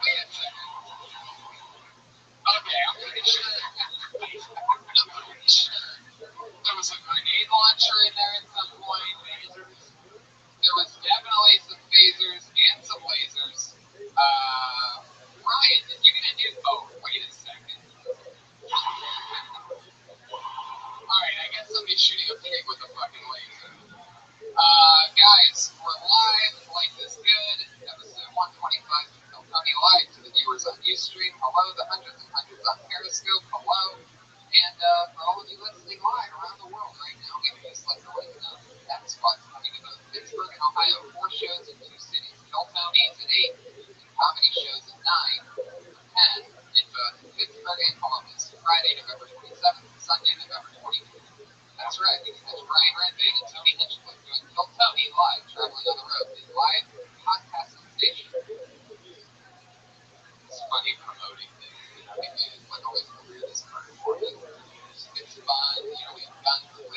Wait a second. Okay, I'm pretty sure. There was a grenade launcher in there at some point. There was definitely some phasers and some lasers. Brian, you're gonna do. Oh, wait a second. Alright, I guess somebody's shooting a pig with a fucking laser. Guys, we're live. Life is good. Episode 125 of Tony Live to the viewers on Ustream. Hello, the hundreds and hundreds on Periscope. Hello. And for all of you listening live around the world right now, we just let the link know that spot's coming to both Pittsburgh and Ohio. 4 shows in 2 cities. Hilltown 8 at 8. And comedy shows at 9 or 10 in both Pittsburgh and Columbus. Friday, November 27th. Sunday, November 22nd. That's right. You can catch Brian Redband and Tony Hedgeworth doing Kill Tony live, traveling on the road. His live podcast station. It's funny promoting things. It's like always the weirdest part for it. It's fun. We have guns and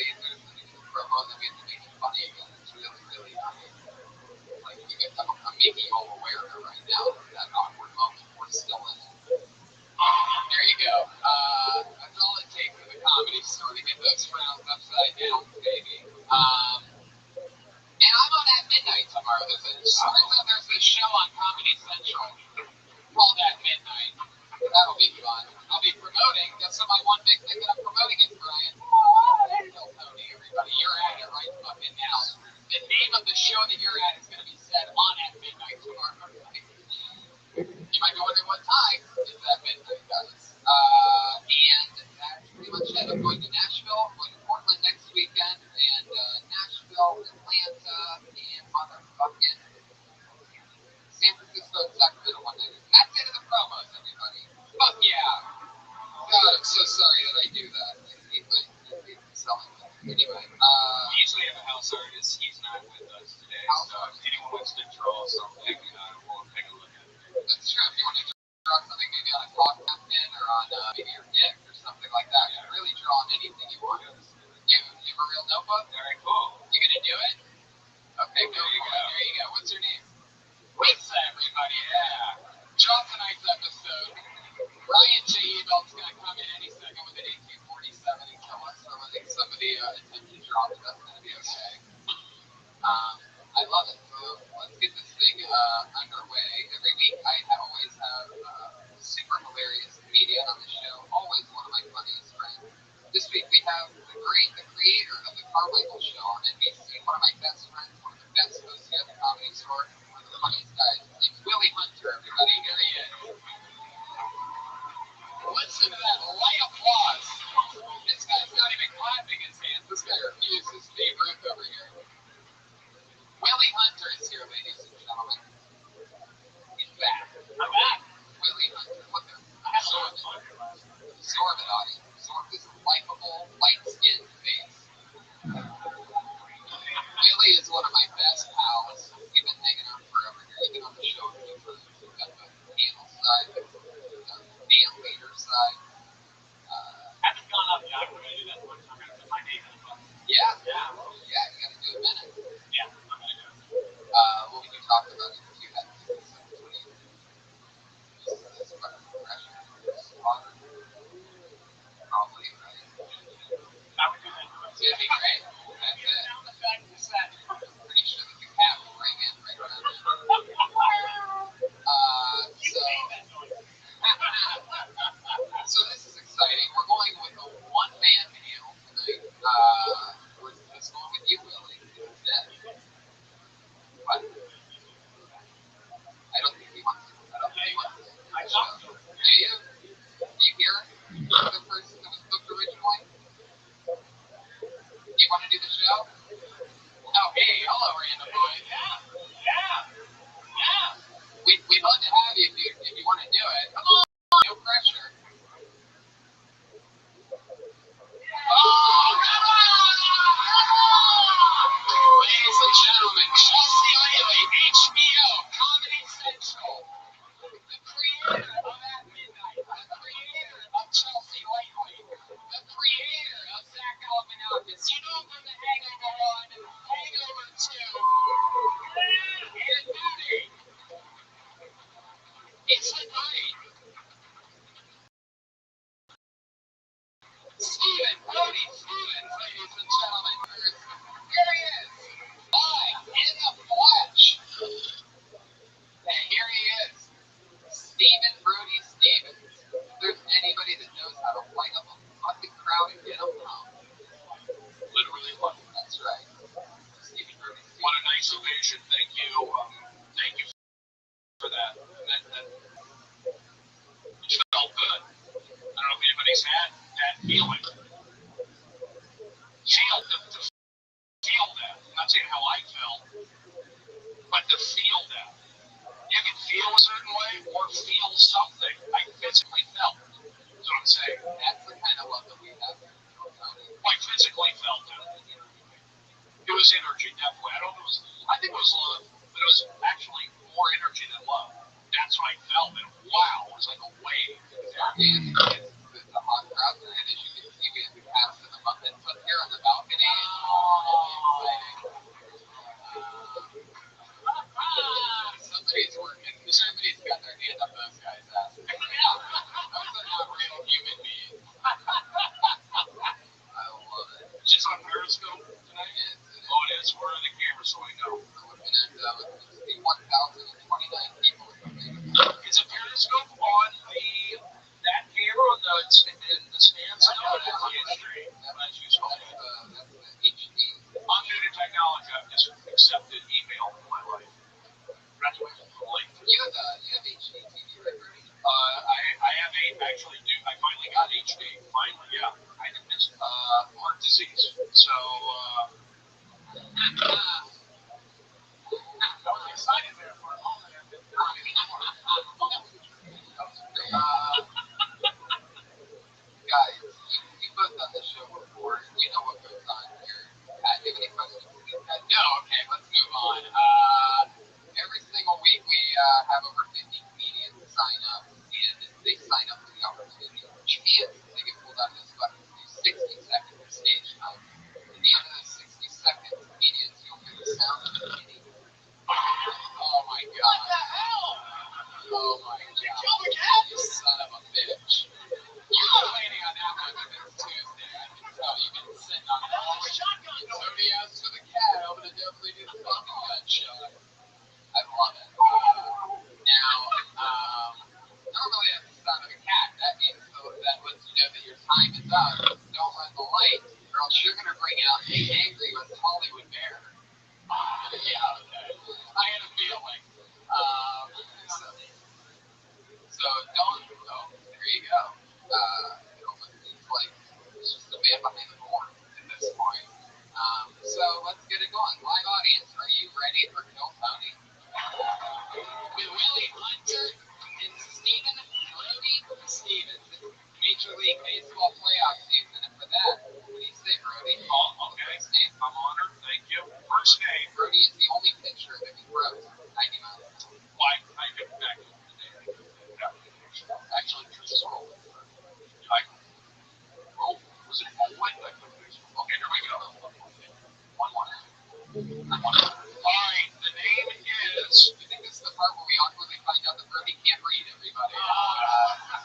Anyway, We usually have a house artist. He's not with us today. So if anyone wants to draw something, we'll take a look at it. that's true. If you want to draw something maybe on a clock napkin or on maybe your dick or something like that, you can really draw on anything you want. You have a real notebook? Very cool. You gonna do it? Okay, go. There you go. What's your name? What's everybody? Yeah. John tonight's episode. Ryan J. Ebelt's gonna come in any second with an AK-47 and kill us. So I think somebody attempted to drop it. That's gonna be okay. I love it. So let's get this thing underway. Every week I always have super hilarious comedian on the show. Always one of my funniest friends. This week we have the creator of the Carmichael Show on NBC. One of my best friends. One of the best hosts here at the Comedy Store. One of the funniest guys. His name's Willie Hunter. Everybody, here he is. Listen to that light applause. This guy's not even clapping his hands. This guy refuses to be rude over here. Willie Hunter is here, ladies and gentlemen. He's back. I'm back. Willie Hunter. Look at him. Absorb it, audience. Absorb this likable, light-skinned face. Willie is one of my best pals. We've been hanging out forever here. You've been on the show a few times. We've got the panel side, the band leader side. Haven't gone up yet. We're going to do that one time. I'm going to put my name in the book. Yeah, you gotta do a minute. Yeah, I'm going to do it. What would you talk about if you had to do this? This fucking progression. Probably, right? I would do that. It'd be great. That's it. Pretty sure that the cat will bring in right around there. So this is exciting. We're going with a one-man panel tonight. We're just going with you, Willie. That's it. What? I don't think he wants to. I talked to him. Do you? Do you hear the person that was booked originally? Do you want to do the show? Oh, hey, hello, random boy. Yeah. We'd love to have you if you want to do it. Come on, no pressure. Ladies and gentlemen, Chelsea Lately, HBO, Comedy Central. The creator of At Midnight, the creator of Chelsea Lately, the creator of Zach Galifianakis. You know him from The Hangover 1, Hangover 2, and Moody. It's the night. Steven, Cody Stevens, ladies and gentlemen. Here he is, live in the flesh. Here he is. Stephen Brody Stevens. If there's anybody that knows how to light up a fucking crowd and get them home. Literally one. That's right. Stephen Brody Stevens. What a nice ovation. Thank you. Thank you for that. That felt good. I don't know if anybody's had that feeling. Feel that. I'm not saying how I felt, but to feel that. You can feel a certain way or feel something. I physically felt. That's what I'm saying. That's the kind of love that we have. I physically felt it. It was energy, definitely. I think it was love, but it was actually more energy than love. That's what I felt. And wow, it was like a wave. The hot crowd tonight, as you can see, we have the cast of the Muppets up here on the balcony. Somebody's working. Somebody's got their hand up those guys' ass. Those are not real human beings. I love it. It's just on Periscope tonight? Oh, it is. We're on the camera, so I know. We're looking at 1,029 people. Is it Periscope on that camera on the stands? No, it is HD. That's useful. That's the HD. I'm new to technology. I've just accepted email in my life. Graduation from late. You have HD TV, right, Bernie? I have I finally got HD. Finally, yeah. I had this heart disease. So, I was excited there for a moment. Guys, you both done this show before. You know what goes on. going out being angry with Hollywood Bear. Yeah, okay. I had a feeling. So don't. Oh, there you go. He's like just the man behind the door at this point. So let's get it going. Live audience, are you ready for Kill Tony? With Willie Hunter and Stephen Brody Stevens. Major League Baseball playoff season, and for that, what do you say, Brody? Oh, okay. First name. I'm honored. Thank you. First name. Brody is the only pitcher that can throw 90 miles an hour. Why? I could back in the day. I could do that. Actually, just roll. I roll. Was it bowling? I couldn't do so. Okay, here we go. One more. All right. The name is. I think this is the part where we awkwardly find out that Brody can't read everybody.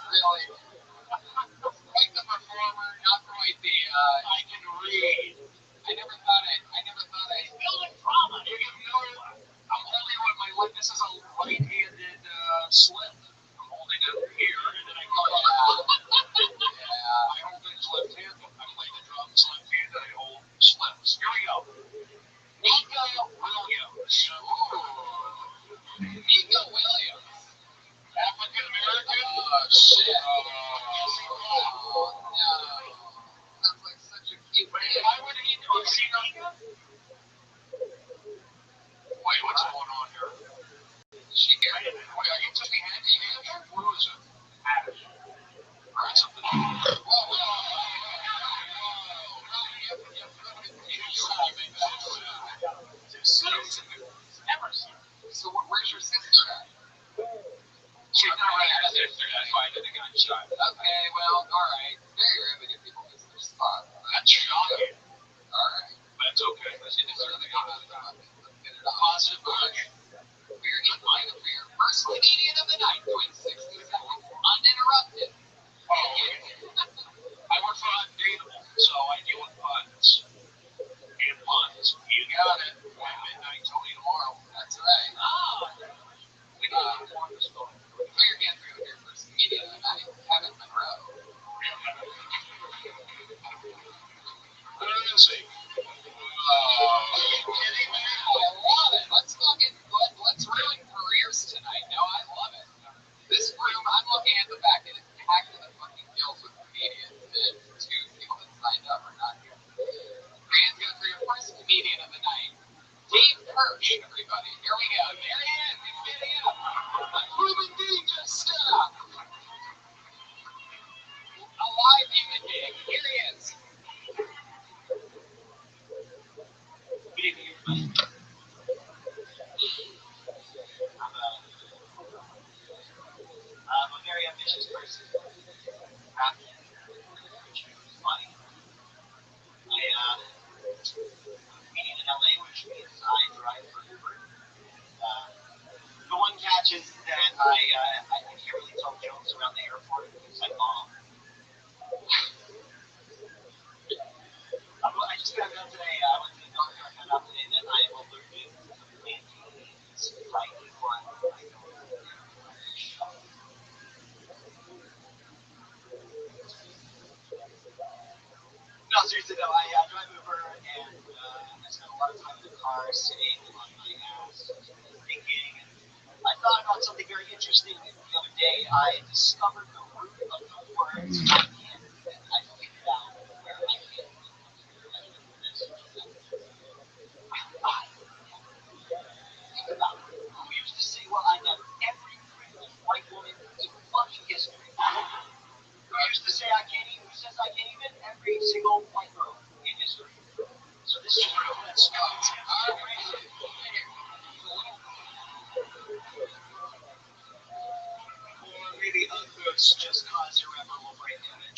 Really. Quite the performer, not quite the. I can read. I never thought I. Building drama. You know, I'm holding it with my left. This is a right-handed slip. I'm holding it here, and then I go. I hold things left-handed. I play the drums left-handed. I hold slips. Here we go. Nico Williams. Nico Williams. African American. Oh shit. Oh, No. Sounds like such a cute name. why would he do it? Wait, what's going on here? She here? Wait, are you telling me Handy Hampshire? What was it? Heard something. So where's your sister at? She's not right. I find it a gunshot. Okay, well, alright. Very rarely do people miss their spot. That's shocking. Alright. That's okay. Let's get Let's it get it on. positive push. We're in line for your first comedian of the night, doing 60 seconds uninterrupted. I work for Undateable, so I deal with puns. And puns. You got it. Midnight Tony tomorrow. That's right. We got more on this phone. Put your hands through your first comedian of the night, Kevin Monroe. Where is he? Are you kidding me? I love it. Let's ruin careers tonight. No, I love it. This room, I'm looking at the back, it is packed to the fucking gills with comedians, and 2 people that signed up are not here. Hands go for your first comedian of the night, Dave Kirsch, everybody. Here we go. There he is. He's getting up. A human being just stood up. A live human being. Here he is. Good evening, everybody. I'm a very ambitious person. Happy, funny. I'm meeting in LA, which means I drive for Uber. The one catch is that I can't really tell jokes around the airport because I'm mom. I just found out today, I went to the doctor, I found out today that I am allergic to plantains right before I go. No, seriously though, I drive Uber and I spend a lot of time in the car sitting on my ass, thinking. I thought about something very interesting the other day. I discovered the root of the words I can't fit. I figured out where I can't fit. Think about it. Who used to say, well, I know every privileged white woman in fucking history? Who used to say I can't even, who says I can't even? Every single white girl in history. So this is true. Let's go. All right. Or maybe others just cause irreparable break damage.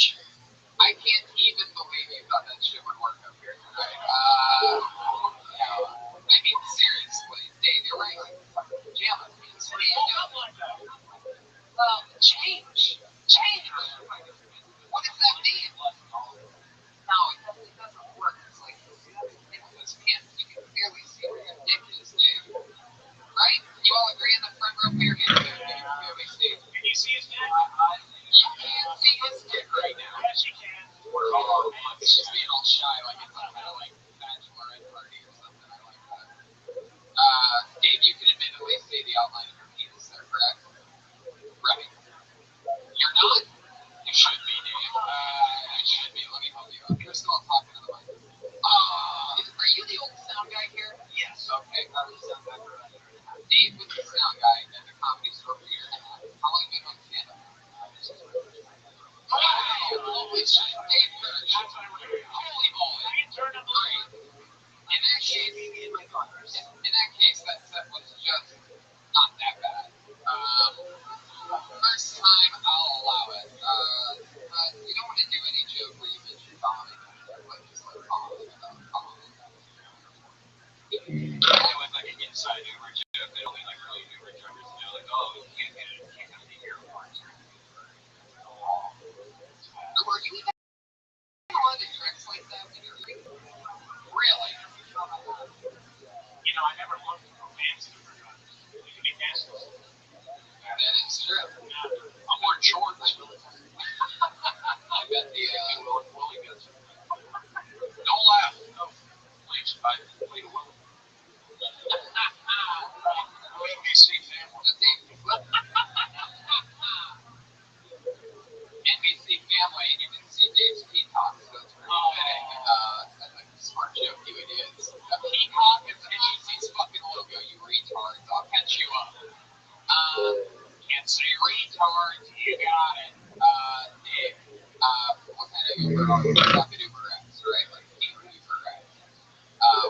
Rapid Uber X, right? Like Uber X.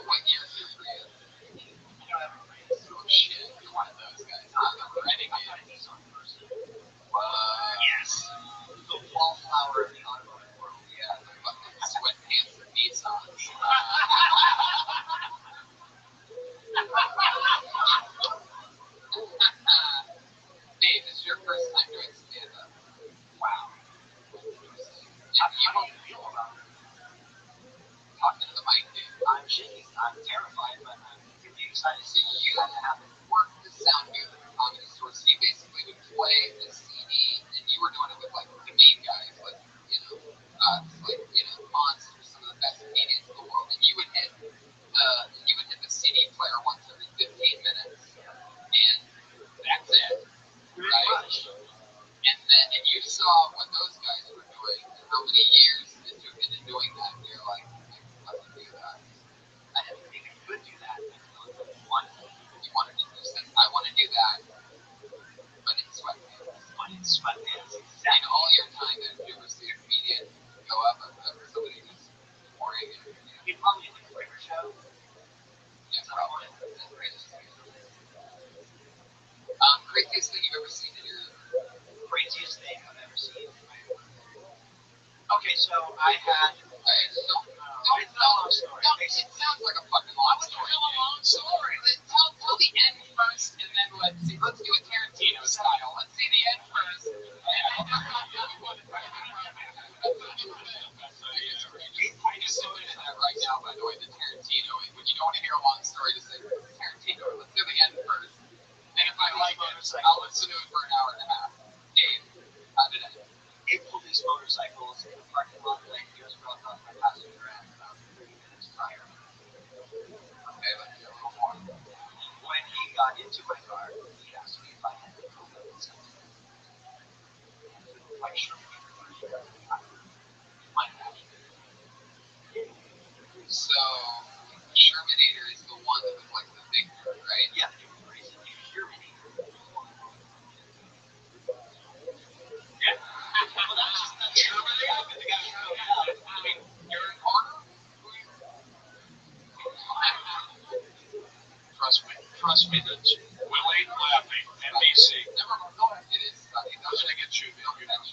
What year is your Prius? I don't have a Prius. Oh shit, you're one of those guys. Renegade. Yes. The wallflower of the automotive world. Yeah, the fucking sweatpants and Nissans. Dave, this is your first time doing stand-up. Wow. How do you feel about it? Talking to the mic, Dave. I'm shaking. I'm terrified, but I'm really excited to So see you worked the sound booth at the Comedy Store, so you basically would play the CD, and you were doing it with, like, the main guys, like, monsters, some of the best comedians in the world, and you would hit the CD player once every 15 minutes, and that's it, right? And then if you saw what those guys were doing, and how many years it took into doing that, and you're like, I can fucking do that. I didn't think I could do that until I wanted to. You wanted to do that. I want to do that, but in sweatpants. But in sweatpants, In exactly. all your time, have you ever seen a comedian go up or somebody just pouring it? You probably did a quicker show. Yeah, probably. Craziest thing you've ever seen in your Craziest thing I've ever seen. Okay, so I had. It's not a long story. It sounds like a fucking long story. Tell a long story. Tell the end first, and then let's do a Tarantino style. Let's see the end first. I just submitted that right now, by the way, the Tarantino. When you don't want to hear a long story, just say Tarantino. Let's do the end first. And if I like it, I'll listen to it for an hour and a half. Dave, how did it end? He pulled these motorcycles in the parking lot that he was dropped off my passenger at about 30 minutes prior. Okay, let's do a little more. When he got into my car, he asked me if I had any COVID symptoms. I sure might have. So, Shermanator is the one that was like the big bird, right? Yeah, the reason you hear me. Yeah. Well, that's Shermanator, but the guy who wrote it. I mean, you're in order? Trust me, that's Will ain't laughing. NBC. Never mind, go ahead. It is funny. I'm saying it should be. You guys,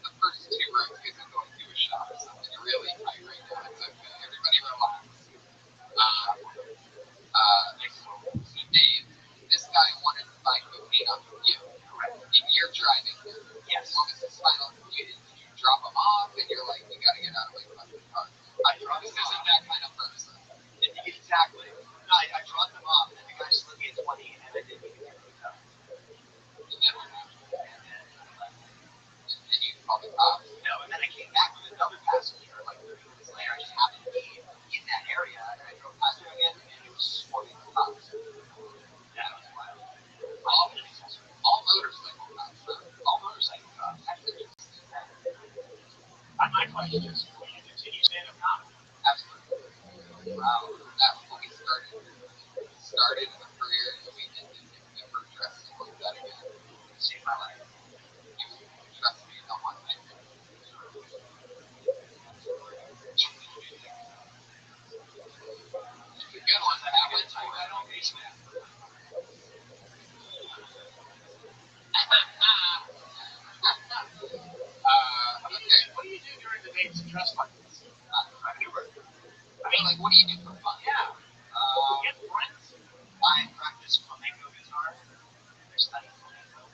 the first 2 rounds, you guys are going through a shot or something. You're really tight right now. It's okay. Everybody relax. So Dave, this guy wanted to buy cocaine off of you. Correct. And you're driving. Yes. What was his final? Did you drop him off and you're like, you gotta get out of my fucking car? I dropped This him isn't off. that kind of person. Exactly. No, I dropped him off, and the guy slipped me a 20, and I didn't even get picked up. You never know. And then I left. And you called the cops. No, and then I came back with another passenger, like 30 minutes later. I just happened to be in that area, and I drove past him again, and it was swarming with cops. That was wild. All motorcycle cops, huh? All motorcycle cops. That's interesting. My question is, will you continue stand-up comedy? Absolutely. Wow. That's when we started a career and we didn't ever dress like that again. Save my life. Trust me, no one can. It's a good one. That went to I don't face that. Okay. What do you do during the Vegas trust fund? I mean, like, what do you do for fun? Yeah. You have friends? I practice flamenco guitar, and I study flamenco.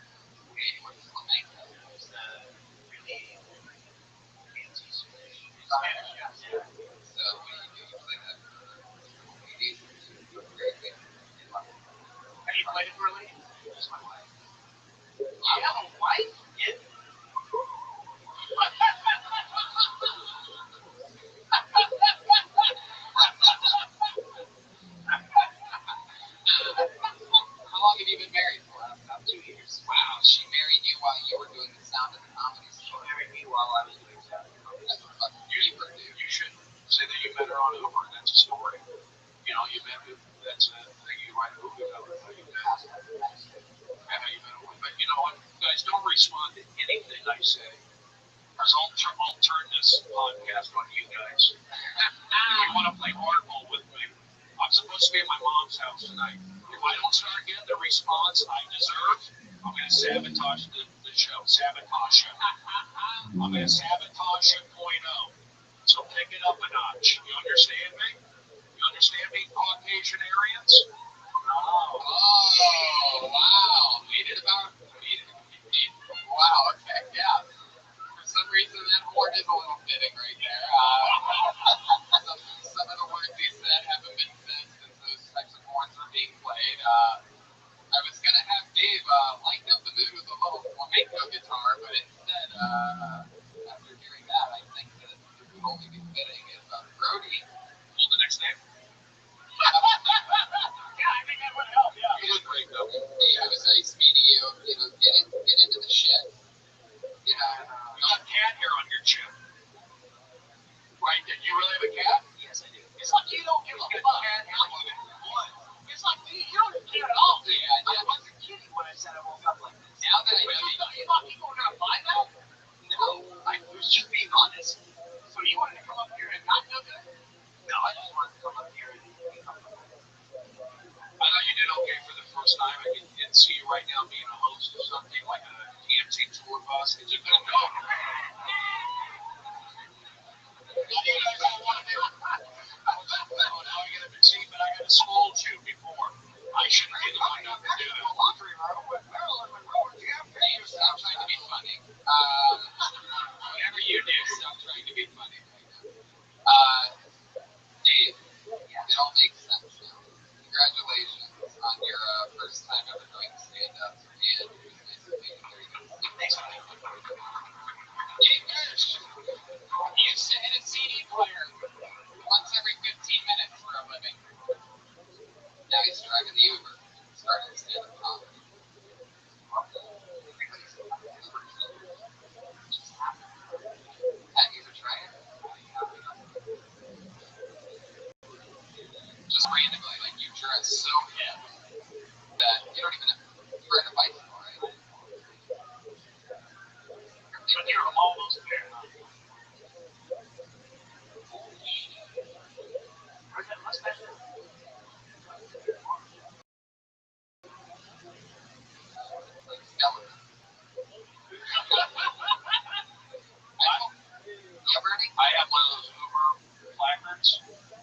Okay, what is flamenco? It's the really fancy Spanish. Spanish, Yeah. So, what do? You play that for ladies? Very Have you played it for a lady? Just my wife. You have a wife? Yeah. How long have you been married for? About 2 years. Wow, she married you while you were doing the sound of the comedy She store. married me while I was doing sound. That's a fucking keeper, dude. You should say that you met her on Uber, and that's a story. You know, you met her, that's a thing you write a movie about. How you met her. And how you met her. But you know what? Guys, don't respond to anything I say I'll turn this podcast on you guys. If you want to play hardball with me, I'm supposed to be at my mom's house tonight. If I don't start getting the response I deserve, I'm going to sabotage the show. Sabotage it. I'm going to sabotage it 0.0. So pick it up a notch. You understand me? You understand me, Caucasianarians? Oh, wow. Made it about. Wow, okay, yeah. For some reason, that word is a little fitting right there. Some of the words he said haven't been said since those types of horns were being played. I was going to have Dave lighten up the mood with a little flamenco guitar, but instead, after hearing that, I think that it would only be fitting if Brody Hold the next name. Yeah, I think that would help, yeah. You look great, though. Hey, it was nice meeting you. You know, get into the shit. You know, You got cat hair on your chin. right? Did you really have a cat? Yes, I do. It's like you don't give a fuck. Cat hair on it. What? It's like you don't care at all. Yeah, I wasn't kidding when I said I woke up like this. Now that I know you thought people were gonna buy that? No, I was just being honest. So you wanted to come up here and not do that? No, I just wanted to come up here and I thought you did okay for the first time. I can see you right now being a host of something like a TMC tour bus. It's a good go. Now I get a see, but I got to scold you before. I shouldn't be the one to do it. Laundry room with Marilyn Monroe and Dave, stop trying to be funny. Whatever you do, stop trying to be funny. Dave, it all makes sense now. Congratulations on your first time ever doing stand-up, and it was nice to meet you. Thanks, buddy. Dave Gersh used to hit a CD player once every 15 minutes for a living. Now he's driving the Uber, starting stand-up comedy. Have you ever tried it? Just randomly, like you dress so hip that you don't even ride a bicycle, right? But you're almost there. Where's that mustache? Like skeleton. Yeah, Bernie? I have one of those Uber placards.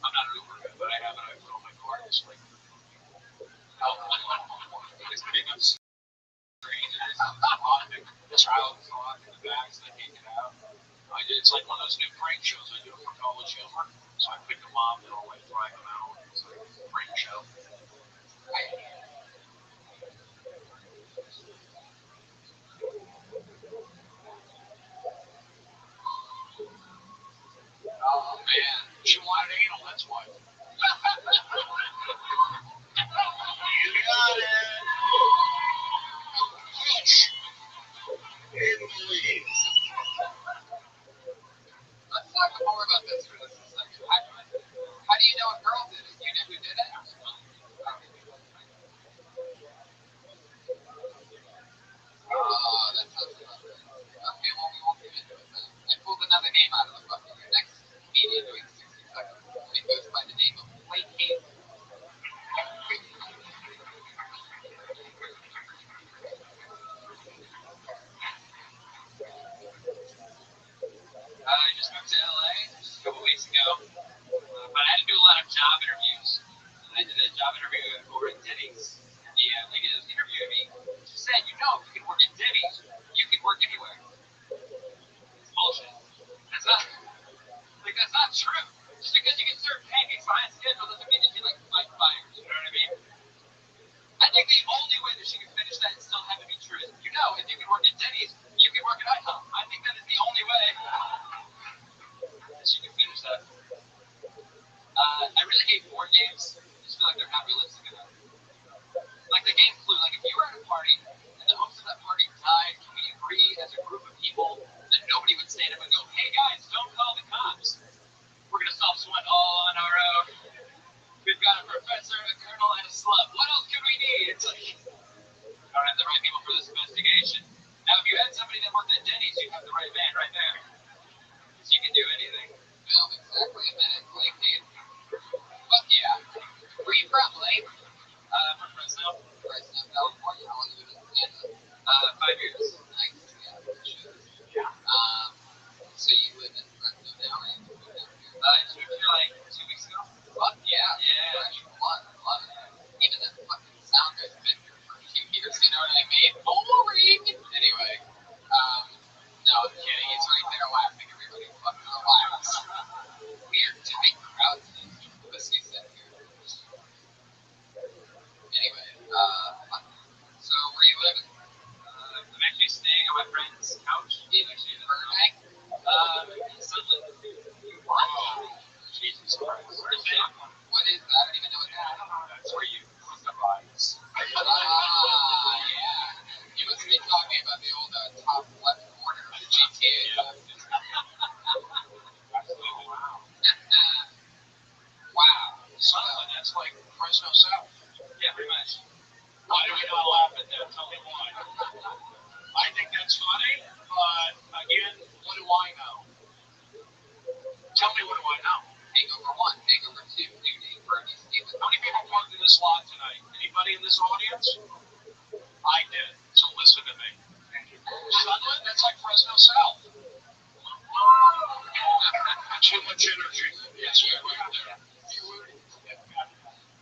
I'm not an Uber guy, but I have it. I put on my car. It's like, it's big of strangers. The child is locked in the back, so they can't get out. It's like one of those new prank shows I do for college humor. So I pick them up and I'll like drive them out. It's like a prank show. Oh, man. She wanted anal, that's why. You got it. Fish. In the lead. Let's talk more about this for just a second. How do you know a girl did it? You know who did it? Oh, that sounds about right. Okay, well, we won't get into it then. I pulled another name out of the bucket. Your next comedian doing 60 seconds. It goes by the name of Placate. I just moved to LA just a couple weeks ago, but I had to do a lot of job interviews. I did a job interview over at Denny's. The lady that was interviewing me, she said, you know, if you can work at Denny's, you can work anywhere. It's bullshit. That's not true. Just because you can serve pancakes behind schedule doesn't mean that you like fight fires. You know what I mean? I think the only way that she can finish that and still have it be true is, you know, if you can work at Denny's, you can work at IHOP. I think that is the only way that she can finish that. I really hate board games. I just feel like they're not realistic enough. Like the game Clue, like if you were at a party and the host of that party died, can we agree as a group of people that nobody would stand up and go, hey guys, don't call the cops. We're going to solve this one all on our own. We've got a professor, a colonel, and a slug. What else could we need? It's like, we don't have the right people for this investigation. Now, if you had somebody that worked at Denny's, you'd have the right man right there. Fresno South. Yeah, pretty much. Why do we not laugh at that? Tell me why. I think that's funny, but again, what do I know? Tell me, what do I know? Hangover 1, Hangover 2, New Day, Bernie Stevens. How many people parked in this lot tonight? Anybody in this audience? I did, so listen to me. Sunland, that's like Fresno South. Too much energy. Yes, you're right there.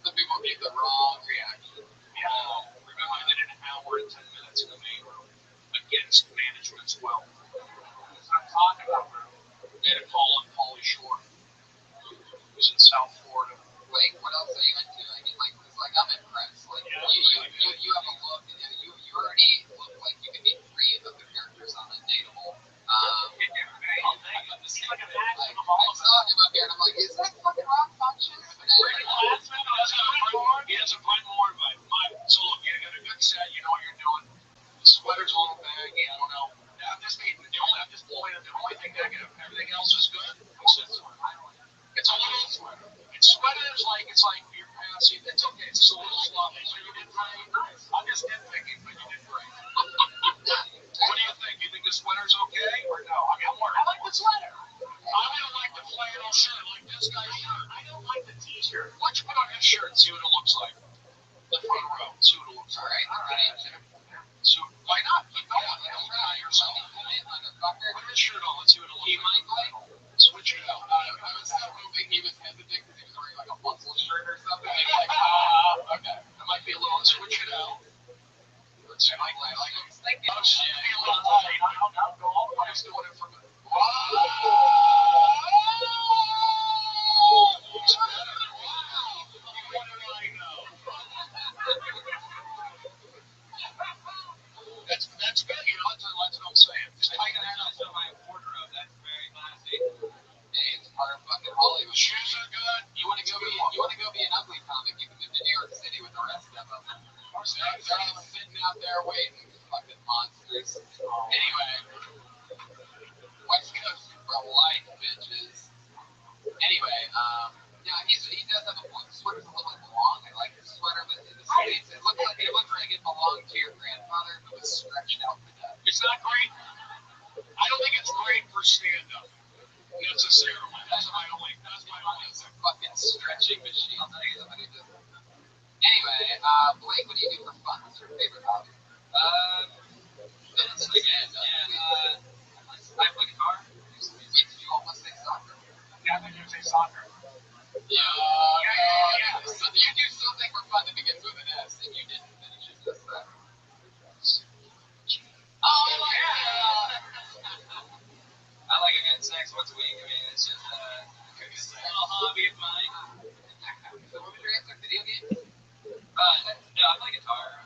Some people gave the wrong reaction. Yeah, remember I did an hour and 10 minutes in the main room against management's will. That's what I'm talking about, bro. They had a call on Pauly Shore. It was in South Florida. Like, what else are you into? I mean, like, cause, like I'm impressed. Like, you have a look, and you already look like you can be three of the characters on Undateable. I saw him up here, and I'm like, is that fucking Rob Funches? He has a Brent Moore vibe. So look, you got a good set, you know what you're doing. The sweater's a little baggy, I don't know. At this point, the only thing negative, everything else is good. It's a little sweater. Sweater's like, it's like you're passing, it's okay, it's just a little sloppy. So you did great. I'm just nitpicking, but you did great. What do you think? You think the sweater's okay or no? I mean, I like the sweater. I don't like the flannel shirt like this guy's shirt. I don't like the t-shirt. Why don't you put on his shirt and see what it looks like? The front row. See what it looks like. All right. So why not? Keep going. Don't try yourself. Put his shirt on. Let's see what it looks like. Switch it out. I was hoping he was hesitant because he was wearing like a muscle shirt or something. Okay. It might be a little. Switch it out. Let's see. I like it. Thank you. Oh, shit. Be a little tight. I'll go all the way. He's doing it for me. That's good. You know, that's what I'm saying. Just tighten that up. My wardrobe, that's very classy. Hey, it's part of fucking Hollywood. Shoes are good. You want to go be an ugly comic? You can move to New York City with the rest of them. They're all sitting out there waiting, fucking monsters. Anyway, West Coast for life, bitches. Anyway, yeah, he does have a point. The sweater's a little bit long. I like the sweater, but in the States, it looks like it belonged to your grandfather who was stretched out to death. It's not great. I don't think it's great for stand-up necessarily. That's my only. It's a fucking stretching machine. Anyway, Blake, what do you do for fun? What's your favorite hobby? It's again, yeah. I play guitar. You almost say soccer. Yeah, I think you say soccer. Yeah. So you do something for fun that begins with an S, and you didn't finish it just that. Oh, yeah. I like a good sex once a week. I mean, it's just a little hobby of mine. So what was your answer? Video games? No, I play guitar.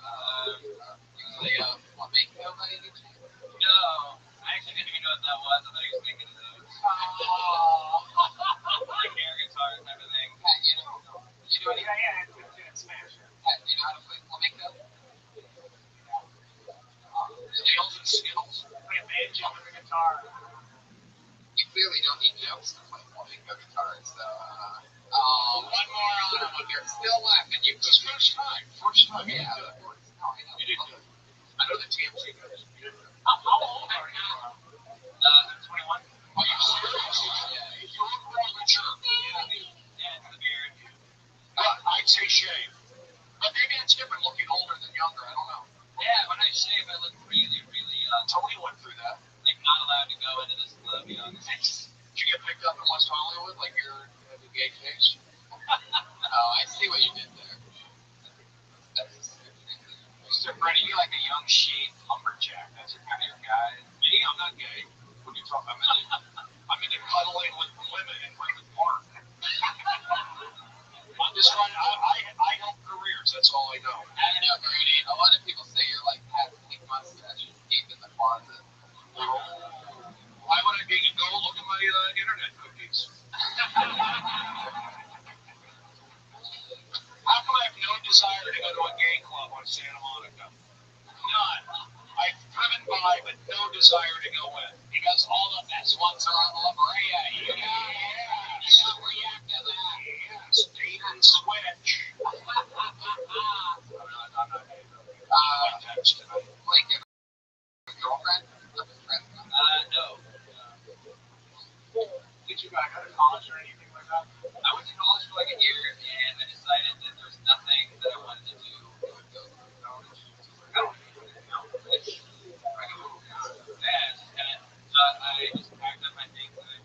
You play flamenco by any chance? No, I actually didn't even know what that was. I thought he was making those. Like air guitar type of thing. Pat, you know any? Yeah, it's Smash. Pat, do you know how to play flamenco? Nails and Skittles. Play a banjo with a guitar. You clearly don't need jokes to play flamenco guitar, so, one more on him. You're still laughing. You It's first time. First time. yeah, of course. No, I know. You did good. I know the TMC guys. How old are you? I'm 21. Are you serious? Yeah. You look more mature. Yeah, it's the beard. I'd say shave. But maybe it's different looking older than younger. I don't know. Yeah, when I shave, I look really, really, Tony went through that. like not allowed to go into this club, you know. Did you get picked up in West Hollywood like you're in the gay case? Oh, I see what you did there. Mr. Brady, you like a young sheep lumberjack. That's your kind of your guy. Me, I'm not gay. What are you talking about? I'm into cuddling with women and with Mark. I'm just trying. I help careers. That's all I know. I don't know, Brady. A lot of people say you're like Pat's pink mustache deep in the closet. Why would I be? Go look at my internet cookies. How come I have no desire to go to a gay club on Santa Monica? None. I've driven by, but no desire to go in. Because all the best ones are on La Brea. Yeah. React to that. Yes, Dayton and switch. I'm not text tonight. Blake, you have a girlfriend? No. Did you back out of college or anything like that? I went to college for like a year, and I decided that there was nothing that I wanted to do that would go through college. I don't know, which I go bad, and I just packed up my things and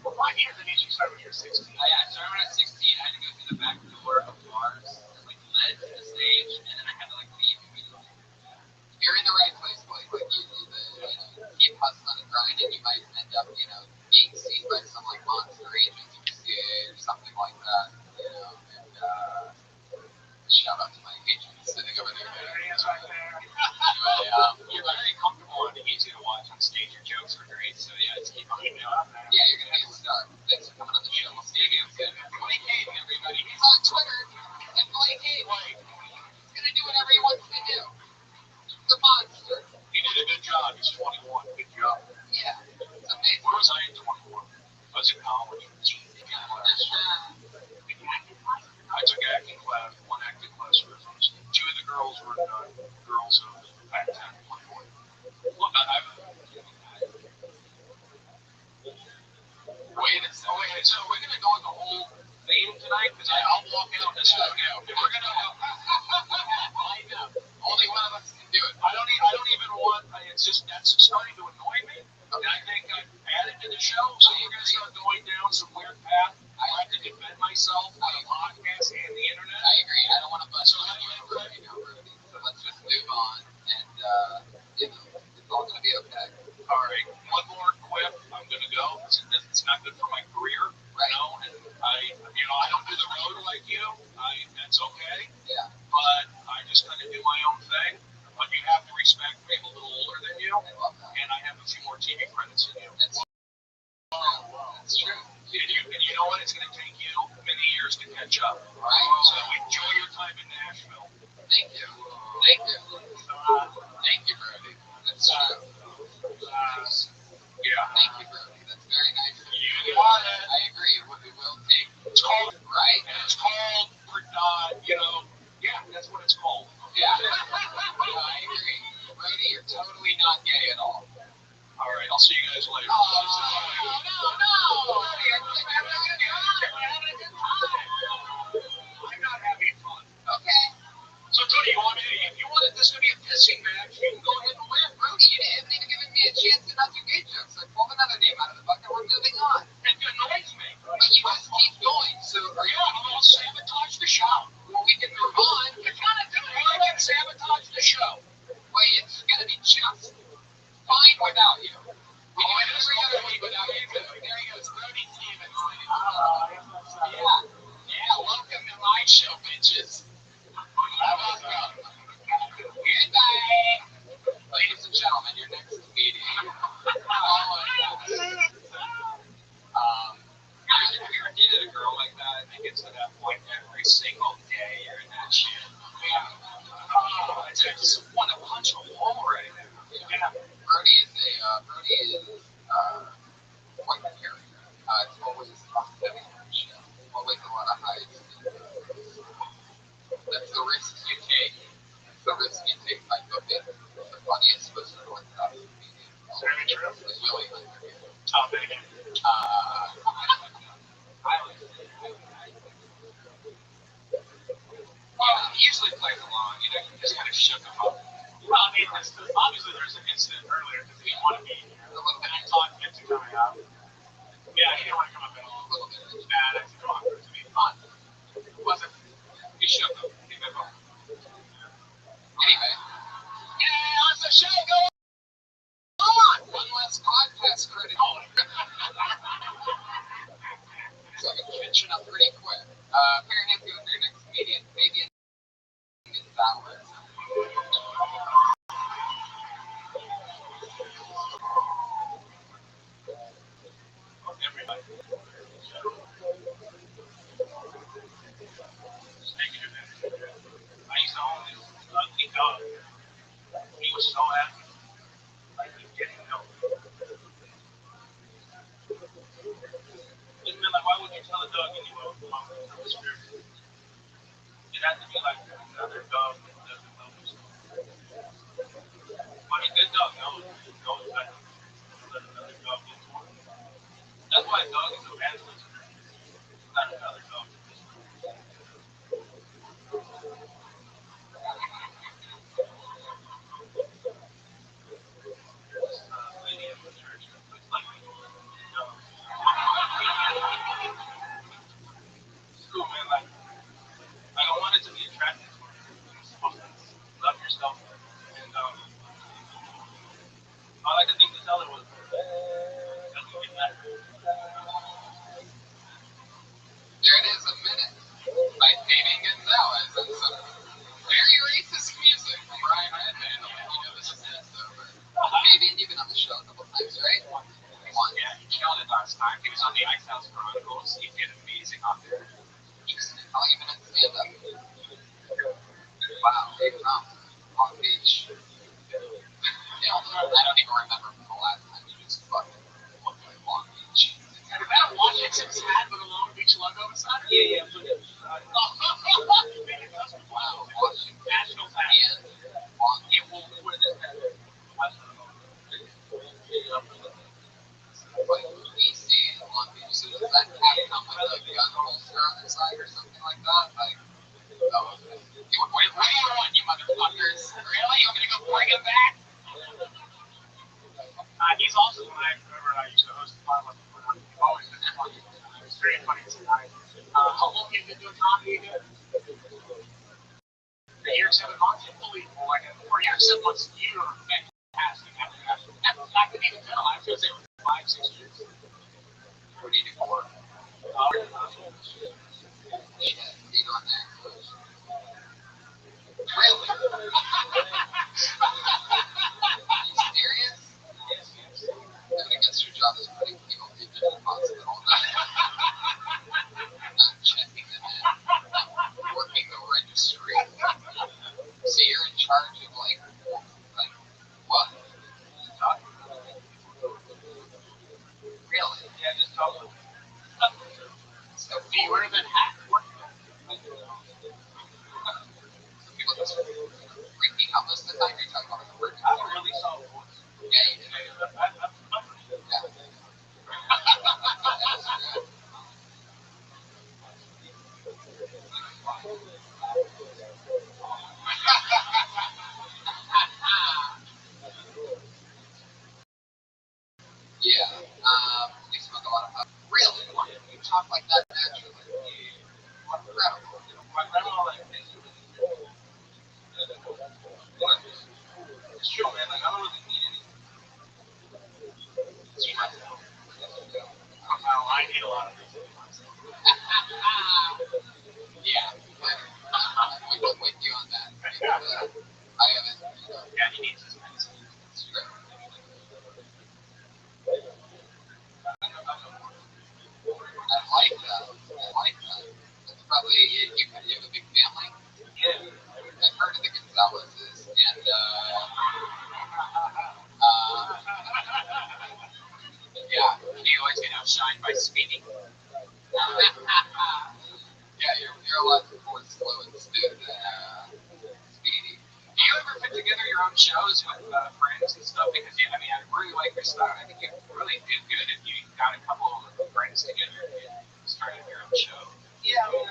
Well, 5 years, that means you started when you were 16. I started when I was 16. I had to go through the back door of bars that like led to the stage, and then I had to like leave immediately. You're in the right place, Blake. Like you keep hustling and grinding, you might end up, being seen by some like monster agents or CIA or something like that, and shout out to my agent sitting over there. Anyway, You're very comfortable and easy to watch on stage. Your jokes are great, so yeah, just keep on it out there. yeah, you're gonna be a star. Thanks for coming on the show. We'll see you again soon. Blake Hayden, everybody. He's on Twitter at Blake Hayden. He's gonna do whatever he wants to do. The monster. He did a good job. He's 21. Good job. Yeah, it's amazing. Where was I at 21? I was in college. I took acting class, one acting class for two of the girls were girls of back 10, 21. Look, wait, so we're going to go with the whole theme tonight? Because I'll walk out this studio. We're going to go. I know. Only one of us can do it. I don't even want, it's just, that's starting to annoy me. And I think I've added to the show, so we're going to start going down some weird path. I have to defend myself on a podcast and the internet. I agree. I don't want to bust you in Rudy now, Rudy. So let's just move on, and it's all going to be okay. All right, one more quip. I'm going to go. It's not good for my career, right? And I don't do the road like you. That's okay. Yeah. But I just kind of do my own thing. But you have to respect me. I'm a little older than you, and I have a few more TV credits than you. That's true. And you know what? It's going to take you many years to catch up. Right. So enjoy your time in Nashville. Thank you. Thank you. Thank you, Brody. That's true. Yeah. Thank you, Brody. That's very nice of you. You got it. I agree. We will take. It's called, right? And it's called, yeah, that's what it's called. Yeah. I agree. Brody, you're totally not gay at all. All right, I'll see you guys later. No. I'm not having fun. Okay. So, Tony, if you wanted this to be a pissing match, you can go ahead and win. Brody, you haven't even given me a chance to not do gay jokes. So pull another name out of the bucket. We're moving on. It annoys me. But you just keep going. So are you I'll sabotage the show. Well, we can move on. You're trying to do it. I can sabotage the show. Wait, it's going to be just fine without you. We can Oh, do every other week without you. There he goes, Brody Stevens. Yeah, welcome to my show, bitches. Welcome. Goodbye. Ladies and gentlemen, your next comedian. If you ever dated a girl like that, and it gets to that point every single day, you're in that shit. Yeah. I just want to punch a hole right now. Yeah. Brody is quite a character. It's always heavy on the show. Always a lot of highs. That's the risks you take. That's the risk you take by booking the funniest Swiss Orthodox comedian. Very true. Is Willie Hunter. Tom Bacon. Well, he usually plays along. You just kind of shook him up. Well, I mean, obviously there's an incident earlier because he didn't want to be here. And I talked him into coming up. Yeah, he didn't want to come up at all. A little bit. Nah, that's too awkward to me. Fun. It wasn't. He shook him. He bit him. Anyway. Yeah, let the show go on. One less podcast credit. So I'm catching up pretty quick. Pairing him with your next comedian, Fabian Gonzalez. Everybody. Speaking of that, I used to own this ugly dog. He was so happy. Like he didn't know. Like, why would you tell a dog anyway? has to be like another dog that doesn't know himself. But a good dog knows that let another dog get to him. That's why a dog is evangelist. Not another dog. Lady at the church looks like me. It's cool, man. Like I don't want it to be attractive to me. You're supposed to love yourself. And all I could think to tell her was, doesn't get better. There it is, a minute by Dating Gonzalez and some very racist music from Brian Redman. You know this is it, though. Maybe even on the show a couple times, right? Yeah, he killed it last time. He was on the Ice House Chronicles. He did amazing on there. Interesting. How even in stand up? Wow, big Trump. Long Beach. Yeah, I don't even remember from the last time you just fucking looked like Long Beach. Is that a Washington's hat with a Long Beach logo inside? Yeah. Wow, Washington. National hat. And Long Yeah, well, where this hat is. like DC and Long Beach. So does that hat come with a gun holster on the side or something like that? Like, oh, okay. What do you want, you motherfuckers? Really? You're gonna go bring him back? He's also, when I remember I used to host a lot of he's always been funny. It was very funny tonight. How long have you been doing comedy again? 3 years, 7 months? Unbelievable. Like, 4 years, 7 months, you are fantastic. I couldn't even tell. I was going to say 5, 6 years. 44. Shit, you on there? Really? Are you serious? Yes. I guess your job is putting people in the hospital. Not checking them in. Not working the registry. So you're in charge of like what? Really? Yeah, just talk with So do you wear that hat? people just freaking out most of the time. You're talking about the word. I have a really solid voice. Yeah, you do. Yeah. That's good. Yeah. They smoke a lot of pot. Really? You talk like that naturally. Incredible. My grandma like this. It's true, man. Like I don't really need anything. It's true. I need a lot of things. Yeah. I'm with you on that. I haven't. Yeah, he needs his medicine. It's true. I like that. That's probably you have a big family. Yeah. I've heard of the Gonzalez's and yeah, You always get outshined by Speedy. yeah, you're a lot more slow and smooth than Speedy. Do you ever put together your own shows with friends and stuff? Because I mean, I really like your style. I think you really did good if you got a couple of friends together and started your own show. Yeah, I mean,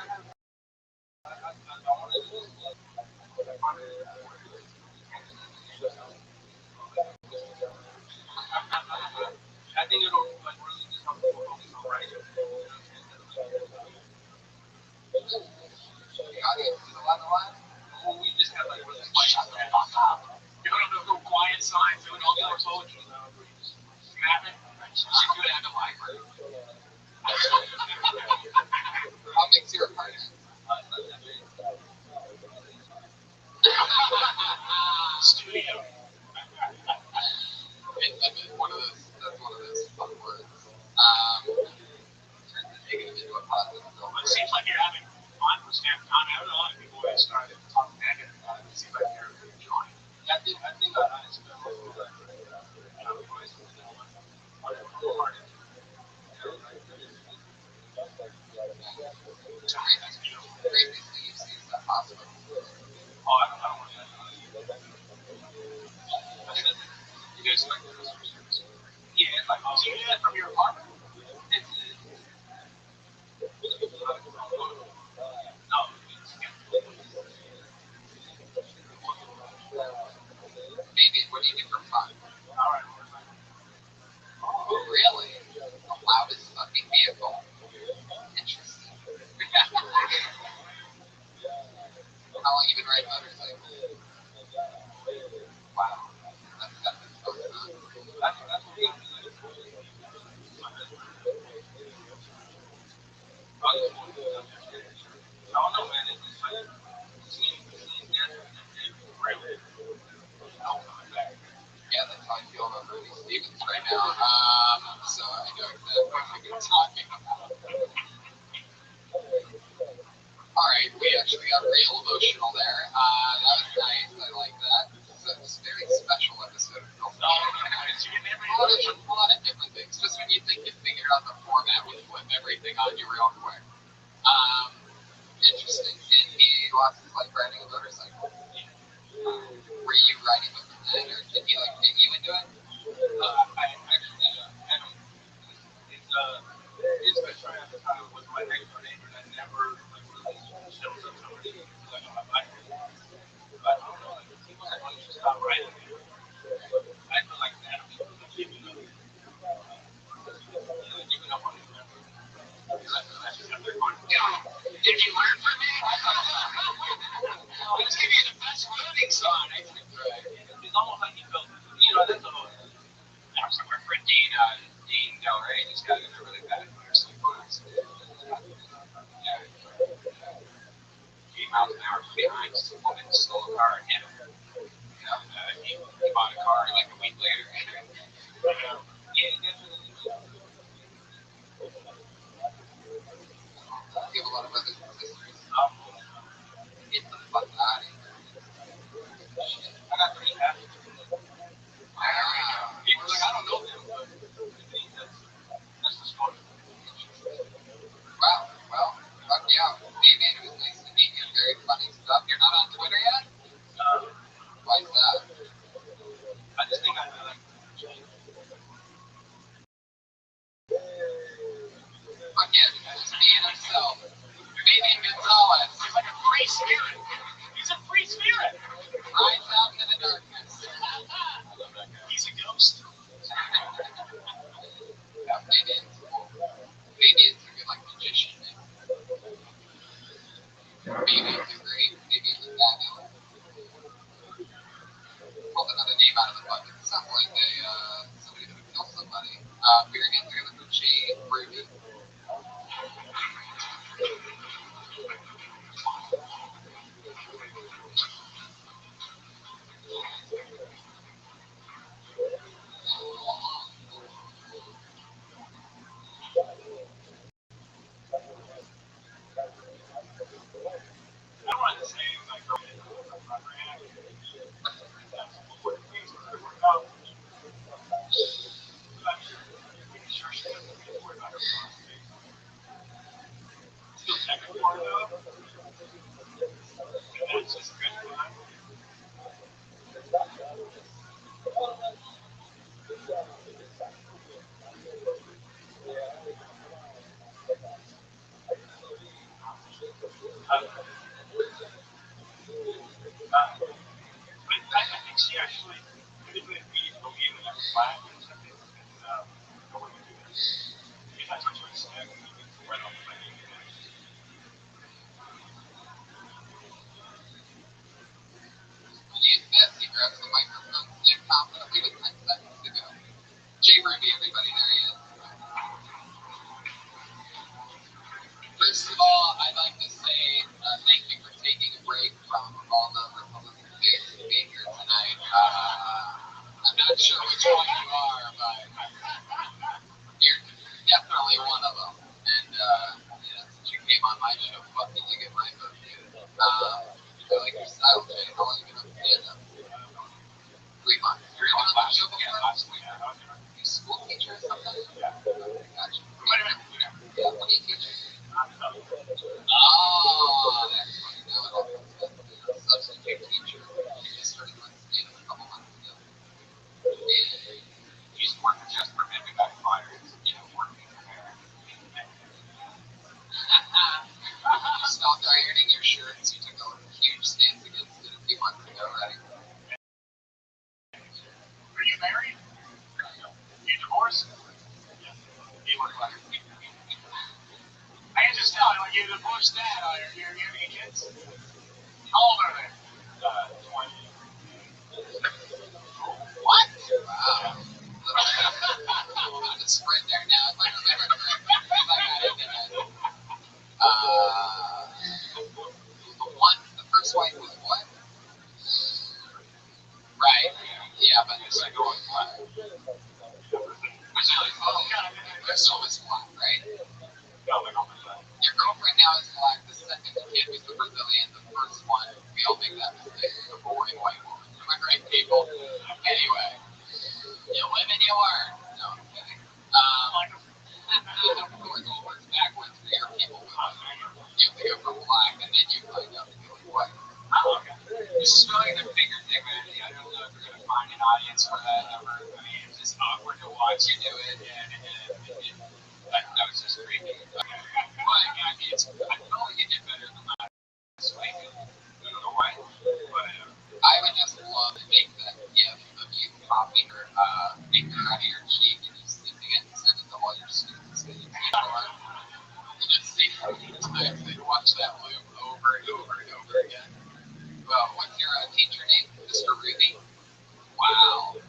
I think it'll like really just help people focus on writing. The audience is a lot of line. Well, we just have like really quiet signs. You don't have no quiet signs doing all the other poetry. Snapping. You should do it at the library. How big's your apartment? Studio. That's one of those fun words. Turns the negative into a positive. It seems like you're having fun with Snap Con. I don't know a lot of people that started talking negative about it. It seems like you're enjoying it. I think I spent most of the Great to see you see stuff possible. actually got real emotional there. That was nice. I like that. So it's a very special episode of Girls. A lot of different things. Just when you think you figured out the format, we flip everything on you real quick. Interesting. And he lost his life riding a motorcycle. Were you riding with him then, or did he like get you into it? I actually had him. His best friend at the time was my next door neighbor, and I never like really showed up to him because I know my bike. But I don't know. It seems like once you stop riding, I feel like that. I'm giving up. Giving up on it. Did you learn from me? Let's give you the best moving song. It's almost like he felt, that's a whole. Our friend Dean Del Rey just got in a really bad motorcycle accident. 8 miles an hour behind some woman stole a car and hit him. He bought a car like a week later. You have a lot of brothers and sisters. Get the fuck out of here. I got 3 half. People like, I don't know them, but that's the story. Wow. Well, fuck yeah. David, it was nice to meet you. Very funny stuff. You're not on Twitter yet? Why is that? I just think I like. Fuck yeah, just being himself. Fabian Gonzalez. He's like a free spirit. He's a free spirit. Rides out into the darkness. He's a ghost. Yeah, Fabian's cool. Fabian's a good, like, magician. Fabian's a great. Fabian's a fabulous. Pulled another name out of the bucket. It sounds like somebody that would kill somebody. We were getting together with Jay Ruby. I don't want to say like I think she actually particularly go in and flat and something and go into this. If I touch my snack, right off my knee. He grabs the microphone, stand confidently with 10 seconds to go. Jay Ruby, everybody, there he is. First of all, I'd like to say thank you for taking a break from all the Republican debates and being here tonight. I'm not sure which one you are, but you're definitely one of them. And since you came on my show, fuck it, you get my vote, dude. I like your style, Jay. How long have you been on stand-up? 3 months. You've been on the show before? You a school teacher or something? Yeah. Gotcha. Yeah, what do you teach? Oh, that's funny. Now it all makes sense. Substitute teacher. I just started on stand-up a couple months ago. And You used to work for Jasper, maybe back fire. Working there. you stopped ironing your shirts. You took a huge stance against it a few months ago, right? Are you married? You divorced? You look like I can just tell, like you're a divorced dad. You're any kids? How old are they? 20. What? Wow. The spread there now, if I remember correctly. The first wife was what? Right. Yeah, but the second one was what? There's always one, right? No, my girlfriend's not. Your girlfriend now is black. The second kid was the Brazilian worst for that ever. I mean, it's just awkward to watch you do it, and that was just creepy. But I mean, I feel like you did better than last week. I don't know why, but I would just love to make that gif of you popping your finger out of your cheek and you sniffing it and send it to all your students that you pay for. And just see how many times they watch that loop over and over and over again. Well, what's your teacher name? Mr. Ruby? Wow.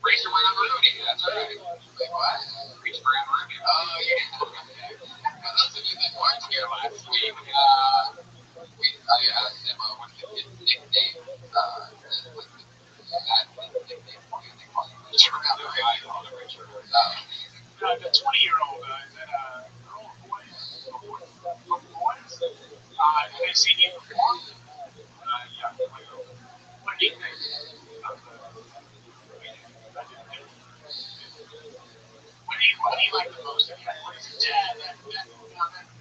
Raise your hand on Ruby. That's right. Like, what? Reach for Aunt Ruby. Oh, yeah. For those of you that weren't here last week, I asked him what's the kid's nickname. Nickname for you. They call you Richard. I call him Richard. The 20-year-old, is that girl or boy? Boys? Have they seen you perform? Yeah. What do you think? What do you like the most? What is it? Dad, that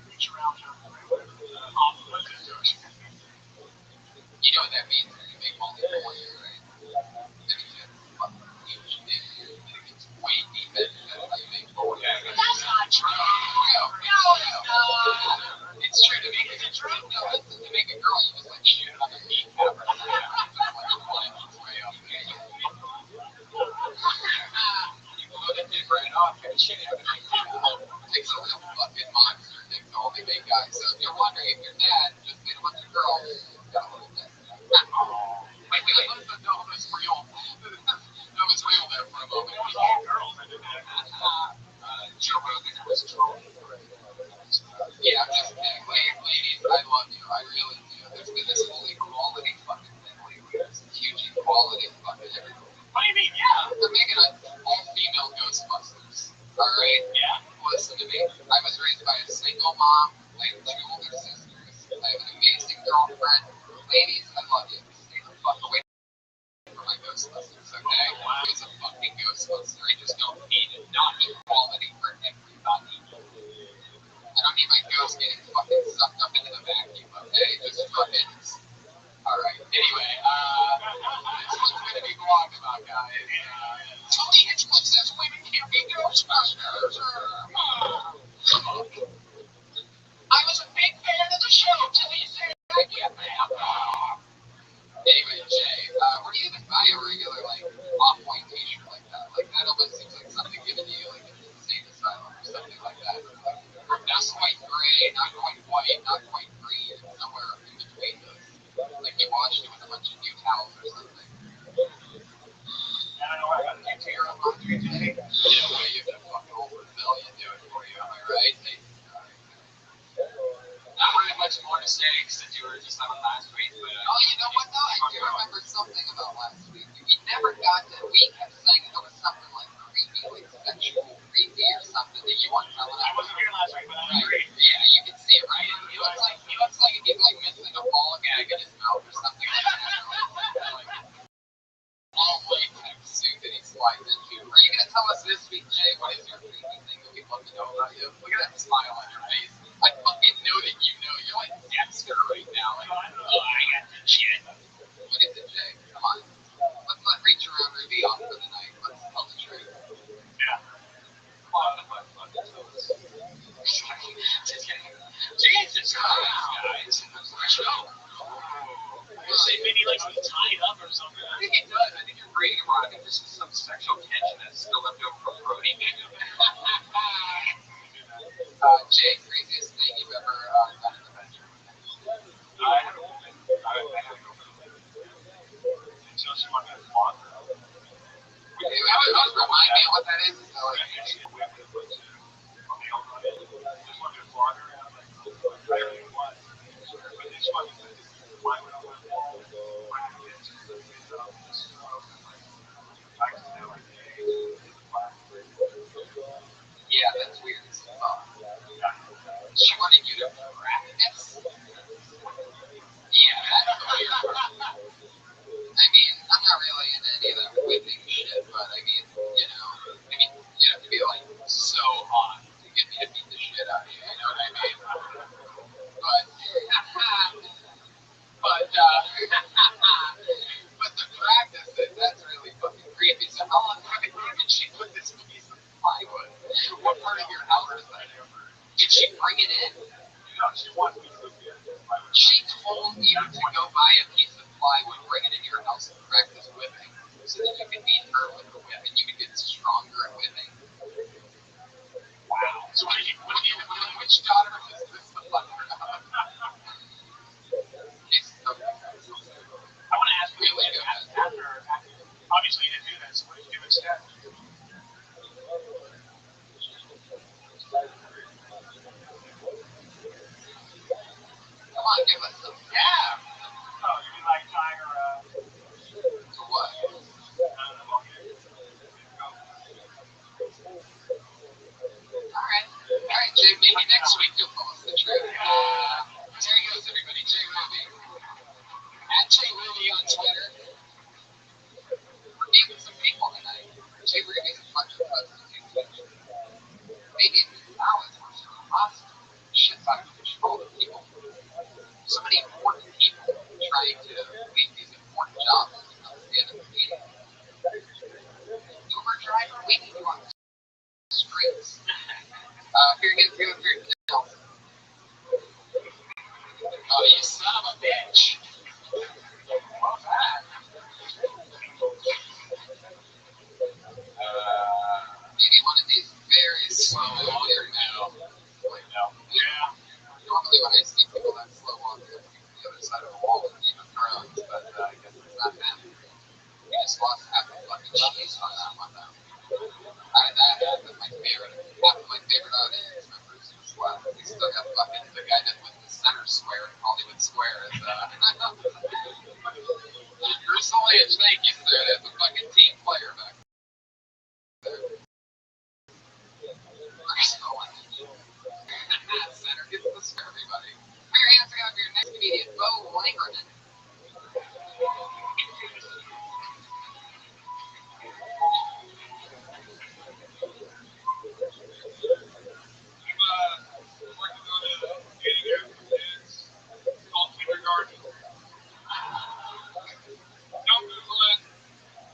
reach around your off the hook. You know what that means when you make multi-point, right? That means you have a fucking huge dick here, and it gets way deep into that how you make boy. That's not true. No, it's true to make it true. No, it's to make a girl, you just like shoot it on the kneecap or something. Just like climb its way up. You blow the dick right off, and shit happens. It's a real fucking monster dick to only make guys. So if you're wondering if your dad just made a bunch of girls, got a little dick. Wait, no, that's real. That was real there for a moment. It was all girls. Joe Rogan was trolling. Yeah, I'm just kidding. Ladies, I love you. I really do. There's been this whole equality fucking thing lately. There's huge equality fucking everywhere. What do you mean? Yeah. They're making an all-female Ghostbusters. Alright? Yeah. Listen to me. I was raised by a single mom. I have 2 older sisters. I have an amazing girlfriend. Ladies, I love you. Stay the fuck away from my Ghostbusters, okay? I was a fucking Ghostbuster. I just don't need it. Not equality for everybody. I don't need my ghost getting fucking sucked up into the vacuum, okay? Just fucking... Alright, anyway, this one's gonna be vlogged about, guys. Tony Hitchcock says women can't be Ghostbusters. I was a big fan of the show till he said I can't laugh. Anyway, Jay, where do you even buy a regular, like, off-white t-shirt like that? Like, that almost seems like something given to you, like, an insane asylum or something like that. Like, not quite gray, not quite white, not quite green, somewhere in between those. Like, you washed it with a bunch of new towels or something. I don't know why I got to do your own laundry today. Yeah, well, you have that fucking old rebellion do it for you, am I right? Not really much more to say since you were just on last week, but oh, you know what though? I do remember something about last week. We never got to. We kept saying there was something like creepy, like sexual creepy or something that you weren't telling us. I wasn't here last week, but I agree. Yeah, you can see it, right? He looks like he's like missing a ball gag in his mouth or something like that. Like, all latex suit that he slides into. Are you gonna tell us this week, Jay? What is your creepy thing that we'd love to know about you? Look at that smile on your face. I fucking know that you know. You're like Dexter right now. Like, oh, I got the shit. What is it, Jay? Come on. Let's not reach around Ruby off for the night. Let's tell the truth. Yeah. Jesus Christ, guys. Let's go. You say maybe he likes to be tied up or something. I think he does. I think you're pretty erotic. There's just some sexual tension that's still left over from Brody. Jay, craziest thing you've ever done in the bedroom? I have a woman. I have a woman. Until she wanted to flog her. Remind me of what that is. Just wanted to flog her. I don't know what. But this one is why would I want to flog her? Yeah, that's weird. She wanted you to wrap it. She told you to go buy a piece of plywood, bring it into your house, and practice whipping, so that you could beat her with the whip, and you could get stronger at whipping. Wow. So Which daughter was this the mother of? It's okay. I want to ask you Really good. after obviously you didn't do that, so what did you do instead? Come on, give us some. Yeah. Oh, you mean like tying her For what? I don't know. All right, Jay. Maybe next week you'll tell us the truth. There he goes, everybody. Jay Rabbi. At Jay Rabbi on Twitter. We're meeting some people tonight. Jay Rabbi's a bunch of substitutes. Maybe now it's worse than the hospital. Shit's out of control. People, so many important people trying to leave these important jobs at the end of the meeting. Uber driver, we need you on the streets. Here you go, here. Oh, you son of a bitch. What's that? Maybe one of these very slow walkers now. Like, no. Yeah. Normally when I see people that slow walk, they're the other side of the wall with Game of Thrones, but I guess it's not them. We just lost half the fucking cheese on that one, though. How did that happen? Half of my favorite audience members just left. We still got fucking the guy that was the center square in Hollywood Square. Bruce Williams, thank you, sir. That's a fucking team player back there. Bruce Williams. Center gets the square, everybody. Put your hands together for your next comedian, Bo Langerman. Kindergarten. Don't Google it.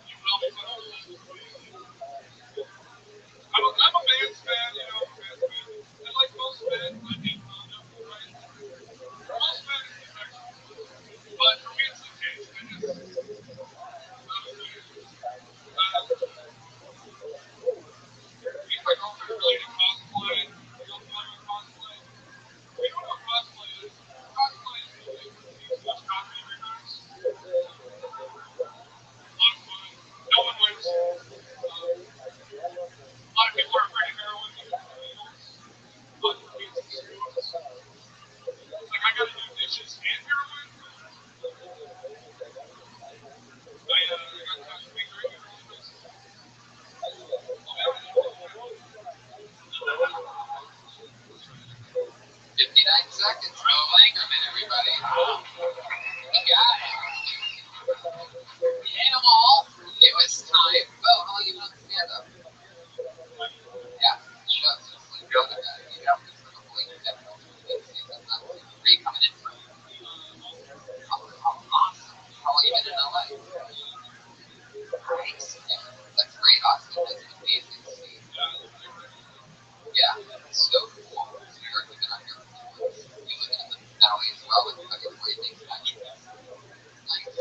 You will be fooled. I'm a Vans fan, you know. And like most fans, I hate Philadelphia, right? Most fans do actually. But for me, it's the case. I just, not a fan. Me and my girlfriend really into cosplay. We don't play with cosplay. We don't know what cosplay is. Cosplay is usually watch comedy remakes. A lot of fun. No one wins. A lot of people are afraid of heroin because of needles. But for me, it's the steroids. It's like I gotta do dishes and heroin. I got touched fingering and all this. 59 seconds. Bo Langerman, everybody. We got it. Animal. It was time. Bo, how long you been on stand up? Yeah, just like the other guy. You know, it's like a blink of death. Where are you coming in from? Oh, awesome. How long you been in LA? Nice. Yeah, that's great, Austin. That's an amazing city. Yeah, it's so cool. So you're even on your you live in the valley as well, and fucking lightning action. Nice.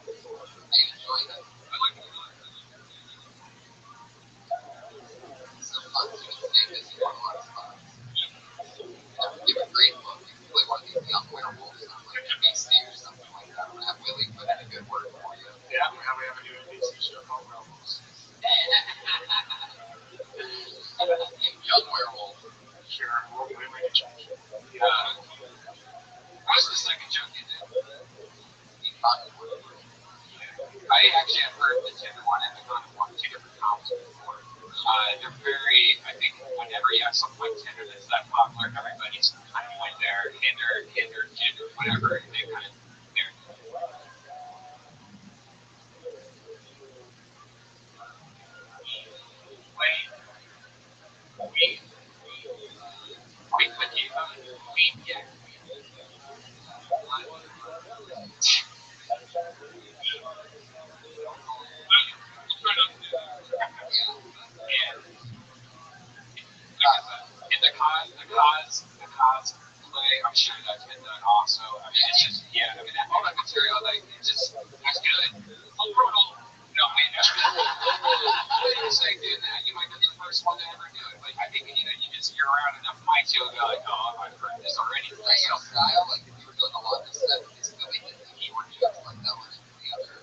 I enjoy that. It's so fun to stay busy on a lot of spots. You have a great look. You can play one of these young werewolves on like NBC or something like that. That really put in a good word for you. Yeah, we have a new NBC show called Werewolves. Young werewolf. Sure, we'll make a change. What's the second joke you did? I actually have heard the Tinder one and the Condom one, two different comps before. They're very, I think whenever you have something like Tinder that's that popular, everybody's kind of went there, Tinder, whatever, and they kind of, they're. Wait, what do you, yeah. And the cause play. I'm sure that's been done also. I mean, it's just, yeah, I mean, all that material, like, it's just, it's good. Oh, brutal. No, I mean, it's like, dude, you might be the first one to ever do it. Like, I think, you just hear around enough mics, you'll go like, oh, I've heard this already. Right, style, like, if you were doing a lot of stuff, it's really the keyboard jokes like that one and the other.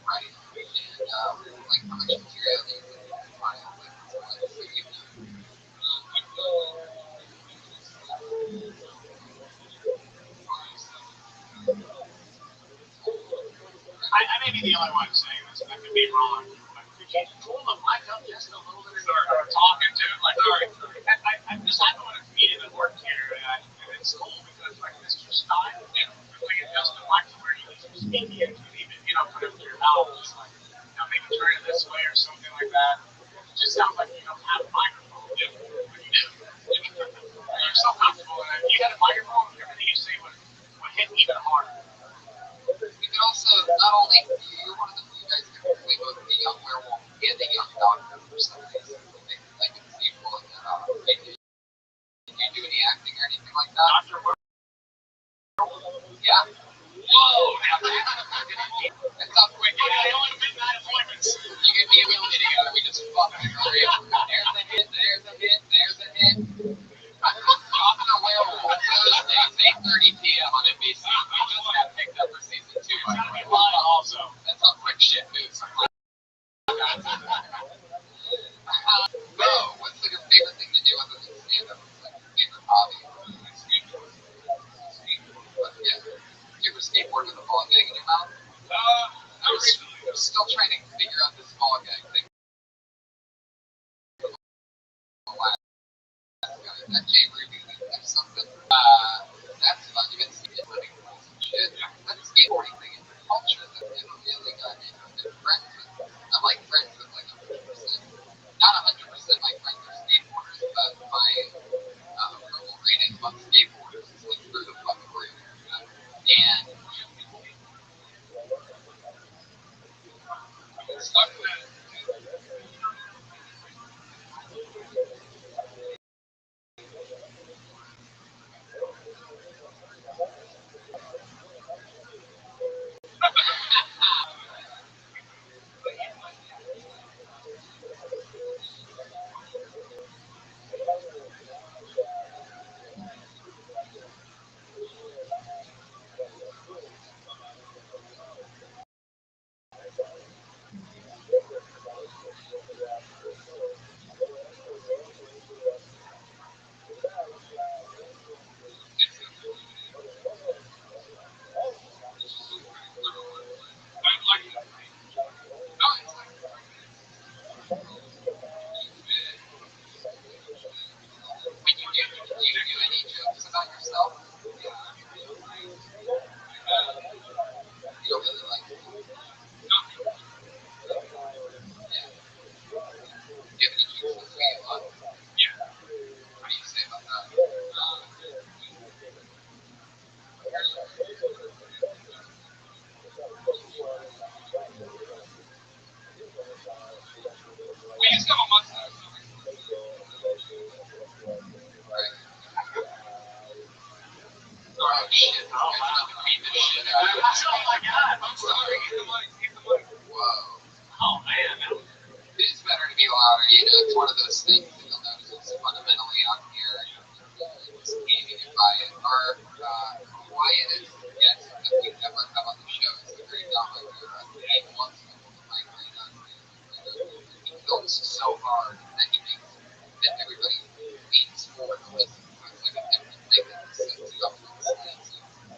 Right, and, like, how much material do you think you can find, like, so you've done? I may be the only one saying this, and I could be wrong. If you pull the mic up just a little bit and start talking to it, like, sorry, I'm just having a comedian that works here, and it's cool because, like, this is your style, and we can adjust the mic to where you can speak into it, even, put it through your mouth, just like, maybe turn it this way or something like that. It just sounds like you don't have a microphone. Yeah, but you do. You're so comfortable, and if you had a microphone, everything you say would hit even harder. You can also, not only, you're one of the few guys who can play both the young werewolf and the young doctor for some reason. I can see you pulling that off. Do you do any acting or anything like that? Dr. Yeah. Whoa! That's not quick. I only did 9 appointments. You get me a wheel video, we just fucking hurry up. There's a hit, there's a hit, there's a hit. Talking to werewolf, Thursdays, 8:30 p.m. on NBC. We just got picked up for season 2. It's gotta be live also. That's how quick shit moves. What's like your favorite thing to do other than stand-up? Like your favorite hobby? Yeah. Do you ever skateboard with a ball gag in your mouth? Not recently. I'm still trying to figure out this ball gag thing. That Jay Ruby or something. That's fun. You've been skateboarding rules and shit. That skateboarding thing is a culture that I really got into. I'm like friends with like 100%. Not 100% my friends are skateboarders, but my approval rating among skateboarders is like through the fucking roof. And stuff that it's one of those things that you'll notice is fundamentally on here, just can't even buy it. Our quietest guest that we ever have on the show is the great Dominic. He wants to hold the migraine on here. He goes so hard that he makes that everybody needs more to listen to. It's like a different thing that sets you up for the sleep.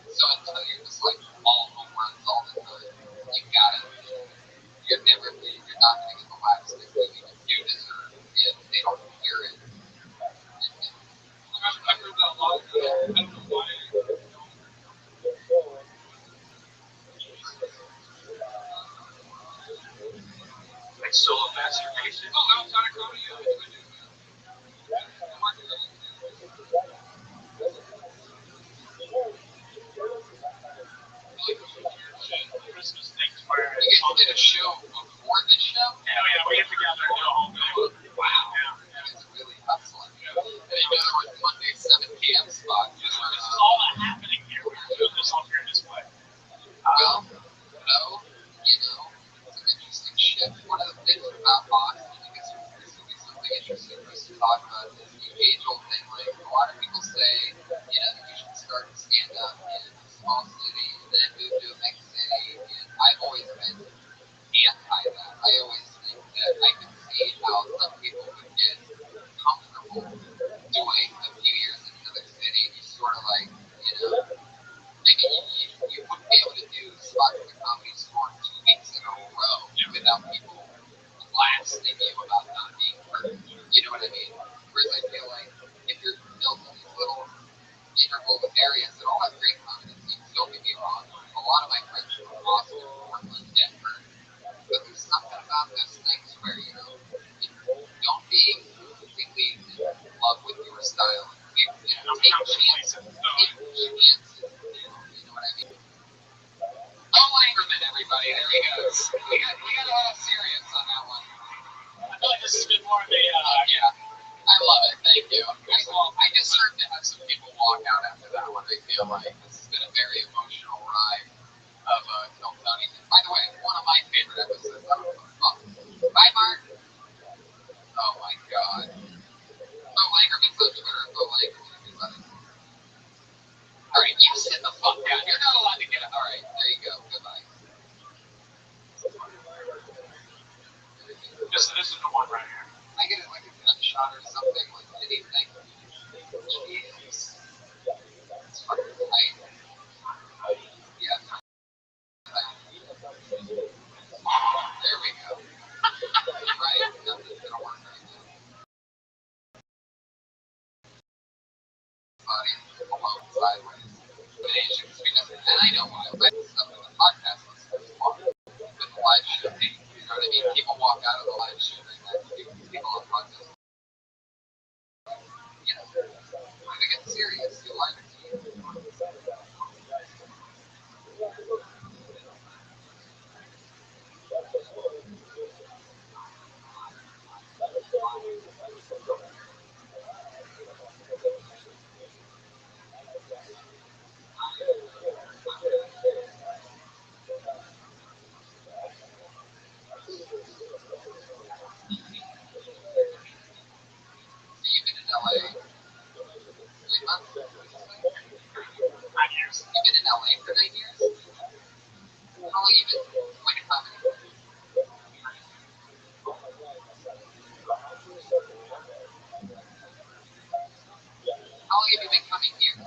So until you're just like all home runs all the time, you're not going to get the last thing that you do deserve if they don't hear it. I've heard that a lot. I don't know why. Like solo masturbation. Oh, I'm trying to go to you. Christmas things where guys did a show before the show? Oh yeah, we get together and do a whole thing. Wow. It's really hustling. And you know there was Monday 7 p.m. spot. This is all not happening here. We have to do this up here this way. Well, no, you know, some interesting shit. One of the things about Boston, I guess this would be something interesting for us to talk about, is the age-old thing. Like, a lot of people say, you know, that you should start to stand up in a small city and then move to a big city. And I've always been anti that. I always think that I can see how some people would get comfortable doing a few years in another city. You sort of like, you know, maybe you wouldn't be able to do spots at the Comedy Store 2 weeks in a row without people blasting you about not being perfect. You know what I mean? Whereas I feel like if you're built in these little interval areas that all have great comedy scenes, don't get me wrong, a lot of my friends from Boston, Portland, Denver, but there's something about those things where, you know, don't be completely in love with your style. You know, take chances. Take chances. You know what I mean? Oh, Langerman, everybody. There he goes. We got a lot of serious on that one. I feel like this has been more of a Yeah. I love it. Thank you. I deserve to have some people walk out after that one. I feel like this has been a very emotional ride of Kill Tony. By the way, one of my favorite episodes. Bye, Mark. Oh my God. Oh, Langerman's on Twitter. Oh, Langerman, everybody. All right, you sit the fuck down. You're not allowed to get it. All right, there you go. Goodbye. this is the one right here. I get it like a gunshot or something. Like anything. Jeez. It's fucking tight. Yeah. There we go. Right. Nothing's gonna work right now. Body alone sideways. And I know why. I stuff in the podcast listeners want with the live shooting. You know what I mean? People walk out of the live shooting and people on podcast. You know, when they get serious, you like it. So you've been in LA 3 months? 9 years. You've been in LA for 9 years? How long have you been going to comedy? How long have you been coming here?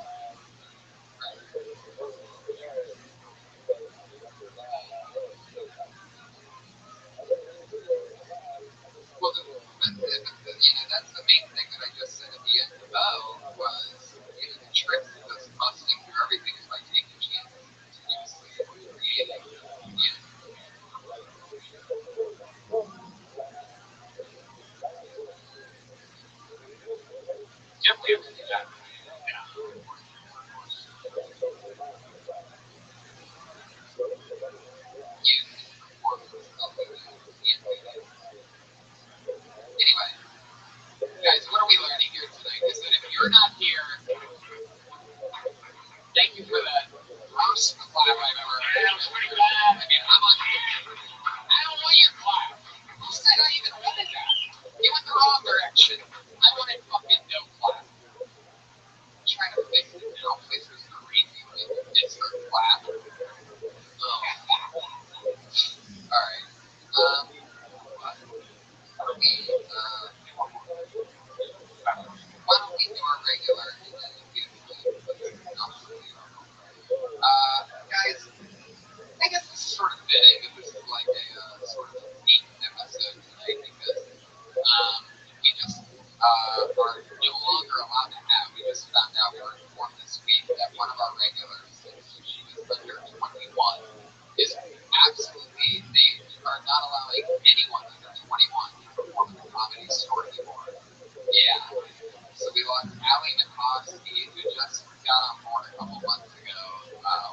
Well, you know, that's the main thing that I just said at the end about was, you know, the trick to this busting through everything is by taking chances continuously and creating. Yeah. Yep, we have to do that. Yeah. Use performance stuff like that. Anyway, guys, what are we learning here tonight? Is that if you're not here, thank you for that most clap I've ever heard. Yeah, it was pretty bad. I mean, I don't want your clap. Who said I even wanted that? You went the wrong direction. I wanted fucking no clap. I'm trying to fix it now. This was crazy when it did start clap. Alright. Why don't we do our regular and then guys, I guess this is sort of fitting that this is like a sort of neat episode tonight because we just are no longer allowed to have. We just found out we were informed this week that one of our regulars, since she was under 21, is absolutely, they are not allowing anyone under 21 to perform at the Comedy Store anymore. Yeah. So we lost Allie McCoskey, who just got on board a couple months ago,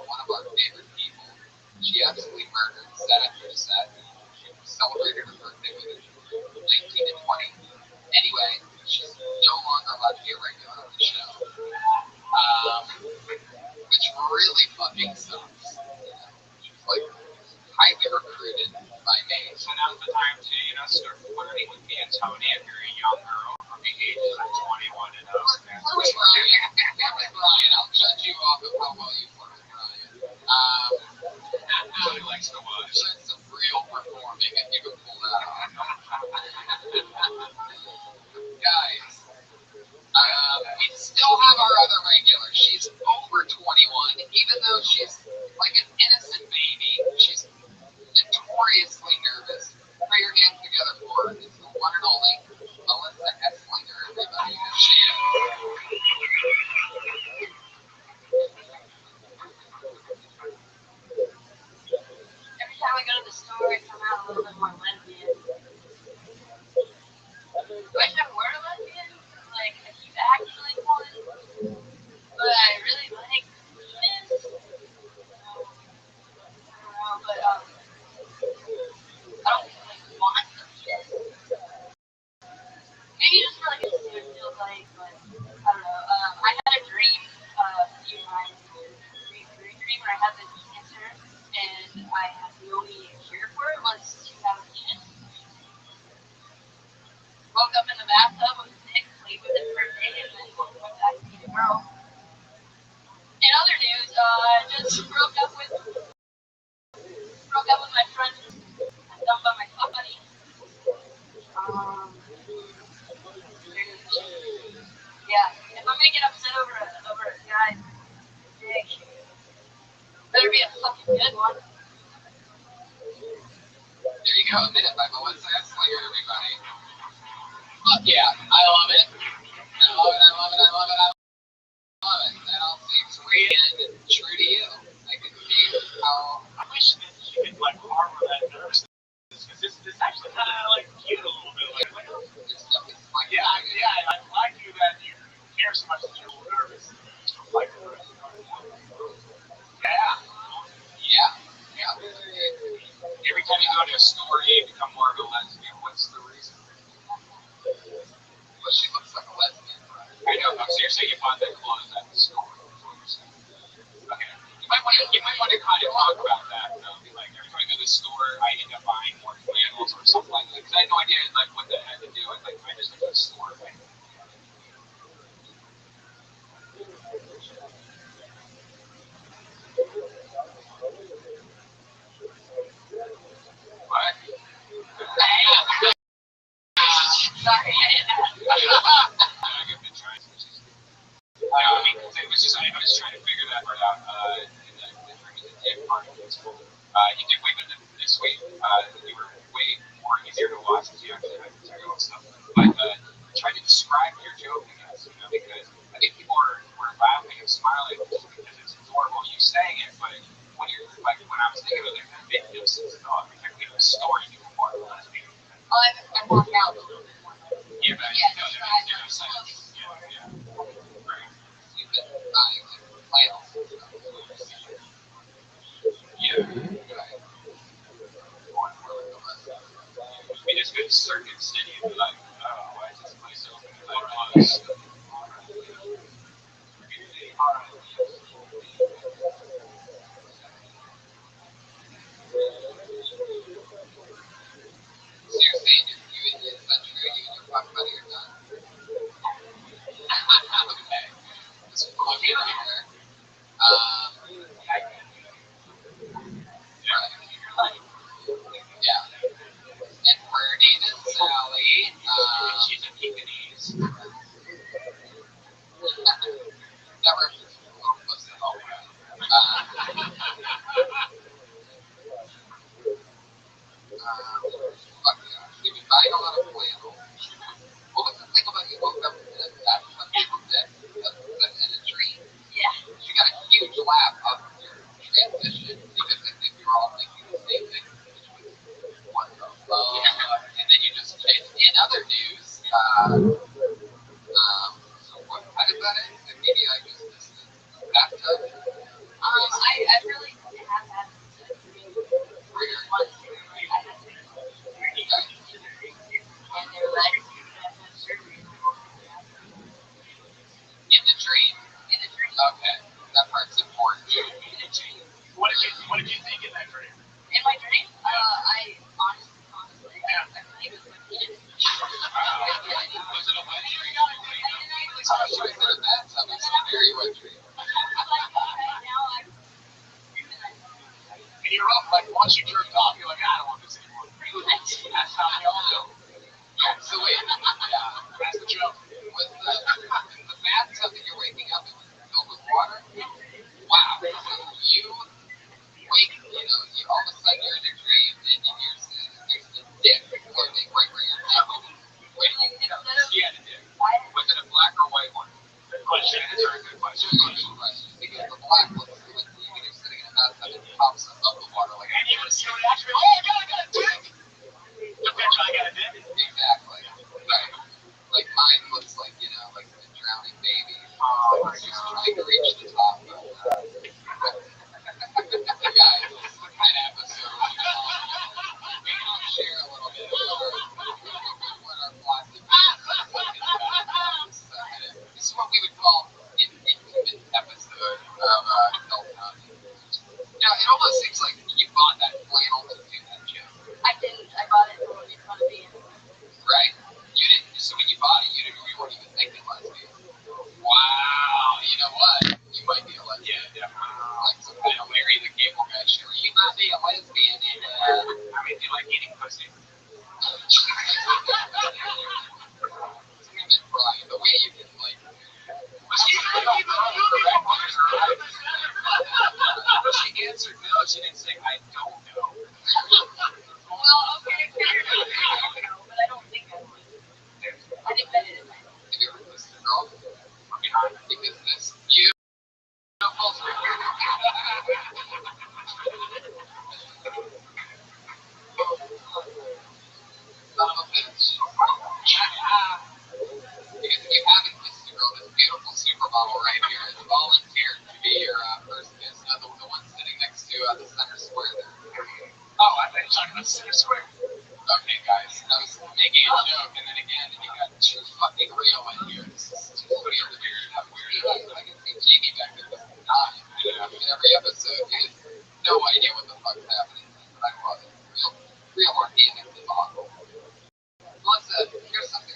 one of our favorite people. She absolutely murdered set after set. She celebrated her birthday with 19 and 20. Anyway, she's no longer allowed to be a regular on the show. Which really fucking sucks. She's like highly recruited by me. So now's the time to, start flirting with me and Tony if you're a young girl from the ages of 21 and up. Where's Brian? I'll judge you off of how well you flirt with Brian. Tony likes to watch. That's some real performing if you can pull that off. Guys, we still have our other regular. She's over 21, even though she's like an innocent baby. She's notoriously nervous. Put your hands together for her. It's the one and only Melissa Esslinger, everybody. She is. Every time I go to the store, I come out a little bit more lesbian. Do I have a word of lesbian? Like, I keep acting like one, but I really like penis. I don't know, but I don't like want the penis. Maybe just for like a suit feels like, but I don't know. I had a dream a few times, dream where I had this cancer and I had the only cure for it was to have a penis. Woke up in the bathtub with Nick, played with it for a day, and then went back to being a girl. In other news, just broke up with my friend. I'm done by my buddy. Yeah, if I'm gonna get upset over a guy's dick, better be a fucking good one. There you go, a minute by Melissa Esslinger, everybody. Fuck yeah, I love it. I love it. That all seems real and true to you. I can see how. I wish that you could, harbor that nervousness. Because this actually kind of, cute a little bit. This stuff is like, I like you that you care so much that you're a little nervous. Yeah. Every time you go to a store, you become more of a lesbian. What's the reason? Well, she looks like a lesbian, right? I know, so you're saying you bought that clothes at the store. Okay. You might want to kind of talk about that, though. Like, every time I go to the store, I end up buying more flannels or something like that. Because I had no idea, what that had to do with, I just went to the store. What? Sorry. I've been trying to. It was just, I was trying to figure that part out in the dip part of it. You did way better this week. You were way more easier to watch because you actually had material and stuff. But try to describe your joke, I guess, because I think people were laughing and smiling because it's adorable you saying it, but when you're when I was thinking of it, it made no sense at all. Particularly in the story, you were more or less. I walk out a little bit more. Yeah, but Yeah, that makes sense. Yeah. Right. You've been buying flannels. Yeah. Right. We just go to Circuit City and be like, oh, why is this place open? Seriously, is that true? You and your fuck buddy are done. Okay. Just plug it in there. Yeah. And her name is Sally. she's a Pekingese. going to reach the top. But, guys, this is the kind of episode we don't share a little bit of what our philosophy is. This is what we would call an intimate episode of Helltown. You know, it almost seems like you bought that flannel to do that, Jim. I didn't. I bought it for me. Right? You didn't. So when you bought it, you weren't even thinking lesbian. Wow. You know what? You might be a lesbian. Yeah, definitely. Like some kind of Larry the Cable Guy shit. You might be a lesbian. And, I mean, do you like eating pussy? Right. The way you can like. She answered no. She didn't say I don't know. Well, okay, fair enough. But I don't think I would. I think that is. Have you ever kissed a girl from behind? Because this beautiful. Son of a bitch. Because if you haven't kissed a girl, this beautiful supermodel right here has volunteered to be your first kiss. The one sitting next to the center square there. Oh, I thought you were talking about center square. Okay, guys, I was making a joke, and then again, you got too fucking real in here. This is too weird. I can see Jamie back there just dying. Every episode, he has no idea what the fuck's happening. But I love it. Real organically awful. Melissa, here's something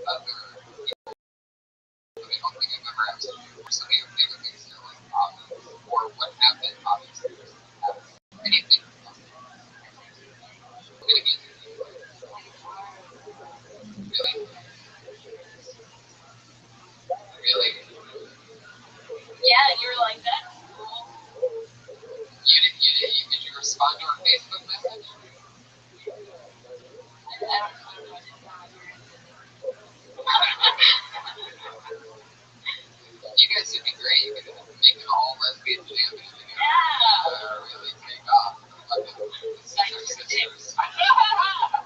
other. I don't think I've ever asked you. What are some of your favorite things in your life, hobbies, or what have been hobbies for you? Anything? Really? Really? Yeah, you were like, that's cool. Did you respond to our Facebook message? I don't know what it was. You guys would be great. You could make an all lesbian jam band together. Yeah. Really take off. Like the sisters. Fuck yeah.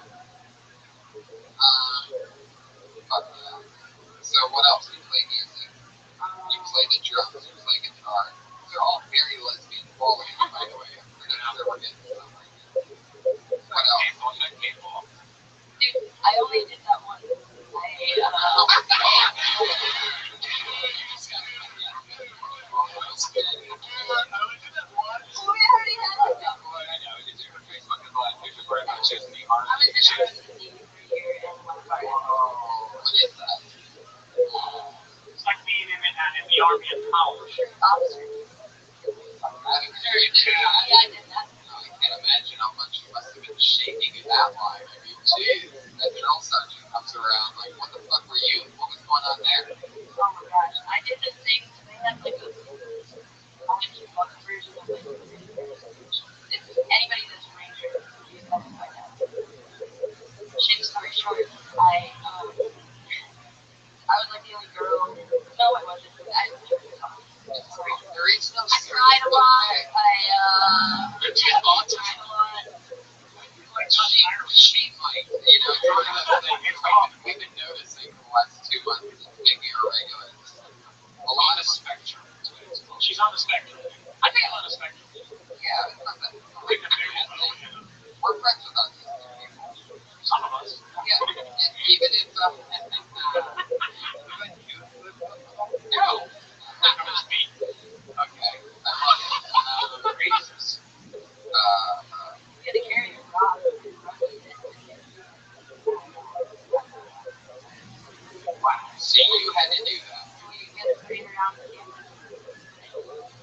So what else? You play music. You play the drums. You play guitar. They're all very lesbian qualities, by the way. I'm pretty sure we're getting some right now. What else? Dude, I only did that once. It's like being in the army in college. Yeah, I did that. I can't imagine how much you must have been shaking in that line. I mean, geez, that drill sergeant comes around like, what the fuck were you? What was going on there? Oh my gosh, I did this thing. They had like a buck version of it. If anybody that's Ranger, you know by now. Short story short, I was like the only girl. No, I wasn't. I cried a lot. I cried a lot. She might, you know, it's one of those things we've been noticing for the last 2 months, being irregular. A lot of spectrum. She's on the spectrum. I think I'm on the spectrum. Yeah, it's not that. We're friends with autistic people. Some of us. Yeah, even if no. That was me. Okay, I love it. Jesus. You had to carry your dog. Wow. So you had to do that. You had to bring around the campus.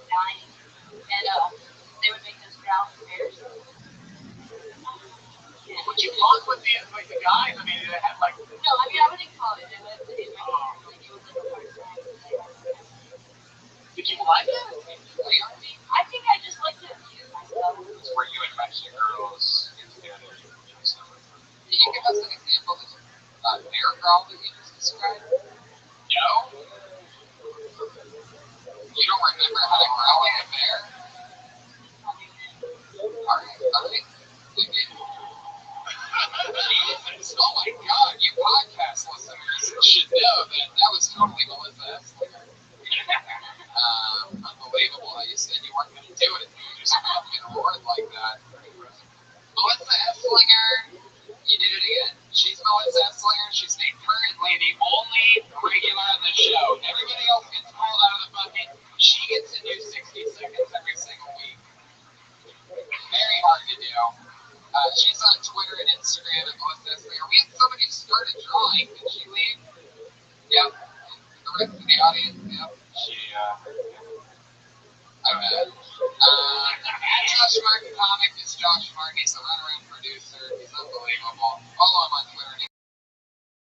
Dying. And they would make us ground bears. Would you walk with the guys? I mean, they had like. No, I mean, I was in college. I was in my like, it was like a part-time thing. Did you like it? I think I just like to abuse myself. Were you in Mexican girls? Can you give us an example of the bear crawl that you just described? No? You don't remember how to growl like a bear? Alright, okay. You did. Jesus. Oh my god, you podcast listeners should know that was totally Melissa Esslinger. I wrestler. She's currently the only regular on the show. Everybody else gets pulled out of the bucket. She gets to do 60 seconds every single week. Very hard to do. She's on Twitter and Instagram at Melissa Slayer. We had somebody who started drawing. Did she leave? Yep. The rest of the audience? Yep. She, I bet. At Josh Martin Comic is Josh Martin. He's a runaround producer. He's unbelievable. Follow him on Twitter and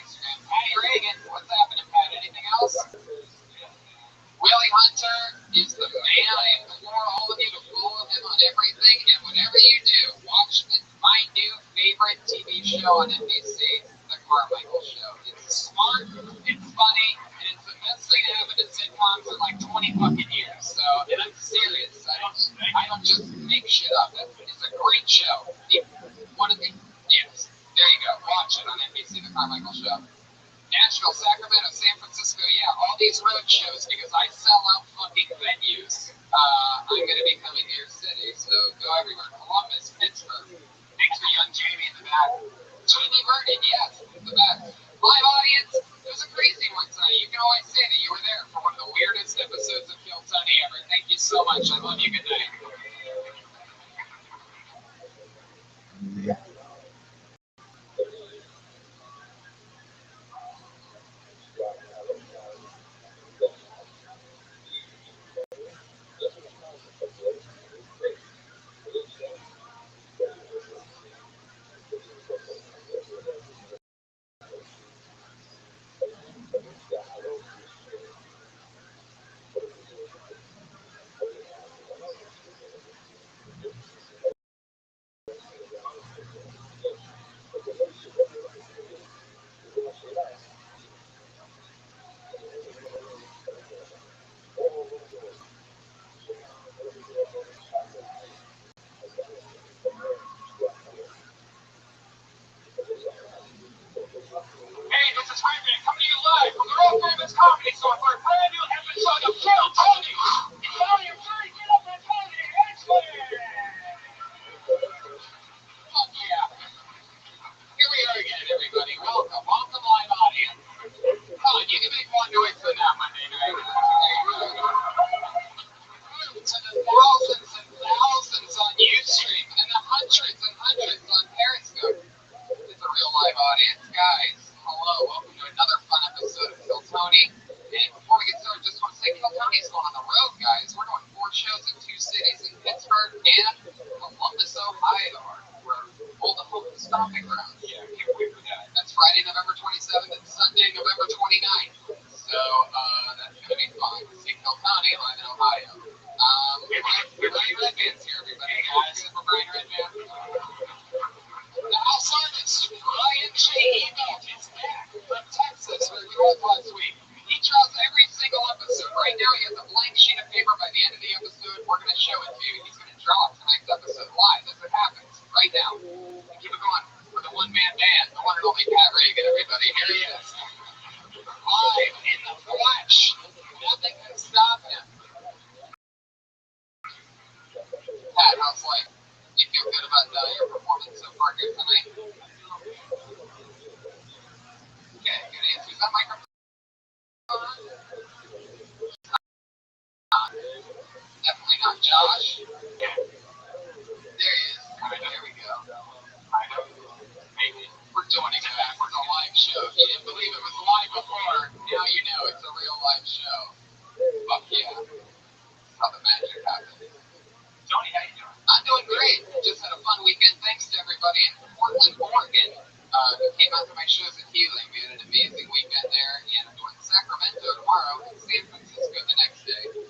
Instagram. Patty Reagan, what's happening, Pat? Anything else? Willie Hunter is the man. I implore all of you to follow him on everything, and whatever you do, watch my new favorite TV show on NBC, The Carmichael Show. It's smart, it's funny, and it's the best thing to happen to sitcoms in like 20 fucking years. So, and I'm serious. I don't just make shit up. It's a great show. Yes, there you go. Watch it on NBC, The Carmichael Show. Nashville, Sacramento, San Francisco, yeah, all these road shows because I sell out fucking venues. I'm going to be coming to your city, so go everywhere. Columbus, Pittsburgh. Thanks for young Jamie in the back. Jamie Vernon, yes, the best. Live audience, it was a crazy one tonight. You can always say that you were there for one of the weirdest episodes of Kill Tony ever. Thank you so much. I love you. Good night. Hey, this is Rabbi coming to you live from the Road Famous Comedy Store for a brand new episode of Kill Tony. Volume 3, get up and Tony, X-Men! Fuck yeah. Here we are again, everybody. Welcome live audience. Come on, you can make more noise than that Monday night. To the thousands and thousands on Ustream and the hundreds and hundreds on Periscope. It's a real live audience, guys. Hello, welcome to another fun episode of Kill Tony. And before we get started, just want to say Kill Tony's going on the road, guys. We're doing 4 shows in 2 cities in Pittsburgh and Columbus, Ohio. We're holding the stomping grounds. Yeah, can't wait for that. That's Friday, November 27th and Sunday, November 29th. So that's going to be fun. See Kill Tony live in Ohio. We're Brian Redban's here, everybody. Guys, we're Brian Redban. The house artist, Ryan J. Ebelt, is back from Texas, where we were last week. He draws every single episode. Right now, he has a blank sheet of paper. By the end of the episode, we're going to show it to you. He's going to draw tonight's episode live as it happens, right now. Keep it going for the one-man band, the one and only Pat Reagan, everybody. Here he is. Live in the flesh. Nothing can stop him. Pat, how's life? Do you feel good about your performance so far here tonight? Okay, good answer. Is that microphone on? Definitely not Josh. There he is. There we go. Maybe. We're doing it backwards, a live show. If you didn't believe it was live before, now you know it's a real live show. Fuck yeah. That's how the magic happens. Tony, how you doing? I'm doing great. Just had a fun weekend. Thanks to everybody in Portland, Oregon, who came out to my shows at Healing. We had an amazing weekend there, and I'm going to Sacramento tomorrow and San Francisco the next day,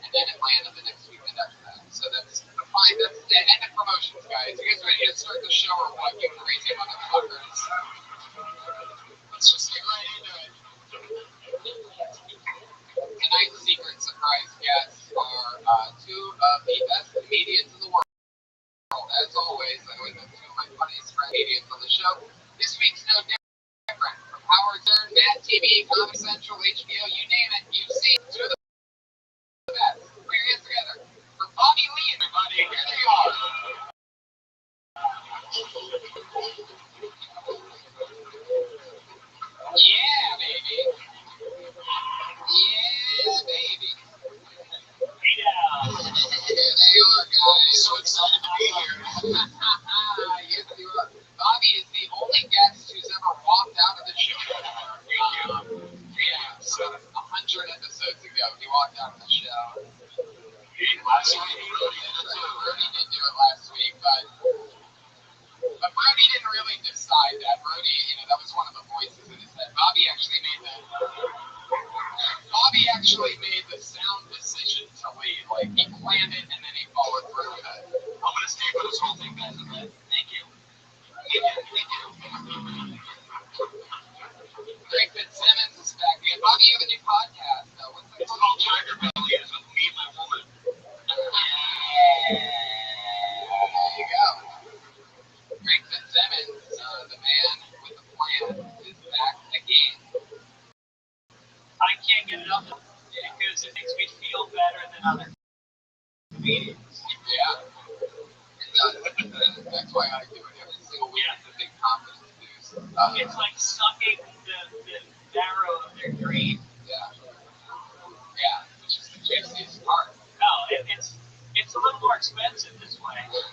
and then Atlanta the next weekend after that. So that's the end of promotions, guys. You guys ready to start the show or what, you crazy motherfuckers? Let's just get right into it. Tonight's secret surprise guests are 2 of the best comedians in the world. As always, I always have 2 of my funniest comedians on the show. This week's no different. From Howard Stern, Mad TV, Comedy Central, HBO, you name it, you see 2 of the best. Put your hands together. For Bobby Lee, everybody, here they are. than other comedians. Yeah. That's why I do it every single week. It's a big confidence boost. It's like sucking the marrow of their dream. Yeah. Yeah, which is the juiciest part. No, it's a little more expensive this way, but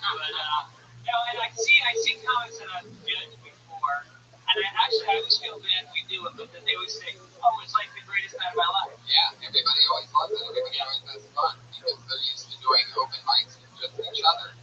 and I see comics that I've judged before, and I always feel bad we do it, but then they always say, "Oh, it's like the greatest night of my life." Yeah, everybody always loves it. Everybody always has fun because they're used to doing open mics with just each other.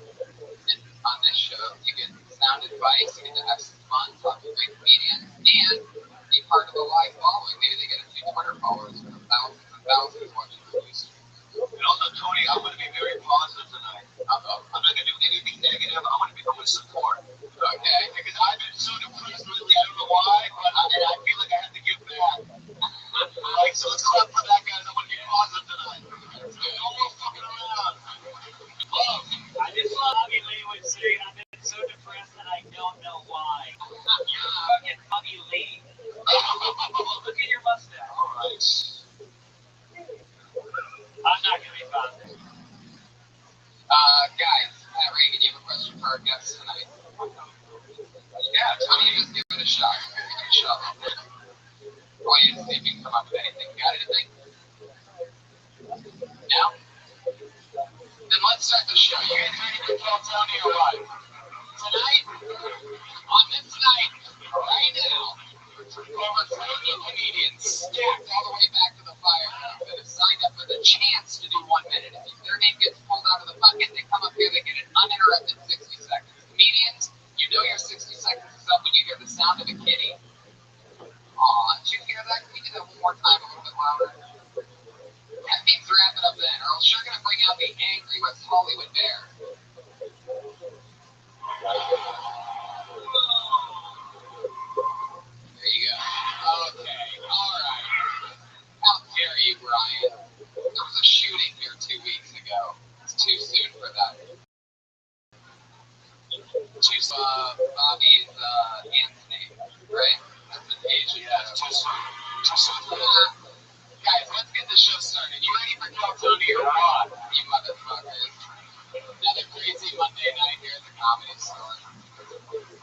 And on this show, you get sound advice, you get to have some fun, talk to great comedians, and be part of the live following. Maybe they get a few Twitter followers from thousands and thousands watching the news. And also, Tony, I'm going to be very positive tonight. I'm not going to do anything negative. I'm going to support. Okay? Because I've been so depressed lately. I don't know why, but I feel like I have to give back. Like, so let's clap for that, guys. I'm going to be positive tonight. No more fucking around. Love. I just love how Lee would say, I've been so depressed that I don't know why. You're fucking funny, Lee. Look at your mustache. All right. I'm not going to be positive. Guys, Pat Reagan, you have a question for our guests tonight? Yeah, Tony, just give it a shot. Give it a shot. Why you see if you can come up with anything? Got anything? No? Then let's start the show. You guys ready to tell Tony or what? Tonight, on this night, right now, over 30 comedians stacked all the way back to the fire that have signed up for the chance to do 1 minute. If their name gets pulled out of the bucket, they come up here, they get an uninterrupted 60 seconds. Comedians, you know your 60 seconds is up when you hear the sound of a kitty. Aw, did you hear that? Can we do that one more time, a little bit louder? That means wrap it up then, or else you're going to bring out the angry West Hollywood bear. There you go. Okay, alright. How dare you, Brian? There was a shooting here 2 weeks ago. It's too soon for that. Bobby's aunt's name, right? That's an Asian. Yeah, it's too soon. Too soon. Guys, let's get the show started. You ready for Call Tony or what? You motherfuckers. Another crazy Monday night here at the Comedy Store.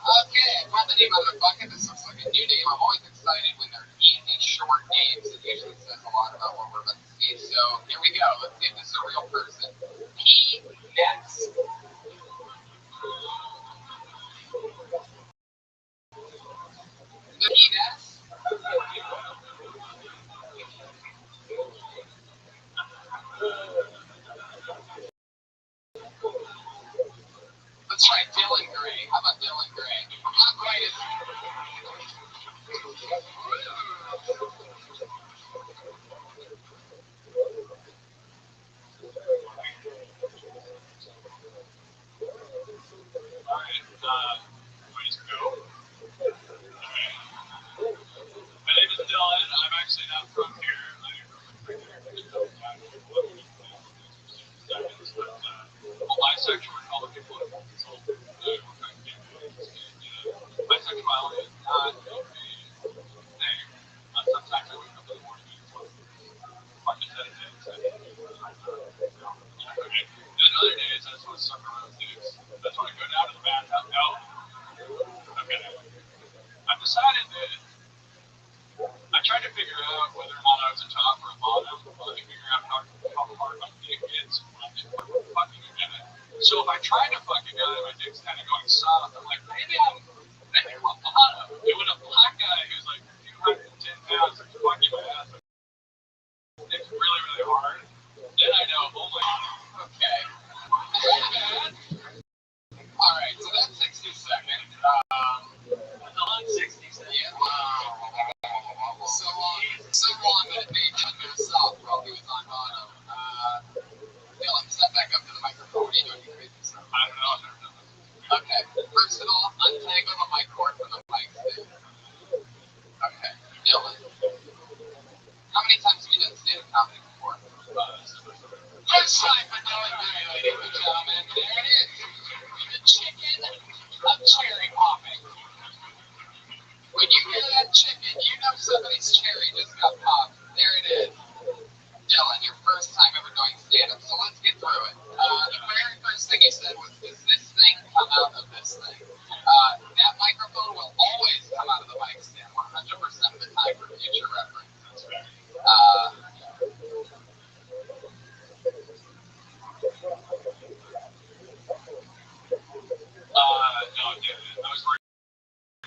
Okay, I put the name on the bucket. This looks like a new name. I'm always excited when they're easy, short names. It usually says a lot about what we're about to see. So here we go. Let's see if this is a real person. P-Nets. The P-Nets? Let's try Dylan Gray. How about Dylan Gray? Not quite as... Please go. My name is Dylan. I'm actually not from here. I'm bisexual and all the people that want to consult. Bisexuality is not a thing. Sometimes I wake up in the morning and it's fucking meditating. And then other days I just want to suck around with dudes. That's when I go down to the bathtub. No. Okay. I've decided that I tried to figure out whether or not I was a top or a bottom, but I figure out how hard my dick is when I'm fucking a guy. So if I try to fuck a guy, my dick's kind of going soft. I'm like, maybe I'm a bottom. And when a black guy who's like 210 pounds is fucking my ass, it's really, really hard. Then I know, oh my god, okay. All right, so that's 60 seconds. It's a long 60 seconds. Yeah. So long that it made him go soft while he was on bottom. Dylan, step back up to the microphone. What are you doing? You crazy stuff. I don't know. I've never done this. Okay. First of all, untangle the mic cord from the mic stand. Okay. Dylan, how many times have you done stand-up comedy before? First time for Dylan Gray, ladies and gentlemen. There it is. The chicken of cherry popping. When you hear that chicken, you know somebody's cherry just got popped. There it is. Dylan, your first time ever doing stand-up. Yeah, so let's get through it. The very first thing you said was, does this thing come out of this thing? That microphone will always come out of the mic stand 100% of the time for future reference. No, dude, I was worried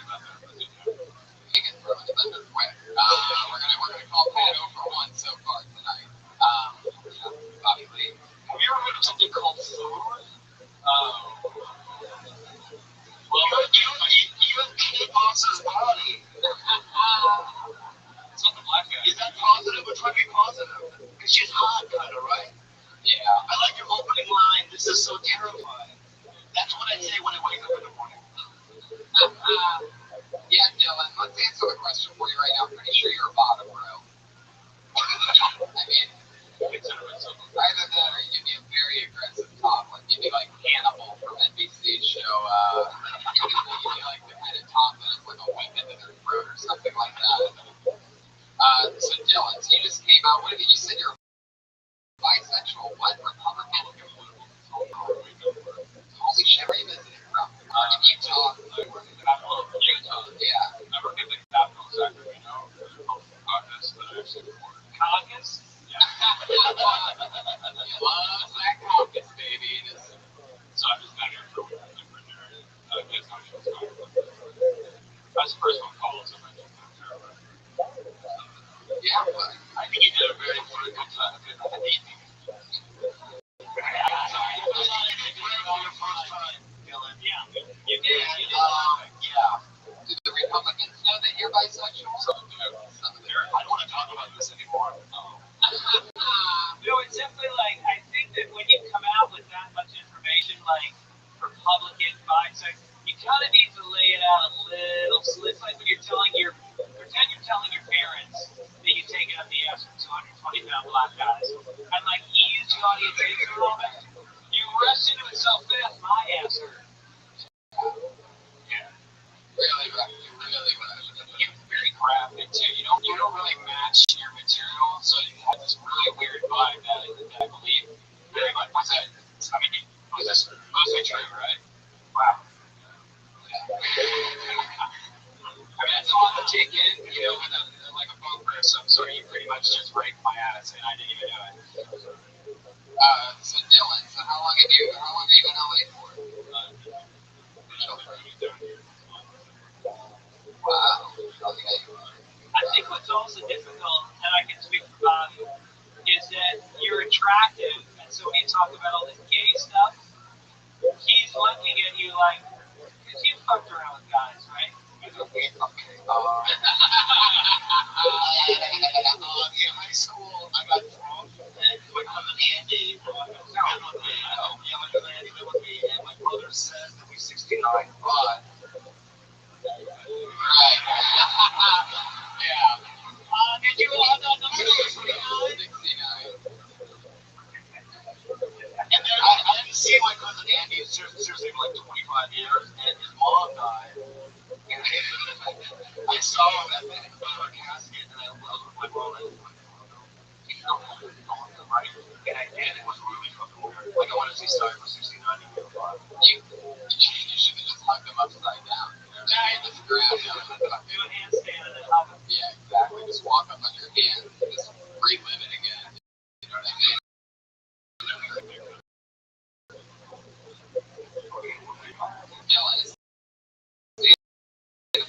about that. Make it through it, then just quit. We're gonna call Pat 0 for 1 so far tonight. Obviously. Have you ever heard of something called food? Well, you Kate Moss's body. It's not the black guy. Is that positive? We're trying to be positive. Because she's hot, kind of, right? Yeah. I like your opening line. This is so terrifying. That's what I say when I wake up in the morning. Yeah, Dylan, let's answer the question for you right now. I'm pretty sure you're a bottom, bro. I mean, either that or you'd be a very aggressive top. Like, you'd be like Hannibal from NBC's show. You'd be like the kind of top that is like a whip into their throat or something like that. So, Dylan, so you just came out. What did you say? You're bisexual? What? Republican? Holy shit, where are you visiting from? In Utah? Utah, yeah. I work at the Capitol Sacramento. Caucus that I actually support. Caucus? Yeah. Loves that caucus, baby. So I'm just back here for a week. It's not just that's a personal call, so I think that's terrible. Yeah, but I think you did a very good time. You did. yeah. Do the Republicans know that you're bisexual? Some do. I don't want to talk about this anymore. No, it's simply like, I think that when you come out with that much information, like Republican, bisexual, you kind of need to lay it out a little. So it's like when pretend you're telling your parents that you've taken up the ass from 220-pound black guys, and like ease the audience into a little bit. You rush into it so fast, my ass hurt. Yeah. Really rush. You're very graphic too. You don't really match your material, so you have this really weird vibe that I believe very much. Was this mostly true, right? Wow. I mean, that's a lot to take in, with like a phone for some sort. You pretty much just raped my ass, and I didn't even know it. So Dylan, how long have you been in LA for? Wow. Okay. I think what's also difficult, and I can speak for Bobby, is that you're attractive, and so when you talk about all this gay stuff, he's looking at you like, because you fucked around with guys, right? Okay. In high school, I got drunk, and my cousin Andy, my cousin Andy lived with me, and my brother says that we're 69, but right. Yeah. Did you have that number? 69. And then I hadn't seen my cousin Andy in seriously like 25 years, and his mom died. And I saw him at her casket, and I was with my mom, and I was like, right? And I did. It was really fucking weird. Like, I want to see Cyber 69 and get a lot. You should have just hugged him upside down. Just grab him. Do a handstand and then hug him. Yeah, exactly. Just walk up on your hand and just relive it again. You know what I mean? Dylan, is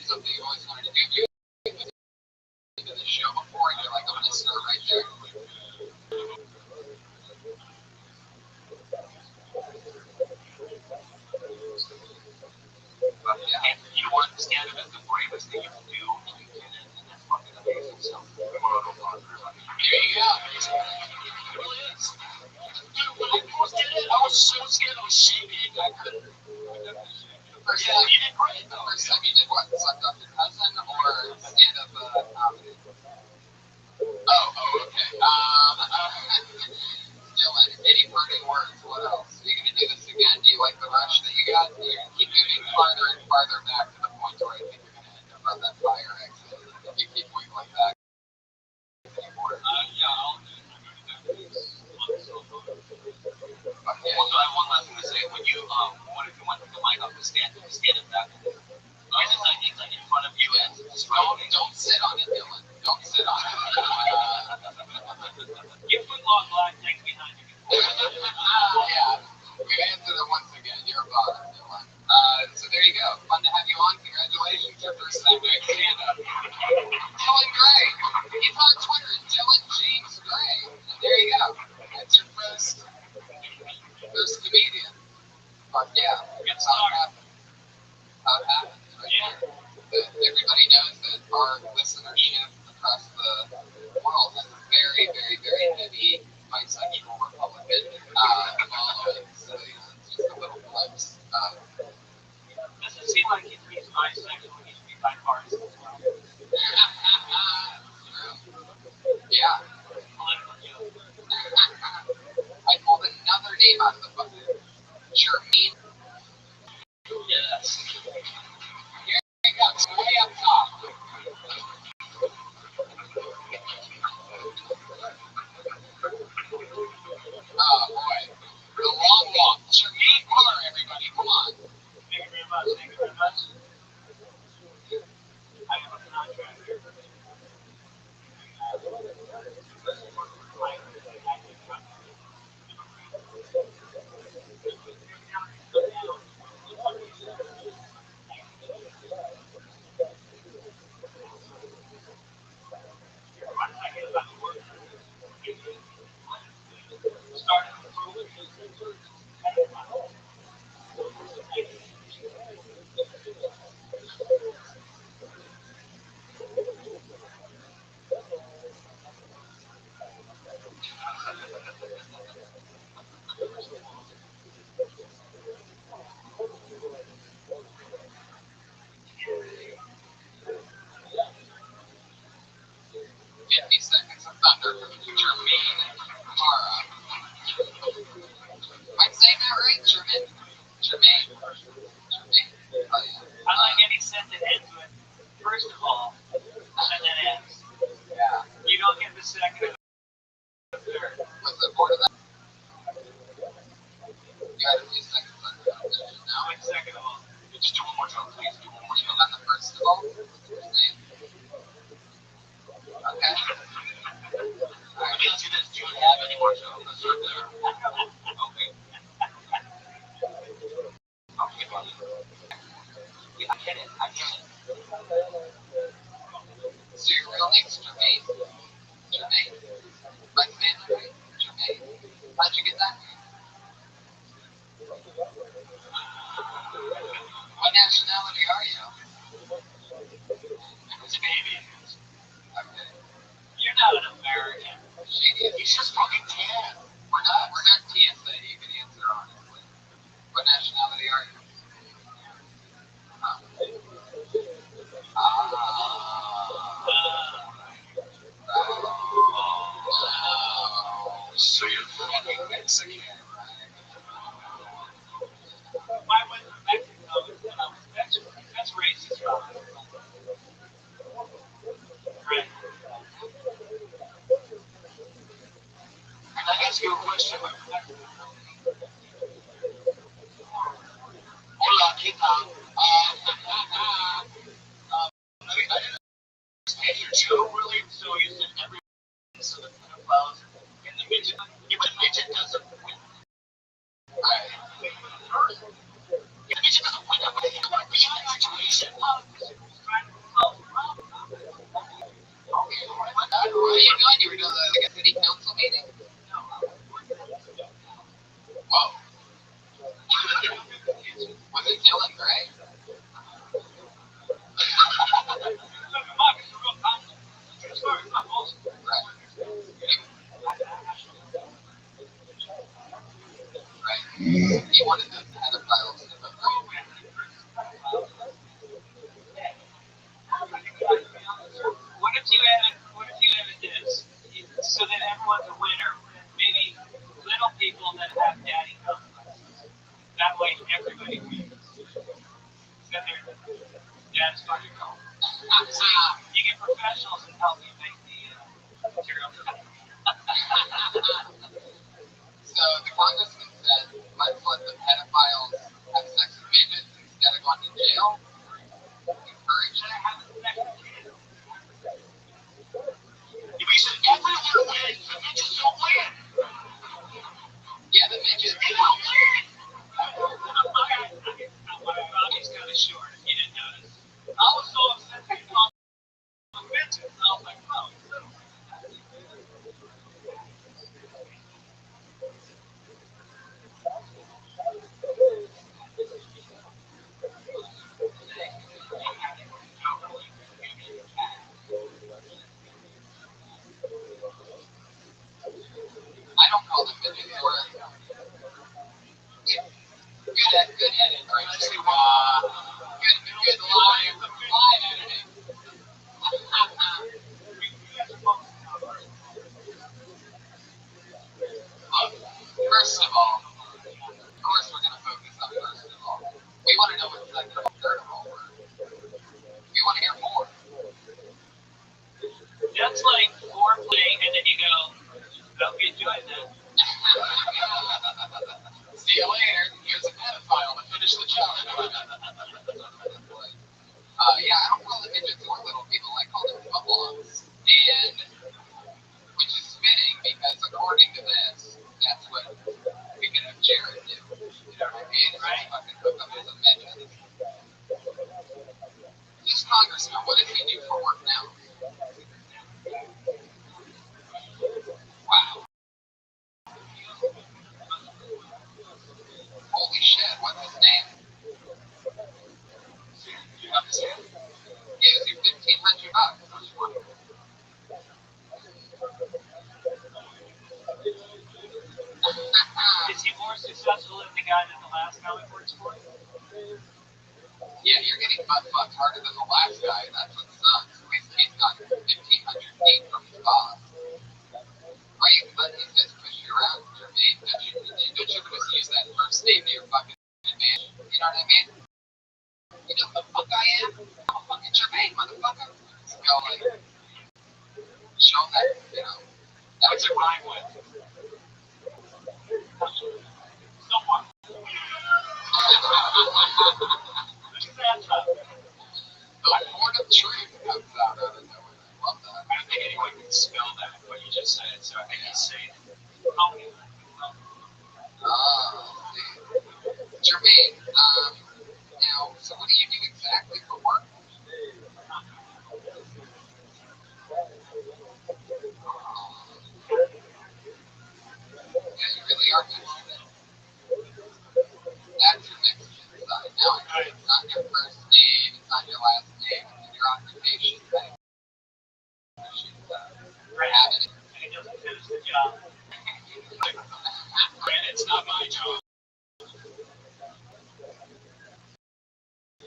something you always wanted to do? You did the show before, and you're like, I'm going to start right there. Yeah. And you want to stand up as the bravest thing you can do, and you did it, and that's fucking amazing. So, there you go. It really is. Dude, when I first did it, I was so scared. I was shaking. I couldn't. First time you did great, though. First time you did what? Sucked up your cousin or stand-up comedy? Oh, okay. Dylan, any parting words? What else? Are you going to do this again? Do you like the rush that you got? You're going to keep moving farther and farther back to the point where I think you're going to end up on that fire exit if you keep going like that anymore. Yeah, I'll do it. I'm going to do this. you when you want to line up to stand up back. Right, it's like in front of you and don't sit on it, Dylan. Don't sit on it. Your foot long black thing behind you. Yeah, we've answered it once again. You're a bottom, Dylan. So there you go. Fun to have you on. Congratulations. Your first time doing stand up. Dylan Gray. He's on Twitter. Dylan James Gray. And there you go. That's your first comedian. But yeah, it's how it happens. How it happens right here. Everybody knows that our listenership across the world has a very, very, very heavy bisexual Republican following. So it's just a little glimpse. Doesn't seem like he's bisexual. He should be bipartisan as well. Yeah. I pulled another name out of the bucket. Jermaine. Yes. Here we go. It's way up top. Oh boy. The long walk. Jermaine Miller, everybody. Come on. Thank you very much. Thank you very much. I have a contract here. Seconds of Thunder from Jermaine Mara. Am I saying that right? Jermaine? Jermaine. Oh, yeah. I like any sentence that ends with, first of all, and then ends. Yeah. You don't get the second or the third. What's the point of that? You got at least seconds on now. Wait, second of all. Just do one more time, please. Do one more time. And the first of all? His name? Okay. Alright, let's do this. Do you have any more shows? Let's start there. Okay. Okay, buddy. Yeah, I get it. So your real name's Jermaine? Jermaine? My family, right? Jermaine. How'd you get that name? What nationality are you? It's baby. Okay. You're not an American. He's just fucking tan. We're not TSA. You can answer honestly. What nationality are you? So you're fucking Mexican, right? Why was Mexico instead of Mexico? That's racist, right? Can I ask you a question? Hola, ¿qué tal? I didn't understand your joke really, so you said every so the pedophiles and the midget. Yeah, but the midget doesn't win. Right. Yeah, the midget doesn't win. But you know what? Midget in that situation. Okay, where are you going? You were doing like a city council meeting? Whoa. Was it Dylan Gray? Right. He wanted the pedophiles to vote, right? What if you added this? So that everyone's a winner. Maybe little people that have daddy complexes. That way everybody wins. Then their dad's fucking home. You get professionals to help you make the material. So the congressman said, let's let the pedophiles jail. Encourage it. We said everyone wins, the midgets don't win. Yeah, the midgets. They don't win. Robbie's kind of short, if you didn't notice. I was so upset that you called them midgets. I was like, oh, it's little. I don't call them midgets. Good editing right there. Good live editing. Look, first of all, of course we're going to focus on first of all. We want to know what second and third of all were. We want to hear more. That's like foreplay, and then you go, hope you enjoyed that. See you later. Here's a pedophile to finish the job. Yeah, I don't call them midgets or little people. I call them footlongs. And which is fitting because according to this, that's what we could have Jared do. You know what I mean? Right. Fucking hook up as a midget. This congressman, what does he do for work now? Wow. Holy shit, what's his name? You have his name? Gives you $1,500. Is he more successful than the guy that the last guy works for? Yeah, you're getting butt fucked harder than the last guy. That's what sucks. At least he's got 1,500 feet from his boss. Why are you letting these guys push you around? Don't you just use that first name to your fucking advantage? You know what I mean? You know who the fuck I am? I'm a fucking Jermaine, motherfucker. So go like, show that, you know. That's a rhyme with. Someone. The Lord of Truth comes out of nowhere. I love that. I don't think anyone can spell that, what you just said, so I think he's safe. Jermaine, now, so what do you do exactly for work? Yeah, you really are Mexican. That's your Mexican side. Now, it's not your first name, it's not your last name, it's your occupation, right? He doesn't finish the job. And it's not my job.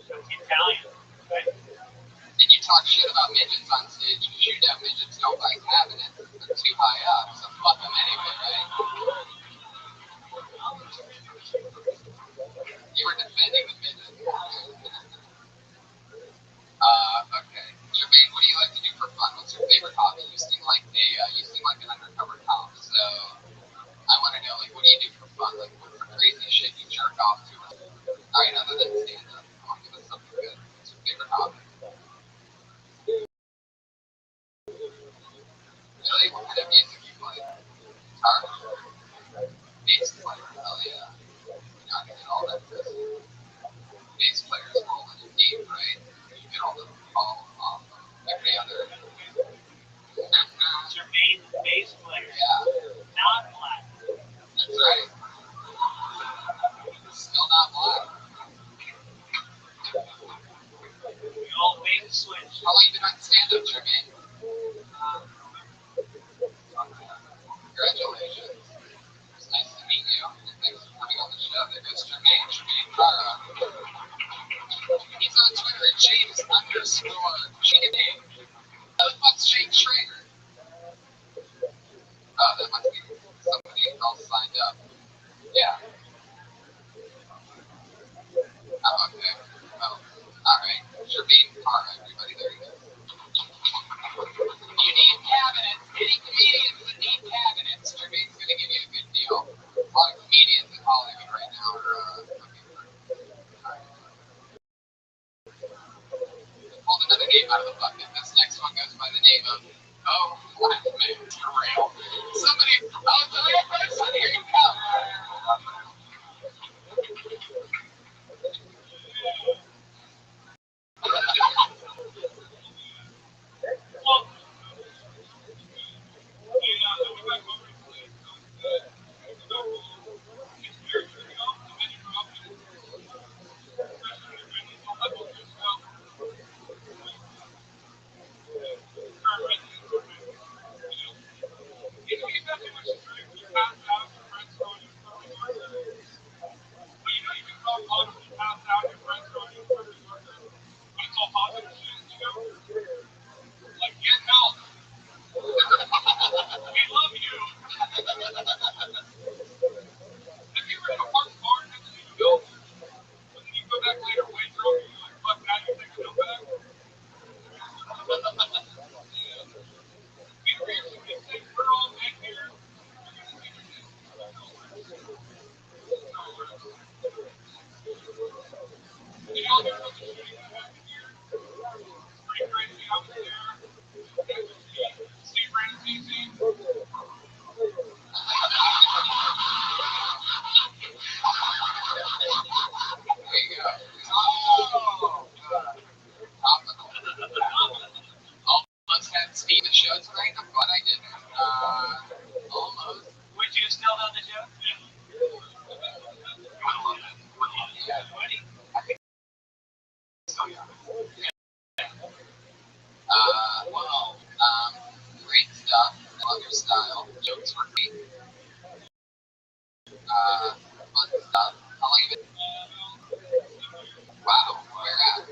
Italian, right? And you talk shit about midgets on stage because you know midgets don't like cabinets. They're too high up, so fuck them anyway, right? You were defending the midget. Okay. Jermaine, what do you like to do for fun? What's your favorite hobby? You seem like an undercover cop, so I want to know, like, what do you do for fun? Like, what's the crazy shit you jerk off to? Alright, other than stand-up, come on, give us something good. What's your favorite hobby? Really? What kind of music you play? Guitar? Bass player? Hell yeah. You know, I can get all that pussy. Bass players rolling in deep, right? You get all every other. Jermaine, the bass player. Yeah. Not black. That's right. Still not black. We all made the switch. How long you been on stand-up, Jermaine? Congratulations. It's nice to meet you. Thanks for coming on the show. There goes Jermaine Carra. He's on Twitter at James_Shane. Who the fuck's Shane Schrader? Oh, that must be somebody else signed up. Yeah. Oh, okay. Oh, alright. Jermaine Carra, everybody. There you go. You need cabinets. Any comedians that need cabinets, Jermaine's going to give you a good deal. A lot of comedians in Hollywood right now are the name of Black Man's Grail. Somebody, here you go. Almost had Steve the show tonight. I'm glad I didn't. Almost. Would you have still done the show? Yeah. I think so, yeah. Great stuff. I love your style. Jokes were great. Fun stuff. How long have you been? Wow, where at?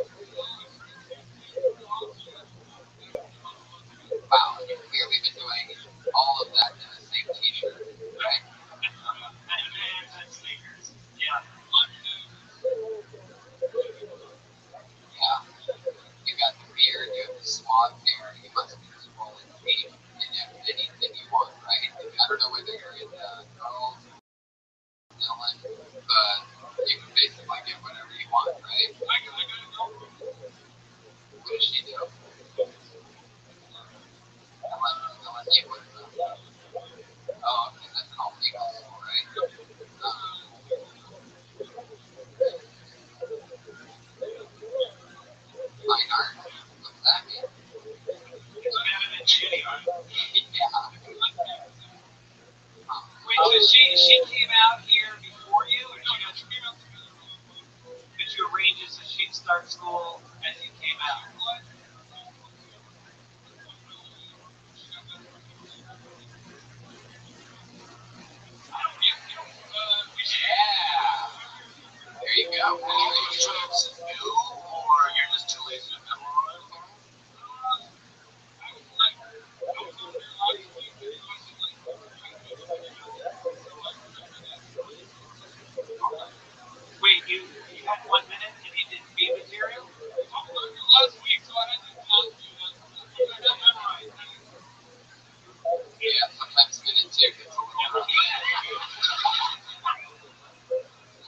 Wow, you've clearly been doing all of that in the same t-shirt, right? And sneakers. Yeah. Yeah. You got the beard, you have the swan hair, you must be just rolling deep in anything you want, right? I don't know whether you're in girls, Dylan, but you can basically get whatever you want, right? What does she do? Dylan, you would oh, okay, that's an all female school, right? Fine art? What's that mean? It's better than shitty art. Yeah. Wait, so she came out here before you, or did you arrange it so she'd start school as you came out? Yeah. There you go. Are you trying to new, or you're just too lazy to memorize them? Wait, you had 1 minute and you did B material? Last week, so I had to memorize. Yeah, sometimes minute two gets a little rough.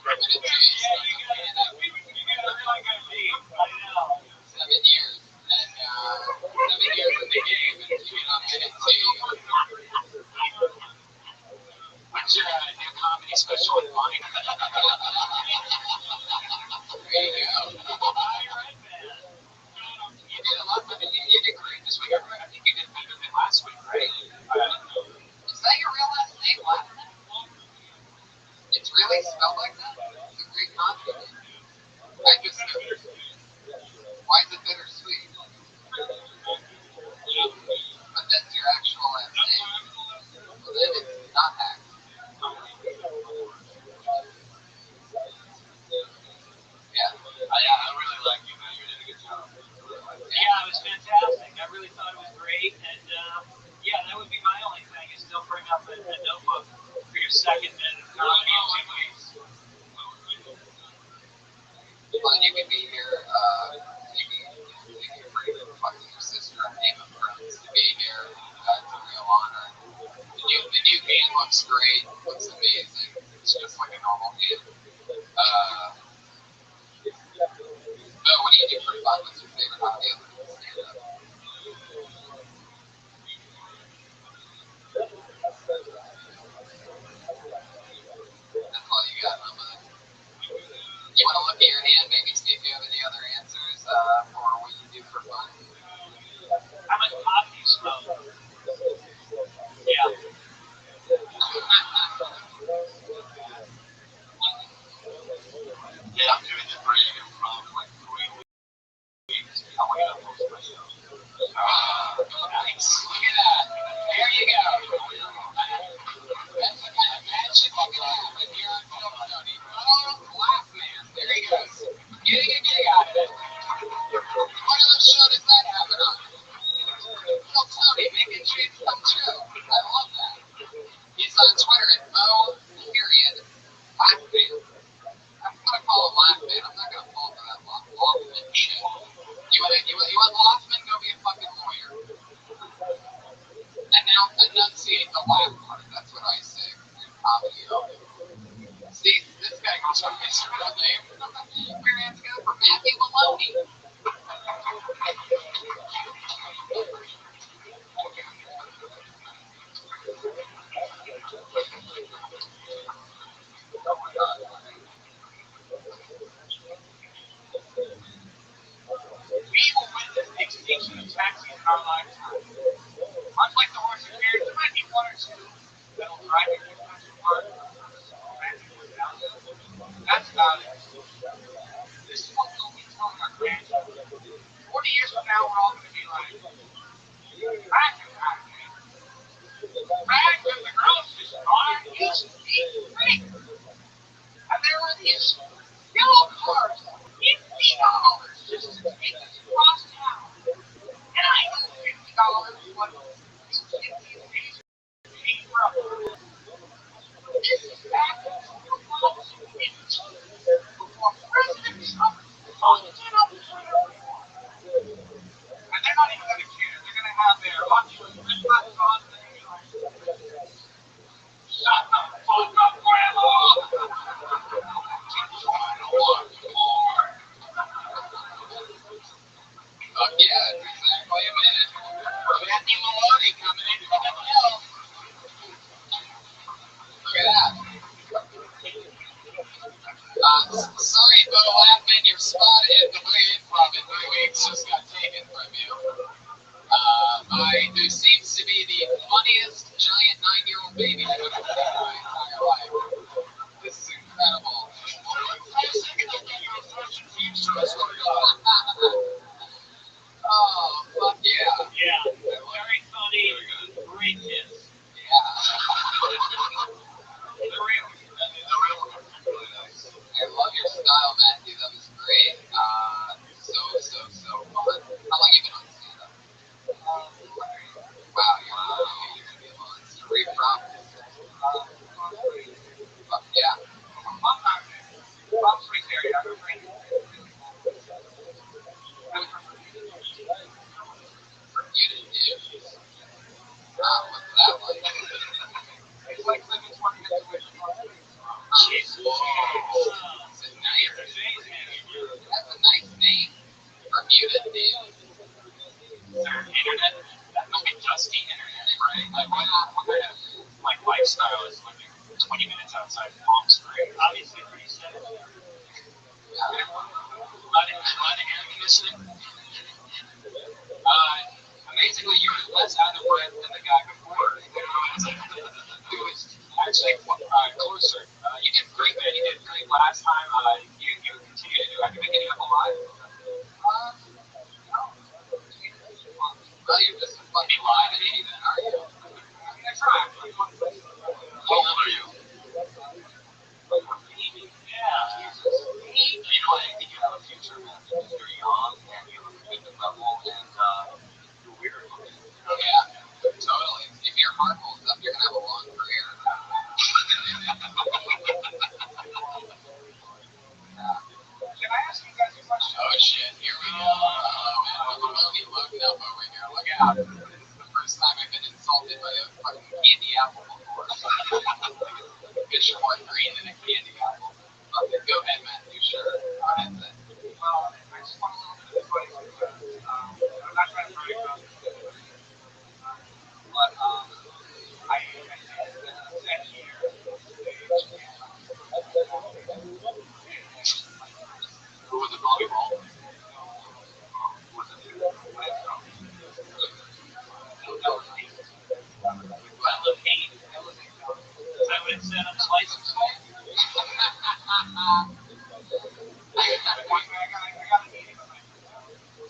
Minute two is stuck up in it. 7 years. And 7 years in the game, and you get on minute two. What's your new comedy special in mind? There you go. You did a lot better. You did great this week. I think you did better than last week, right? Is that your real last name, Latin? It's really spelled like that? It's a great compliment. I just why is it bittersweet? But that's your actual last name. Well, then it's not hacked. Yeah. I really like you, man. You did a good job. Yeah, it was fantastic. I really thought it was great, and yeah, that would be my only thing is still bring up a notebook for your second minute of comedy in 2 weeks. Well, you can be here. You can bring fucking your sister and name of friends to be here. It's a real honor. The new game looks great. Looks amazing. It's just like a normal game. But what do you do for fun? What's your favorite hobby other than stand-up? Buddy, making dreams come true. I love that. He's on Twitter at Mo.Laugh-Man. I'm gonna call him Laugh-Man. I'm not gonna fall for that Laugh-Man shit. You want Laugh-Man? Go be a fucking lawyer. And now enunciate the laugh part. That's what I say. Comedy. See, this guy goes from his real name. Your hands go for Matthew Maloney. We will witness the extinction of taxis in our lifetime. Much like the horse and carriage, there might be one or two that will drive your business apart. That's about it. This is what we'll be telling our grandchildren. 40 years from now, we're all going to be like, back in that day. Back when the grocery store used to be free. And there were these yellow cars, $50 just to take us across town. And I knew $50 was these kids these days paid for a car. This is back in 2015, before President Trump posted up Twitter. And they're not even going to care. They're going to have their Rothschild'S on there. Shut the fuck up, Grandma! I want more! Fuck yeah, it's exactly a minute. Matthew Maloney coming in from the hill. Look at that. Sorry, Bo Laugh-Man, you're spotted. The way improv in 3 weeks just got taken from you. There seems to be the funniest giant 9-year-old baby I've ever seen in my entire life. This is incredible. Oh, fuck yeah. Yeah, very funny, great kids. Yeah. The real ones. Really nice. I love your style, Matthew. That was great. So fun. How long you been on stand-up? Wow, you're gonna be a monster. Where you from? Fuck yeah. Mom's right there, yeah. Bermuda Dudes. What's that like? It's like living 20 minutes away from home. Jesus. It's a nice, that's a nice name. Bermuda Dudes. Their internet, that must be dusty internet, right? Like, what kind of, like, lifestyle is living 20 minutes outside Palm Springs? Obviously, pretty safe. A lot of air conditioning. Amazingly, you were less out of breath than the guy before. Who was actually closer. You did great, man. You did great last time. You continue to do. Have you been getting up alive? Well, you're just a fucking live at 80 then, are you? I try. How old are you? Yeah. Jesus. You know, I think you have a future, man. You're young and you have a commitment level and you're weird looking. Yeah, totally. If your heart holds up, you're gonna have a long career. Can I ask you guys a question? Oh shit, here we go. Man, we're loading up over here. Look out. This is the first time I've been insulted by a fucking candy apple before. It's more green than a candy apple. Okay, go ahead, Matthew. Sure. Go ahead, then. Well, I just want a little bit of advice because I'm not trying to brag about this, but I did a set here on stage. Who was the volleyball? Was it that was me. Elevate. Is that what it said on his license plate? I got a meeting with my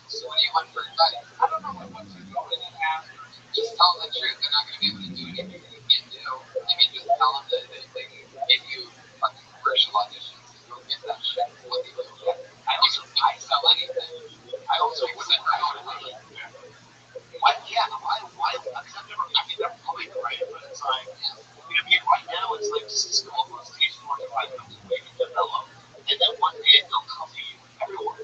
So what do you want for advice? I don't know what to go in and ask. Just tell them the truth. They're not going to be able to do anything you can't do. I mean, just tell them that they can give you fucking commercial auditions. Go get that shit. What do you do? I sell anything. I also would never go to money. Why? Yeah. Why they're probably great, but it's like, right now it's like just this cold rotation where you like them to wait and develop, and then one day they'll come to you everywhere.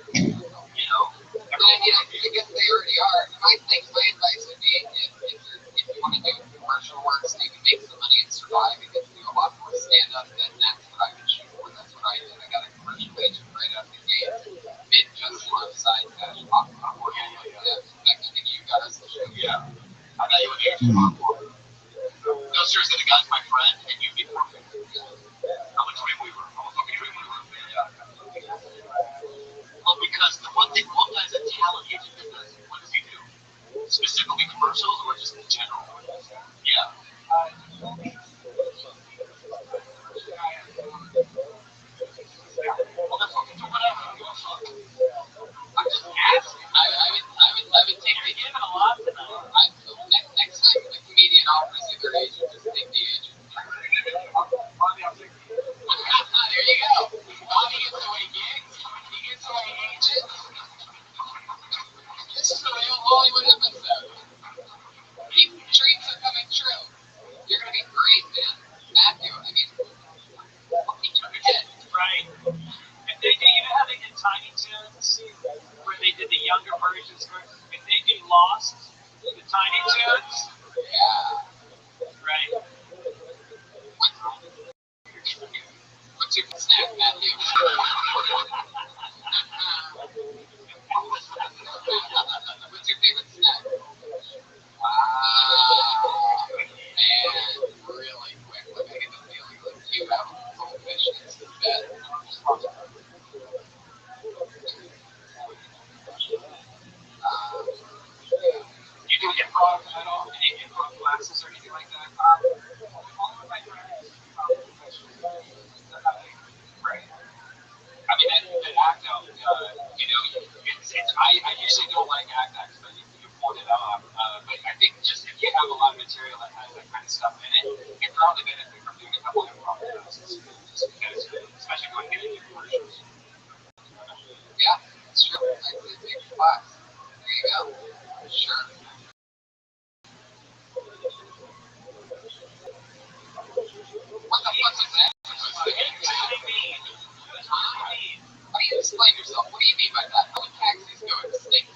I guess they already are. My advice would be if you want to do commercial work so you can make some money and survive, you can do a lot more stand-up, then that's what I would shoot for. That's what I did. I got a commercial agent right out of the gate. Did just enough side cash. I'm working with next thing you got us to show. Yeah. I thought you would do it too. No, seriously, the guy's my friend, and you'd be perfect. I'm a dreamweaver. I'm a fucking dreamweaver. Yeah. Well, because the one guy's a talent agent. What does he do? Specifically commercials or just in general? Yeah. Well, then fucking do whatever. I don't give a fuck. I'm just asking. I would take the You're giving a lot tonight. next time the comedian offers you their agent, just take the agent. There you go. Bobby gets away gigs. He gets away agents. This is a real Hollywood episode. Dreams are coming true. You're gonna be great, man. Matthew, I mean, what can you forget? Right. If they do, you know how they did Tiny Toons, where they did the younger versions versus if they do Lost, the Tiny Toons. Yeah. Right. What's your snack, Matthew? What's your favorite snack? Wow. Man, really quick. Look, I get the feeling like you have goldfish in this bed. You do improv at all? Any improv classes or anything like that? All of my friends, right. I mean, that act out, I usually don't like act outs, but you pulled it off. But I think just if you have a lot of material that has that kind of stuff in it, you probably benefit from doing a couple of improv classes. Just because, especially going into commercials. Yeah, that's true. I did take a class. There you go. Sure. What the fuck was that? How do you explain yourself? What do you mean by that? How would taxis go extinct?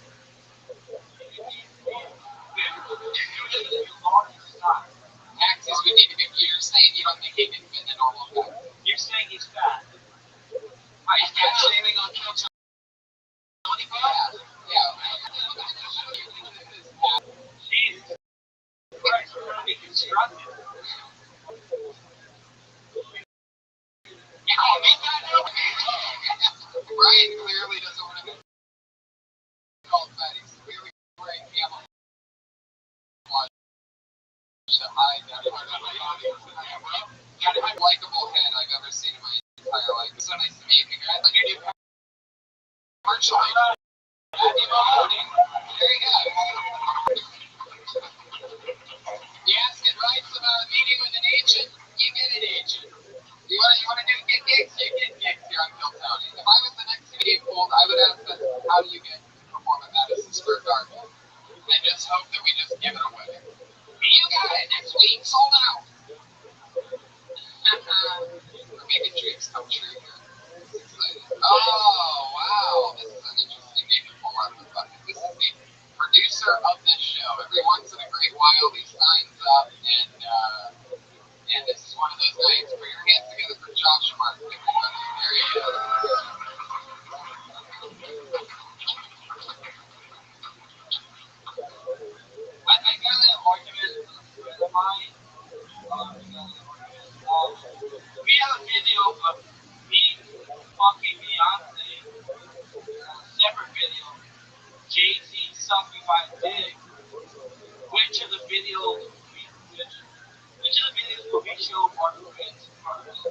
Taxis would need to be. You're saying you don't think he can fit in a normal car? You're saying he's fat. He's fat shaming on Kill Tony? Yeah. Jesus Christ, we're going to be constructed. Brian clearly doesn't want to be called fat. He's clearly wearing camouflage to hide that part of my audience. Got the most likable head I've ever seen in my entire life. It's so nice to meet you. Congrats on your new commercial. Matthew Mahoney. There you go. You ask advice about a meeting with an agent, you get an agent. You want to do gigs, you get gigs here on Kill Tony. If I was the next comedian pool, I would ask them, how do you get to perform at Madison Square Garden? And just hope that we just give it away. You got it next week, sold out. We're making dreams come true here. It's exciting. Oh, wow. This is an interesting name to pull out of the bucket. This is the producer of this show. Every once in a great while, he signs up, and this is one of those nights. Put your hands together for Josh Martin, everybody. There you go. I got an argument with a friend of mine. We have a video of me fucking Beyonce. Separate video. Jay-Z sucking my dick. Which of the videos will we show our friends first?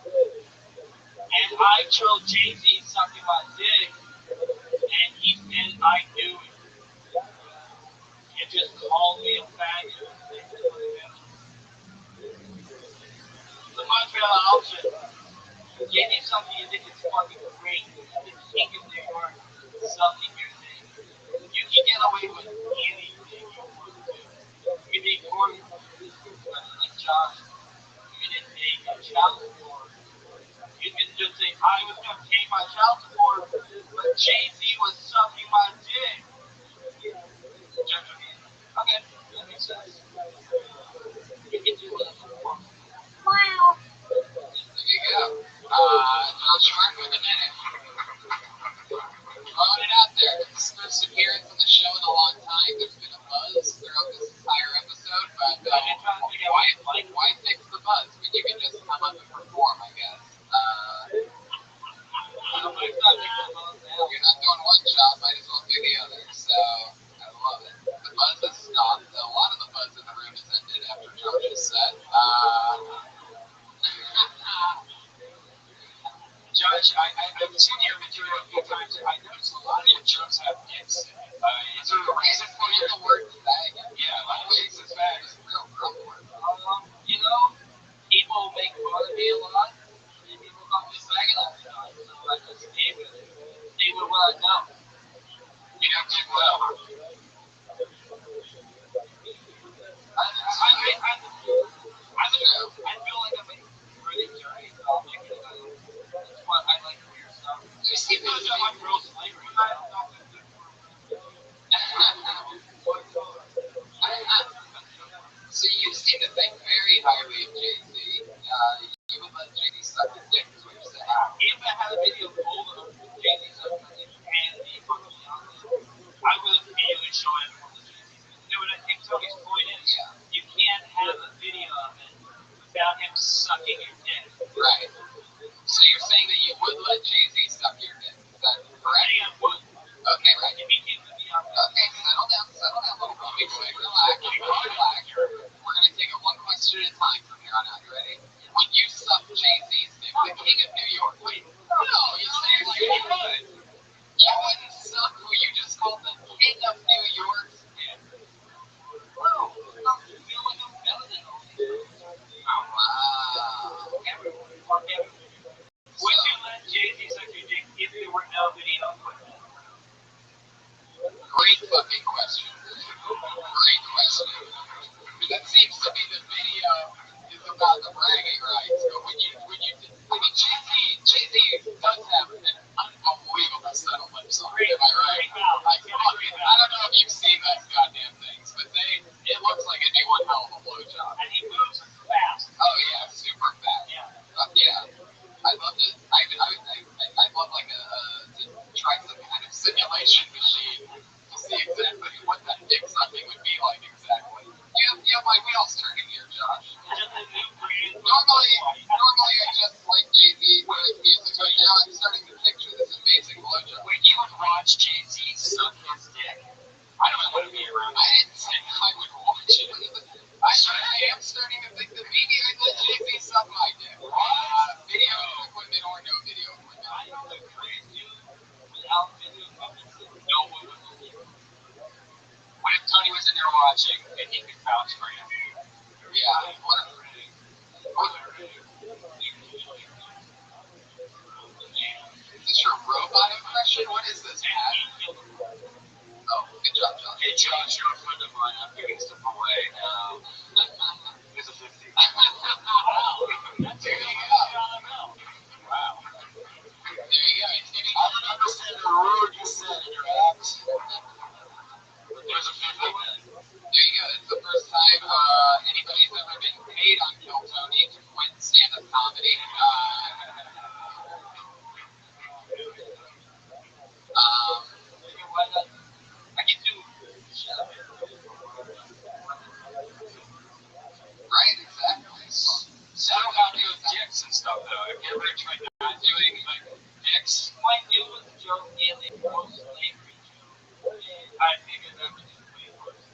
And I chose Jay-Z sucking my dick, and he said I knew it. And just called me a faggot. The Montreal outfit. Jay-Z sucking your dick is fucking great. The king of New York sucking your dick. You can get away with anything you want to do. child support, but Jay-Z was sucking my dick. Okay, that makes sense. You can do whatever you want. There you go. John Sharp with a minute. Throwing it out there. This is the first appearance on the show in a long time. There's been a buzz throughout this entire episode, but why fix the buzz when you can just come up and perform, I guess? You're not doing one job, might as well do the other. So, I love it. The buzz has stopped. A lot of the buzz in the room has ended after Josh's set. Josh, I've seen your material a few times. I noticed a lot of your jokes have dicks in it. Is there a reason for you? The word fag. Yeah, My face is fag is a real word. You know, people make fun of me a lot, and people call me faggot all the time. So I just stay with it. Stay with what I know. You don't do well. I feel like I'm a pretty journey, so I'll make it. That's what I like to hear stuff. You see Even though I'm real slavery, So you seem to think very highly of Jay-Z. You would let Jay-Z suck his dick, is what you're saying. if I had a video full of Jay-Z sucking my dick and me fucking me on it, I would immediately show everyone the Jay-Z. You know what I think Tony's point is? Yeah. You can't have a video of it without him sucking your dick. Right. So you're saying that you would let Jay-Z suck your dick. Is that correct? I would. Okay, right. If he came to me on that. Okay, settle down, little baby boy. Relax. We're going to take it one question at a time from here on out. You ready? Would you suck Jay-Z's dick, the king of New York? Wait, no, you seriously would. You wouldn't suck who you just called the king of New York's dick. Well, I feel like I'm better than all these guys. Oh, wow. Everyone. Fuck everyone. Would you let Jay-Z suck your dick if there were no video equipment? Great fucking question. Great question. That seems to be the video is about the bragging rights. But would you, I mean, Jay-Z does have an unbelievable set of lips on it, am I right? Like, I don't know if you've seen those goddamn things, but it looks like it'd be one hell of a blowjob. And he moves fast. Oh yeah, super fast. Yeah. I'd love to. I'd love like to try some kind of simulation machine to see exactly what that dick sucking would be like exactly. You have my wheels turning here, Josh. Normally I just like Jay-Z for his music, but now I'm starting to picture this amazing blowjob. Wait, you would watch Jay-Z suck his dick? I don't want to be around. I didn't say I would watch it. I am starting to think that maybe I'd let Jay-Z suck my dick. Video equipment or no video equipment. I know the crazy dude without video equipment. No one would believe it. What if Tony was in there watching and he could vouch for him? Yeah. Is this your robot impression? What is this, Pat? Oh, good job, Josh. Hey, Josh, you're a friend of mine. I'm giving stuff away now. Here's a 50. There you go. Wow. There you go. I don't understand the word you said in your accent. There's a 50. There you go. It's the first time anybody's ever been paid on Kill Tony to quit stand-up comedy. I can do Right, exactly. So I don't have to do dicks and stuff though. Have you ever tried not doing like dicks? Like it was a joke in the most slavery joke. I figured that was just way worse.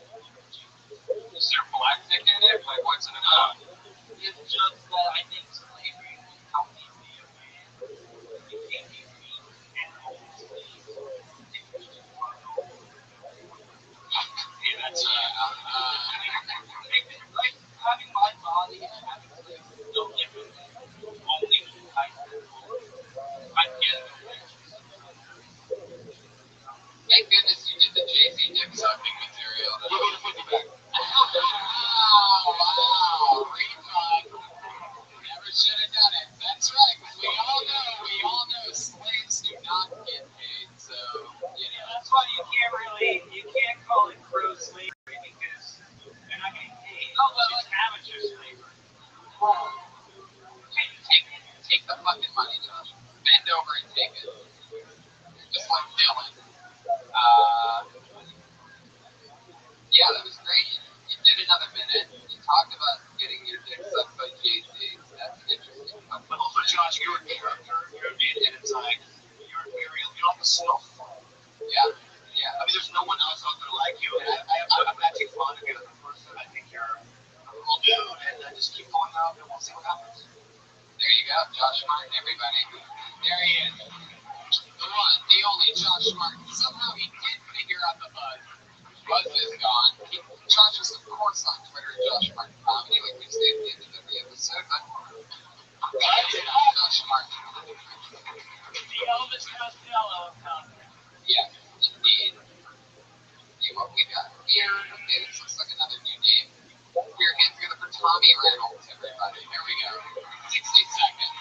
naked. Just like Dylan. Yeah, that was great. You did another minute. You talked about getting your dick sucked by Jay-Z. That's an interesting one. But also, Josh, you're a character. You're a man inside. You're like a snuff. Yeah. I mean, there's no one else out there like you. And I'm actually fond of you as a person. I think you're a cool dude. And just keep going out and we'll see what happens. There you go, Josh Martin, everybody. There he is. The one, the only Josh Martin. Somehow he did figure out the buzz. Buzz is gone. Josh is, of course, on Twitter, Josh Martin Comedy, like we say at the end of every episode. But Josh Martin. The Elvis Costello concert. Yeah, indeed. See what we got here. Okay, this looks like another new name. Your hands together for Tommy Reynolds, everybody. Here we go. 60 seconds.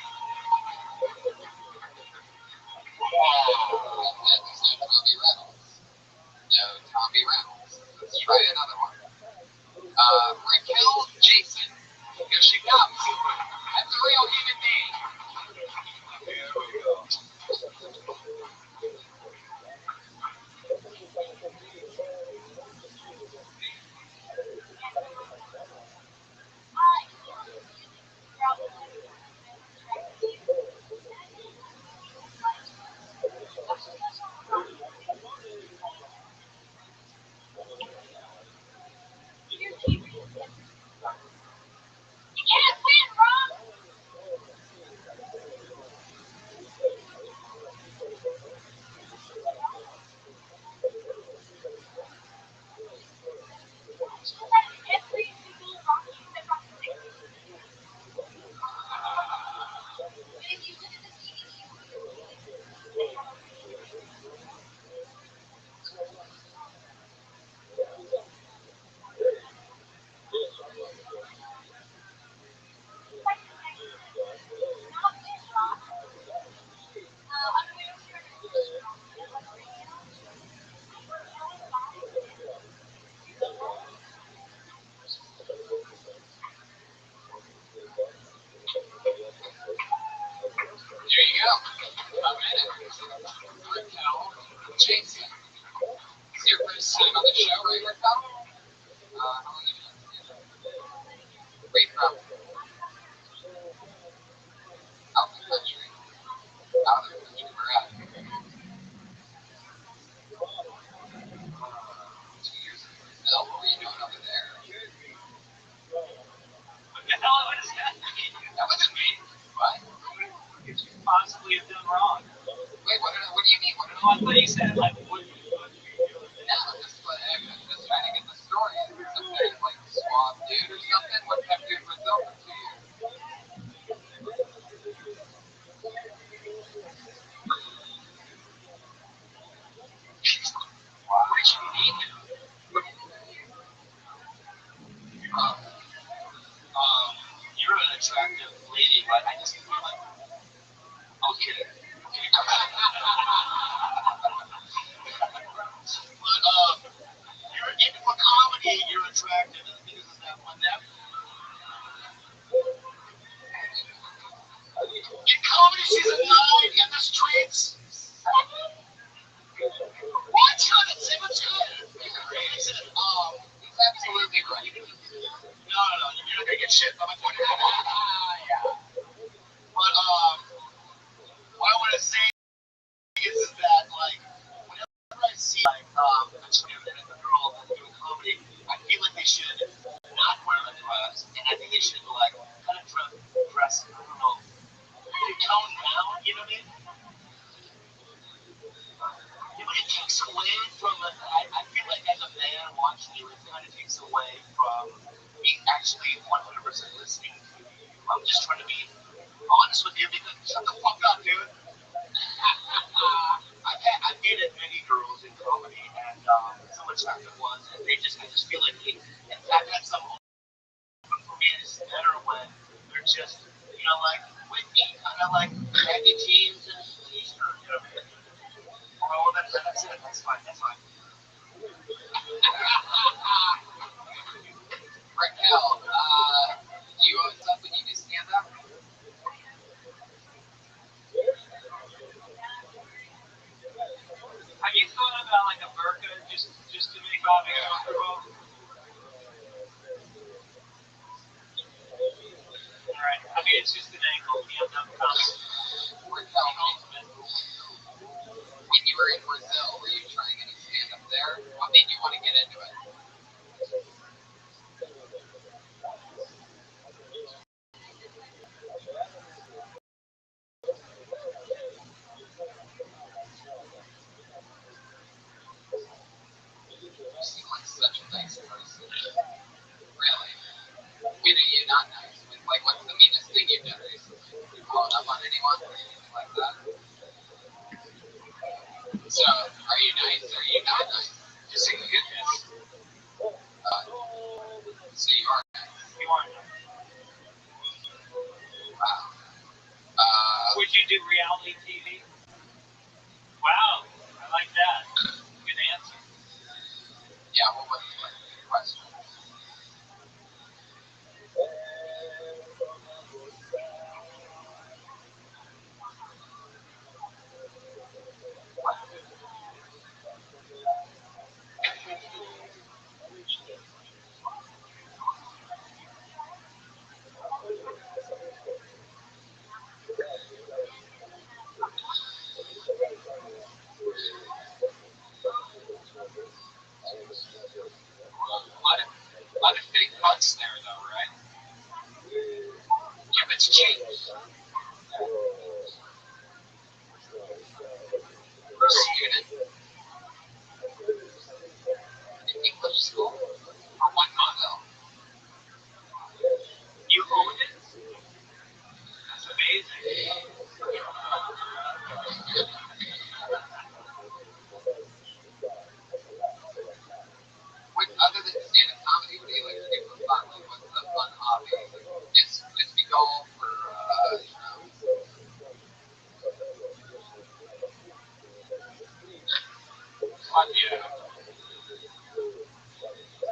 That was no Tommy Reynolds. No Tommy Reynolds. Let's try another one. Raquel Jason. Here she comes. That's a real human being. Here we go. There you go. A minute. Raquel Jason. Is your first time on the show, right, Raquel? How long have you been on stand-up? Where you from? Out of the country. Out of the country. Where at? 2 years in Brazil. What were you doing over there? What the hell was that? That wasn't me. What? Could you possibly have done wrong? Wait, what do you mean? What did I thought you said, like, what you doing? No, I'm just trying to get the story. Some kind of like suave dude or something. What kept you in Brazil for 2 years? Wow. What did you mean? You're an attractive lady, but I just feel like, okay. But you're for comedy, you're attractive, and the thing is that when that in comedy season 9 in the streets. What? That's good. Listen, He's absolutely right. no, you're not gonna get shit. I'm like, yeah. But what I want to say is that like whenever I see like a dude and a girl that's doing comedy, I feel like they should not wear a dress, and I think they should like kind of dress. I don't know, tone down. You know what I mean? Yeah, but it takes away from. I feel like as a man watching you, it kind of takes away from me actually 100% listening to you. I'm just trying to be honest with you because shut the fuck up, dude. I've dated many girls in comedy, and some attractive ones, and I just feel like they, in fact, that's some. But for me, it's better when they're just, like with me, kind of like baggy jeans and a t-shirt, you know what I mean? Oh, that's it. That's fine. Raquel, do you own something you do stand up? Alright, I mean, it's just an angle. You don't have to When you were in Brazil, were you trying any stand-up there? What made you want to get into it? You seem like such a nice person. Really? When are you not nice? Like, what's the meanest thing you've done recently? You blown up on anyone or anything like that? So, are you nice or are you not nice? Just say goodness. So you are nice. You are nice. Wow. Would you do reality TV? Wow, I like that. Good answer. Yeah, what was the question? A lot of fake butts there, though, right? Yeah, but it's cheap. Student in English school for 1 month. You own it? That's amazing. Other than stand-up comedy, what do you like to do for fun? Like, what's the fun hobby? Is frisbee golf or,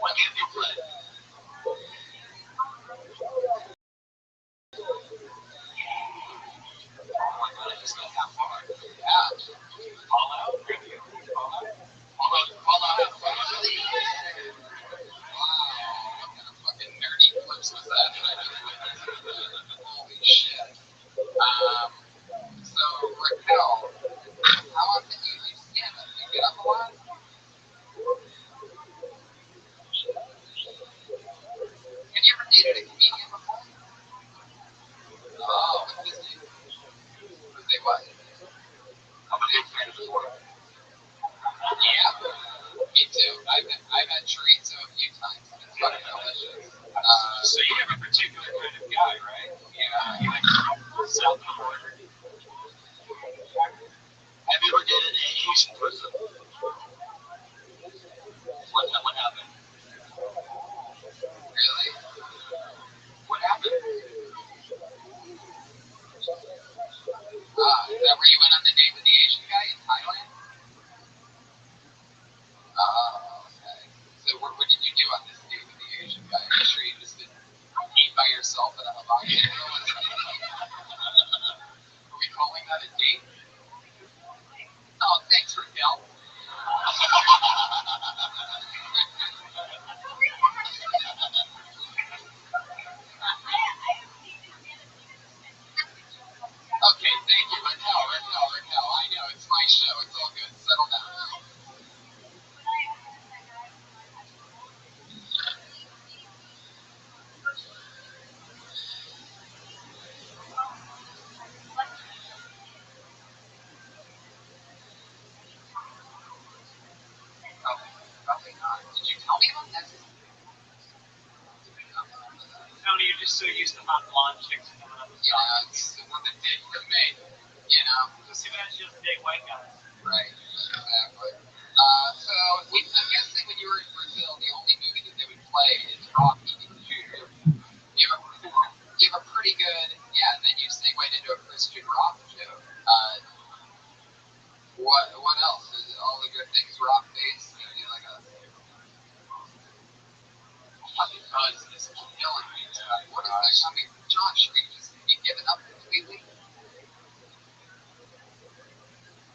What do you play? oh my god, I just got that far. Yeah. Fallout? Fallout. Wow, what kind of fucking nerdy clips was that? Holy shit. So, Raquel, how often do you stand up? Do you get up a lot? Have you ever dated a comedian before? Oh, what's his name? Who's they what? I'm a big fan of his work. Yeah, me too. I've had chorizo a few times. It's fucking delicious. So you have a particular kind of guy, right? Yeah. You like south of the border? Have you ever dated an Asian person? What happened? Really? What happened? Is that where you went on the date with the Asian guy in Thailand? Okay. So what did you do on this date with the Asian guy? Are you sure you just didn't eat by yourself in a Hawaiian grill? Are we calling that a date? Oh, thanks, Raquel. Okay, thank you, Raquel. I know, it's my show. It's all good. Settle down. Probably not. Did you tell me about this? Tony, you're just so used to hot blonde chicks coming up. Yeah, it's the one that did with me. You know. Just too bad she doesn't date white guys. Right. Exactly. So I'm guessing when you were in Brazil, the only movie that they would play is Rocky Jr. You have a pretty good, yeah. And then you segued into a Christian rock joke. What else? Is all the good things rock based? You know, you like a fucking buzz is killing me. What is that coming? John, should we just be giving up completely?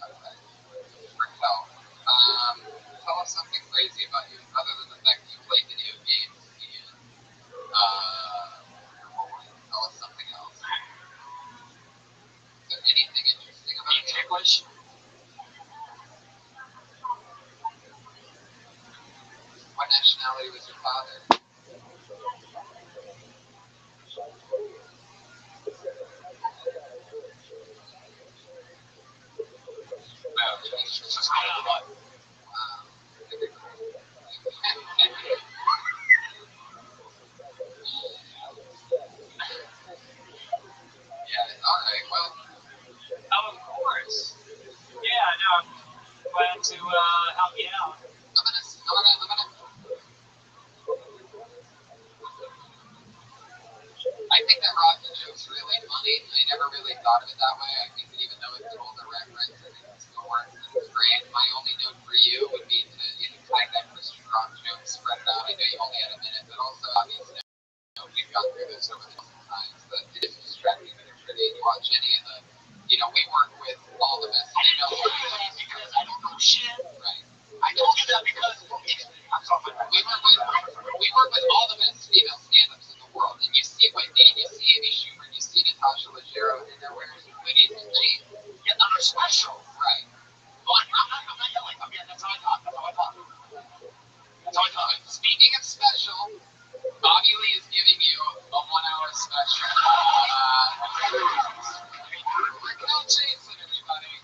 Okay. Raquel, tell us something crazy about you, other than the fact that miss your father. Yeah, all right, well, Oh, of course. Yeah, no, I'm glad to help you out. I'm gonna I think that Rocky joke's really funny. I never really thought of it that way. I think that even though it's an older reference, I think it still works and it's great. My only note for you would be to tag that Christian Rock joke, spread it out. I know you only had a minute, but also obviously we've gone through this over the times, but it is distracting when you're pretty. You watch any of the, we work with all the best female stand-ups. Because I don't know shit. Right. I told you that because I'm talking about We work with all the best female stand-ups in the world, and you see Whitney, and you see Amy Schumer, and you see Natasha Leggero, and they're wearing hoodies and jeans. Yeah, they're special. Right. Oh, I'm not yelling. I mean, that's how I talk. That's how I talk. Speaking of special, Bobby Lee is giving you a 1-hour special. Raquel Jason, everybody.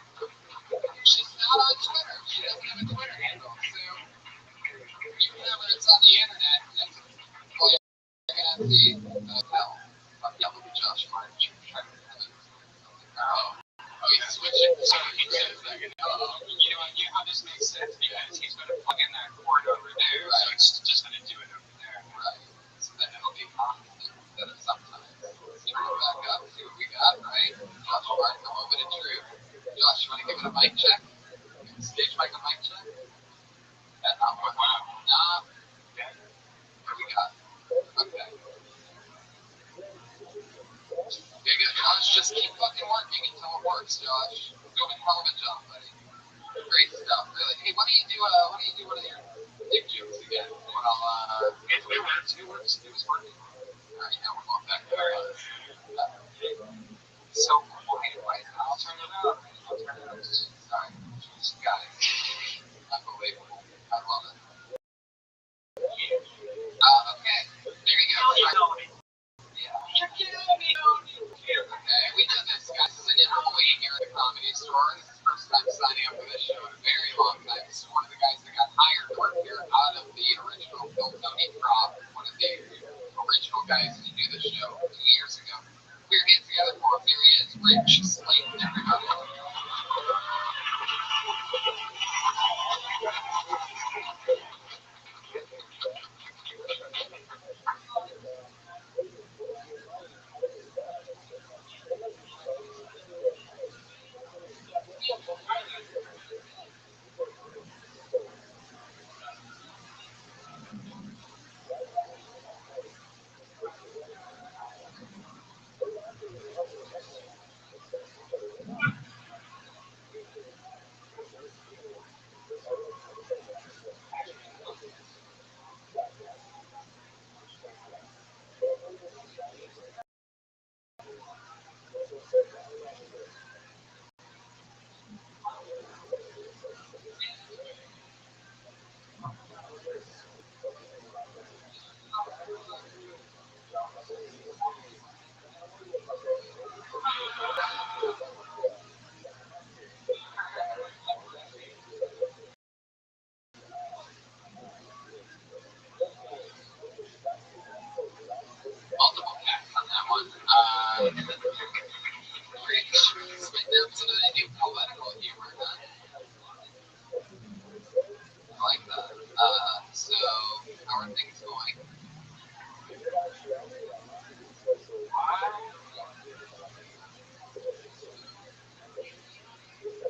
She's not on Twitter. She doesn't have a Twitter handle. So, whenever it's on the internet, that's all you're going to have to see. That will be Josh March. Oh, he's switching. So he says that, how this makes sense because he's going to plug in that cord over there, so it's just going to do it over there. Right. So then it'll be constant instead of sometimes. Turn it back up, see what we got, right? Josh Martin, a moment of truth. Josh, you want to give it a mic check? Stage mic a mic check? That not one. Wow. Nah. Okay. What we got? Okay. Okay, good. Josh, just keep fucking working until it works, Josh. You're doing a hell of a job, buddy. Great stuff, really. Hey, why don't you do one of your dick jokes again? It works. It was working. Alright, now we're going back there. So quiet, right? I'll turn it up. Sorry. Just guys. Unbelievable. I love it. Okay. There you go. Yeah. Okay, we did this, guys. This is an employee here at the Comedy Store. This is his first time signing up for this show in a very long time. This is one of the guys that got hired to work here out of the original Phil Tony Prop, one of the original guys to do the show 2 years ago. We were getting together for him. Here he is, Rich Slayton, everybody. Multiple cats on that one. Rich, some of that new political humor, huh? I like that. So, how are things going?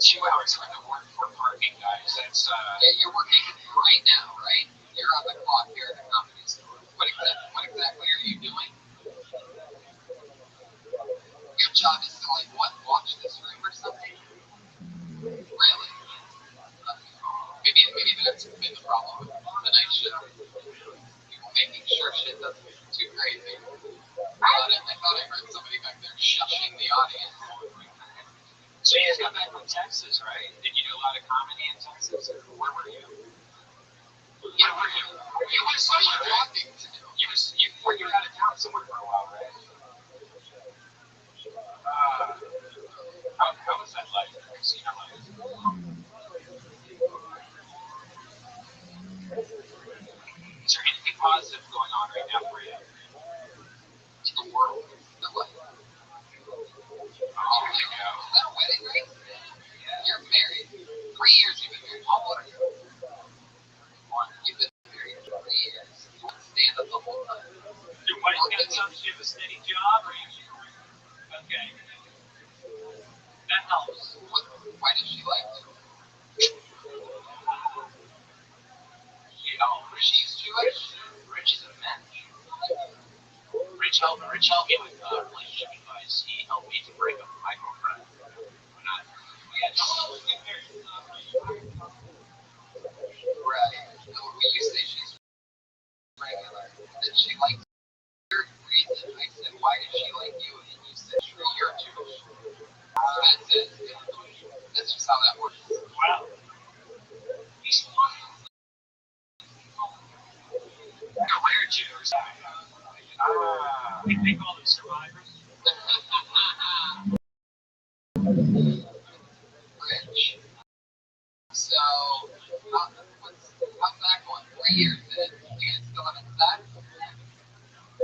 2 hours worth of work for parking, guys. That's Yeah, you're working right now, right? You're on the clock here at the Comedy Store. What exactly are you doing? Your job is to watch this room or something? Really? Maybe that's been the problem with the night show. People making sure shit doesn't get too crazy. I thought I heard somebody back there shushing the audience. So you just got back from Texas, right? Did you do a lot of comedy in Texas? Or where were you? Yeah, were you? What are you talking to? When you're out of town somewhere for a while, right? How was that life? Casino life? Is there anything positive going on right now for you? In the world, the life. Oh, there you go. Is that a wedding ring? You're married. 3 years you've been married. How old are you? You've been married 3 years. You won't stand up the whole time. Your wife got some shit, a steady job, or you? Okay. That helps. Why does she like you? You know, She's Jewish. Rich is a mensch. Rich helped me with relationship advice. He helped me to break up my girlfriend. We're not. Yeah, don't get married. Right. When you say she's regular, that she likes your reason. I said, why does she like you? And you said, sure, you're Jewish. That's it. That's just how that works. Wow. He's fine. Like a rare Jew or something. They call them survivors. Rich. So, how's that going? 3 years in, you guys still having sex?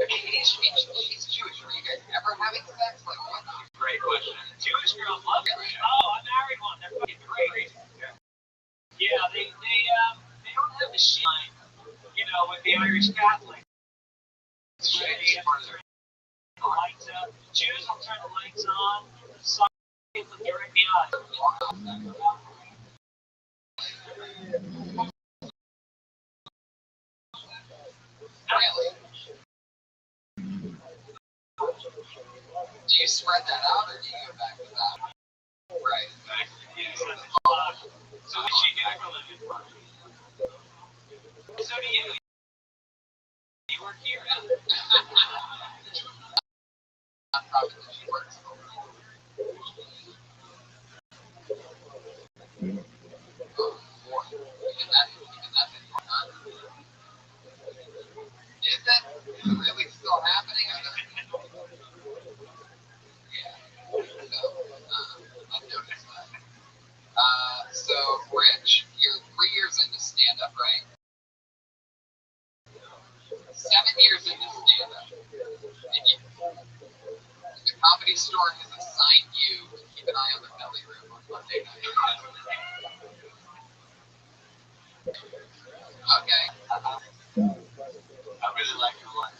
She's Jewish. Are you guys ever having sex? Like, what? Great question. Jewish girls love it. Oh, I married one. They're fucking great. Yeah, they don't have the shit, with the Irish Catholics. They turn the lights out. Jews will turn the lights on. Some people during the eye. Really? Do you spread that out or do you go back to that? Right. So what she do for a living? So do you. You work here. Nonprofit that she works for. Oh, boy. Even that's going on. Is that really still happening? Yeah. So, I've noticed that. So, Rich, you're 3 years into stand-up, right? 7 years into stand-up. And the Comedy Store has assigned you to keep an eye on the belly room on Monday night. Okay. I really like your line,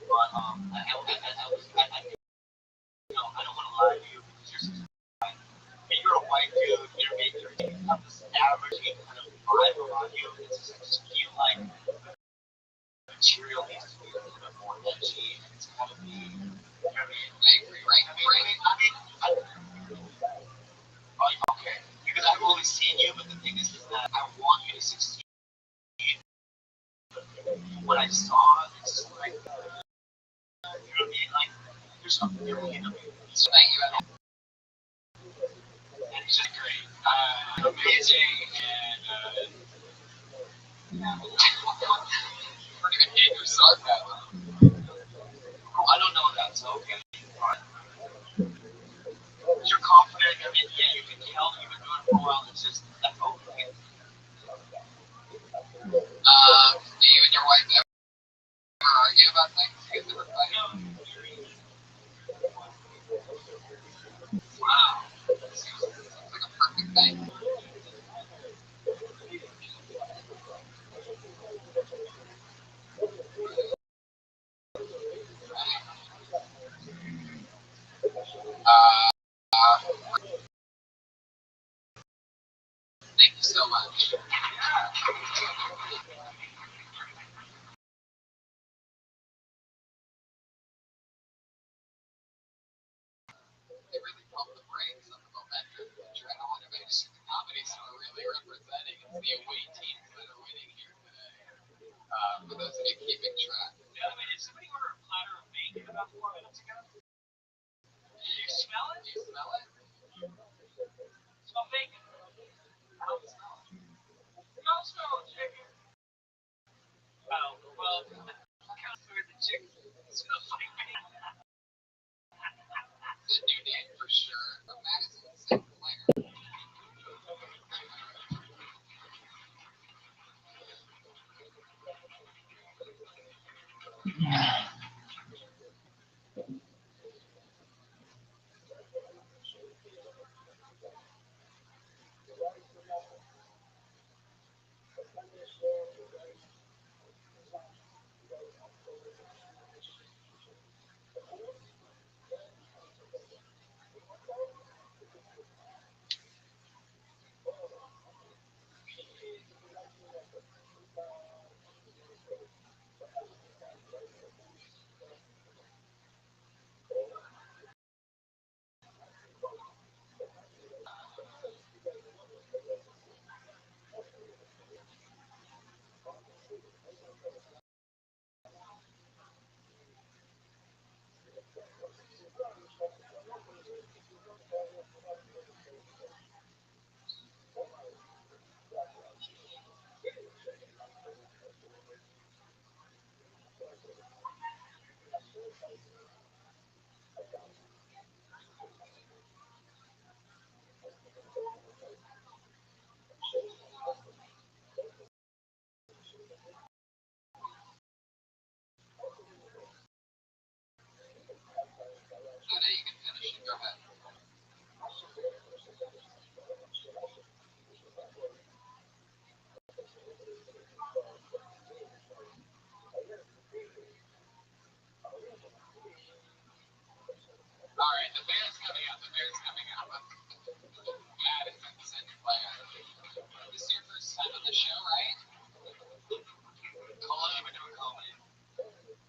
but I don't want to lie to you because you're a white dude. You're not this average kind of vibe around you. I just feel like material needs to be a little bit more edgy. It's got to be. You know what I mean? I agree, right? Okay, because I've only seen you, but the thing is that I want you to succeed. What I saw, it's just like, you know what I mean? Like, there's something there, you know? So thank you. And it's just great. Amazing, and Pretty good game of sarcasm. I don't know that, so okay. You're confident, I mean, yeah, you can tell you've been doing it for a while, it's just, like, okay. Do you and your wife ever argue about things? You guys ever fight? Wow. Seems like a perfect thing. Thank you so much. They really pump the brakes on the momentum, the adrenaline of it. The Comedy Store really representing. It's the away teams that are winning here today. For those of you keeping track. Yeah, I mean, did somebody order a platter of bacon about 4 minutes ago? Do you smell it? Do you smell it? Smell bacon? I don't smell it. You don't smell chicken. Oh, well, counselor the chick is gonna fight me. It's a new name for sure. But Madison Sinclair. So now you can finish it. Go ahead. All right, the bear's coming out. The bear's coming out. Madison Sinclair. This is your first time on the show, right? How long have you been doing comedy?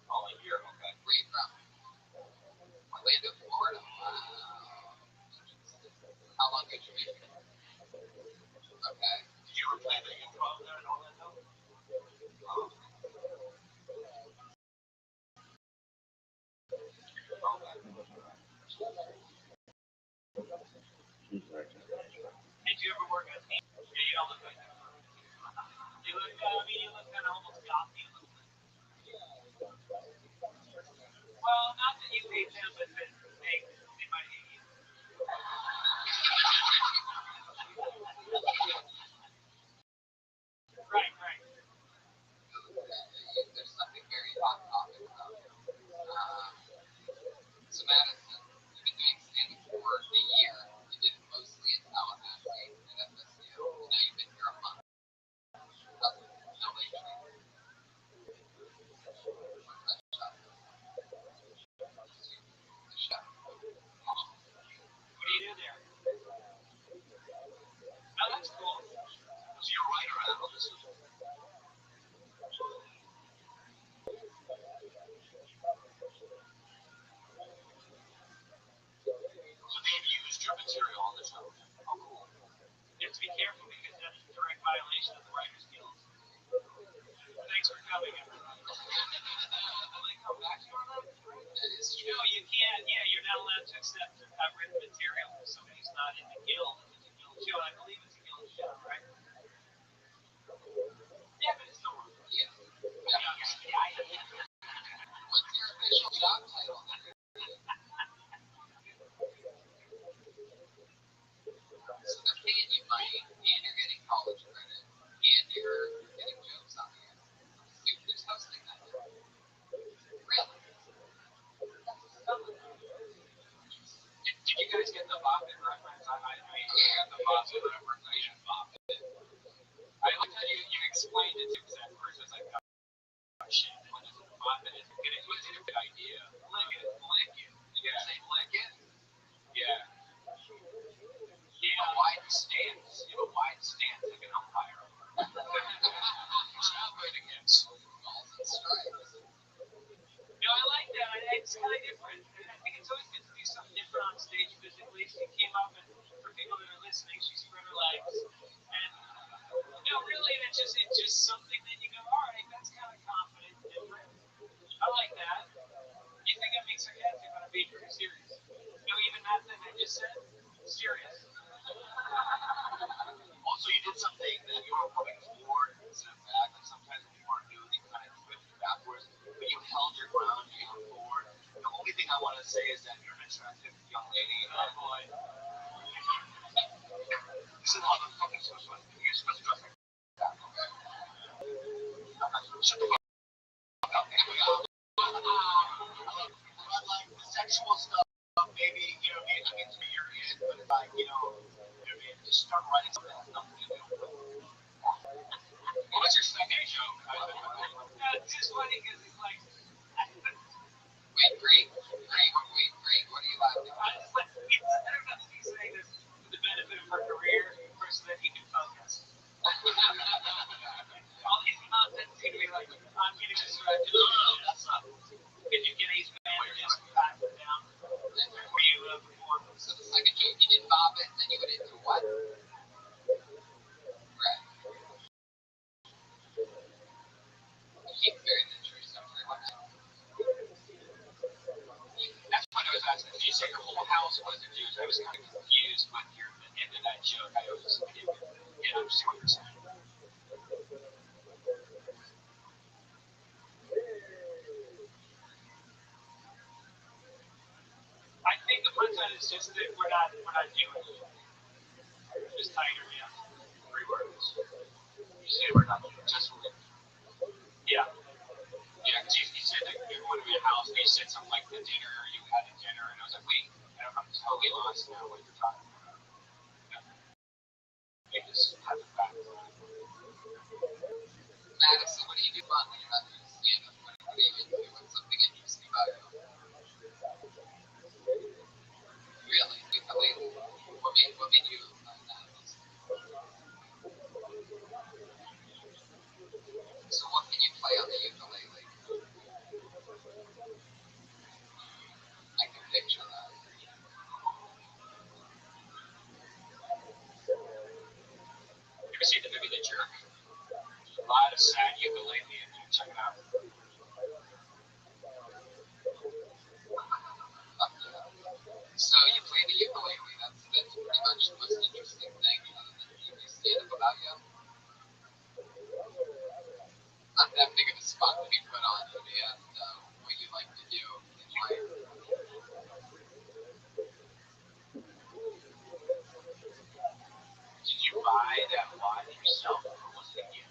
Oh, a year. Okay. Where are you from? Orlando, Florida. Wow. How long did you be? Okay. Did you ever play the improv there in Orlando? Oh. Did you ever work at me? Yeah, you don't look like that. You look, you look kind of almost gothy a little bit. Well, not that you hate them, but that they might hate you. Right, right. There's something very hot topic about it. So Madison, you've been doing stand-up for a year. You did it mostly in Tallahassee and FSU. And now you've been here a month. How's it feel like the show? What do you do there? Oh, that's cool. So you're a writer and all this. So they've used your material on the show. Oh, cool. You have to be careful because that's a direct violation of the Writers Guild. Thanks for coming, everyone. Will they come back to you on that? That is true. No, you can't. Yeah, you're not allowed to accept written material from somebody who's not in the guild. It's a guild show. I believe it's a guild show, right? Yeah, but it's no wrong. Yeah. What's your official job title? So they're paying you money, and you're getting college credit, and you're getting jokes on the air. Who's hosting that? Really? Did you guys get the Bobbin reference? I mean, Yeah, the Bobbin reference. I should Bobbin. I like how you explained it to me, because at first I was like, oh, shit, what is it? Bobbin is good. It was a good idea. Lick it. Lick it. Did you say lick it? Yeah. You have a wide stance. You have a wide stance like an umpire. Traveling against balls and strikes. No, I like that. It's kind of different. And I think it's always good to do something different on stage because at least she came up and for people that are listening, she spread her legs. And no, really, it's just something that you go, all right, that's kind of confident and different. I like that. You think I'm being sarcastic, but I'm being pretty serious. No, even that thing I just said, serious. Also, you did something that you were working forward instead of back. Like sometimes when people are new, they kind of held your ground, you came forward. The only thing I want to say is that you're an attractive young lady. Oh boy. This is how the fucking social is. You're supposed to dress like that, okay? Shut the fuck up. But like the sexual stuff, maybe, you know, I mean, you're in, but it's like, you know, just start writing something that has nothing to do with it. What's your second joke? It's just funny because it's like, Wait, great. What are you laughing at? I don't know if he's saying this for the benefit of her career or so that he can focus. All these comments seem to be like, I'm getting distracted. No, that's not. Could you get Ace Man or just back it down before you perform? So the second joke, you did Bob it, then you went into what? Right. You keep very interesting. That's what I was asking. Did you say your whole house was a Jews? I was kind of confused with your the end of that joke. I was just didn't understand what you're saying. I think the punchline is just that we're not doing it. Just tighter, yeah. 3 words. You say we're not just with. Yeah. Yeah, because you said that you're going to be a house, and you said something like the dinner, you had a dinner, and I was like, wait, I'm totally lost now what you're talking about. You just have the fact. Madison, what do you do fun when you're not doing stand-up? What are you into? What's something interesting about you? Really? What made you So what can you play on the ukulele? I can picture that. You ever seen the movie The Jerk? A lot of sad ukulele in there. Check it out. So you play the ukulele. That's pretty much the most interesting thing other than you stand-up about you. Not that big of a spot to be put on, but yeah, what you like to do in life. Did you buy that lot yourself, or was it a gift?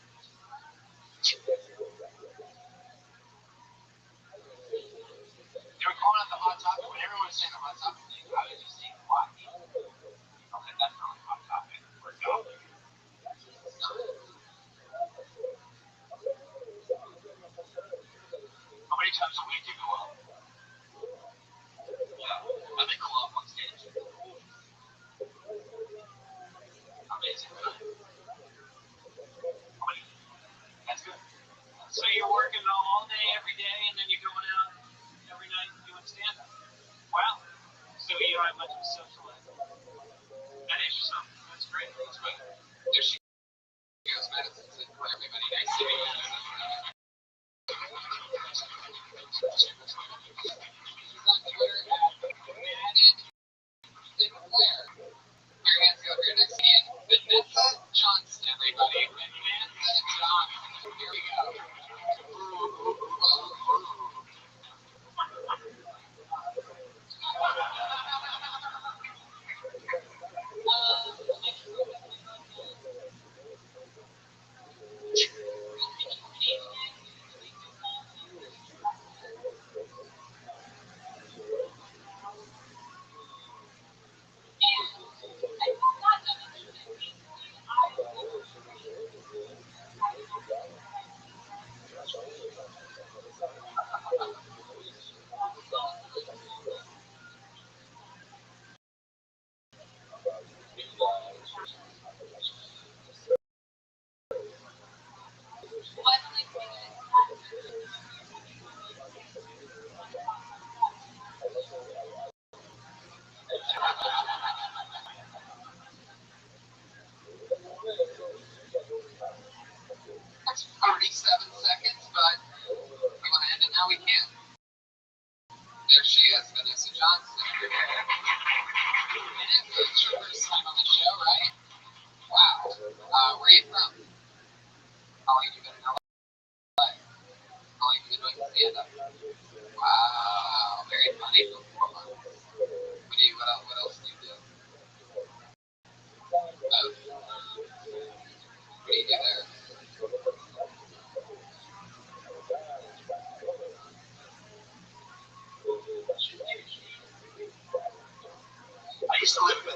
They were calling out the hot topic when everyone was saying the hot topic thing. I was just saying, why? Okay, that's not a hot topic. We're talking. How many times a week do you go out? Yeah, I think club on stage. Amazing. That's good. So you're working all day, every day, and then you're going out every night doing stand-up. Wow. So you don't have much of a social life. That is something. That's great. That's right. There she goes, Madison. Everybody, nice to meet you. She's on Twitter at Sinclair. Your hands go over your next hand. Vanessa Johnson, everybody. Vanessa Johnson. Here we go.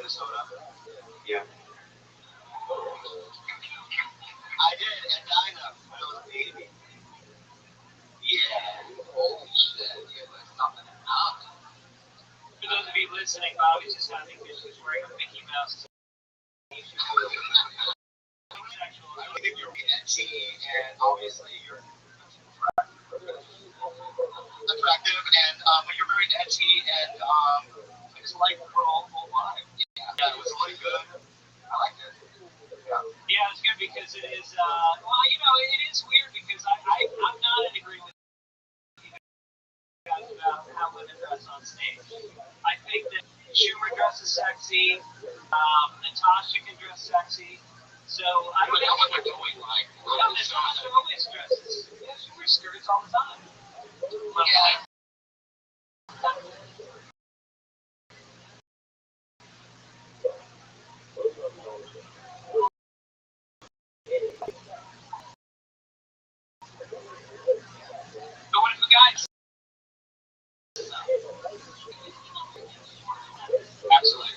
Minnesota? Yeah. I did, and Dinah, when I was a baby. Yeah. Holy shit, dude, there's nothing enough. For those of you listening, Bobby's just sounding because she's wearing a Mickey Mouse. I don't think you're edgy, and obviously you're attractive, and but you're very edgy, and it's like we're all alive. Yeah, it was really good. I liked it. Yeah, it's good because it is. Well, you know, it is weird because I'm not in agreement with you guys about how women dress on stage. I think that Schumer dresses sexy. Natasha can dress sexy. So I don't know what they're doing. Like, no, Natasha always dresses. Yeah, she wears skirts all the time. Yeah. But what if a guy? Absolutely.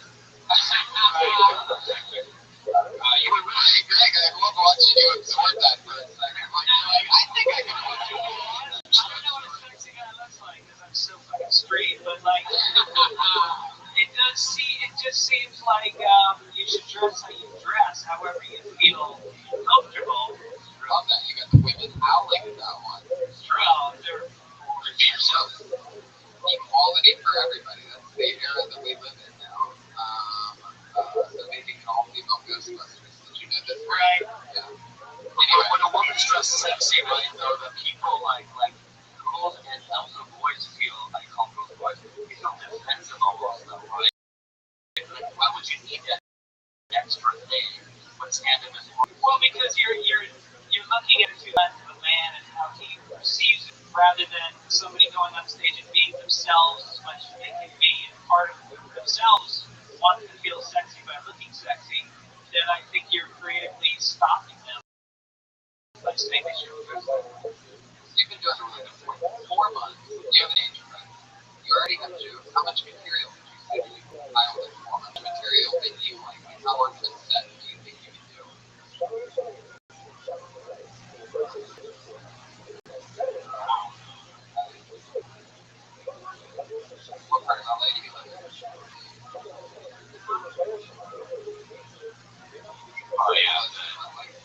You were really Greg. I love watching you absorb that for a second. Like, I think I can watch you. I don't know what a sexy guy looks like because I'm so fucking straight, but like, it just seems like you should dress how you dress, however you feel comfortable. Love that. You got the women howling at that one. Oh, they're yourself. Equality for everybody. That's the era that we live in now. So making all female Ghostbusters. Did you know this? Right. Yeah. Anyway, when a woman's dressed sexy, right, though, the people like girls and also boys feel like call girls boys. We feel defensive almost, though, right? Like, why would you need that extra thing when standing this? Well, because you're looking at it through the lens of a man and how he perceives it, rather than somebody going on stage and being themselves as much as they can be, and part of themselves wanting to feel sexy by looking sexy, then I think you're creatively stopping them by saying they should look sexy. You've been doing it really good for 4 months. You have an age friend. You already have two. How much material did you say to you? I only 4 months material that you like. How long of a set do you think you can do? What part of LA do you live in? Oh yeah.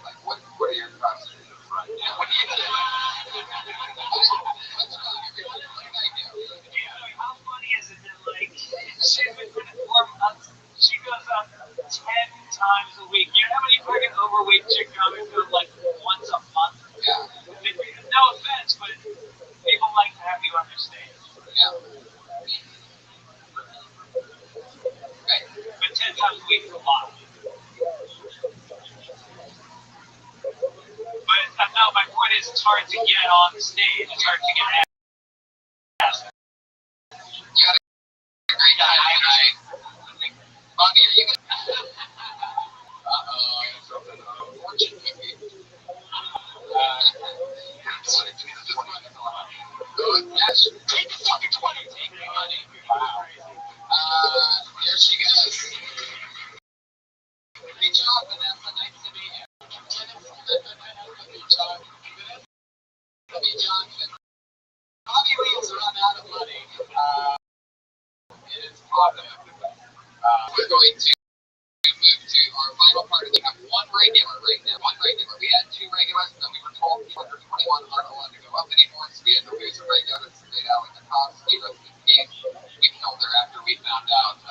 Like what are your processes? Right. Yeah, what do you do? How funny is it that like she's been for 4 months, she goes up 10 times a week. You know how many fucking overweight chick comics go like once a month? Yeah. No offense, but people like to have you on their stage. Yeah. Right. But 10 times a week is a lot. But no, my point is it's hard to get on the stage. It's hard to get asked. You got a great guy tonight. Bobby, are you going to... Uh-oh, I got something. Fortune cookie. Yes, take the fucking 20. Take the money. Wow. Here she goes. Great job, Vanessa. Nice to meet you. Bobby Johnson. Bobby Reeves run out of money. It is awesome. We're going to move to our final part. We have one regular right now. One regular. We had 2 regulars, and then we were told people under 21 aren't allowed to go up anymore, so we had to lose a regular. It's straight out like the cops. Rest in peace. We killed her after we found out.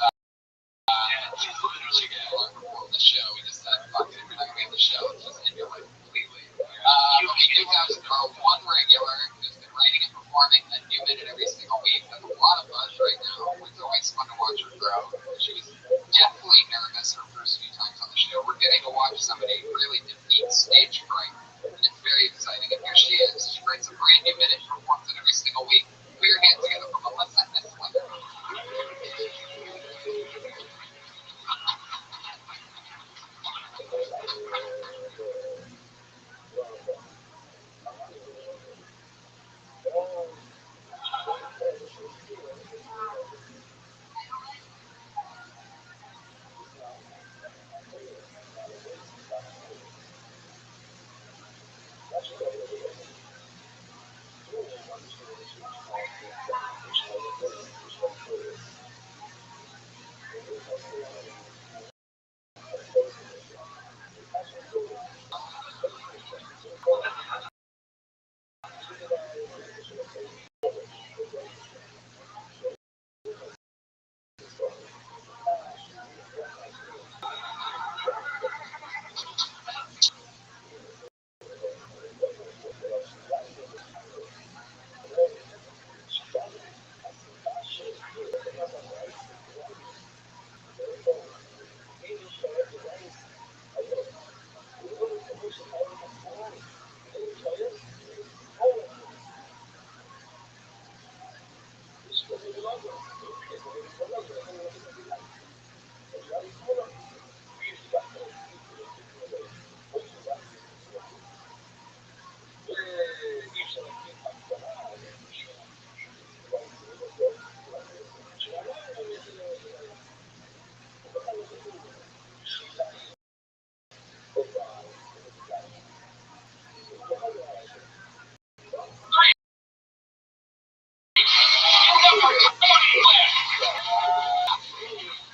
She's literally on the show. We just said, fuck it, we're not going to be on the show. Let's just end your life completely. We do have our one regular who's been writing and performing a new minute every single week. That's a lot of buzz right now. It's always fun to watch her grow. She was definitely nervous her first few times on the show. We're getting to watch somebody really defeat stage fright, and it's very exciting. And here she is. She writes a brand new minute, performs it every single week. Put your hands together for Melissa Eslinger.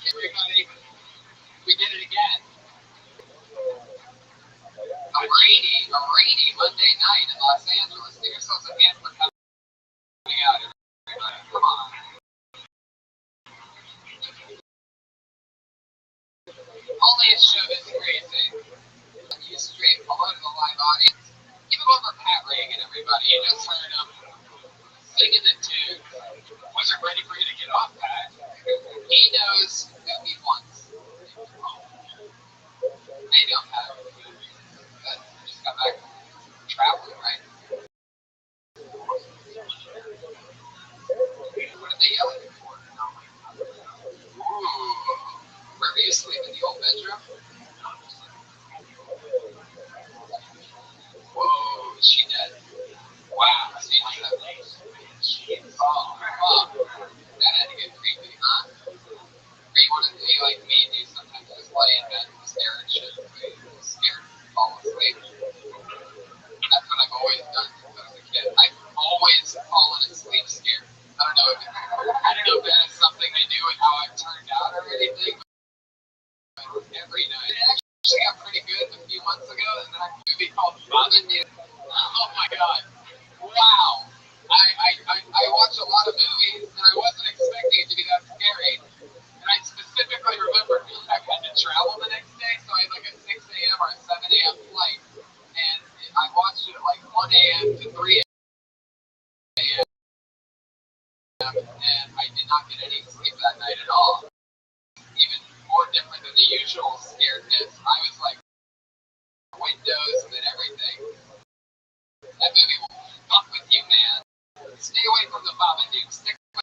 Everybody, we did it again. A rainy Monday night in Los Angeles. Give yourselves a hand for coming out. Everybody, come on. Only a show this crazy. You straight hello to the live audience. Give it over Pat Reagan, everybody. You just heard him singing the tune. Wasn't ready for you to get off, Pat. He knows who he wants. They don't have it. But just got back traveling, right? What are they yelling for? Ooh. Where were you sleep in the old bedroom? Whoa, is she dead? Wow, see, oh, that had to get creepy, huh? Or you want to be like me, do sometimes just lay in bed and stare at shit and scared to fall asleep. That's what I've always done since I was a kid. I've always fallen asleep scared. I don't know if that is something they do and how I've turned out or anything, but every night. It actually got pretty good a few months ago, and then I had a movie called Rabbi. Oh my god. Wow. I watch a lot of movies, and I wasn't expecting it to be that scary. And I specifically remember I had to travel the next day, so I had like a 6 a.m. or a 7 a.m. flight. And I watched it at like 1 a.m. to 3 a.m. And I did not get any sleep that night at all. Even more different than the usual scaredness. I was like, windows and everything. That movie will fuck with you, man. Stay away from the Babadook. Stick with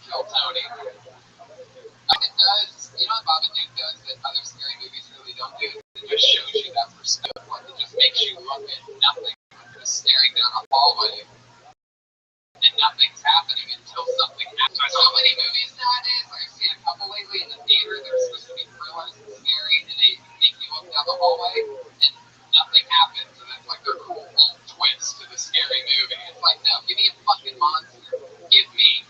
Kill Tony. It does, you know what Babadook does that other scary movies really don't do? It just shows you that perspective. It just makes you look at nothing. Just staring down a hallway. And nothing's happening until something happens. So many movies nowadays, like I've seen a couple lately in the theater, they're supposed to be thrillers and scary, and they make you look down the hallway, and nothing happens, and that's like their cool little twist to the scary movie. It's like, no, give me a fucking monster. Give me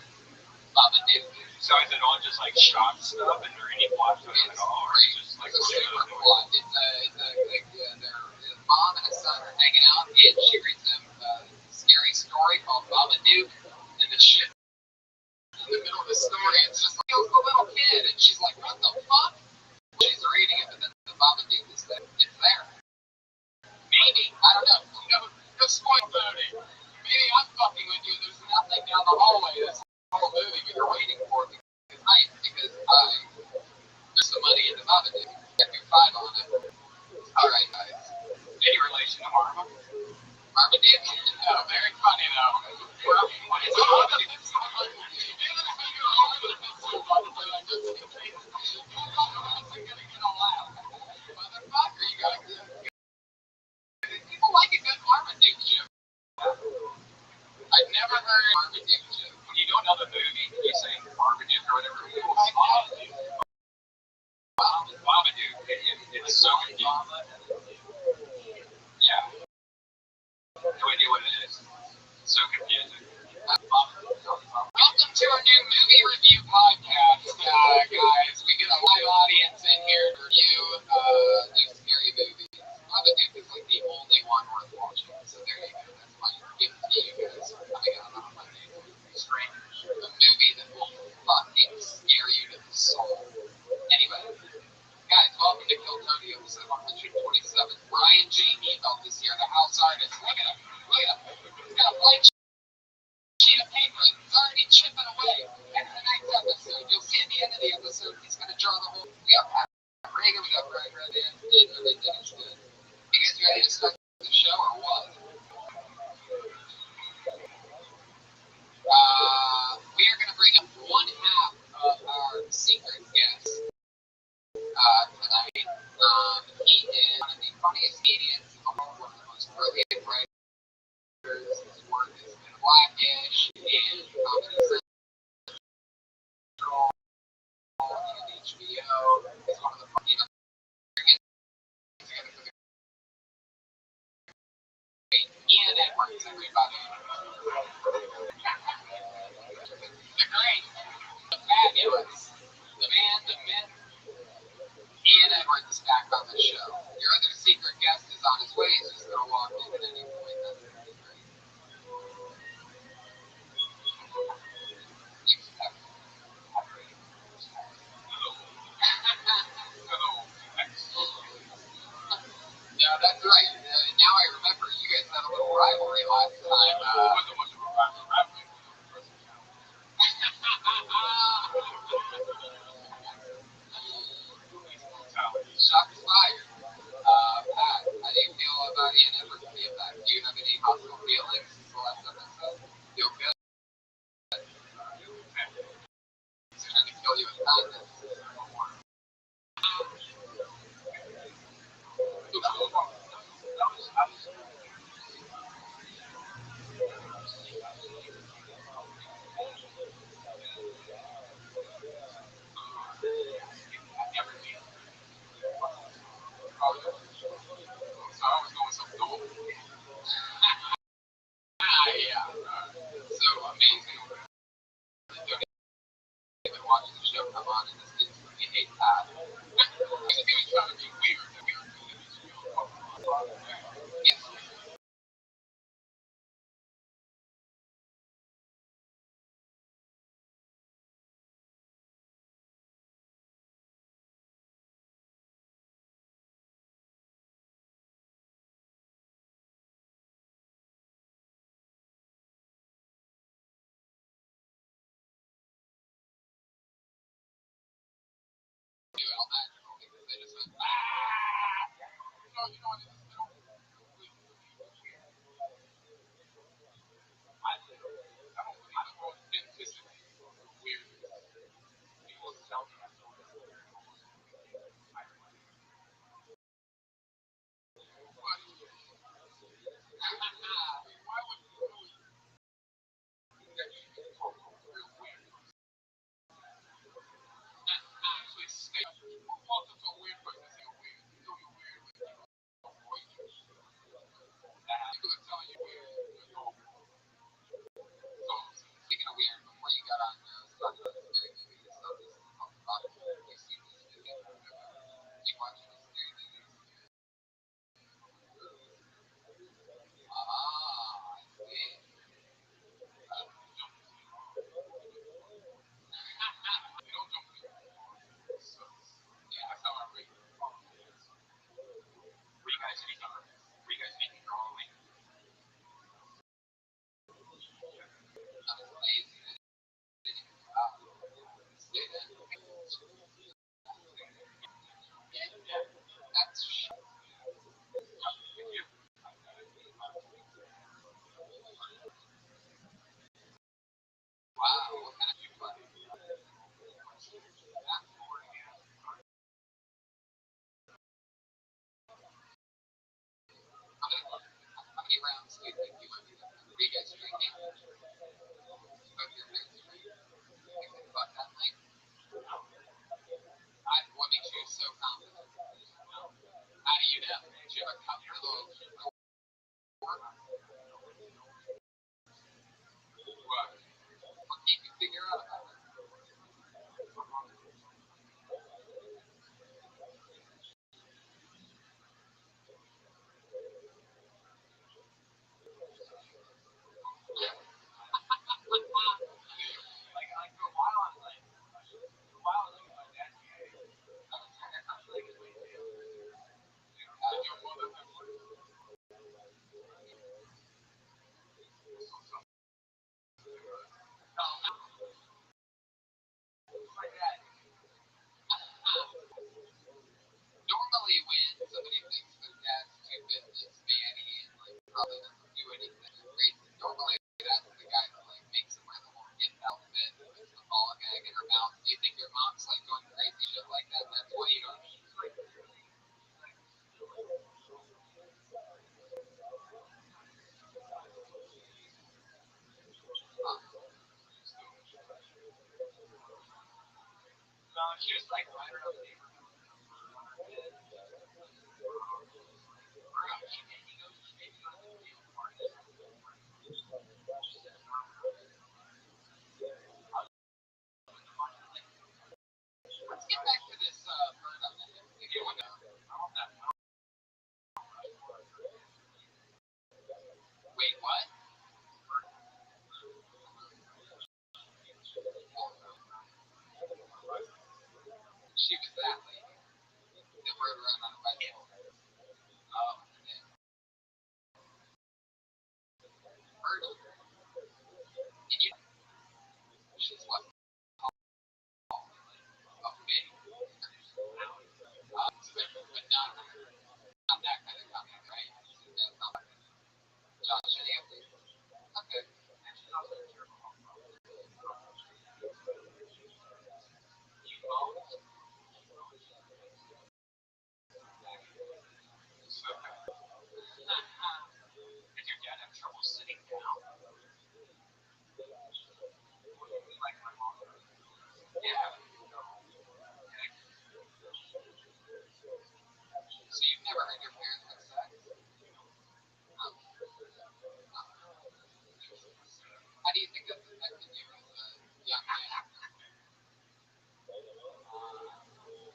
Babadook. So is it all just like shock stuff and there any plot to it at all? Or is it just like it's a super plot. Their mom and a son are hanging out, and she reads them a scary story called Babadook, and the shit in the middle of the story, it's just like, it was the little kid, and she's like, what the fuck? She's reading it, but then the Babadook is there. It's there. Maybe, I don't know. No spoil Tony. Maybe I'm fucking with you, and there's nothing down the hallway this whole movie, but you're waiting for it tonight because there's some money in the Babadook. Get your 5 on it. Alright, guys. Any relation to Marma? Marmaduke? No, very funny though. It's all about this. Motherfucker, you gotta get. People like a good Marmaduke joke. I've never heard Marmaduke joke. When you don't know the movie, you say Marmaduke or whatever it is. Babadook. It's so confusing. Yeah. No idea what it is. So confusing. Welcome to our new movie review podcast, guys. We get a live audience in here to review new scary movies. Babadook is like the only one worth watching. So there you go. That's my gift to you guys for coming out on Monday. Strangers. A movie that will fucking scare you to the soul. Anyway, guys, welcome to Kill Tony episode 127. Brian J. Neefeld is here, the house artist. Look at him. Look at him. He's got a blank sheet of paper. It's already chipping away. And the next episode, you'll see at the end of the episode, he's going to draw the whole. We got Pat Reagan, we got Greg Redden, and everything is good. You guys ready to start the show or what? Speaking of weird, before you got on here, I was talking about scary movies. So this is called Rothschild'S. You seen this movie? You watching this scary movie? Ah, I see. Yeah, that's how I read it. Were you guys speaking? Were you guys speaking for Halloween? That was lazy. I didn't even go out. Stayed in. That's shit. Wow, what kind of you play? How many rounds do you think you would be? Were you guys drinking? Both your parents drink? You think about that night? What makes you so confident? How do you know? Do you have a cup for the what? What can't you figure out about it? Like for a while, I was like, for a while, I was looking at my dad's game. That's not really a good way to do it. Your mother Like that. normally when somebody thinks their dad's too businessman-y and like probably doesn't do anything crazy, normally that's the guy that like makes him wear the whole kid outfit and puts the ball gag in her mouth. Do you think your mom's like doing crazy shit like that? That's why you don't. No, she was like right around the neighborhood. Let's get back to this bird on the hip. If you want to, wait, what? She was that lady that rode around on a bicycle. Oh, yeah. Bird. And you, she's what? Okay. But not that kind of comment, right? That's not Josh and Andy. Okay. Did your dad have trouble sitting down? Like my mom? Yeah. So you've never heard your parents have sex? How do you think that's affected you as a young man?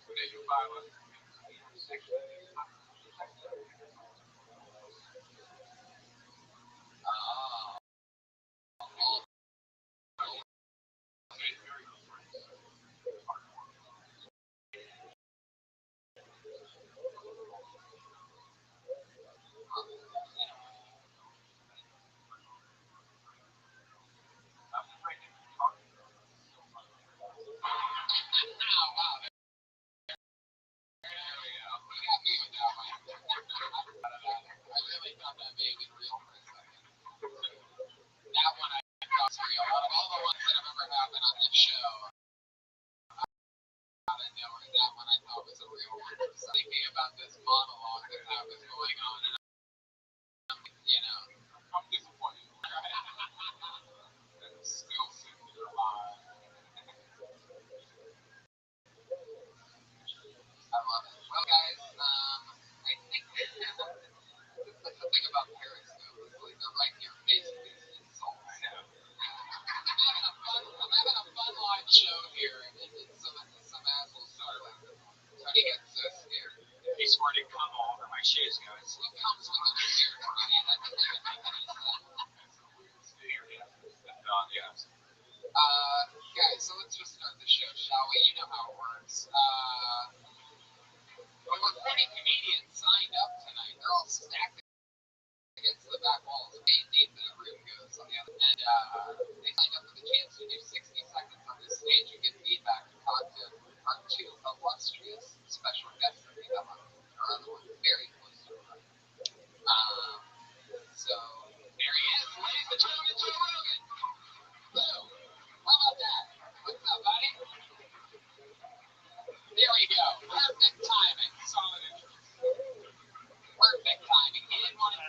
Did you buy one? Oh. Oh, wow. There we go. You got me well, you know how it works. Over 30 comedians signed up tonight. They're all stacked against the back walls. Way deep in the room goes on the other. And they signed up for the chance to do 60 seconds on this stage and get feedback and talk to our two illustrious special guests that we have on our other one, very close to us. So there he is, ladies and gentlemen, Joe Rogan. Lou, how about that? What's up, buddy? There we go. Perfect timing. Solid intro. Perfect timing. He didn't want to.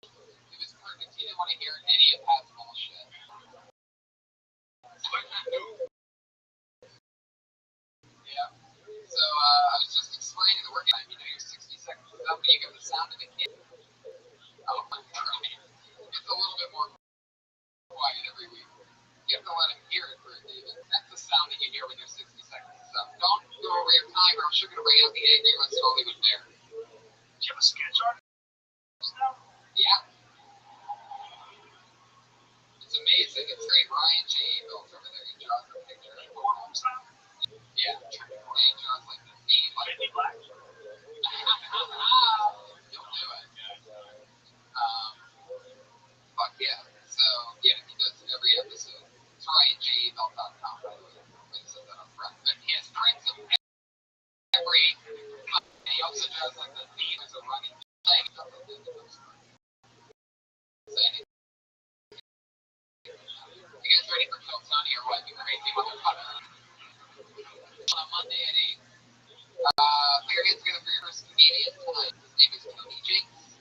It was perfect. He didn't want to hear any of Pat's bullshit. Yeah. So I was just explaining the working time. You know, your 60 seconds is up, and you get the sound of the kid. Oh, I'm trying. It's a little bit more quiet every week. You have to let him hear it first, David. That's the sound that you hear when your 60 seconds is up. Don't go over your timer. I'm sure going to bring out the angry ones Hollywood Bear. Do you have a sketch artist now? Yeah. It's amazing. It's great. Ryan J. built over there. He draws the picture. Courtroom style? Yeah. He draws like the theme. Like, Maybe black? you'll do it. Fuck yeah. So, yeah, he does every episode. It's RyanJBelt.com, by the way. Let's set that up front. But he has prints of every. And he also does like the theme as a running thing. So, anyway. You guys ready for Kill Tony or what? You crazy motherfucker. On Monday at 8. Put your hands together for your first comedian tonight. His name is Tony Jakes.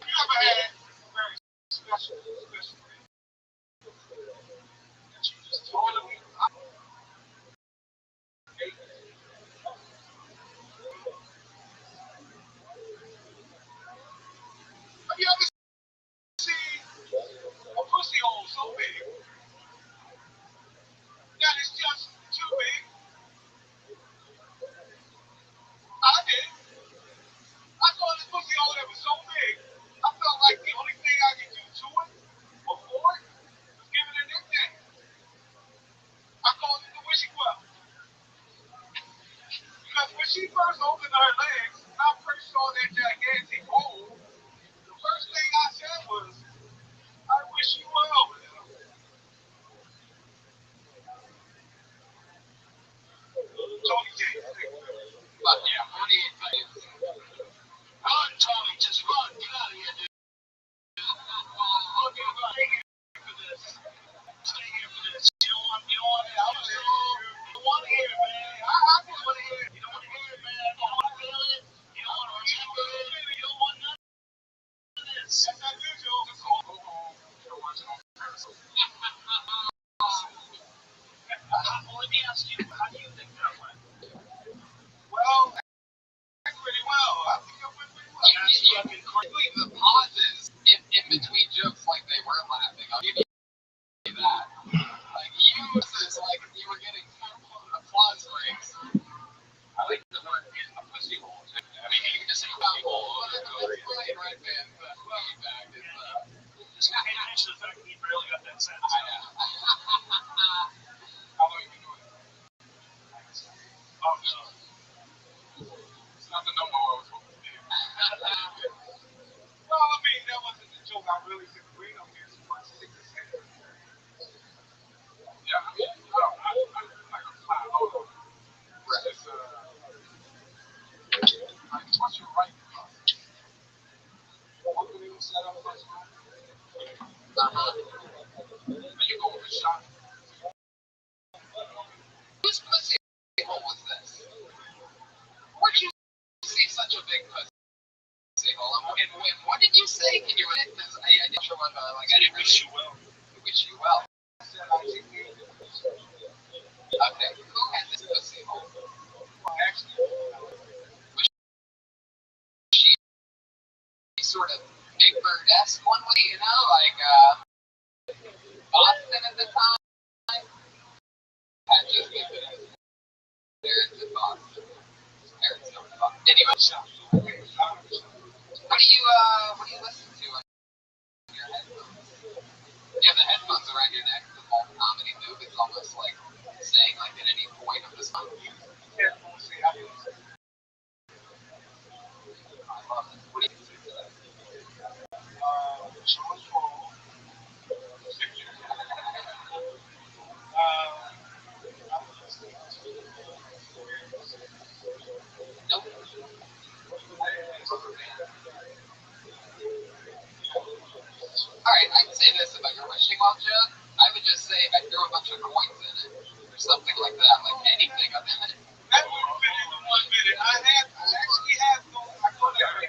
You ever had very special that you just totally have you ever seen a pussy hole so big that it's just too big? I did. I saw this pussy hole that was so big, I felt like the only thing I could do to it before it was give it a nickname. I called it the Wishy Well. Because when she first opened her legs, and I first saw that gigantic hole, the first thing I said was, I wish you well. Tony James. But yeah, 48 seconds. Run, Tony, just run. Get out of here, dude. Okay, run. Stay here for this. Stay here for this. You don't want it out there. You don't want to hear it, man. I just want to hear it. You don't want to hear it, man. You don't want to feel it. You don't want to remember it. You don't want none of this. Yes, I do, Joe. Just go home. You're watching on Periscope. Well, let me ask you, how do you think that went? Well, that's pretty well. I think it went pretty well. You leave the pauses in between jokes like they were laughing. I'll give you that. Like, you was like you were getting applause breaks. I like the word in the pussy hole, too. I mean, you can just say pussy hole. That's right, man. Feedback is Just pay attention to the fact that he barely got that sentence. I know. How long you been doing it? Oh, no. It's not the number I was hoping to do. Well, I mean, that wasn't the joke I really took away on here. So much 6 seconds. Yeah, I mean, well, I'm like a fly low. Right. It's like, what's your right process? Opening, setup, first one. And you go with a shot. Whose pussy hole was this? Where'd you see such a big pussy hole? And what did you say? Can you read it? Because I didn't sure what, like, I didn't Wish you well. wish you well. I said, I think we Okay, who had this pussy hole? actually, Was she sort of Big Bird-esque one way, you know, like Boston at the time? What do you listen to on your headphones? You have the headphones around your neck, the whole comedy move. It's almost like saying like at any point of the song. I love it. What do you listen to that? Nope. Alright, I'd say this about your wishing well joke. I would just say I threw a bunch of coins in it. Or something like that. Like anything of it. That would fit into 1 minute. I actually have no. I go there.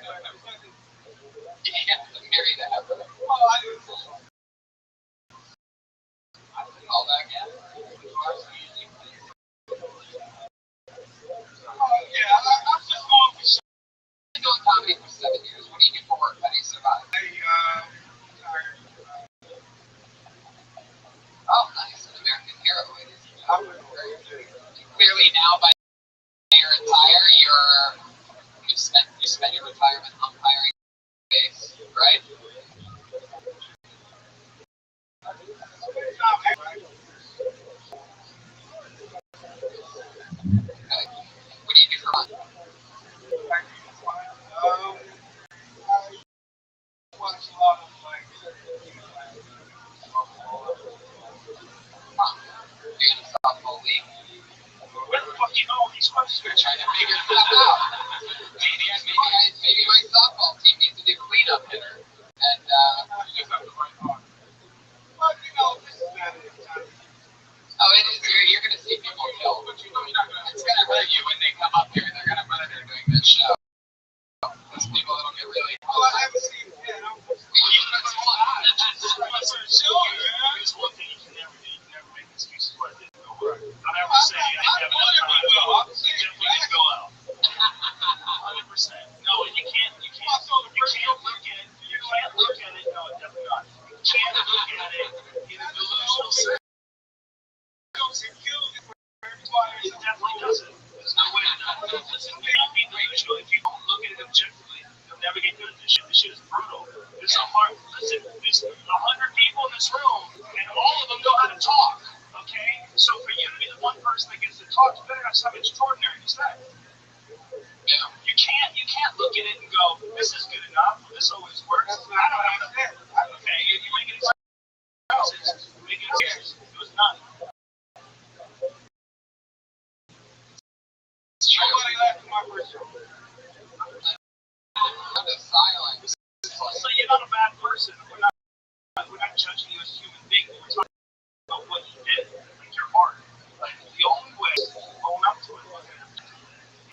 You have to marry the heifer. Well, I didn't. All that again. Yeah, I'm just going for sure. I've been doing comedy for 7 years. What do you do for work? How do you survive? Oh, nice. An American hero, ladies. Clearly now by your attire, you spent your retirement umpiring base, right? Okay. What do you do for fun? Watch a lot of like. You're in a softball league. Where the fuck you know all these questions? You're trying to figure stuff out. Maybe my softball team needs a new cleanup hitter. And Just have the right heart. But you know, this is bad at time. oh, it is. You're gonna see people killed, but you know you're not gonna. It's gonna hurt you when they come up here. They're gonna murder doing this show. Those people that'll get really. Well, I haven't seen it yet. There's one thing you can never do. You can never make excuses why it didn't go well. Don't ever say I didn't have enough time. It definitely didn't go out. 100%. No, and you can't look at it. You can't look at it. No, definitely not. You can't look at it in a delusional sense. It definitely doesn't. There's no way to not. Listen, it would be great show if you don't look at it objectively. You'll never get good at this shit. This shit is brutal. There's a hard. Listen, there's 100 people in this room, and all of them know how to talk. Okay, so for you to be the one person that gets to talk, you better have something extraordinary to say. Yeah. You can't look at it and go, this is good enough. This always works. I don't have that. Okay, if you make it excuses, make it excuses. It was not. Nobody laughed at my first show. I'm just silent. So you're not a bad person. We're not judging you as a human being. We're talking about what you did, like your art. Like the only way to own up to it.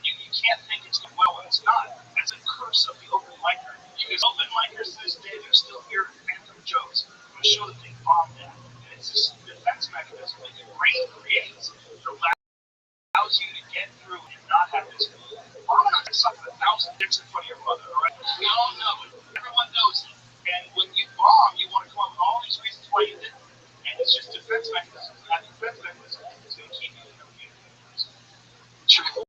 You can't think it's going well when it's not. That's a curse of the open micer. Because open micers to this day, they're still here at Phantom Jokes. I'm going to show that they bombed that. And it's this defense mechanism that your brain creates that allows you to get through and not have this. I'm not going to suck 1,000 dicks in front of your mother, all right? We all know it. Everyone knows it. And when you bomb, you want to come up with all these reasons why you did it. And it's just defense mechanism. That defense mechanism is going to keep you in the community. True.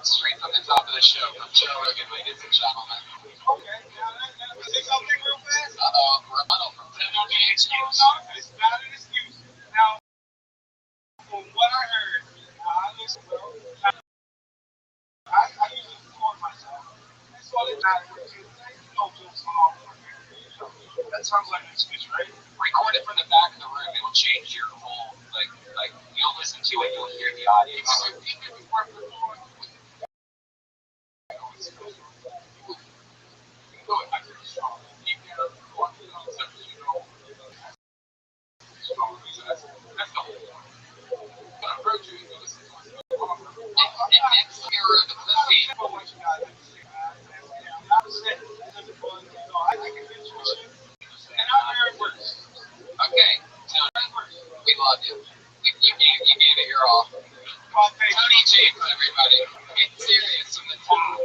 Straight from the top of the show from Joe Rogan, ladies and gentlemen. Okay, now let's say something real fast. Rebuttal from Tim. No, it's not an excuse. Now, from what I heard, I listen well. I used to record myself. That's all it matters. No jokes on. That sounds like an excuse, right? Record it from the back of the room. It will change your whole, like you'll listen to it, you'll hear the audience. Next mirror of the pussy. Okay, Tony, we love you. You gave it your all. Tony James, everybody. Get serious from the top.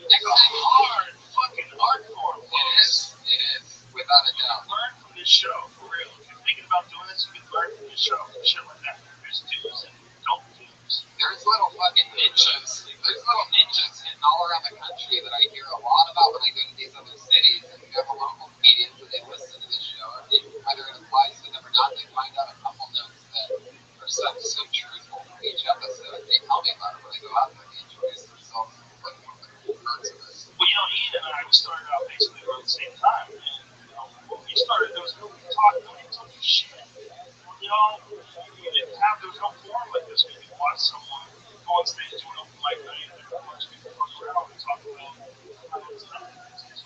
Next time, Hard, fucking hardcore. It is, without a doubt. Learn from this show, for real. If you're thinking about doing this, you can learn from this show. Shit like that. There's do's and don't do's. There's little fucking ninjas. There's little ninjas hidden all around the country that I hear a lot about when I go to these other cities. And we have a local comedians that they listen to the show. And whether it applies to them or not, they find out a couple notes that are so truthful for each episode. They tell me about it when I go out there. They introduce themselves and what the cool parts of this. Well, Ian and I, we started out basically around the same time. And, when we started, there was no shit. You didn't have, there was no forum like this where you could watch someone go on stage do an open mic night and a bunch of people come around and talk about how it's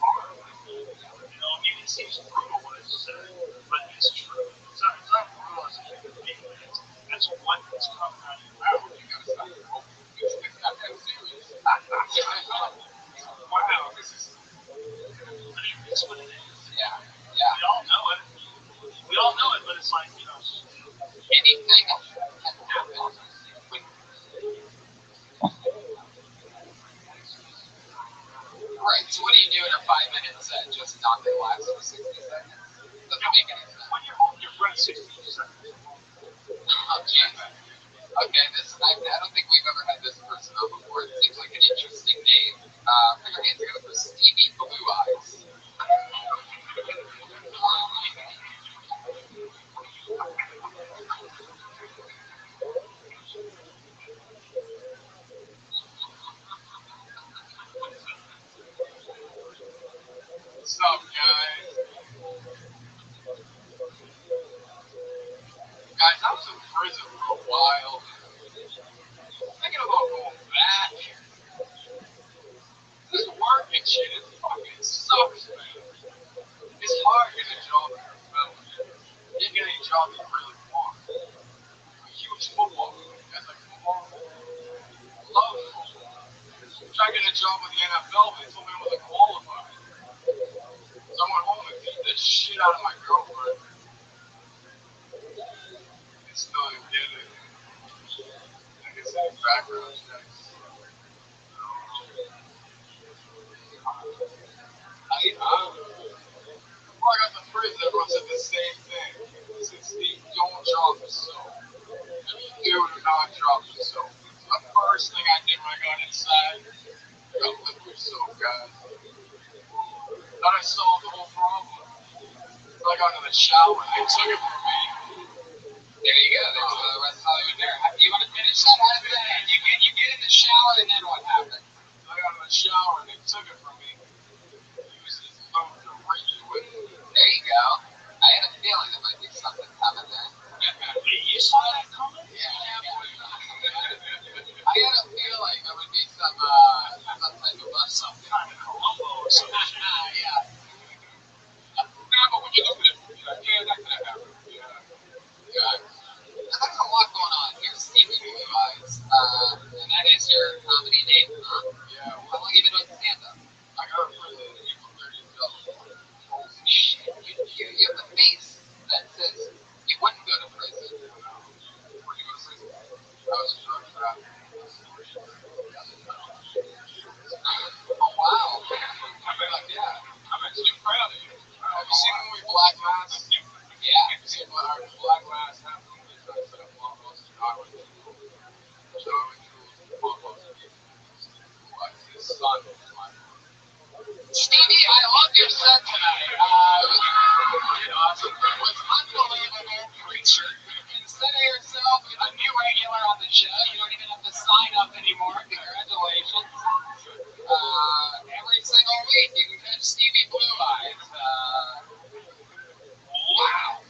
hard. Maybe it seems brutal what I just said, but it's true. It's not brutal as a human being. That's what is coming out of your mouth. You gotta stop your hope. It's not that serious. Wow, this is. It's what it is. Yeah. We all know it. But it's like, anything can happen. Right, so what do you do in a 5-minute set? Just not relax for 60 seconds? Doesn't make any sense. When you're holding your breath 60 seconds. Oh, jeez. Okay, I don't think we've ever had this person on before. It seems like an interesting name. Put your hands together for Stevie Blue Eyes. What's up, guys? Guys, I was in prison for a while. Thinking about going back. This work and shit, it fucking sucks, man. It's hard getting a job in your family. You get a job you really want. I'm a huge football fan. You guys like football? I love football. Try to get a job with the NFL, but they told me I wasn't qualified. So I went home and beat the shit out of my girlfriend. And still didn't get it. I guess any background checks. Before I got to prison, everyone said the same thing. They said, Steve, don't drop the soap. If you do not drop the soap. The first thing I did when I got inside, I got liquid soap, guys. Thought I solved the whole problem. So I got in the shower and they took it from me. There you go. There's the West Hollywood there. Do you want to finish that? How does that? You get in the shower and then what happened? I got in the shower and they took it from me. Used his phone to ring you with. There you go. I had a feeling there might be something coming there. You saw that coming? Yeah. I had a feeling there would be some type of something. Kind of Columbo or something. Yeah. No, but when you look at it, yeah, that could have happened. Yeah. There's a lot going on here, Stevie Blue Eyes. And that is your comedy name, huh? Yeah. How long have you been with stand-up? I got out of prison in April 30th. Holy shit. You have the face that says you wouldn't go to prison. Where'd you go to prison? I was a drug trafficker. Oh, wow. I'm actually proud of you. Have you seen the movie Black Mass? Yeah. Have you seen Black Mass? Half the movie is trying to set up blockbusters. His son is my Stevie, I love your set tonight. Awesome. It was unbelievable. Preacher. Instead of yourself, a new regular on the show. You don't even have to sign up anymore. Congratulations. Every single week you can catch Stevie Blue Eyes. Wow.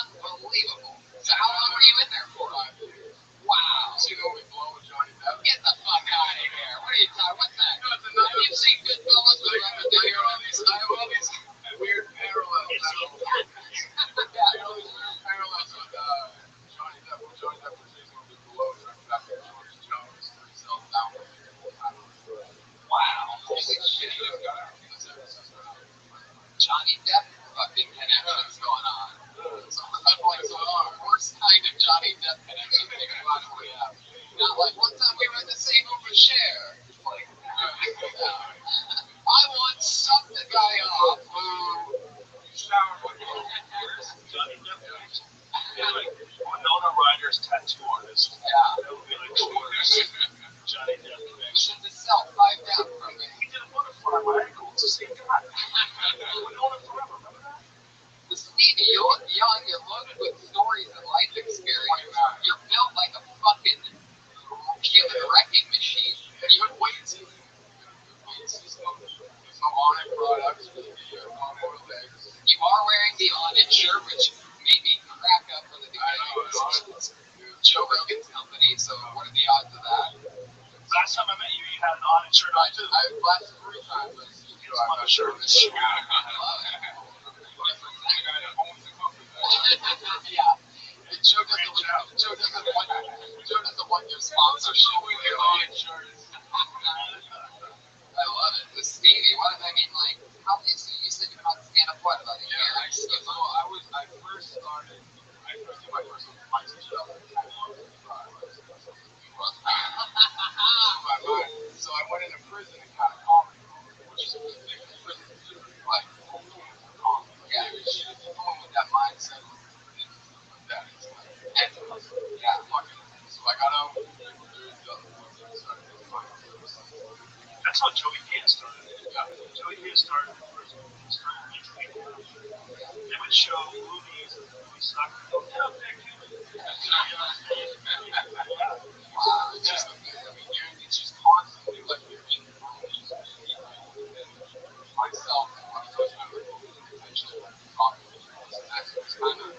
Unbelievable. So how long were you in there for? 5 years. Wow. See the movie Blow with Johnny Depp? Get the fuck out of here. What are you talking? What's that? No, have you seen Goodfellas with Robert De Niro? I have all these weird parallels. I have all these weird parallels with Johnny Depp. When Johnny Depp was in the movie Blow, back to George Jones, where he sells down with people. Wow. Holy shit. He just got out. Johnny Depp fucking connections going on. So I'm like, so the worst kind of Johnny Depp connection they can possibly have. Not like one time we were in the same room with Cher. Like, I want suck the guy off who showered with me. Johnny Depp connection. Yeah, like Winona Ryder's tattoo artist. Yeah. It would be like, You are wearing the on-it shirt, which made me crack up from the beginning. Joe Rogan's company, so what are the odds of that? Last time I met you, you had an on-it shirt on too. Last 3 times I've seen you, I'm not sure of this shirt. I love it. Yeah. Joe doesn't want your sponsorship with your on-it shirts. I love it. With Stevie, what I mean, like, how did you said you've been on stand-up what, about a year? I first started, I did my first open mics in 2010. So I went into prison and got a comedy, which is a good thing. Prison is like comedy. Yeah. Going with that mindset and stuff like that. It's like, yeah, fucking. So I got out. There's the other ones that started doing my services. That's how Joey Diaz started. Yeah. Joey Diaz started in prison. He started in They would show movies and the movie sucked. Oh, no, thank you. Wow, it's just amazing. I mean, it's just constantly like you're in rooms with people. And myself, when I first started with movies, eventually when I'm talking to people, that's what's kind of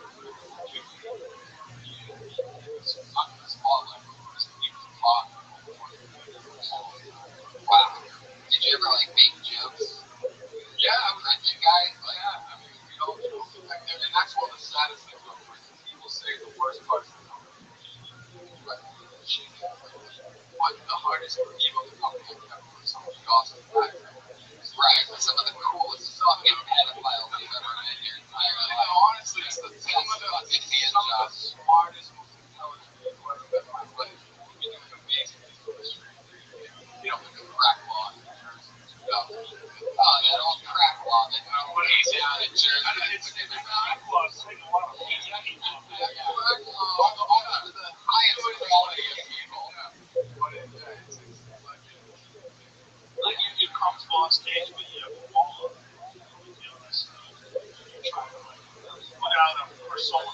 not in the spotlight, but just people talk. Wow. Did you ever, like, make jokes? Yeah, I was like, you guys, yeah. I mean, we don't like, and that's one of the saddest things about prison. People say the worst parts of the company. But the hardest for people to come in and with some of the awesome guys. Right. Some of the coolest fucking pedophiles you've ever met in your entire life. Honestly, it's some of the smartest, most intelligent people I've ever met in my life. We're doing amazing things on the street. You know, with the crack law in Jersey. Oh, that old crack law that lays down in Jersey. It's crack law. It's like a lot of Crack law, all the highest quality of people. But it's like, like you're comfortable on stage, but you have a wall up. You know, that's you're trying to like put out a persona.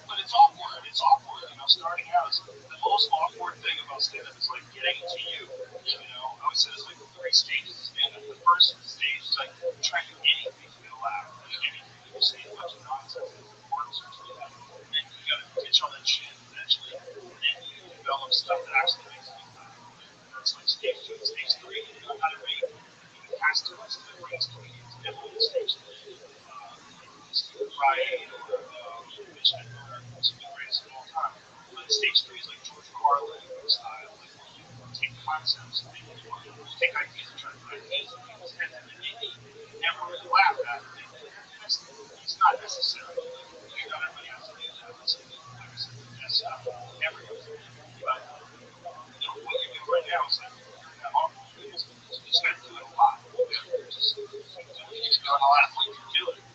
But it's awkward. It's awkward. You know, starting out is the most awkward thing about stand-up is like getting to you. You know, I would say there's like 3 stages of stand-up. The first stage is like trying to do anything to get a laugh. Anything. You say a bunch of nonsense and it works or something. And then you got to ditch all that shit eventually. And then you develop stuff that actually makes you laugh. That's like stage 2 and stage 3. You know how to make even cast too much that brings comedians together in stage 3. Stephen Fry or Mitch Hedberg, some of the greatest of all time. But stage 3 is like George Carlin style, like where you take concepts and you take ideas and try to put ideas in people's heads and then maybe never really laugh at it. It's not necessary. You know, everybody has to do that. That's everybody. But what you do right now is like you're that awful. You just got to do it a lot. Just you can do it a lot. You can do it.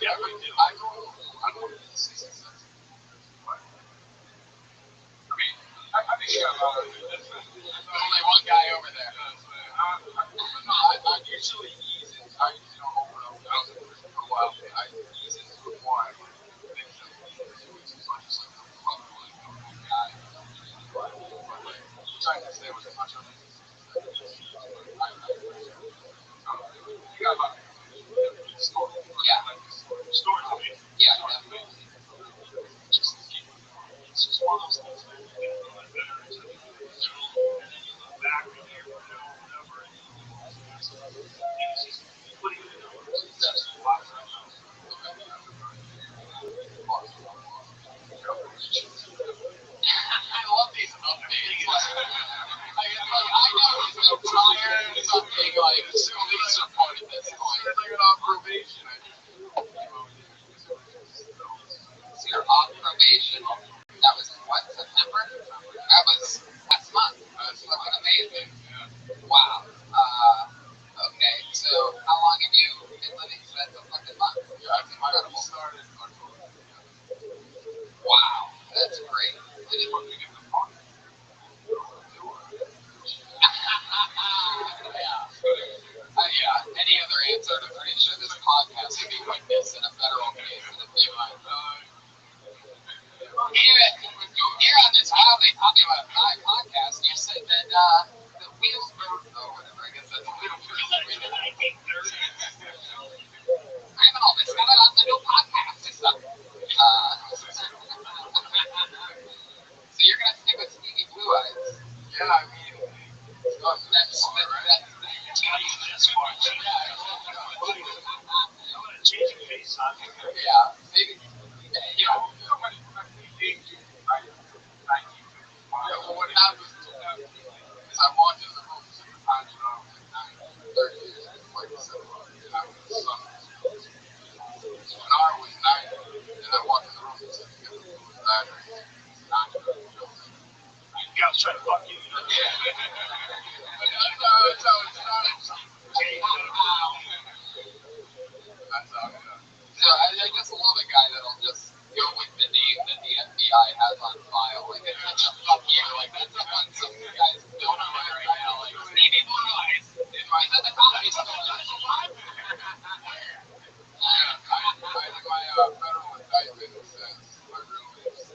Yeah, we do. I don't know the season sense. I mean, there's only one guy over there. I'm usually easy. I, open up. I was in prison for a while. I ease into it more. Change your face, son. Yeah, maybe. You know, when you well, what happens is I walked into the room super times when I was like 9:30, like I said, and I was the sun. So when I was 9, and I walked in the room and said, "Get the battery." You guys try to fuck you, you know? Yeah. But that's how it started. That's how it is. So I just love a guy that'll just go with the name that the FBI has on file. Like, it's such a fuck you. Like, that's the one some guys don't know right now. Like, Stevie Blue Eyes. Is that the comedy store? My federal indictment says my real name is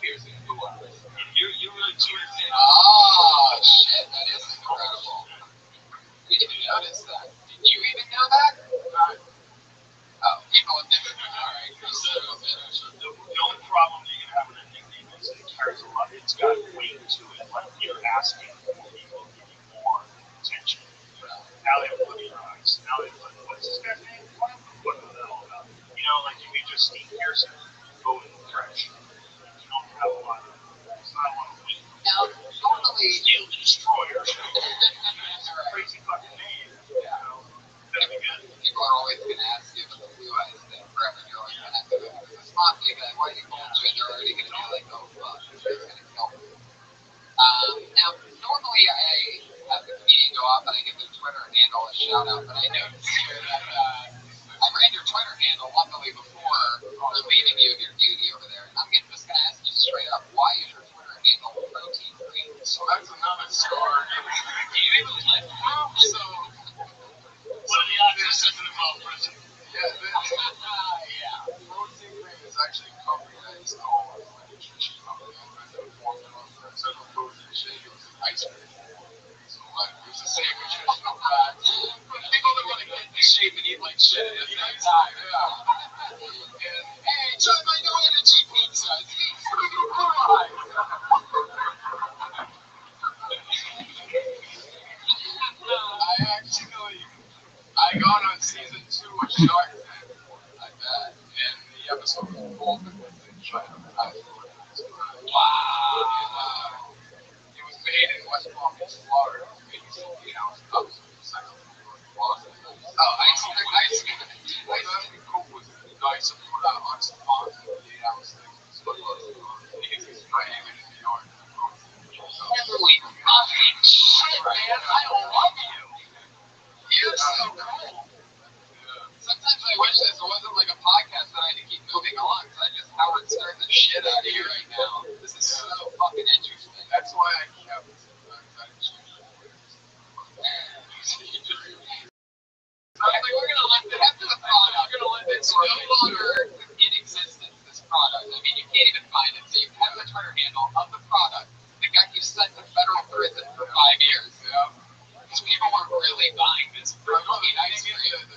Piercing Blue Eyes. You really cheered in. Oh, shit. That is incredible. I didn't even notice that. Did you even know that? Oh, people have never. Alright, The only problem that you're gonna have with a nickname is it carries a lot. It's got weight to it. Like you're asking for people to give you more attention. Now they put your eyes. Now they put what's this guy's name? What the hell about? You know, like you could just Steve Pearson go in fresh. You don't have a lot of. It's not a lot of weight. Now, normally, Steel the Destroyer. Crazy fucking name. You know, that'd be good. people are always going to ask you about the Blue Eyes thing forever. You're always going to have to go, because it's mafia guy, why are you bullshit? They're already going to be like, oh, fuck, he's going to kill me. Now, normally I have the comedian go off and I give their Twitter handle a shout out, but I noticed here that I ran your Twitter handle luckily before relieving you of your duty over there. And I'm just going to ask you straight up, why is your Twitter handle protein free? So that's another story. Do you even live now? So, What are the odds of something about prison? Yeah. protein cream is actually a company that is called a nutrition company. I never formed it on instead of protein shake, it was an ice cream. So, like, it was the same nutritional facts. People that want to get in shape and eat like shit at the same time. Yeah. And, hey, try my no energy pizza. It's I got on season 2 of Shark Tank. I bet. And the episode was involved in China. Wow. It was made in West Palm Beach, Florida. It was made in 16-ounce cups. Oh, ice cream. Coke was nice and put out on some pots and 8-ounce things. Because it's Miami in New York. Holy fucking shit, man. I love you. You're so cool. Sometimes I wish this wasn't like a podcast that I had to keep moving on, because I just Howard Stern the shit out of you right now. This is so fucking interesting. That's why I kept it. We're gonna let the after the product. We're gonna let it's no longer in existence. This product. I mean, you can't even find it. So you have the Twitter handle of the product that got you sent to federal prison for 5 years. Yeah. Because people were really buying this protein ice cream.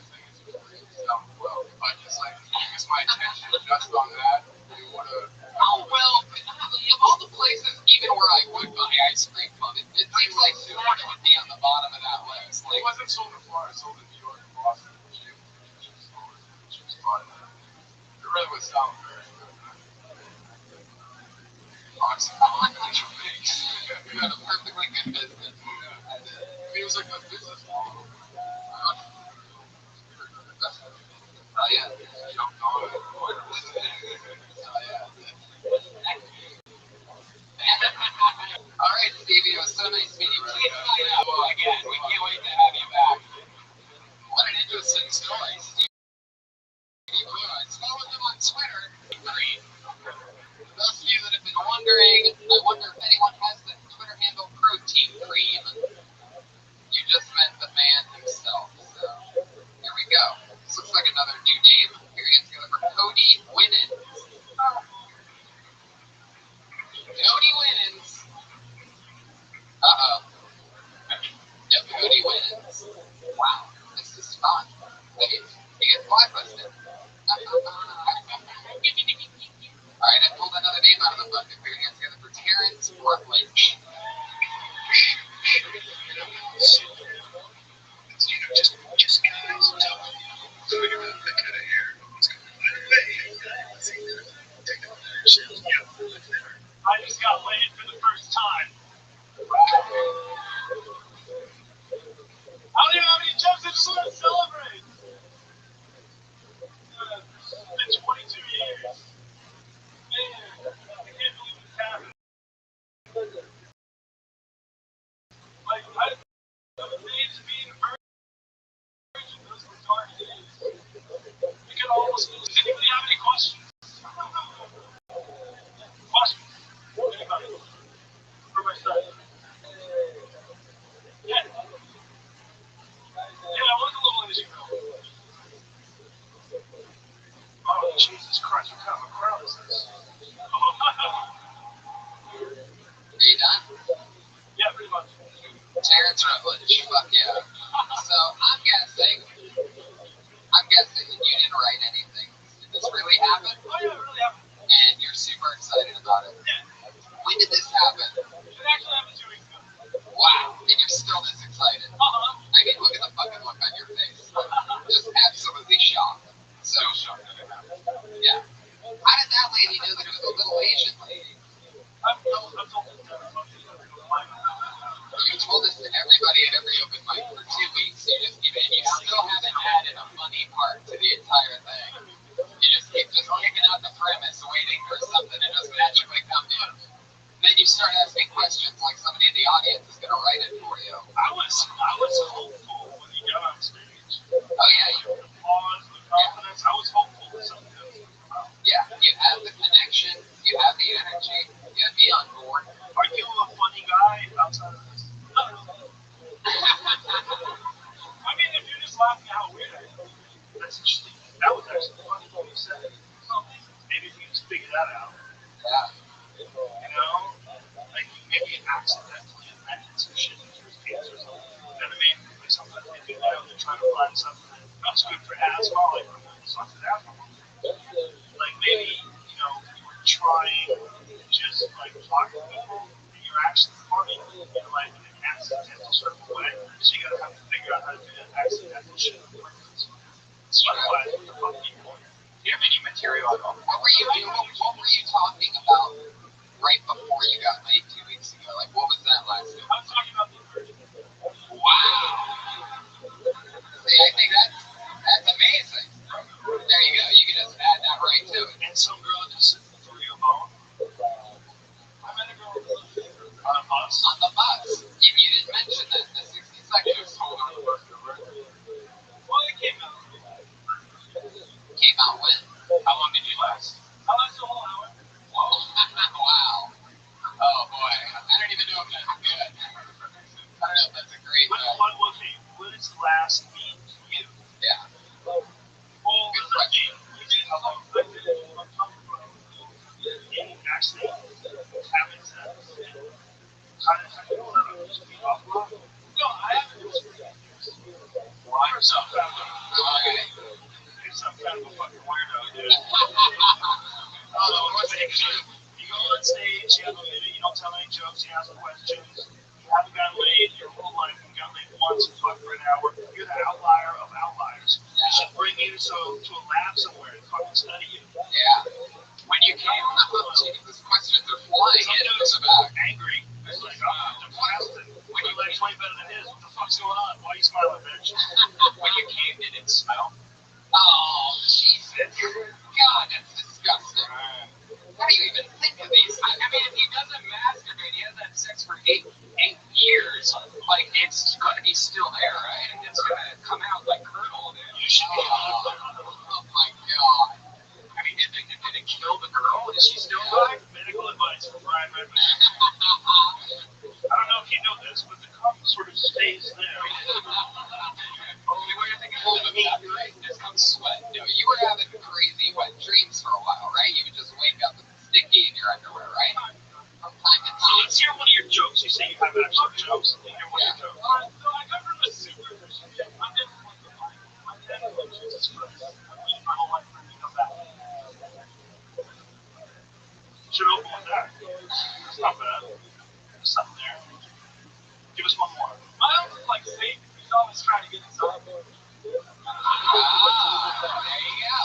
Well, if I just like focus my attention just on that, it would have. Oh well, of all the places, even where I would buy ice cream from, it seems like Florida would be on the bottom of that list. It wasn't sold in Florida, it sold in New York and Boston. Which was fun. It really was sound very good. You had a perfectly good business. It was like a business model. Oh yeah. You don't know it. Oh yeah. All right, Stevie, it was so nice meeting you. Please sign up again. We can't wait to have you back. What an interesting story. Stevie Blue Eyes. Follow them on Twitter. Green. For those of you that have been wondering, I wonder if anyone has the Twitter handle Protein Cream. You just met the man himself. So here we go. This looks like another new name. Your hands together for Cody Winans. Cody Winans. Uh-oh. Yep, Cody Winans. Wow, this is fun. He gets blacklisted. Alright, I pulled another name out of the bucket. Put your hands together for Terrence Rutledge. It's just guys. So we can have that kind of hair. It's going by the way. Take it on there. Yeah. I just got laid for the first time. I don't even have any jokes. I just want to celebrate. It's been 22 years. Man, I can't believe it's happened. Like, I amazed being a virgin those were dark days. We could almost. Does anybody have any questions? Questions? Anybody? For my side? Yeah. Yeah, I was a little lazy, girl. Oh, Jesus Christ, what kind of a crowd is this? Are you done? Yeah, pretty much. Terrence Rutledge, fuck yeah. So I'm guessing you didn't write anything. Did this really happen? Oh yeah, it really happened. And you're super excited about it. Yeah. When did this happen? It actually happened 2 weeks ago. Wow, and you're still this excited. I mean, look at the fucking look on your face. Just absolutely shocked. So shocked that it happened. Yeah. How did that lady know that it was a little Asian lady? I've told this to everybody. You told this to everybody at every open mic for 2 weeks. You still haven't added a funny part to the entire thing. You just keep kicking out the premise, waiting for something to just magically come in. Then you start asking questions like somebody in the audience is going to write it for you. I was hopeful when you got on stage. Oh yeah, The applause, the confidence. I was hopeful that something was going to come out. yeah. You have the connection. You have the energy. You have me on board. Are you a funny guy outside of this? I mean, if you're just laughing at how weird I am, that's interesting. That was actually funny what you said. Maybe if you just figure that out. Yeah. You know? Like, maybe accidentally invented some shit into his pants or something. You know what I mean? Like, sometimes they do that when they're trying to find something that's good for asthma, like, sucks with asthma. Like, maybe, you know, you were trying to just, like, talk to people, and you're actually funny in, like, an accidental sort of way. So you gotta have to figure out how to do that accidental shit on purpose. Otherwise, what the fuck do you want? Do you have any material at all? What were you talking about right before you got laid 2 weeks ago? Like, what was that last week? I was talking about the virgin. Wow. See, I think that's amazing. There you go. You can just add that right to it. And some girl just threw you a bone. I met a girl on a bus. On the bus. And you didn't mention that in the 60 seconds. Hold on, well, it came out. Came out when? How long did you last? I lasted a whole hour. Whoa. Wow. Oh boy. I don't even know if that's good. I don't know if that's a great What does last mean to you? Yeah. Well, good question. You didn't know how actually having sex. How do you know that just be off? No, I haven't experienced this. Well, I'm some kind of a fucking weirdo, dude. You go on stage, you have a minute, you don't tell any jokes, you ask questions, you haven't gotten laid your whole life, you got laid once and fuck for an hour, you're the outlier of outliers. They should bring you to a lab somewhere and fucking study you. Yeah. When you came up, Jesus, questions are flying in from the back. Angry. It's like, oh, I'm depressed. When your leg's way better than his, what the fuck's going on? Why are you smiling, bitch? When you came, did it smell? Oh, Jesus. God, that's disgusting. What do you even think of these? I mean, if he doesn't masturbate, he hasn't had sex for eight years. Like, it's going to be still there, right? It's going to come out like curdled. You should be. Oh, my God. I mean, did it kill the girl? Is she still alive? Medical advice from Brian Redman. I don't know if you know this, but the cum sort of stays there. Only way to think of it, right? Just come sweat. You know, you were having crazy wet dreams for a while, right? You would just wake up with sticky in your underwear, right? From time to time. So let's hear one of your jokes. You say you have actual jokes. Let's hear one of your jokes. So I come from a super. I'm different from the mind. I'm different from Jesus Christ. I've lived my whole life for him to come back. Should open with that. That's not bad. There's something there. Give us one more. My always trying to get his own. There you go.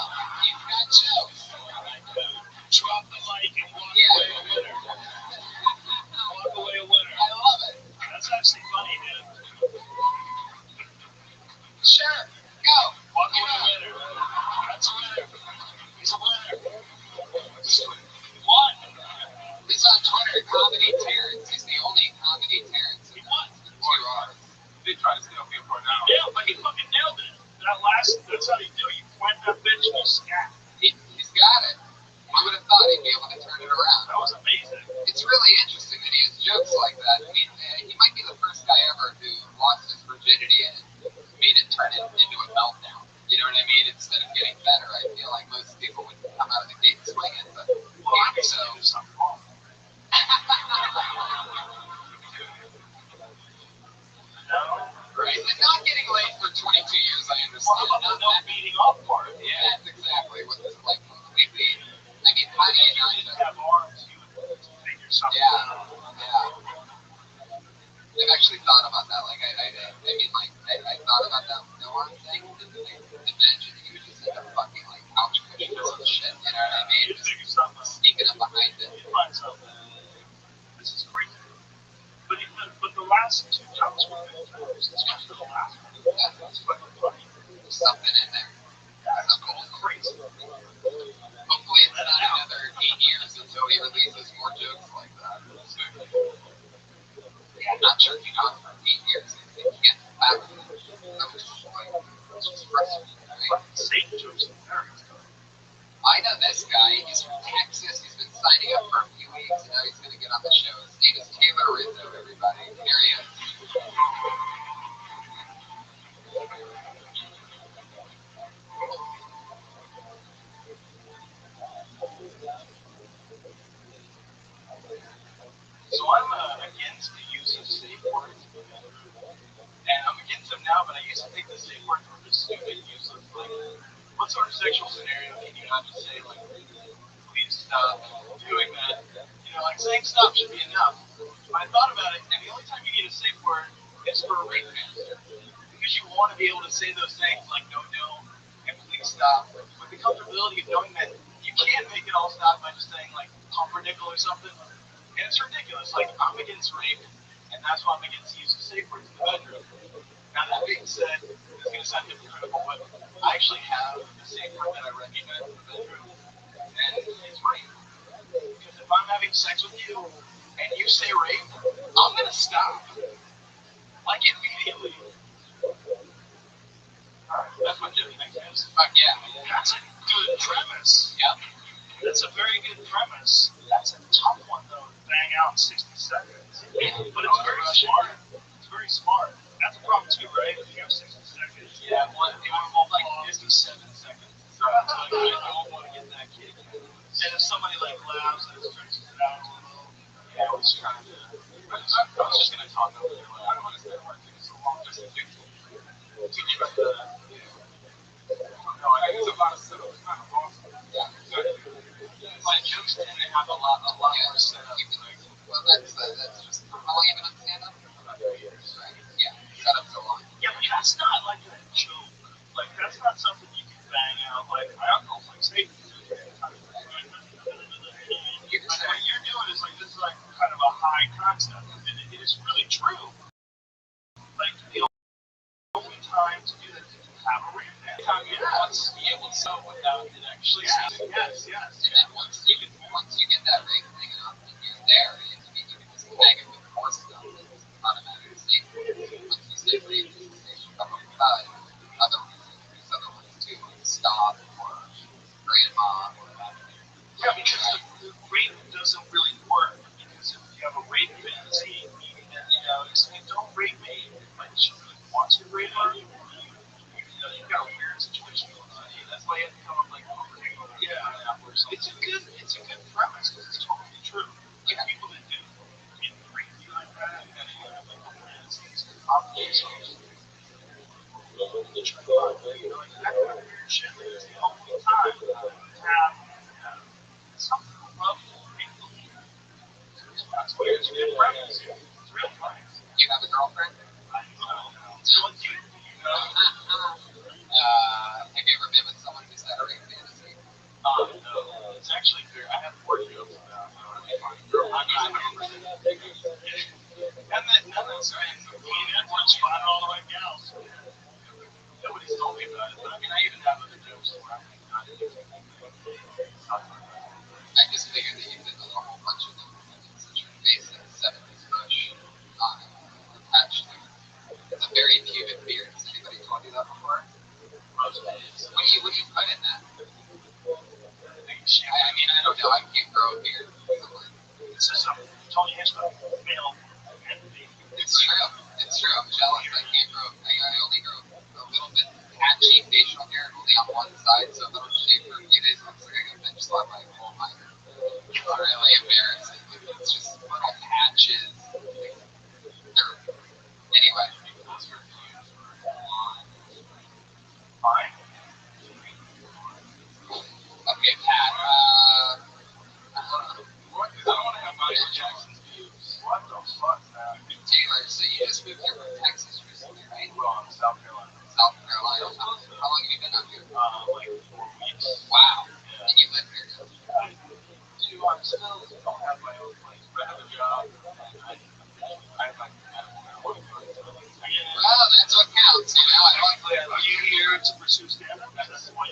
You've got jokes. Drop the mic and walk Yeah. away a winner. Walk away a winner. I love it. That's actually funny, dude. Sure. Go. Walk away a winner. That's a winner. He's a winner. He won. He's on Twitter, Comedy Terrence. He's the only Comedy Terrence. He won. 2 R's. They try to steal me for an hour. Yeah, but he fucking nailed it. That's how you do it. You point that bitch and you scat. He's got it. I would have thought he'd be able to turn it around. That was amazing. It's really interesting that he has jokes like that. I mean, he might be the first guy ever who lost his virginity and made it turn it into a meltdown. You know what I mean? Instead of getting better, I feel like most people would come out of the gate swinging. But Well, I guess there's something wrong. Right. And not getting laid for 22 years, I understand. Well, how about the no beating off part? Yeah, that's exactly what this like completely. I mean, how do you You not didn't even? have arms, you would figure something out. I've actually thought about that. Like, I thought about that no arm thing. And imagine that you would just end up fucking like couch cushions and shit. You know what I mean? You figure something out. Sneaking up behind it. You find something. This is crazy. But the last two jumps were good times, especially the last one. That's fucking funny. There's something in there. That's crazy. Hopefully, it's not another 8 years until he releases more jokes like that. Yeah, not jerking off for 8 years. He can't back. That was just like, it's just frustrating. Right? Satan jokes in America. I know this guy. He's from Texas. He's been signing up for a few weeks, and now he's going to get on the show. His name is Taylor Rizzo, everybody. Here he is. So I'm against the use of safe words. And I'm against them now, but I used to think the safe words were just stupid, useless. Like, what sort of sexual scenario can you have to say, like, please stop doing that? You know, like, saying stop should be enough. But I thought about it, and the only time you need a safe word is for a rape fantasy. Because you want to be able to say those things like no, and please stop. With the comfortability of knowing that you can make it all stop by just saying, like, pumpernickel or something. And it's ridiculous. Like, I'm against rape, and that's why I'm against the use of safe words in the bedroom. Now, that being said, it's going to sound hypocritical, but I actually have a safe word that I recognize in the bedroom, and it's rape. Because if I'm having sex with you, and you say rape, I'm going to stop. Like, immediately. Alright, that's my tip. Thanks, guys. Yeah. That's a good premise. Yep. That's a very good premise. That's a tough one, though, to bang out in 60 seconds. But it's very smart. It's very smart. That's a problem, too, right? If you have 60 seconds. Yeah, one, it was like 57 seconds. So it's like, I don't want to get that kick. And if somebody, like, laughs and stretches it out a little, yeah, I was trying to. I was just going to talk over there. Like, I don't understand why it took so long just to do it. To get the. No, I think it's a lot of setup. It's kind of awesome. Yeah. My jokes tend to have a lot more setup. Well, that's just how long you been on stand-up? About 3 years. Right. Yeah. Setup's so long. Yeah, but that's not like a joke. Like, that's not something you can bang out. Like, I don't know, like, say, what you're doing is like, this is like kind of a high concept. And it is really true. Like, the only time to do that is to have a rant. The time you want to be able to sell without it actually saying yes. And then once you get that rate thing up and you're there, you can just bang it with more stuff. It's automatic safe. Once you say rate, you come up with other ones too, like stop or grandma or Yeah, because the rape doesn't really work. Because if you have a rape fantasy, meaning that, you know, you say, don't rape me, but she really wants you to rape her, you know, you've got a weird situation going on. That's why you have to come up like, it's a good premise because it's totally true. Like people that do get crazy like that, and you have like a fantasies and confidence songs. You try to find, you know, like that kind of weird shit. Like, it's the only time to have something level of people. That's what it's a good premise. It's real funny. you have a girlfriend? I don't know. So, I just figured that you did a whole bunch of them since your face had 70s bush on it, attached to it. It's a very pubic beard. Has anybody told you that before? What do you put in that? I mean, I don't know. I can't grow a beard. This is Tony Hitchcock, male entity. It's true. It's true. I'm jealous. I can't grow. I only grow a little bit patchy facial hair only on one side, so if I don't shave for a few days, it looks like I got bitch slap my whole mind. It's really embarrassing. It's just little patches. Anyway. Fine. Okay, Pat. I don't want to have Michael Jackson's views. What the fuck, man? Taylor, so you just moved here from Texas recently, right? Wrong, South Carolina. South Carolina. How long have you been up here? Like 4 weeks. Wow. Yeah. And you live here now? I still don't have my own place, but I have a job. I have my marijuana. Well, that's what counts, you know. Are you here to pursue stand-up? That's 100% why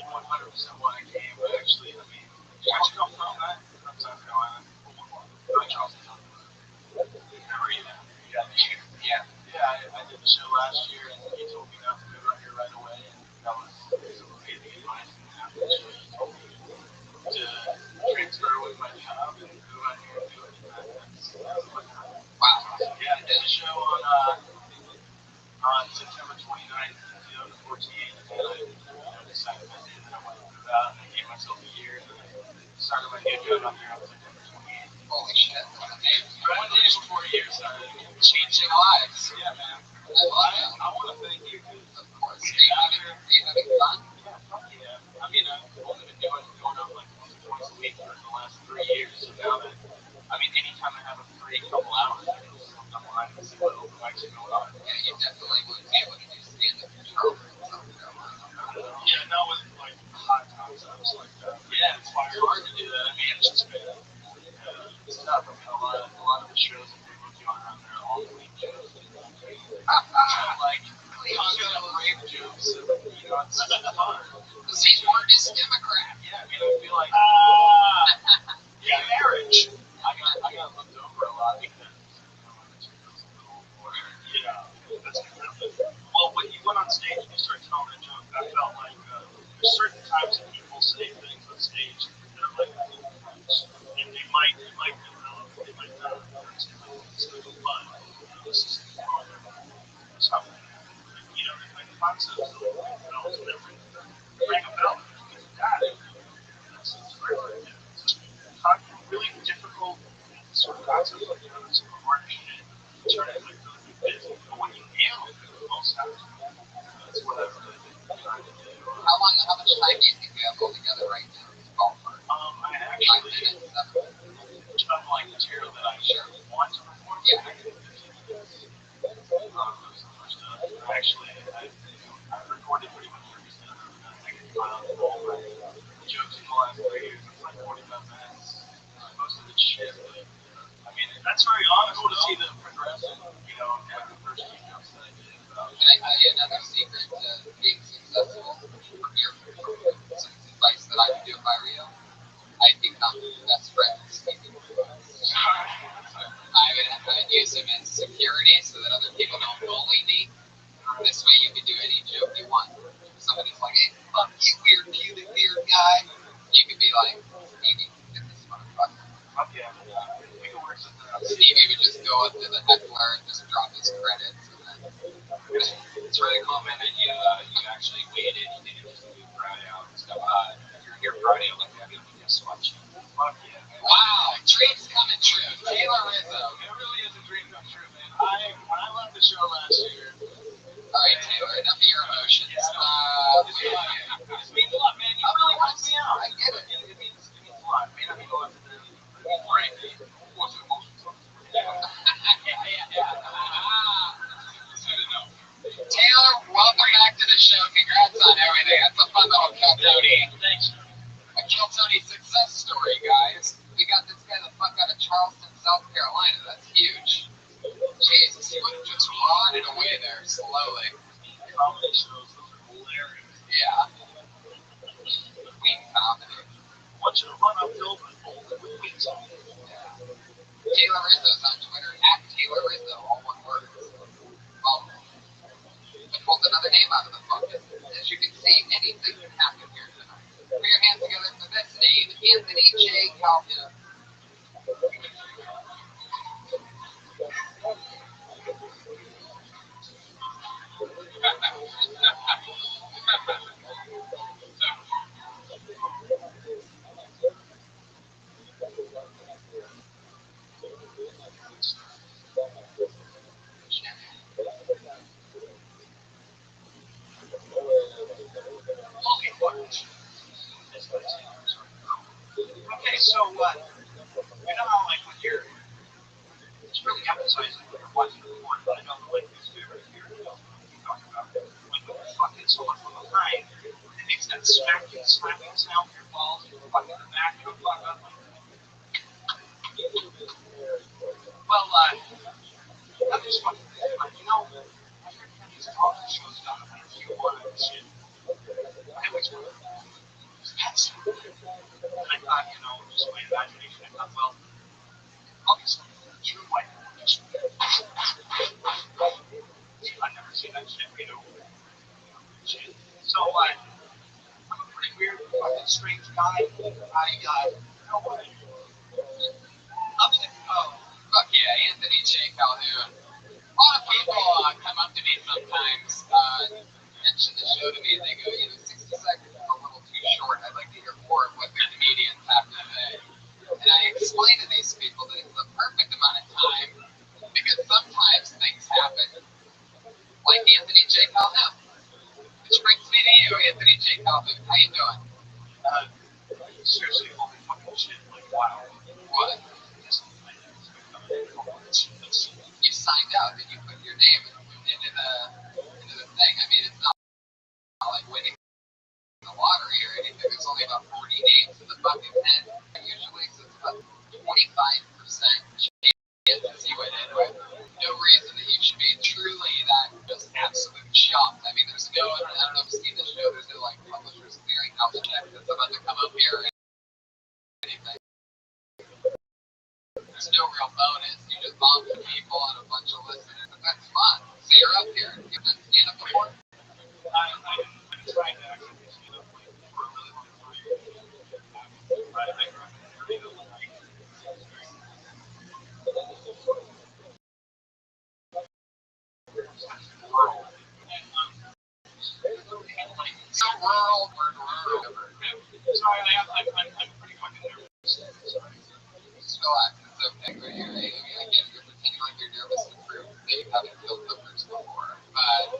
I came. But actually, I mean, where'd you come from, man? From South Carolina. Charleston. Remember you now? Yeah. I did the show last year, and he told me not to move out here right away, and that was some amazing advice. And after the show, he told me to transfer with my job and move out here and do it. That's what happened. Wow. Yeah, I did a show on September 29th, 2014, and I decided I did, and I wanted to move out, and I gave myself a year, and I started my new job out here on September 28th. Holy shit. What a name. 1 day before a year started. Changing lives. Yeah, man. I love it. I want to thank you, because Of course. Are you having fun? yeah, I mean, I've only been going out like once or twice a week for the last 3 years, so now that, I mean, anytime I have a free couple hours, I can just look online and see what open mics are going on. Yeah, you definitely would be able to do stand-up in Charleston, South Carolina. Yeah, not with like hot concepts like that. Yeah, it's hard to do that. I mean, it's just been, it's tough. I mean, a lot of the shows that we're working on around there are all clean shows. Like, constant rape jokes, you know, it's fun. The St. Marcus Democrat. Yeah, I mean, I feel like, yeah, marriage. I got looked over a lot because, my material's a little more, that's well, when you went on stage and you started telling a joke, I felt like there's certain times that people say things on stage that are like, and they might develop, they might not. It's fun. This is fun. Something. The concepts of bells, whatever. Ring a bell. God, that's great. Really difficult sort of concepts like some hard shit. Turn it like really busy. But when you nail it, most times, that's what I've really been trying to do. How much time do you think we have altogether right now? Ballpark. I 5 actually, minutes, 7. of like material that I want to record. Yeah. I've recorded pretty much every step. I can file all my jokes in the last 3 years. It's like 45 minutes. Most of it's shit, but I mean, that's very honest. Cool to see the progression, after the first few jokes that I did. Can I tell you another secret to being successful from your some advice that I would do if I were you? I'd become best friends. I'd use them as security so that other people don't bully me. This way you can do any joke you want. If somebody's like, hey, fuck you, weird pubic beard guy. You can be like, Stevie, get this motherfucker. Okay, we can work something out. Stevie would just go up to the heckler and just drop his credits. It's really cool, man, that you actually waited. You didn't just do Friday out and stuff. Your Friday, I'm like, I'm going to guess watch. Fuck yeah, man. Wow, dreams coming true. Taylor Rizzo. It really is a dream come true, man. When I left the show last year. All right, Taylor, enough of your emotions. This means a lot, man. You really helped me out. I get it. It means a lot. It may not mean a lot to them. Right. What's the emotions? Taylor, welcome back to the show. Congrats on everything. That's a fun little Kill Tony. Thanks. A Kill Tony success story, guys. We got this guy the fuck out of Charleston, South Carolina. That's huge. Jesus, he would have just rotted away there slowly. Comedy shows, those are hilarious. Yeah. Queen comedy. What want you to run uphill with wings on. Taylor Rizzo's on Twitter, at Taylor Rizzo, all one word. Well, I pulled another name out of the bucket. As you can see, anything can happen here tonight. Put your hands together for this name, Anthony J. Calhoun. Okay, so you know how like when you're, it's really emphasizing when you're watching porn, but I know the link is favorite here. You talk about when you're fucking someone from behind, it makes that smacking sound with your balls, you're fucking the back, you don't fuck up. Well, I'm just fucking thinking, like, you know, I heard these talk shows down at Tijuana and shit. I always wondered, that's and I thought, you know, just my imagination, I thought, well, obviously, true white just I've never seen that shit, you know. Shit. So, I'm a pretty weird, fucking strange guy. You know what? Other than, Fuck yeah, Anthony J. Calhoun. A lot of people come up to me sometimes, mention the show to me, and they go, 60 seconds is a little too short. I'd like to hear more of what the comedians have to say. And I explain to these people that it's the perfect amount of time because sometimes things happen, like Anthony J. Calhoun. Which brings me to you, Anthony J. Calhoun. How you doing? seriously, holy fucking shit, like, wow. What? You signed up and you put your name into the thing. I mean, it's not like winning the lottery or anything. There's only about 40 names in the bucket, and usually it's about 25% chance you win it. No reason that you should be truly that just absolute shocked. I mean, there's no, I don't know if you've seen the show, there's no like publishers clearinghouse check that's about to come up here or anything. There's no real bonus. You just bump people and a bunch of listeners. But that's fun. So you're up here. You've been stand up before? I've been trying to actually do stand up for a really long time. But I grew up in an area that like rural. And like So rural, we're rural. sorry, I'm pretty fucking nervous. Sorry. Just relax. It's okay. We're here. I get it. You're pretending like you're nervous to prove that you haven't killed hookers before. But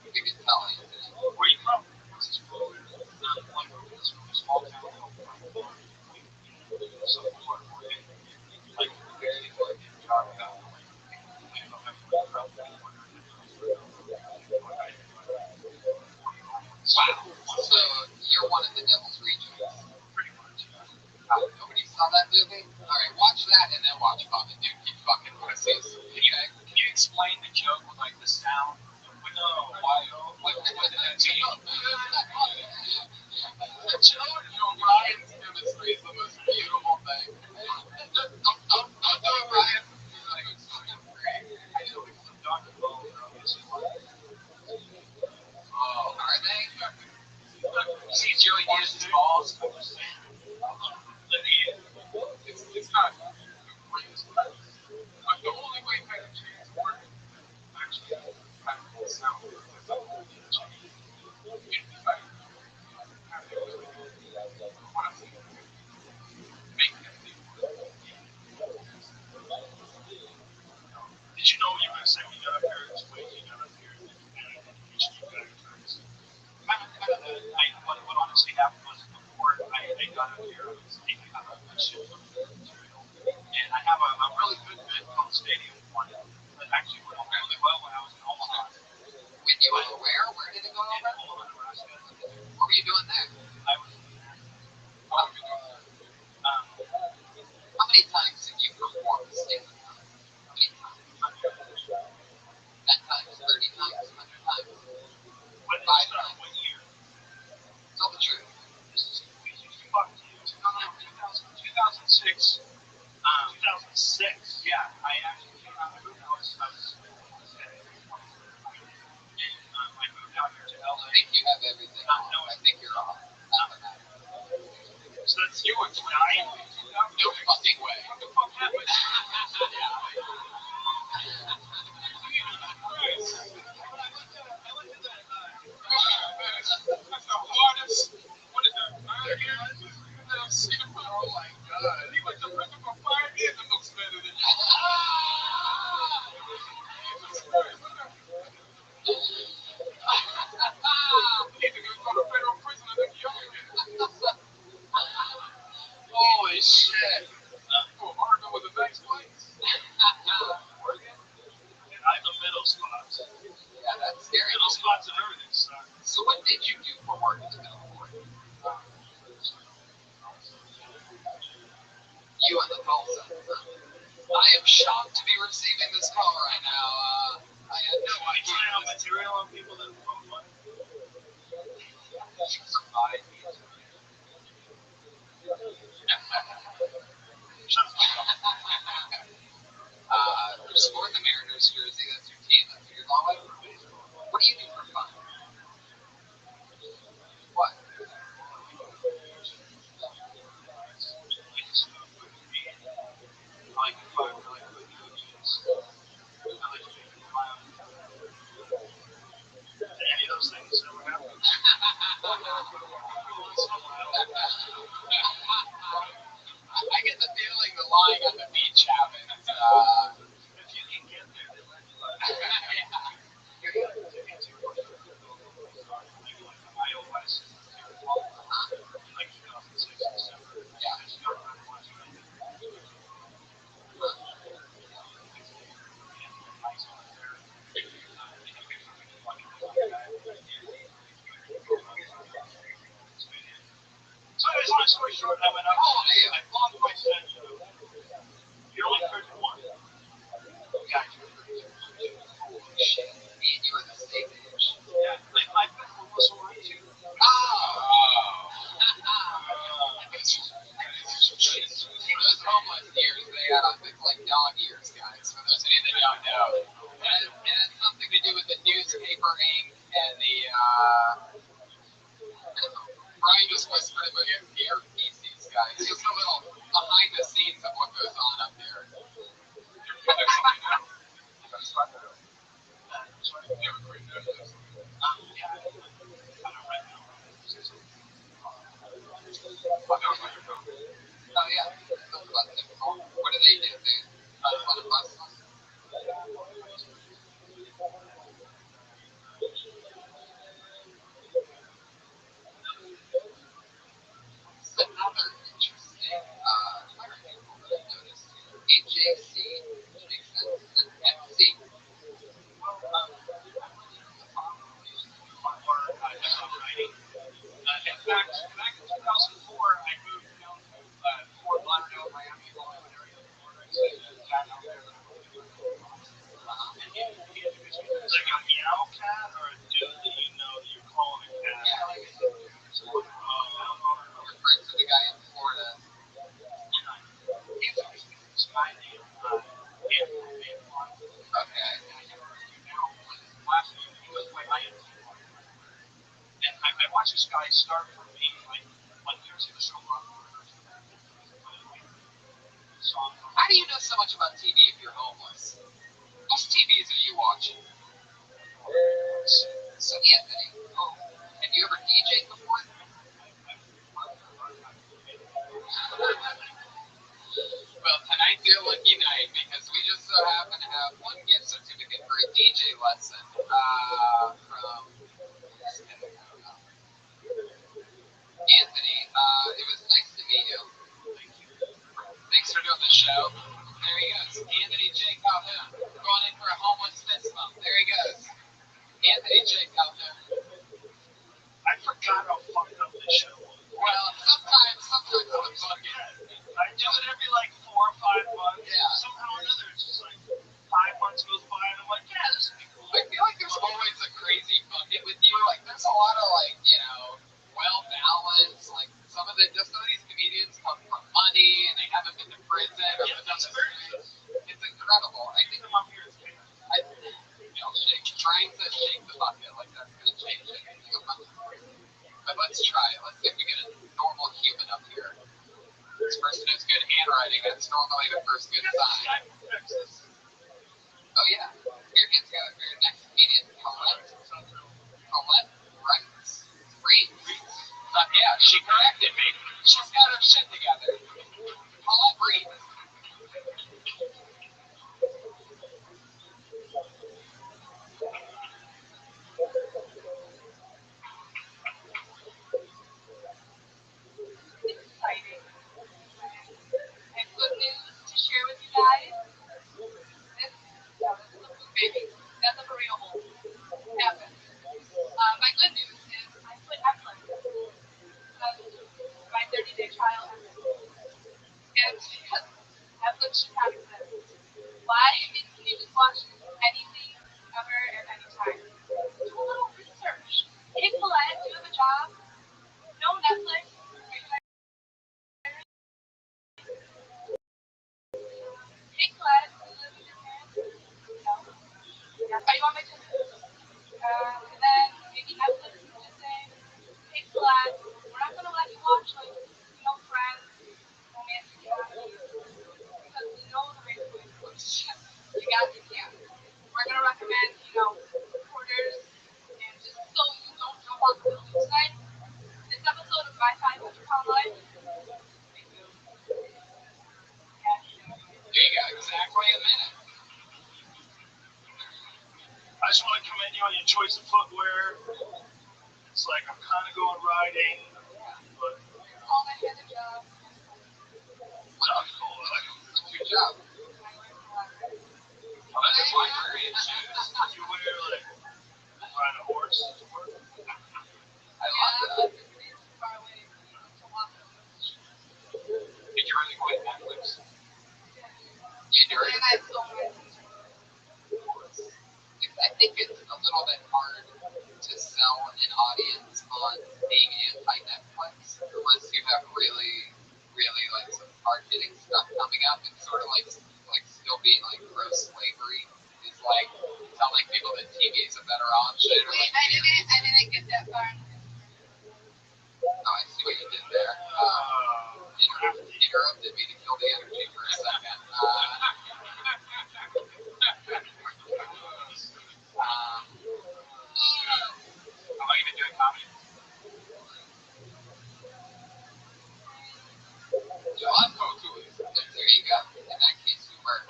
we can tell you. Where are you from? This is from a small town called so like very like talk about Wow. So you're one of the devil's regions. pretty much. Nobody saw that movie? Alright, watch that and then watch Mom and Duke, you fucking pussies. Can you explain the joke with like the sound? No, why? Like what did that mean? Ryan's chemistry is the most beautiful thing. Ryan. It's fucking great. Oh, are they? See, Joey needs his balls. It's not but the only way I can transport actually kind of sound Did you know you were saying you got up here this way, you got up here, and you got turns? What honestly happened was before I got up here, I was taking out a shit ton of material. And I have a really good bit from the stadium one that actually went over really well when I was in Omaha. when you were where? Where did it go over? Omaha, Nebraska. What were you doing there? I was What were you doing there? How many times have you performed the stand-up? How many times? 10 times, 30 times, 100 times? when did I start? What year? Tell the truth. Fuck you. did you do for work in the billboard? You and the call center. I am shocked to be receiving this call right now. I had no idea. Trying out material on people that won't money. Provide me. Shut the fuck up. You sport the Mariners jersey. That's your team. That's what you're going with. What do you do for fun? What? I can find really good coaches. I like making my own. Any of those things ever happen? I get the feeling the lying on the beach happens. If you can get there, they let you out. iOS in like 2006 December. Yeah. I just got around to watching it. So anyways, long story short, I went up. I bought my set. You're only 31. Guys, you're 32. Holy shit. Me and you are the same age. Yeah, I've been homeless a lot too. Those homeless years, they had on things like dog ears, guys, for those of you that don't know. And it has something to do with the newspaper ink and the, Brian just whispered about his ear pieces, guys. Just a little behind the scenes of what goes on up there. Oh, yeah. What do they do? They on a bus? Another interesting article that I noticed here. AJC makes sense. FC. In fact, back in 2004, I moved down to Fort Lauderdale, Miami, Hollywood area of Florida. I stayed at a cat out there that I really liked. It's like a meow cat or a dude that you know that you're calling a cat. Yeah, like you're friends with the guy in Florida. It's my name. Okay. Last year, he was way high. And I watched this guy start from being like, you ever see the show Rothschild'S? How do you know so much about TV if you're homeless? Whose TVs are you watching? So Anthony, have you ever DJ'd before? Well, tonight's your lucky night because we just so happen to have one gift certificate for a DJ lesson from Anthony. It was nice to meet you. Thanks for doing the show. There he goes. Anthony J. Calhoun. Going in for a homeless fist bump. There he goes. Anthony J. Calhoun. I forgot how fucked up this show was. Well, sometimes I'm fucking. I do it every like 4 or 5 months. Yeah. Somehow or another, it's just like 5 months goes by and I'm like, yeah, this would be cool. I feel like there's always a crazy bucket with you. Like, there's a lot of, like, well balanced. Like, some of these comedians come from money and they haven't been to prison. Yeah, that's very. It's incredible. I think I'm here as trying to shake the bucket like that's going to change anything about it. But let's try it. Let's see if we get a normal human up here. This person has good handwriting. That's normally the first good sign. Oh, yeah. Your hands together for your next comedian. Colette Reed. Yeah, she corrected me. She's got her shit together. Colette Reed. Exciting. And good news to share with you guys. choice of footwear. It's like I'm kind of going riding, but All my other jobs. that's cool. What's your job? Oh, that's librarian shoes. You wear like ride a horse to work. I love that. Did you really quit Netflix? You do it. I think it's a little bit hard to sell an audience on being anti-Netflix unless you have really, really like some hard-hitting stuff coming up. It's sort of like still being like pro-slavery. It's like telling people that TV is a better option. Or like, I didn't get that far. oh, I see what you did there. Interrupted me to kill the energy for a second. How long have you been doing comedy? John Cotulis. There you go. In that case, you were.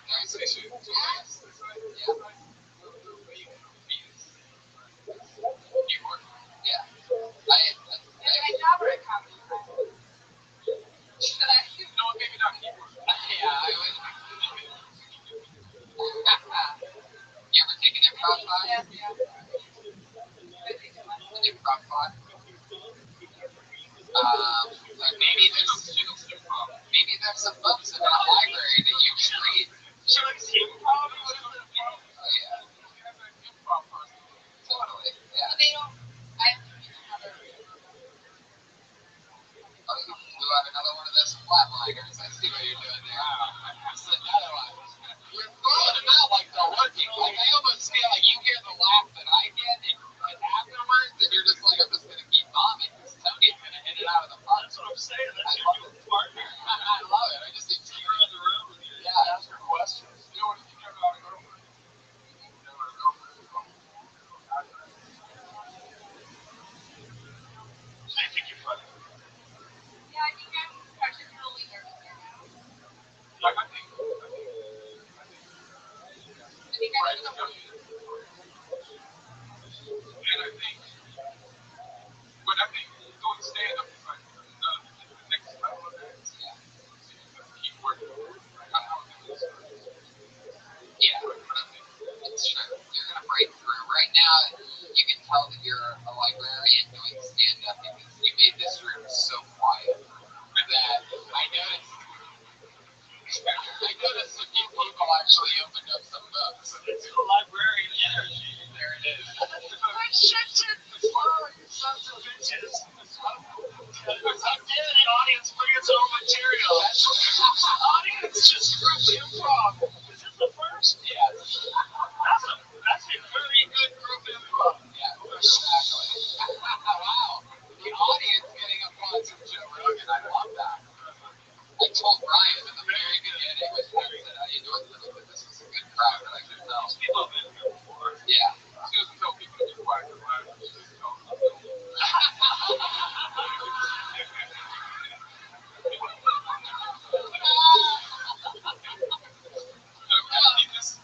There's 2 ways. Yeah. Keyboard? Yeah. My job or a comedy club? No, maybe not keyboard. Yeah, I would. You ever take an improv class? Yeah. An improv class? Maybe there's some books in that library that you can read. She likes improv. Oh yeah. Improv person. Totally. Yeah. They don't. I have to read another. Oh, you blew out another one of those flatliners. I see what you're doing there. That's another one. You're throwing them out like they're working. Like I almost feel like you hear the laugh that I get, and afterwards, and you're just like, I'm just gonna keep bombing because Tony's gonna hit it out of the park. That's what I'm saying. That's I your love new partner. I love it. I just think You're on the road with you. yeah. Ask her questions. You know what you care about a girlfriend? So you think you're funny? Yeah, I think I'm particularly nervous right now. Like, I think I think I'm in the worst. and I think, but I think doing stand-up is like the next level of that. Yeah. So you just keep working. Like, I don't think it's Yeah. It's true. You're gonna break through. Right now, you can tell that you're a librarian doing stand-up because you made this room so quiet that I noticed a few people actually opened up some books. it's the librarian energy. There it is. Shit, you sons of bitches. How dare the audience bring its own material? Audience just group improv. Is this the first? Yeah. That's a very good group improv. Yeah, exactly. Wow. The audience getting applause from Joe Rogan. I love that. I told Brian in the very beginning when he said, how you doing? That this was a good crowd, and I could tell. People have been here before. Yeah. She doesn't tell people to be quiet in life. She just tells them.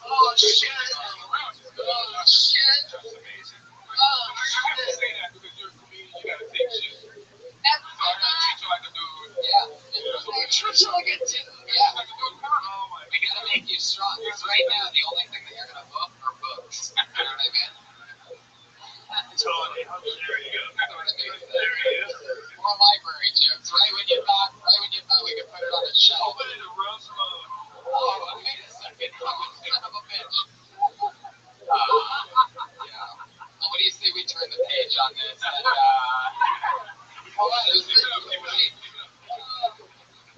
Oh shit! Oh shit! That's amazing. Oh, I have to say that because you're a comedian, you gotta take shit. that's So I gotta treat you like a dude. Yeah. treat you like a dude. Yeah. Like a dude. Oh my We gotta make you strong. Because right now, the only thing that you're gonna book are books. You know what I mean? Tony, how dare you? There he is. More library jokes. Right when you thought we could put it on a shelf. Open the roast mode. Oh, wait a second. Son of a bitch. Yeah. Well, what do you say we turn the page on this? And, hold on, there's wait.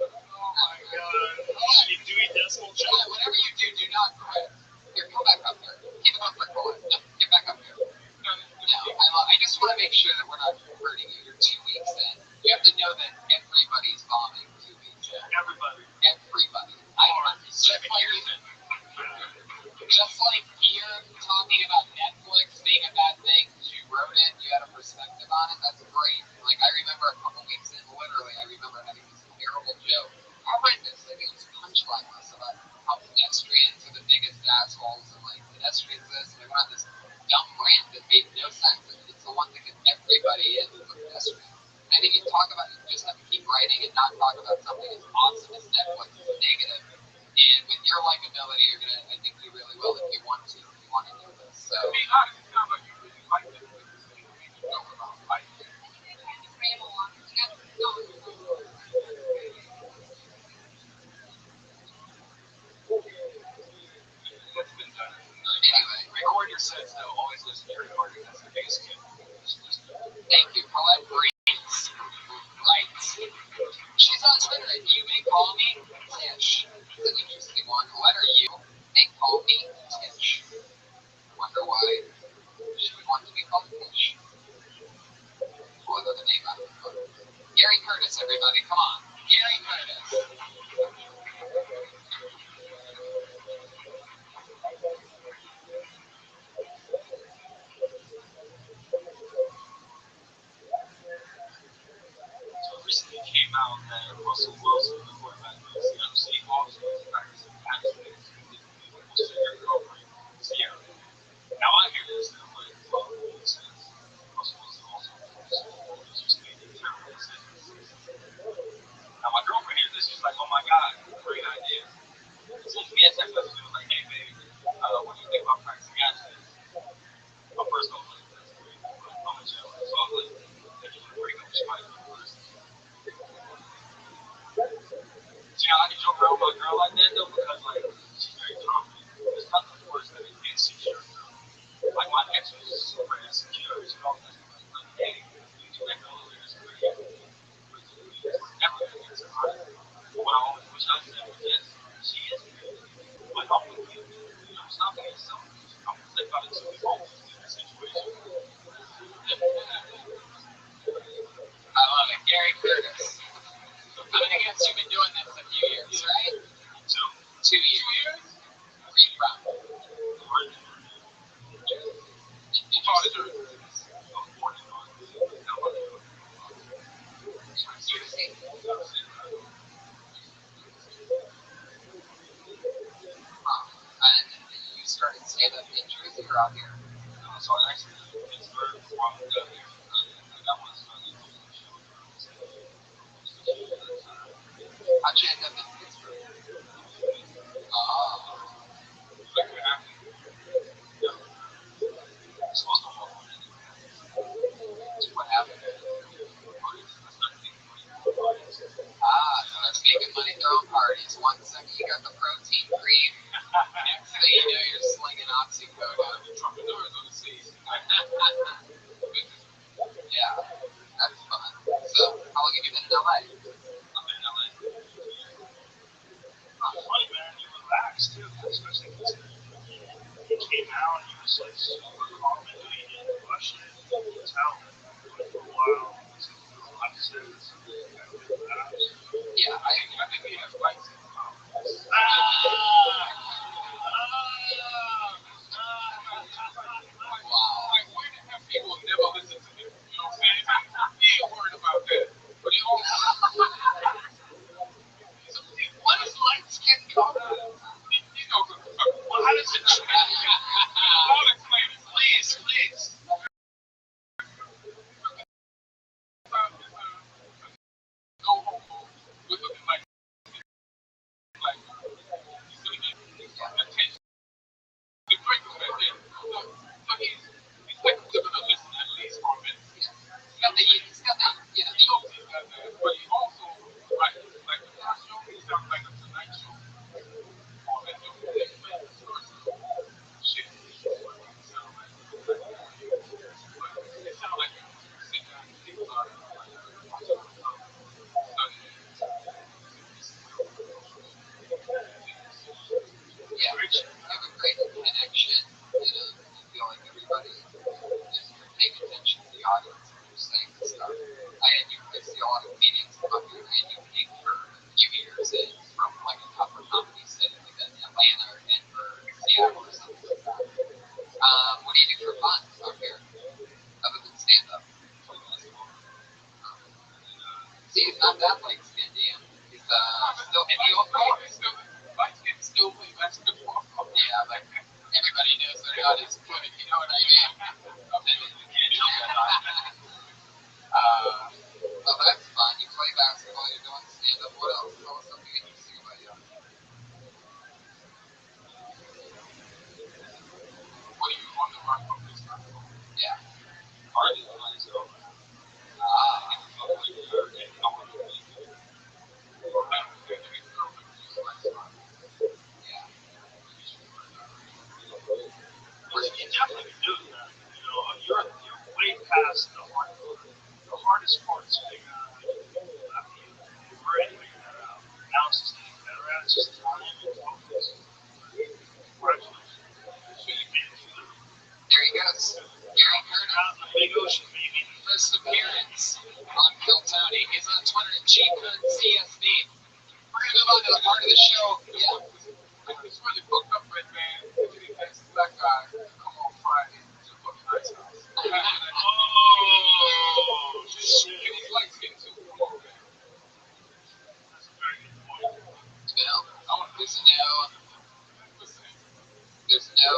Oh my god. Should you do a decimal check? John, whatever you do not quit. Here, come back up here. Keep it up for going. No, get back up here. No, I just want to make sure that we're not hurting you. You're 2 weeks in. You have to know that everybody's bombing 2 weeks in. Everybody. Everybody. Just like you're talking about Netflix being a bad thing, you wrote it, you had a perspective on it, that's great. Like, I remember a couple weeks in, literally, I remember having this terrible joke. Horrendous. Like, it was punchlines about how pedestrians are the biggest assholes, and, like, pedestrians this, and we went on this talk about, you just have to keep writing and not talk about something as awesome as Netflix is negative. And with your likability, you're gonna, I think you really will if you want to do this. So. I mean, honestly, it sounds like you really like this. You know about life. What's been done? Anyway, record your sets though. Always listen to your recording. That's the biggest tip. Thank you. Colette Breeze. Right. She's on Twitter, and you may call me Tish. It's an interesting one. What are you? They call me Tish. Wonder why she would want to be called Tish. What other name I would put? Gary Curtis, everybody, come on. Gary Curtis. So recently came out that Russell Wilson, the quarterback of the Seattle Seahawks, was practicing abstinence with their girlfriend, Sierra. Now I hear this and I'm like, well, it makes sense. Russell Wilson also just made a terrible decision. Now my girlfriend hears this, she's like, oh my God, great idea. So we had text messages, was like, hey babe, what do you think about practicing abstinence? My first thought was, that's great, but I'm a chill. So I was like, if you want to break up, she might be first. See, I can joke around with my girl like that though, because like she's very confident. There's nothing worse than an insecure girl. Like my ex was super insecure. She always asked me like, hey, you do that girl over there is pretty. Never gonna get to her. But what I always wish I said was yes, she is pretty. But I'm with you. You know, stop being selfish. I'm gonna think about it too. We both in this situation. I love it. Gary Curtis. I guess you've been doing this a few years, right? 2 years. Where are you from? You taught it to her. I was born in North And you started stand-up in Jersey or out here? So I actually lived in Pittsburgh before I moved out here. I got my son in the show. How'd you end up in Pittsburgh? Oh. Like what happened? It's supposed to walk on it. What happened? Starts making money throwing parties. One second you got the protein cream, next thing you know you're slinging oxycodone. Entrepreneurs on the scene. Yeah, that's fun. So, how long have you been in LA? I'm in LA. Funny, man. You relax too, especially because he came out. He was like super confident. He didn't rush it. You could tell. For a while, he took a lot of steps. Yeah, I think we have quite some confidence. Wow, like where did have people never listen to him? You know what I'm saying? He ain't worried about that. But he also What is light skin confidence? he knows well, how does it I'll explain it. Please. No homo with looking like attention. The drink was right there. So he's like gonna listen at least for a minute. He's got the He knows he's got that, but he also like the first show, he sounds like a Tonight Show. All that show, shit. It sounds like you sit down and think about it. Yeah, you have a great connection. You know, you feel like everybody is paying attention to the audience when you're saying this stuff. I see a lot of comedians come up here and you came for a few years and from like a tougher comedy city like Atlanta or Denver or Seattle or something like that. What do you do for fun up here other than stand up? See, he's not that light skinned, damn. He's still in the old Still play basketball. Yeah, like everybody knows they're not his foot, if you know what I mean. Oh, that's fun. past the hardest part is figuring out how to do it. We've already figured that out. Now it's just getting better at it. It's just time and focus. Congratulations. There he goes. Gary Curtis. Out in the big ocean, baby. First appearance on Kill Tony. He's on Twitter at GCSD. We're going to move on to the part of the show. Yeah. It's really booked up, Red Man. If he thinks that guy come on Friday to book nice house. Oh, shit. And his lights getting too cool, man. That's a very good point. There's no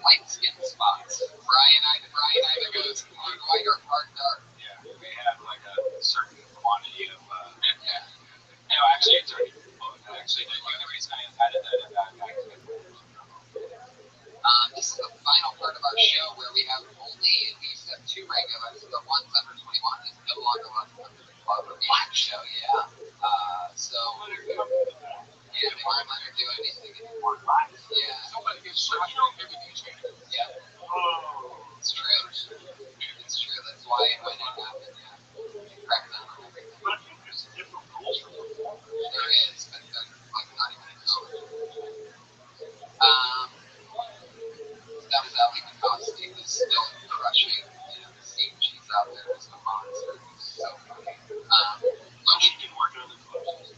light skin spots. Brian either goes hard white or hard dark. Yeah, we have like a certain quantity of. No, actually, it's already. Actually, the only reason I added that is that this is the final part of our show where we used to have 2 regulars. The ones under 21 is no longer on the club or the show. Yeah. So. Yeah, they weren't letting her do anything anymore. Yeah. Somebody gets shot, everything changes. Yeah. It's true. It's true. That's why it went and happened. Yeah. Crack down on everything. But I think there's different rules for football. There is, but they're like not even in color. That was Ali Costi, who's still crushing, the scene. She's out there as a monster. She's so funny. She can work on the clubs.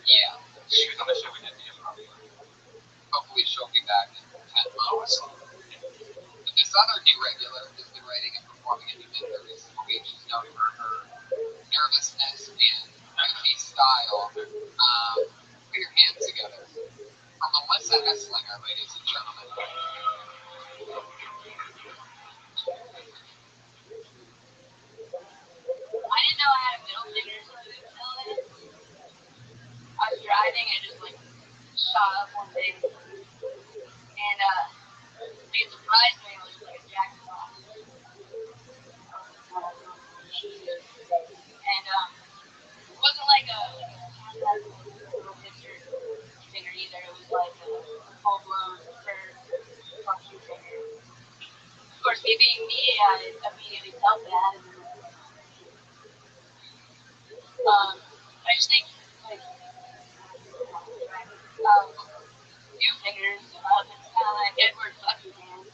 Yeah. She was on the show we did the improv. Hopefully she'll be back in 10 months. But this other new regular has been writing and performing in the mid-30s. She's known for her nervousness and goofy style. Put your hands together. For Melissa Esslinger, ladies and gentlemen. I didn't know I had a middle finger until then. I was driving and just shot up one day. And it surprised me. It was like a jackpot. And it wasn't like a little picture finger either. It was like a full blown curved fucking finger. Of course, me being me, I immediately felt that. I just think few fingers, it's kind of like Edward Buckingham.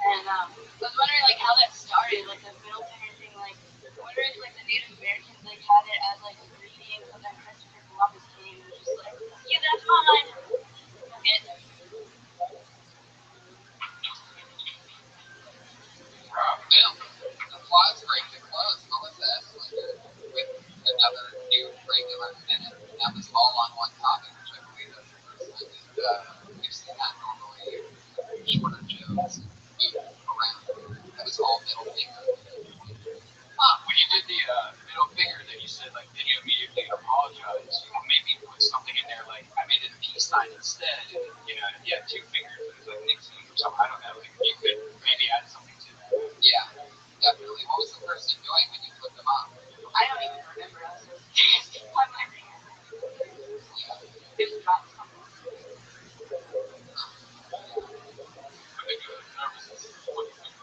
And I was wondering how that started, the middle finger thing. I wonder if the Native Americans had it as a greeting, but then Christopher Columbus came and was just yeah, that's fine. Okay. Boom. Applause break to close. Melissa Esslinger with another new regular minute. That was all on one topic, which I believe that's the first time we've seen that normally. Shorter shows move around. That was all middle finger. When you did the middle finger, then you said, then you immediately apologized. Maybe put something in there, I made it a peace sign instead. And, if you had 2 fingers, it was Nixon or something. I don't know. You could maybe add something to that. Yeah, definitely. What was the person doing when you flipped them up? I don't even remember. I was so pissed on my finger. It was about something. I think nervousness is what you think.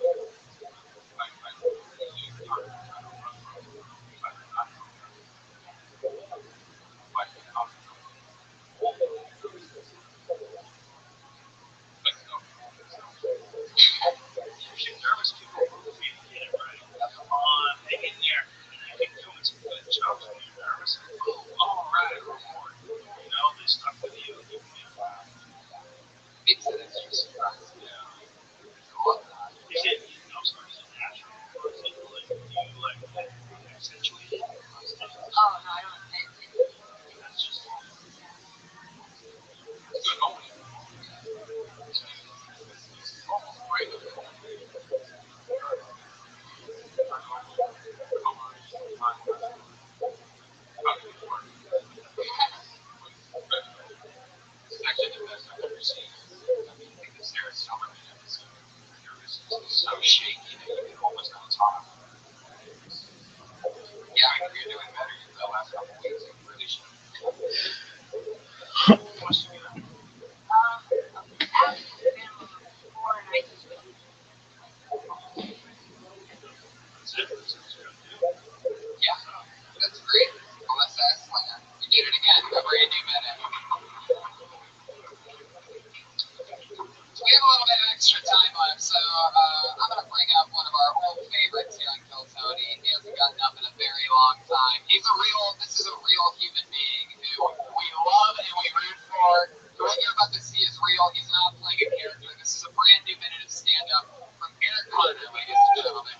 Nervous people move you to get it right. Come on, hang in there. And you doing some good jobs when you're nervous. All right, reward. They stuck with you. You can get wow. Makes it extra surprise. Yeah. Is it natural? Or is it you accentuated? Oh, no, I don't think it. That's just Good moment. Almost great. It's actually the best I've ever seen. The Sarah Silverman episode. Nervous is so shaky that you can almost not talk. Yeah, you're doing better the last couple of weeks. You really should. Question again. After the minimum of 4 nights a week. Carter, ladies and gentlemen.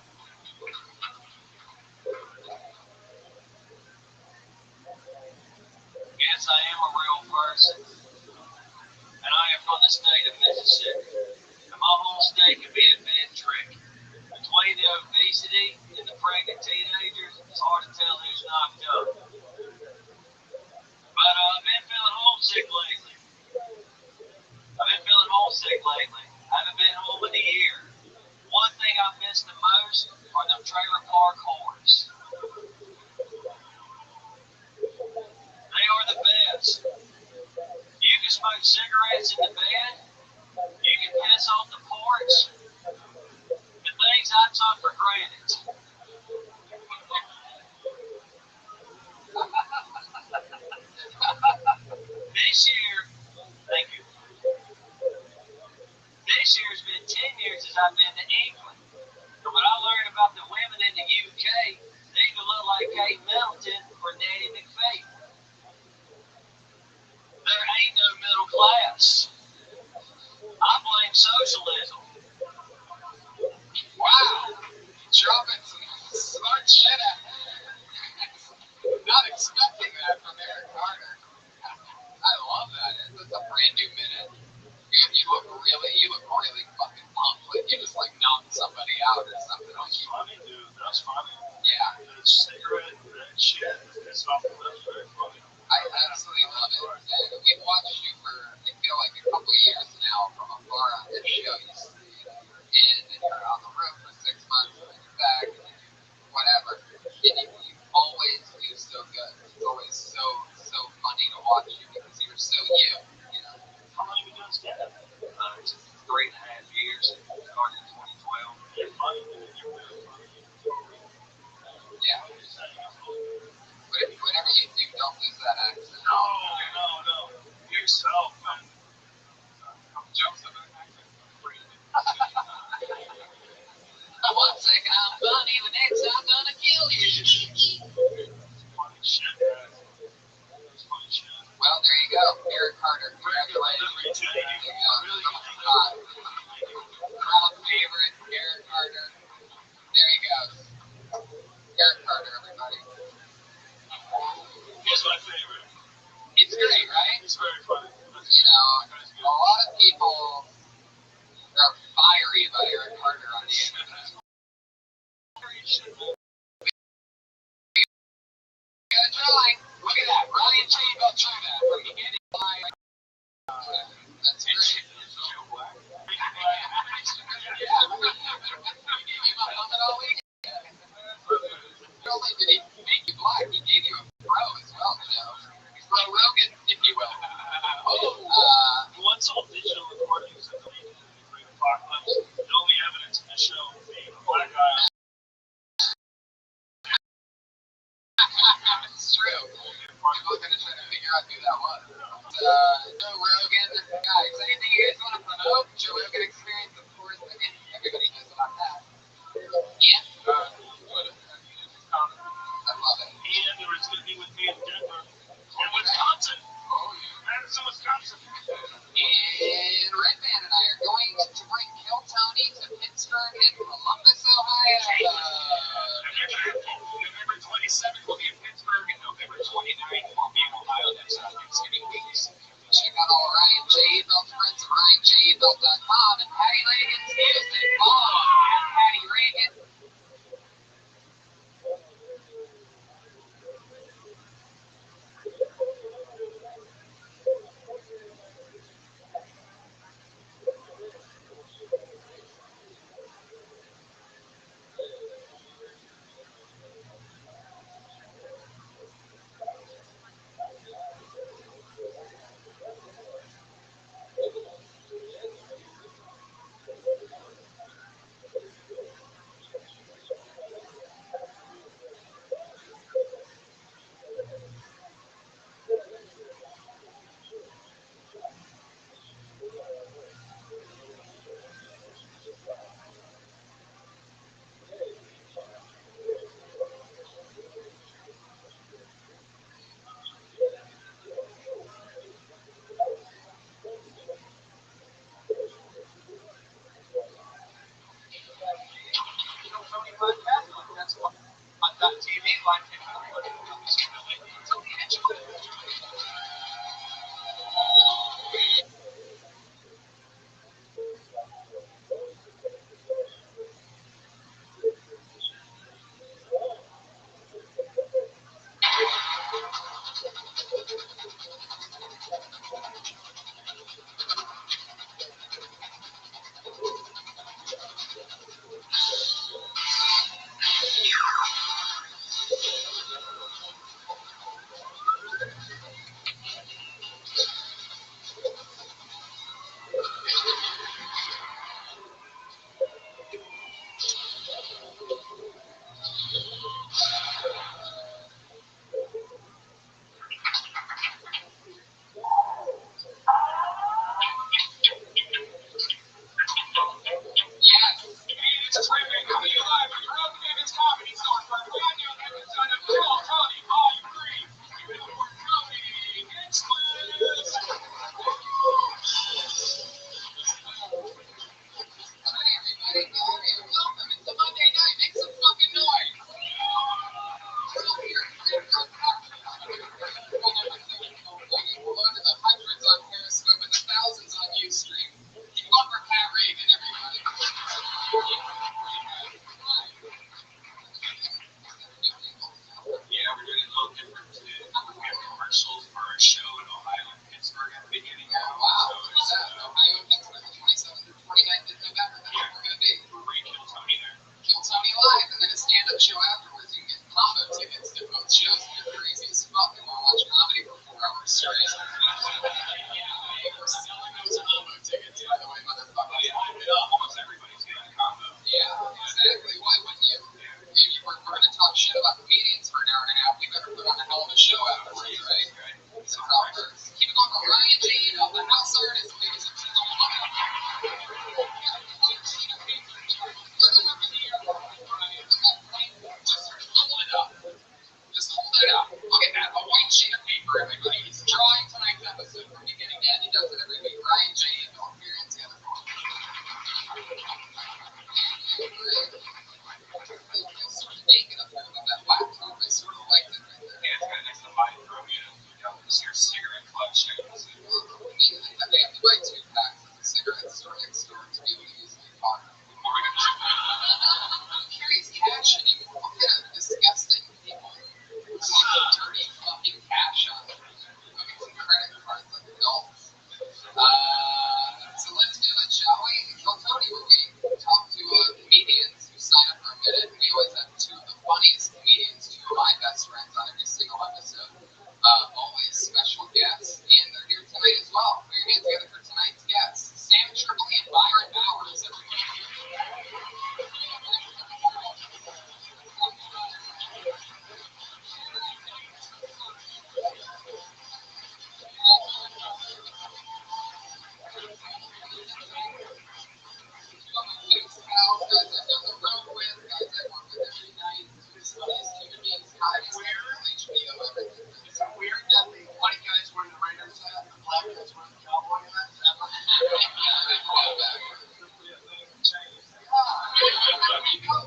Yes, I am a real person, and I am from the state of Mississippi. And my home state can be a bad trick. Between the obesity and the pregnant teenagers, it's hard to tell who's knocked up. But I've been feeling homesick lately. I haven't been home in a year. One thing I miss the most are them trailer park whores. They are the best. You can smoke cigarettes in the bed. You can piss off the porch. The things I took for granted. This year, thank you. This year's been 10 years since I've been to England. And when I learned about the women in the UK, they either look like Kate Middleton or Nanny McPhee. There ain't no middle class. I blame socialism. Wow, dropping some smart shit out. Not expecting that from Eric Carter. I love that. That's a brand new minute. You look really fucking pumped. Like you just like knocked somebody out or something. That's funny, dude. That's funny. Yeah. The cigarette and that shit. It's off the left. Very funny. I absolutely love it. And we've watched you for, I feel like, a couple of years now from afar on this show. You in and you're on the road for 6 months and then you're back and then you whatever. And you always do so good. It's always so funny to watch you because you're so you, you know. How long have you been doing stand-up? It's 3.5 years. Started in 2012. You're funny, dude. You're really funny. Yeah. Whatever you do, don't lose that accent. No. Yourself, man. Jokes about accent. One second I'm funny, the next I'm gonna kill you. Funny shit, guys. That's funny shit. Well, there you go. Eric Carter. Congratulations. There you go. Crowd favorite, Eric Carter. There he goes. Eric Carter, everybody. He's my favorite. He's great, right? He's very funny. You know, a lot of people are fiery about Eric Carter on the internet. Look at that. Ryan J. Beltrina from beginning to end. That's great. Not only did he make you black, he gave you a pro as well, you know. Pro Rogan, if you will. Once all digital recordings of the Great Apocalypse, the only evidence in the show being a black guy. It's true. People are going to try to figure out who that was. Joe Rogan, guys, anything you guys want to promote? Joe Rogan Experience, of course. I mean, everybody knows about that. Yeah. I love it. And there was going to be with me in Denver. In Wisconsin. Oh, yeah. Madison, Wisconsin. And Redman and I are going to bring Kill Tony to Pittsburgh and Columbus, Ohio. November 27th will be in Pittsburgh, and November 29th will be in Ohio. That's Thanksgiving weeks. Check out all Ryan J. Belt friends at RyanJBelt.com. And Patty Hey, Gary, welcome. It's a Monday night. Make some fucking noise. Hello to the hundreds on Periscope and the thousands on Ustream. Keep going for Pat Reagan, everybody. Yeah, we're doing it a little different today. We have commercials for our show in Ohio and Pittsburgh at the beginning. Oh, wow. So it's Ohio and Pittsburgh, the 27th and 29th of November. That's where we're going to be. We're bringing Kill Tony there. Kill Tony live, and then a stand-up show afterwards. You can get combo tickets to both shows if you're crazy as fuck and want to watch comedy for 4 hours straight. We're selling those combo tickets, by the way, motherfuckers. Almost everybody's getting a combo. Yeah, exactly. Why wouldn't you? Maybe we're going to talk shit about comedians for an hour and a half. We better put on a hell of a show afterwards, right? That's how it works. Keep it going for Ryan G. The house artist, ladies and Just hold it up. Look at that. A white sheet of paper, everybody. He's drawing tonight's episode from beginning to end. He does it every week. Ryan J. Don't fear it together. I feel sort of naked up here with that laptop. I sort of like it right there. Yeah, it's kind of nice to buy it from you. You know, this your cigarette collection. I may have to buy 2 packs of the cigarette store next door to be able to use my car. Who carries cash anymore? What kind of disgusting people dirty fucking cash on them? Some credit cards like adults. So let's do it, shall we? Kill Tony, where we talk to comedians who sign up for a minute. We always have 2 of the funniest comedians, 2 of my best friends on every single episode. Always special guests, and they're here tonight as well. We're going to get together for tonight's guests. Sam Tripoli and Byron Bowers, everybody.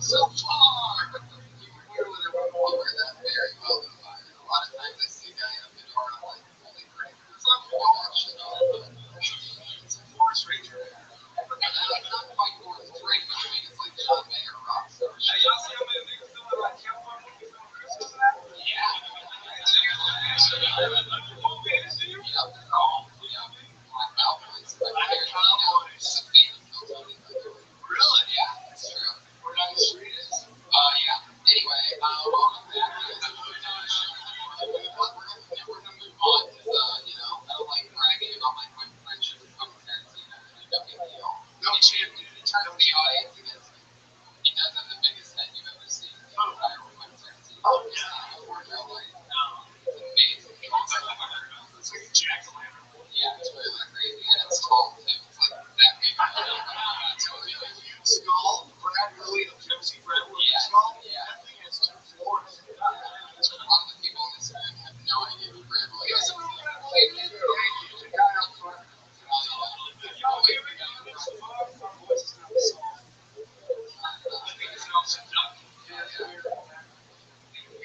So far! Where would everyone wear that very well? A lot of times I see a guy up the door and I'm like, holy crap, it's not shit on. It's a forest ranger. It's not quite forest ranger. I mean, it's like John Mayer Rothschild. Hey, y'all see how many niggas doing like cowboy movies on Christmas now? Yeah. Really? Yeah, that's true. We're on the streets? Yeah. Anyway, welcome back. We're gonna move on because, you know, I don't like bragging about my quick friendship with Quentin Tarantino. No big deal. No champion. Turn the audience against me. He does have the biggest head you've ever seen in the entire Quentin Tarantino. Oh, yeah. It's amazing. It's like a jack-o'-lantern. Yeah, it's really crazy. And it's tall, too. It's like that big. Skull, Brad Willie, Josie Brad Willie skull. Yeah. That thing has 2 floors. A lot of the people in this room have no idea who Brad Willie is. The guy up front.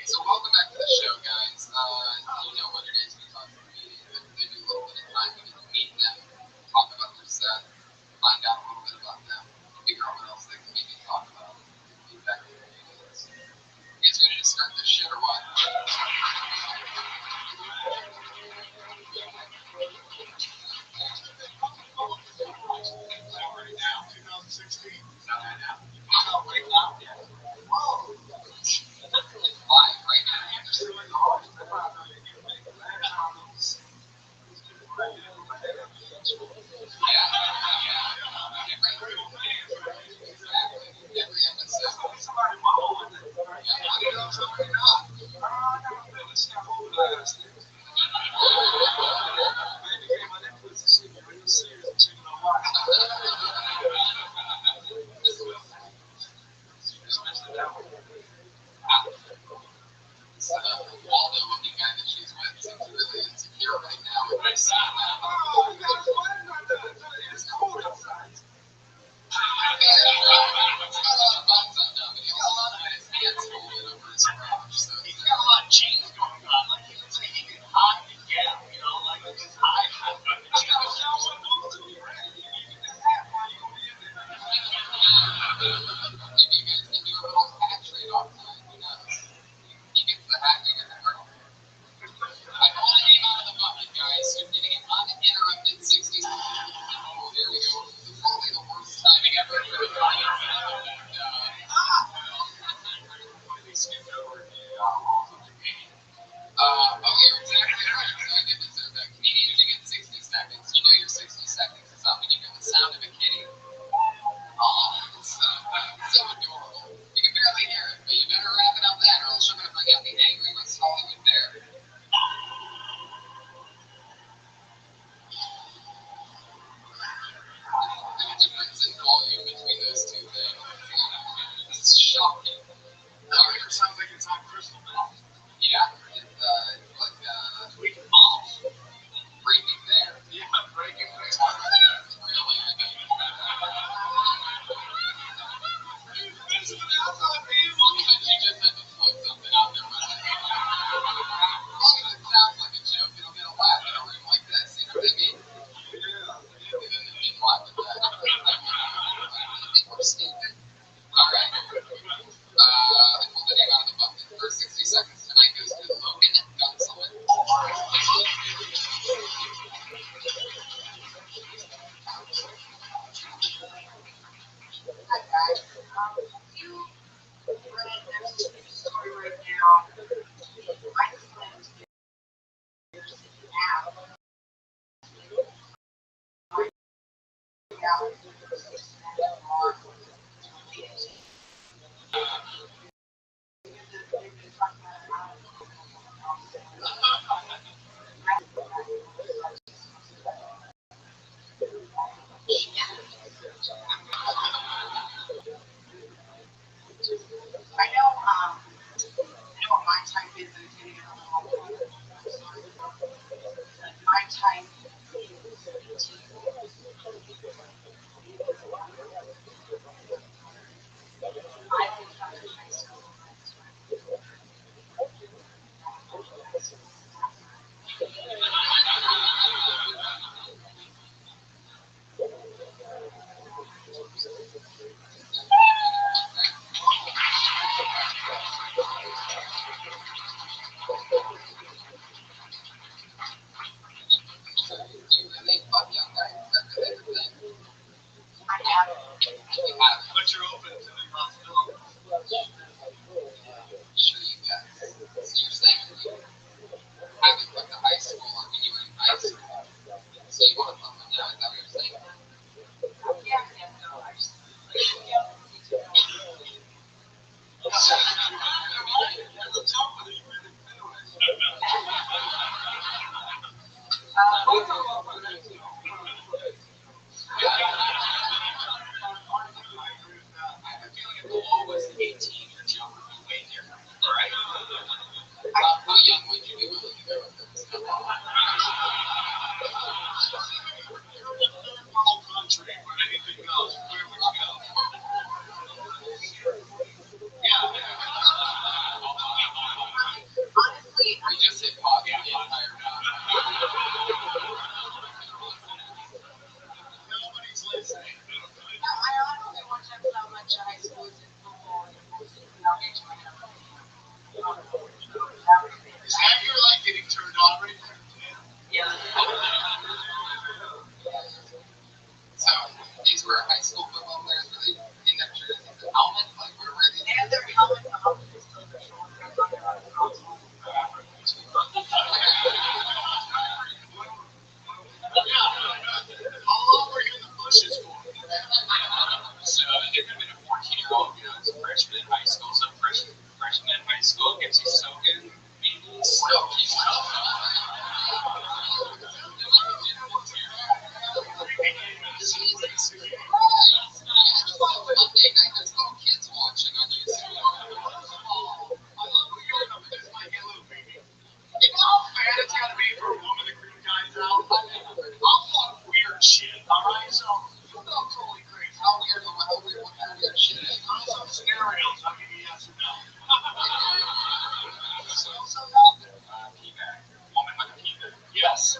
So welcome back to the show, guys. You know what it is. We talk to comedians. They do a little bit of time. We get to meet them, talk about their set, find out a little bit about them, figure out what else they can maybe talk about. Feedback to comedians. You guys ready to start this shit or what? Right now, 2016. Is that right now? Right now? Yeah. Whoa. That's really flying right now. You're just doing the hard stuff. Every episode. Somebody mom. Waldo looking guy that she's with seems really insecure right now. When I saw that. Oh, you guys, it's cold outside. running next to the story right now. My plan to get out. I know what my type is. I'm getting a little my type is I will come to high school. Do you really fuck young guys? Is that really the thing? I have You have it. But you're open to the possibility. Sure you guys. So you're saying you haven't went to high school or when you were in high school. So you want to fuck them now, is that what you're saying? no, I just young people. I feel like if the law was 18, your job would be way different. Right? How young would you be willing to go with this? Whole country, where anything goes, where would you go? Honestly, We just hit pause the entire time. Nobody's listening. I honestly want to know how much high school is in football and I'll get you my number. Is that your like getting turned on right there? Yeah. So these were high school football players where they didn't have jerseys and helmets. Like where were They they? have their helmet on and still their shoulders on their own console. How long were you in the bushes for? So there could have been a 14-year-old, it's a freshman in high school. So freshman in high school gets you soaking. Soak you. Jesus Christ. Monday night, there's no kids watching on YouTube. I love where you're coming. This might get a little baby. You know how bad it's gotta be for a woman to creep guys out? I'll fuck weird shit, alright? So, you go totally crazy. How weird, what kind of weird shit is On some scenarios, I'll give you yes or no. So, pee bag. Woman with a pee bag. Yes.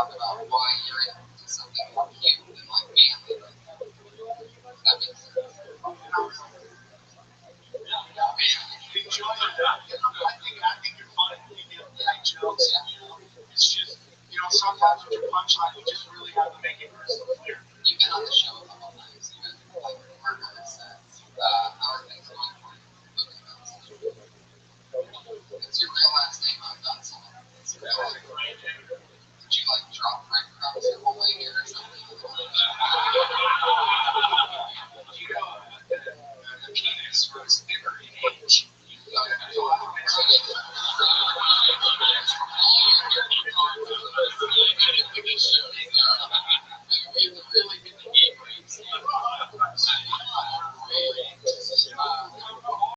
talk about why you're into something more cute than like manly right now. That makes sense. I think you're funny. You get jokes. It's just, sometimes with your punchline, you just really have to make